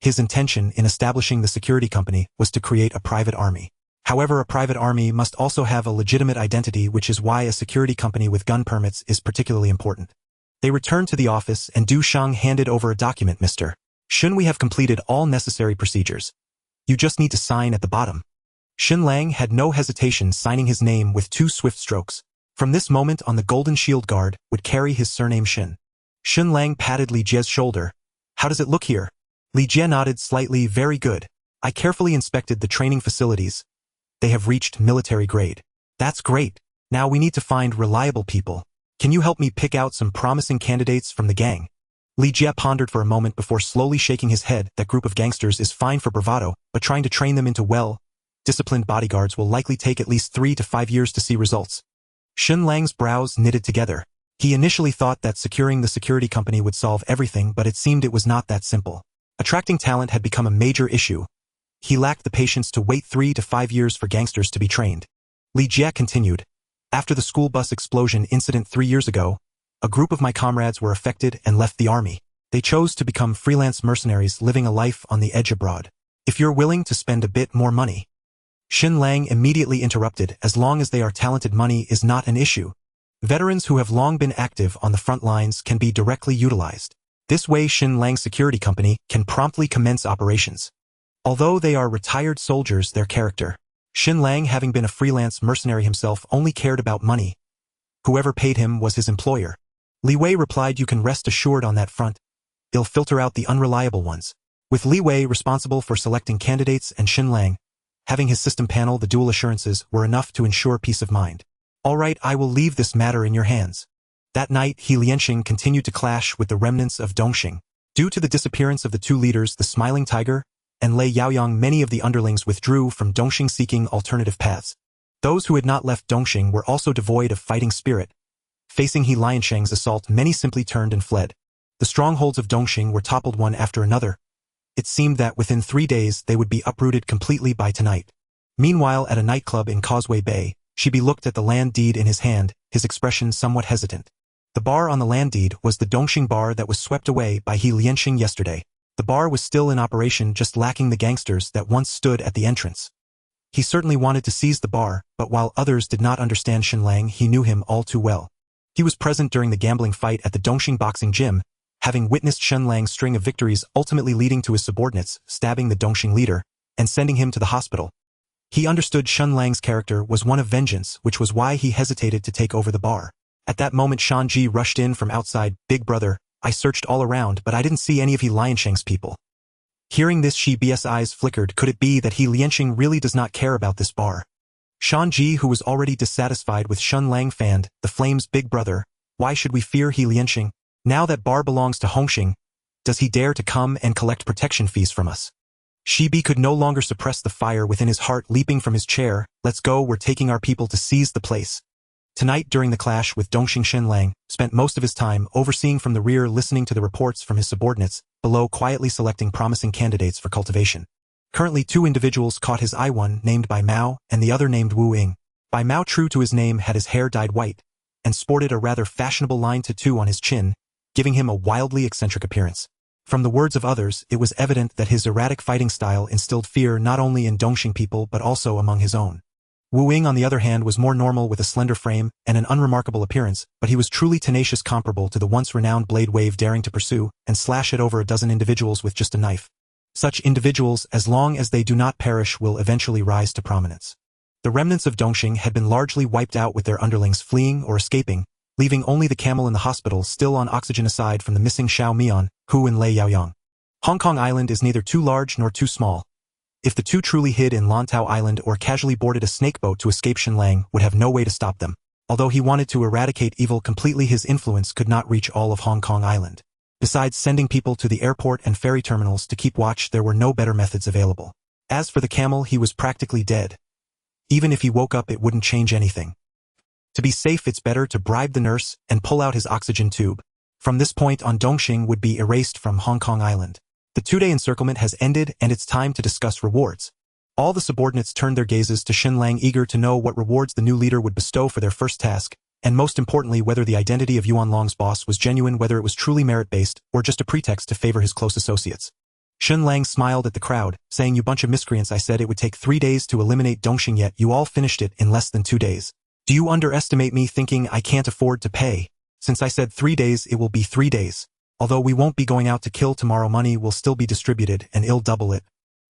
His intention in establishing the security company was to create a private army. However, a private army must also have a legitimate identity, which is why a security company with gun permits is particularly important. They returned to the office and Du Shang handed over a document. Mr. Shen, we have completed all necessary procedures. You just need to sign at the bottom. Shen Lang had no hesitation, signing his name with 2 swift strokes. From this moment on, the Golden Shield Guard would carry his surname Shen. Shen Lang patted Li Jie's shoulder. How does it look here? Li Jie nodded slightly. Very good. I carefully inspected the training facilities. They have reached military grade. That's great. Now we need to find reliable people. Can you help me pick out some promising candidates from the gang? Li Jie pondered for a moment before slowly shaking his head. That group of gangsters is fine for bravado, but trying to train them into well-disciplined bodyguards will likely take at least 3 to 5 years to see results. Shen Lang's brows knitted together. He initially thought that securing the security company would solve everything, but it seemed it was not that simple. Attracting talent had become a major issue. He lacked the patience to wait 3 to 5 years for gangsters to be trained. Li Jie continued. After the school bus explosion incident 3 years ago, a group of my comrades were affected and left the army. They chose to become freelance mercenaries, living a life on the edge abroad. If you're willing to spend a bit more money. Shen Lang immediately interrupted. As long as they are talented, money is not an issue. Veterans who have long been active on the front lines can be directly utilized. This way, Shen Lang's security company can promptly commence operations. Although they are retired soldiers, their character. Shen Lang, having been a freelance mercenary himself, only cared about money. Whoever paid him was his employer. Li Wei replied, "You can rest assured on that front. He'll filter out the unreliable ones." With Li Wei responsible for selecting candidates and Shen Lang having his system panel, the dual assurances were enough to ensure peace of mind. "All right, I will leave this matter in your hands." That night, He Lianxing continued to clash with the remnants of Dongxing. Due to the disappearance of the two leaders, the Smiling Tiger and Lei Yaoyang, many of the underlings withdrew from Dongxing seeking alternative paths. Those who had not left Dongxing were also devoid of fighting spirit. Facing He Lianxing's assault, many simply turned and fled. The strongholds of Dongxing were toppled one after another. It seemed that within 3 days they would be uprooted completely by tonight. Meanwhile, at a nightclub in Causeway Bay, Shibi looked at the land deed in his hand, his expression somewhat hesitant. The bar on the land deed was the Dongxing bar that was swept away by He Lianxing yesterday. The bar was still in operation, just lacking the gangsters that once stood at the entrance. He certainly wanted to seize the bar, but while others did not understand Shen Lang, he knew him all too well. He was present during the gambling fight at the Dongxing boxing gym, having witnessed Shen Lang's string of victories ultimately leading to his subordinates stabbing the Dongxing leader and sending him to the hospital. He understood Shen Lang's character was one of vengeance, which was why he hesitated to take over the bar. At that moment, Shan Ji rushed in from outside. "Big brother, I searched all around, but I didn't see any of He Lianxing's people." Hearing this, Shibi's eyes flickered. Could it be that He Lianxing really does not care about this bar? Shan Ji, who was already dissatisfied with Shen Lang, fanned the flames. "Big brother, why should we fear He Lianxing? Now that bar belongs to Hongxing, does he dare to come and collect protection fees from us?" Shibi could no longer suppress the fire within his heart, leaping from his chair. "Let's go, we're taking our people to seize the place." Tonight, during the clash with Dongxing, Shen Lang spent most of his time overseeing from the rear, listening to the reports from his subordinates, below quietly selecting promising candidates for cultivation. Currently 2 individuals caught his eye, one named Bai Mao and the other named Wu Ying. Bai Mao, true to his name, had his hair dyed white and sported a rather fashionable line tattoo on his chin, giving him a wildly eccentric appearance. From the words of others, it was evident that his erratic fighting style instilled fear not only in Dongxing people but also among his own. Wu Ying, on the other hand, was more normal with a slender frame and an unremarkable appearance, but he was truly tenacious, comparable to the once renowned Blade Wave, daring to pursue and slash at over a dozen individuals with just a knife. Such individuals, as long as they do not perish, will eventually rise to prominence. The remnants of Dongxing had been largely wiped out, with their underlings fleeing or escaping, leaving only the camel in the hospital still on oxygen, aside from the missing Xiao Mian, Hu, and Lei Yaoyang. Hong Kong Island is neither too large nor too small. If the two truly hid in Lantau Island or casually boarded a snake boat to escape, Shen Lang would have no way to stop them. Although he wanted to eradicate evil completely, his influence could not reach all of Hong Kong Island. Besides sending people to the airport and ferry terminals to keep watch, there were no better methods available. As for the camel, he was practically dead. Even if he woke up, it wouldn't change anything. To be safe, it's better to bribe the nurse and pull out his oxygen tube. From this point on, Dongxing would be erased from Hong Kong Island. The 2-day encirclement has ended, and it's time to discuss rewards. All the subordinates turned their gazes to Shen Lang, eager to know what rewards the new leader would bestow for their first task, and most importantly, whether the identity of Yuan Long's boss was genuine, whether it was truly merit-based, or just a pretext to favor his close associates. Shen Lang smiled at the crowd, saying, "You bunch of miscreants, I said it would take 3 days to eliminate Dongxing, yet you all finished it in less than 2 days. Do you underestimate me, thinking I can't afford to pay? Since I said 3 days, it will be 3 days. Although we won't be going out to kill tomorrow, money will still be distributed, and I'll double it."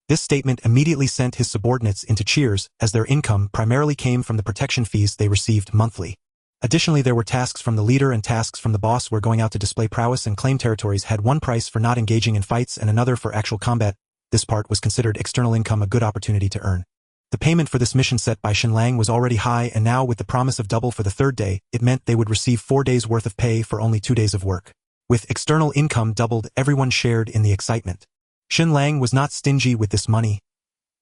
This statement immediately sent his subordinates into cheers, as their income primarily came from the protection fees they received monthly. Additionally, there were tasks from the leader and tasks from the boss, where going out to display prowess and claim territories had one price for not engaging in fights and another for actual combat. This part was considered external income, a good opportunity to earn. The payment for this mission set by Shen Lang was already high, and now with the promise of double for the 3rd day, it meant they would receive 4 days worth of pay for only 2 days of work. With external income doubled, everyone shared in the excitement. Shen Lang was not stingy with this money.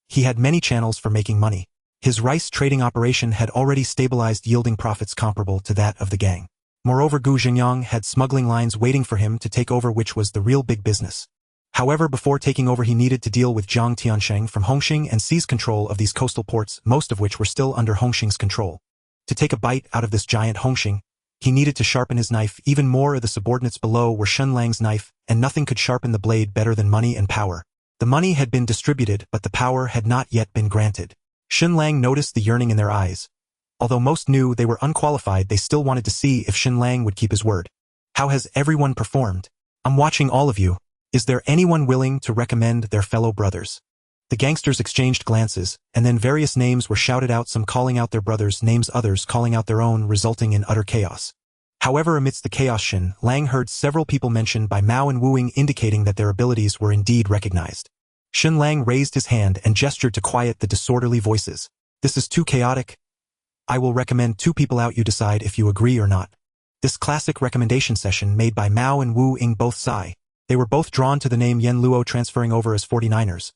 He had many channels for making money. His rice trading operation had already stabilized, yielding profits comparable to that of the gang. Moreover, Gu Zhenyang had smuggling lines waiting for him to take over, which was the real big business. However, before taking over, he needed to deal with Jiang Tiansheng from Hongxing and seize control of these coastal ports, most of which were still under Hongxing's control. To take a bite out of this giant Hongxing, he needed to sharpen his knife. Even more, the subordinates below were Shen Lang's knife, and nothing could sharpen the blade better than money and power. The money had been distributed, but the power had not yet been granted. Shen Lang noticed the yearning in their eyes. Although most knew they were unqualified, they still wanted to see if Shen Lang would keep his word. "How has everyone performed? I'm watching all of you. Is there anyone willing to recommend their fellow brothers?" The gangsters exchanged glances, and then various names were shouted out, some calling out their brothers' names, others calling out their own, resulting in utter chaos. However, amidst the chaos, Shen Lang heard several people mentioned by Mao and Wu Ying, indicating that their abilities were indeed recognized. Shen Lang raised his hand and gestured to quiet the disorderly voices. This is too chaotic. I will recommend 2 people out, you decide if you agree or not. This classic recommendation session made by Mao and Wu Ying both sigh. They were both drawn to the name Yen Luo, transferring over as 49ers.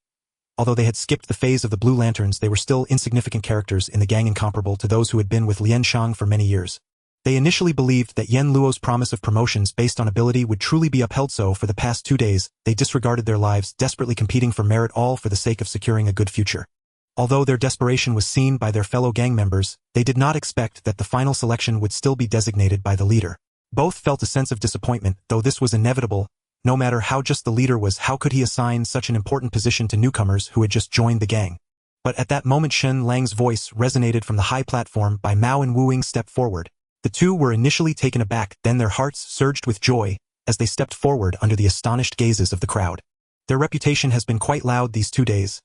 Although they had skipped the phase of the Blue Lanterns, they were still insignificant characters in the gang, incomparable to those who had been with Lian Shang for many years. They initially believed that Yen Luo's promise of promotions based on ability would truly be upheld, so for the past 2 days, they disregarded their lives, desperately competing for merit, all for the sake of securing a good future. Although their desperation was seen by their fellow gang members, they did not expect that the final selection would still be designated by the leader. Both felt a sense of disappointment, though this was inevitable. No matter how just the leader was, how could he assign such an important position to newcomers who had just joined the gang? But at that moment, Shen Lang's voice resonated from the high platform. By Mao and Wu Ying stepped forward. The 2 were initially taken aback, then their hearts surged with joy as they stepped forward under the astonished gazes of the crowd. Their reputation has been quite loud these 2 days.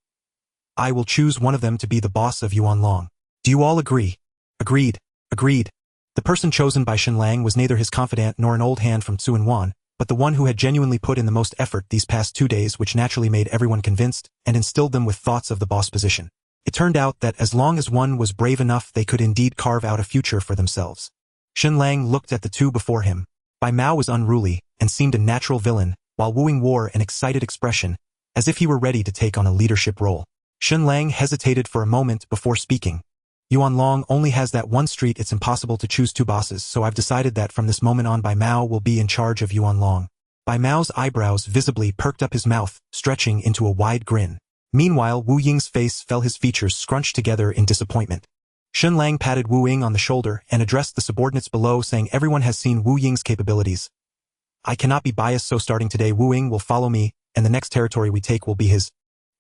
I will choose one of them to be the boss of Yuan Long. Do you all agree? Agreed. Agreed. The person chosen by Shen Lang was neither his confidant nor an old hand from Tsuen Wan, but the one who had genuinely put in the most effort these past 2 days, which naturally made everyone convinced and instilled them with thoughts of the boss position. It turned out that as long as one was brave enough, they could indeed carve out a future for themselves. Shen Lang looked at the 2 before him. Bai Mao was unruly and seemed a natural villain, while Wu Ying wore an excited expression, as if he were ready to take on a leadership role. Shen Lang hesitated for a moment before speaking. Yuan Long only has that one street, it's impossible to choose 2 bosses, so I've decided that from this moment on Bai Mao will be in charge of Yuan Long. Bai Mao's eyebrows visibly perked up, his mouth stretching into a wide grin. Meanwhile, Wu Ying's face fell, his features scrunched together in disappointment. Shen Lang patted Wu Ying on the shoulder and addressed the subordinates below, saying everyone has seen Wu Ying's capabilities. I cannot be biased, so starting today Wu Ying will follow me, and the next territory we take will be his.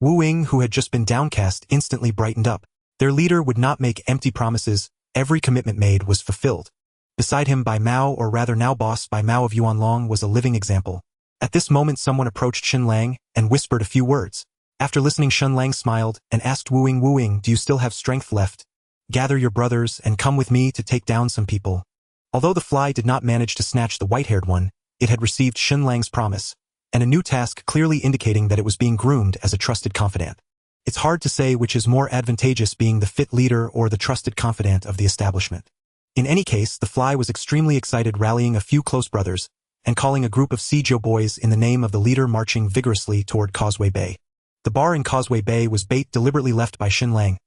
Wu Ying, who had just been downcast, instantly brightened up. Their leader would not make empty promises, every commitment made was fulfilled. Beside him, Bai Mao, or rather now boss Bai Mao of Yuan Long, was a living example. At this moment someone approached Shen Lang and whispered a few words. After listening, Shen Lang smiled and asked Wu Ying, do you still have strength left? Gather your brothers and come with me to take down some people. Although the fly did not manage to snatch the white-haired one, it had received Shen Lang's promise, and a new task clearly indicating that it was being groomed as a trusted confidant. It's hard to say which is more advantageous, being the fit leader or the trusted confidant of the establishment. In any case, the fly was extremely excited, rallying a few close brothers and calling a group of Sijo boys in the name of the leader, marching vigorously toward Causeway Bay. The bar in Causeway Bay was bait deliberately left by Shen Lang.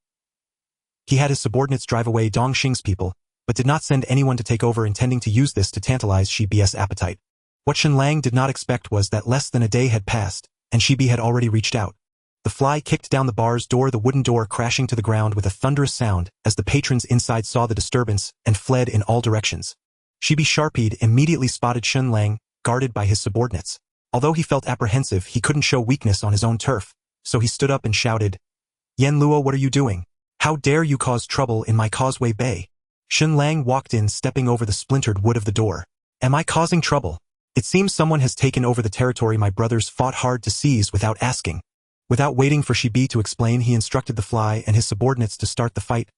He had his subordinates drive away Dong Xing's people, but did not send anyone to take over, intending to use this to tantalize Shibi's appetite. What Shen Lang did not expect was that less than a day had passed, and Shibi had already reached out. The fly kicked down the bar's door, the wooden door crashing to the ground with a thunderous sound as the patrons inside saw the disturbance and fled in all directions. Shibi Sharpied immediately spotted Shen Lang, guarded by his subordinates. Although he felt apprehensive, he couldn't show weakness on his own turf, so he stood up and shouted, Yen Luo, what are you doing? How dare you cause trouble in my Causeway Bay? Shen Lang walked in, stepping over the splintered wood of the door. Am I causing trouble? It seems someone has taken over the territory my brothers fought hard to seize without asking. Without waiting for Shibi to explain, he instructed the fly and his subordinates to start the fight.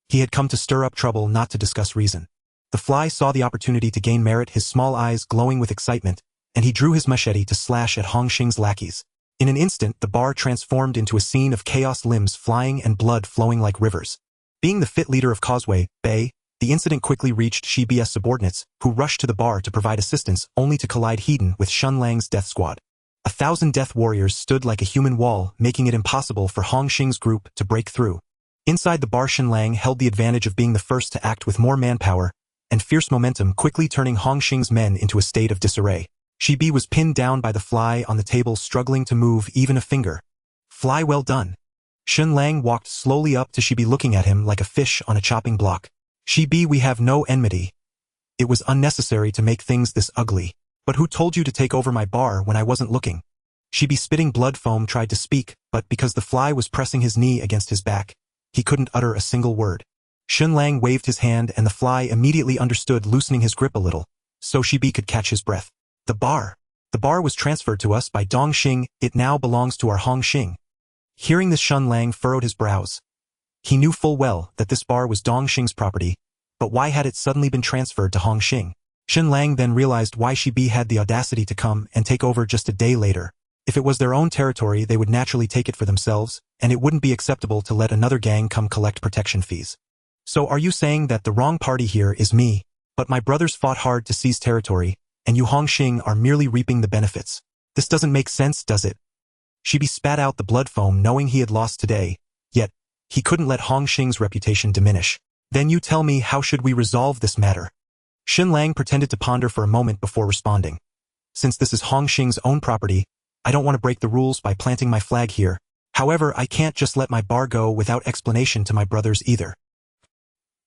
He had come to stir up trouble, not to discuss reason. The fly saw the opportunity to gain merit, his small eyes glowing with excitement, and he drew his machete to slash at Hong Xing's lackeys. In an instant, the bar transformed into a scene of chaos, limbs flying and blood flowing like rivers. Being the fit leader of Causeway Bay, the incident quickly reached Shibi's subordinates, who rushed to the bar to provide assistance, only to collide head-on with Shen Lang's death squad. 1,000 death warriors stood like a human wall, making it impossible for Hong Xing's group to break through. Inside the bar, Shen Lang held the advantage of being the first to act with more manpower and fierce momentum, quickly turning Hong Xing's men into a state of disarray. Shibi was pinned down by the fly on the table, struggling to move even a finger. Fly, well done. Shen Lang walked slowly up to Shibi, looking at him like a fish on a chopping block. Shibi, we have no enmity. It was unnecessary to make things this ugly. But who told you to take over my bar when I wasn't looking? Shibi, spitting blood foam, tried to speak, but because the fly was pressing his knee against his back, he couldn't utter a single word. Shen Lang waved his hand and the fly immediately understood, loosening his grip a little, so Shibi could catch his breath. The bar was transferred to us by Dong Xing, it now belongs to our Hong Xing. Hearing this, Shen Lang furrowed his brows. He knew full well that this bar was Dong Xing's property, but why had it suddenly been transferred to Hong Xing? Shen Lang then realized why Shibi had the audacity to come and take over just a day later. If it was their own territory, they would naturally take it for themselves, and it wouldn't be acceptable to let another gang come collect protection fees. So are you saying that the wrong party here is me, but my brothers fought hard to seize territory, and you Hong Xing are merely reaping the benefits? This doesn't make sense, does it? Shibi spat out the blood foam knowing he had lost today, yet he couldn't let Hong Xing's reputation diminish. Then you tell me, how should we resolve this matter? Shen Lang pretended to ponder for a moment before responding. Since this is Hong Xing's own property, I don't want to break the rules by planting my flag here. However, I can't just let my bar go without explanation to my brothers either.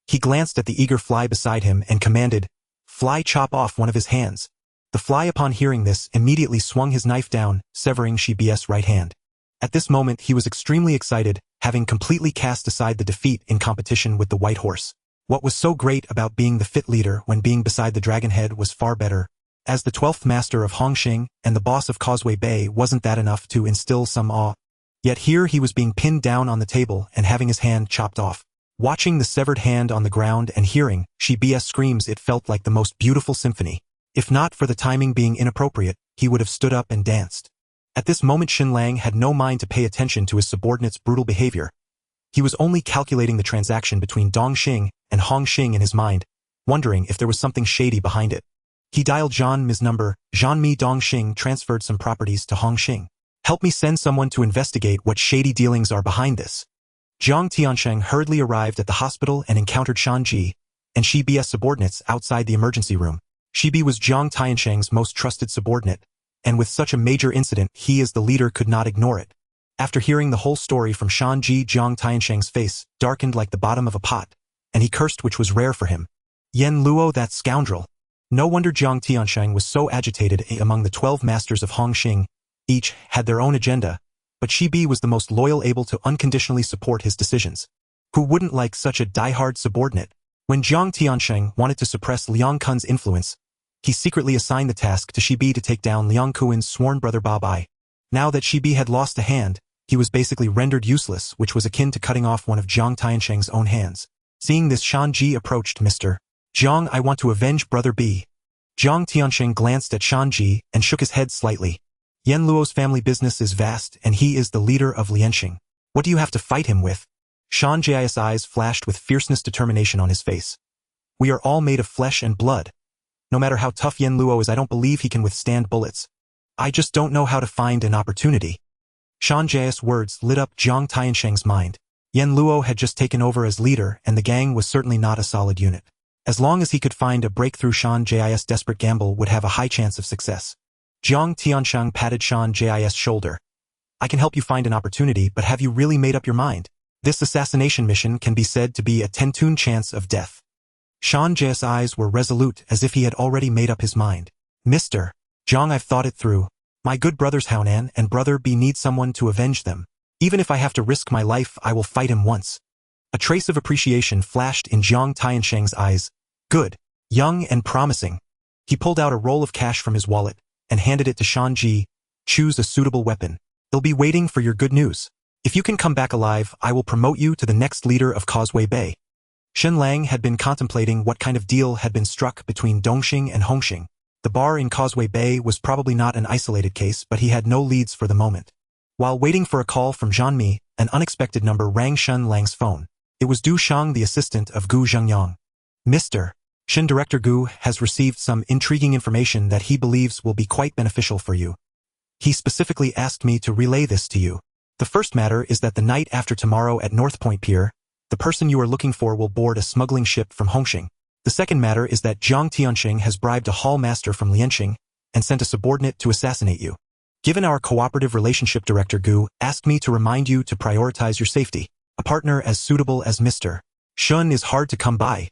He glanced at the eager fly beside him and commanded, "Fly, chop off one of his hands." The fly, upon hearing this, immediately swung his knife down, severing Shibi's right hand. At this moment he was extremely excited, having completely cast aside the defeat in competition with the white horse. What was so great about being the fit leader when being beside the dragonhead was far better. As the 12th master of Hong Xing and the boss of Causeway Bay, wasn't that enough to instill some awe? Yet here he was being pinned down on the table and having his hand chopped off. Watching the severed hand on the ground and hearing Shibi's screams, it felt like the most beautiful symphony. If not for the timing being inappropriate, he would have stood up and danced. At this moment Shen Lang had no mind to pay attention to his subordinate's brutal behavior. He was only calculating the transaction between Dong Xing and Hong Xing in his mind, wondering if there was something shady behind it. He dialed Zhan Mi's number. Zhan Mi, Dong Xing transferred some properties to Hong Xing. Help me send someone to investigate what shady dealings are behind this. Jiang Tiansheng hurriedly arrived at the hospital and encountered Shan Ji and Shibi's subordinates outside the emergency room. Shibi was Jiang Tiansheng's most trusted subordinate, and with such a major incident, he as the leader could not ignore it. After hearing the whole story from Shan Ji, Jiang Tiansheng's face darkened like the bottom of a pot, and he cursed, which was rare for him. Yen Luo, that scoundrel. No wonder Jiang Tiansheng was so agitated. Among the 12 masters of Hong Xing, each had their own agenda, but Shibi was the most loyal, able to unconditionally support his decisions. Who wouldn't like such a die-hard subordinate? When Jiang Tiansheng wanted to suppress Liang Kun's influence, he secretly assigned the task to Shibi to take down Liang Kuin's sworn brother Ba Bai. Now that Shibi had lost a hand, he was basically rendered useless, which was akin to cutting off one of Jiang Tiansheng's own hands. Seeing this, Shan Ji approached. "Mr. Jiang, I want to avenge Brother B." Jiang Tiansheng glanced at Shan Ji and shook his head slightly. Yen Luo's family business is vast, and he is the leader of Lianxing. What do you have to fight him with? Shan Ji's eyes flashed with fierceness, determination on his face. We are all made of flesh and blood. No matter how tough Yen Luo is, I don't believe he can withstand bullets. I just don't know how to find an opportunity. Shan Ji's words lit up Jiang Tiansheng's mind. Yen Luo had just taken over as leader, and the gang was certainly not a solid unit. As long as he could find a breakthrough, Shan Ji's desperate gamble would have a high chance of success. Jiang Tiansheng patted Shan Ji's shoulder. I can help you find an opportunity, but have you really made up your mind? This assassination mission can be said to be a 10-to-1 chance of death. Shan Ji's eyes were resolute, as if he had already made up his mind. Mr. Jiang, I've thought it through. My good brothers Haonan and Brother B need someone to avenge them. Even if I have to risk my life, I will fight him once. A trace of appreciation flashed in Jiang Tiansheng's eyes. Good. Young and promising. He pulled out a roll of cash from his wallet and handed it to Shan Ji. Choose a suitable weapon. They'll be waiting for your good news. If you can come back alive, I will promote you to the next leader of Causeway Bay. Shen Lang had been contemplating what kind of deal had been struck between Dongxing and Hongxing. The bar in Causeway Bay was probably not an isolated case, but he had no leads for the moment. While waiting for a call from Zhan Mi, an unexpected number rang Shen Lang's phone. It was Du Shang, the assistant of Gu Zhengyang. Mr. Shen, Director Gu has received some intriguing information that he believes will be quite beneficial for you. He specifically asked me to relay this to you. The first matter is that the night after tomorrow at North Point Pier, the person you are looking for will board a smuggling ship from Hongxing. The second matter is that Jiang Tianxing has bribed a hall master from Lianxing and sent a subordinate to assassinate you. Given our cooperative relationship, Director Gu asked me to remind you to prioritize your safety. A partner as suitable as Mr. Shen is hard to come by.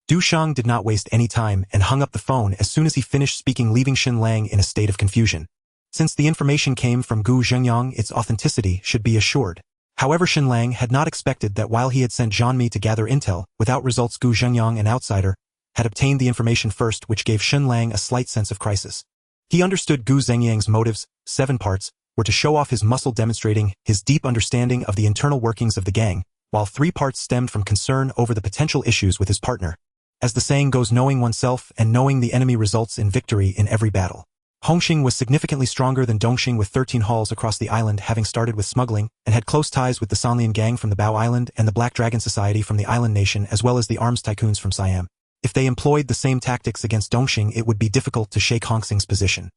Du Shang did not waste any time and hung up the phone as soon as he finished speaking, leaving Shen Lang in a state of confusion. Since the information came from Gu Zhengyang, its authenticity should be assured. However, Shen Lang had not expected that while he had sent Zhan Mi to gather intel, without results, Gu Zhengyang, an outsider, had obtained the information first, which gave Shen Lang a slight sense of crisis. He understood Gu Zhengyang's motives. 7 parts. were to show off his muscle, demonstrating his deep understanding of the internal workings of the gang, while 3 parts stemmed from concern over the potential issues with his partner. As the saying goes, knowing oneself and knowing the enemy results in victory in every battle. Hongxing was significantly stronger than Dongxing, with 13 hauls across the island, having started with smuggling, and had close ties with the Sanlian gang from the Bao Island and the Black Dragon Society from the island nation, as well as the arms tycoons from Siam. If they employed the same tactics against Dongxing, it would be difficult to shake Hongxing's position.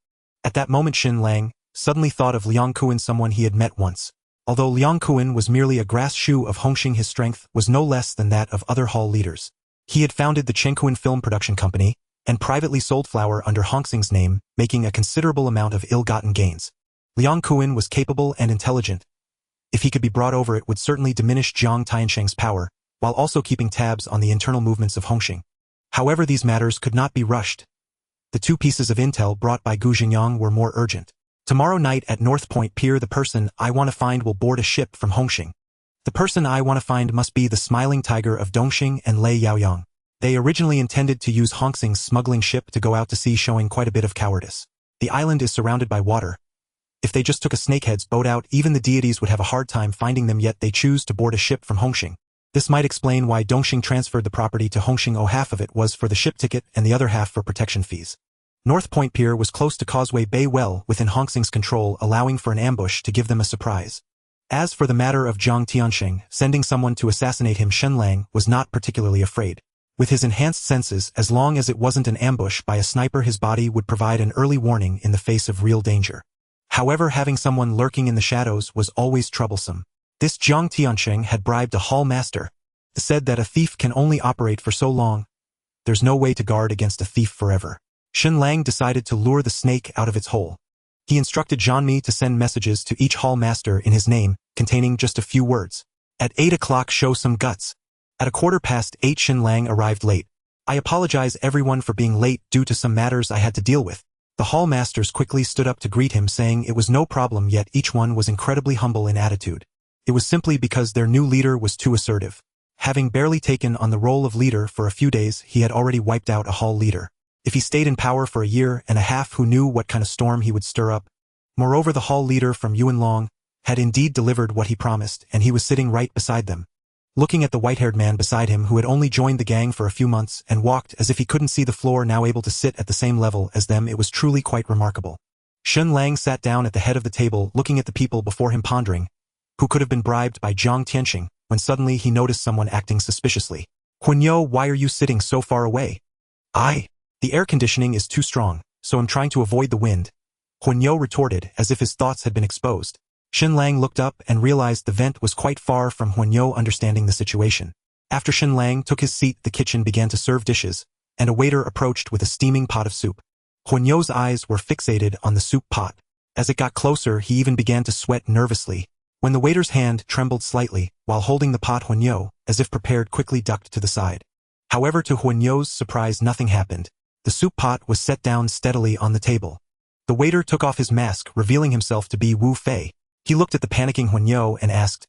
At that moment, Shen Lang suddenly thought of Liang Kuan, someone he had met once. Although Liang Kuan was merely a grass shoe of Hongxing, his strength was no less than that of other hall leaders. He had founded the Chengkuan Film Production Company, and privately sold flour under Hongxing's name, making a considerable amount of ill-gotten gains. Liang Kuan was capable and intelligent. If he could be brought over, it would certainly diminish Jiang Tiansheng's power, while also keeping tabs on the internal movements of Hongxing. However, these matters could not be rushed. The 2 pieces of intel brought by Gu Jingyang were more urgent. Tomorrow night at North Point Pier, the person I want to find will board a ship from Hongxing. The person I want to find must be the Smiling Tiger of Dongxing and Lei Yaoyang. They originally intended to use Hongxing's smuggling ship to go out to sea, showing quite a bit of cowardice. The island is surrounded by water. If they just took a snakehead's boat out, even the deities would have a hard time finding them, yet they choose to board a ship from Hongxing. This might explain why Dongxing transferred the property to Hongxing. Half of it was for the ship ticket and the other half for protection fees. North Point Pier was close to Causeway Bay, well within Hongxing's control, allowing for an ambush to give them a surprise. As for the matter of Jiang Tiansheng sending someone to assassinate him, Shen Lang was not particularly afraid. With his enhanced senses, as long as it wasn't an ambush by a sniper, his body would provide an early warning in the face of real danger. However, having someone lurking in the shadows was always troublesome. This Jiang Tiansheng had bribed a hall master. Said that a thief can only operate for so long. There's no way to guard against a thief forever. Shen Lang decided to lure the snake out of its hole. He instructed Zhan Mi to send messages to each hall master in his name, containing just a few words. At 8 o'clock, show some guts. At 8:15, Shen Lang arrived late. I apologize everyone for being late due to some matters I had to deal with. The hall masters quickly stood up to greet him, saying it was no problem, yet each one was incredibly humble in attitude. It was simply because their new leader was too assertive. Having barely taken on the role of leader for a few days, he had already wiped out a hall leader. If he stayed in power for a year and a half, who knew what kind of storm he would stir up? Moreover, the hall leader from Yuanlong had indeed delivered what he promised, and he was sitting right beside them. Looking at the white-haired man beside him, who had only joined the gang for a few months and walked as if he couldn't see the floor, now able to sit at the same level as them, it was truly quite remarkable. Shen Lang sat down at the head of the table, looking at the people before him, pondering who could have been bribed by Jiang Tiansheng, when suddenly he noticed someone acting suspiciously. Huanyo, why are you sitting so far away? The air conditioning is too strong, so I'm trying to avoid the wind. Huanyo retorted, as if his thoughts had been exposed. Shen Lang looked up and realized the vent was quite far from Huanyo understanding the situation. After Shen Lang took his seat, the kitchen began to serve dishes, and a waiter approached with a steaming pot of soup. Huanyo's eyes were fixated on the soup pot. As it got closer, he even began to sweat nervously. When the waiter's hand trembled slightly, while holding the pot, Huanyo, as if prepared, quickly ducked to the side. However, to Huanyo's surprise, nothing happened. The soup pot was set down steadily on the table. The waiter took off his mask, revealing himself to be Wu Fei. He looked at the panicking Huanyo and asked,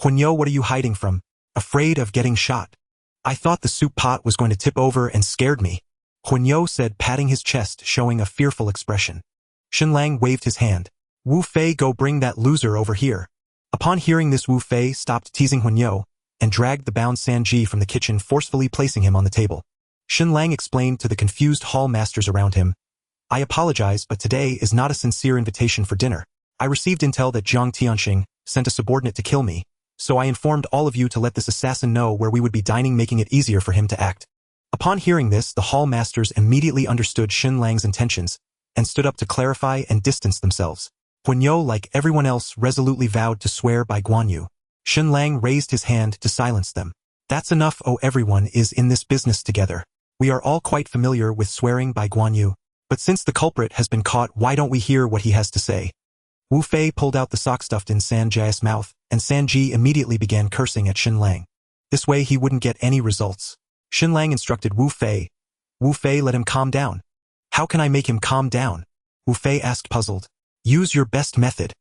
Huanyo, what are you hiding from? Afraid of getting shot? I thought the soup pot was going to tip over and scared me. Huanyo said, patting his chest, showing a fearful expression. Shen Lang waved his hand. Wu Fei, go bring that loser over here. Upon hearing this, Wu Fei stopped teasing Huanyo and dragged the bound Sanji from the kitchen, forcefully placing him on the table. Shen Lang explained to the confused hall masters around him, I apologize, but today is not a sincere invitation for dinner. I received intel that Jiang Tiansheng sent a subordinate to kill me, so I informed all of you to let this assassin know where we would be dining, making it easier for him to act. Upon hearing this, the hall masters immediately understood Shen Lang's intentions and stood up to clarify and distance themselves. Huanyo, like everyone else, resolutely vowed to swear by Guan Yu. Shen Lang raised his hand to silence them. That's enough, everyone is in this business together. We are all quite familiar with swearing by Guan Yu. But since the culprit has been caught, why don't we hear what he has to say? Wu Fei pulled out the sock stuffed in Sanji's mouth, and Sanji immediately began cursing at Shen Lang. This way he wouldn't get any results. Shen Lang instructed Wu Fei. Wu Fei, let him calm down. How can I make him calm down? Wu Fei asked, puzzled. Use your best method.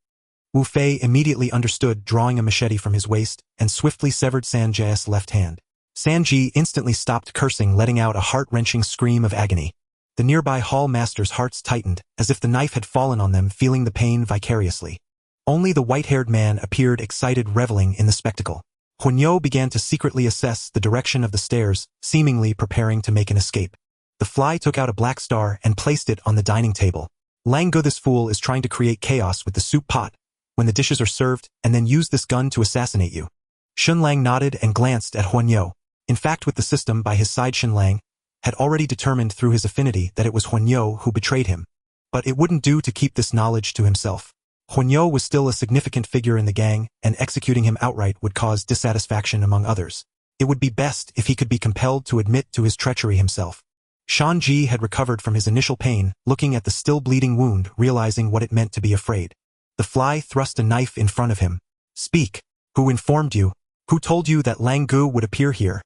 Wu Fei immediately understood, drawing a machete from his waist, and swiftly severed Sanji's left hand. Sanji instantly stopped cursing, letting out a heart-wrenching scream of agony. The nearby hall masters' hearts tightened, as if the knife had fallen on them, feeling the pain vicariously. Only the white-haired man appeared excited, reveling in the spectacle. Huanyo began to secretly assess the direction of the stairs, seemingly preparing to make an escape. The fly took out a black star and placed it on the dining table. Lang Gu, this fool is trying to create chaos with the soup pot, when the dishes are served, and then use this gun to assassinate you. Shen Lang nodded and glanced at Huanyo. In fact, with the system by his side, Shen Lang had already determined through his affinity that it was Huanyo who betrayed him. But it wouldn't do to keep this knowledge to himself. Huanyo was still a significant figure in the gang, and executing him outright would cause dissatisfaction among others. It would be best if he could be compelled to admit to his treachery himself. Shan Ji had recovered from his initial pain, looking at the still bleeding wound, realizing what it meant to be afraid. The fly thrust a knife in front of him. Speak. Who informed you? Who told you that Lang Gu would appear here?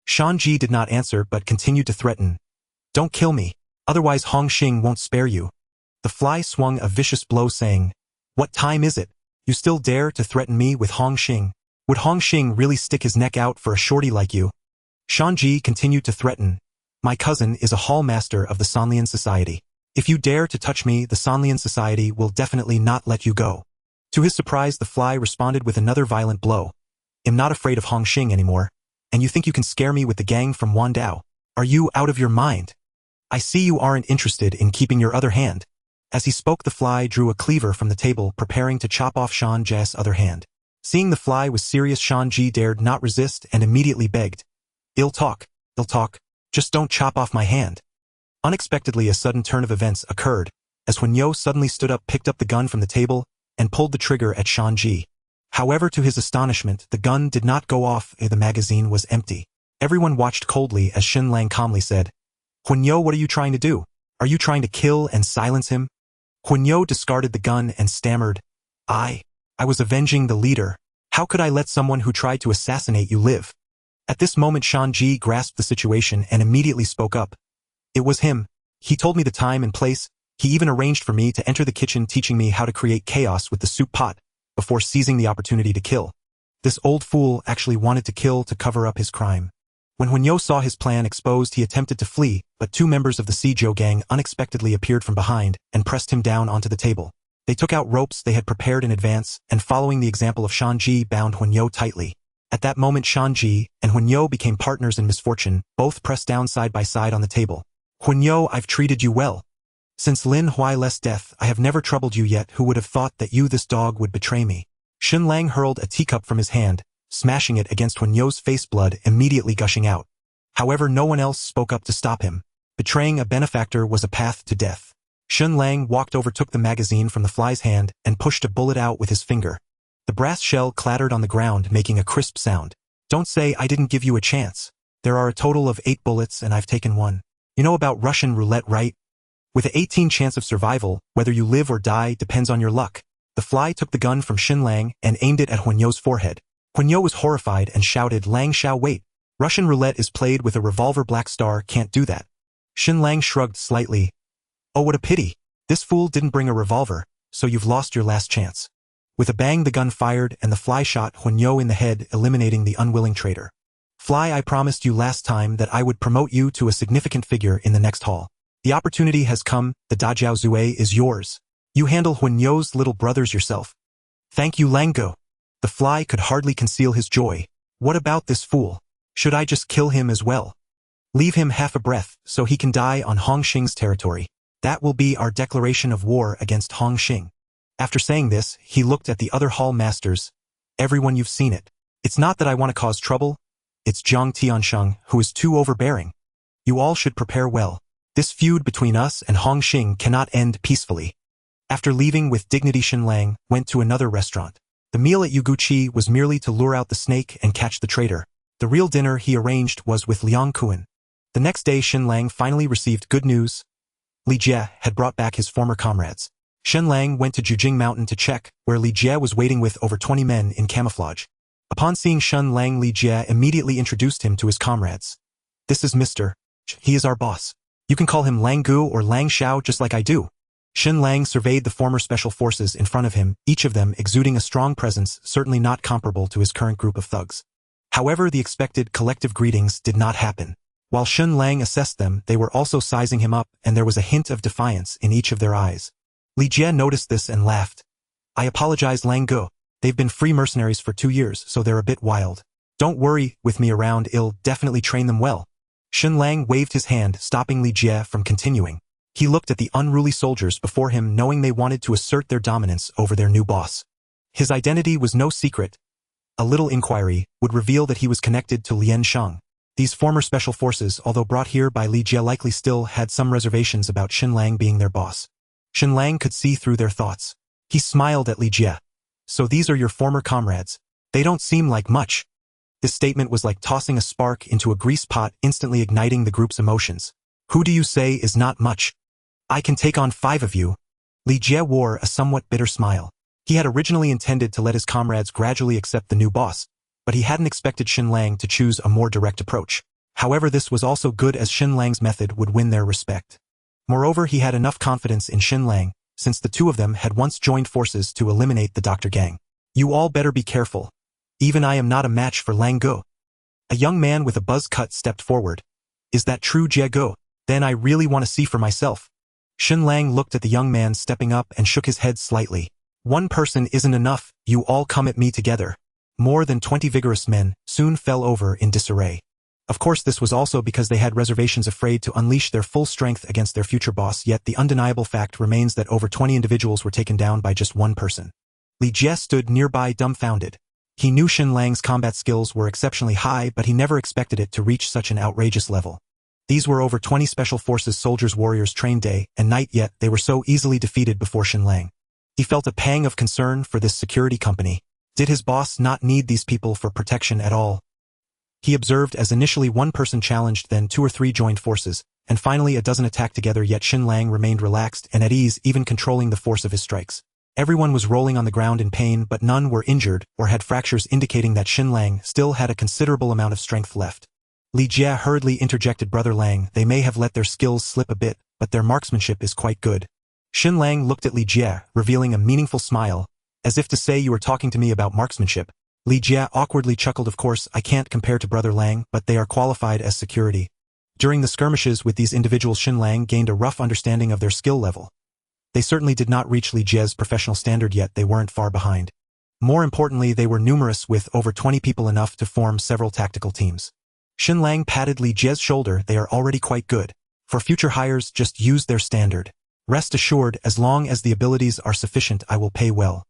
Shan Ji did not answer but continued to threaten. Don't kill me, otherwise Hong Xing won't spare you. The fly swung a vicious blow, saying, What time is it? You still dare to threaten me with Hong Xing? Would Hong Xing really stick his neck out for a shorty like you? Shan Ji continued to threaten. My cousin is a hall master of the Sanlian Society. If you dare to touch me, the Sanlian Society will definitely not let you go. To his surprise, the fly responded with another violent blow. I'm not afraid of Hong Xing anymore. And you think you can scare me with the gang from Wandao? Are you out of your mind? I see you aren't interested in keeping your other hand. As he spoke, the fly drew a cleaver from the table, preparing to chop off Shan Ji's other hand. Seeing the fly was serious, Shan Ji dared not resist and immediately begged. Ill talk. Just don't chop off my hand. Unexpectedly, a sudden turn of events occurred, as Huanyo suddenly stood up, picked up the gun from the table, and pulled the trigger at Shan Ji. However, to his astonishment, the gun did not go off. The magazine was empty. Everyone watched coldly as Shen Lang calmly said, Huanyo, what are you trying to do? Are you trying to kill and silence him? Huanyo discarded the gun and stammered, I was avenging the leader. How could I let someone who tried to assassinate you live? At this moment, Shan Ji grasped the situation and immediately spoke up. It was him. He told me the time and place. He even arranged for me to enter the kitchen, teaching me how to create chaos with the soup pot, before seizing the opportunity to kill. This old fool actually wanted to kill to cover up his crime. When Huanyo saw his plan exposed, he attempted to flee, but two members of the Sizhou gang unexpectedly appeared from behind and pressed him down onto the table. They took out ropes they had prepared in advance, and following the example of Shan Ji, bound Huanyo tightly. At that moment, Shan Ji and Huanyo became partners in misfortune, both pressed down side by side on the table. Huanyo, I've treated you well. Since Lin Huai's death, I have never troubled you yet. Who would have thought that you, this dog, would betray me? Shen Lang hurled a teacup from his hand, smashing it against Huanyo's face, blood immediately gushing out. However, no one else spoke up to stop him. Betraying a benefactor was a path to death. Shen Lang walked over, took the magazine from the fly's hand, and pushed a bullet out with his finger. The brass shell clattered on the ground, making a crisp sound. Don't say I didn't give you a chance. There are a total of 8 bullets and I've taken 1. You know about Russian roulette, right? With an 18 chance of survival, whether you live or die depends on your luck. The fly took the gun from Shen Lang and aimed it at Huanyo's forehead. Huanyo was horrified and shouted, Lang Xiao, wait. Russian roulette is played with a revolver. Black Star can't do that. Shen Lang shrugged slightly. Oh, what a pity. This fool didn't bring a revolver, so you've lost your last chance. With a bang, the gun fired and the fly shot Huanyo in the head, eliminating the unwilling traitor. Fly, I promised you last time that I would promote you to a significant figure in the next hall. The opportunity has come. The Dajiao Zue is yours. You handle Huanyo's little brothers yourself. Thank you, Lang Gu. The fly could hardly conceal his joy. What about this fool? Should I just kill him as well? Leave him half a breath so he can die on Hong Xing's territory. That will be our declaration of war against Hong Xing. After saying this, he looked at the other hall masters. Everyone, you've seen it. It's not that I want to cause trouble. It's Jiang Tiansheng who is too overbearing. You all should prepare well. This feud between us and Hong Xing cannot end peacefully. After leaving with dignity, Shen Lang went to another restaurant. The meal at Yuguchi was merely to lure out the snake and catch the traitor. The real dinner he arranged was with Liang Kuan. The next day, Shen Lang finally received good news. Li Jie had brought back his former comrades. Shen Lang went to Jujing Mountain to check, where Li Jie was waiting with over 20 men in camouflage. Upon seeing Shen Lang, Li Jie immediately introduced him to his comrades. This is Mr. He is our boss. You can call him Lang Gu or Lang Xiao just like I do. Shen Lang surveyed the former special forces in front of him, each of them exuding a strong presence, certainly not comparable to his current group of thugs. However, the expected collective greetings did not happen. While Shen Lang assessed them, they were also sizing him up, and there was a hint of defiance in each of their eyes. Li Jie noticed this and laughed. I apologize, Lang Ge. They've been free mercenaries for 2 years, so they're a bit wild. Don't worry with me around, I'll definitely train them well. Shen Lang waved his hand, stopping Li Jie from continuing. He looked at the unruly soldiers before him, knowing they wanted to assert their dominance over their new boss. His identity was no secret. A little inquiry would reveal that he was connected to Lian Shang. These former special forces, although brought here by Li Jie, likely still had some reservations about Shen Lang being their boss. Shen Lang could see through their thoughts. He smiled at Li Jie. So these are your former comrades. They don't seem like much. This statement was like tossing a spark into a grease pot, instantly igniting the group's emotions. Who do you say is not much? I can take on 5 of you. Li Jie wore a somewhat bitter smile. He had originally intended to let his comrades gradually accept the new boss, but he hadn't expected Shen Lang to choose a more direct approach. However, this was also good, as Shen Lang's method would win their respect. Moreover, he had enough confidence in Shen Lang, since the two of them had once joined forces to eliminate the Doctor Gang. You all better be careful. Even I am not a match for Lang Ge. A young man with a buzz cut stepped forward. Is that true, Jie Ge? Then I really want to see for myself. Shen Lang looked at the young man stepping up and shook his head slightly. One person isn't enough, you all come at me together. More than 20 vigorous men soon fell over in disarray. Of course, this was also because they had reservations, afraid to unleash their full strength against their future boss, yet the undeniable fact remains that over 20 individuals were taken down by just one person. Li Jie stood nearby, dumbfounded. He knew Shen Lang's combat skills were exceptionally high, but he never expected it to reach such an outrageous level. These were over 20 special forces soldiers, warriors trained day and night, yet they were so easily defeated before Shen Lang. He felt a pang of concern for this security company. Did his boss not need these people for protection at all? He observed as initially one person challenged, then 2 or 3 joined forces, and finally a dozen attacked together, yet Shen Lang remained relaxed and at ease, even controlling the force of his strikes. Everyone was rolling on the ground in pain, but none were injured or had fractures, indicating that Shen Lang still had a considerable amount of strength left. Li Jie hurriedly interjected, Brother Lang, they may have let their skills slip a bit, but their marksmanship is quite good. Shen Lang looked at Li Jie, revealing a meaningful smile, as if to say, you are talking to me about marksmanship. Li Jie awkwardly chuckled, of course, I can't compare to Brother Lang, but they are qualified as security. During the skirmishes with these individuals, Shen Lang gained a rough understanding of their skill level. They certainly did not reach Li Jie's professional standard, yet they weren't far behind. More importantly, they were numerous, with over 20 people, enough to form several tactical teams. Shen Lang patted Li Jie's shoulder. They are already quite good. For future hires, just use their standard. Rest assured, as long as the abilities are sufficient, I will pay well.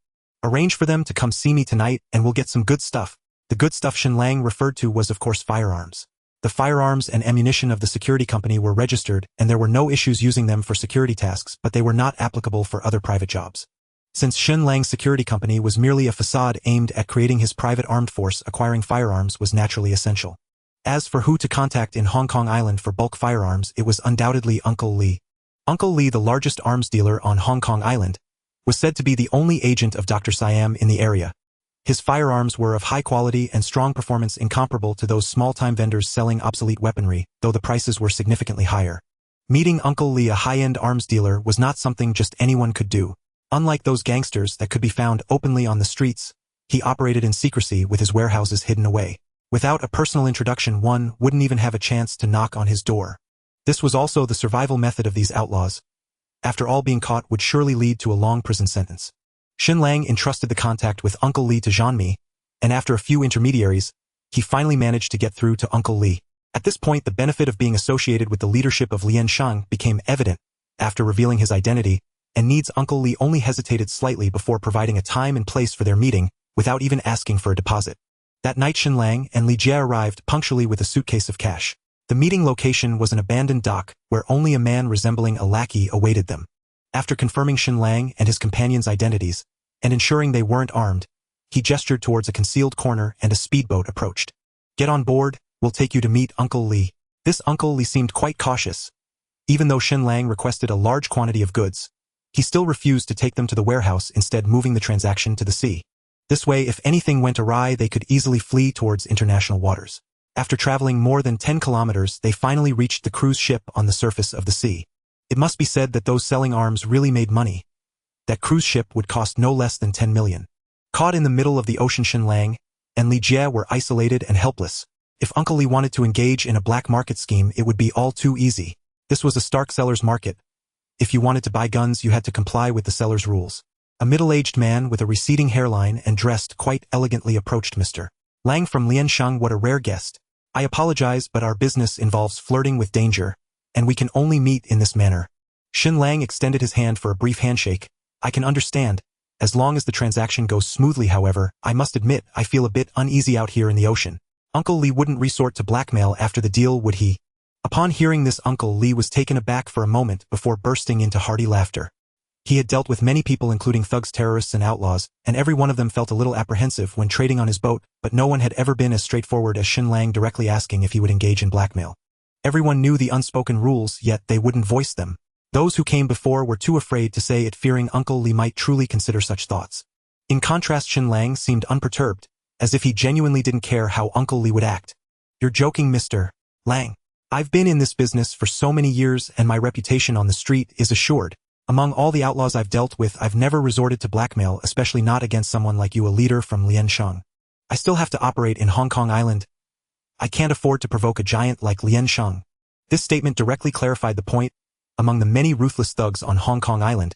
Arrange for them to come see me tonight and we'll get some good stuff. The good stuff Shen Lang referred to was, of course, firearms. The firearms and ammunition of the security company were registered, and there were no issues using them for security tasks, but they were not applicable for other private jobs. Since Shen Lang's security company was merely a facade aimed at creating his private armed force, acquiring firearms was naturally essential. As for who to contact in Hong Kong Island for bulk firearms, it was undoubtedly Uncle Li. Uncle Li, the largest arms dealer on Hong Kong Island, was said to be the only agent of Dr. Siam in the area. His firearms were of high quality and strong performance, incomparable to those small-time vendors selling obsolete weaponry, though the prices were significantly higher. Meeting Uncle Li, a high-end arms dealer, was not something just anyone could do. Unlike those gangsters that could be found openly on the streets, he operated in secrecy with his warehouses hidden away. Without a personal introduction, one wouldn't even have a chance to knock on his door. This was also the survival method of these outlaws. After all, being caught would surely lead to a long prison sentence. Shen Lang entrusted the contact with Uncle Li to Jeanmi, and after a few intermediaries, he finally managed to get through to Uncle Li. At this point, the benefit of being associated with the leadership of Lian Shang became evident. After revealing his identity and needs, Uncle Li only hesitated slightly before providing a time and place for their meeting, without even asking for a deposit. That night, Shen Lang and Li Jie arrived punctually with a suitcase of cash. The meeting location was an abandoned dock, where only a man resembling a lackey awaited them. After confirming Shen Lang and his companions' identities, and ensuring they weren't armed, he gestured towards a concealed corner, and a speedboat approached. Get on board, we'll take you to meet Uncle Li. This Uncle Li seemed quite cautious. Even though Shen Lang requested a large quantity of goods, he still refused to take them to the warehouse, instead moving the transaction to the sea. This way, if anything went awry, they could easily flee towards international waters. After traveling more than 10 kilometers, they finally reached the cruise ship on the surface of the sea. It must be said that those selling arms really made money. That cruise ship would cost no less than 10 million. Caught in the middle of the ocean, Shen Lang and Li Jie were isolated and helpless. If Uncle Li wanted to engage in a black market scheme, it would be all too easy. This was a stark seller's market. If you wanted to buy guns, you had to comply with the seller's rules. A middle-aged man with a receding hairline and dressed quite elegantly approached Mr. Lang from Liansheng. What a rare guest. I apologize, but our business involves flirting with danger, and we can only meet in this manner. Shen Lang extended his hand for a brief handshake. I can understand, as long as the transaction goes smoothly. However, I must admit I feel a bit uneasy out here in the ocean. Uncle Li wouldn't resort to blackmail after the deal, would he? Upon hearing this, Uncle Li was taken aback for a moment before bursting into hearty laughter. He had dealt with many people, including thugs, terrorists, and outlaws, and every one of them felt a little apprehensive when trading on his boat, but no one had ever been as straightforward as Shen Lang directly asking if he would engage in blackmail. Everyone knew the unspoken rules, yet they wouldn't voice them. Those who came before were too afraid to say it, fearing Uncle Li might truly consider such thoughts. In contrast, Shen Lang seemed unperturbed, as if he genuinely didn't care how Uncle Li would act. You're joking, Mr. Lang. I've been in this business for so many years and my reputation on the street is assured. Among all the outlaws I've dealt with, I've never resorted to blackmail, especially not against someone like you, a leader from Liansheng. I still have to operate in Hong Kong Island. I can't afford to provoke a giant like Liansheng. This statement directly clarified the point. Among the many ruthless thugs on Hong Kong Island,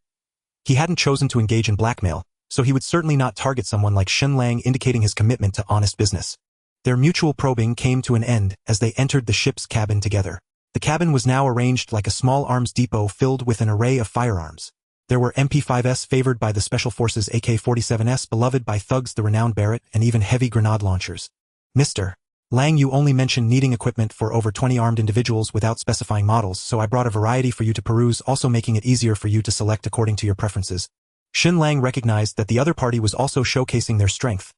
he hadn't chosen to engage in blackmail, so he would certainly not target someone like Shen Lang, indicating his commitment to honest business. Their mutual probing came to an end as they entered the ship's cabin together. The cabin was now arranged like a small arms depot filled with an array of firearms. There were MP5s favored by the Special Forces, AK-47s beloved by thugs, the renowned Barrett, and even heavy grenade launchers. Mr. Lang, you only mentioned needing equipment for over 20 armed individuals without specifying models, so I brought a variety for you to peruse, also making it easier for you to select according to your preferences. Shen Lang recognized that the other party was also showcasing their strength.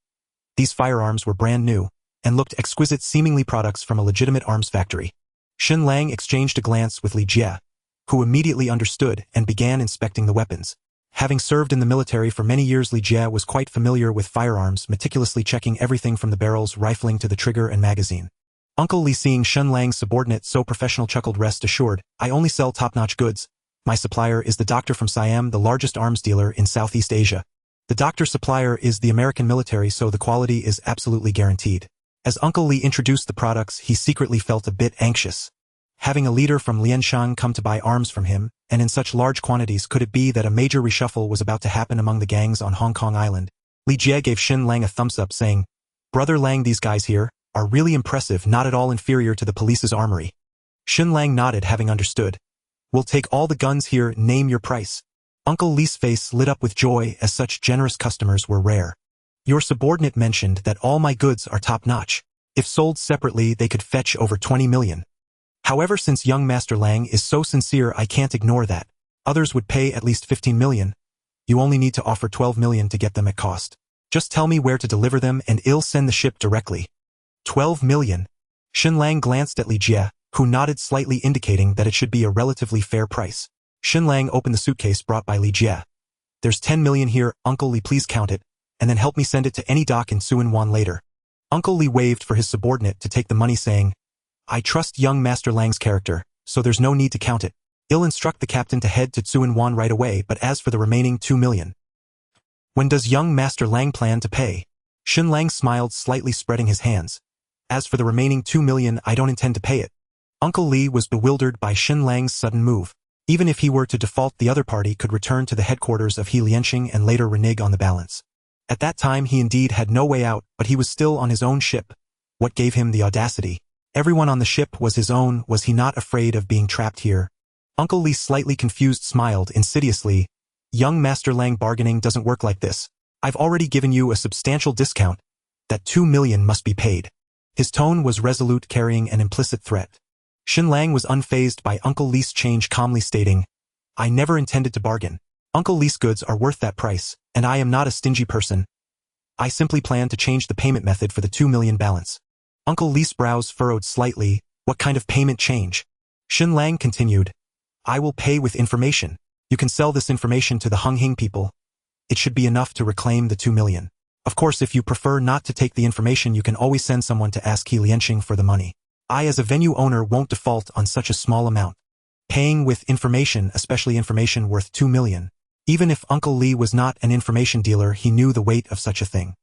These firearms were brand new and looked exquisite, seemingly products from a legitimate arms factory. Shen Lang exchanged a glance with Li Jie, who immediately understood and began inspecting the weapons. Having served in the military for many years, Li Jie was quite familiar with firearms, meticulously checking everything from the barrels, rifling to the trigger and magazine. Uncle Li, seeing Shen Lang's subordinate so professional, chuckled. Rest assured, I only sell top-notch goods. My supplier is the Doctor from Siam, the largest arms dealer in Southeast Asia. The Doctor's supplier is the American military, so the quality is absolutely guaranteed. As Uncle Li introduced the products, he secretly felt a bit anxious. Having a leader from Liansheng come to buy arms from him, and in such large quantities, could it be that a major reshuffle was about to happen among the gangs on Hong Kong Island? Li Jie gave Shen Lang a thumbs up, saying, Brother Lang, these guys here are really impressive, not at all inferior to the police's armory. Shen Lang nodded, having understood. We'll take all the guns here, name your price. Uncle Li's face lit up with joy, as such generous customers were rare. Your subordinate mentioned that all my goods are top-notch. If sold separately, they could fetch over 20 million. However, since young Master Lang is so sincere, I can't ignore that. Others would pay at least 15 million. You only need to offer 12 million to get them at cost. Just tell me where to deliver them and I'll send the ship directly. 12 million. Shen Lang glanced at Li Jie, who nodded slightly, indicating that it should be a relatively fair price. Shen Lang opened the suitcase brought by Li Jie. There's 10 million here, Uncle Li, please count it, and then help me send it to any dock in Tsuen Wan later. Uncle Li waved for his subordinate to take the money, saying, I trust young Master Lang's character, so there's no need to count it. I'll instruct the captain to head to Tsuen Wan right away, but as for the remaining 2 million. When does young Master Lang plan to pay? Shen Lang smiled slightly, spreading his hands. As for the remaining 2 million, I don't intend to pay it. Uncle Li was bewildered by Shen Lang's sudden move. Even if he were to default, the other party could return to the headquarters of He Liansheng and later renege on the balance. At that time he indeed had no way out, but he was still on his own ship. What gave him the audacity? Everyone on the ship was his own. Was he not afraid of being trapped here? Uncle Li, slightly confused, smiled insidiously. Young Master Lang, bargaining doesn't work like this. I've already given you a substantial discount. That 2 million must be paid. His tone was resolute, carrying an implicit threat. Shen Lang was unfazed by Uncle Li's change, calmly stating, I never intended to bargain. Uncle Li's goods are worth that price, and I am not a stingy person. I simply plan to change the payment method for the 2 million balance. Uncle Li's brows furrowed slightly. What kind of payment change? Shen Lang continued, I will pay with information. You can sell this information to the Hung people. It should be enough to reclaim the 2 million. Of course, if you prefer not to take the information, you can always send someone to ask He Liansheng for the money. I, as a venue owner, won't default on such a small amount. Paying with information, especially information worth 2 million. Even if Uncle Li was not an information dealer, he knew the weight of such a thing.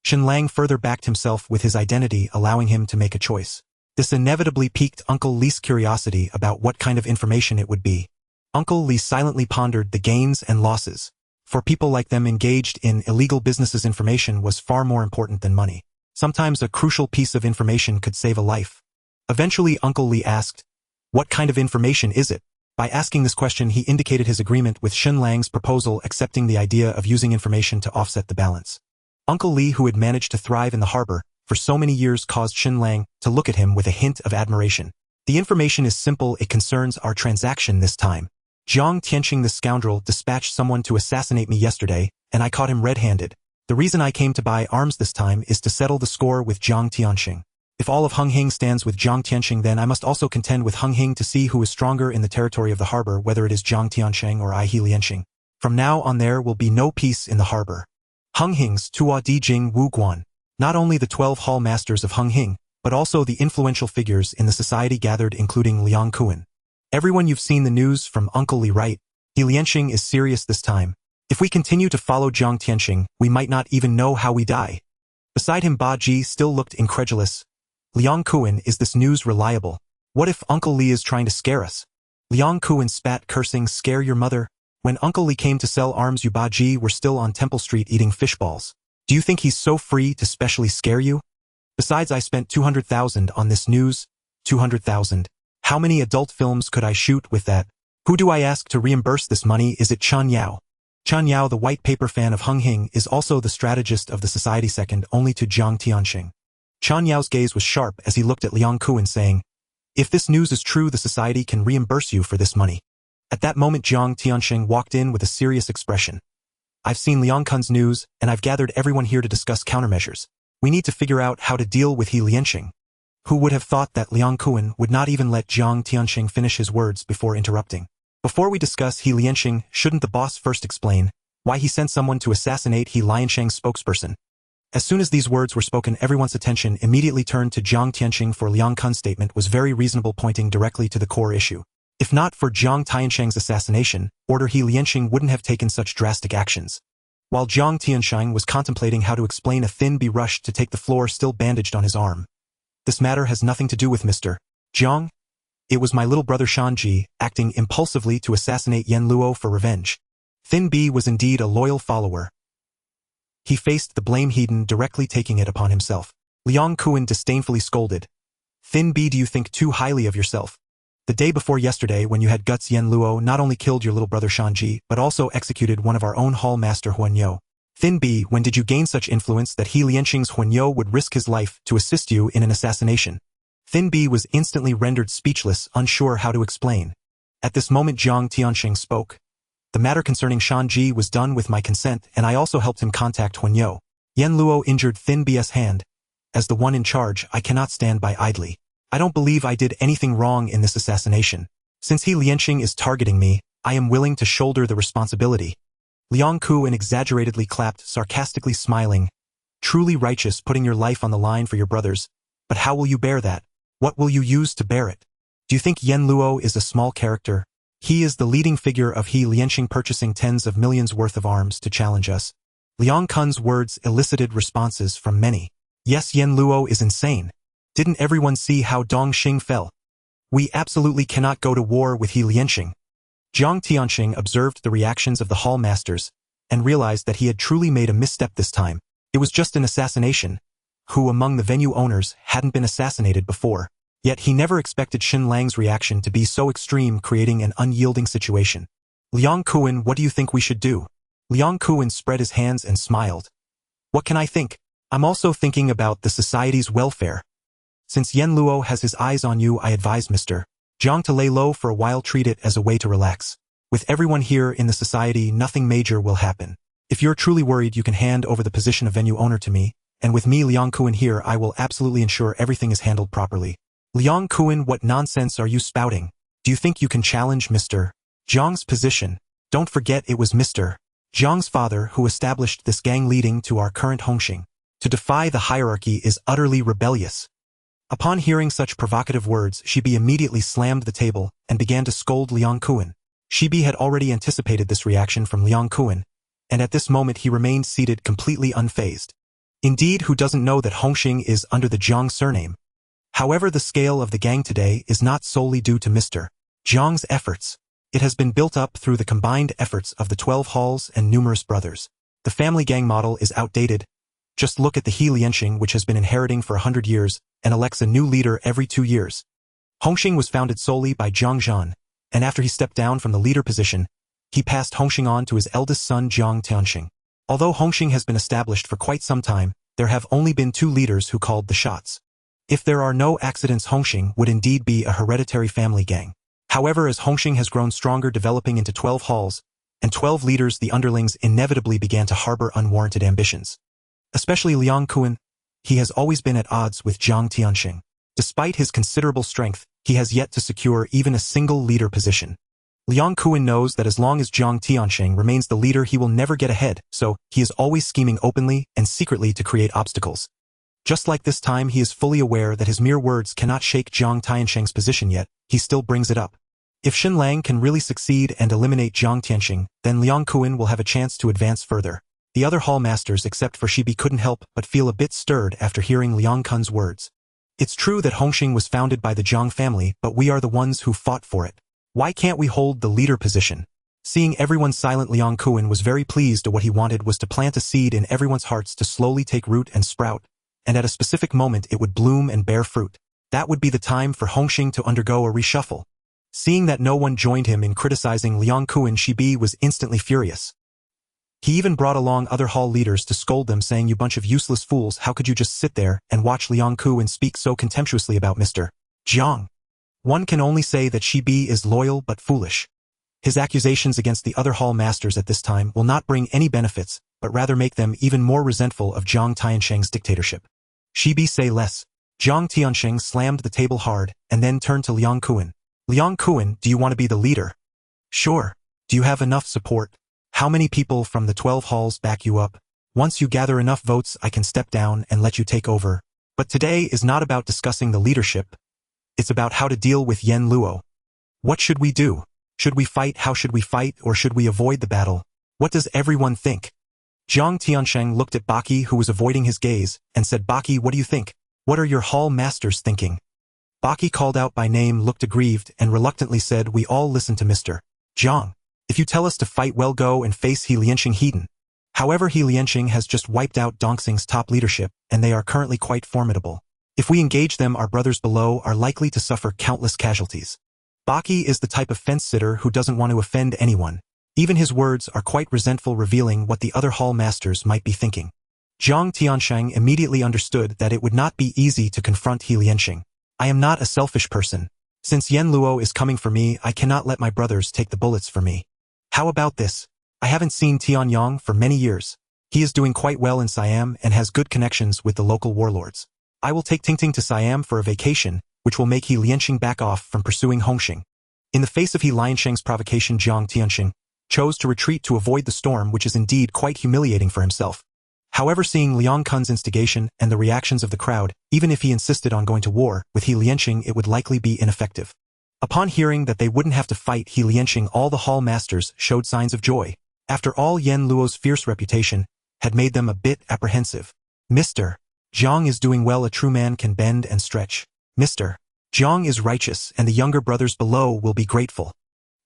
Shen Lang further backed himself with his identity, allowing him to make a choice. This inevitably piqued Uncle Li's curiosity about what kind of information it would be. Uncle Li silently pondered the gains and losses. For people like them engaged in illegal businesses, information was far more important than money. Sometimes a crucial piece of information could save a life. Eventually Uncle Lee asked, "What kind of information is it?" By asking this question he indicated his agreement with Shen Lang's proposal, accepting the idea of using information to offset the balance. Uncle Lee, who had managed to thrive in the harbor for so many years, caused Shen Lang to look at him with a hint of admiration. "The information is simple, it concerns our transaction this time. Jiang Tianqing, the scoundrel, dispatched someone to assassinate me yesterday, and I caught him red-handed. The reason I came to buy arms this time is to settle the score with Jiang Tianqing. If all of Hung Hing stands with Jiang Tianqing, then I must also contend with Hung Hing to see who is stronger in the territory of the harbor, whether it is Jiang Tianqing or I He Lianqing. From now on there will be no peace in the harbor." Hung Hing's Tua Di Jing Wu Guan. Not only the 12 hall masters of Hung Hing, but also the influential figures in the society gathered, including Liang Kuan. "Everyone, you've seen the news from Uncle Lee, right? He Lianqing is serious this time. If we continue to follow Jiang Tianqing, we might not even know how we die." Beside him Ba Ji still looked incredulous. "Liang Kuan, is this news reliable? What if Uncle Lee is trying to scare us?" Liang Kuan spat, cursing, "Scare your mother? When Uncle Lee came to sell arms, you Ba Ji were still on Temple Street eating fish balls. Do you think he's so free to specially scare you? Besides, I spent 200,000 on this news. 200,000. How many adult films could I shoot with that? Who do I ask to reimburse this money? Is it Chan Yao?" Chan Yao, the white paper fan of Hung Hing, is also the strategist of the society, second only to Jiang Tianqing. Chan Yao's gaze was sharp as he looked at Liang Kuan, saying, "If this news is true, the society can reimburse you for this money." At that moment Jiang Tianqing walked in with a serious expression. "I've seen Liang Kun's news, and I've gathered everyone here to discuss countermeasures. We need to figure out how to deal with He Lianqing." Who would have thought that Liang Kuan would not even let Jiang Tianqing finish his words before interrupting. "Before we discuss He Lianqing, shouldn't the boss first explain why he sent someone to assassinate He Lianqing's spokesperson?" As soon as these words were spoken, everyone's attention immediately turned to Jiang Tianqing, for Liang Kun's statement was very reasonable, pointing directly to the core issue. If not for Jiang Tianqing's assassination, Order He Lianqing wouldn't have taken such drastic actions. While Jiang Tianqing was contemplating how to explain, a Thin Bee rushed to take the floor, still bandaged on his arm. "This matter has nothing to do with Mr. Jiang. It was my little brother Shanji, acting impulsively to assassinate Yen Luo for revenge." Thin Bee was indeed a loyal follower. He faced the blame, Hedon directly taking it upon himself. Liang Kuan disdainfully scolded, "Thin Bee, do you think too highly of yourself? The day before yesterday, when you had guts, Yen Luo not only killed your little brother Shanji, but also executed one of our own hall master Huanyo. Thin Bee, when did you gain such influence that He Lianqing's Huanyo would risk his life to assist you in an assassination?" Thin Bee was instantly rendered speechless, unsure how to explain. At this moment Jiang Tianqing spoke. "The matter concerning Shanji was done with my consent, and I also helped him contact Huanyo. Yen Luo injured Thin B's hand. As the one in charge, I cannot stand by idly. I don't believe I did anything wrong in this assassination. Since He Lianqing is targeting me, I am willing to shoulder the responsibility." Liang Kuan exaggeratedly clapped, sarcastically smiling. "Truly righteous, putting your life on the line for your brothers. But how will you bear that? What will you use to bear it? Do you think Yen Luo is a small character? He is the leading figure of He Lianqing, purchasing tens of millions worth of arms to challenge us." Liang Kun's words elicited responses from many. "Yes, Yen Luo is insane. Didn't everyone see how Dong Xing fell? We absolutely cannot go to war with He Lianqing." Jiang Tianqing observed the reactions of the hall masters and realized that he had truly made a misstep this time. It was just an assassination. Who among the venue owners hadn't been assassinated before? Yet he never expected Shen Lang's reaction to be so extreme, creating an unyielding situation. "Liang Kuan, what do you think we should do?" Liang Kuan spread his hands and smiled. "What can I think? I'm also thinking about the society's welfare. Since Yen Luo has his eyes on you, I advise Mr. Jiang to lay low for a while, treat it as a way to relax. With everyone here in the society, nothing major will happen. If you're truly worried, you can hand over the position of venue owner to me, and with me, Liang Kuan, here, I will absolutely ensure everything is handled properly." "Liang Kuan, what nonsense are you spouting? Do you think you can challenge Mr. Jiang's position? Don't forget it was Mr. Jiang's father who established this gang, leading to our current Hongxing. To defy the hierarchy is utterly rebellious." Upon hearing such provocative words, Shibi immediately slammed the table and began to scold Liang Kuan. Shibi had already anticipated this reaction from Liang Kuan, and at this moment he remained seated completely unfazed. Indeed, who doesn't know that Hongxing is under the Jiang surname? However, the scale of the gang today is not solely due to Mr. Jiang's efforts. It has been built up through the combined efforts of the 12 halls and numerous brothers. The family gang model is outdated. Just look at the He Lianxing, which has been inheriting for 100 years and elects a new leader every 2 years. Hongxing was founded solely by Jiang Zhan, and after he stepped down from the leader position, he passed Hongxing on to his eldest son Jiang Tianxing. Although Hongxing has been established for quite some time, there have only been 2 leaders who called the shots. If there are no accidents, Hongxing would indeed be a hereditary family gang. However, as Hongxing has grown stronger, developing into 12 halls and 12 leaders, the underlings inevitably began to harbor unwarranted ambitions. Especially Liang Kuan, he has always been at odds with Jiang Tianxing. Despite his considerable strength, he has yet to secure even a single leader position. Liang Kuan knows that as long as Jiang Tianxing remains the leader, he will never get ahead, so he is always scheming openly and secretly to create obstacles. Just like this time, he is fully aware that his mere words cannot shake Jiang Tianxing's position, yet he still brings it up. If Shen Lang can really succeed and eliminate Jiang Tianxing, then Liang Kuan will have a chance to advance further. The other hall masters except for Shibi couldn't help but feel a bit stirred after hearing Liang Kun's words. It's true that Hongxing was founded by the Jiang family, but we are the ones who fought for it. Why can't we hold the leader position? Seeing everyone silent, Liang Kuan was very pleased. What he wanted was to plant a seed in everyone's hearts to slowly take root and sprout, and at a specific moment it would bloom and bear fruit. That would be the time for Hongxing to undergo a reshuffle. Seeing that no one joined him in criticizing Liang Kuan, Shibi was instantly furious. He even brought along other hall leaders to scold them, saying, "You bunch of useless fools, how could you just sit there and watch Liang Kuan speak so contemptuously about Mr. Jiang?" One can only say that Shibi is loyal but foolish. His accusations against the other hall masters at this time will not bring any benefits, but rather make them even more resentful of Jiang Tianxing's dictatorship. Shibi say less. Jiang Tianxing slammed the table hard and then turned to Liang Kuan. "Liang Kuan, do you want to be the leader?" "Sure. Do you have enough support? How many people from the 12 halls back you up? Once you gather enough votes, I can step down and let you take over. But today is not about discussing the leadership. It's about how to deal with Yen Luo. What should we do? Should we fight? How should we fight? Or should we avoid the battle? What does everyone think?" Jiang Tianxing looked at Baki, who was avoiding his gaze, and said, "Baki, what do you think? What are your hall masters thinking?" Baki, called out by name, looked aggrieved and reluctantly said, "We all listen to Mr. Jiang. If you tell us to fight, well, go and face He Lianxing Heaton." However, He Lianxing has just wiped out Dongxing's top leadership, and they are currently quite formidable. If we engage them, our brothers below are likely to suffer countless casualties. Baki is the type of fence-sitter who doesn't want to offend anyone. Even his words are quite resentful, revealing what the other hall masters might be thinking. Jiang Tianxing immediately understood that it would not be easy to confront He Lianxing. "I am not a selfish person. Since Yen Luo is coming for me, I cannot let my brothers take the bullets for me. How about this? I haven't seen Tianyang for many years. He is doing quite well in Siam and has good connections with the local warlords. I will take Tingting to Siam for a vacation, which will make He Lianxing back off from pursuing Hongxing." In the face of He Lianxing's provocation, Jiang Tianxing chose to retreat to avoid the storm, which is indeed quite humiliating for himself. However, seeing Liang Kun's instigation and the reactions of the crowd, even if he insisted on going to war with He Lianxing, it would likely be ineffective. Upon hearing that they wouldn't have to fight He Lianxing, all the hall masters showed signs of joy. After all, Yen Luo's fierce reputation had made them a bit apprehensive. "Mr. Jiang is doing well. A true man can bend and stretch. Mr. Jiang is righteous, and the younger brothers below will be grateful."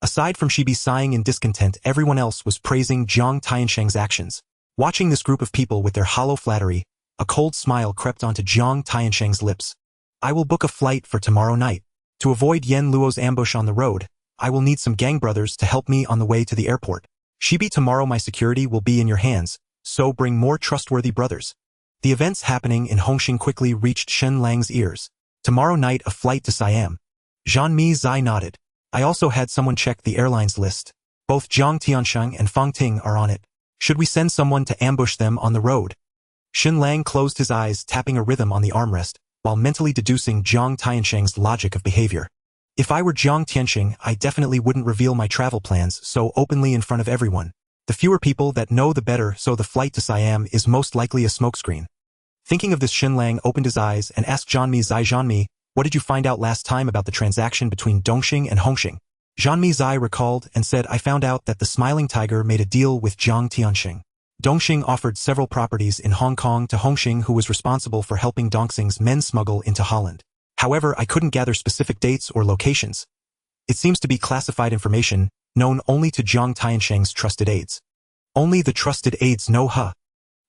Aside from Shibi sighing in discontent, everyone else was praising Jiang Tianxing's actions. Watching this group of people with their hollow flattery, a cold smile crept onto Jiang Tianxing's lips. "I will book a flight for tomorrow night. To avoid Yen Luo's ambush on the road, I will need some gang brothers to help me on the way to the airport. Shibi, tomorrow my security will be in your hands, so bring more trustworthy brothers." The events happening in Hongxing quickly reached Shen Lang's ears. "Tomorrow night, a flight to Siam." Zhanmi Zai nodded. "I also had someone check the airlines list. Both Jiang Tianxing and Fang Ting are on it. Should we send someone to ambush them on the road?" Shen Lang closed his eyes, tapping a rhythm on the armrest, while mentally deducing Jiang Tianxing's logic of behavior. "If I were Jiang Tianxing, I definitely wouldn't reveal my travel plans so openly in front of everyone. The fewer people that know, the better, so the flight to Siam is most likely a smokescreen." Thinking of this, Shen Lang opened his eyes and asked Zhanmi Zai, "Zhanmi, what did you find out last time about the transaction between Dongxing and Hongxing?" Zhanmi Zai recalled and said, "I found out that the Smiling Tiger made a deal with Jiang Tianxing. Dongxing offered several properties in Hong Kong to Hongxing, who was responsible for helping Dongxing's men smuggle into Holland. However, I couldn't gather specific dates or locations. It seems to be classified information, known only to Jiang Tiansheng's trusted aides. Only the trusted aides know her.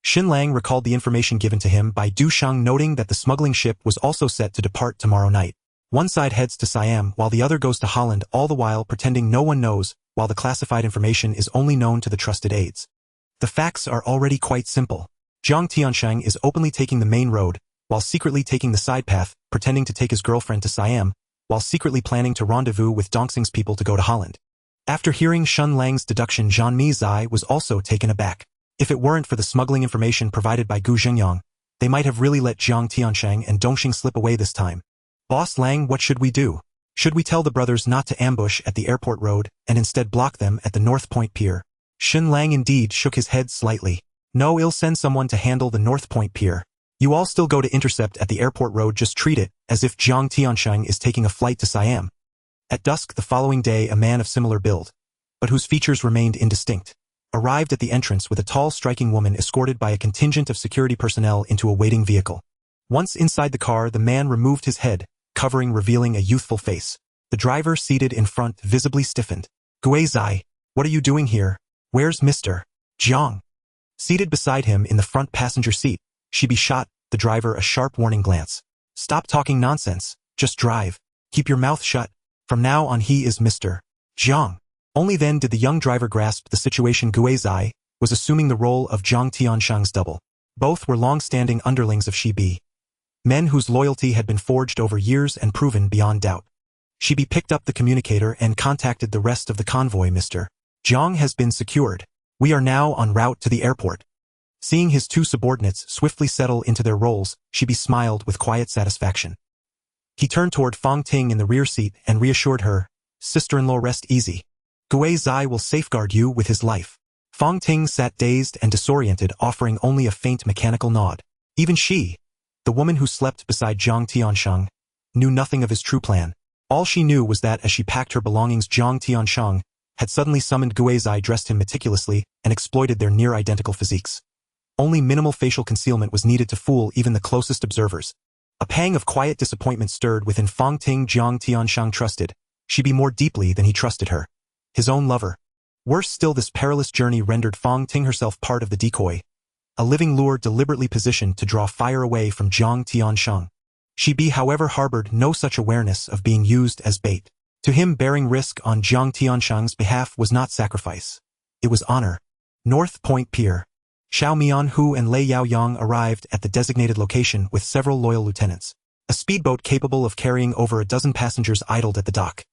Shen Lang recalled the information given to him by Du Shang, noting that the smuggling ship was also set to depart tomorrow night. One side heads to Siam while the other goes to Holland, all the while pretending no one knows, while the classified information is only known to the trusted aides. The facts are already quite simple. Jiang Tiansheng is openly taking the main road, while secretly taking the side path, pretending to take his girlfriend to Siam, while secretly planning to rendezvous with Dongxing's people to go to Holland. After hearing Shen Lang's deduction, Zhan Mi-zai was also taken aback. If it weren't for the smuggling information provided by Gu Zhengyang, they might have really let Jiang Tiansheng and Dongxing slip away this time. Boss Lang, what should we do? Should we tell the brothers not to ambush at the airport road and instead block them at the North Point Pier? Shen Lang indeed shook his head slightly. No, I'll send someone to handle the North Point Pier. You all still go to intercept at the airport road, just treat it as if Jiang Tiansheng is taking a flight to Siam. At dusk the following day, a man of similar build, but whose features remained indistinct, arrived at the entrance with a tall, striking woman escorted by a contingent of security personnel into a waiting vehicle. Once inside the car, the man removed his head, covering revealing a youthful face. The driver seated in front visibly stiffened. Guizai, what are you doing here? Where's Mr. Jiang? Seated beside him in the front passenger seat, she shot the driver a sharp warning glance. Stop talking nonsense, just drive. Keep your mouth shut. From now on he is Mr. Jiang. Only then did the young driver grasp the situation. Guizai was assuming the role of Jiang Tiansheng's double. Both were long-standing underlings of Shibi, men whose loyalty had been forged over years and proven beyond doubt. Shibi picked up the communicator and contacted the rest of the convoy. Mr. Jiang has been secured. We are now en route to the airport. Seeing his two subordinates swiftly settle into their roles, Shibi smiled with quiet satisfaction. He turned toward Fang Ting in the rear seat and reassured her, "Sister-in-law, rest easy. Guizai will safeguard you with his life." Fang Ting sat dazed and disoriented, offering only a faint mechanical nod. Even she, the woman who slept beside Jiang Tiansheng, knew nothing of his true plan. All she knew was that as she packed her belongings, Jiang Tiansheng had suddenly summoned Guizai, dressed him meticulously, and exploited their near-identical physiques. Only minimal facial concealment was needed to fool even the closest observers. A pang of quiet disappointment stirred within Fang Ting. Jiang Tiansheng trusted Shibi more deeply than he trusted her, his own lover. Worse still, this perilous journey rendered Fang Ting herself part of the decoy, a living lure deliberately positioned to draw fire away from Jiang Tiansheng. Shibi, however, harbored no such awareness of being used as bait. To him, bearing risk on Jiang Tiansheng's behalf was not sacrifice. It was honor. North Point Pier. Xiao Mianhu and Lei Yaoyang arrived at the designated location with several loyal lieutenants. A speedboat capable of carrying over a dozen passengers idled at the dock.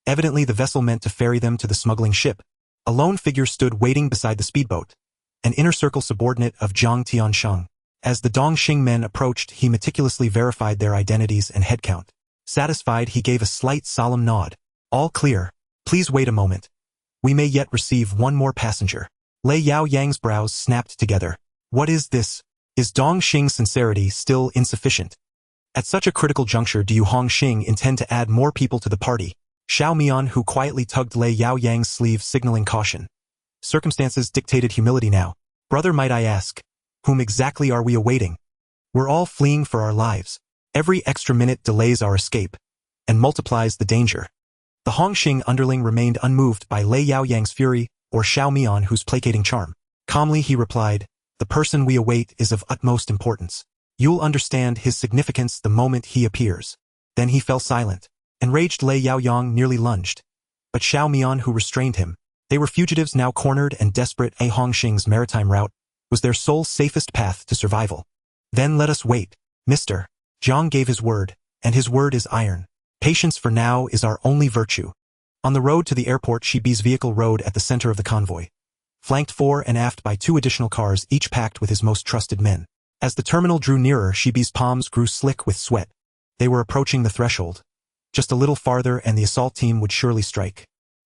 Evidently the vessel meant to ferry them to the smuggling ship. A lone figure stood waiting beside the speedboat, an inner circle subordinate of Jiang Tiansheng. As the Dongxing men approached, he meticulously verified their identities and head count. Satisfied, he gave a slight solemn nod. All clear. Please wait a moment. We may yet receive one more passenger. Lei Yaoyang's brows snapped together. What is this? Is Dongxing's sincerity still insufficient? At such a critical juncture, do you Hongxing intend to add more people to the party? Xiao Mianhu quietly tugged Lei Yaoyang's sleeve, signaling caution. Circumstances dictated humility now. Brother, might I ask, whom exactly are we awaiting? We're all fleeing for our lives. Every extra minute delays our escape and multiplies the danger. The Hongxing underling remained unmoved by Lei Yaoyang's fury or Xiao Mianhu's placating charm. Calmly he replied, "The person we await is of utmost importance. You'll understand his significance the moment he appears." Then he fell silent. Enraged Lei Yaoyang nearly lunged, but Xiao Mianhu restrained him. They were fugitives now cornered and desperate. A Hongxing's maritime route was their sole safest path to survival. Then let us wait. Mr. Jiang gave his word, and his word is iron. Patience for now is our only virtue. On the road to the airport, Shibi's vehicle rode at the center of the convoy, flanked fore and aft by two additional cars, each packed with his most trusted men. As the terminal drew nearer, Shibi's palms grew slick with sweat. They were approaching the threshold. Just a little farther and the assault team would surely strike.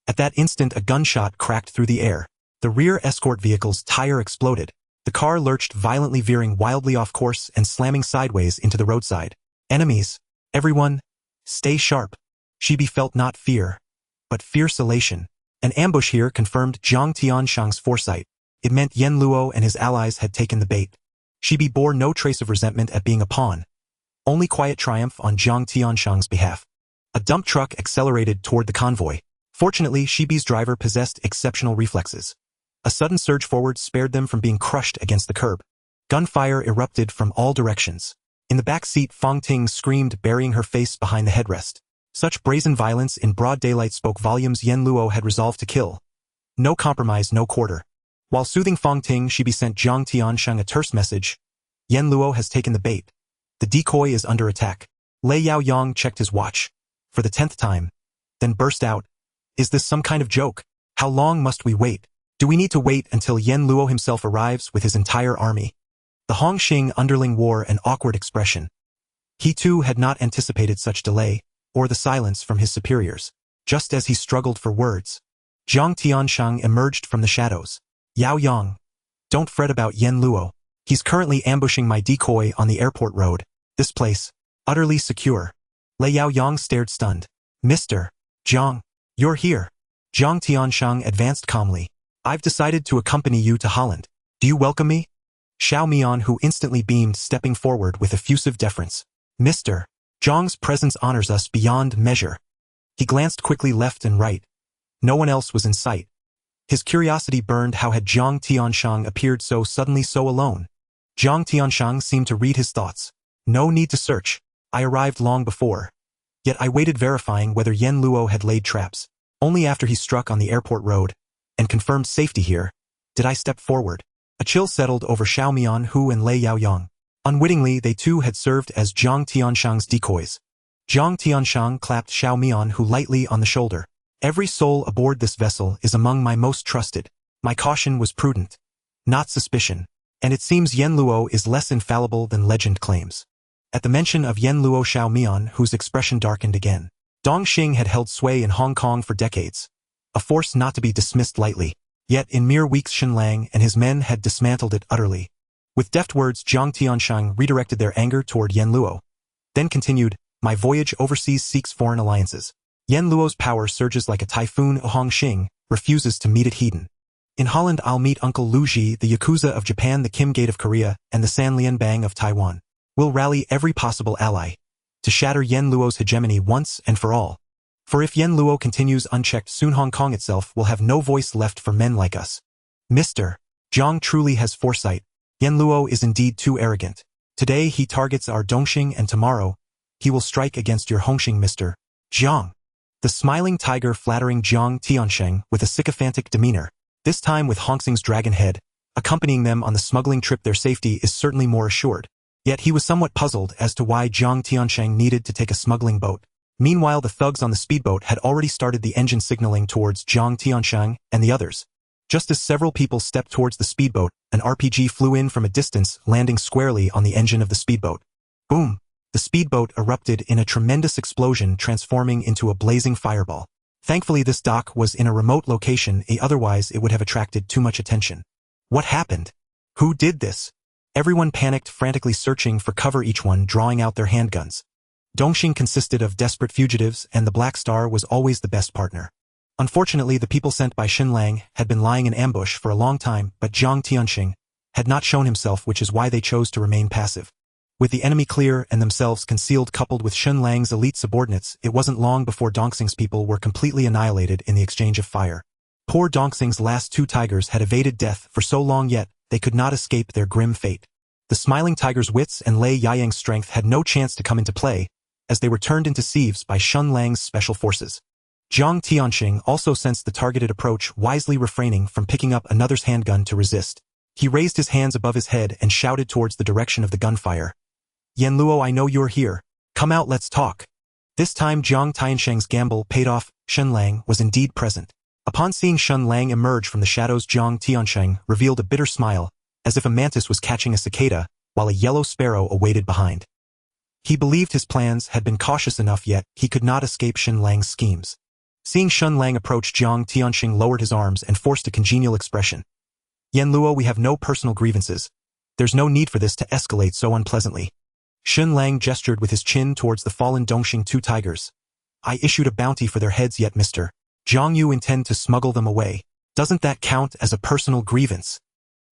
At that instant, a gunshot cracked through the air. The rear escort vehicle's tire exploded. The car lurched violently, veering wildly off course and slamming sideways into the roadside. Enemies. Everyone, stay sharp. Shibi felt not fear, but fierce elation. An ambush here confirmed Jiang Tiansheng's foresight. It meant Yen Luo and his allies had taken the bait. Shibi bore no trace of resentment at being a pawn, only quiet triumph on Jiang Tiansheng's behalf. A dump truck accelerated toward the convoy. Fortunately, Shibi's driver possessed exceptional reflexes. A sudden surge forward spared them from being crushed against the curb. Gunfire erupted from all directions. In the back seat, Fong Ting screamed, burying her face behind the headrest. Such brazen violence in broad daylight spoke volumes. Yen Luo had resolved to kill. No compromise, no quarter. While soothing Fong Ting, Shibi sent Jiang Tiansheng a terse message. Yen Luo has taken the bait. The decoy is under attack. Lei Yaoyang checked his watch. For the 10th time. Then burst out. Is this some kind of joke? How long must we wait? Do we need to wait until Yen Luo himself arrives with his entire army? The Hongxing underling wore an awkward expression. He too had not anticipated such delay, or the silence from his superiors. Just as he struggled for words, Jiang Tiansheng emerged from the shadows. Yao Yang, don't fret about Yen Luo. He's currently ambushing my decoy on the airport road. This place, utterly secure. Lei Yao Yang stared stunned. Mr. Jiang, you're here. Jiang Tiansheng advanced calmly. I've decided to accompany you to Holland. Do you welcome me? Xiao Mian, who instantly beamed, stepping forward with effusive deference. Mr. Jiang's presence honors us beyond measure. He glanced quickly left and right. No one else was in sight. His curiosity burned. How had Jiang Tiansheng appeared so suddenly, so alone? Jiang Tiansheng seemed to read his thoughts. No need to search. I arrived long before. Yet I waited, verifying whether Yen Luo had laid traps. Only after he struck on the airport road and confirmed safety here did I step forward. A chill settled over Xiao Mian, Hu, and Lei Yaoyang. Unwittingly, they too had served as Jiang Tiansheng's decoys. Jiang Tiansheng clapped Xiao Mian, Hu, lightly on the shoulder. Every soul aboard this vessel is among my most trusted. My caution was prudent, not suspicion. And it seems Yen Luo is less infallible than legend claims. At the mention of Yen Luo, Xiao Mian, whose expression darkened again. Dongxing had held sway in Hong Kong for decades. A force not to be dismissed lightly. Yet in mere weeks Shen Lang and his men had dismantled it utterly. With deft words, Jiang Tiansheng redirected their anger toward Yen Luo. Then continued, my voyage overseas seeks foreign alliances. Yen Luo's power surges like a typhoon. Hongxing refuses to meet it heeding. In Holland I'll meet Uncle Lu Ji, the Yakuza of Japan, the Kim Gate of Korea, and the San Lian Bang of Taiwan. We'll rally every possible ally to shatter Yen Luo's hegemony once and for all. For if Yen Luo continues unchecked, soon Hong Kong itself will have no voice left for men like us. Mr. Jiang truly has foresight. Yen Luo is indeed too arrogant. Today he targets our Dongxing, and tomorrow he will strike against your Hongxing, Mr. Jiang. The smiling tiger flattering Jiang Tiansheng with a sycophantic demeanor, this time with Hongxing's dragon head, accompanying them on the smuggling trip. Their safety is certainly more assured. Yet he was somewhat puzzled as to why Jiang Tiansheng needed to take a smuggling boat. Meanwhile, the thugs on the speedboat had already started the engine signaling towards Jiang Tiansheng and the others. Just as several people stepped towards the speedboat, an RPG flew in from a distance, landing squarely on the engine of the speedboat. Boom! The speedboat erupted in a tremendous explosion, transforming into a blazing fireball. Thankfully, this dock was in a remote location, otherwise it would have attracted too much attention. What happened? Who did this? Everyone panicked, frantically searching for cover, each one drawing out their handguns. Dongxing consisted of desperate fugitives, and the Black Star was always the best partner. Unfortunately, the people sent by Shen Lang had been lying in ambush for a long time, but Jiang Tianxing had not shown himself, which is why they chose to remain passive. With the enemy clear and themselves concealed, coupled with Shen Lang's elite subordinates, it wasn't long before Dongxing's people were completely annihilated in the exchange of fire. Poor Dongxing's last two tigers had evaded death for so long, yet they could not escape their grim fate. The smiling tiger's wits and Lei Yayang's strength had no chance to come into play, as they were turned into sieves by Shen Lang's special forces. Jiang Tianxing also sensed the targeted approach, wisely refraining from picking up another's handgun to resist. He raised his hands above his head and shouted towards the direction of the gunfire. Yen Luo, I know you're here. Come out, let's talk. This time Jiang Tianxing's gamble paid off. Shen Lang was indeed present. Upon seeing Shen Lang emerge from the shadows, Jiang Tianxing revealed a bitter smile, as if a mantis was catching a cicada, while a yellow sparrow awaited behind. He believed his plans had been cautious enough, yet he could not escape Shen Lang's schemes. Seeing Shen Lang approach, Jiang Tianxing lowered his arms and forced a congenial expression. Yen Luo, we have no personal grievances. There's no need for this to escalate so unpleasantly. Shen Lang gestured with his chin towards the fallen Dongxing two tigers. I issued a bounty for their heads, yet Mr. Jiang, you intend to smuggle them away. Doesn't that count as a personal grievance?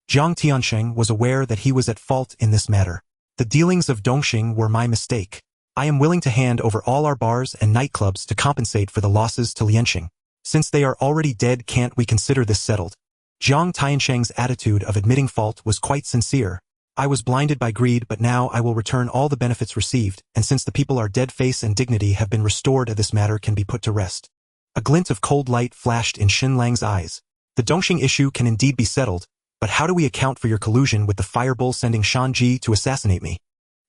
Jiang Tianxing was aware that he was at fault in this matter. The dealings of Dongxing were my mistake. I am willing to hand over all our bars and nightclubs to compensate for the losses to Lianqing. Since they are already dead, can't we consider this settled? Jiang Tiansheng's attitude of admitting fault was quite sincere. I was blinded by greed, but now I will return all the benefits received, and since the people are dead, face and dignity have been restored, this matter can be put to rest. A glint of cold light flashed in Shen Lang's eyes. The Dongxing issue can indeed be settled, but how do we account for your collusion with the Firebull sending Shan Ji to assassinate me?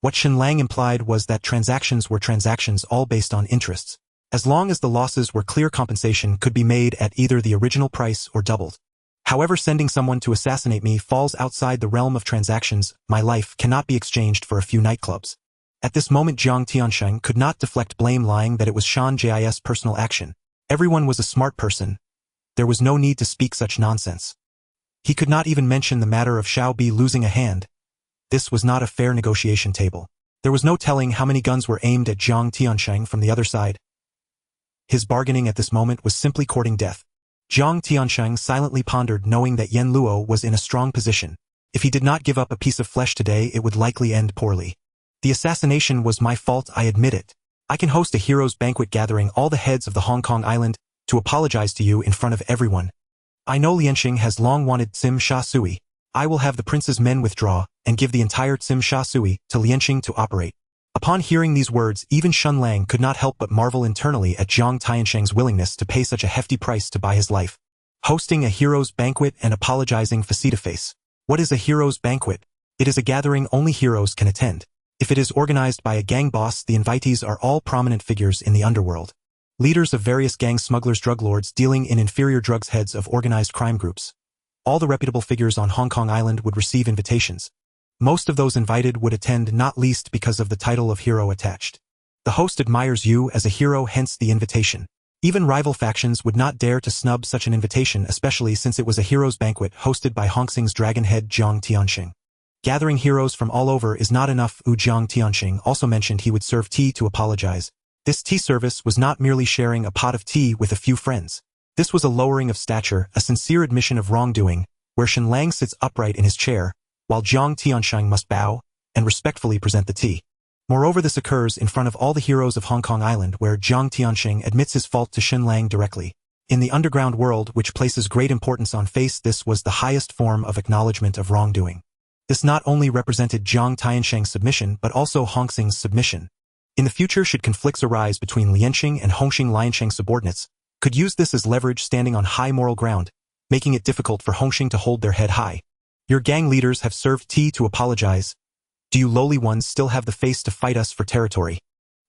What Shen Lang implied was that transactions were transactions all based on interests. As long as the losses were clear, compensation could be made at either the original price or doubled. However, sending someone to assassinate me falls outside the realm of transactions. My life cannot be exchanged for a few nightclubs. At this moment, Jiang Tiansheng could not deflect blame, lying that it was Shan Ji's personal action. Everyone was a smart person. There was no need to speak such nonsense. He could not even mention the matter of Xiao Bi losing a hand. This was not a fair negotiation table. There was no telling how many guns were aimed at Jiang Tiansheng from the other side. His bargaining at this moment was simply courting death. Jiang Tiansheng silently pondered, knowing that Yan Luo was in a strong position. If he did not give up a piece of flesh today, it would likely end poorly. The assassination was my fault, I admit it. I can host a hero's banquet gathering all the heads of the Hong Kong island to apologize to you in front of everyone. I know Lianxing has long wanted Tsim Sha Sui. I will have the prince's men withdraw and give the entire Tsim Sha Sui to Lianxing to operate. Upon hearing these words, even Shen Lang could not help but marvel internally at Jiang Tiansheng's willingness to pay such a hefty price to buy his life. Hosting a hero's banquet and apologizing face-to-face. What is a hero's banquet? It is a gathering only heroes can attend. If it is organized by a gang boss, the invitees are all prominent figures in the underworld. Leaders of various gangs, smugglers, drug lords dealing in inferior drugs, heads of organized crime groups. All the reputable figures on Hong Kong Island would receive invitations. Most of those invited would attend, not least because of the title of hero attached. The host admires you as a hero, hence the invitation. Even rival factions would not dare to snub such an invitation, especially since it was a hero's banquet hosted by Hong Kong's dragon head Jiang Tianxing. Gathering heroes from all over is not enough. Jiang Tianxing also mentioned he would serve tea to apologize. This tea service was not merely sharing a pot of tea with a few friends. This was a lowering of stature, a sincere admission of wrongdoing, where Shen Lang sits upright in his chair, while Jiang Tianxing must bow and respectfully present the tea. Moreover, this occurs in front of all the heroes of Hong Kong Island, where Jiang Tianxing admits his fault to Shen Lang directly. In the underground world, which places great importance on face, this was the highest form of acknowledgement of wrongdoing. This not only represented Jiang Tiansheng's submission, but also Hong Xing's submission. In the future, should conflicts arise between Lianxing and Hongxing, Lianxing's subordinates could use this as leverage, standing on high moral ground, making it difficult for Hongxing to hold their head high. Your gang leaders have served tea to apologize. Do you lowly ones still have the face to fight us for territory?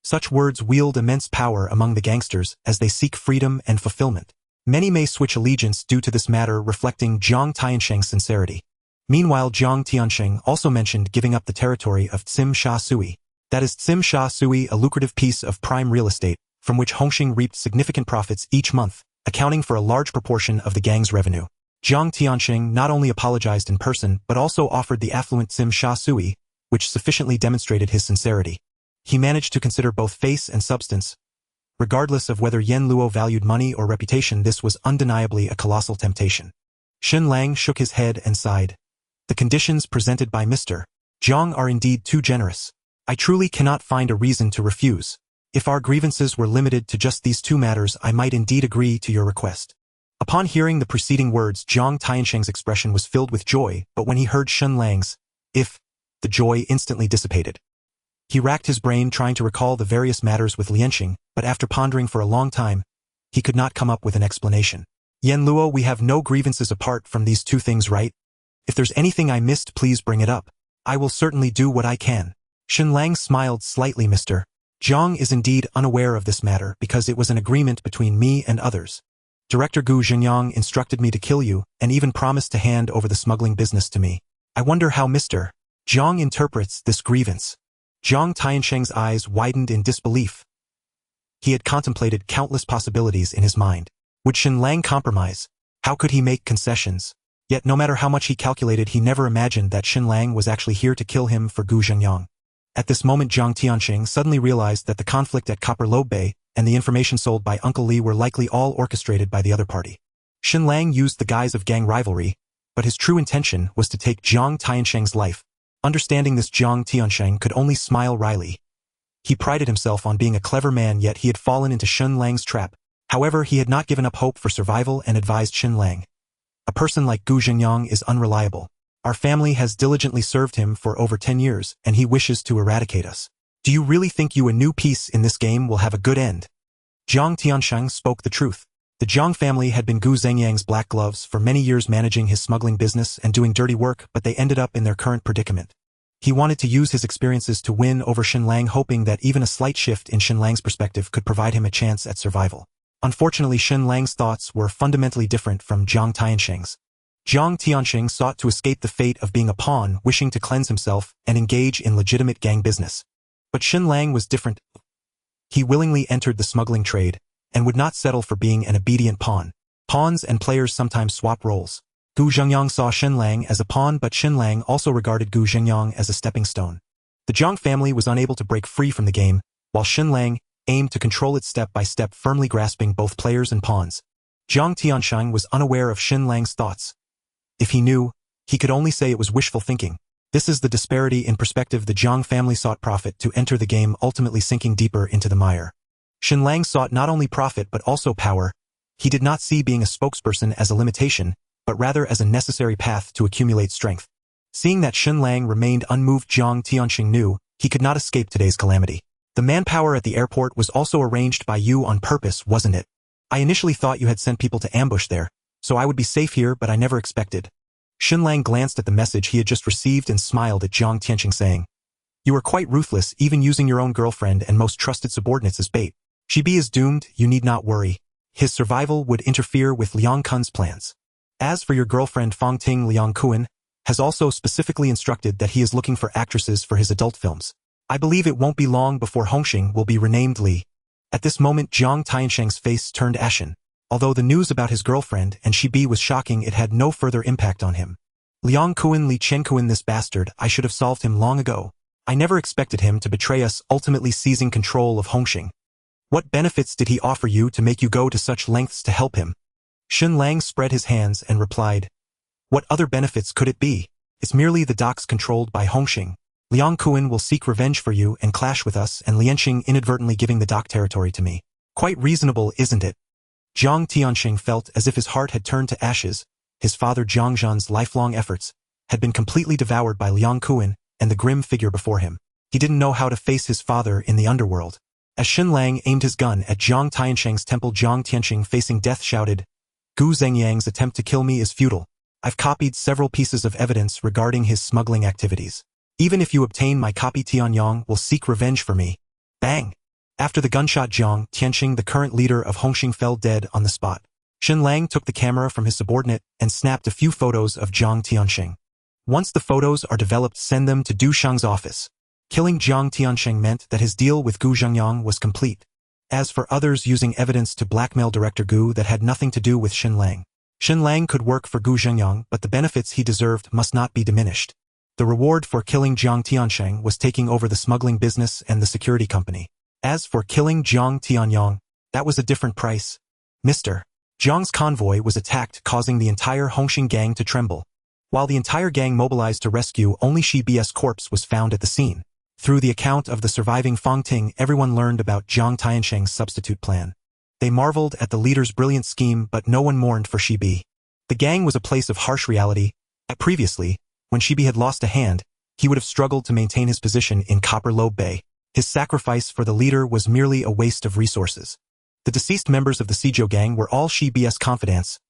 Such words wield immense power among the gangsters as they seek freedom and fulfillment. Many may switch allegiance due to this matter, reflecting Jiang Tiansheng's sincerity. Meanwhile, Jiang Tianxing also mentioned giving up the territory of Tsim Sha Sui. That is Tsim Sha Sui, a lucrative piece of prime real estate, from which Hongxing reaped significant profits each month, accounting for a large proportion of the gang's revenue. Jiang Tianxing not only apologized in person, but also offered the affluent Tsim Sha Sui, which sufficiently demonstrated his sincerity. He managed to consider both face and substance. Regardless of whether Yan Luo valued money or reputation, this was undeniably a colossal temptation. Shen Lang shook his head and sighed. The conditions presented by Mr. Jiang are indeed too generous. I truly cannot find a reason to refuse. If our grievances were limited to just these two matters, I might indeed agree to your request. Upon hearing the preceding words, Jiang Tiansheng's expression was filled with joy, but when he heard Shen Lang's, the joy instantly dissipated. He racked his brain trying to recall the various matters with Lianxing, but after pondering for a long time, he could not come up with an explanation. Yan Luo, we have no grievances apart from these two things, right? If there's anything I missed, please bring it up. I will certainly do what I can. Shen Lang smiled slightly. Mr. Jiang is indeed unaware of this matter because it was an agreement between me and others. Director Gu Zhenyang instructed me to kill you and even promised to hand over the smuggling business to me. I wonder how Mr. Jiang interprets this grievance. Jiang Tiansheng's eyes widened in disbelief. He had contemplated countless possibilities in his mind. Would Shen Lang compromise? How could he make concessions? Yet no matter how much he calculated, he never imagined that Shen Lang was actually here to kill him for Gu Zhenyang. At this moment, Jiang Tianxing suddenly realized that the conflict at Copper Lobe Bay and the information sold by Uncle Li were likely all orchestrated by the other party. Shen Lang used the guise of gang rivalry, but his true intention was to take Jiang Tiansheng's life. Understanding this, Jiang Tianxing could only smile wryly. He prided himself on being a clever man, yet he had fallen into Shen Lang's trap. However, he had not given up hope for survival and advised Shen Lang. A person like Gu Zhengyang is unreliable. Our family has diligently served him for over 10 years, and he wishes to eradicate us. Do you really think a new piece in this game will have a good end? Jiang Tiansheng spoke the truth. The Jiang family had been Gu Zhengyang's black gloves for many years, managing his smuggling business and doing dirty work, but they ended up in their current predicament. He wanted to use his experiences to win over Shen Lang, hoping that even a slight shift in Shen Lang's perspective could provide him a chance at survival. Unfortunately, Shen Lang's thoughts were fundamentally different from Jiang Tiansheng's. Jiang Tiansheng sought to escape the fate of being a pawn, wishing to cleanse himself and engage in legitimate gang business. But Shen Lang was different. He willingly entered the smuggling trade and would not settle for being an obedient pawn. Pawns and players sometimes swap roles. Gu Zhengyang saw Shen Lang as a pawn, but Shen Lang also regarded Gu Zhengyang as a stepping stone. The Jiang family was unable to break free from the game, while Shen Lang aimed to control it step by step, firmly grasping both players and pawns. Jiang Tiansheng was unaware of Shen Lang's thoughts. If he knew, he could only say it was wishful thinking. This is the disparity in perspective. The Jiang family sought profit to enter the game, ultimately sinking deeper into the mire. Shen Lang sought not only profit but also power. He did not see being a spokesperson as a limitation, but rather as a necessary path to accumulate strength. Seeing that Shen Lang remained unmoved, Jiang Tiansheng knew he could not escape today's calamity. The manpower at the airport was also arranged by you on purpose, wasn't it? I initially thought you had sent people to ambush there, so I would be safe here, but I never expected. Shen Lang glanced at the message he had just received and smiled at Jiang Tiansheng, saying, "You are quite ruthless, even using your own girlfriend and most trusted subordinates as bait. Shibi is doomed, you need not worry. His survival would interfere with Liang Kun's plans. As for your girlfriend Fong Ting, Liang Kun has also specifically instructed that he is looking for actresses for his adult films. I believe it won't be long before Hongxing will be renamed Li." At this moment, Jiang Tiansheng's face turned ashen. Although the news about his girlfriend and Shibi was shocking, it had no further impact on him. Liang Kun, Li Chenkun, this bastard, I should have solved him long ago. I never expected him to betray us, ultimately seizing control of Hongxing. What benefits did he offer you to make you go to such lengths to help him? Shen Lang spread his hands and replied, "What other benefits could it be? It's merely the docks controlled by Hongxing. Liang Kun will seek revenge for you and clash with us, and Lianxing inadvertently giving the dock territory to me. Quite reasonable, isn't it?" Jiang Tiansheng felt as if his heart had turned to ashes. His father Jiang Zhan's lifelong efforts had been completely devoured by Liang Kun and the grim figure before him. He didn't know how to face his father in the underworld. As Shen Lang aimed his gun at Jiang Tiansheng's temple, Jiang Tiansheng, facing death, shouted, "Gu Zhengyang's attempt to kill me is futile. I've copied several pieces of evidence regarding his smuggling activities. Even if you obtain my copy, Tianyang will seek revenge for me." Bang! After the gunshot, Jiang Tiansheng, the current leader of Hongxing, fell dead on the spot. Shen Lang took the camera from his subordinate and snapped a few photos of Jiang Tiansheng. Once the photos are developed, send them to Du Shang's office. Killing Jiang Tiansheng meant that his deal with Gu Zhengyang was complete. As for others using evidence to blackmail Director Gu, that had nothing to do with Shen Lang. Shen Lang could work for Gu Zhengyang, but the benefits he deserved must not be diminished. The reward for killing Jiang Tiansheng was taking over the smuggling business and the security company. As for killing Jiang Tianyang, that was a different price. Mr. Jiang's convoy was attacked, causing the entire Hongxing gang to tremble. While the entire gang mobilized to rescue, only Shibi's corpse was found at the scene. Through the account of the surviving Fong Ting, everyone learned about Jiang Tiansheng's substitute plan. They marveled at the leader's brilliant scheme, but no one mourned for Shibi. The gang was a place of harsh reality. Previously, when Shibi had lost a hand, he would have struggled to maintain his position in Copper Lobe Bay. His sacrifice for the leader was merely a waste of resources. The deceased members of the Seijo gang were all Shibi's confidants.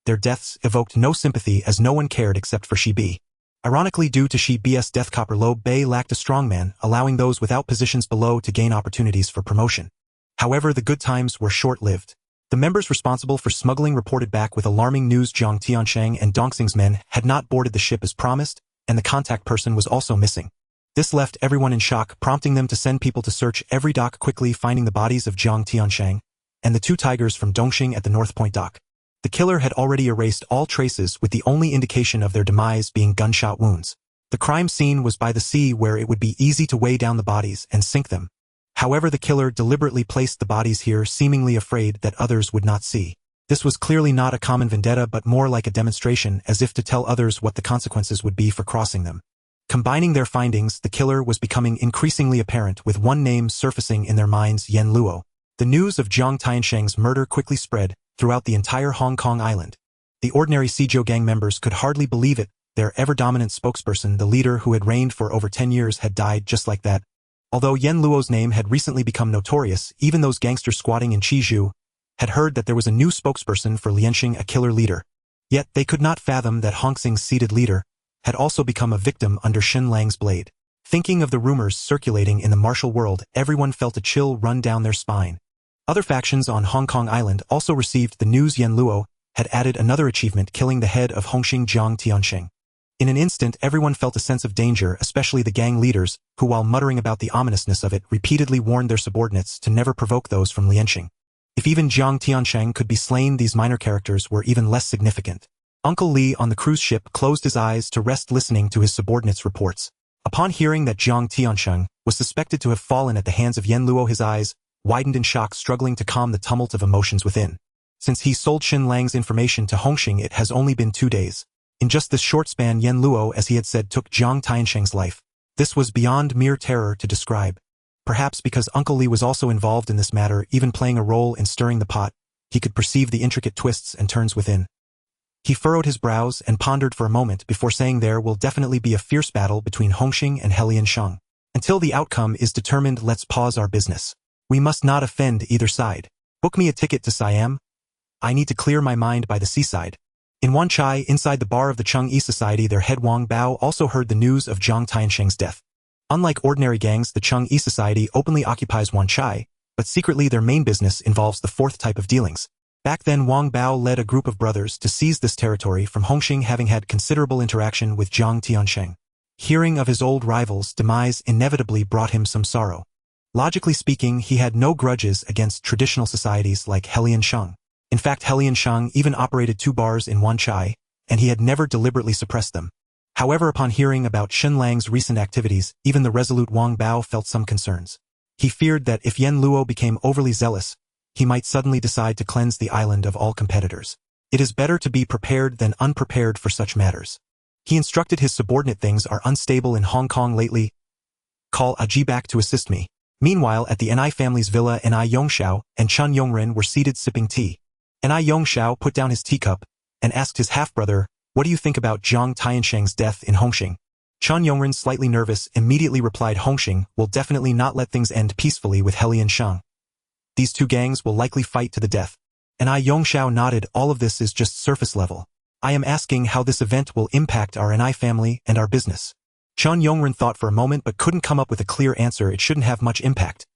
Their deaths evoked no sympathy, as no one cared except for Shibi. Ironically, due to Shibi's death, Copper Lobe Bay lacked a strongman, allowing those without positions below to gain opportunities for promotion. However, the good times were short-lived. The members responsible for smuggling reported back with alarming news. Jiang Tiansheng and Dongxing's men had not boarded the ship as promised, and the contact person was also missing. This left everyone in shock, prompting them to send people to search every dock, quickly finding the bodies of Jiang Tiansheng and the two tigers from Dongxing at the North Point dock. The killer had already erased all traces, with the only indication of their demise being gunshot wounds. The crime scene was by the sea, where it would be easy to weigh down the bodies and sink them. However, the killer deliberately placed the bodies here, seemingly afraid that others would not see. This was clearly not a common vendetta, but more like a demonstration, as if to tell others what the consequences would be for crossing them. Combining their findings, the killer was becoming increasingly apparent, with one name surfacing in their minds: Yen Luo. The news of Jiang Tiansheng's murder quickly spread throughout the entire Hong Kong island. The ordinary Seijiu gang members could hardly believe it. Their ever-dominant spokesperson, the leader who had reigned for over 10 years, had died just like that. Although Yen Luo's name had recently become notorious, even those gangsters squatting in Qizhou had heard that there was a new spokesperson for Lianxing, a killer leader. Yet they could not fathom that Hong Xing's seated leader had also become a victim under Shen Lang's blade. Thinking of the rumors circulating in the martial world, everyone felt a chill run down their spine. Other factions on Hong Kong Island also received the news Yen Luo had added another achievement, killing the head of Hongxing Jiang Tiansheng. In an instant, everyone felt a sense of danger, especially the gang leaders, who, while muttering about the ominousness of it, repeatedly warned their subordinates to never provoke those from Lianxing. If even Jiang Tiansheng could be slain, these minor characters were even less significant. Uncle Li on the cruise ship closed his eyes to rest, listening to his subordinates' reports. Upon hearing that Jiang Tiansheng was suspected to have fallen at the hands of Yen Luo, his eyes widened in shock, struggling to calm the tumult of emotions within. Since he sold Shen Lang's information to Hongxing, it has only been 2 days. In just this short span, Yen Luo, as he had said, took Jiang Tiansheng's life. This was beyond mere terror to describe. Perhaps because Uncle Li was also involved in this matter, even playing a role in stirring the pot, he could perceive the intricate twists and turns within. He furrowed his brows and pondered for a moment before saying, there will definitely be a fierce battle between Hongxing and Lianxing. Until the outcome is determined, let's pause our business. We must not offend either side. Book me a ticket to Siam. I need to clear my mind by the seaside. In Wan Chai, inside the bar of the Chung-Yi Society, their head Wang Bao also heard the news of Jiang Tiansheng's death. Unlike ordinary gangs, the Chung-Yi Society openly occupies Wan Chai, but secretly their main business involves the fourth type of dealings. Back then, Wang Bao led a group of brothers to seize this territory from Hongxing, having had considerable interaction with Jiang Tiansheng. Hearing of his old rival's demise inevitably brought him some sorrow. Logically speaking, he had no grudges against traditional societies like Lianxing. In fact, Lianxing even operated 2 bars in Wan Chai, and he had never deliberately suppressed them. However, upon hearing about Shen Lang's recent activities, even the resolute Wang Bao felt some concerns. He feared that if Yen Luo became overly zealous, he might suddenly decide to cleanse the island of all competitors. It is better to be prepared than unprepared for such matters. He instructed his subordinate, things are unstable in Hong Kong lately. Call Aji back to assist me. Meanwhile, at the Ni family's villa, Ni Yongxiao and Chun Yongren were seated sipping tea. Ni Yongxiao put down his teacup and asked his half-brother, what do you think about Jiang Tiansheng's death in Hongxing? Chun Yongren, slightly nervous, immediately replied, Hongxing will definitely not let things end peacefully with Lianxing. These 2 gangs will likely fight to the death. Ni Yongxiao nodded, all of this is just surface level. I am asking how this event will impact our Ni family and our business. Chun Yongren thought for a moment but couldn't come up with a clear answer. It shouldn't have much impact.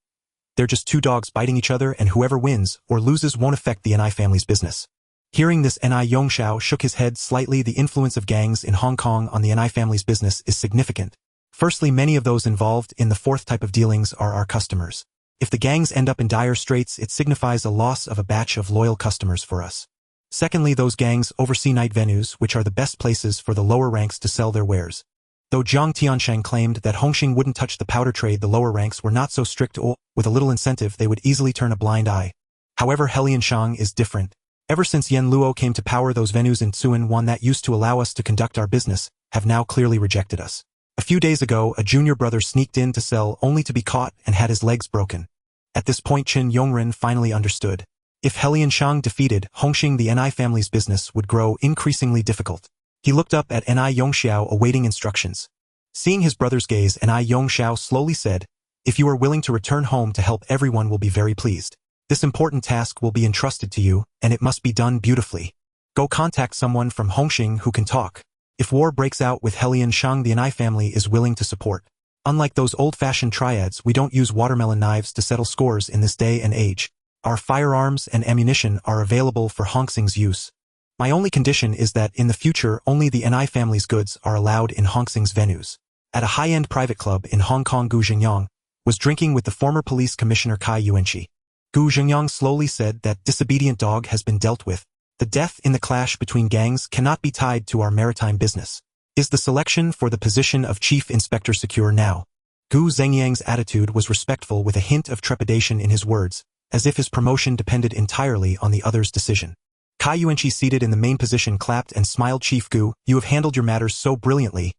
They're just 2 dogs biting each other, and whoever wins or loses won't affect the Ni family's business. Hearing this, Ni Yongxiao shook his head slightly. The influence of gangs in Hong Kong on the Ni family's business is significant. Firstly, many of those involved in the fourth type of dealings are our customers. If the gangs end up in dire straits, it signifies a loss of a batch of loyal customers for us. Secondly, those gangs oversee night venues, which are the best places for the lower ranks to sell their wares. Though Jiang Tiansheng claimed that Hongxing wouldn't touch the powder trade, the lower ranks were not so strict, or, with a little incentive, they would easily turn a blind eye. However, Lianxing is different. Ever since Yen Luo came to power, those venues in Tsuen Wan that used to allow us to conduct our business have now clearly rejected us. A few days ago, a junior brother sneaked in to sell only to be caught and had his legs broken. At this point, Chun Yongren finally understood. If Lianxing defeated Hongxing, the Ni family's business would grow increasingly difficult. He looked up at Ni Yongxiao, awaiting instructions. Seeing his brother's gaze, Ni Yongxiao slowly said, if you are willing to return home to help, everyone will be very pleased. This important task will be entrusted to you, and it must be done beautifully. Go contact someone from Hongxing who can talk. If war breaks out with Lianxing, the Ni family is willing to support. Unlike those old-fashioned triads, we don't use watermelon knives to settle scores in this day and age. Our firearms and ammunition are available for Hongxing's use. My only condition is that in the future only the Ni family's goods are allowed in Hongxing's venues. At a high-end private club in Hong Kong, Gu Jingyang was drinking with the former police commissioner Kai Yuanqi. Gu Jingyang slowly said, that disobedient dog has been dealt with. The death in the clash between gangs cannot be tied to our maritime business. Is the selection for the position of Chief Inspector secure now? Gu Zhengyang's attitude was respectful, with a hint of trepidation in his words, as if his promotion depended entirely on the other's decision. Kai Yuanqi, seated in the main position, clapped and smiled. Chief Gu, you have handled your matters so brilliantly.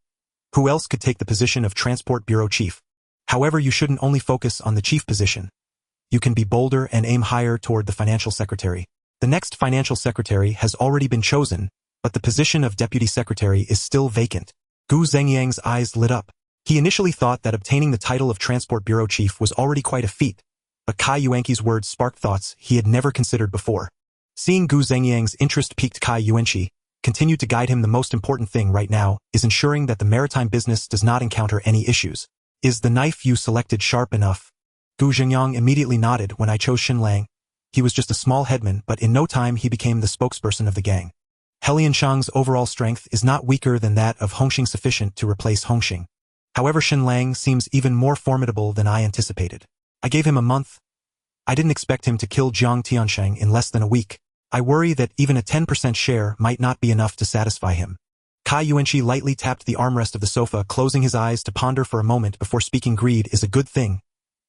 Who else could take the position of Transport Bureau Chief? However, you shouldn't only focus on the chief position. you can be bolder and aim higher toward the financial secretary. The next financial secretary has already been chosen, but the position of deputy secretary is still vacant. Gu Zhengyang's eyes lit up. He initially thought that obtaining the title of transport bureau chief was already quite a feat, but Kai Yuanqi's words sparked thoughts he had never considered before. Seeing Gu Zhengyang's interest piqued Kai Yuanqi, continued to guide him. The most important thing right now is ensuring that the maritime business does not encounter any issues. Is the knife you selected sharp enough? Gu Zhengyang immediately nodded. When I chose Shen Lang, he was just a small headman, but in no time he became the spokesperson of the gang. Helian Shang's overall strength is not weaker than that of Hongxing, sufficient to replace Hongxing. However, Shen Lang seems even more formidable than I anticipated. I gave him a month. I didn't expect him to kill Jiang Tiansheng in less than a week. I worry that even a 10% share might not be enough to satisfy him. Kai Yuanqi lightly tapped the armrest of the sofa, closing his eyes to ponder for a moment before speaking. Greed is a good thing.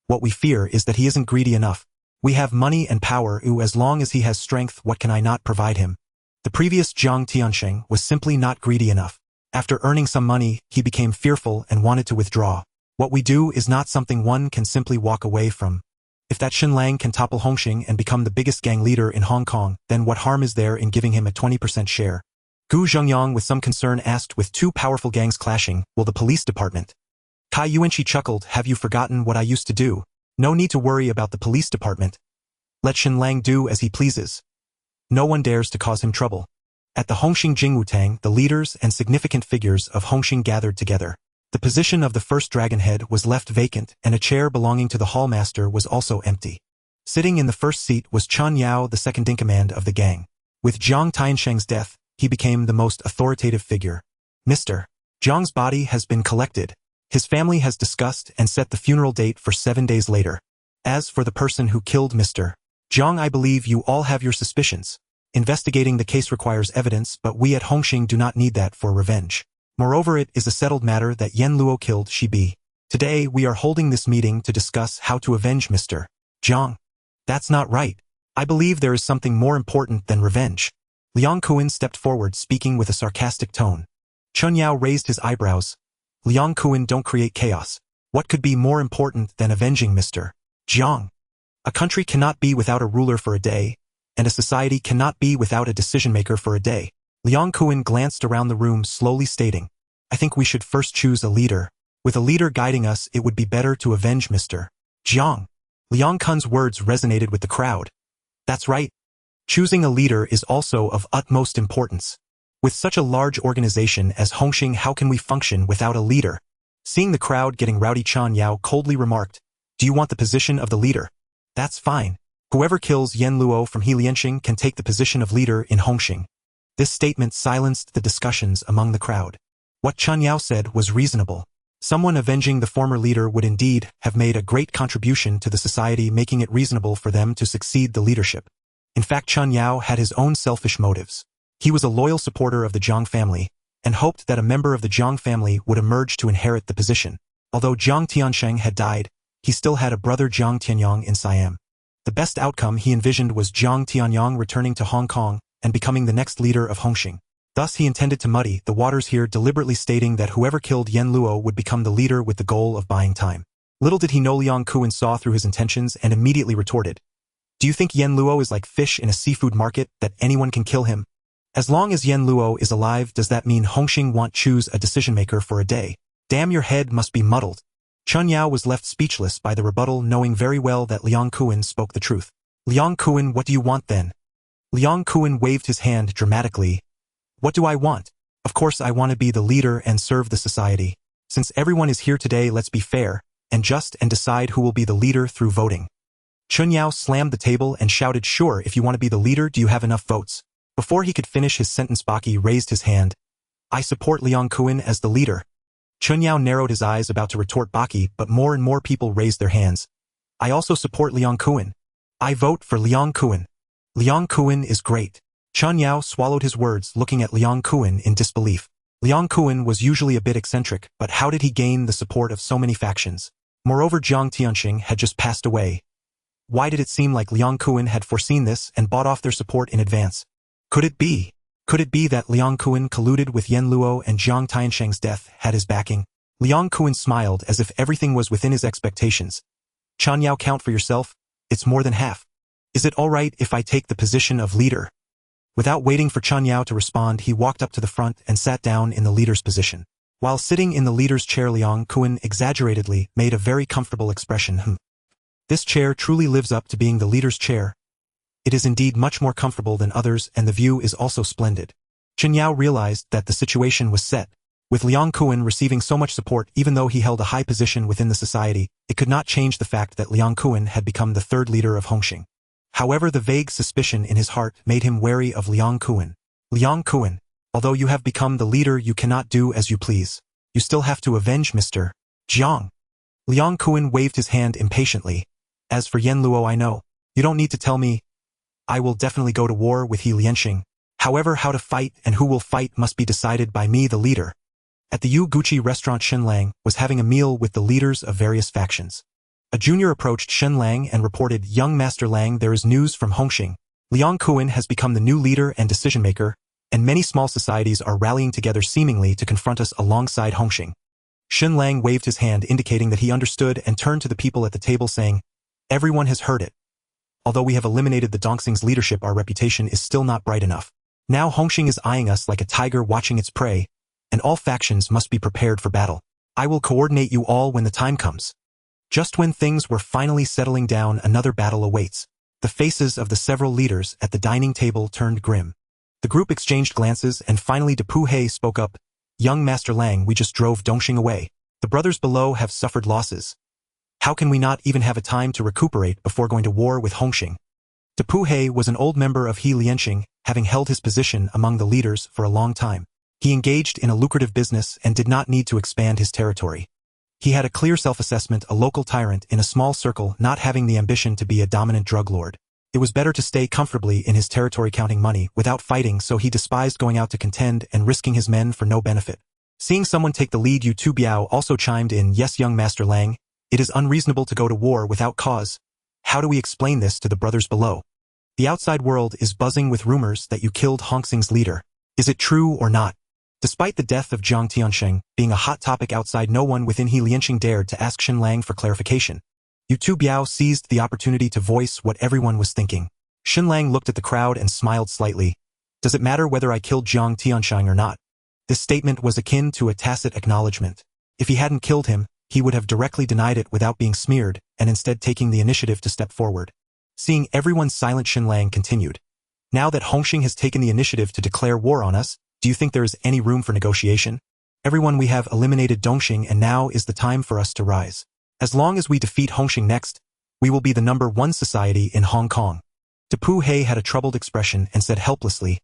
What we fear is that he isn't greedy enough. We have money and power. As long as he has strength, what can I not provide him? The previous Jiang Tiansheng was simply not greedy enough. After earning some money, he became fearful and wanted to withdraw. What we do is not something one can simply walk away from. If that Shen Lang can topple Hongxing and become the biggest gang leader in Hong Kong, then what harm is there in giving him a 20% share? Gu Zhengyang with some concern asked. With two powerful gangs clashing, will the police department? Kai Yuanqi chuckled. Have you forgotten what I used to do? No need to worry about the police department. Let Shen Lang do as he pleases. No one dares to cause him trouble. At the Hongxing Jingwutang, the leaders and significant figures of Hongxing gathered together. The position of the first dragonhead was left vacant, and a chair belonging to the hallmaster was also empty. Sitting in the first seat was Chun Yao, the second-in-command of the gang. With Jiang Tiansheng's death, he became the most authoritative figure. Mr. Jiang's body has been collected. His family has discussed and set the funeral date for 7 days later. As for the person who killed Mr. Jiang, I believe you all have your suspicions. Investigating the case requires evidence, but we at Hongxing do not need that for revenge. Moreover, it is a settled matter that Yen Luo killed Shi Bi. Today, we are holding this meeting to discuss how to avenge Mr. Jiang. That's not right. I believe there is something more important than revenge. Liang Kuan stepped forward, speaking with a sarcastic tone. Chun Yao raised his eyebrows. Liang Kuan, don't create chaos. What could be more important than avenging Mr. Jiang? A country cannot be without a ruler for a day, and a society cannot be without a decision-maker for a day. Liang Kuan glanced around the room, slowly stating, I think we should first choose a leader. With a leader guiding us, it would be better to avenge Mr. Jiang. Liang Kun's words resonated with the crowd. That's right. Choosing a leader is also of utmost importance. With such a large organization as Hongxing, how can we function without a leader? Seeing the crowd getting rowdy, Chun Yao coldly remarked, Do you want the position of the leader? That's fine. Whoever kills Yen Luo from Helianxing can take the position of leader in Hongxing. This statement silenced the discussions among the crowd. What Chun Yao said was reasonable. Someone avenging the former leader would indeed have made a great contribution to the society, making it reasonable for them to succeed the leadership. In fact, Chun Yao had his own selfish motives. He was a loyal supporter of the Jiang family, and hoped that a member of the Jiang family would emerge to inherit the position. Although Jiang Tiansheng had died, he still had a brother, Jiang Tianyang, in Siam. The best outcome he envisioned was Jiang Tianyang returning to Hong Kong and becoming the next leader of Hongxing. Thus he intended to muddy the waters here, deliberately stating that whoever killed Yen Luo would become the leader with the goal of buying time. Little did he know Liang Kuan saw through his intentions and immediately retorted, Do you think Yen Luo is like fish in a seafood market, that anyone can kill him? As long as Yen Luo is alive, does that mean Hongxing won't choose a decision-maker for a day? Damn, your head must be muddled. Chun Yao was left speechless by the rebuttal, knowing very well that Liang Kuan spoke the truth. Liang Kuan, what do you want then? Liang Kuan waved his hand dramatically. What do I want? Of course I want to be the leader and serve the society. Since everyone is here today, let's be fair and just and decide who will be the leader through voting. Chun Yao slammed the table and shouted, Sure, if you want to be the leader, do you have enough votes? Before he could finish his sentence, Baki raised his hand. I support Liang Kuan as the leader. Chun Yao narrowed his eyes, about to retort Baki, but more and more people raised their hands. I also support Liang Kuan. I vote for Liang Kuan. Liang Kuan is great. Chun Yao swallowed his words, looking at Liang Kuan in disbelief. Liang Kuan was usually a bit eccentric, but how did he gain the support of so many factions? Moreover, Jiang Tianxing had just passed away. Why did it seem like Liang Kuan had foreseen this and bought off their support in advance? Could it be that Liang Kuan colluded with Yen Luo and Jiang Tiansheng's death had his backing? Liang Kuan smiled as if everything was within his expectations. Chun Yao, count for yourself. It's more than half. Is it alright if I take the position of leader? Without waiting for Chun Yao to respond, he walked up to the front and sat down in the leader's position. While sitting in the leader's chair, Liang Kuan exaggeratedly made a very comfortable expression. This chair truly lives up to being the leader's chair. It is indeed much more comfortable than others, and the view is also splendid. Chun Yao realized that the situation was set. With Liang Kuan receiving so much support, even though he held a high position within the society, it could not change the fact that Liang Kuan had become the third leader of Hongxing. However, the vague suspicion in his heart made him wary of Liang Kuan. Liang Kuan, although you have become the leader, you cannot do as you please. You still have to avenge Mr. Jiang. Liang Kuan waved his hand impatiently. As for Yen Luo, I know. You don't need to tell me. I will definitely go to war with He Lianxing. However, how to fight and who will fight must be decided by me, the leader. At the Yu Gucci restaurant, Shen Lang was having a meal with the leaders of various factions. A junior approached Shen Lang and reported, "Young Master Lang, there is news from Hongxing. Liang Kuan has become the new leader and decision-maker, and many small societies are rallying together seemingly to confront us alongside Hongxing." Shen Lang waved his hand indicating that he understood and turned to the people at the table saying, "Everyone has heard it. Although we have eliminated the Dongxing's leadership, our reputation is still not bright enough. Now Hongxing is eyeing us like a tiger watching its prey, and all factions must be prepared for battle. I will coordinate you all when the time comes." Just when things were finally settling down, another battle awaits. The faces of the several leaders at the dining table turned grim. The group exchanged glances, and finally Depu He spoke up, "Young Master Lang, we just drove Dongxing away. The brothers below have suffered losses. How can we not even have a time to recuperate before going to war with Hongxing?" Depu He was an old member of He Lianxing, having held his position among the leaders for a long time. He engaged in a lucrative business and did not need to expand his territory. He had a clear self-assessment, a local tyrant in a small circle, not having the ambition to be a dominant drug lord. It was better to stay comfortably in his territory counting money without fighting, so he despised going out to contend and risking his men for no benefit. Seeing someone take the lead, Yu Tu Biao also chimed in, "Yes, young Master Lang, it is unreasonable to go to war without cause. How do we explain this to the brothers below? The outside world is buzzing with rumors that you killed Hongxing's leader. Is it true or not?" Despite the death of Jiang Tiansheng being a hot topic outside, no one within He Lianxing dared to ask Shen Lang for clarification. Yu Tu Biao seized the opportunity to voice what everyone was thinking. Shen Lang looked at the crowd and smiled slightly. "Does it matter whether I killed Jiang Tiansheng or not?" This statement was akin to a tacit acknowledgement. If he hadn't killed him, he would have directly denied it without being smeared, and instead taking the initiative to step forward. Seeing everyone silent, Shen Lang continued, "Now that Hongxing has taken the initiative to declare war on us, do you think there is any room for negotiation? Everyone, we have eliminated Dongxing, and now is the time for us to rise. As long as we defeat Hongxing next, we will be the #1 society in Hong Kong." Depu He had a troubled expression and said helplessly,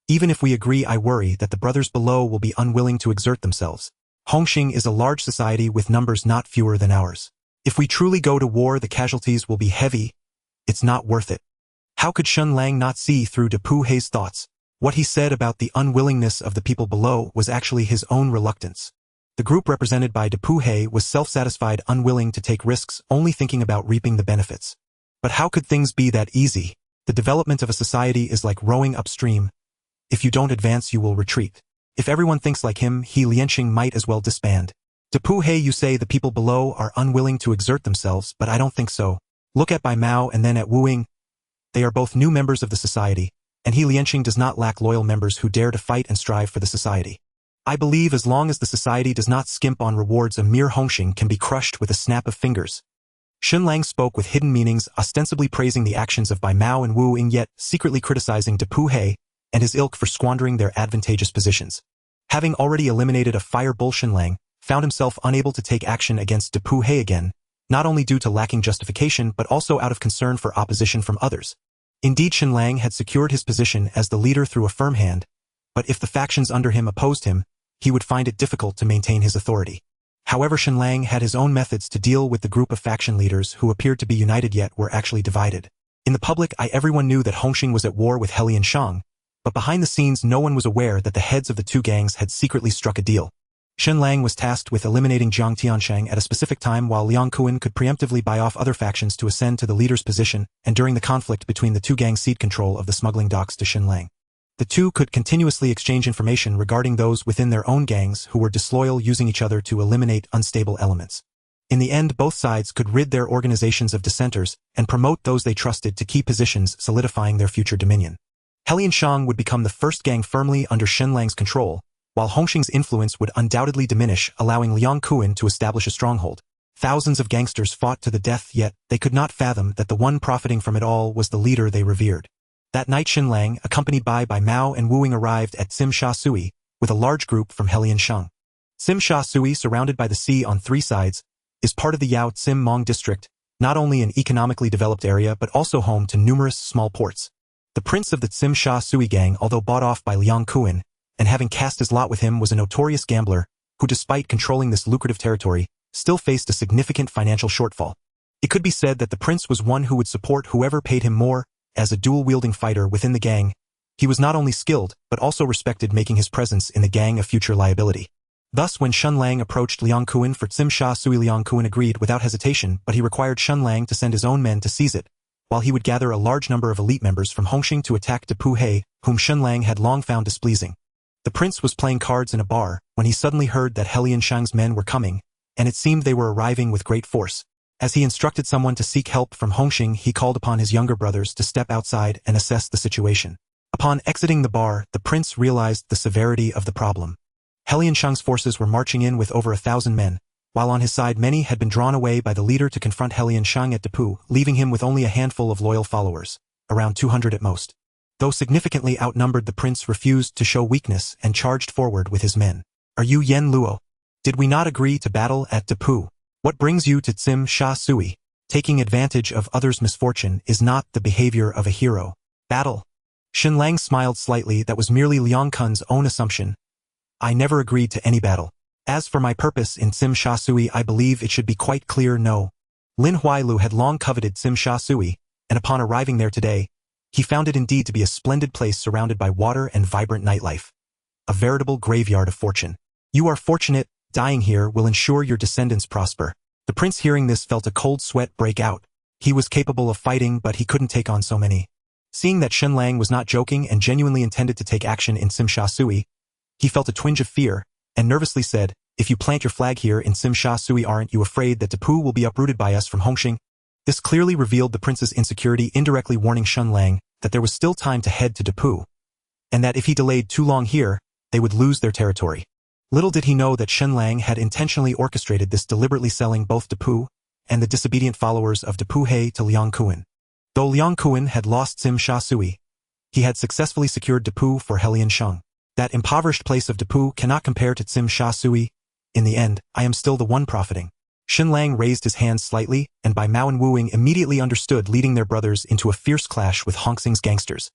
"Even if we agree, I worry that the brothers below will be unwilling to exert themselves. Hongxing is a large society with numbers not fewer than ours. If we truly go to war, the casualties will be heavy. It's not worth it." How could Shen Lang not see through Depu He's thoughts? What he said about the unwillingness of the people below was actually his own reluctance. The group represented by Depu He was self-satisfied, unwilling to take risks, only thinking about reaping the benefits. But how could things be that easy? The development of a society is like rowing upstream. If you don't advance, you will retreat. If everyone thinks like him, He Lianxing might as well disband. Depu He, you say the people below are unwilling to exert themselves, but I don't think so. Look at Bai Mao and then at Wu Ying. They are both new members of the society, and He Lianxing does not lack loyal members who dare to fight and strive for the society. I believe as long as the society does not skimp on rewards, a mere Hongxing can be crushed with a snap of fingers." Shen Lang spoke with hidden meanings, ostensibly praising the actions of Bai Mao and Wu Ying, yet secretly criticizing Depu He and his ilk for squandering their advantageous positions. Having already eliminated a fire bull, Shen Lang found himself unable to take action against Depu He again, not only due to lacking justification but also out of concern for opposition from others. Indeed, Shen Lang had secured his position as the leader through a firm hand, but if the factions under him opposed him, he would find it difficult to maintain his authority. However, Shen Lang had his own methods to deal with the group of faction leaders who appeared to be united yet were actually divided. In the public eye, everyone knew that Hongxing was at war with He Lianxing, but behind the scenes no one was aware that the heads of the two gangs had secretly struck a deal. Shen Lang was tasked with eliminating Jiang Tiansheng at a specific time, while Liang Kuan could preemptively buy off other factions to ascend to the leader's position, and during the conflict between the two gangs cede control of the smuggling docks to Shen Lang. The two could continuously exchange information regarding those within their own gangs who were disloyal, using each other to eliminate unstable elements. In the end, both sides could rid their organizations of dissenters and promote those they trusted to key positions, solidifying their future dominion. Helianshang would become the first gang firmly under Shen Lang's control, while Hongxing's influence would undoubtedly diminish, allowing Liang Kuan to establish a stronghold. Thousands of gangsters fought to the death, yet they could not fathom that the one profiting from it all was the leader they revered. That night Shen Lang, accompanied by Mao and Wu Ying, arrived at Tsim Sha Sui with a large group from Helianshang. Tsim Sha Sui, surrounded by the sea on three sides, is part of the Yao Tsim Mong district, not only an economically developed area but also home to numerous small ports. The prince of the Tsim Sha Sui gang, although bought off by Liang Kuan, and having cast his lot with him, was a notorious gambler who, despite controlling this lucrative territory, still faced a significant financial shortfall. It could be said that the prince was one who would support whoever paid him more. As a dual-wielding fighter within the gang, he was not only skilled but also respected, making his presence in the gang a future liability. Thus, when Shen Lang approached Liang Kuan for Tsim Sha Sui, Liang Kuan agreed without hesitation, but he required Shen Lang to send his own men to seize it, while he would gather a large number of elite members from Hongxing to attack Depu He, whom Shen Lang had long found displeasing. The prince was playing cards in a bar when he suddenly heard that Helianshang's men were coming, and it seemed they were arriving with great force. As he instructed someone to seek help from Hongxing, he called upon his younger brothers to step outside and assess the situation. Upon exiting the bar, the prince realized the severity of the problem. Helianshang's forces were marching in with over 1,000 men, while on his side many had been drawn away by the leader to confront Helianshang at Depu, leaving him with only a handful of loyal followers, around 200 at most. Though significantly outnumbered, the prince refused to show weakness and charged forward with his men. "Are you Yen Luo? Did we not agree to battle at Depu? What brings you to Tsim Sha Sui? Taking advantage of others' misfortune is not the behavior of a hero. Battle." Shen Lang smiled slightly. "That was merely Liang Kun's own assumption. I never agreed to any battle. As for my purpose in Tsim Sha Sui, I believe it should be quite clear. No." Lin Huailu had long coveted Tsim Sha Sui, and upon arriving there today, he found it indeed to be a splendid place surrounded by water and vibrant nightlife. A veritable graveyard of fortune. "You are fortunate. Dying here will ensure your descendants prosper." The prince, hearing this, felt a cold sweat break out. He was capable of fighting, but he couldn't take on so many. Seeing that Shen Lang was not joking and genuinely intended to take action in Tsim Sha Sui, he felt a twinge of fear, and nervously said, "If you plant your flag here in Tsim Sha Sui, aren't you afraid that Depu will be uprooted by us from Hongxing?" This clearly revealed the prince's insecurity, indirectly warning Shen Lang that there was still time to head to Depu, and that if he delayed too long here, they would lose their territory. Little did he know that Shen Lang had intentionally orchestrated this, deliberately selling both Depu and the disobedient followers of Depu He to Liang Kuan. Though Liang Kuan had lost Tsim Sha Sui, he had successfully secured Depu for Helianshang. That impoverished place of Depu cannot compare to Tsim Sha Sui. In the end, I am still the one profiting. Shen Lang raised his hands slightly, and Mao and Wu Ying immediately understood, leading their brothers into a fierce clash with Hongxing's gangsters.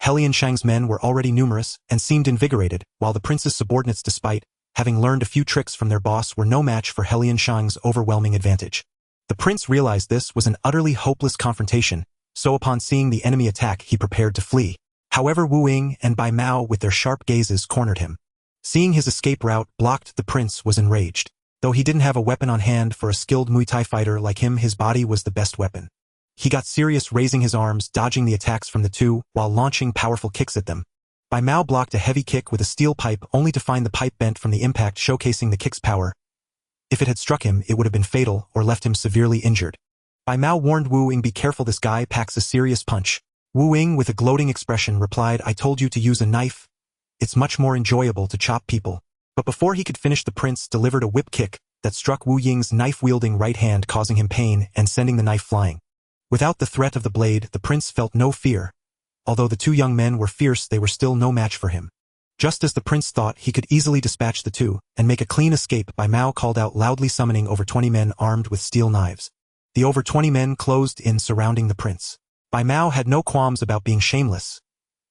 Helianshang's men were already numerous and seemed invigorated, while the prince's subordinates, despite having learned a few tricks from their boss, were no match for Helianshang's overwhelming advantage. The prince realized this was an utterly hopeless confrontation, so upon seeing the enemy attack, he prepared to flee. However, Wu Ying and Mao, with their sharp gazes, cornered him. Seeing his escape route blocked, the prince was enraged. Though he didn't have a weapon on hand, for a skilled Muay Thai fighter like him, his body was the best weapon. He got serious, raising his arms, dodging the attacks from the two, while launching powerful kicks at them. Mao blocked a heavy kick with a steel pipe, only to find the pipe bent from the impact, showcasing the kick's power. If it had struck him, it would have been fatal or left him severely injured. Mao warned Wu Ying, "Be careful, this guy packs a serious punch." Wu Ying, with a gloating expression, replied, "I told you to use a knife. It's much more enjoyable to chop people." But before he could finish, the prince delivered a whip kick that struck Wu Ying's knife-wielding right hand, causing him pain and sending the knife flying. Without the threat of the blade, the prince felt no fear. Although the two young men were fierce, they were still no match for him. Just as the prince thought he could easily dispatch the two and make a clean escape, Mao called out loudly, summoning over 20 men armed with steel knives. The over 20 men closed in, surrounding the prince. Mao had no qualms about being shameless.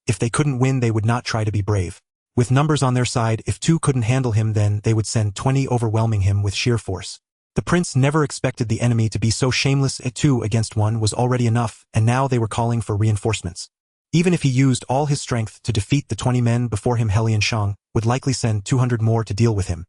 If they couldn't win, they would not try to be brave. With numbers on their side, if two couldn't handle him, then they would send 20, overwhelming him with sheer force. The prince never expected the enemy to be so shameless. At 2 against 1 was already enough, and now they were calling for reinforcements. Even if he used all his strength to defeat the 20 men before him, Helianshang would likely send 200 more to deal with him.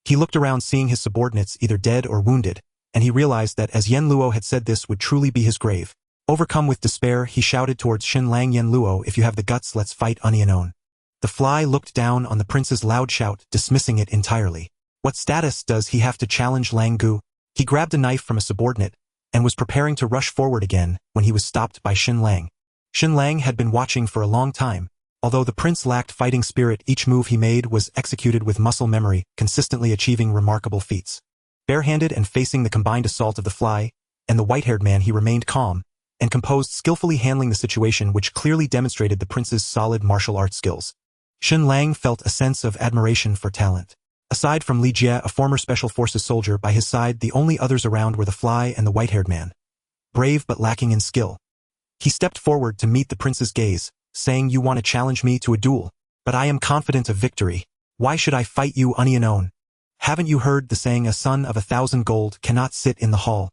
He looked around, seeing his subordinates either dead or wounded, and he realized that, as Yen Luo had said, this would truly be his grave. Overcome with despair, he shouted towards Shen Lang, "Yen Luo, if you have the guts, let's fight unknown." The fly looked down on the prince's loud shout, dismissing it entirely. What status does he have to challenge Lang Gu? He grabbed a knife from a subordinate and was preparing to rush forward again when he was stopped by Shen Lang. Shen Lang had been watching for a long time. Although the prince lacked fighting spirit, each move he made was executed with muscle memory, consistently achieving remarkable feats. Barehanded and facing the combined assault of the fly and the white-haired man, he remained calm and composed, skillfully handling the situation, which clearly demonstrated the prince's solid martial arts skills. Shen Lang felt a sense of admiration for talent. Aside from Li Jie, a former Special Forces soldier, by his side the only others around were the fly and the white-haired man. Brave but lacking in skill. He stepped forward to meet the prince's gaze, saying, "You want to challenge me to a duel? But I am confident of victory. Why should I fight you, unknown? Haven't you heard the saying, a son of 1,000 gold cannot sit in the hall?"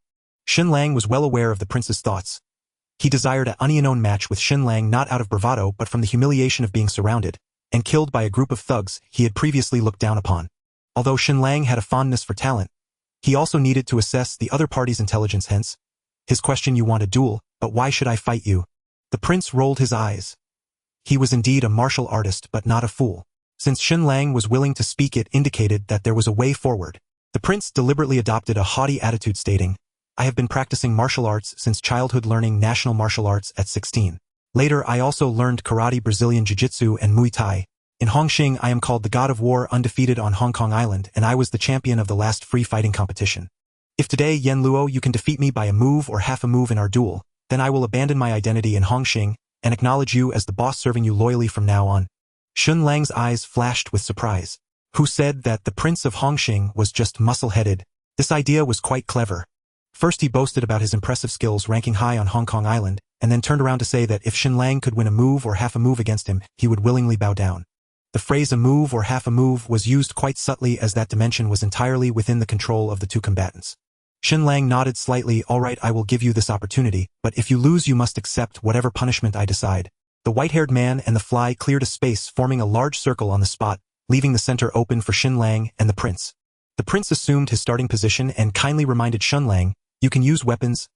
Shen Lang was well aware of the prince's thoughts. He desired an unknown match with Shen Lang not out of bravado but from the humiliation of being surrounded and killed by a group of thugs he had previously looked down upon. Although Shen Lang had a fondness for talent, he also needed to assess the other party's intelligence, hence his question, "You want a duel, but why should I fight you?" The prince rolled his eyes. He was indeed a martial artist but not a fool. Since Shen Lang was willing to speak, it indicated that there was a way forward. The prince deliberately adopted a haughty attitude, stating, "I have been practicing martial arts since childhood, learning national martial arts at 16. Later I also learned karate, Brazilian jiu-jitsu and Muay Thai. In Hongxing I am called the God of War, undefeated on Hong Kong Island, and I was the champion of the last free fighting competition. If today, Yen Luo, you can defeat me by a move or half a move in our duel, then I will abandon my identity in Hongxing and acknowledge you as the boss, serving you loyally from now on." Shen Lang's eyes flashed with surprise. Who said that the Prince of Hongxing was just muscle-headed? This idea was quite clever. First he boasted about his impressive skills ranking high on Hong Kong Island, and then turned around to say that if Shen Lang could win a move or half a move against him, he would willingly bow down. The phrase "a move or half a move" was used quite subtly, as that dimension was entirely within the control of the two combatants. Shen Lang nodded slightly. "All right, I will give you this opportunity, but if you lose you must accept whatever punishment I decide." The white-haired man and the fly cleared a space, forming a large circle on the spot, leaving the center open for Shen Lang and the prince. The prince assumed his starting position and kindly reminded Shen Lang, "You can use weapons.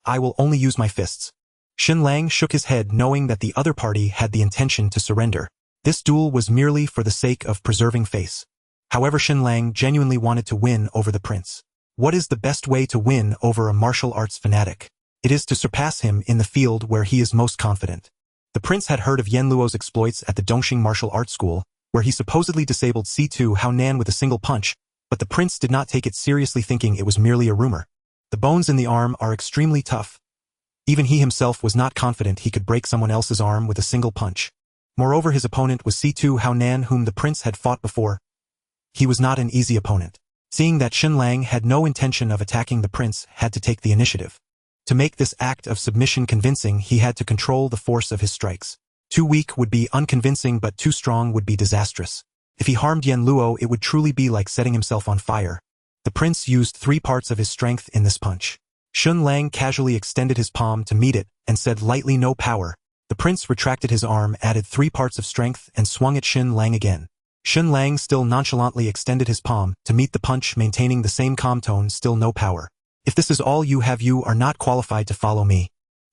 I will only use my fists." Shen Lang shook his head, knowing that the other party had the intention to surrender. This duel was merely for the sake of preserving face. However, Shen Lang genuinely wanted to win over the prince. What is the best way to win over a martial arts fanatic? It is to surpass him in the field where he is most confident. The prince had heard of Yen Luo's exploits at the Dongxing Martial Arts School, where he supposedly disabled C2 Hao Nan with a single punch, but the prince did not take it seriously, thinking it was merely a rumor. The bones in the arm are extremely tough. Even he himself was not confident he could break someone else's arm with a single punch. Moreover, his opponent was C2 Hao Nan, whom the prince had fought before. He was not an easy opponent. Seeing that Shen Lang had no intention of attacking, the prince had to take the initiative. To make this act of submission convincing, he had to control the force of his strikes. Too weak would be unconvincing, but too strong would be disastrous. If he harmed Yen Luo, it would truly be like setting himself on fire. The prince used 3 parts of his strength in this punch. Shen Lang casually extended his palm to meet it and said lightly, "No power." The prince retracted his arm, added 3 parts of strength, and swung at Shen Lang again. Shen Lang still nonchalantly extended his palm to meet the punch, maintaining the same calm tone, "Still no power. If this is all you have, you are not qualified to follow me."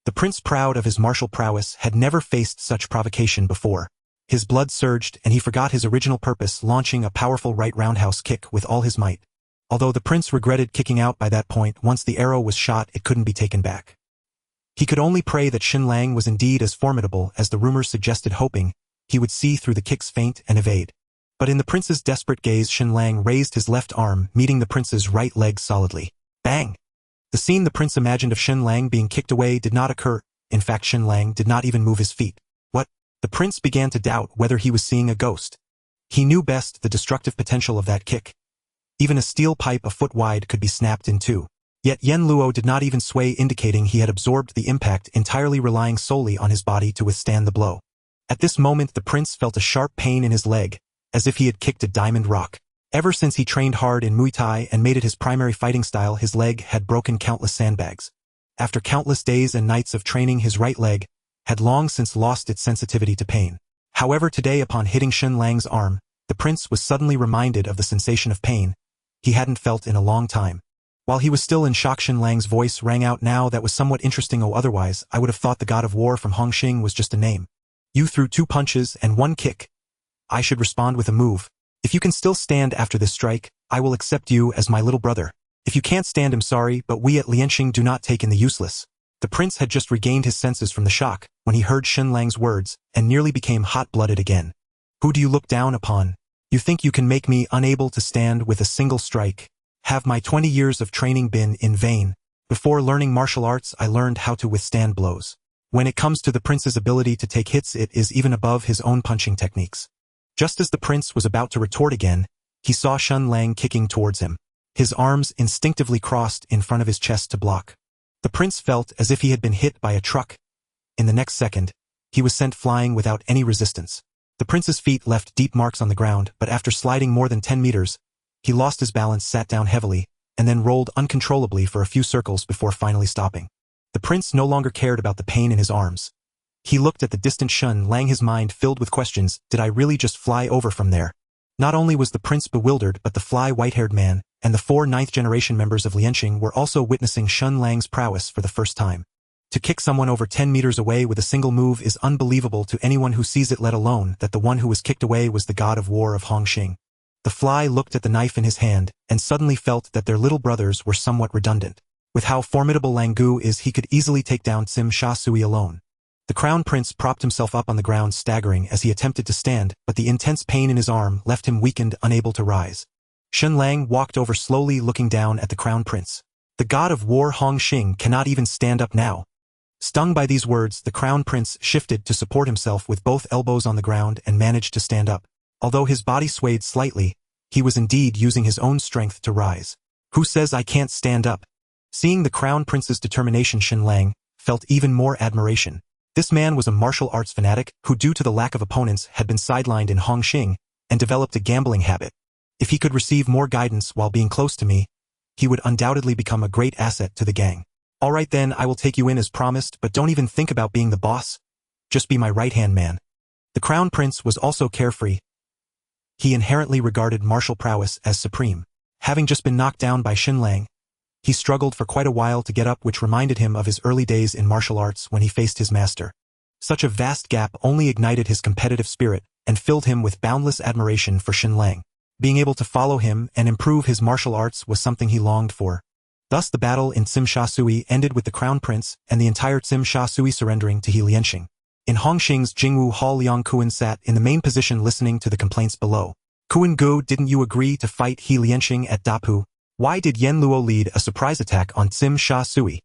The prince, proud of his martial prowess, had never faced such provocation before. His blood surged and he forgot his original purpose, launching a powerful right roundhouse kick with all his might. Although the prince regretted kicking out by that point, once the arrow was shot it couldn't be taken back. He could only pray that Shen Lang was indeed as formidable as the rumors suggested, hoping he would see through the kick's feint and evade. But in the prince's desperate gaze, Shen Lang raised his left arm, meeting the prince's right leg solidly. Bang! The scene the prince imagined of Shen Lang being kicked away did not occur. In fact, Shen Lang did not even move his feet. What? The prince began to doubt whether he was seeing a ghost. He knew best the destructive potential of that kick. Even a steel pipe a foot wide could be snapped in two. Yet Yen Luo did not even sway, indicating he had absorbed the impact, entirely relying solely on his body to withstand the blow. At this moment the prince felt a sharp pain in his leg, as if he had kicked a diamond rock. Ever since he trained hard in Muay Thai and made it his primary fighting style, his leg had broken countless sandbags. After countless days and nights of training, his right leg had long since lost its sensitivity to pain. However, today, upon hitting Shen Lang's arm, the prince was suddenly reminded of the sensation of pain he hadn't felt in a long time. While he was still in shock, Shen Lang's voice rang out now. "That was somewhat interesting. Oh, otherwise, I would have thought the God of War from Hongxing was just a name. You threw 2 punches and 1 kick. I should respond with a move. If you can still stand after this strike, I will accept you as my little brother. If you can't stand him, sorry, but we at Lianxing do not take in the useless. The prince had just regained his senses from the shock when he heard Shen Lang's words and nearly became hot-blooded again. Who do you look down upon? You think you can make me unable to stand with a single strike? Have my 20 years of training been in vain? Before learning martial arts, I learned how to withstand blows. When it comes to the prince's ability to take hits, it is even above his own punching techniques. Just as the prince was about to retort again, he saw Shen Lang kicking towards him. His arms instinctively crossed in front of his chest to block. The prince felt as if he had been hit by a truck. In the next second, he was sent flying without any resistance. The prince's feet left deep marks on the ground, but after sliding more than 10 meters, he lost his balance, sat down heavily, and then rolled uncontrollably for a few circles before finally stopping. The prince no longer cared about the pain in his arms. He looked at the distant Shen Lang, his mind filled with questions. Did I really just fly over from there? Not only was the prince bewildered, but the fly white-haired man and the 4 ninth-generation members of Lianxing were also witnessing Shen Lang's prowess for the first time. To kick someone over 10 meters away with a single move is unbelievable to anyone who sees it, let alone that the one who was kicked away was the god of war of Hongxing. The fly looked at the knife in his hand and suddenly felt that their little brothers were somewhat redundant. With how formidable Lang Gu is, he could easily take down Tsim Sha Sui alone. The crown prince propped himself up on the ground, staggering as he attempted to stand, but the intense pain in his arm left him weakened, unable to rise. Shen Lang walked over slowly, looking down at the crown prince. The god of war Hongxing cannot even stand up now. Stung by these words, the crown prince shifted to support himself with both elbows on the ground and managed to stand up. Although his body swayed slightly, he was indeed using his own strength to rise. Who says I can't stand up? Seeing the crown prince's determination, Shen Lang felt even more admiration. This man was a martial arts fanatic who, due to the lack of opponents, had been sidelined in Hongxing and developed a gambling habit. If he could receive more guidance while being close to me, he would undoubtedly become a great asset to the gang. All right then, I will take you in as promised, but don't even think about being the boss. Just be my right-hand man. The crown prince was also carefree. He inherently regarded martial prowess as supreme. Having just been knocked down by Shen Lang, he struggled for quite a while to get up, which reminded him of his early days in martial arts when he faced his master. Such a vast gap only ignited his competitive spirit and filled him with boundless admiration for Shen Lang. Being able to follow him and improve his martial arts was something he longed for. Thus the battle in Tsim Sha Sui ended with the crown prince and the entire Tsim Sha Sui surrendering to He Lianxing. In Hongxing's Jingwu Hall, Liang Kuan sat in the main position listening to the complaints below. Kuan Gu, didn't you agree to fight He Lianxing at Dapu? Why did Yen Luo lead a surprise attack on Tsim Sha Sui?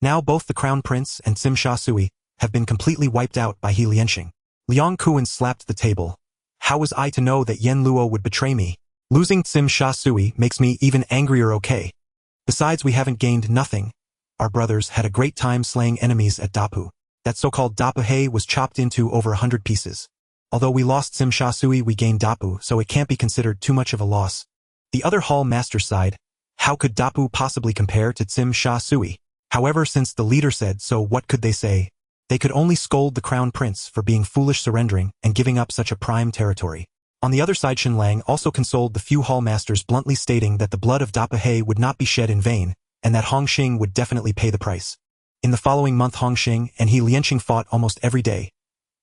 Now both the crown prince and Tsim Sha Sui have been completely wiped out by He Lianxing. Liang Kuan slapped the table. How was I to know that Yen Luo would betray me? Losing Tsim Sha Sui makes me even angrier, okay? Besides, we haven't gained nothing. Our brothers had a great time slaying enemies at Dapu. That so-called Dapu He was chopped into over 100 pieces. Although we lost Tsim Sha Sui, we gained Dapu, so it can't be considered too much of a loss. The other hall master sighed. How could Dapu possibly compare to Tsim Sha Sui? However, since the leader said so, what could they say? They could only scold the crown prince for being foolish, surrendering and giving up such a prime territory. On the other side, Shen Lang also consoled the few hall masters, bluntly stating that the blood of Dapu He would not be shed in vain, and that Hongxing would definitely pay the price. In the following month, Hongxing and He Lianxing fought almost every day.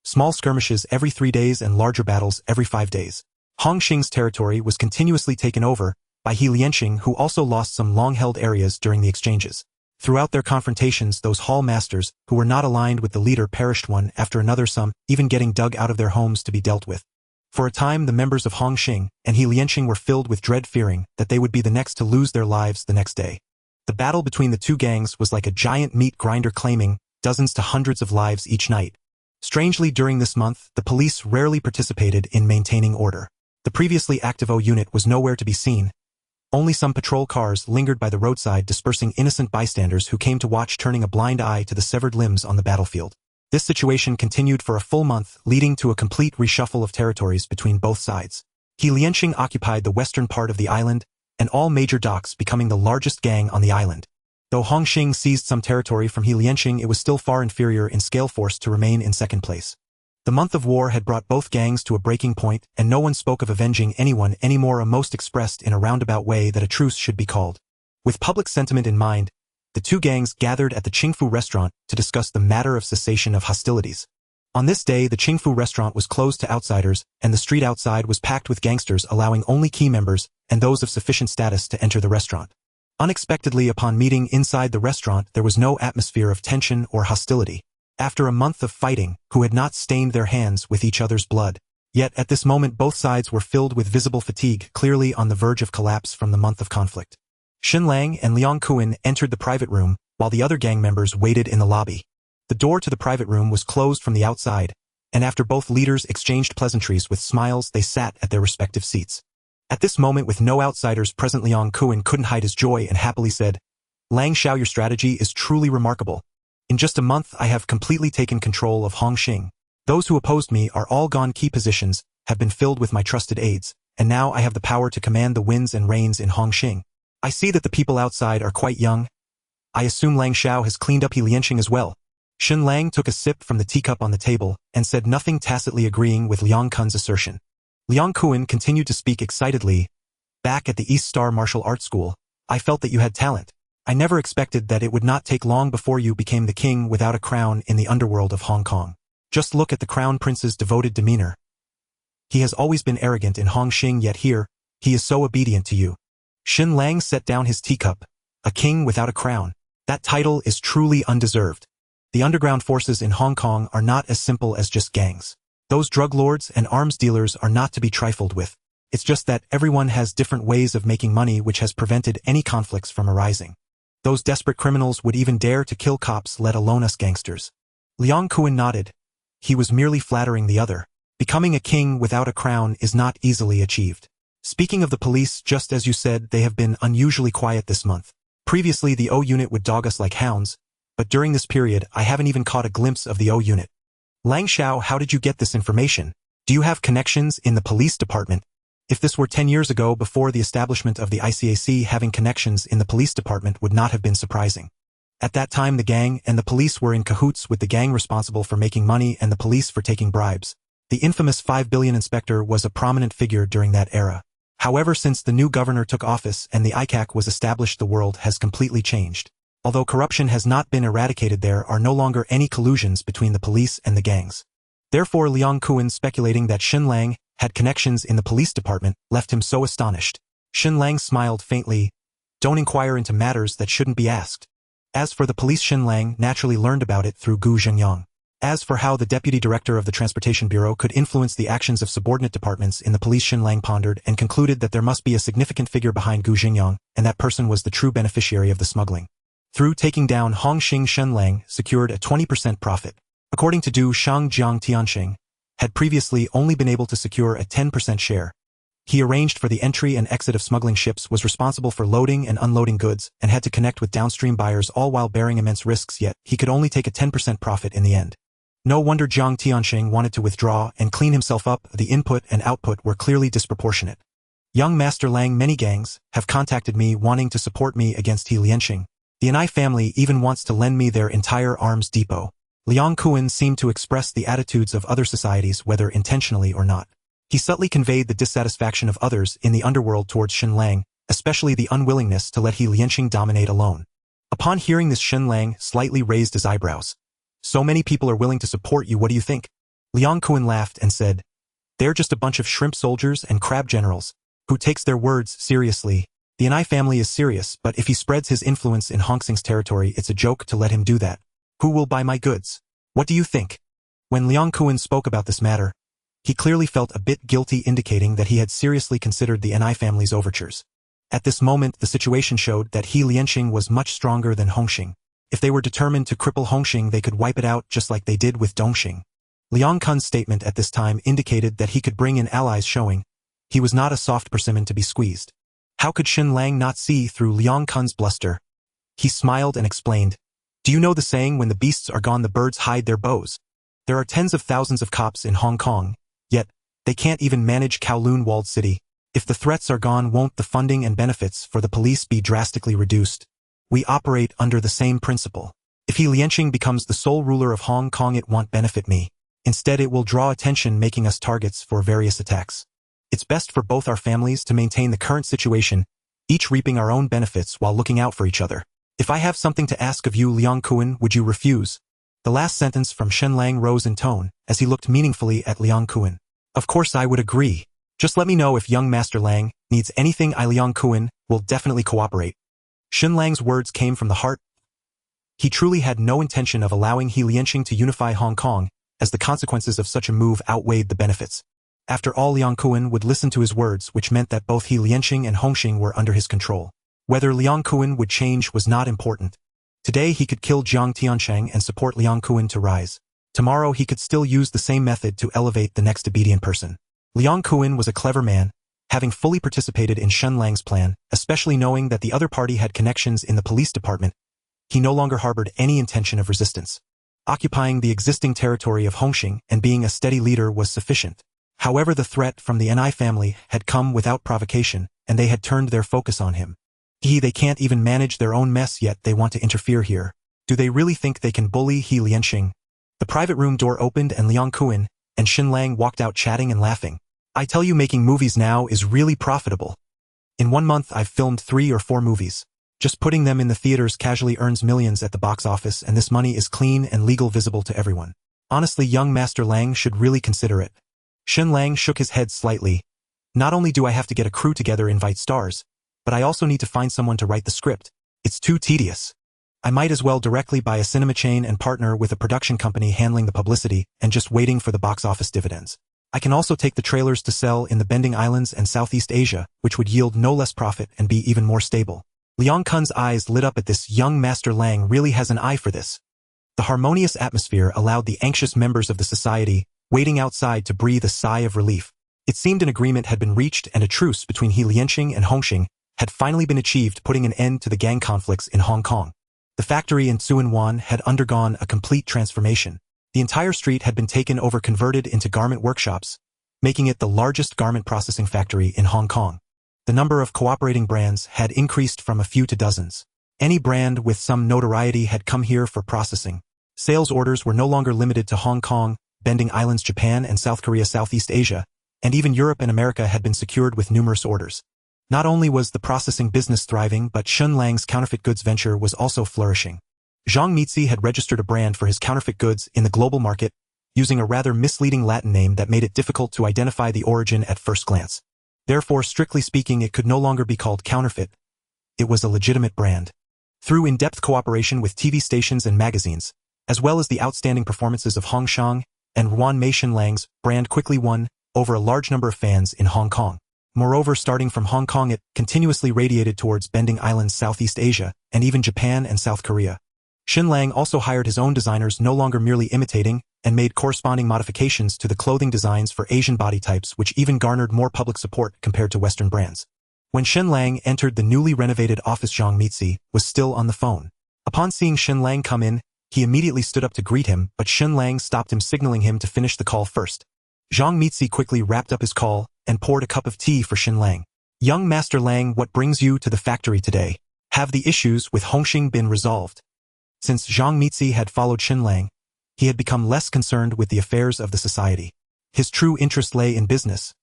Small skirmishes every 3 days and larger battles every 5 days. Hongxing's territory was continuously taken over by He Lianxing, who also lost some long-held areas during the exchanges. Throughout their confrontations, those hall masters who were not aligned with the leader perished one after another, some even getting dug out of their homes to be dealt with. For a time, the members of Hongxing and He Lianxing were filled with dread, fearing that they would be the next to lose their lives the next day. The battle between the two gangs was like a giant meat grinder, claiming dozens to hundreds of lives each night. Strangely, during this month, the police rarely participated in maintaining order. The previously active O unit was nowhere to be seen. Only some patrol cars lingered by the roadside, dispersing innocent bystanders who came to watch, turning a blind eye to the severed limbs on the battlefield. This situation continued for a full month, leading to a complete reshuffle of territories between both sides. He Lianxing occupied the western part of the island, and all major docks, becoming the largest gang on the island. Though Hongxing seized some territory from He Lianxing, it was still far inferior in scale, force to remain in second place. The month of war had brought both gangs to a breaking point, and no one spoke of avenging anyone anymore, most expressed in a roundabout way that a truce should be called. With public sentiment in mind, the two gangs gathered at the Qingfu restaurant to discuss the matter of cessation of hostilities. On this day, the Qingfu restaurant was closed to outsiders, and the street outside was packed with gangsters, allowing only key members and those of sufficient status to enter the restaurant. Unexpectedly, upon meeting inside the restaurant, there was no atmosphere of tension or hostility. After a month of fighting, who had not stained their hands with each other's blood? Yet at this moment both sides were filled with visible fatigue, clearly on the verge of collapse from the month of conflict. Shen Lang and Liang Kuan entered the private room, while the other gang members waited in the lobby. The door to the private room was closed from the outside, and after both leaders exchanged pleasantries with smiles, they sat at their respective seats. At this moment, with no outsiders present, Liang Kuan couldn't hide his joy and happily said, "Lang Xiao, your strategy is truly remarkable. In just a month I have completely taken control of Hongxing. Those who opposed me are all gone. Key positions have been filled with my trusted aides, and now I have the power to command the winds and rains in Hongxing. I see that the people outside are quite young. I assume Lang Xiao has cleaned up Lianqing as well." Shen Lang took a sip from the teacup on the table and said nothing, tacitly agreeing with Liang Kun's assertion. Liang Kuan continued to speak excitedly. "Back at the East Star Martial Arts School, I felt that you had talent. I never expected that it would not take long before you became the king without a crown in the underworld of Hong Kong. Just look at the crown prince's devoted demeanor. He has always been arrogant in Hongxing, yet here, he is so obedient to you." Shen Lang set down his teacup. "A king without a crown. That title is truly undeserved. The underground forces in Hong Kong are not as simple as just gangs. Those drug lords and arms dealers are not to be trifled with. It's just that everyone has different ways of making money, which has prevented any conflicts from arising. Those desperate criminals would even dare to kill cops, let alone us gangsters." Liang Kuan nodded. He was merely flattering the other. Becoming a king without a crown is not easily achieved. "Speaking of the police, just as you said, they have been unusually quiet this month. Previously the O unit would dog us like hounds, but during this period I haven't even caught a glimpse of the O unit." "Lang Xiao, how did you get this information? Do you have connections in the police department?" If this were 10 years ago, before the establishment of the ICAC, having connections in the police department would not have been surprising. At that time the gang and the police were in cahoots, with the gang responsible for making money and the police for taking bribes. The infamous 5 billion inspector was a prominent figure during that era. However, since the new governor took office and the ICAC was established, the world has completely changed. Although corruption has not been eradicated, there are no longer any collusions between the police and the gangs. Therefore Liang Kuan speculating that Shen Lang had connections in the police department left him so astonished. Shen Lang smiled faintly. "Don't inquire into matters that shouldn't be asked." As for the police, Shen Lang naturally learned about it through Gu Zhengyang. As for how the deputy director of the Transportation Bureau could influence the actions of subordinate departments in the police, Shen Lang pondered and concluded that there must be a significant figure behind Gu Zhengyang, and that person was the true beneficiary of the smuggling. Through taking down Hongxing, Shen Lang secured a 20% profit. According to Du Shangjiang, Tianxing had previously only been able to secure a 10% share. He arranged for the entry and exit of smuggling ships, was responsible for loading and unloading goods, and had to connect with downstream buyers, all while bearing immense risks, yet he could only take a 10% profit in the end. No wonder Jiang Tianxing wanted to withdraw and clean himself up. The input and output were clearly disproportionate. "Young Master Lang, many gangs have contacted me wanting to support me against He Lianqing. The Anai family even wants to lend me their entire arms depot." Liang Kuan seemed to express the attitudes of other societies, whether intentionally or not. He subtly conveyed the dissatisfaction of others in the underworld towards Shen Lang, especially the unwillingness to let He Lianqing dominate alone. Upon hearing this, Shen Lang slightly raised his eyebrows. "So many people are willing to support you, what do you think?" Liang Kuan laughed and said, "They're just a bunch of shrimp soldiers and crab generals. Who takes their words seriously? The Anai family is serious, but if he spreads his influence in Hongxing's territory, it's a joke to let him do that. Who will buy my goods? What do you think?" When Liang Kuan spoke about this matter, he clearly felt a bit guilty, indicating that he had seriously considered the Anai family's overtures. At this moment the situation showed that He Lianqing was much stronger than Hongxing. If they were determined to cripple Hongxing, they could wipe it out just like they did with Dongxing. Liang Kun's statement at this time indicated that he could bring in allies, showing he was not a soft persimmon to be squeezed. How could Shen Lang not see through Liang Kun's bluster? He smiled and explained, "Do you know the saying, when the beasts are gone the birds hide their bows? There are tens of thousands of cops in Hong Kong, yet they can't even manage Kowloon walled city. If the threats are gone, won't the funding and benefits for the police be drastically reduced? We operate under the same principle. If He Lianqing becomes the sole ruler of Hong Kong, it won't benefit me. Instead, it will draw attention, making us targets for various attacks. It's best for both our families to maintain the current situation, each reaping our own benefits while looking out for each other. If I have something to ask of you, Liang Kuan, would you refuse?" The last sentence from Shen Lang rose in tone as he looked meaningfully at Liang Kuan. "Of course I would agree. Just let me know if young Master Lang needs anything. I, Liang Kuan, will definitely cooperate." Shen Lang's words came from the heart. He truly had no intention of allowing He Lianqing to unify Hong Kong, as the consequences of such a move outweighed the benefits. After all, Liang Kuan would listen to his words, which meant that both He Lianqing and Hongxing were under his control. Whether Liang Kuan would change was not important. Today he could kill Jiang Tiansheng and support Liang Kuan to rise. Tomorrow he could still use the same method to elevate the next obedient person. Liang Kuan was a clever man, having fully participated in Shen Lang's plan, especially knowing that the other party had connections in the police department. He no longer harbored any intention of resistance. Occupying the existing territory of Hongxing and being a steady leader was sufficient. However, the threat from the Ni family had come without provocation, and they had turned their focus on him. They can't even manage their own mess yet they want to interfere here. Do they really think they can bully He Lianqing? The private room door opened and Liang Kuan and Shen Lang walked out chatting and laughing. I tell you, making movies now is really profitable. In 1 month I've filmed 3 or 4 movies. Just putting them in the theaters casually earns millions at the box office, and this money is clean and legal, visible to everyone. Honestly, young Master Lang should really consider it. Shen Lang shook his head slightly. Not only do I have to get a crew together, invite stars, but I also need to find someone to write the script. It's too tedious. I might as well directly buy a cinema chain and partner with a production company handling the publicity and just waiting for the box office dividends. I can also take the trailers to sell in the Bending Islands and Southeast Asia, which would yield no less profit and be even more stable. Liang Kun's eyes lit up at this. Young Master Lang really has an eye for this. The harmonious atmosphere allowed the anxious members of the society waiting outside to breathe a sigh of relief. It seemed an agreement had been reached and a truce between He Lianqing and Hongxing had finally been achieved, putting an end to the gang conflicts in Hong Kong. The factory in Tsuen Wan had undergone a complete transformation. The entire street had been taken over, converted into garment workshops, making it the largest garment processing factory in Hong Kong. The number of cooperating brands had increased from a few to dozens. Any brand with some notoriety had come here for processing. Sales orders were no longer limited to Hong Kong, Bending Islands, Japan and South Korea, Southeast Asia, and even Europe and America had been secured with numerous orders. Not only was the processing business thriving, but Shen Lang's counterfeit goods venture was also flourishing. Zhang Mitzi had registered a brand for his counterfeit goods in the global market, using a rather misleading Latin name that made it difficult to identify the origin at first glance. Therefore, strictly speaking, it could no longer be called counterfeit. It was a legitimate brand. Through in-depth cooperation with TV stations and magazines, as well as the outstanding performances of Hong Shang and Ruan Mei, Shen Lang's brand quickly won over a large number of fans in Hong Kong. Moreover, starting from Hong Kong, it continuously radiated towards Bending Islands, Southeast Asia, and even Japan and South Korea. Shen Lang also hired his own designers, no longer merely imitating, and made corresponding modifications to the clothing designs for Asian body types, which even garnered more public support compared to Western brands. When Shen Lang entered the newly renovated office, Zhang Mitzi was still on the phone. Upon seeing Shen Lang come in, he immediately stood up to greet him, but Shen Lang stopped him, signaling him to finish the call first. Zhang Mitzi quickly wrapped up his call and poured a cup of tea for Shen Lang. Young Master Lang, what brings you to the factory today? Have the issues with Hongxing been resolved? Since Zhang Mitzi had followed Shen Lang, he had become less concerned with the affairs of the society. His true interest lay in business.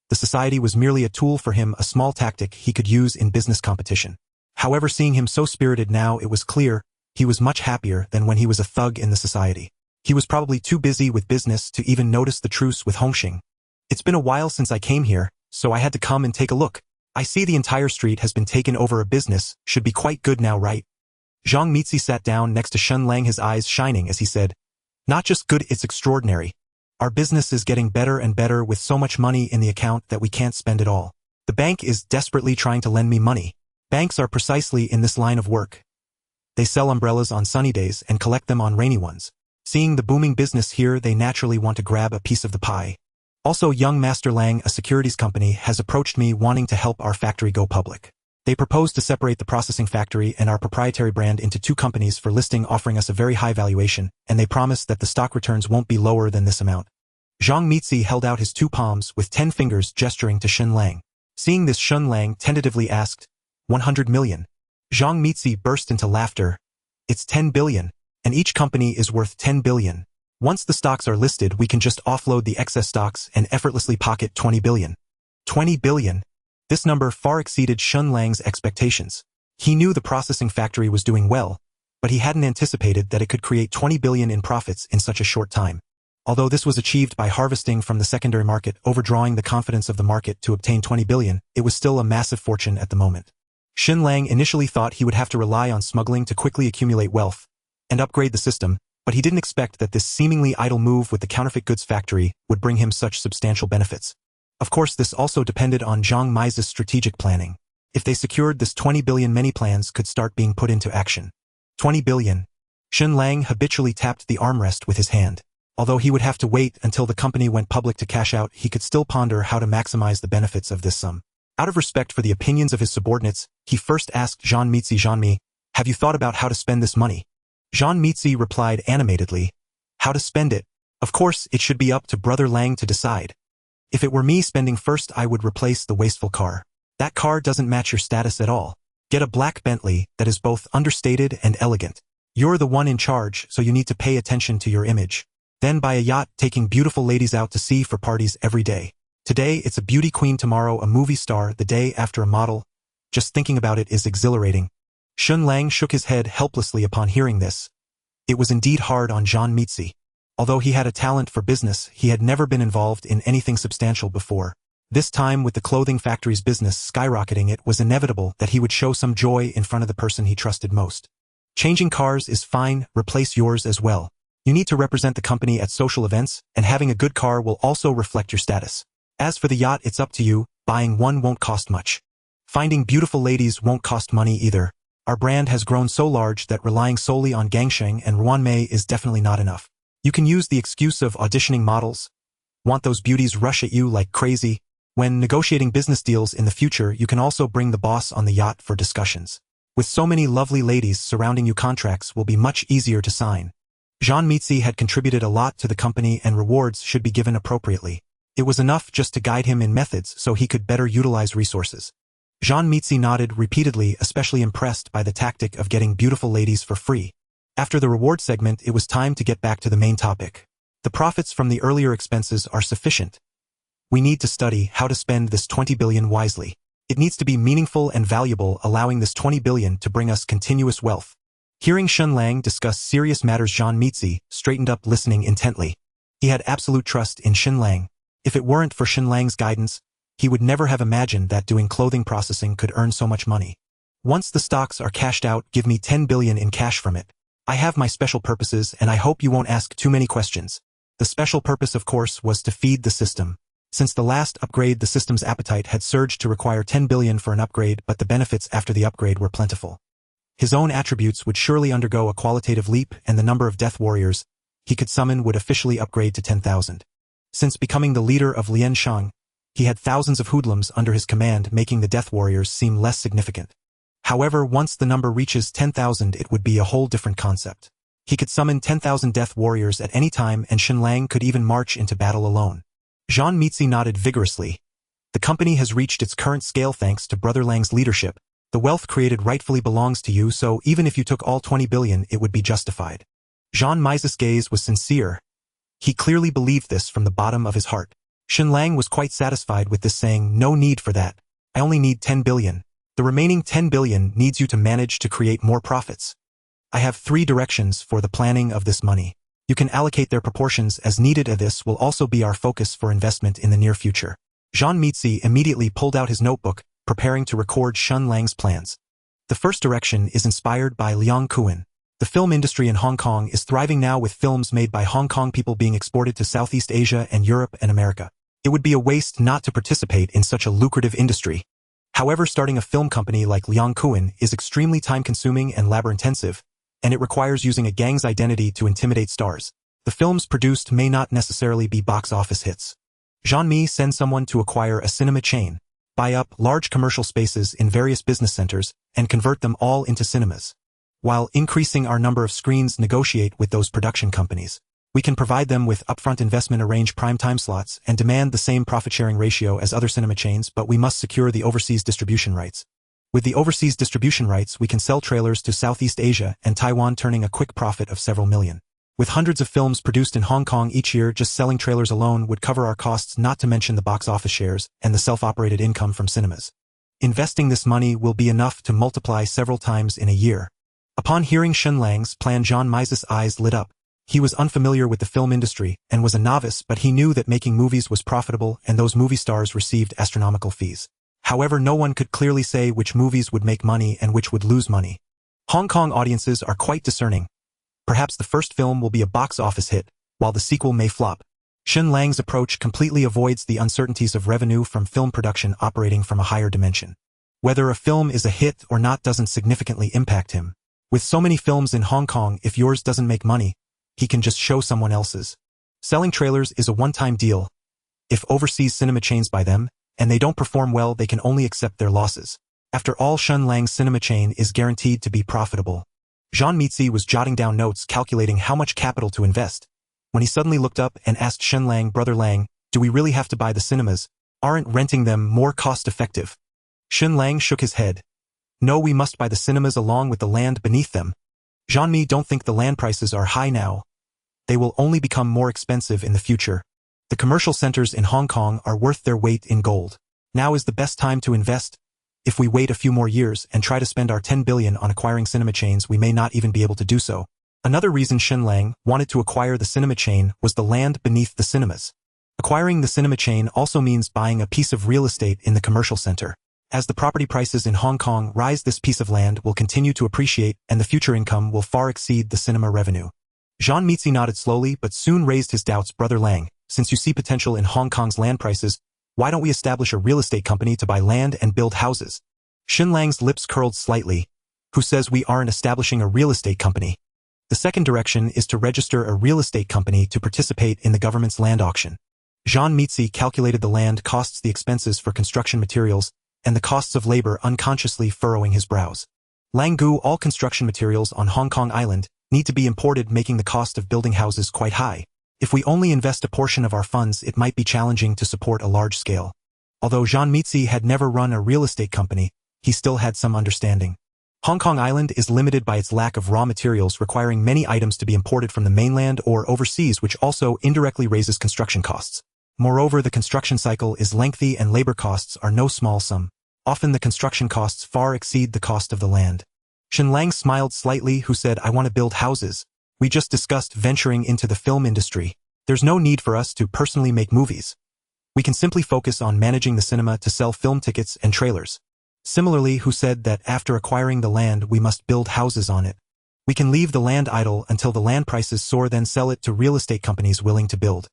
The society was merely a tool for him, a small tactic he could use in business competition. However, seeing him so spirited now, it was clear he was much happier than when he was a thug in the society. He was probably too busy with business to even notice the truce with Hongxing. It's been a while since I came here, so I had to come and take a look. I see the entire street has been taken over. A business should be quite good now, right? Zhang Mitzi sat down next to Shen Lang, his eyes shining as he said, "Not just good, it's extraordinary. Our business is getting better and better with so much money in the account that we can't spend it all. The bank is desperately trying to lend me money. Banks are precisely in this line of work. They sell umbrellas on sunny days and collect them on rainy ones. Seeing the booming business here, they naturally want to grab a piece of the pie. Also, young Master Lang, a securities company, has approached me wanting to help our factory go public. They propose to separate the processing factory and our proprietary brand into 2 companies for listing, offering us a very high valuation, and they promise that the stock returns won't be lower than this amount." Zhang Mitzi held out his 2 palms with 10 fingers, gesturing to Shen Lang. Seeing this, Shen Lang tentatively asked, 100 million. Zhang Mitzi burst into laughter. "It's 10 billion, and each company is worth 10 billion. Once the stocks are listed, we can just offload the excess stocks and effortlessly pocket 20 billion. 20 billion? This number far exceeded Shen Lang's expectations. He knew the processing factory was doing well, but he hadn't anticipated that it could create 20 billion in profits in such a short time. Although this was achieved by harvesting from the secondary market, overdrawing the confidence of the market to obtain 20 billion, it was still a massive fortune at the moment. Shen Lang initially thought he would have to rely on smuggling to quickly accumulate wealth and upgrade the system, but he didn't expect that this seemingly idle move with the counterfeit goods factory would bring him such substantial benefits. Of course, this also depended on Zhang Mei's strategic planning. If they secured this 20 billion, many plans could start being put into action. 20 billion. Shen Lang habitually tapped the armrest with his hand. Although he would have to wait until the company went public to cash out, he could still ponder how to maximize the benefits of this sum. Out of respect for the opinions of his subordinates, he first asked Jean Mitzi, "Jean-Mi, have you thought about how to spend this money?" Jean Mitzi replied animatedly, "How to spend it? Of course, it should be up to Brother Lang to decide. If it were me spending first, I would replace the wasteful car. That car doesn't match your status at all. Get a black Bentley that is both understated and elegant. You're the one in charge, so you need to pay attention to your image. Then buy a yacht, taking beautiful ladies out to sea for parties every day. Today it's a beauty queen, tomorrow a movie star, the day after a model. Just thinking about it is exhilarating." Shen Lang shook his head helplessly upon hearing this. It was indeed hard on Jean Mitzi. Although he had a talent for business, he had never been involved in anything substantial before. This time, with the clothing factory's business skyrocketing, it was inevitable that he would show some joy in front of the person he trusted most. Changing cars is fine, replace yours as well. You need to represent the company at social events, and having a good car will also reflect your status. As for the yacht, it's up to you, buying one won't cost much. Finding beautiful ladies won't cost money either. Our brand has grown so large that relying solely on Gangsheng and Ruanmei is definitely not enough. You can use the excuse of auditioning models. Want those beauties rush at you like crazy? When negotiating business deals in the future, you can also bring the boss on the yacht for discussions. With so many lovely ladies surrounding you, contracts will be much easier to sign. Jean Mitzi had contributed a lot to the company, and rewards should be given appropriately. It was enough just to guide him in methods so he could better utilize resources. Jean Mitzi nodded repeatedly, especially impressed by the tactic of getting beautiful ladies for free. After the reward segment, it was time to get back to the main topic. The profits from the earlier expenses are sufficient. We need to study how to spend this 20 billion wisely. It needs to be meaningful and valuable, allowing this 20 billion to bring us continuous wealth. Hearing Shen Lang discuss serious matters, Jean Mitzi straightened up, listening intently. He had absolute trust in Shen Lang. If it weren't for Shen Lang's guidance, he would never have imagined that doing clothing processing could earn so much money. "Once the stocks are cashed out, give me 10 billion in cash from it. I have my special purposes, and I hope you won't ask too many questions." The special purpose, of course, was to feed the system. Since the last upgrade, the system's appetite had surged to require 10 billion for an upgrade, but the benefits after the upgrade were plentiful. His own attributes would surely undergo a qualitative leap, and the number of death warriors he could summon would officially upgrade to 10,000. Since becoming the leader of Lian Shang, he had thousands of hoodlums under his command, making the death warriors seem less significant. However, once the number reaches 10,000, it would be a whole different concept. He could summon 10,000 death warriors at any time, and Shen Lang could even march into battle alone. Jean Mitzi nodded vigorously. The company has reached its current scale thanks to Brother Lang's leadership. The wealth created rightfully belongs to you, so even if you took all 20 billion, it would be justified. Jean Mitzi's gaze was sincere. He clearly believed this from the bottom of his heart. Shen Lang was quite satisfied with this, saying, "No need for that. I only need 10 billion. The remaining 10 billion needs you to manage to create more profits. I have 3 directions for the planning of this money. You can allocate their proportions as needed. This will also be our focus for investment in the near future." Jean Mitzi immediately pulled out his notebook, preparing to record Shen Lang's plans. The first direction is inspired by Liang Kuan. The film industry in Hong Kong is thriving now, with films made by Hong Kong people being exported to Southeast Asia and Europe and America. It would be a waste not to participate in such a lucrative industry. However, starting a film company like Liang Kuan is extremely time-consuming and labor-intensive, and it requires using a gang's identity to intimidate stars. The films produced may not necessarily be box office hits. Jean-Mi sends someone to acquire a cinema chain, buy up large commercial spaces in various business centers, and convert them all into cinemas. While increasing our number of screens, negotiate with those production companies. We can provide them with upfront investment, arrange prime time slots, and demand the same profit-sharing ratio as other cinema chains, but we must secure the overseas distribution rights. With the overseas distribution rights, we can sell trailers to Southeast Asia and Taiwan, turning a quick profit of several million. With hundreds of films produced in Hong Kong each year, just selling trailers alone would cover our costs, not to mention the box office shares and the self-operated income from cinemas. Investing this money will be enough to multiply several times in a year. Upon hearing Shen Lang's plan, Jean Mitzi's eyes lit up. He was unfamiliar with the film industry and was a novice, but he knew that making movies was profitable and those movie stars received astronomical fees. However, no one could clearly say which movies would make money and which would lose money. Hong Kong audiences are quite discerning. Perhaps the first film will be a box office hit, while the sequel may flop. Shen Lang's approach completely avoids the uncertainties of revenue from film production operating from a higher dimension. Whether a film is a hit or not doesn't significantly impact him. With so many films in Hong Kong, if yours doesn't make money, he can just show someone else's. Selling trailers is a one-time deal. If overseas cinema chains buy them, and they don't perform well, they can only accept their losses. After all, Shen Lang's cinema chain is guaranteed to be profitable. Jean Mitzi was jotting down notes calculating how much capital to invest, when he suddenly looked up and asked Shen Lang, "Brother Lang, do we really have to buy the cinemas? Aren't renting them more cost-effective?" Shen Lang shook his head. "No, we must buy the cinemas along with the land beneath them. Jean Mi, don't think the land prices are high now. They will only become more expensive in the future. The commercial centers in Hong Kong are worth their weight in gold. Now is the best time to invest. If we wait a few more years and try to spend our 10 billion on acquiring cinema chains, we may not even be able to do so." Another reason Shen Lang wanted to acquire the cinema chain was the land beneath the cinemas. Acquiring the cinema chain also means buying a piece of real estate in the commercial center. As the property prices in Hong Kong rise, this piece of land will continue to appreciate and the future income will far exceed the cinema revenue. Jean Mitzi nodded slowly but soon raised his doubts. "Brother Lang, since you see potential in Hong Kong's land prices, why don't we establish a real estate company to buy land and build houses?" Shen Lang's lips curled slightly. "Who says we aren't establishing a real estate company?" The second direction is to register a real estate company to participate in the government's land auction. Jean Mitzi calculated the land costs, the expenses for construction materials, and the costs of labor, unconsciously furrowing his brows. Lang Gu, all construction materials on Hong Kong Island need to be imported, making the cost of building houses quite high. If we only invest a portion of our funds, it might be challenging to support a large scale. Although Jean Mitzi had never run a real estate company, he still had some understanding. Hong Kong Island is limited by its lack of raw materials, requiring many items to be imported from the mainland or overseas, which also indirectly raises construction costs. Moreover, the construction cycle is lengthy and labor costs are no small sum. Often the construction costs far exceed the cost of the land. Shen Lang smiled slightly, who said, "I want to build houses. We just discussed venturing into the film industry. There's no need for us to personally make movies. We can simply focus on managing the cinema to sell film tickets and trailers." Similarly, who said that after acquiring the land, we must build houses on it. We can leave the land idle until the land prices soar, then sell it to real estate companies willing to build.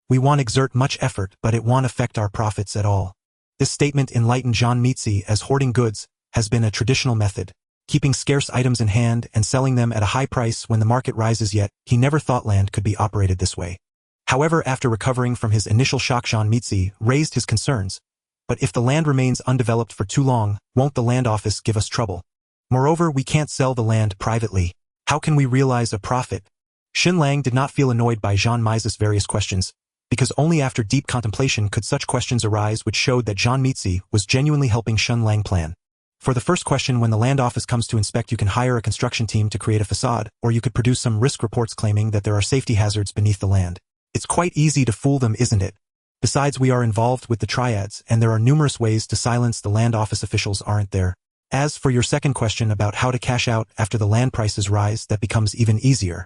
We won't exert much effort, but it won't affect our profits at all. This statement enlightened Jean Mitzi, as hoarding goods has been a traditional method, keeping scarce items in hand and selling them at a high price when the market rises, yet he never thought land could be operated this way. However, after recovering from his initial shock, Jean Mitzi raised his concerns. "But if the land remains undeveloped for too long, won't the land office give us trouble? Moreover, we can't sell the land privately. How can we realize a profit?" Shen Lang did not feel annoyed by Jean Mitzi's various questions, because only after deep contemplation could such questions arise, which showed that Jean Mitzi was genuinely helping Shen Lang plan. For the first question, when the land office comes to inspect, you can hire a construction team to create a facade, or you could produce some risk reports claiming that there are safety hazards beneath the land. It's quite easy to fool them, isn't it? Besides, we are involved with the Triads, and there are numerous ways to silence the land office officials, aren't there? As for your second question about how to cash out after the land prices rise, that becomes even easier.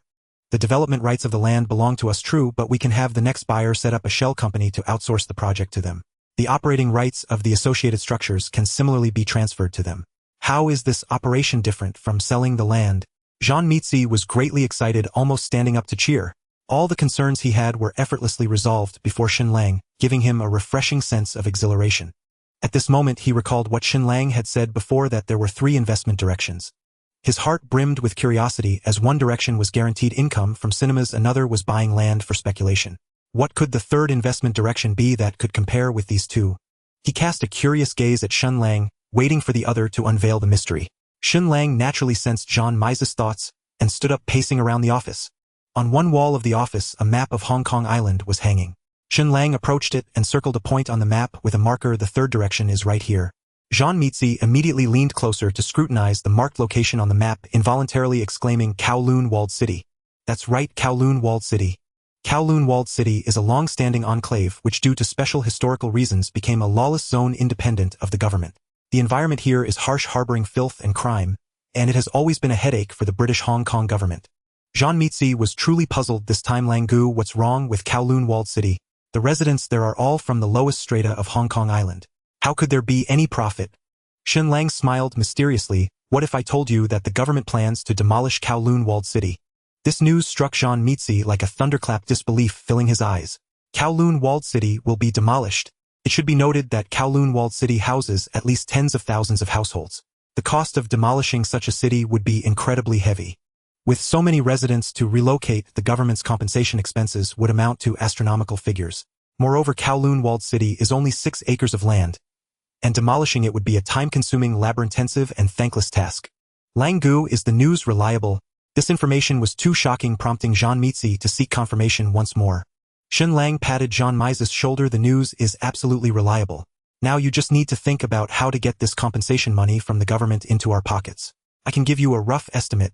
The development rights of the land belong to us, true, but we can have the next buyer set up a shell company to outsource the project to them. The operating rights of the associated structures can similarly be transferred to them. How is this operation different from selling the land? Jean Mitzi was greatly excited, almost standing up to cheer. All the concerns he had were effortlessly resolved before Shen Lang, giving him a refreshing sense of exhilaration. At this moment he recalled what Shen Lang had said before, that there were 3 investment directions. His heart brimmed with curiosity, as one direction was guaranteed income from cinemas, another was buying land for speculation. What could the third investment direction be that could compare with these two? He cast a curious gaze at Shen Lang, waiting for the other to unveil the mystery. Shen Lang naturally sensed Jean Mitzi's thoughts and stood up, pacing around the office. On one wall of the office, a map of Hong Kong Island was hanging. Shen Lang approached it and circled a point on the map with a marker. "The third direction is right here." Jean Mitzi immediately leaned closer to scrutinize the marked location on the map, involuntarily exclaiming, "Kowloon Walled City." That's right, Kowloon Walled City. Kowloon Walled City is a long-standing enclave which, due to special historical reasons, became a lawless zone independent of the government. The environment here is harsh, harboring filth and crime, and it has always been a headache for the British Hong Kong government. Jean Mitzi was truly puzzled this time. "Lang Gu, what's wrong with Kowloon Walled City? The residents there are all from the lowest strata of Hong Kong Island. How could there be any profit? Shen Lang smiled mysteriously. What if I told you that the government plans to demolish Kowloon walled city? This news struck Jean Mitzi like a thunderclap, disbelief filling his eyes. Kowloon walled city will be demolished. It should be noted that Kowloon walled city houses at least tens of thousands of households. The cost of demolishing such a city would be incredibly heavy. With so many residents to relocate, the government's compensation expenses would amount to astronomical figures. Moreover, Kowloon walled city is only 6 acres of land, and demolishing it would be a time-consuming, labor-intensive, and thankless task. Lang Gu, is the news reliable? This information was too shocking, prompting Jean Mitzi to seek confirmation once more. Shen Lang patted Jean Mitzi's shoulder. The news is absolutely reliable. Now you just need to think about how to get this compensation money from the government into our pockets. I can give you a rough estimate.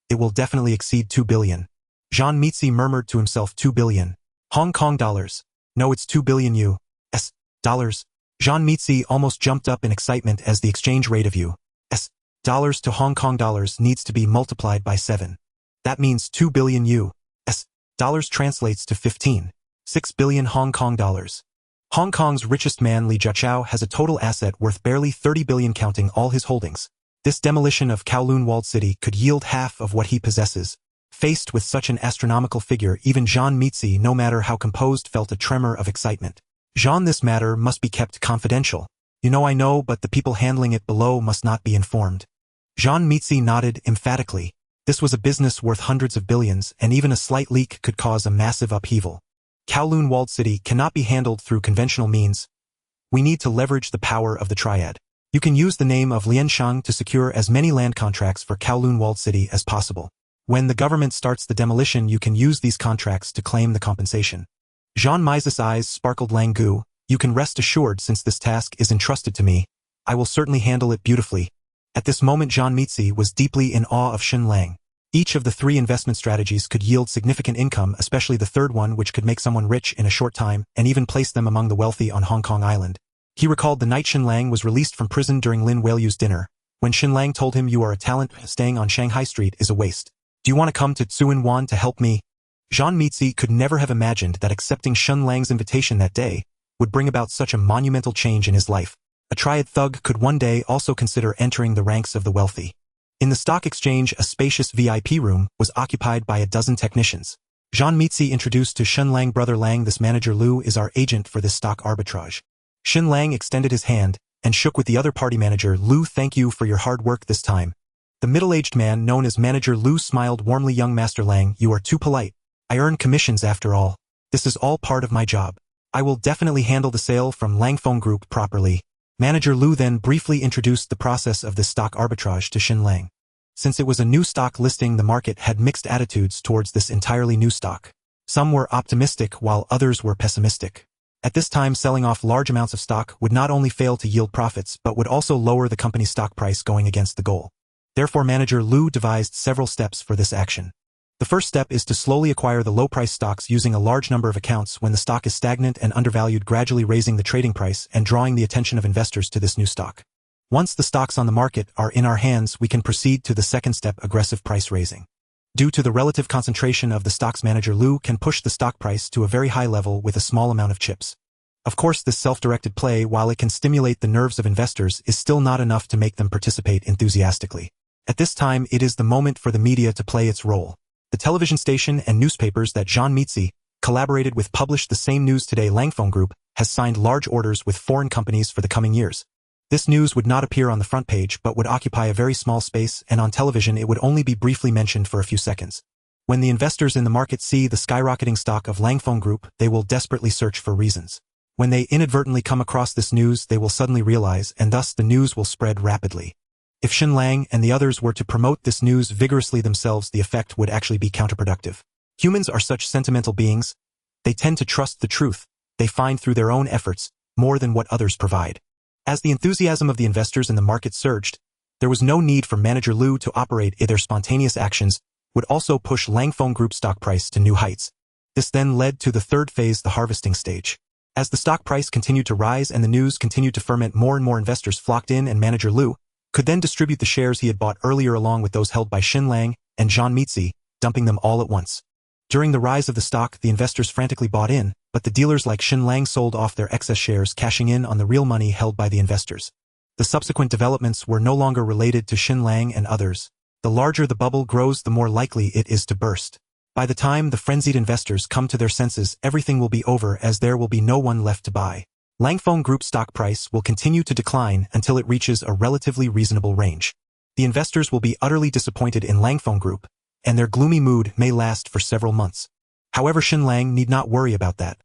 It will definitely exceed 2 billion. Jean Mitzi murmured to himself, 2 billion. Hong Kong dollars. No, it's 2 billion US dollars. Jean Mitzi almost jumped up in excitement as the exchange rate of US dollars to Hong Kong dollars needs to be multiplied by 7. That means 2 billion US dollars translates to 6 billion Hong Kong dollars. Hong Kong's richest man Li Jiaqiao has a total asset worth barely 30 billion counting all his holdings. This demolition of Kowloon walled city could yield half of what he possesses. Faced with such an astronomical figure, even Jean Mitzi, no matter how composed, felt a tremor of excitement. Jean, this matter must be kept confidential. You know, I know, but the people handling it below must not be informed. Jean Mitzi nodded emphatically. This was a business worth hundreds of billions, and even a slight leak could cause a massive upheaval. Kowloon walled city cannot be handled through conventional means. We need to leverage the power of the Triad. You can use the name of Lianshang to secure as many land contracts for Kowloon walled city as possible. When the government starts the demolition, you can use these contracts to claim the compensation. Jean Mitzi's eyes sparkled. Lang Gu, you can rest assured, since this task is entrusted to me, I will certainly handle it beautifully. At this moment, Jean Mitzi was deeply in awe of Shen Lang. Each of the 3 investment strategies could yield significant income, especially the third one, which could make someone rich in a short time and even place them among the wealthy on Hong Kong Island. He recalled the night Shen Lang was released from prison during Lin Weiluyu's dinner, when Shen Lang told him, you are a talent, staying on Shanghai Street is a waste. Do you want to come to Tsuen Wan to help me? Jean Mitzi could never have imagined that accepting Shen Lang's invitation that day would bring about such a monumental change in his life. A Triad thug could one day also consider entering the ranks of the wealthy. In the stock exchange, a spacious VIP room was occupied by a dozen technicians. Jean Mitzi introduced to Shen Lang, brother Lang, this manager Lu is our agent for this stock arbitrage. Shen Lang extended his hand and shook with the other party manager. Lu, thank you for your hard work this time. The middle-aged man known as Manager Lu smiled warmly. Young Master Lang, you are too polite. I earn commissions after all. This is all part of my job. I will definitely handle the sale from Langfeng Group properly. Manager Lu then briefly introduced the process of this stock arbitrage to Shen Lang. Since it was a new stock listing, the market had mixed attitudes towards this entirely new stock. Some were optimistic while others were pessimistic. At this time, selling off large amounts of stock would not only fail to yield profits but would also lower the company's stock price, going against the goal. Therefore, Manager Lu devised several steps for this action. The first step is to slowly acquire the low-price stocks using a large number of accounts when the stock is stagnant and undervalued, gradually raising the trading price and drawing the attention of investors to this new stock. Once the stocks on the market are in our hands, we can proceed to the second step, aggressive price raising. Due to the relative concentration of the stocks, Manager Lu can push the stock price to a very high level with a small amount of chips. Of course, this self-directed play, while it can stimulate the nerves of investors, is still not enough to make them participate enthusiastically. At this time, it is the moment for the media to play its role. The television station and newspapers that Jean Mitzi collaborated with published the same news today. Langfeng Group has signed large orders with foreign companies for the coming years. This news would not appear on the front page but would occupy a very small space, and on television it would only be briefly mentioned for a few seconds. When the investors in the market see the skyrocketing stock of Langfeng Group, they will desperately search for reasons. When they inadvertently come across this news, they will suddenly realize, and thus the news will spread rapidly. If Shen Lang and the others were to promote this news vigorously themselves, the effect would actually be counterproductive. Humans are such sentimental beings. They tend to trust the truth they find through their own efforts more than what others provide. As the enthusiasm of the investors in the market surged, there was no need for Manager Lu to operate. Their spontaneous actions would also push Langfeng Group's stock price to new heights. This then led to the third phase, the harvesting stage. As the stock price continued to rise and the news continued to ferment, more and more investors flocked in, and Manager Lu could then distribute the shares he had bought earlier along with those held by Shen Lang and Jean Mitzi, dumping them all at once. During the rise of the stock, the investors frantically bought in, but the dealers like Shen Lang sold off their excess shares, cashing in on the real money held by the investors. The subsequent developments were no longer related to Shen Lang and others. The larger the bubble grows, the more likely it is to burst. By the time the frenzied investors come to their senses, everything will be over, as there will be no one left to buy. Langfeng Group stock price will continue to decline until it reaches a relatively reasonable range. The investors will be utterly disappointed in Langfeng Group, and their gloomy mood may last for several months. However, Shen Lang need not worry about that.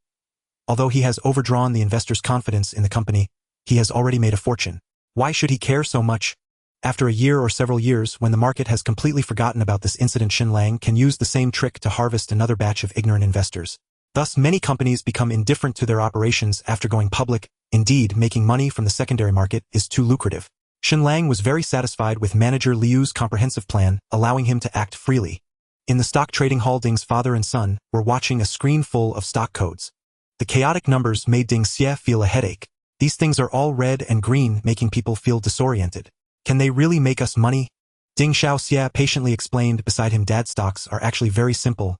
Although he has overdrawn the investors' confidence in the company, he has already made a fortune. Why should he care so much? After a year or several years, when the market has completely forgotten about this incident, Shen Lang can use the same trick to harvest another batch of ignorant investors. Thus, many companies become indifferent to their operations after going public. Indeed, making money from the secondary market is too lucrative. Shen Lang was very satisfied with Manager Liu's comprehensive plan, allowing him to act freely. In the stock trading hall, Ding's father and son were watching a screen full of stock codes. The chaotic numbers made Ding Xie feel a headache. These things are all red and green, making people feel disoriented. Can they really make us money? Ding Xiaoxia patiently explained beside him. Dad, stocks are actually very simple.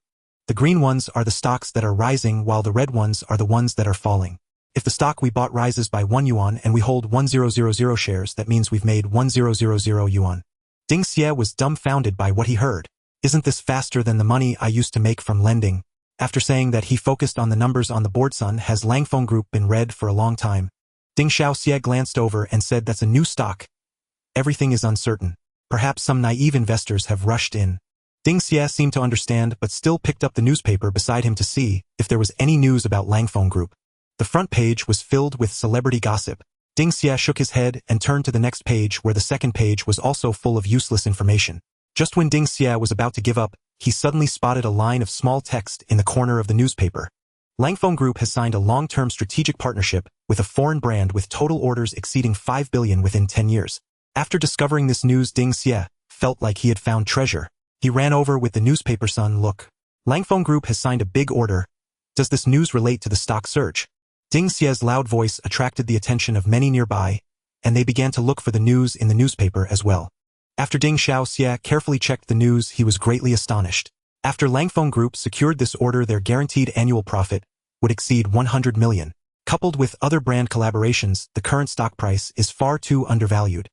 The green ones are the stocks that are rising, while the red ones are the ones that are falling. If the stock we bought rises by 1 yuan and we hold 1000 shares, that means we've made 1000 yuan. Ding Xie was dumbfounded by what he heard. Isn't this faster than the money I used to make from lending? After saying that, he focused on the numbers on the board. Son, has Langfeng Group been red for a long time? Ding Xiaoxia glanced over and said, that's a new stock. Everything is uncertain. Perhaps some naive investors have rushed in. Ding Xie seemed to understand, but still picked up the newspaper beside him to see if there was any news about Langfeng Group. The front page was filled with celebrity gossip. Ding Xie shook his head and turned to the next page, where the second page was also full of useless information. Just when Ding Xie was about to give up, he suddenly spotted a line of small text in the corner of the newspaper. Langfeng Group has signed a long-term strategic partnership with a foreign brand with total orders exceeding 5 billion within 10 years. After discovering this news, Ding Xie felt like he had found treasure. He ran over with the newspaper. Son, look. Langfeng Group has signed a big order. Does this news relate to the stock surge? Ding Xie's loud voice attracted the attention of many nearby, and they began to look for the news in the newspaper as well. After Ding Xiaoxia carefully checked the news, he was greatly astonished. After Langfeng Group secured this order, their guaranteed annual profit would exceed 100 million. Coupled with other brand collaborations, the current stock price is far too undervalued.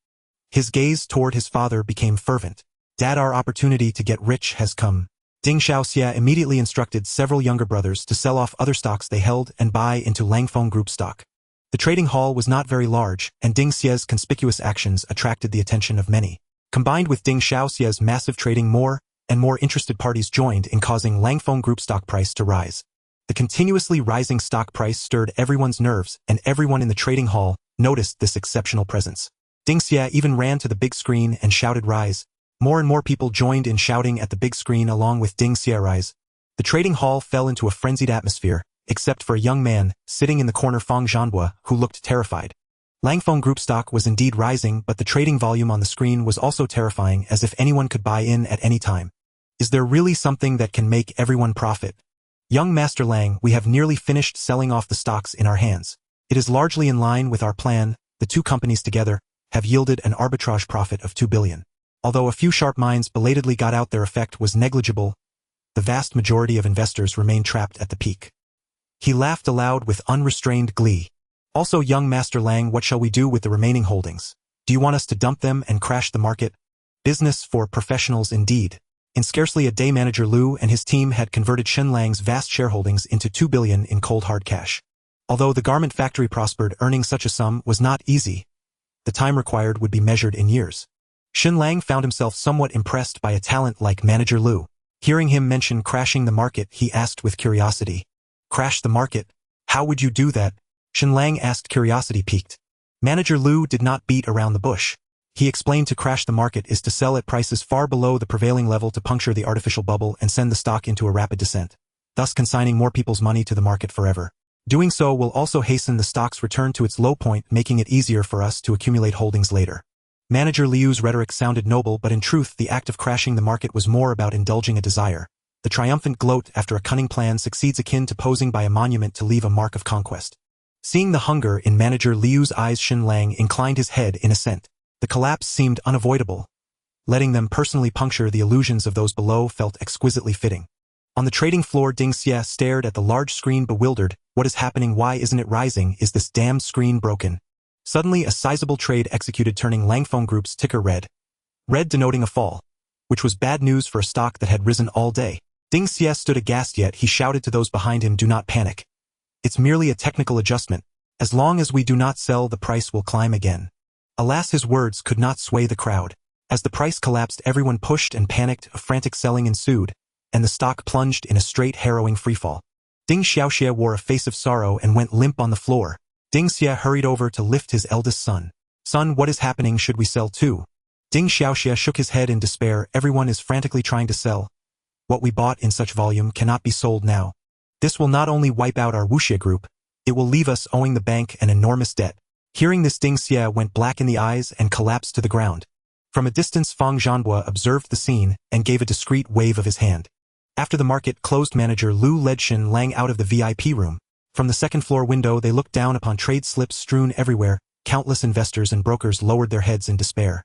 His gaze toward his father became fervent. Dad, our opportunity to get rich has come. Ding Xiaoxia immediately instructed several younger brothers to sell off other stocks they held and buy into Langfeng Group stock. The trading hall was not very large, and Ding Xie's conspicuous actions attracted the attention of many. Combined with Ding Xiaoxia's massive trading, more and more interested parties joined in causing Langfeng Group stock price to rise. The continuously rising stock price stirred everyone's nerves, and everyone in the trading hall noticed this exceptional presence. Ding Xie even ran to the big screen and shouted, rise. More and more people joined in shouting at the big screen along with Ding Xie, rise. The trading hall fell into a frenzied atmosphere, except for a young man sitting in the corner, Fang Zhanhua, who looked terrified. Langfeng Group stock was indeed rising, but the trading volume on the screen was also terrifying, as if anyone could buy in at any time. Is there really something that can make everyone profit? Young Master Lang, we have nearly finished selling off the stocks in our hands. It is largely in line with our plan. The two companies together have yielded an arbitrage profit of 2 billion. Although a few sharp minds belatedly got out, their effect was negligible. The vast majority of investors remained trapped at the peak. He laughed aloud with unrestrained glee. Also, young Master Lang, what shall we do with the remaining holdings? Do you want us to dump them and crash the market? Business for professionals indeed. In scarcely a day, Manager Liu and his team had converted Shen Lang's vast shareholdings into 2 billion in cold hard cash. Although the garment factory prospered, earning such a sum was not easy. The time required would be measured in years. Shen Lang found himself somewhat impressed by a talent like Manager Liu. Hearing him mention crashing the market, he asked with curiosity. Crash the market? How would you do that? Shen Lang asked, curiosity piqued. Manager Liu did not beat around the bush. He explained to crash the market is to sell at prices far below the prevailing level to puncture the artificial bubble and send the stock into a rapid descent, thus consigning more people's money to the market forever. Doing so will also hasten the stock's return to its low point, making it easier for us to accumulate holdings later. Manager Liu's rhetoric sounded noble, but in truth the act of crashing the market was more about indulging a desire. The triumphant gloat after a cunning plan succeeds, akin to posing by a monument to leave a mark of conquest. Seeing the hunger in Manager Liu's eyes, Shen Lang inclined his head in assent. The collapse seemed unavoidable. Letting them personally puncture the illusions of those below felt exquisitely fitting. On the trading floor, Ding Xie stared at the large screen bewildered. What is happening? Why isn't it rising? Is this damned screen broken? Suddenly, a sizable trade executed, turning Langfeng Group's ticker red. Red denoting a fall, which was bad news for a stock that had risen all day. Ding Xie stood aghast, yet he shouted to those behind him, do not panic. It's merely a technical adjustment. As long as we do not sell, the price will climb again. Alas, his words could not sway the crowd. As the price collapsed, everyone pushed and panicked, a frantic selling ensued, and the stock plunged in a straight harrowing freefall. Ding Xiaoxie wore a face of sorrow and went limp on the floor. Ding Xie hurried over to lift his eldest son. Son, what is happening? Should we sell too? Ding Xiaoxie shook his head in despair. Everyone is frantically trying to sell. What we bought in such volume cannot be sold now. This will not only wipe out our Wuxia group, it will leave us owing the bank an enormous debt. Hearing this, Ding Xie went black in the eyes and collapsed to the ground. From a distance, Fang Zhanhua observed the scene and gave a discreet wave of his hand. After the market closed, manager Lu led Shen Lang out of the VIP room. From the second-floor window, they looked down upon trade slips strewn everywhere. Countless investors and brokers lowered their heads in despair.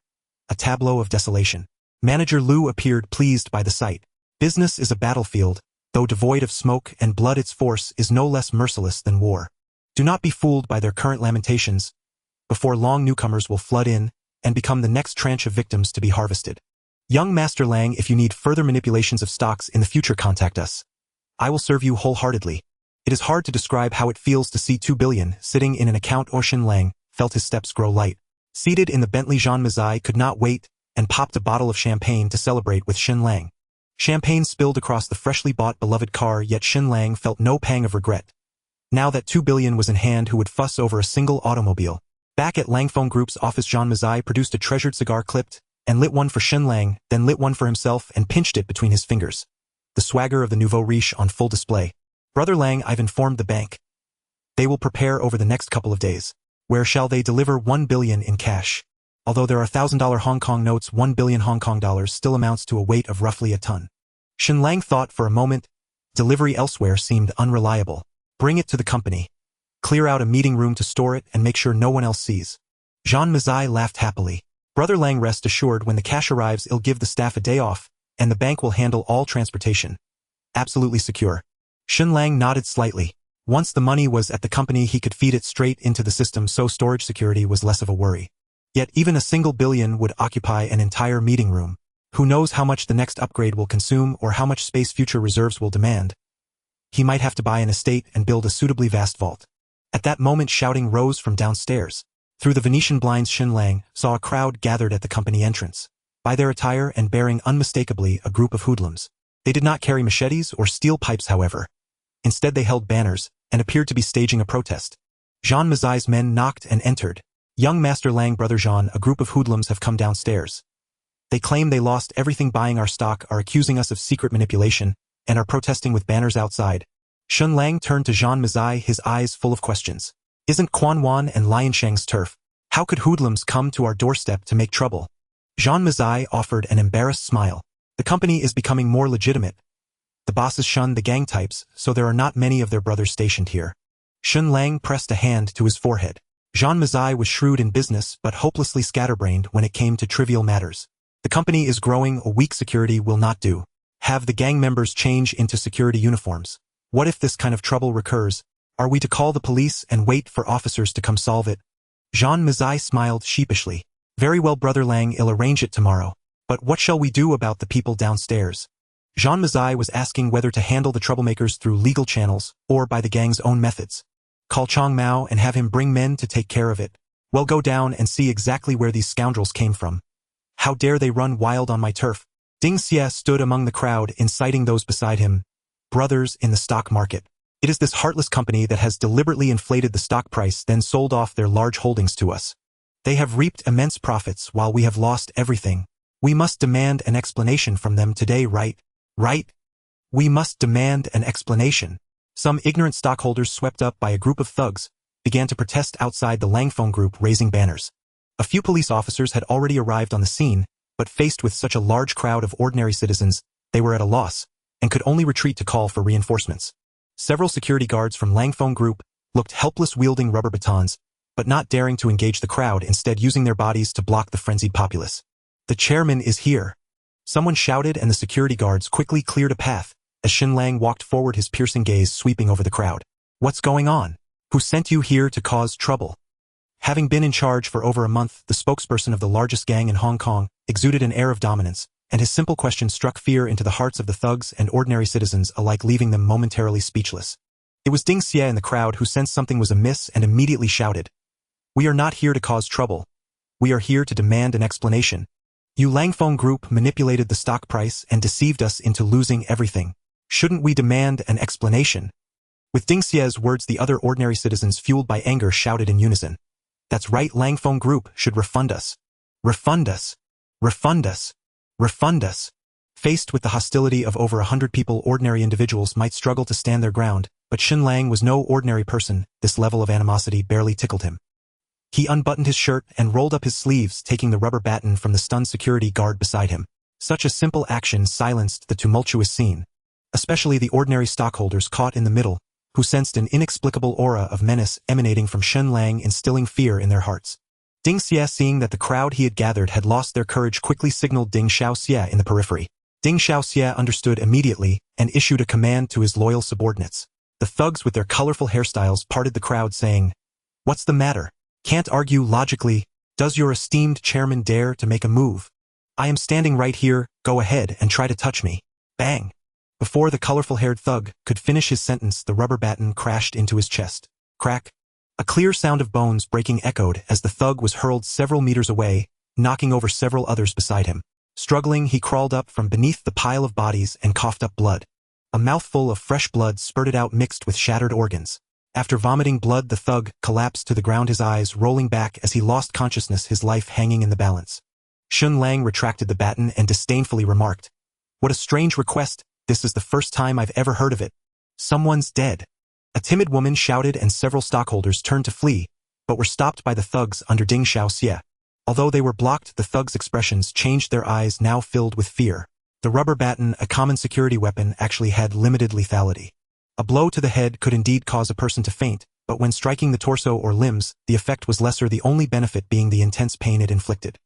A tableau of desolation. Manager Lu appeared pleased by the sight. Business is a battlefield. Though devoid of smoke and blood, its force is no less merciless than war. Do not be fooled by their current lamentations. Before long, newcomers will flood in and become the next tranche of victims to be harvested. Young Master Lang, if you need further manipulations of stocks in the future, contact us. I will serve you wholeheartedly. It is hard to describe how it feels to see 2 billion sitting in an account. Shen Lang felt his steps grow light. Seated in the Bentley, Jean Mazai could not wait and popped a bottle of champagne to celebrate with Shen Lang. Champagne spilled across the freshly bought beloved car, yet Shen Lang felt no pang of regret. Now that 2 billion was in hand, who would fuss over a single automobile? Back at Langfeng Group's office, Jean Mazai produced a treasured cigar, clipped and lit one for Shen Lang, then lit one for himself and pinched it between his fingers. The swagger of the nouveau riche on full display. Brother Lang, I've informed the bank. They will prepare over the next couple of days. Where shall they deliver 1 billion in cash? Although there are $1,000 Hong Kong notes, 1 billion Hong Kong dollars still amounts to a weight of roughly a ton. Shen Lang thought for a moment. Delivery elsewhere seemed unreliable. Bring it to the company. Clear out a meeting room to store it and make sure no one else sees. Jean Mazai laughed happily. Brother Lang, rest assured, when the cash arrives, I'll give the staff a day off, and the bank will handle all transportation. Absolutely secure. Shen Lang nodded slightly. Once the money was at the company, he could feed it straight into the system, so storage security was less of a worry. Yet even a single billion would occupy an entire meeting room. Who knows how much the next upgrade will consume or how much space future reserves will demand. He might have to buy an estate and build a suitably vast vault. At that moment, shouting rose from downstairs. Through the Venetian blinds, Shen Lang saw a crowd gathered at the company entrance. By their attire and bearing unmistakably a group of hoodlums. They did not carry machetes or steel pipes, however. Instead, they held banners and appeared to be staging a protest. Jean Mazai's men knocked and entered. Young Master Lang, Brother Jean, a group of hoodlums have come downstairs. They claim they lost everything buying our stock, are accusing us of secret manipulation, and are protesting with banners outside. Shen Lang turned to Jean Mazai, his eyes full of questions. Isn't Tsuen Wan and Liansheng's turf? How could hoodlums come to our doorstep to make trouble? Jean Mazai offered an embarrassed smile. The company is becoming more legitimate. The bosses shun the gang types, so there are not many of their brothers stationed here. Shen Lang pressed a hand to his forehead. Jean Mazai was shrewd in business but hopelessly scatterbrained when it came to trivial matters. The company is growing, a weak security will not do. Have the gang members change into security uniforms. What if this kind of trouble recurs? Are we to call the police and wait for officers to come solve it? Jean Mazai smiled sheepishly. Very well, Brother Lang, I'll arrange it tomorrow. But what shall we do about the people downstairs? Jean Mazai was asking whether to handle the troublemakers through legal channels or by the gang's own methods. Call Chong Mao and have him bring men to take care of it. Well, go down and see exactly where these scoundrels came from. How dare they run wild on my turf? Ding Xie stood among the crowd, inciting those beside him. Brothers in the stock market. It is this heartless company that has deliberately inflated the stock price, then sold off their large holdings to us. They have reaped immense profits while we have lost everything. We must demand an explanation from them today, right? Right? We must demand an explanation. Some ignorant stockholders, swept up by a group of thugs, began to protest outside the Langfeng Group, raising banners. A few police officers had already arrived on the scene, but faced with such a large crowd of ordinary citizens, they were at a loss, and could only retreat to call for reinforcements. Several security guards from Langfeng Group looked helpless, wielding rubber batons, but not daring to engage the crowd, instead using their bodies to block the frenzied populace. The chairman is here. Someone shouted, and the security guards quickly cleared a path, as Shen Lang walked forward, his piercing gaze sweeping over the crowd. What's going on? Who sent you here to cause trouble? Having been in charge for over a month, the spokesperson of the largest gang in Hong Kong exuded an air of dominance, and his simple question struck fear into the hearts of the thugs and ordinary citizens alike, leaving them momentarily speechless. It was Ding Xie in the crowd who sensed something was amiss and immediately shouted, "We are not here to cause trouble. We are here to demand an explanation. You Langfeng Group manipulated the stock price and deceived us into losing everything. Shouldn't we demand an explanation?" With Ding Xie's words, the other ordinary citizens, fueled by anger, shouted in unison, "That's right, Langfeng Group should refund us. Refund us. Refund us. Refund us." Faced with the hostility of over 100 people, ordinary individuals might struggle to stand their ground, but Shen Lang was no ordinary person. This level of animosity barely tickled him. He unbuttoned his shirt and rolled up his sleeves, taking the rubber baton from the stunned security guard beside him. Such a simple action silenced the tumultuous scene, especially the ordinary stockholders caught in the middle, who sensed an inexplicable aura of menace emanating from Shen Lang, instilling fear in their hearts. Ding Xie, seeing that the crowd he had gathered had lost their courage, quickly signaled Ding Xiaoxie in the periphery. Ding Xiaoxie understood immediately and issued a command to his loyal subordinates. The thugs with their colorful hairstyles parted the crowd, saying, "What's the matter? Can't argue logically. Does your esteemed chairman dare to make a move? I am standing right here, go ahead and try to touch me." Bang! Before the colorful-haired thug could finish his sentence, the rubber baton crashed into his chest. Crack! A clear sound of bones breaking echoed as the thug was hurled several meters away, knocking over several others beside him. Struggling, he crawled up from beneath the pile of bodies and coughed up blood. A mouthful of fresh blood spurted out, mixed with shattered organs. After vomiting blood, the thug collapsed to the ground, his eyes rolling back as he lost consciousness, his life hanging in the balance. Shen Lang retracted the baton and disdainfully remarked, "What a strange request. This is the first time I've ever heard of it. Someone's dead." A timid woman shouted and several stockholders turned to flee, but were stopped by the thugs under Ding Xiaoxie. Although they were blocked, the thugs' expressions changed, their eyes now filled with fear. The rubber baton, a common security weapon, actually had limited lethality. A blow to the head could indeed cause a person to faint, but when striking the torso or limbs, the effect was lesser, the only benefit being the intense pain it inflicted.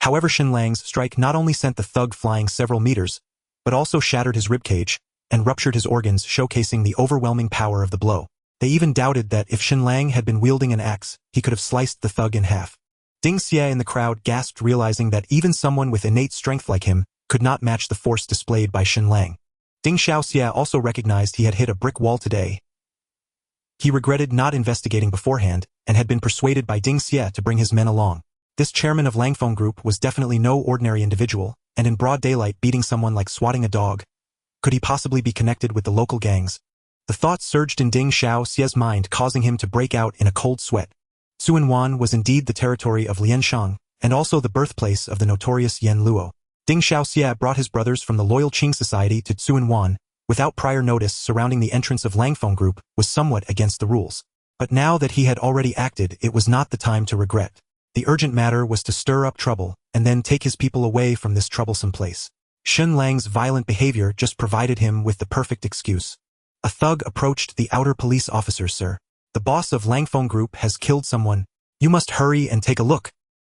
However, Shen Lang's strike not only sent the thug flying several meters, but also shattered his ribcage and ruptured his organs, showcasing the overwhelming power of the blow. They even doubted that if Shen Lang had been wielding an axe, he could have sliced the thug in half. Ding Xie in the crowd gasped, realizing that even someone with innate strength like him could not match the force displayed by Shen Lang. Ding Xiaoxie also recognized he had hit a brick wall today. He regretted not investigating beforehand and had been persuaded by Ding Xie to bring his men along. This chairman of Langfeng Group was definitely no ordinary individual, and in broad daylight beating someone like swatting a dog. Could he possibly be connected with the local gangs? The thought surged in Ding Xiaoxie's mind, causing him to break out in a cold sweat. Tsuen Wan was indeed the territory of Lianshang, and also the birthplace of the notorious Yan Luo. Ding Xiaoxie brought his brothers from the loyal Qing society to Tsuen Wan, without prior notice. Surrounding the entrance of Langfeng Group was somewhat against the rules. But now that he had already acted, it was not the time to regret. The urgent matter was to stir up trouble, and then take his people away from this troublesome place. Shen Lang's violent behavior just provided him with the perfect excuse. A thug approached the outer police officers. "Sir, the boss of Langfeng Group has killed someone. You must hurry and take a look."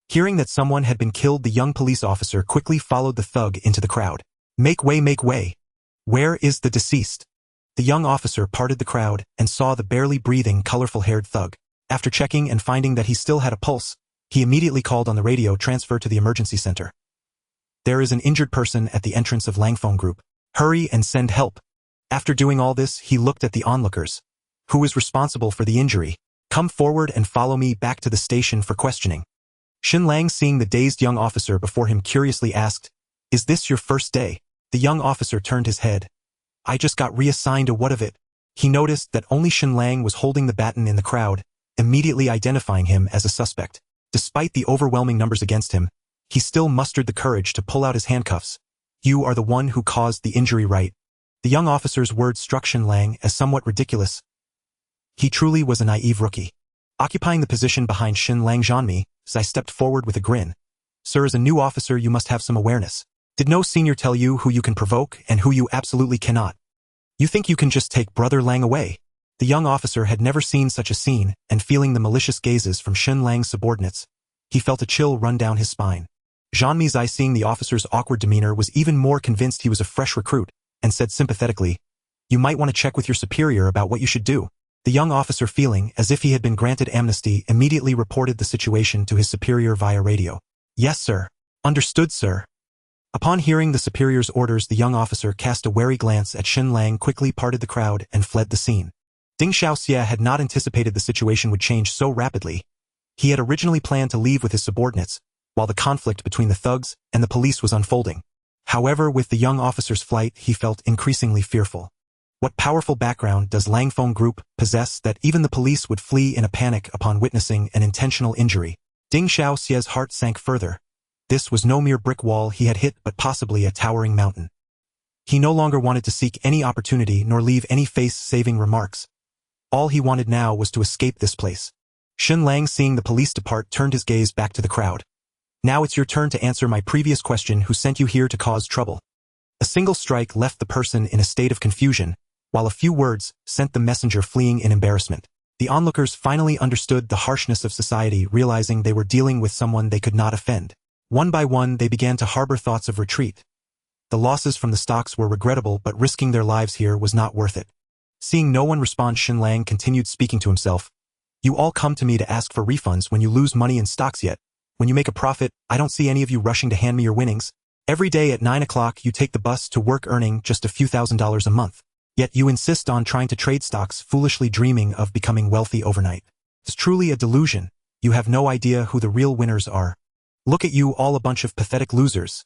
Hearing that someone had been killed, the young police officer quickly followed the thug into the crowd. Make way, make way. Where is the deceased?" The young officer parted the crowd and saw the barely breathing, colorful-haired thug. After checking and finding that he still had a pulse, he immediately called on the radio transfer to the emergency center. "There is an injured person at the entrance of Langfeng Group. Hurry and send help." After doing all this, he looked at the onlookers. "Who is responsible for the injury? Come forward and follow me back to the station for questioning." Shen Lang, seeing the dazed young officer before him, curiously asked, "Is this your first day?" The young officer turned his head. "I just got reassigned. What of it?" He noticed that only Shen Lang was holding the baton in the crowd, immediately identifying him as a suspect. Despite the overwhelming numbers against him, he still mustered the courage to pull out his handcuffs. "You are the one who caused the injury, right?" The young officer's words struck Shen Lang as somewhat ridiculous. He truly was a naive rookie. Occupying the position behind Shen Lang, Zhanmi, I stepped forward with a grin. "Sir, as a new officer, you must have some awareness. Did no senior tell you who you can provoke and who you absolutely cannot? You think you can just take Brother Lang away?" The young officer had never seen such a scene, and feeling the malicious gazes from Shen Lang's subordinates, he felt a chill run down his spine. Zhanmi Zai, seeing the officer's awkward demeanor, was even more convinced he was a fresh recruit, and said sympathetically, You might want to check with your superior about what you should do. The young officer, feeling as if he had been granted amnesty, immediately reported the situation to his superior via radio. Yes, sir. Understood, sir. Upon hearing the superior's orders, the young officer cast a wary glance at Shen Lang, quickly parted the crowd, and fled the scene. Ding Xiaoxia had not anticipated the situation would change so rapidly. He had originally planned to leave with his subordinates, while the conflict between the thugs and the police was unfolding. However, with the young officer's flight, he felt increasingly fearful. What powerful background does Langfeng Group possess that even the police would flee in a panic upon witnessing an intentional injury? Ding Xiaoxia's heart sank further. This was no mere brick wall he had hit, but possibly a towering mountain. He no longer wanted to seek any opportunity nor leave any face-saving remarks. All he wanted now was to escape this place. Shen Lang, seeing the police depart, turned his gaze back to the crowd. Now it's your turn to answer my previous question. Who sent you here to cause trouble? A single strike left the person in a state of confusion, while a few words sent the messenger fleeing in embarrassment. The onlookers finally understood the harshness of society, realizing they were dealing with someone they could not offend. One by one, they began to harbor thoughts of retreat. The losses from the stocks were regrettable, but risking their lives here was not worth it. Seeing no one respond, Shen Lang continued, speaking to himself. You all come to me to ask for refunds when you lose money in stocks, yet when you make a profit, I don't see any of you rushing to hand me your winnings. Every day at 9 o'clock you take the bus to work, earning just a few $1,000s a month. Yet you insist on trying to trade stocks, foolishly dreaming of becoming wealthy overnight. It's truly a delusion. You have no idea who the real winners are. Look at you all, a bunch of pathetic losers.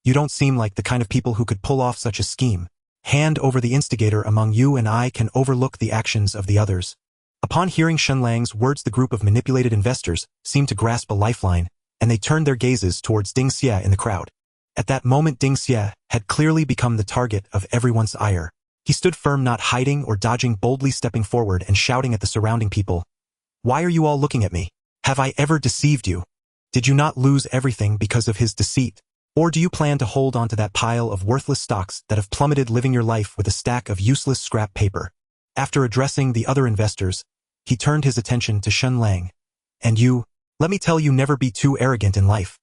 You don't seem like the kind of people who could pull off such a scheme. Hand over the instigator among you, and I can overlook the actions of the others. Upon hearing Shen Lang's words, the group of manipulated investors seemed to grasp a lifeline, and they turned their gazes towards Ding Xie in the crowd. At that moment, Ding Xie had clearly become the target of everyone's ire. He stood firm, not hiding or dodging, boldly stepping forward and shouting at the surrounding people. Why are you all looking at me? Have I ever deceived you? Did you not lose everything because of his deceit? Or do you plan to hold on to that pile of worthless stocks that have plummeted, living your life with a stack of useless scrap paper? After addressing the other investors, he turned his attention to Shen Lang. And you, let me tell you, never be too arrogant in life.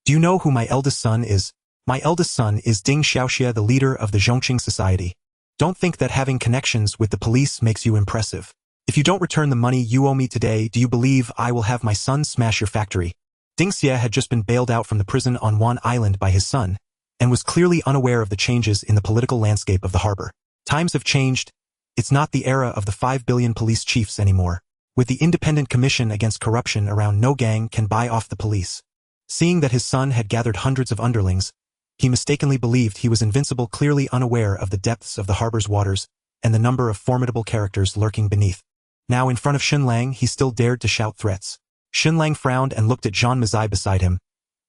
Do you know who my eldest son is? My eldest son is Ding Xiaoxia, the leader of the Zhongqing Society. Don't think that having connections with the police makes you impressive. If you don't return the money you owe me today, do you believe I will have my son smash your factory? Ding Xie had just been bailed out from the prison on Wan Island by his son, and was clearly unaware of the changes in the political landscape of the harbor. Times have changed. It's not the era of the 5 billion police chiefs anymore. With the Independent Commission Against Corruption around, no gang can buy off the police. Seeing that his son had gathered hundreds of underlings, he mistakenly believed he was invincible, clearly unaware of the depths of the harbor's waters and the number of formidable characters lurking beneath. Now in front of Shen Lang, he still dared to shout threats. Shen Lang frowned and looked at Jean Mazai beside him.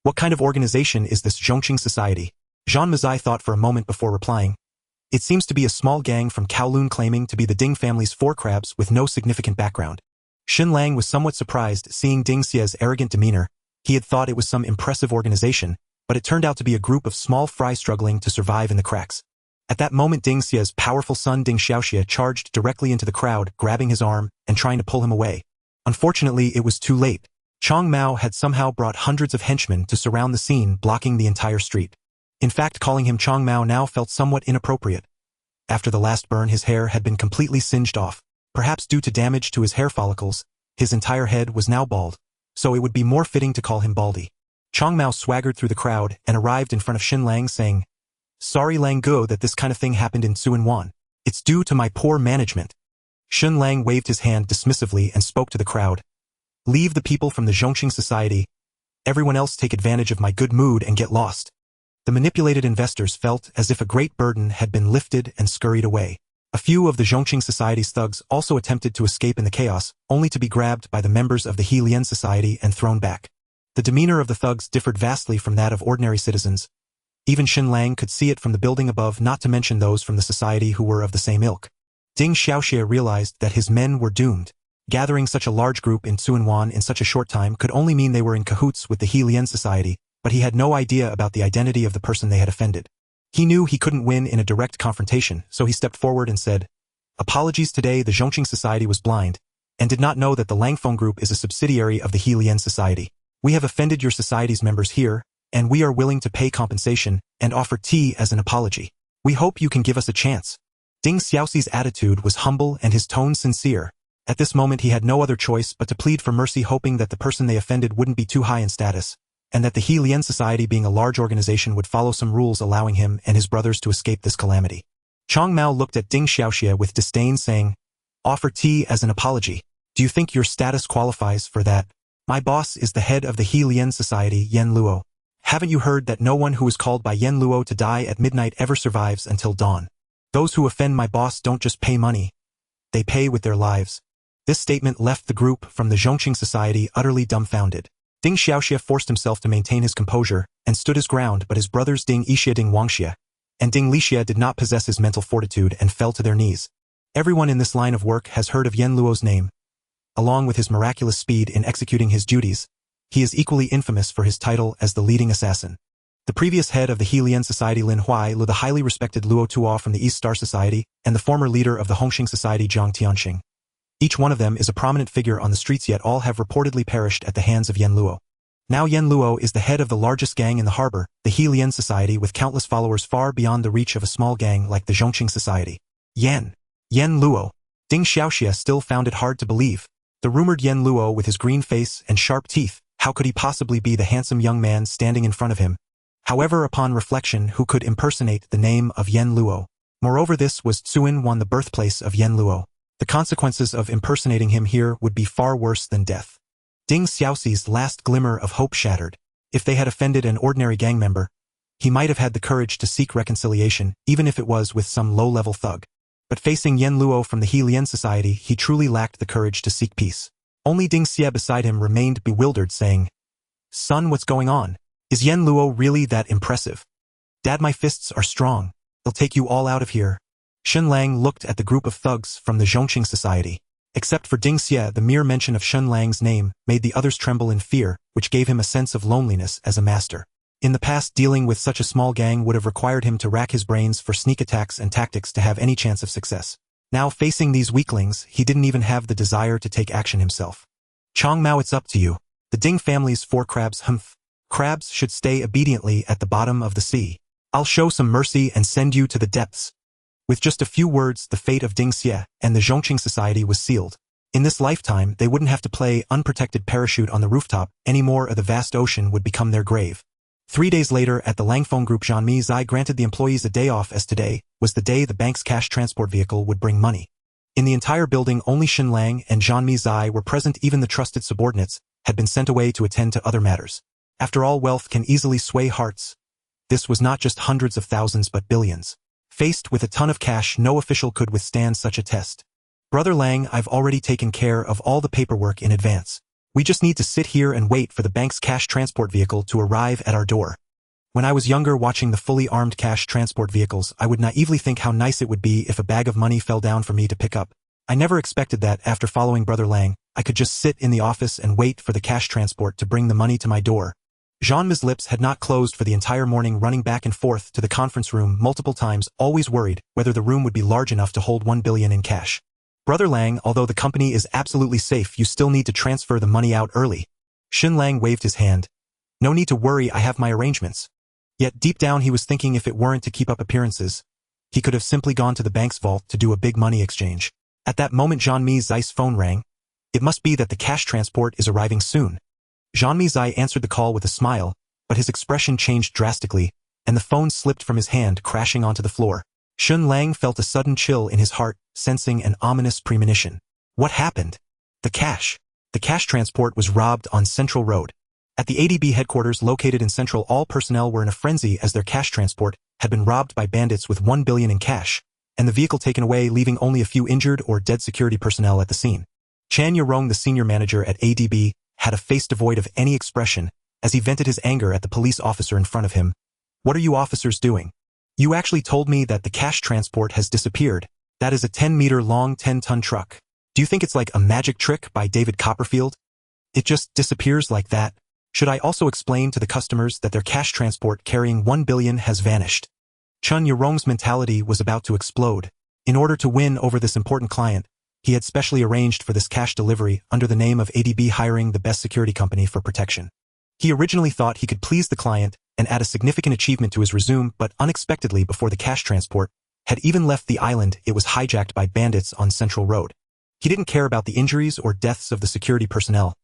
What kind of organization is this Zhongqing Society? Jean Mazai thought for a moment before replying. It seems to be a small gang from Kowloon, claiming to be the Ding family's four crabs with no significant background. Shen Lang was somewhat surprised seeing Ding Xie's arrogant demeanor. He had thought it was some impressive organization, but it turned out to be a group of small fry struggling to survive in the cracks. At that moment, Ding Xie's powerful son Ding Xiaoxia charged directly into the crowd, grabbing his arm and trying to pull him away. Unfortunately, it was too late. Chong Mao had somehow brought hundreds of henchmen to surround the scene, blocking the entire street. In fact, calling him Chong Mao now felt somewhat inappropriate. After the last burn, his hair had been completely singed off. Perhaps due to damage to his hair follicles, his entire head was now bald, so it would be more fitting to call him Baldy. Chong Mao swaggered through the crowd and arrived in front of Shen Lang, saying, Sorry Lang Guo that this kind of thing happened in Tsuen Wan. It's due to my poor management. Shen Lang waved his hand dismissively and spoke to the crowd. Leave the people from the Zhongqing Society. Everyone else take advantage of my good mood and get lost. The manipulated investors felt as if a great burden had been lifted and scurried away. A few of the Zhongqing Society's thugs also attempted to escape in the chaos, only to be grabbed by the members of the Helian Society and thrown back. The demeanor of the thugs differed vastly from that of ordinary citizens. Even Shen Lang could see it from the building above, not to mention those from the society who were of the same ilk. Ding Xiaoxia realized that his men were doomed. Gathering such a large group in Tsuen Wan in such a short time could only mean they were in cahoots with the Helian Society, but he had no idea about the identity of the person they had offended. He knew he couldn't win in a direct confrontation, so he stepped forward and said, Apologies, today the Zhongqing Society was blind, and did not know that the Langfeng Group is a subsidiary of the Helian Society. We have offended your society's members here, and we are willing to pay compensation and offer tea as an apology. We hope you can give us a chance. Ding Xiaoxi's attitude was humble and his tone sincere. At this moment he had no other choice but to plead for mercy, hoping that the person they offended wouldn't be too high in status, and that the He Lian Society, being a large organization, would follow some rules allowing him and his brothers to escape this calamity. Chang Mao looked at Ding Xiaoxia with disdain, saying, "Offer tea as an apology. Do you think your status qualifies for that? My boss is the head of the He Lian Society, Yen Luo. Haven't you heard that no one who is called by Yen Luo to die at midnight ever survives until dawn? Those who offend my boss don't just pay money. They pay with their lives." This statement left the group from the Zhongqing Society utterly dumbfounded. Ding Xiaoxia forced himself to maintain his composure and stood his ground, but his brothers Ding Yixia, Ding Wangxia, and Ding Lixia did not possess his mental fortitude and fell to their knees. Everyone in this line of work has heard of Yen Luo's name. Along with his miraculous speed in executing his duties, he is equally infamous for his title as the leading assassin. The previous head of the He Lian Society, Lin Huai, the highly respected Luo Tuo from the East Star Society, and the former leader of the Hongxing Society, Zhang Tianxing. Each one of them is a prominent figure on the streets, yet all have reportedly perished at the hands of Yen Luo. Now Yen Luo is the head of the largest gang in the harbor, the He Lian Society, with countless followers far beyond the reach of a small gang like the Zhongqing Society. Yen Luo. Ding Xiaoxia still found it hard to believe. The rumored Yen Luo with his green face and sharp teeth, how could he possibly be the handsome young man standing in front of him? However, upon reflection, who could impersonate the name of Yen Luo? Moreover, this was Tsuen Wan, the birthplace of Yen Luo. The consequences of impersonating him here would be far worse than death. Ding Xiaoxi's last glimmer of hope shattered. If they had offended an ordinary gang member, he might have had the courage to seek reconciliation, even if it was with some low-level thug. But facing Yen Luo from the He Lian Society, he truly lacked the courage to seek peace. Only Ding Xia beside him remained bewildered, saying, "Son, what's going on? Is Yen Luo really that impressive? Dad, my fists are strong. They'll take you all out of here." Shen Lang looked at the group of thugs from the Zhongqing Society. Except for Ding Xia, the mere mention of Shen Lang's name made the others tremble in fear, which gave him a sense of loneliness as a master. In the past, dealing with such a small gang would have required him to rack his brains for sneak attacks and tactics to have any chance of success. Now, facing these weaklings, he didn't even have the desire to take action himself. "Chang Mao, it's up to you. The Ding family's 4 crabs, crabs should stay obediently at the bottom of the sea. I'll show some mercy and send you to the depths." With just a few words, the fate of Ding Xia and the Zhongqing Society was sealed. In this lifetime, they wouldn't have to play unprotected parachute on the rooftop anymore, or the vast ocean would become their grave. 3 days later, at the Langfeng Group, Zhanmi Zai granted the employees a day off, as today was the day the bank's cash transport vehicle would bring money. In the entire building, only Shen Lang and Zhanmi Zai were present. Even the trusted subordinates had been sent away to attend to other matters. After all, wealth can easily sway hearts. This was not just hundreds of thousands but billions. Faced with a ton of cash, no official could withstand such a test. "Brother Lang, I've already taken care of all the paperwork in advance. We just need to sit here and wait for the bank's cash transport vehicle to arrive at our door." When I was younger, watching the fully armed cash transport vehicles, I would naively think how nice it would be if a bag of money fell down for me to pick up. I never expected that, after following Brother Lang, I could just sit in the office and wait for the cash transport to bring the money to my door. Zhanmi's lips had not closed for the entire morning, running back and forth to the conference room multiple times, always worried whether the room would be large enough to hold 1 billion in cash. "Brother Lang, although the company is absolutely safe, you still need to transfer the money out early." Shen Lang waved his hand. "No need to worry, I have my arrangements." Yet deep down he was thinking, if it weren't to keep up appearances, he could have simply gone to the bank's vault to do a big money exchange. At that moment, Zhanmi Zai's phone rang. It must be that the cash transport is arriving soon. Zhanmi Zai answered the call with a smile, but his expression changed drastically, and the phone slipped from his hand, crashing onto the floor. Shen Lang felt a sudden chill in his heart, sensing an ominous premonition. What happened? The cash transport was robbed on Central Road. At the ADB headquarters located in Central, all personnel were in a frenzy as their cash transport had been robbed by bandits with 1 billion in cash, and the vehicle taken away, leaving only a few injured or dead security personnel at the scene. Chan Yirong, the senior manager at ADB, had a face devoid of any expression as he vented his anger at the police officer in front of him. "What are you officers doing? You actually told me that the cash transport has disappeared. That is a 10-meter-long 10-ton truck. Do you think it's like a magic trick by David Copperfield? It just disappears like that. Should I also explain to the customers that their cash transport carrying 1 billion has vanished?" Chun Yirong's mentality was about to explode. In order to win over this important client, he had specially arranged for this cash delivery under the name of ADB, hiring the best security company for protection. He originally thought he could please the client and add a significant achievement to his resume, but unexpectedly, before the cash transport had even left the island. It was hijacked by bandits on Central Road. He didn't care about the injuries or deaths of the security personnel.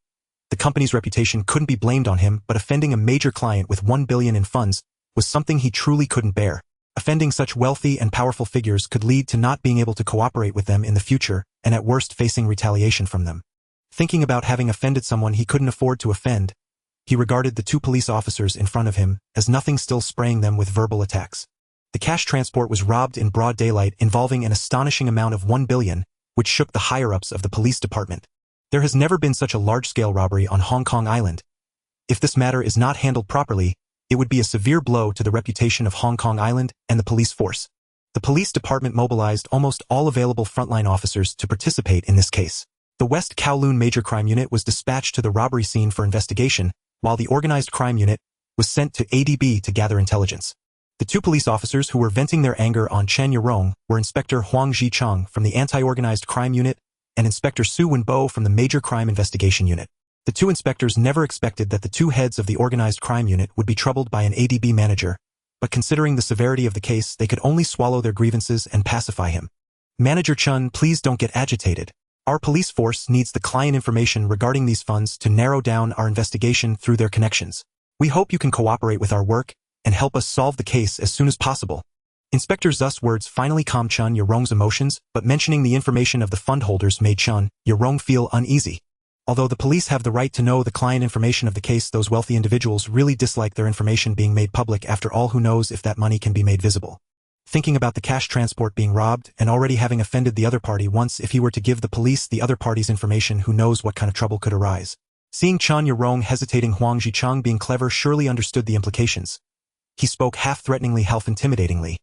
The company's reputation couldn't be blamed on him, but offending a major client with 1 billion in funds was something he truly couldn't bear. Offending such wealthy and powerful figures could lead to not being able to cooperate with them in the future, and at worst facing retaliation from them. Thinking about having offended someone he couldn't afford to offend, he regarded the 2 police officers in front of him as nothing, still spraying them with verbal attacks. The cash transport was robbed in broad daylight, involving an astonishing amount of 1 billion, which shook the higher-ups of the police department. There has never been such a large-scale robbery on Hong Kong Island. If this matter is not handled properly, it would be a severe blow to the reputation of Hong Kong Island and the police force. The police department mobilized almost all available frontline officers to participate in this case. The West Kowloon Major Crime Unit was dispatched to the robbery scene for investigation, while the Organized Crime Unit was sent to ADB to gather intelligence. The 2 police officers who were venting their anger on Chen Yurong were Inspector Huang Zicheng from the Anti-Organized Crime Unit and Inspector Tsuen Wan from the Major Crime Investigation Unit. The 2 inspectors never expected that the 2 heads of the Organized Crime Unit would be troubled by an ADB manager, but considering the severity of the case, they could only swallow their grievances and pacify him. "Manager Chun, please don't get agitated. Our police force needs the client information regarding these funds to narrow down our investigation through their connections. We hope you can cooperate with our work and help us solve the case as soon as possible." Inspector Zu's words finally calmed Chun Yurong's emotions, but mentioning the information of the fund holders made Chun Yurong feel uneasy. Although the police have the right to know the client information of the case, those wealthy individuals really dislike their information being made public. After all, who knows if that money can be made visible. Thinking about the cash transport being robbed and already having offended the other party once, if he were to give the police the other party's information, who knows what kind of trouble could arise. Seeing Chun Yurong hesitating, Huang Zicheng, being clever, surely understood the implications. He spoke half-threateningly, half-intimidatingly.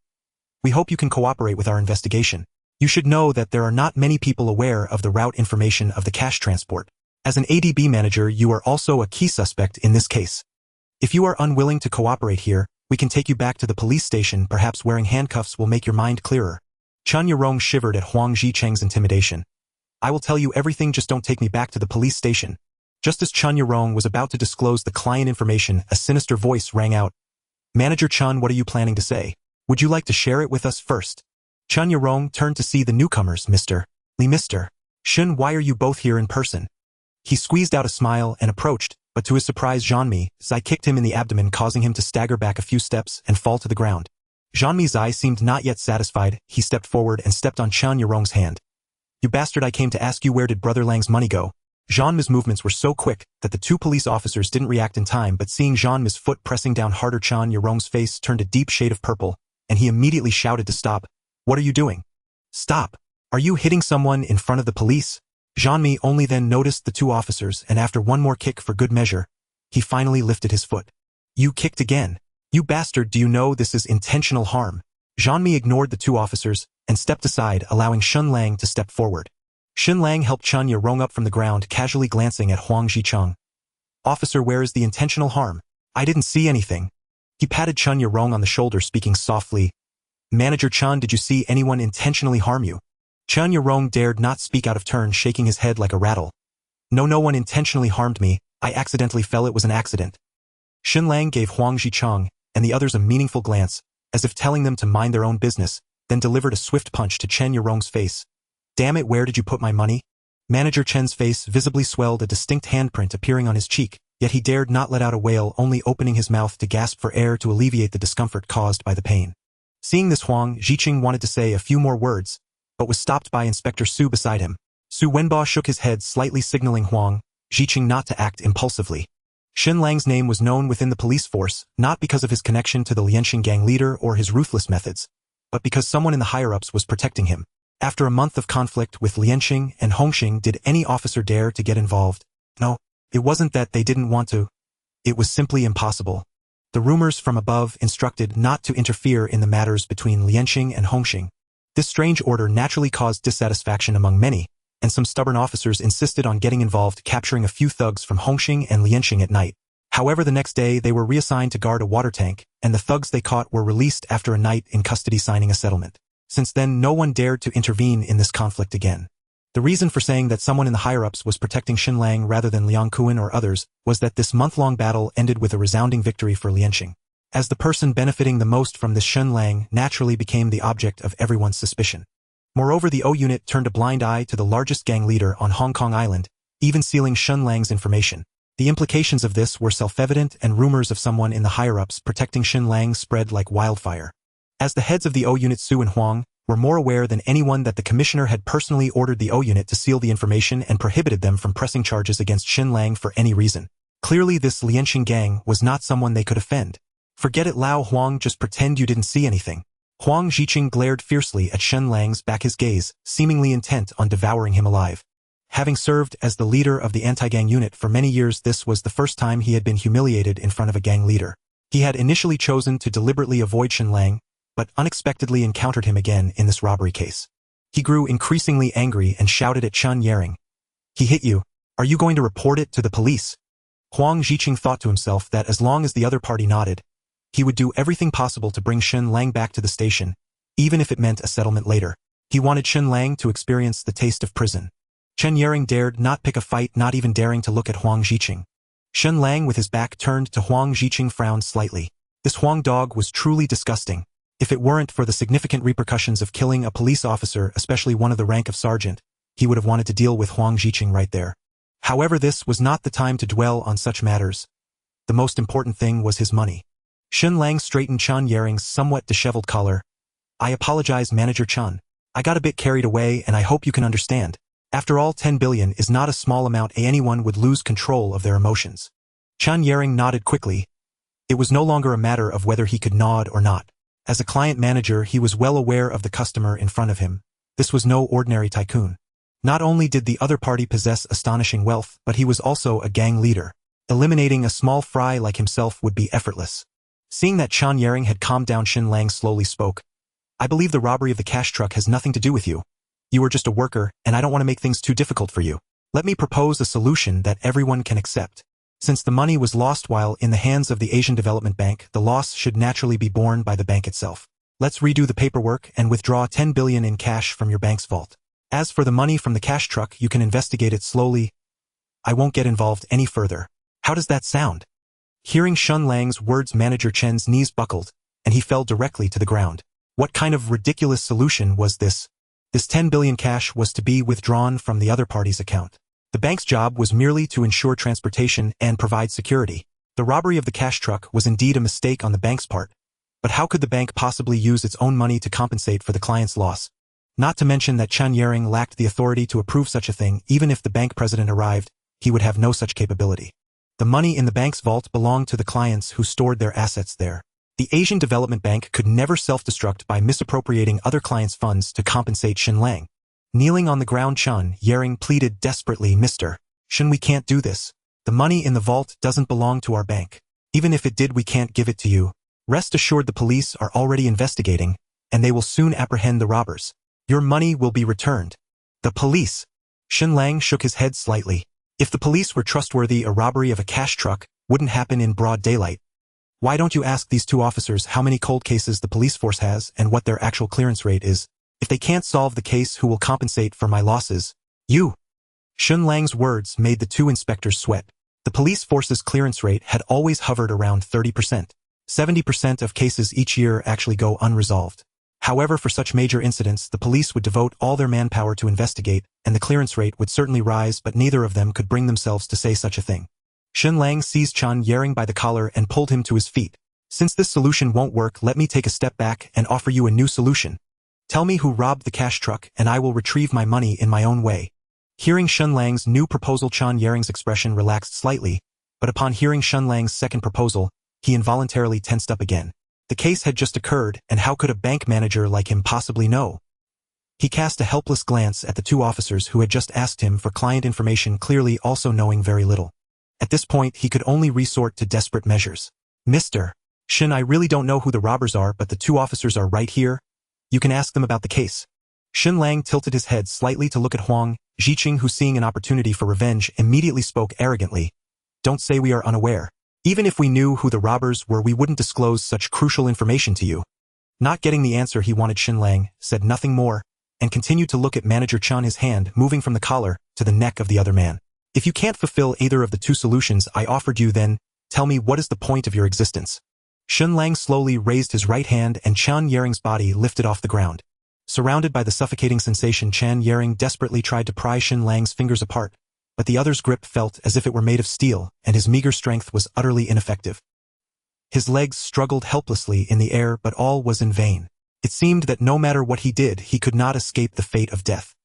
"We hope you can cooperate with our investigation. You should know that there are not many people aware of the route information of the cash transport. As an ADB manager, you are also a key suspect in this case. If you are unwilling to cooperate here, we can take you back to the police station. Perhaps wearing handcuffs will make your mind clearer." Chun Yurong shivered at Huang Zicheng's intimidation. "I will tell you everything, just don't take me back to the police station." Just as Chun Yurong was about to disclose the client information, a sinister voice rang out. "Manager Chun, what are you planning to say? Would you like to share it with us first?" Chun Yurong turned to see the newcomers. "Mr. Li, Mr. Shen, why are you both here in person?" He squeezed out a smile and approached, but to his surprise, Jean-Mi Zai kicked him in the abdomen, causing him to stagger back a few steps and fall to the ground. Jean-Mi Zai seemed not yet satisfied. He stepped forward and stepped on Chun Yurong's hand. "You bastard, I came to ask you, where did Brother Lang's money go?" Jean-Mi's movements were so quick that the 2 police officers didn't react in time, but seeing Jean-Mi's foot pressing down harder, Chun Yurong's face turned a deep shade of purple, and he immediately shouted to stop. "What are you doing? Stop! Are you hitting someone in front of the police?" Jean-Mi only then noticed the 2 officers, and after one more kick for good measure, he finally lifted his foot. "You kicked again. You bastard, do you know this is intentional harm?" Jean-Mi ignored the 2 officers and stepped aside, allowing Shen Lang to step forward. Shen Lang helped Chun Yurong up from the ground, casually glancing at Huang Zicheng. "Officer, where is the intentional harm? I didn't see anything." He patted Chun Yurong on the shoulder, speaking softly. "Manager Chun, did you see anyone intentionally harm you?" Chun Yurong dared not speak out of turn, shaking his head like a rattle. "No, no one intentionally harmed me. I accidentally fell. It was an accident." Shen Lang gave Huang Zicheng and the others a meaningful glance, as if telling them to mind their own business, then delivered a swift punch to Chen Yurong's face. "Damn it, where did you put my money?" Manager Chen's face visibly swelled, a distinct handprint appearing on his cheek, yet he dared not let out a wail, only opening his mouth to gasp for air to alleviate the discomfort caused by the pain. Seeing this, Huang Zicheng wanted to say a few more words, but was stopped by Inspector Su beside him. Su Wenba shook his head, slightly signaling Huang Zicheng not to act impulsively. Shen Lang's name was known within the police force, not because of his connection to the Lianxing gang leader or his ruthless methods, but because someone in the higher-ups was protecting him. After a month of conflict with Lianxing and Hongxing, did any officer dare to get involved? No, it wasn't that they didn't want to. It was simply impossible. The rumors from above instructed not to interfere in the matters between Lianxing and Hongxing. This strange order naturally caused dissatisfaction among many, and some stubborn officers insisted on getting involved, capturing a few thugs from Hongxing and Lianxing at night. However, the next day they were reassigned to guard a water tank, and the thugs they caught were released after a night in custody, signing a settlement. Since then, no one dared to intervene in this conflict again. The reason for saying that someone in the higher-ups was protecting Shen Lang rather than Liang Kuan or others was that this month-long battle ended with a resounding victory for Lianxing. as the person benefiting the most from this Shen Lang naturally became the object of everyone's suspicion. Moreover, the O unit turned a blind eye to the largest gang leader on Hong Kong Island, even sealing Shen Lang's information. The implications of this were self-evident, and rumors of someone in the higher-ups protecting Shen Lang spread like wildfire. As the heads of the O unit, Tsuen Wan, were more aware than anyone that the commissioner had personally ordered the O unit to seal the information and prohibited them from pressing charges against Shen Lang for any reason. Clearly this Lianxin gang was not someone they could offend. Forget it, Lao Huang, just pretend you didn't see anything. Huang Zhiqing glared fiercely at Shen Lang's back, his gaze seemingly intent on devouring him alive. Having served as the leader of the anti-gang unit for many years, this was the first time he had been humiliated in front of a gang leader. He had initially chosen to deliberately avoid Shen Lang, but unexpectedly encountered him again in this robbery case. He grew increasingly angry and shouted at Chen Yang. "He hit you. Are you going to report it to the police?" Huang Zhiqing thought to himself that as long as the other party nodded, he would do everything possible to bring Shen Lang back to the station, even if it meant a settlement later. He wanted Shen Lang to experience the taste of prison. Chen Yang dared not pick a fight, not even daring to look at Huang Zhiqing. Shen Lang, with his back turned to Huang Zhiqing, frowned slightly. This Huang dog was truly disgusting. If it weren't for the significant repercussions of killing a police officer, especially one of the rank of sergeant, he would have wanted to deal with Huang Zhiqing right there. However, this was not the time to dwell on such matters. The most important thing was his money. Shen Lang straightened Chen Yang's somewhat disheveled collar. "I apologize, Manager Chen. I got a bit carried away, and I hope you can understand. After all, 10 billion is not a small amount. Anyone would lose control of their emotions." Chen Yang nodded quickly. It was no longer a matter of whether he could nod or not. As a client manager, he was well aware of the customer in front of him. This was no ordinary tycoon. Not only did the other party possess astonishing wealth, but he was also a gang leader. Eliminating a small fry like himself would be effortless. Seeing that Chen Yang had calmed down, Shen Lang slowly spoke. "I believe the robbery of the cash truck has nothing to do with you. You are just a worker, and I don't want to make things too difficult for you. Let me propose a solution that everyone can accept. Since the money was lost while in the hands of the Asian Development Bank, the loss should naturally be borne by the bank itself. Let's redo the paperwork and withdraw 10 billion in cash from your bank's vault. As for the money from the cash truck, you can investigate it slowly. I won't get involved any further. How does that sound?" Hearing Shen Lang's words, Manager Chen's knees buckled, and he fell directly to the ground. What kind of ridiculous solution was this? This 10 billion cash was to be withdrawn from the other party's account. The bank's job was merely to ensure transportation and provide security. The robbery of the cash truck was indeed a mistake on the bank's part, but how could the bank possibly use its own money to compensate for the client's loss? Not to mention that Chen Yang lacked the authority to approve such a thing. Even if the bank president arrived, he would have no such capability. The money in the bank's vault belonged to the clients who stored their assets there. The Asian Development Bank could never self-destruct by misappropriating other clients' funds to compensate Shen Lang. Kneeling on the ground, Chen Yang pleaded desperately, "Mr. Shen, we can't do this. The money in the vault doesn't belong to our bank. Even if it did, we can't give it to you. Rest assured, the police are already investigating, and they will soon apprehend the robbers. Your money will be returned." "The police?" Shen Lang shook his head slightly. If the police were trustworthy, a robbery of a cash truck wouldn't happen in broad daylight. Why don't you ask these two officers how many cold cases the police force has and what their actual clearance rate is? If they can't solve the case, who will compensate for my losses? You. Shen Lang's words made the two inspectors sweat. The police force's clearance rate had always hovered around 30%. 70% of cases each year actually go unresolved. However, for such major incidents, the police would devote all their manpower to investigate, and the clearance rate would certainly rise, but neither of them could bring themselves to say such a thing. Shen Lang seized Chen Yang by the collar and pulled him to his feet. "Since this solution won't work, let me take a step back and offer you a new solution. Tell me who robbed the cash truck, and I will retrieve my money in my own way." Hearing Shen Lang's new proposal, Chen Yang's expression relaxed slightly, but upon hearing Shen Lang's second proposal, he involuntarily tensed up again. The case had just occurred, and how could a bank manager like him possibly know? He cast a helpless glance at the two officers who had just asked him for client information, clearly also knowing very little. At this point, he could only resort to desperate measures. "Mr. Shen, I really don't know who the robbers are, but the two officers are right here. You can ask them about the case." Shen Lang tilted his head slightly to look at Huang Zhiqing, who, seeing an opportunity for revenge, immediately spoke arrogantly. "Don't say we are unaware. Even if we knew who the robbers were, we wouldn't disclose such crucial information to you." Not getting the answer he wanted, Shen Lang said nothing more, and continued to look at Manager Chen, his hand moving from the collar to the neck of the other man. "If you can't fulfill either of the two solutions I offered you, then tell me, what is the point of your existence?" Shen Lang slowly raised his right hand and Chan Yering's body lifted off the ground. Surrounded by the suffocating sensation, Chan Yering desperately tried to pry Shen Lang's fingers apart, but the other's grip felt as if it were made of steel, and his meager strength was utterly ineffective. His legs struggled helplessly in the air, but all was in vain. It seemed that no matter what he did, he could not escape the fate of death.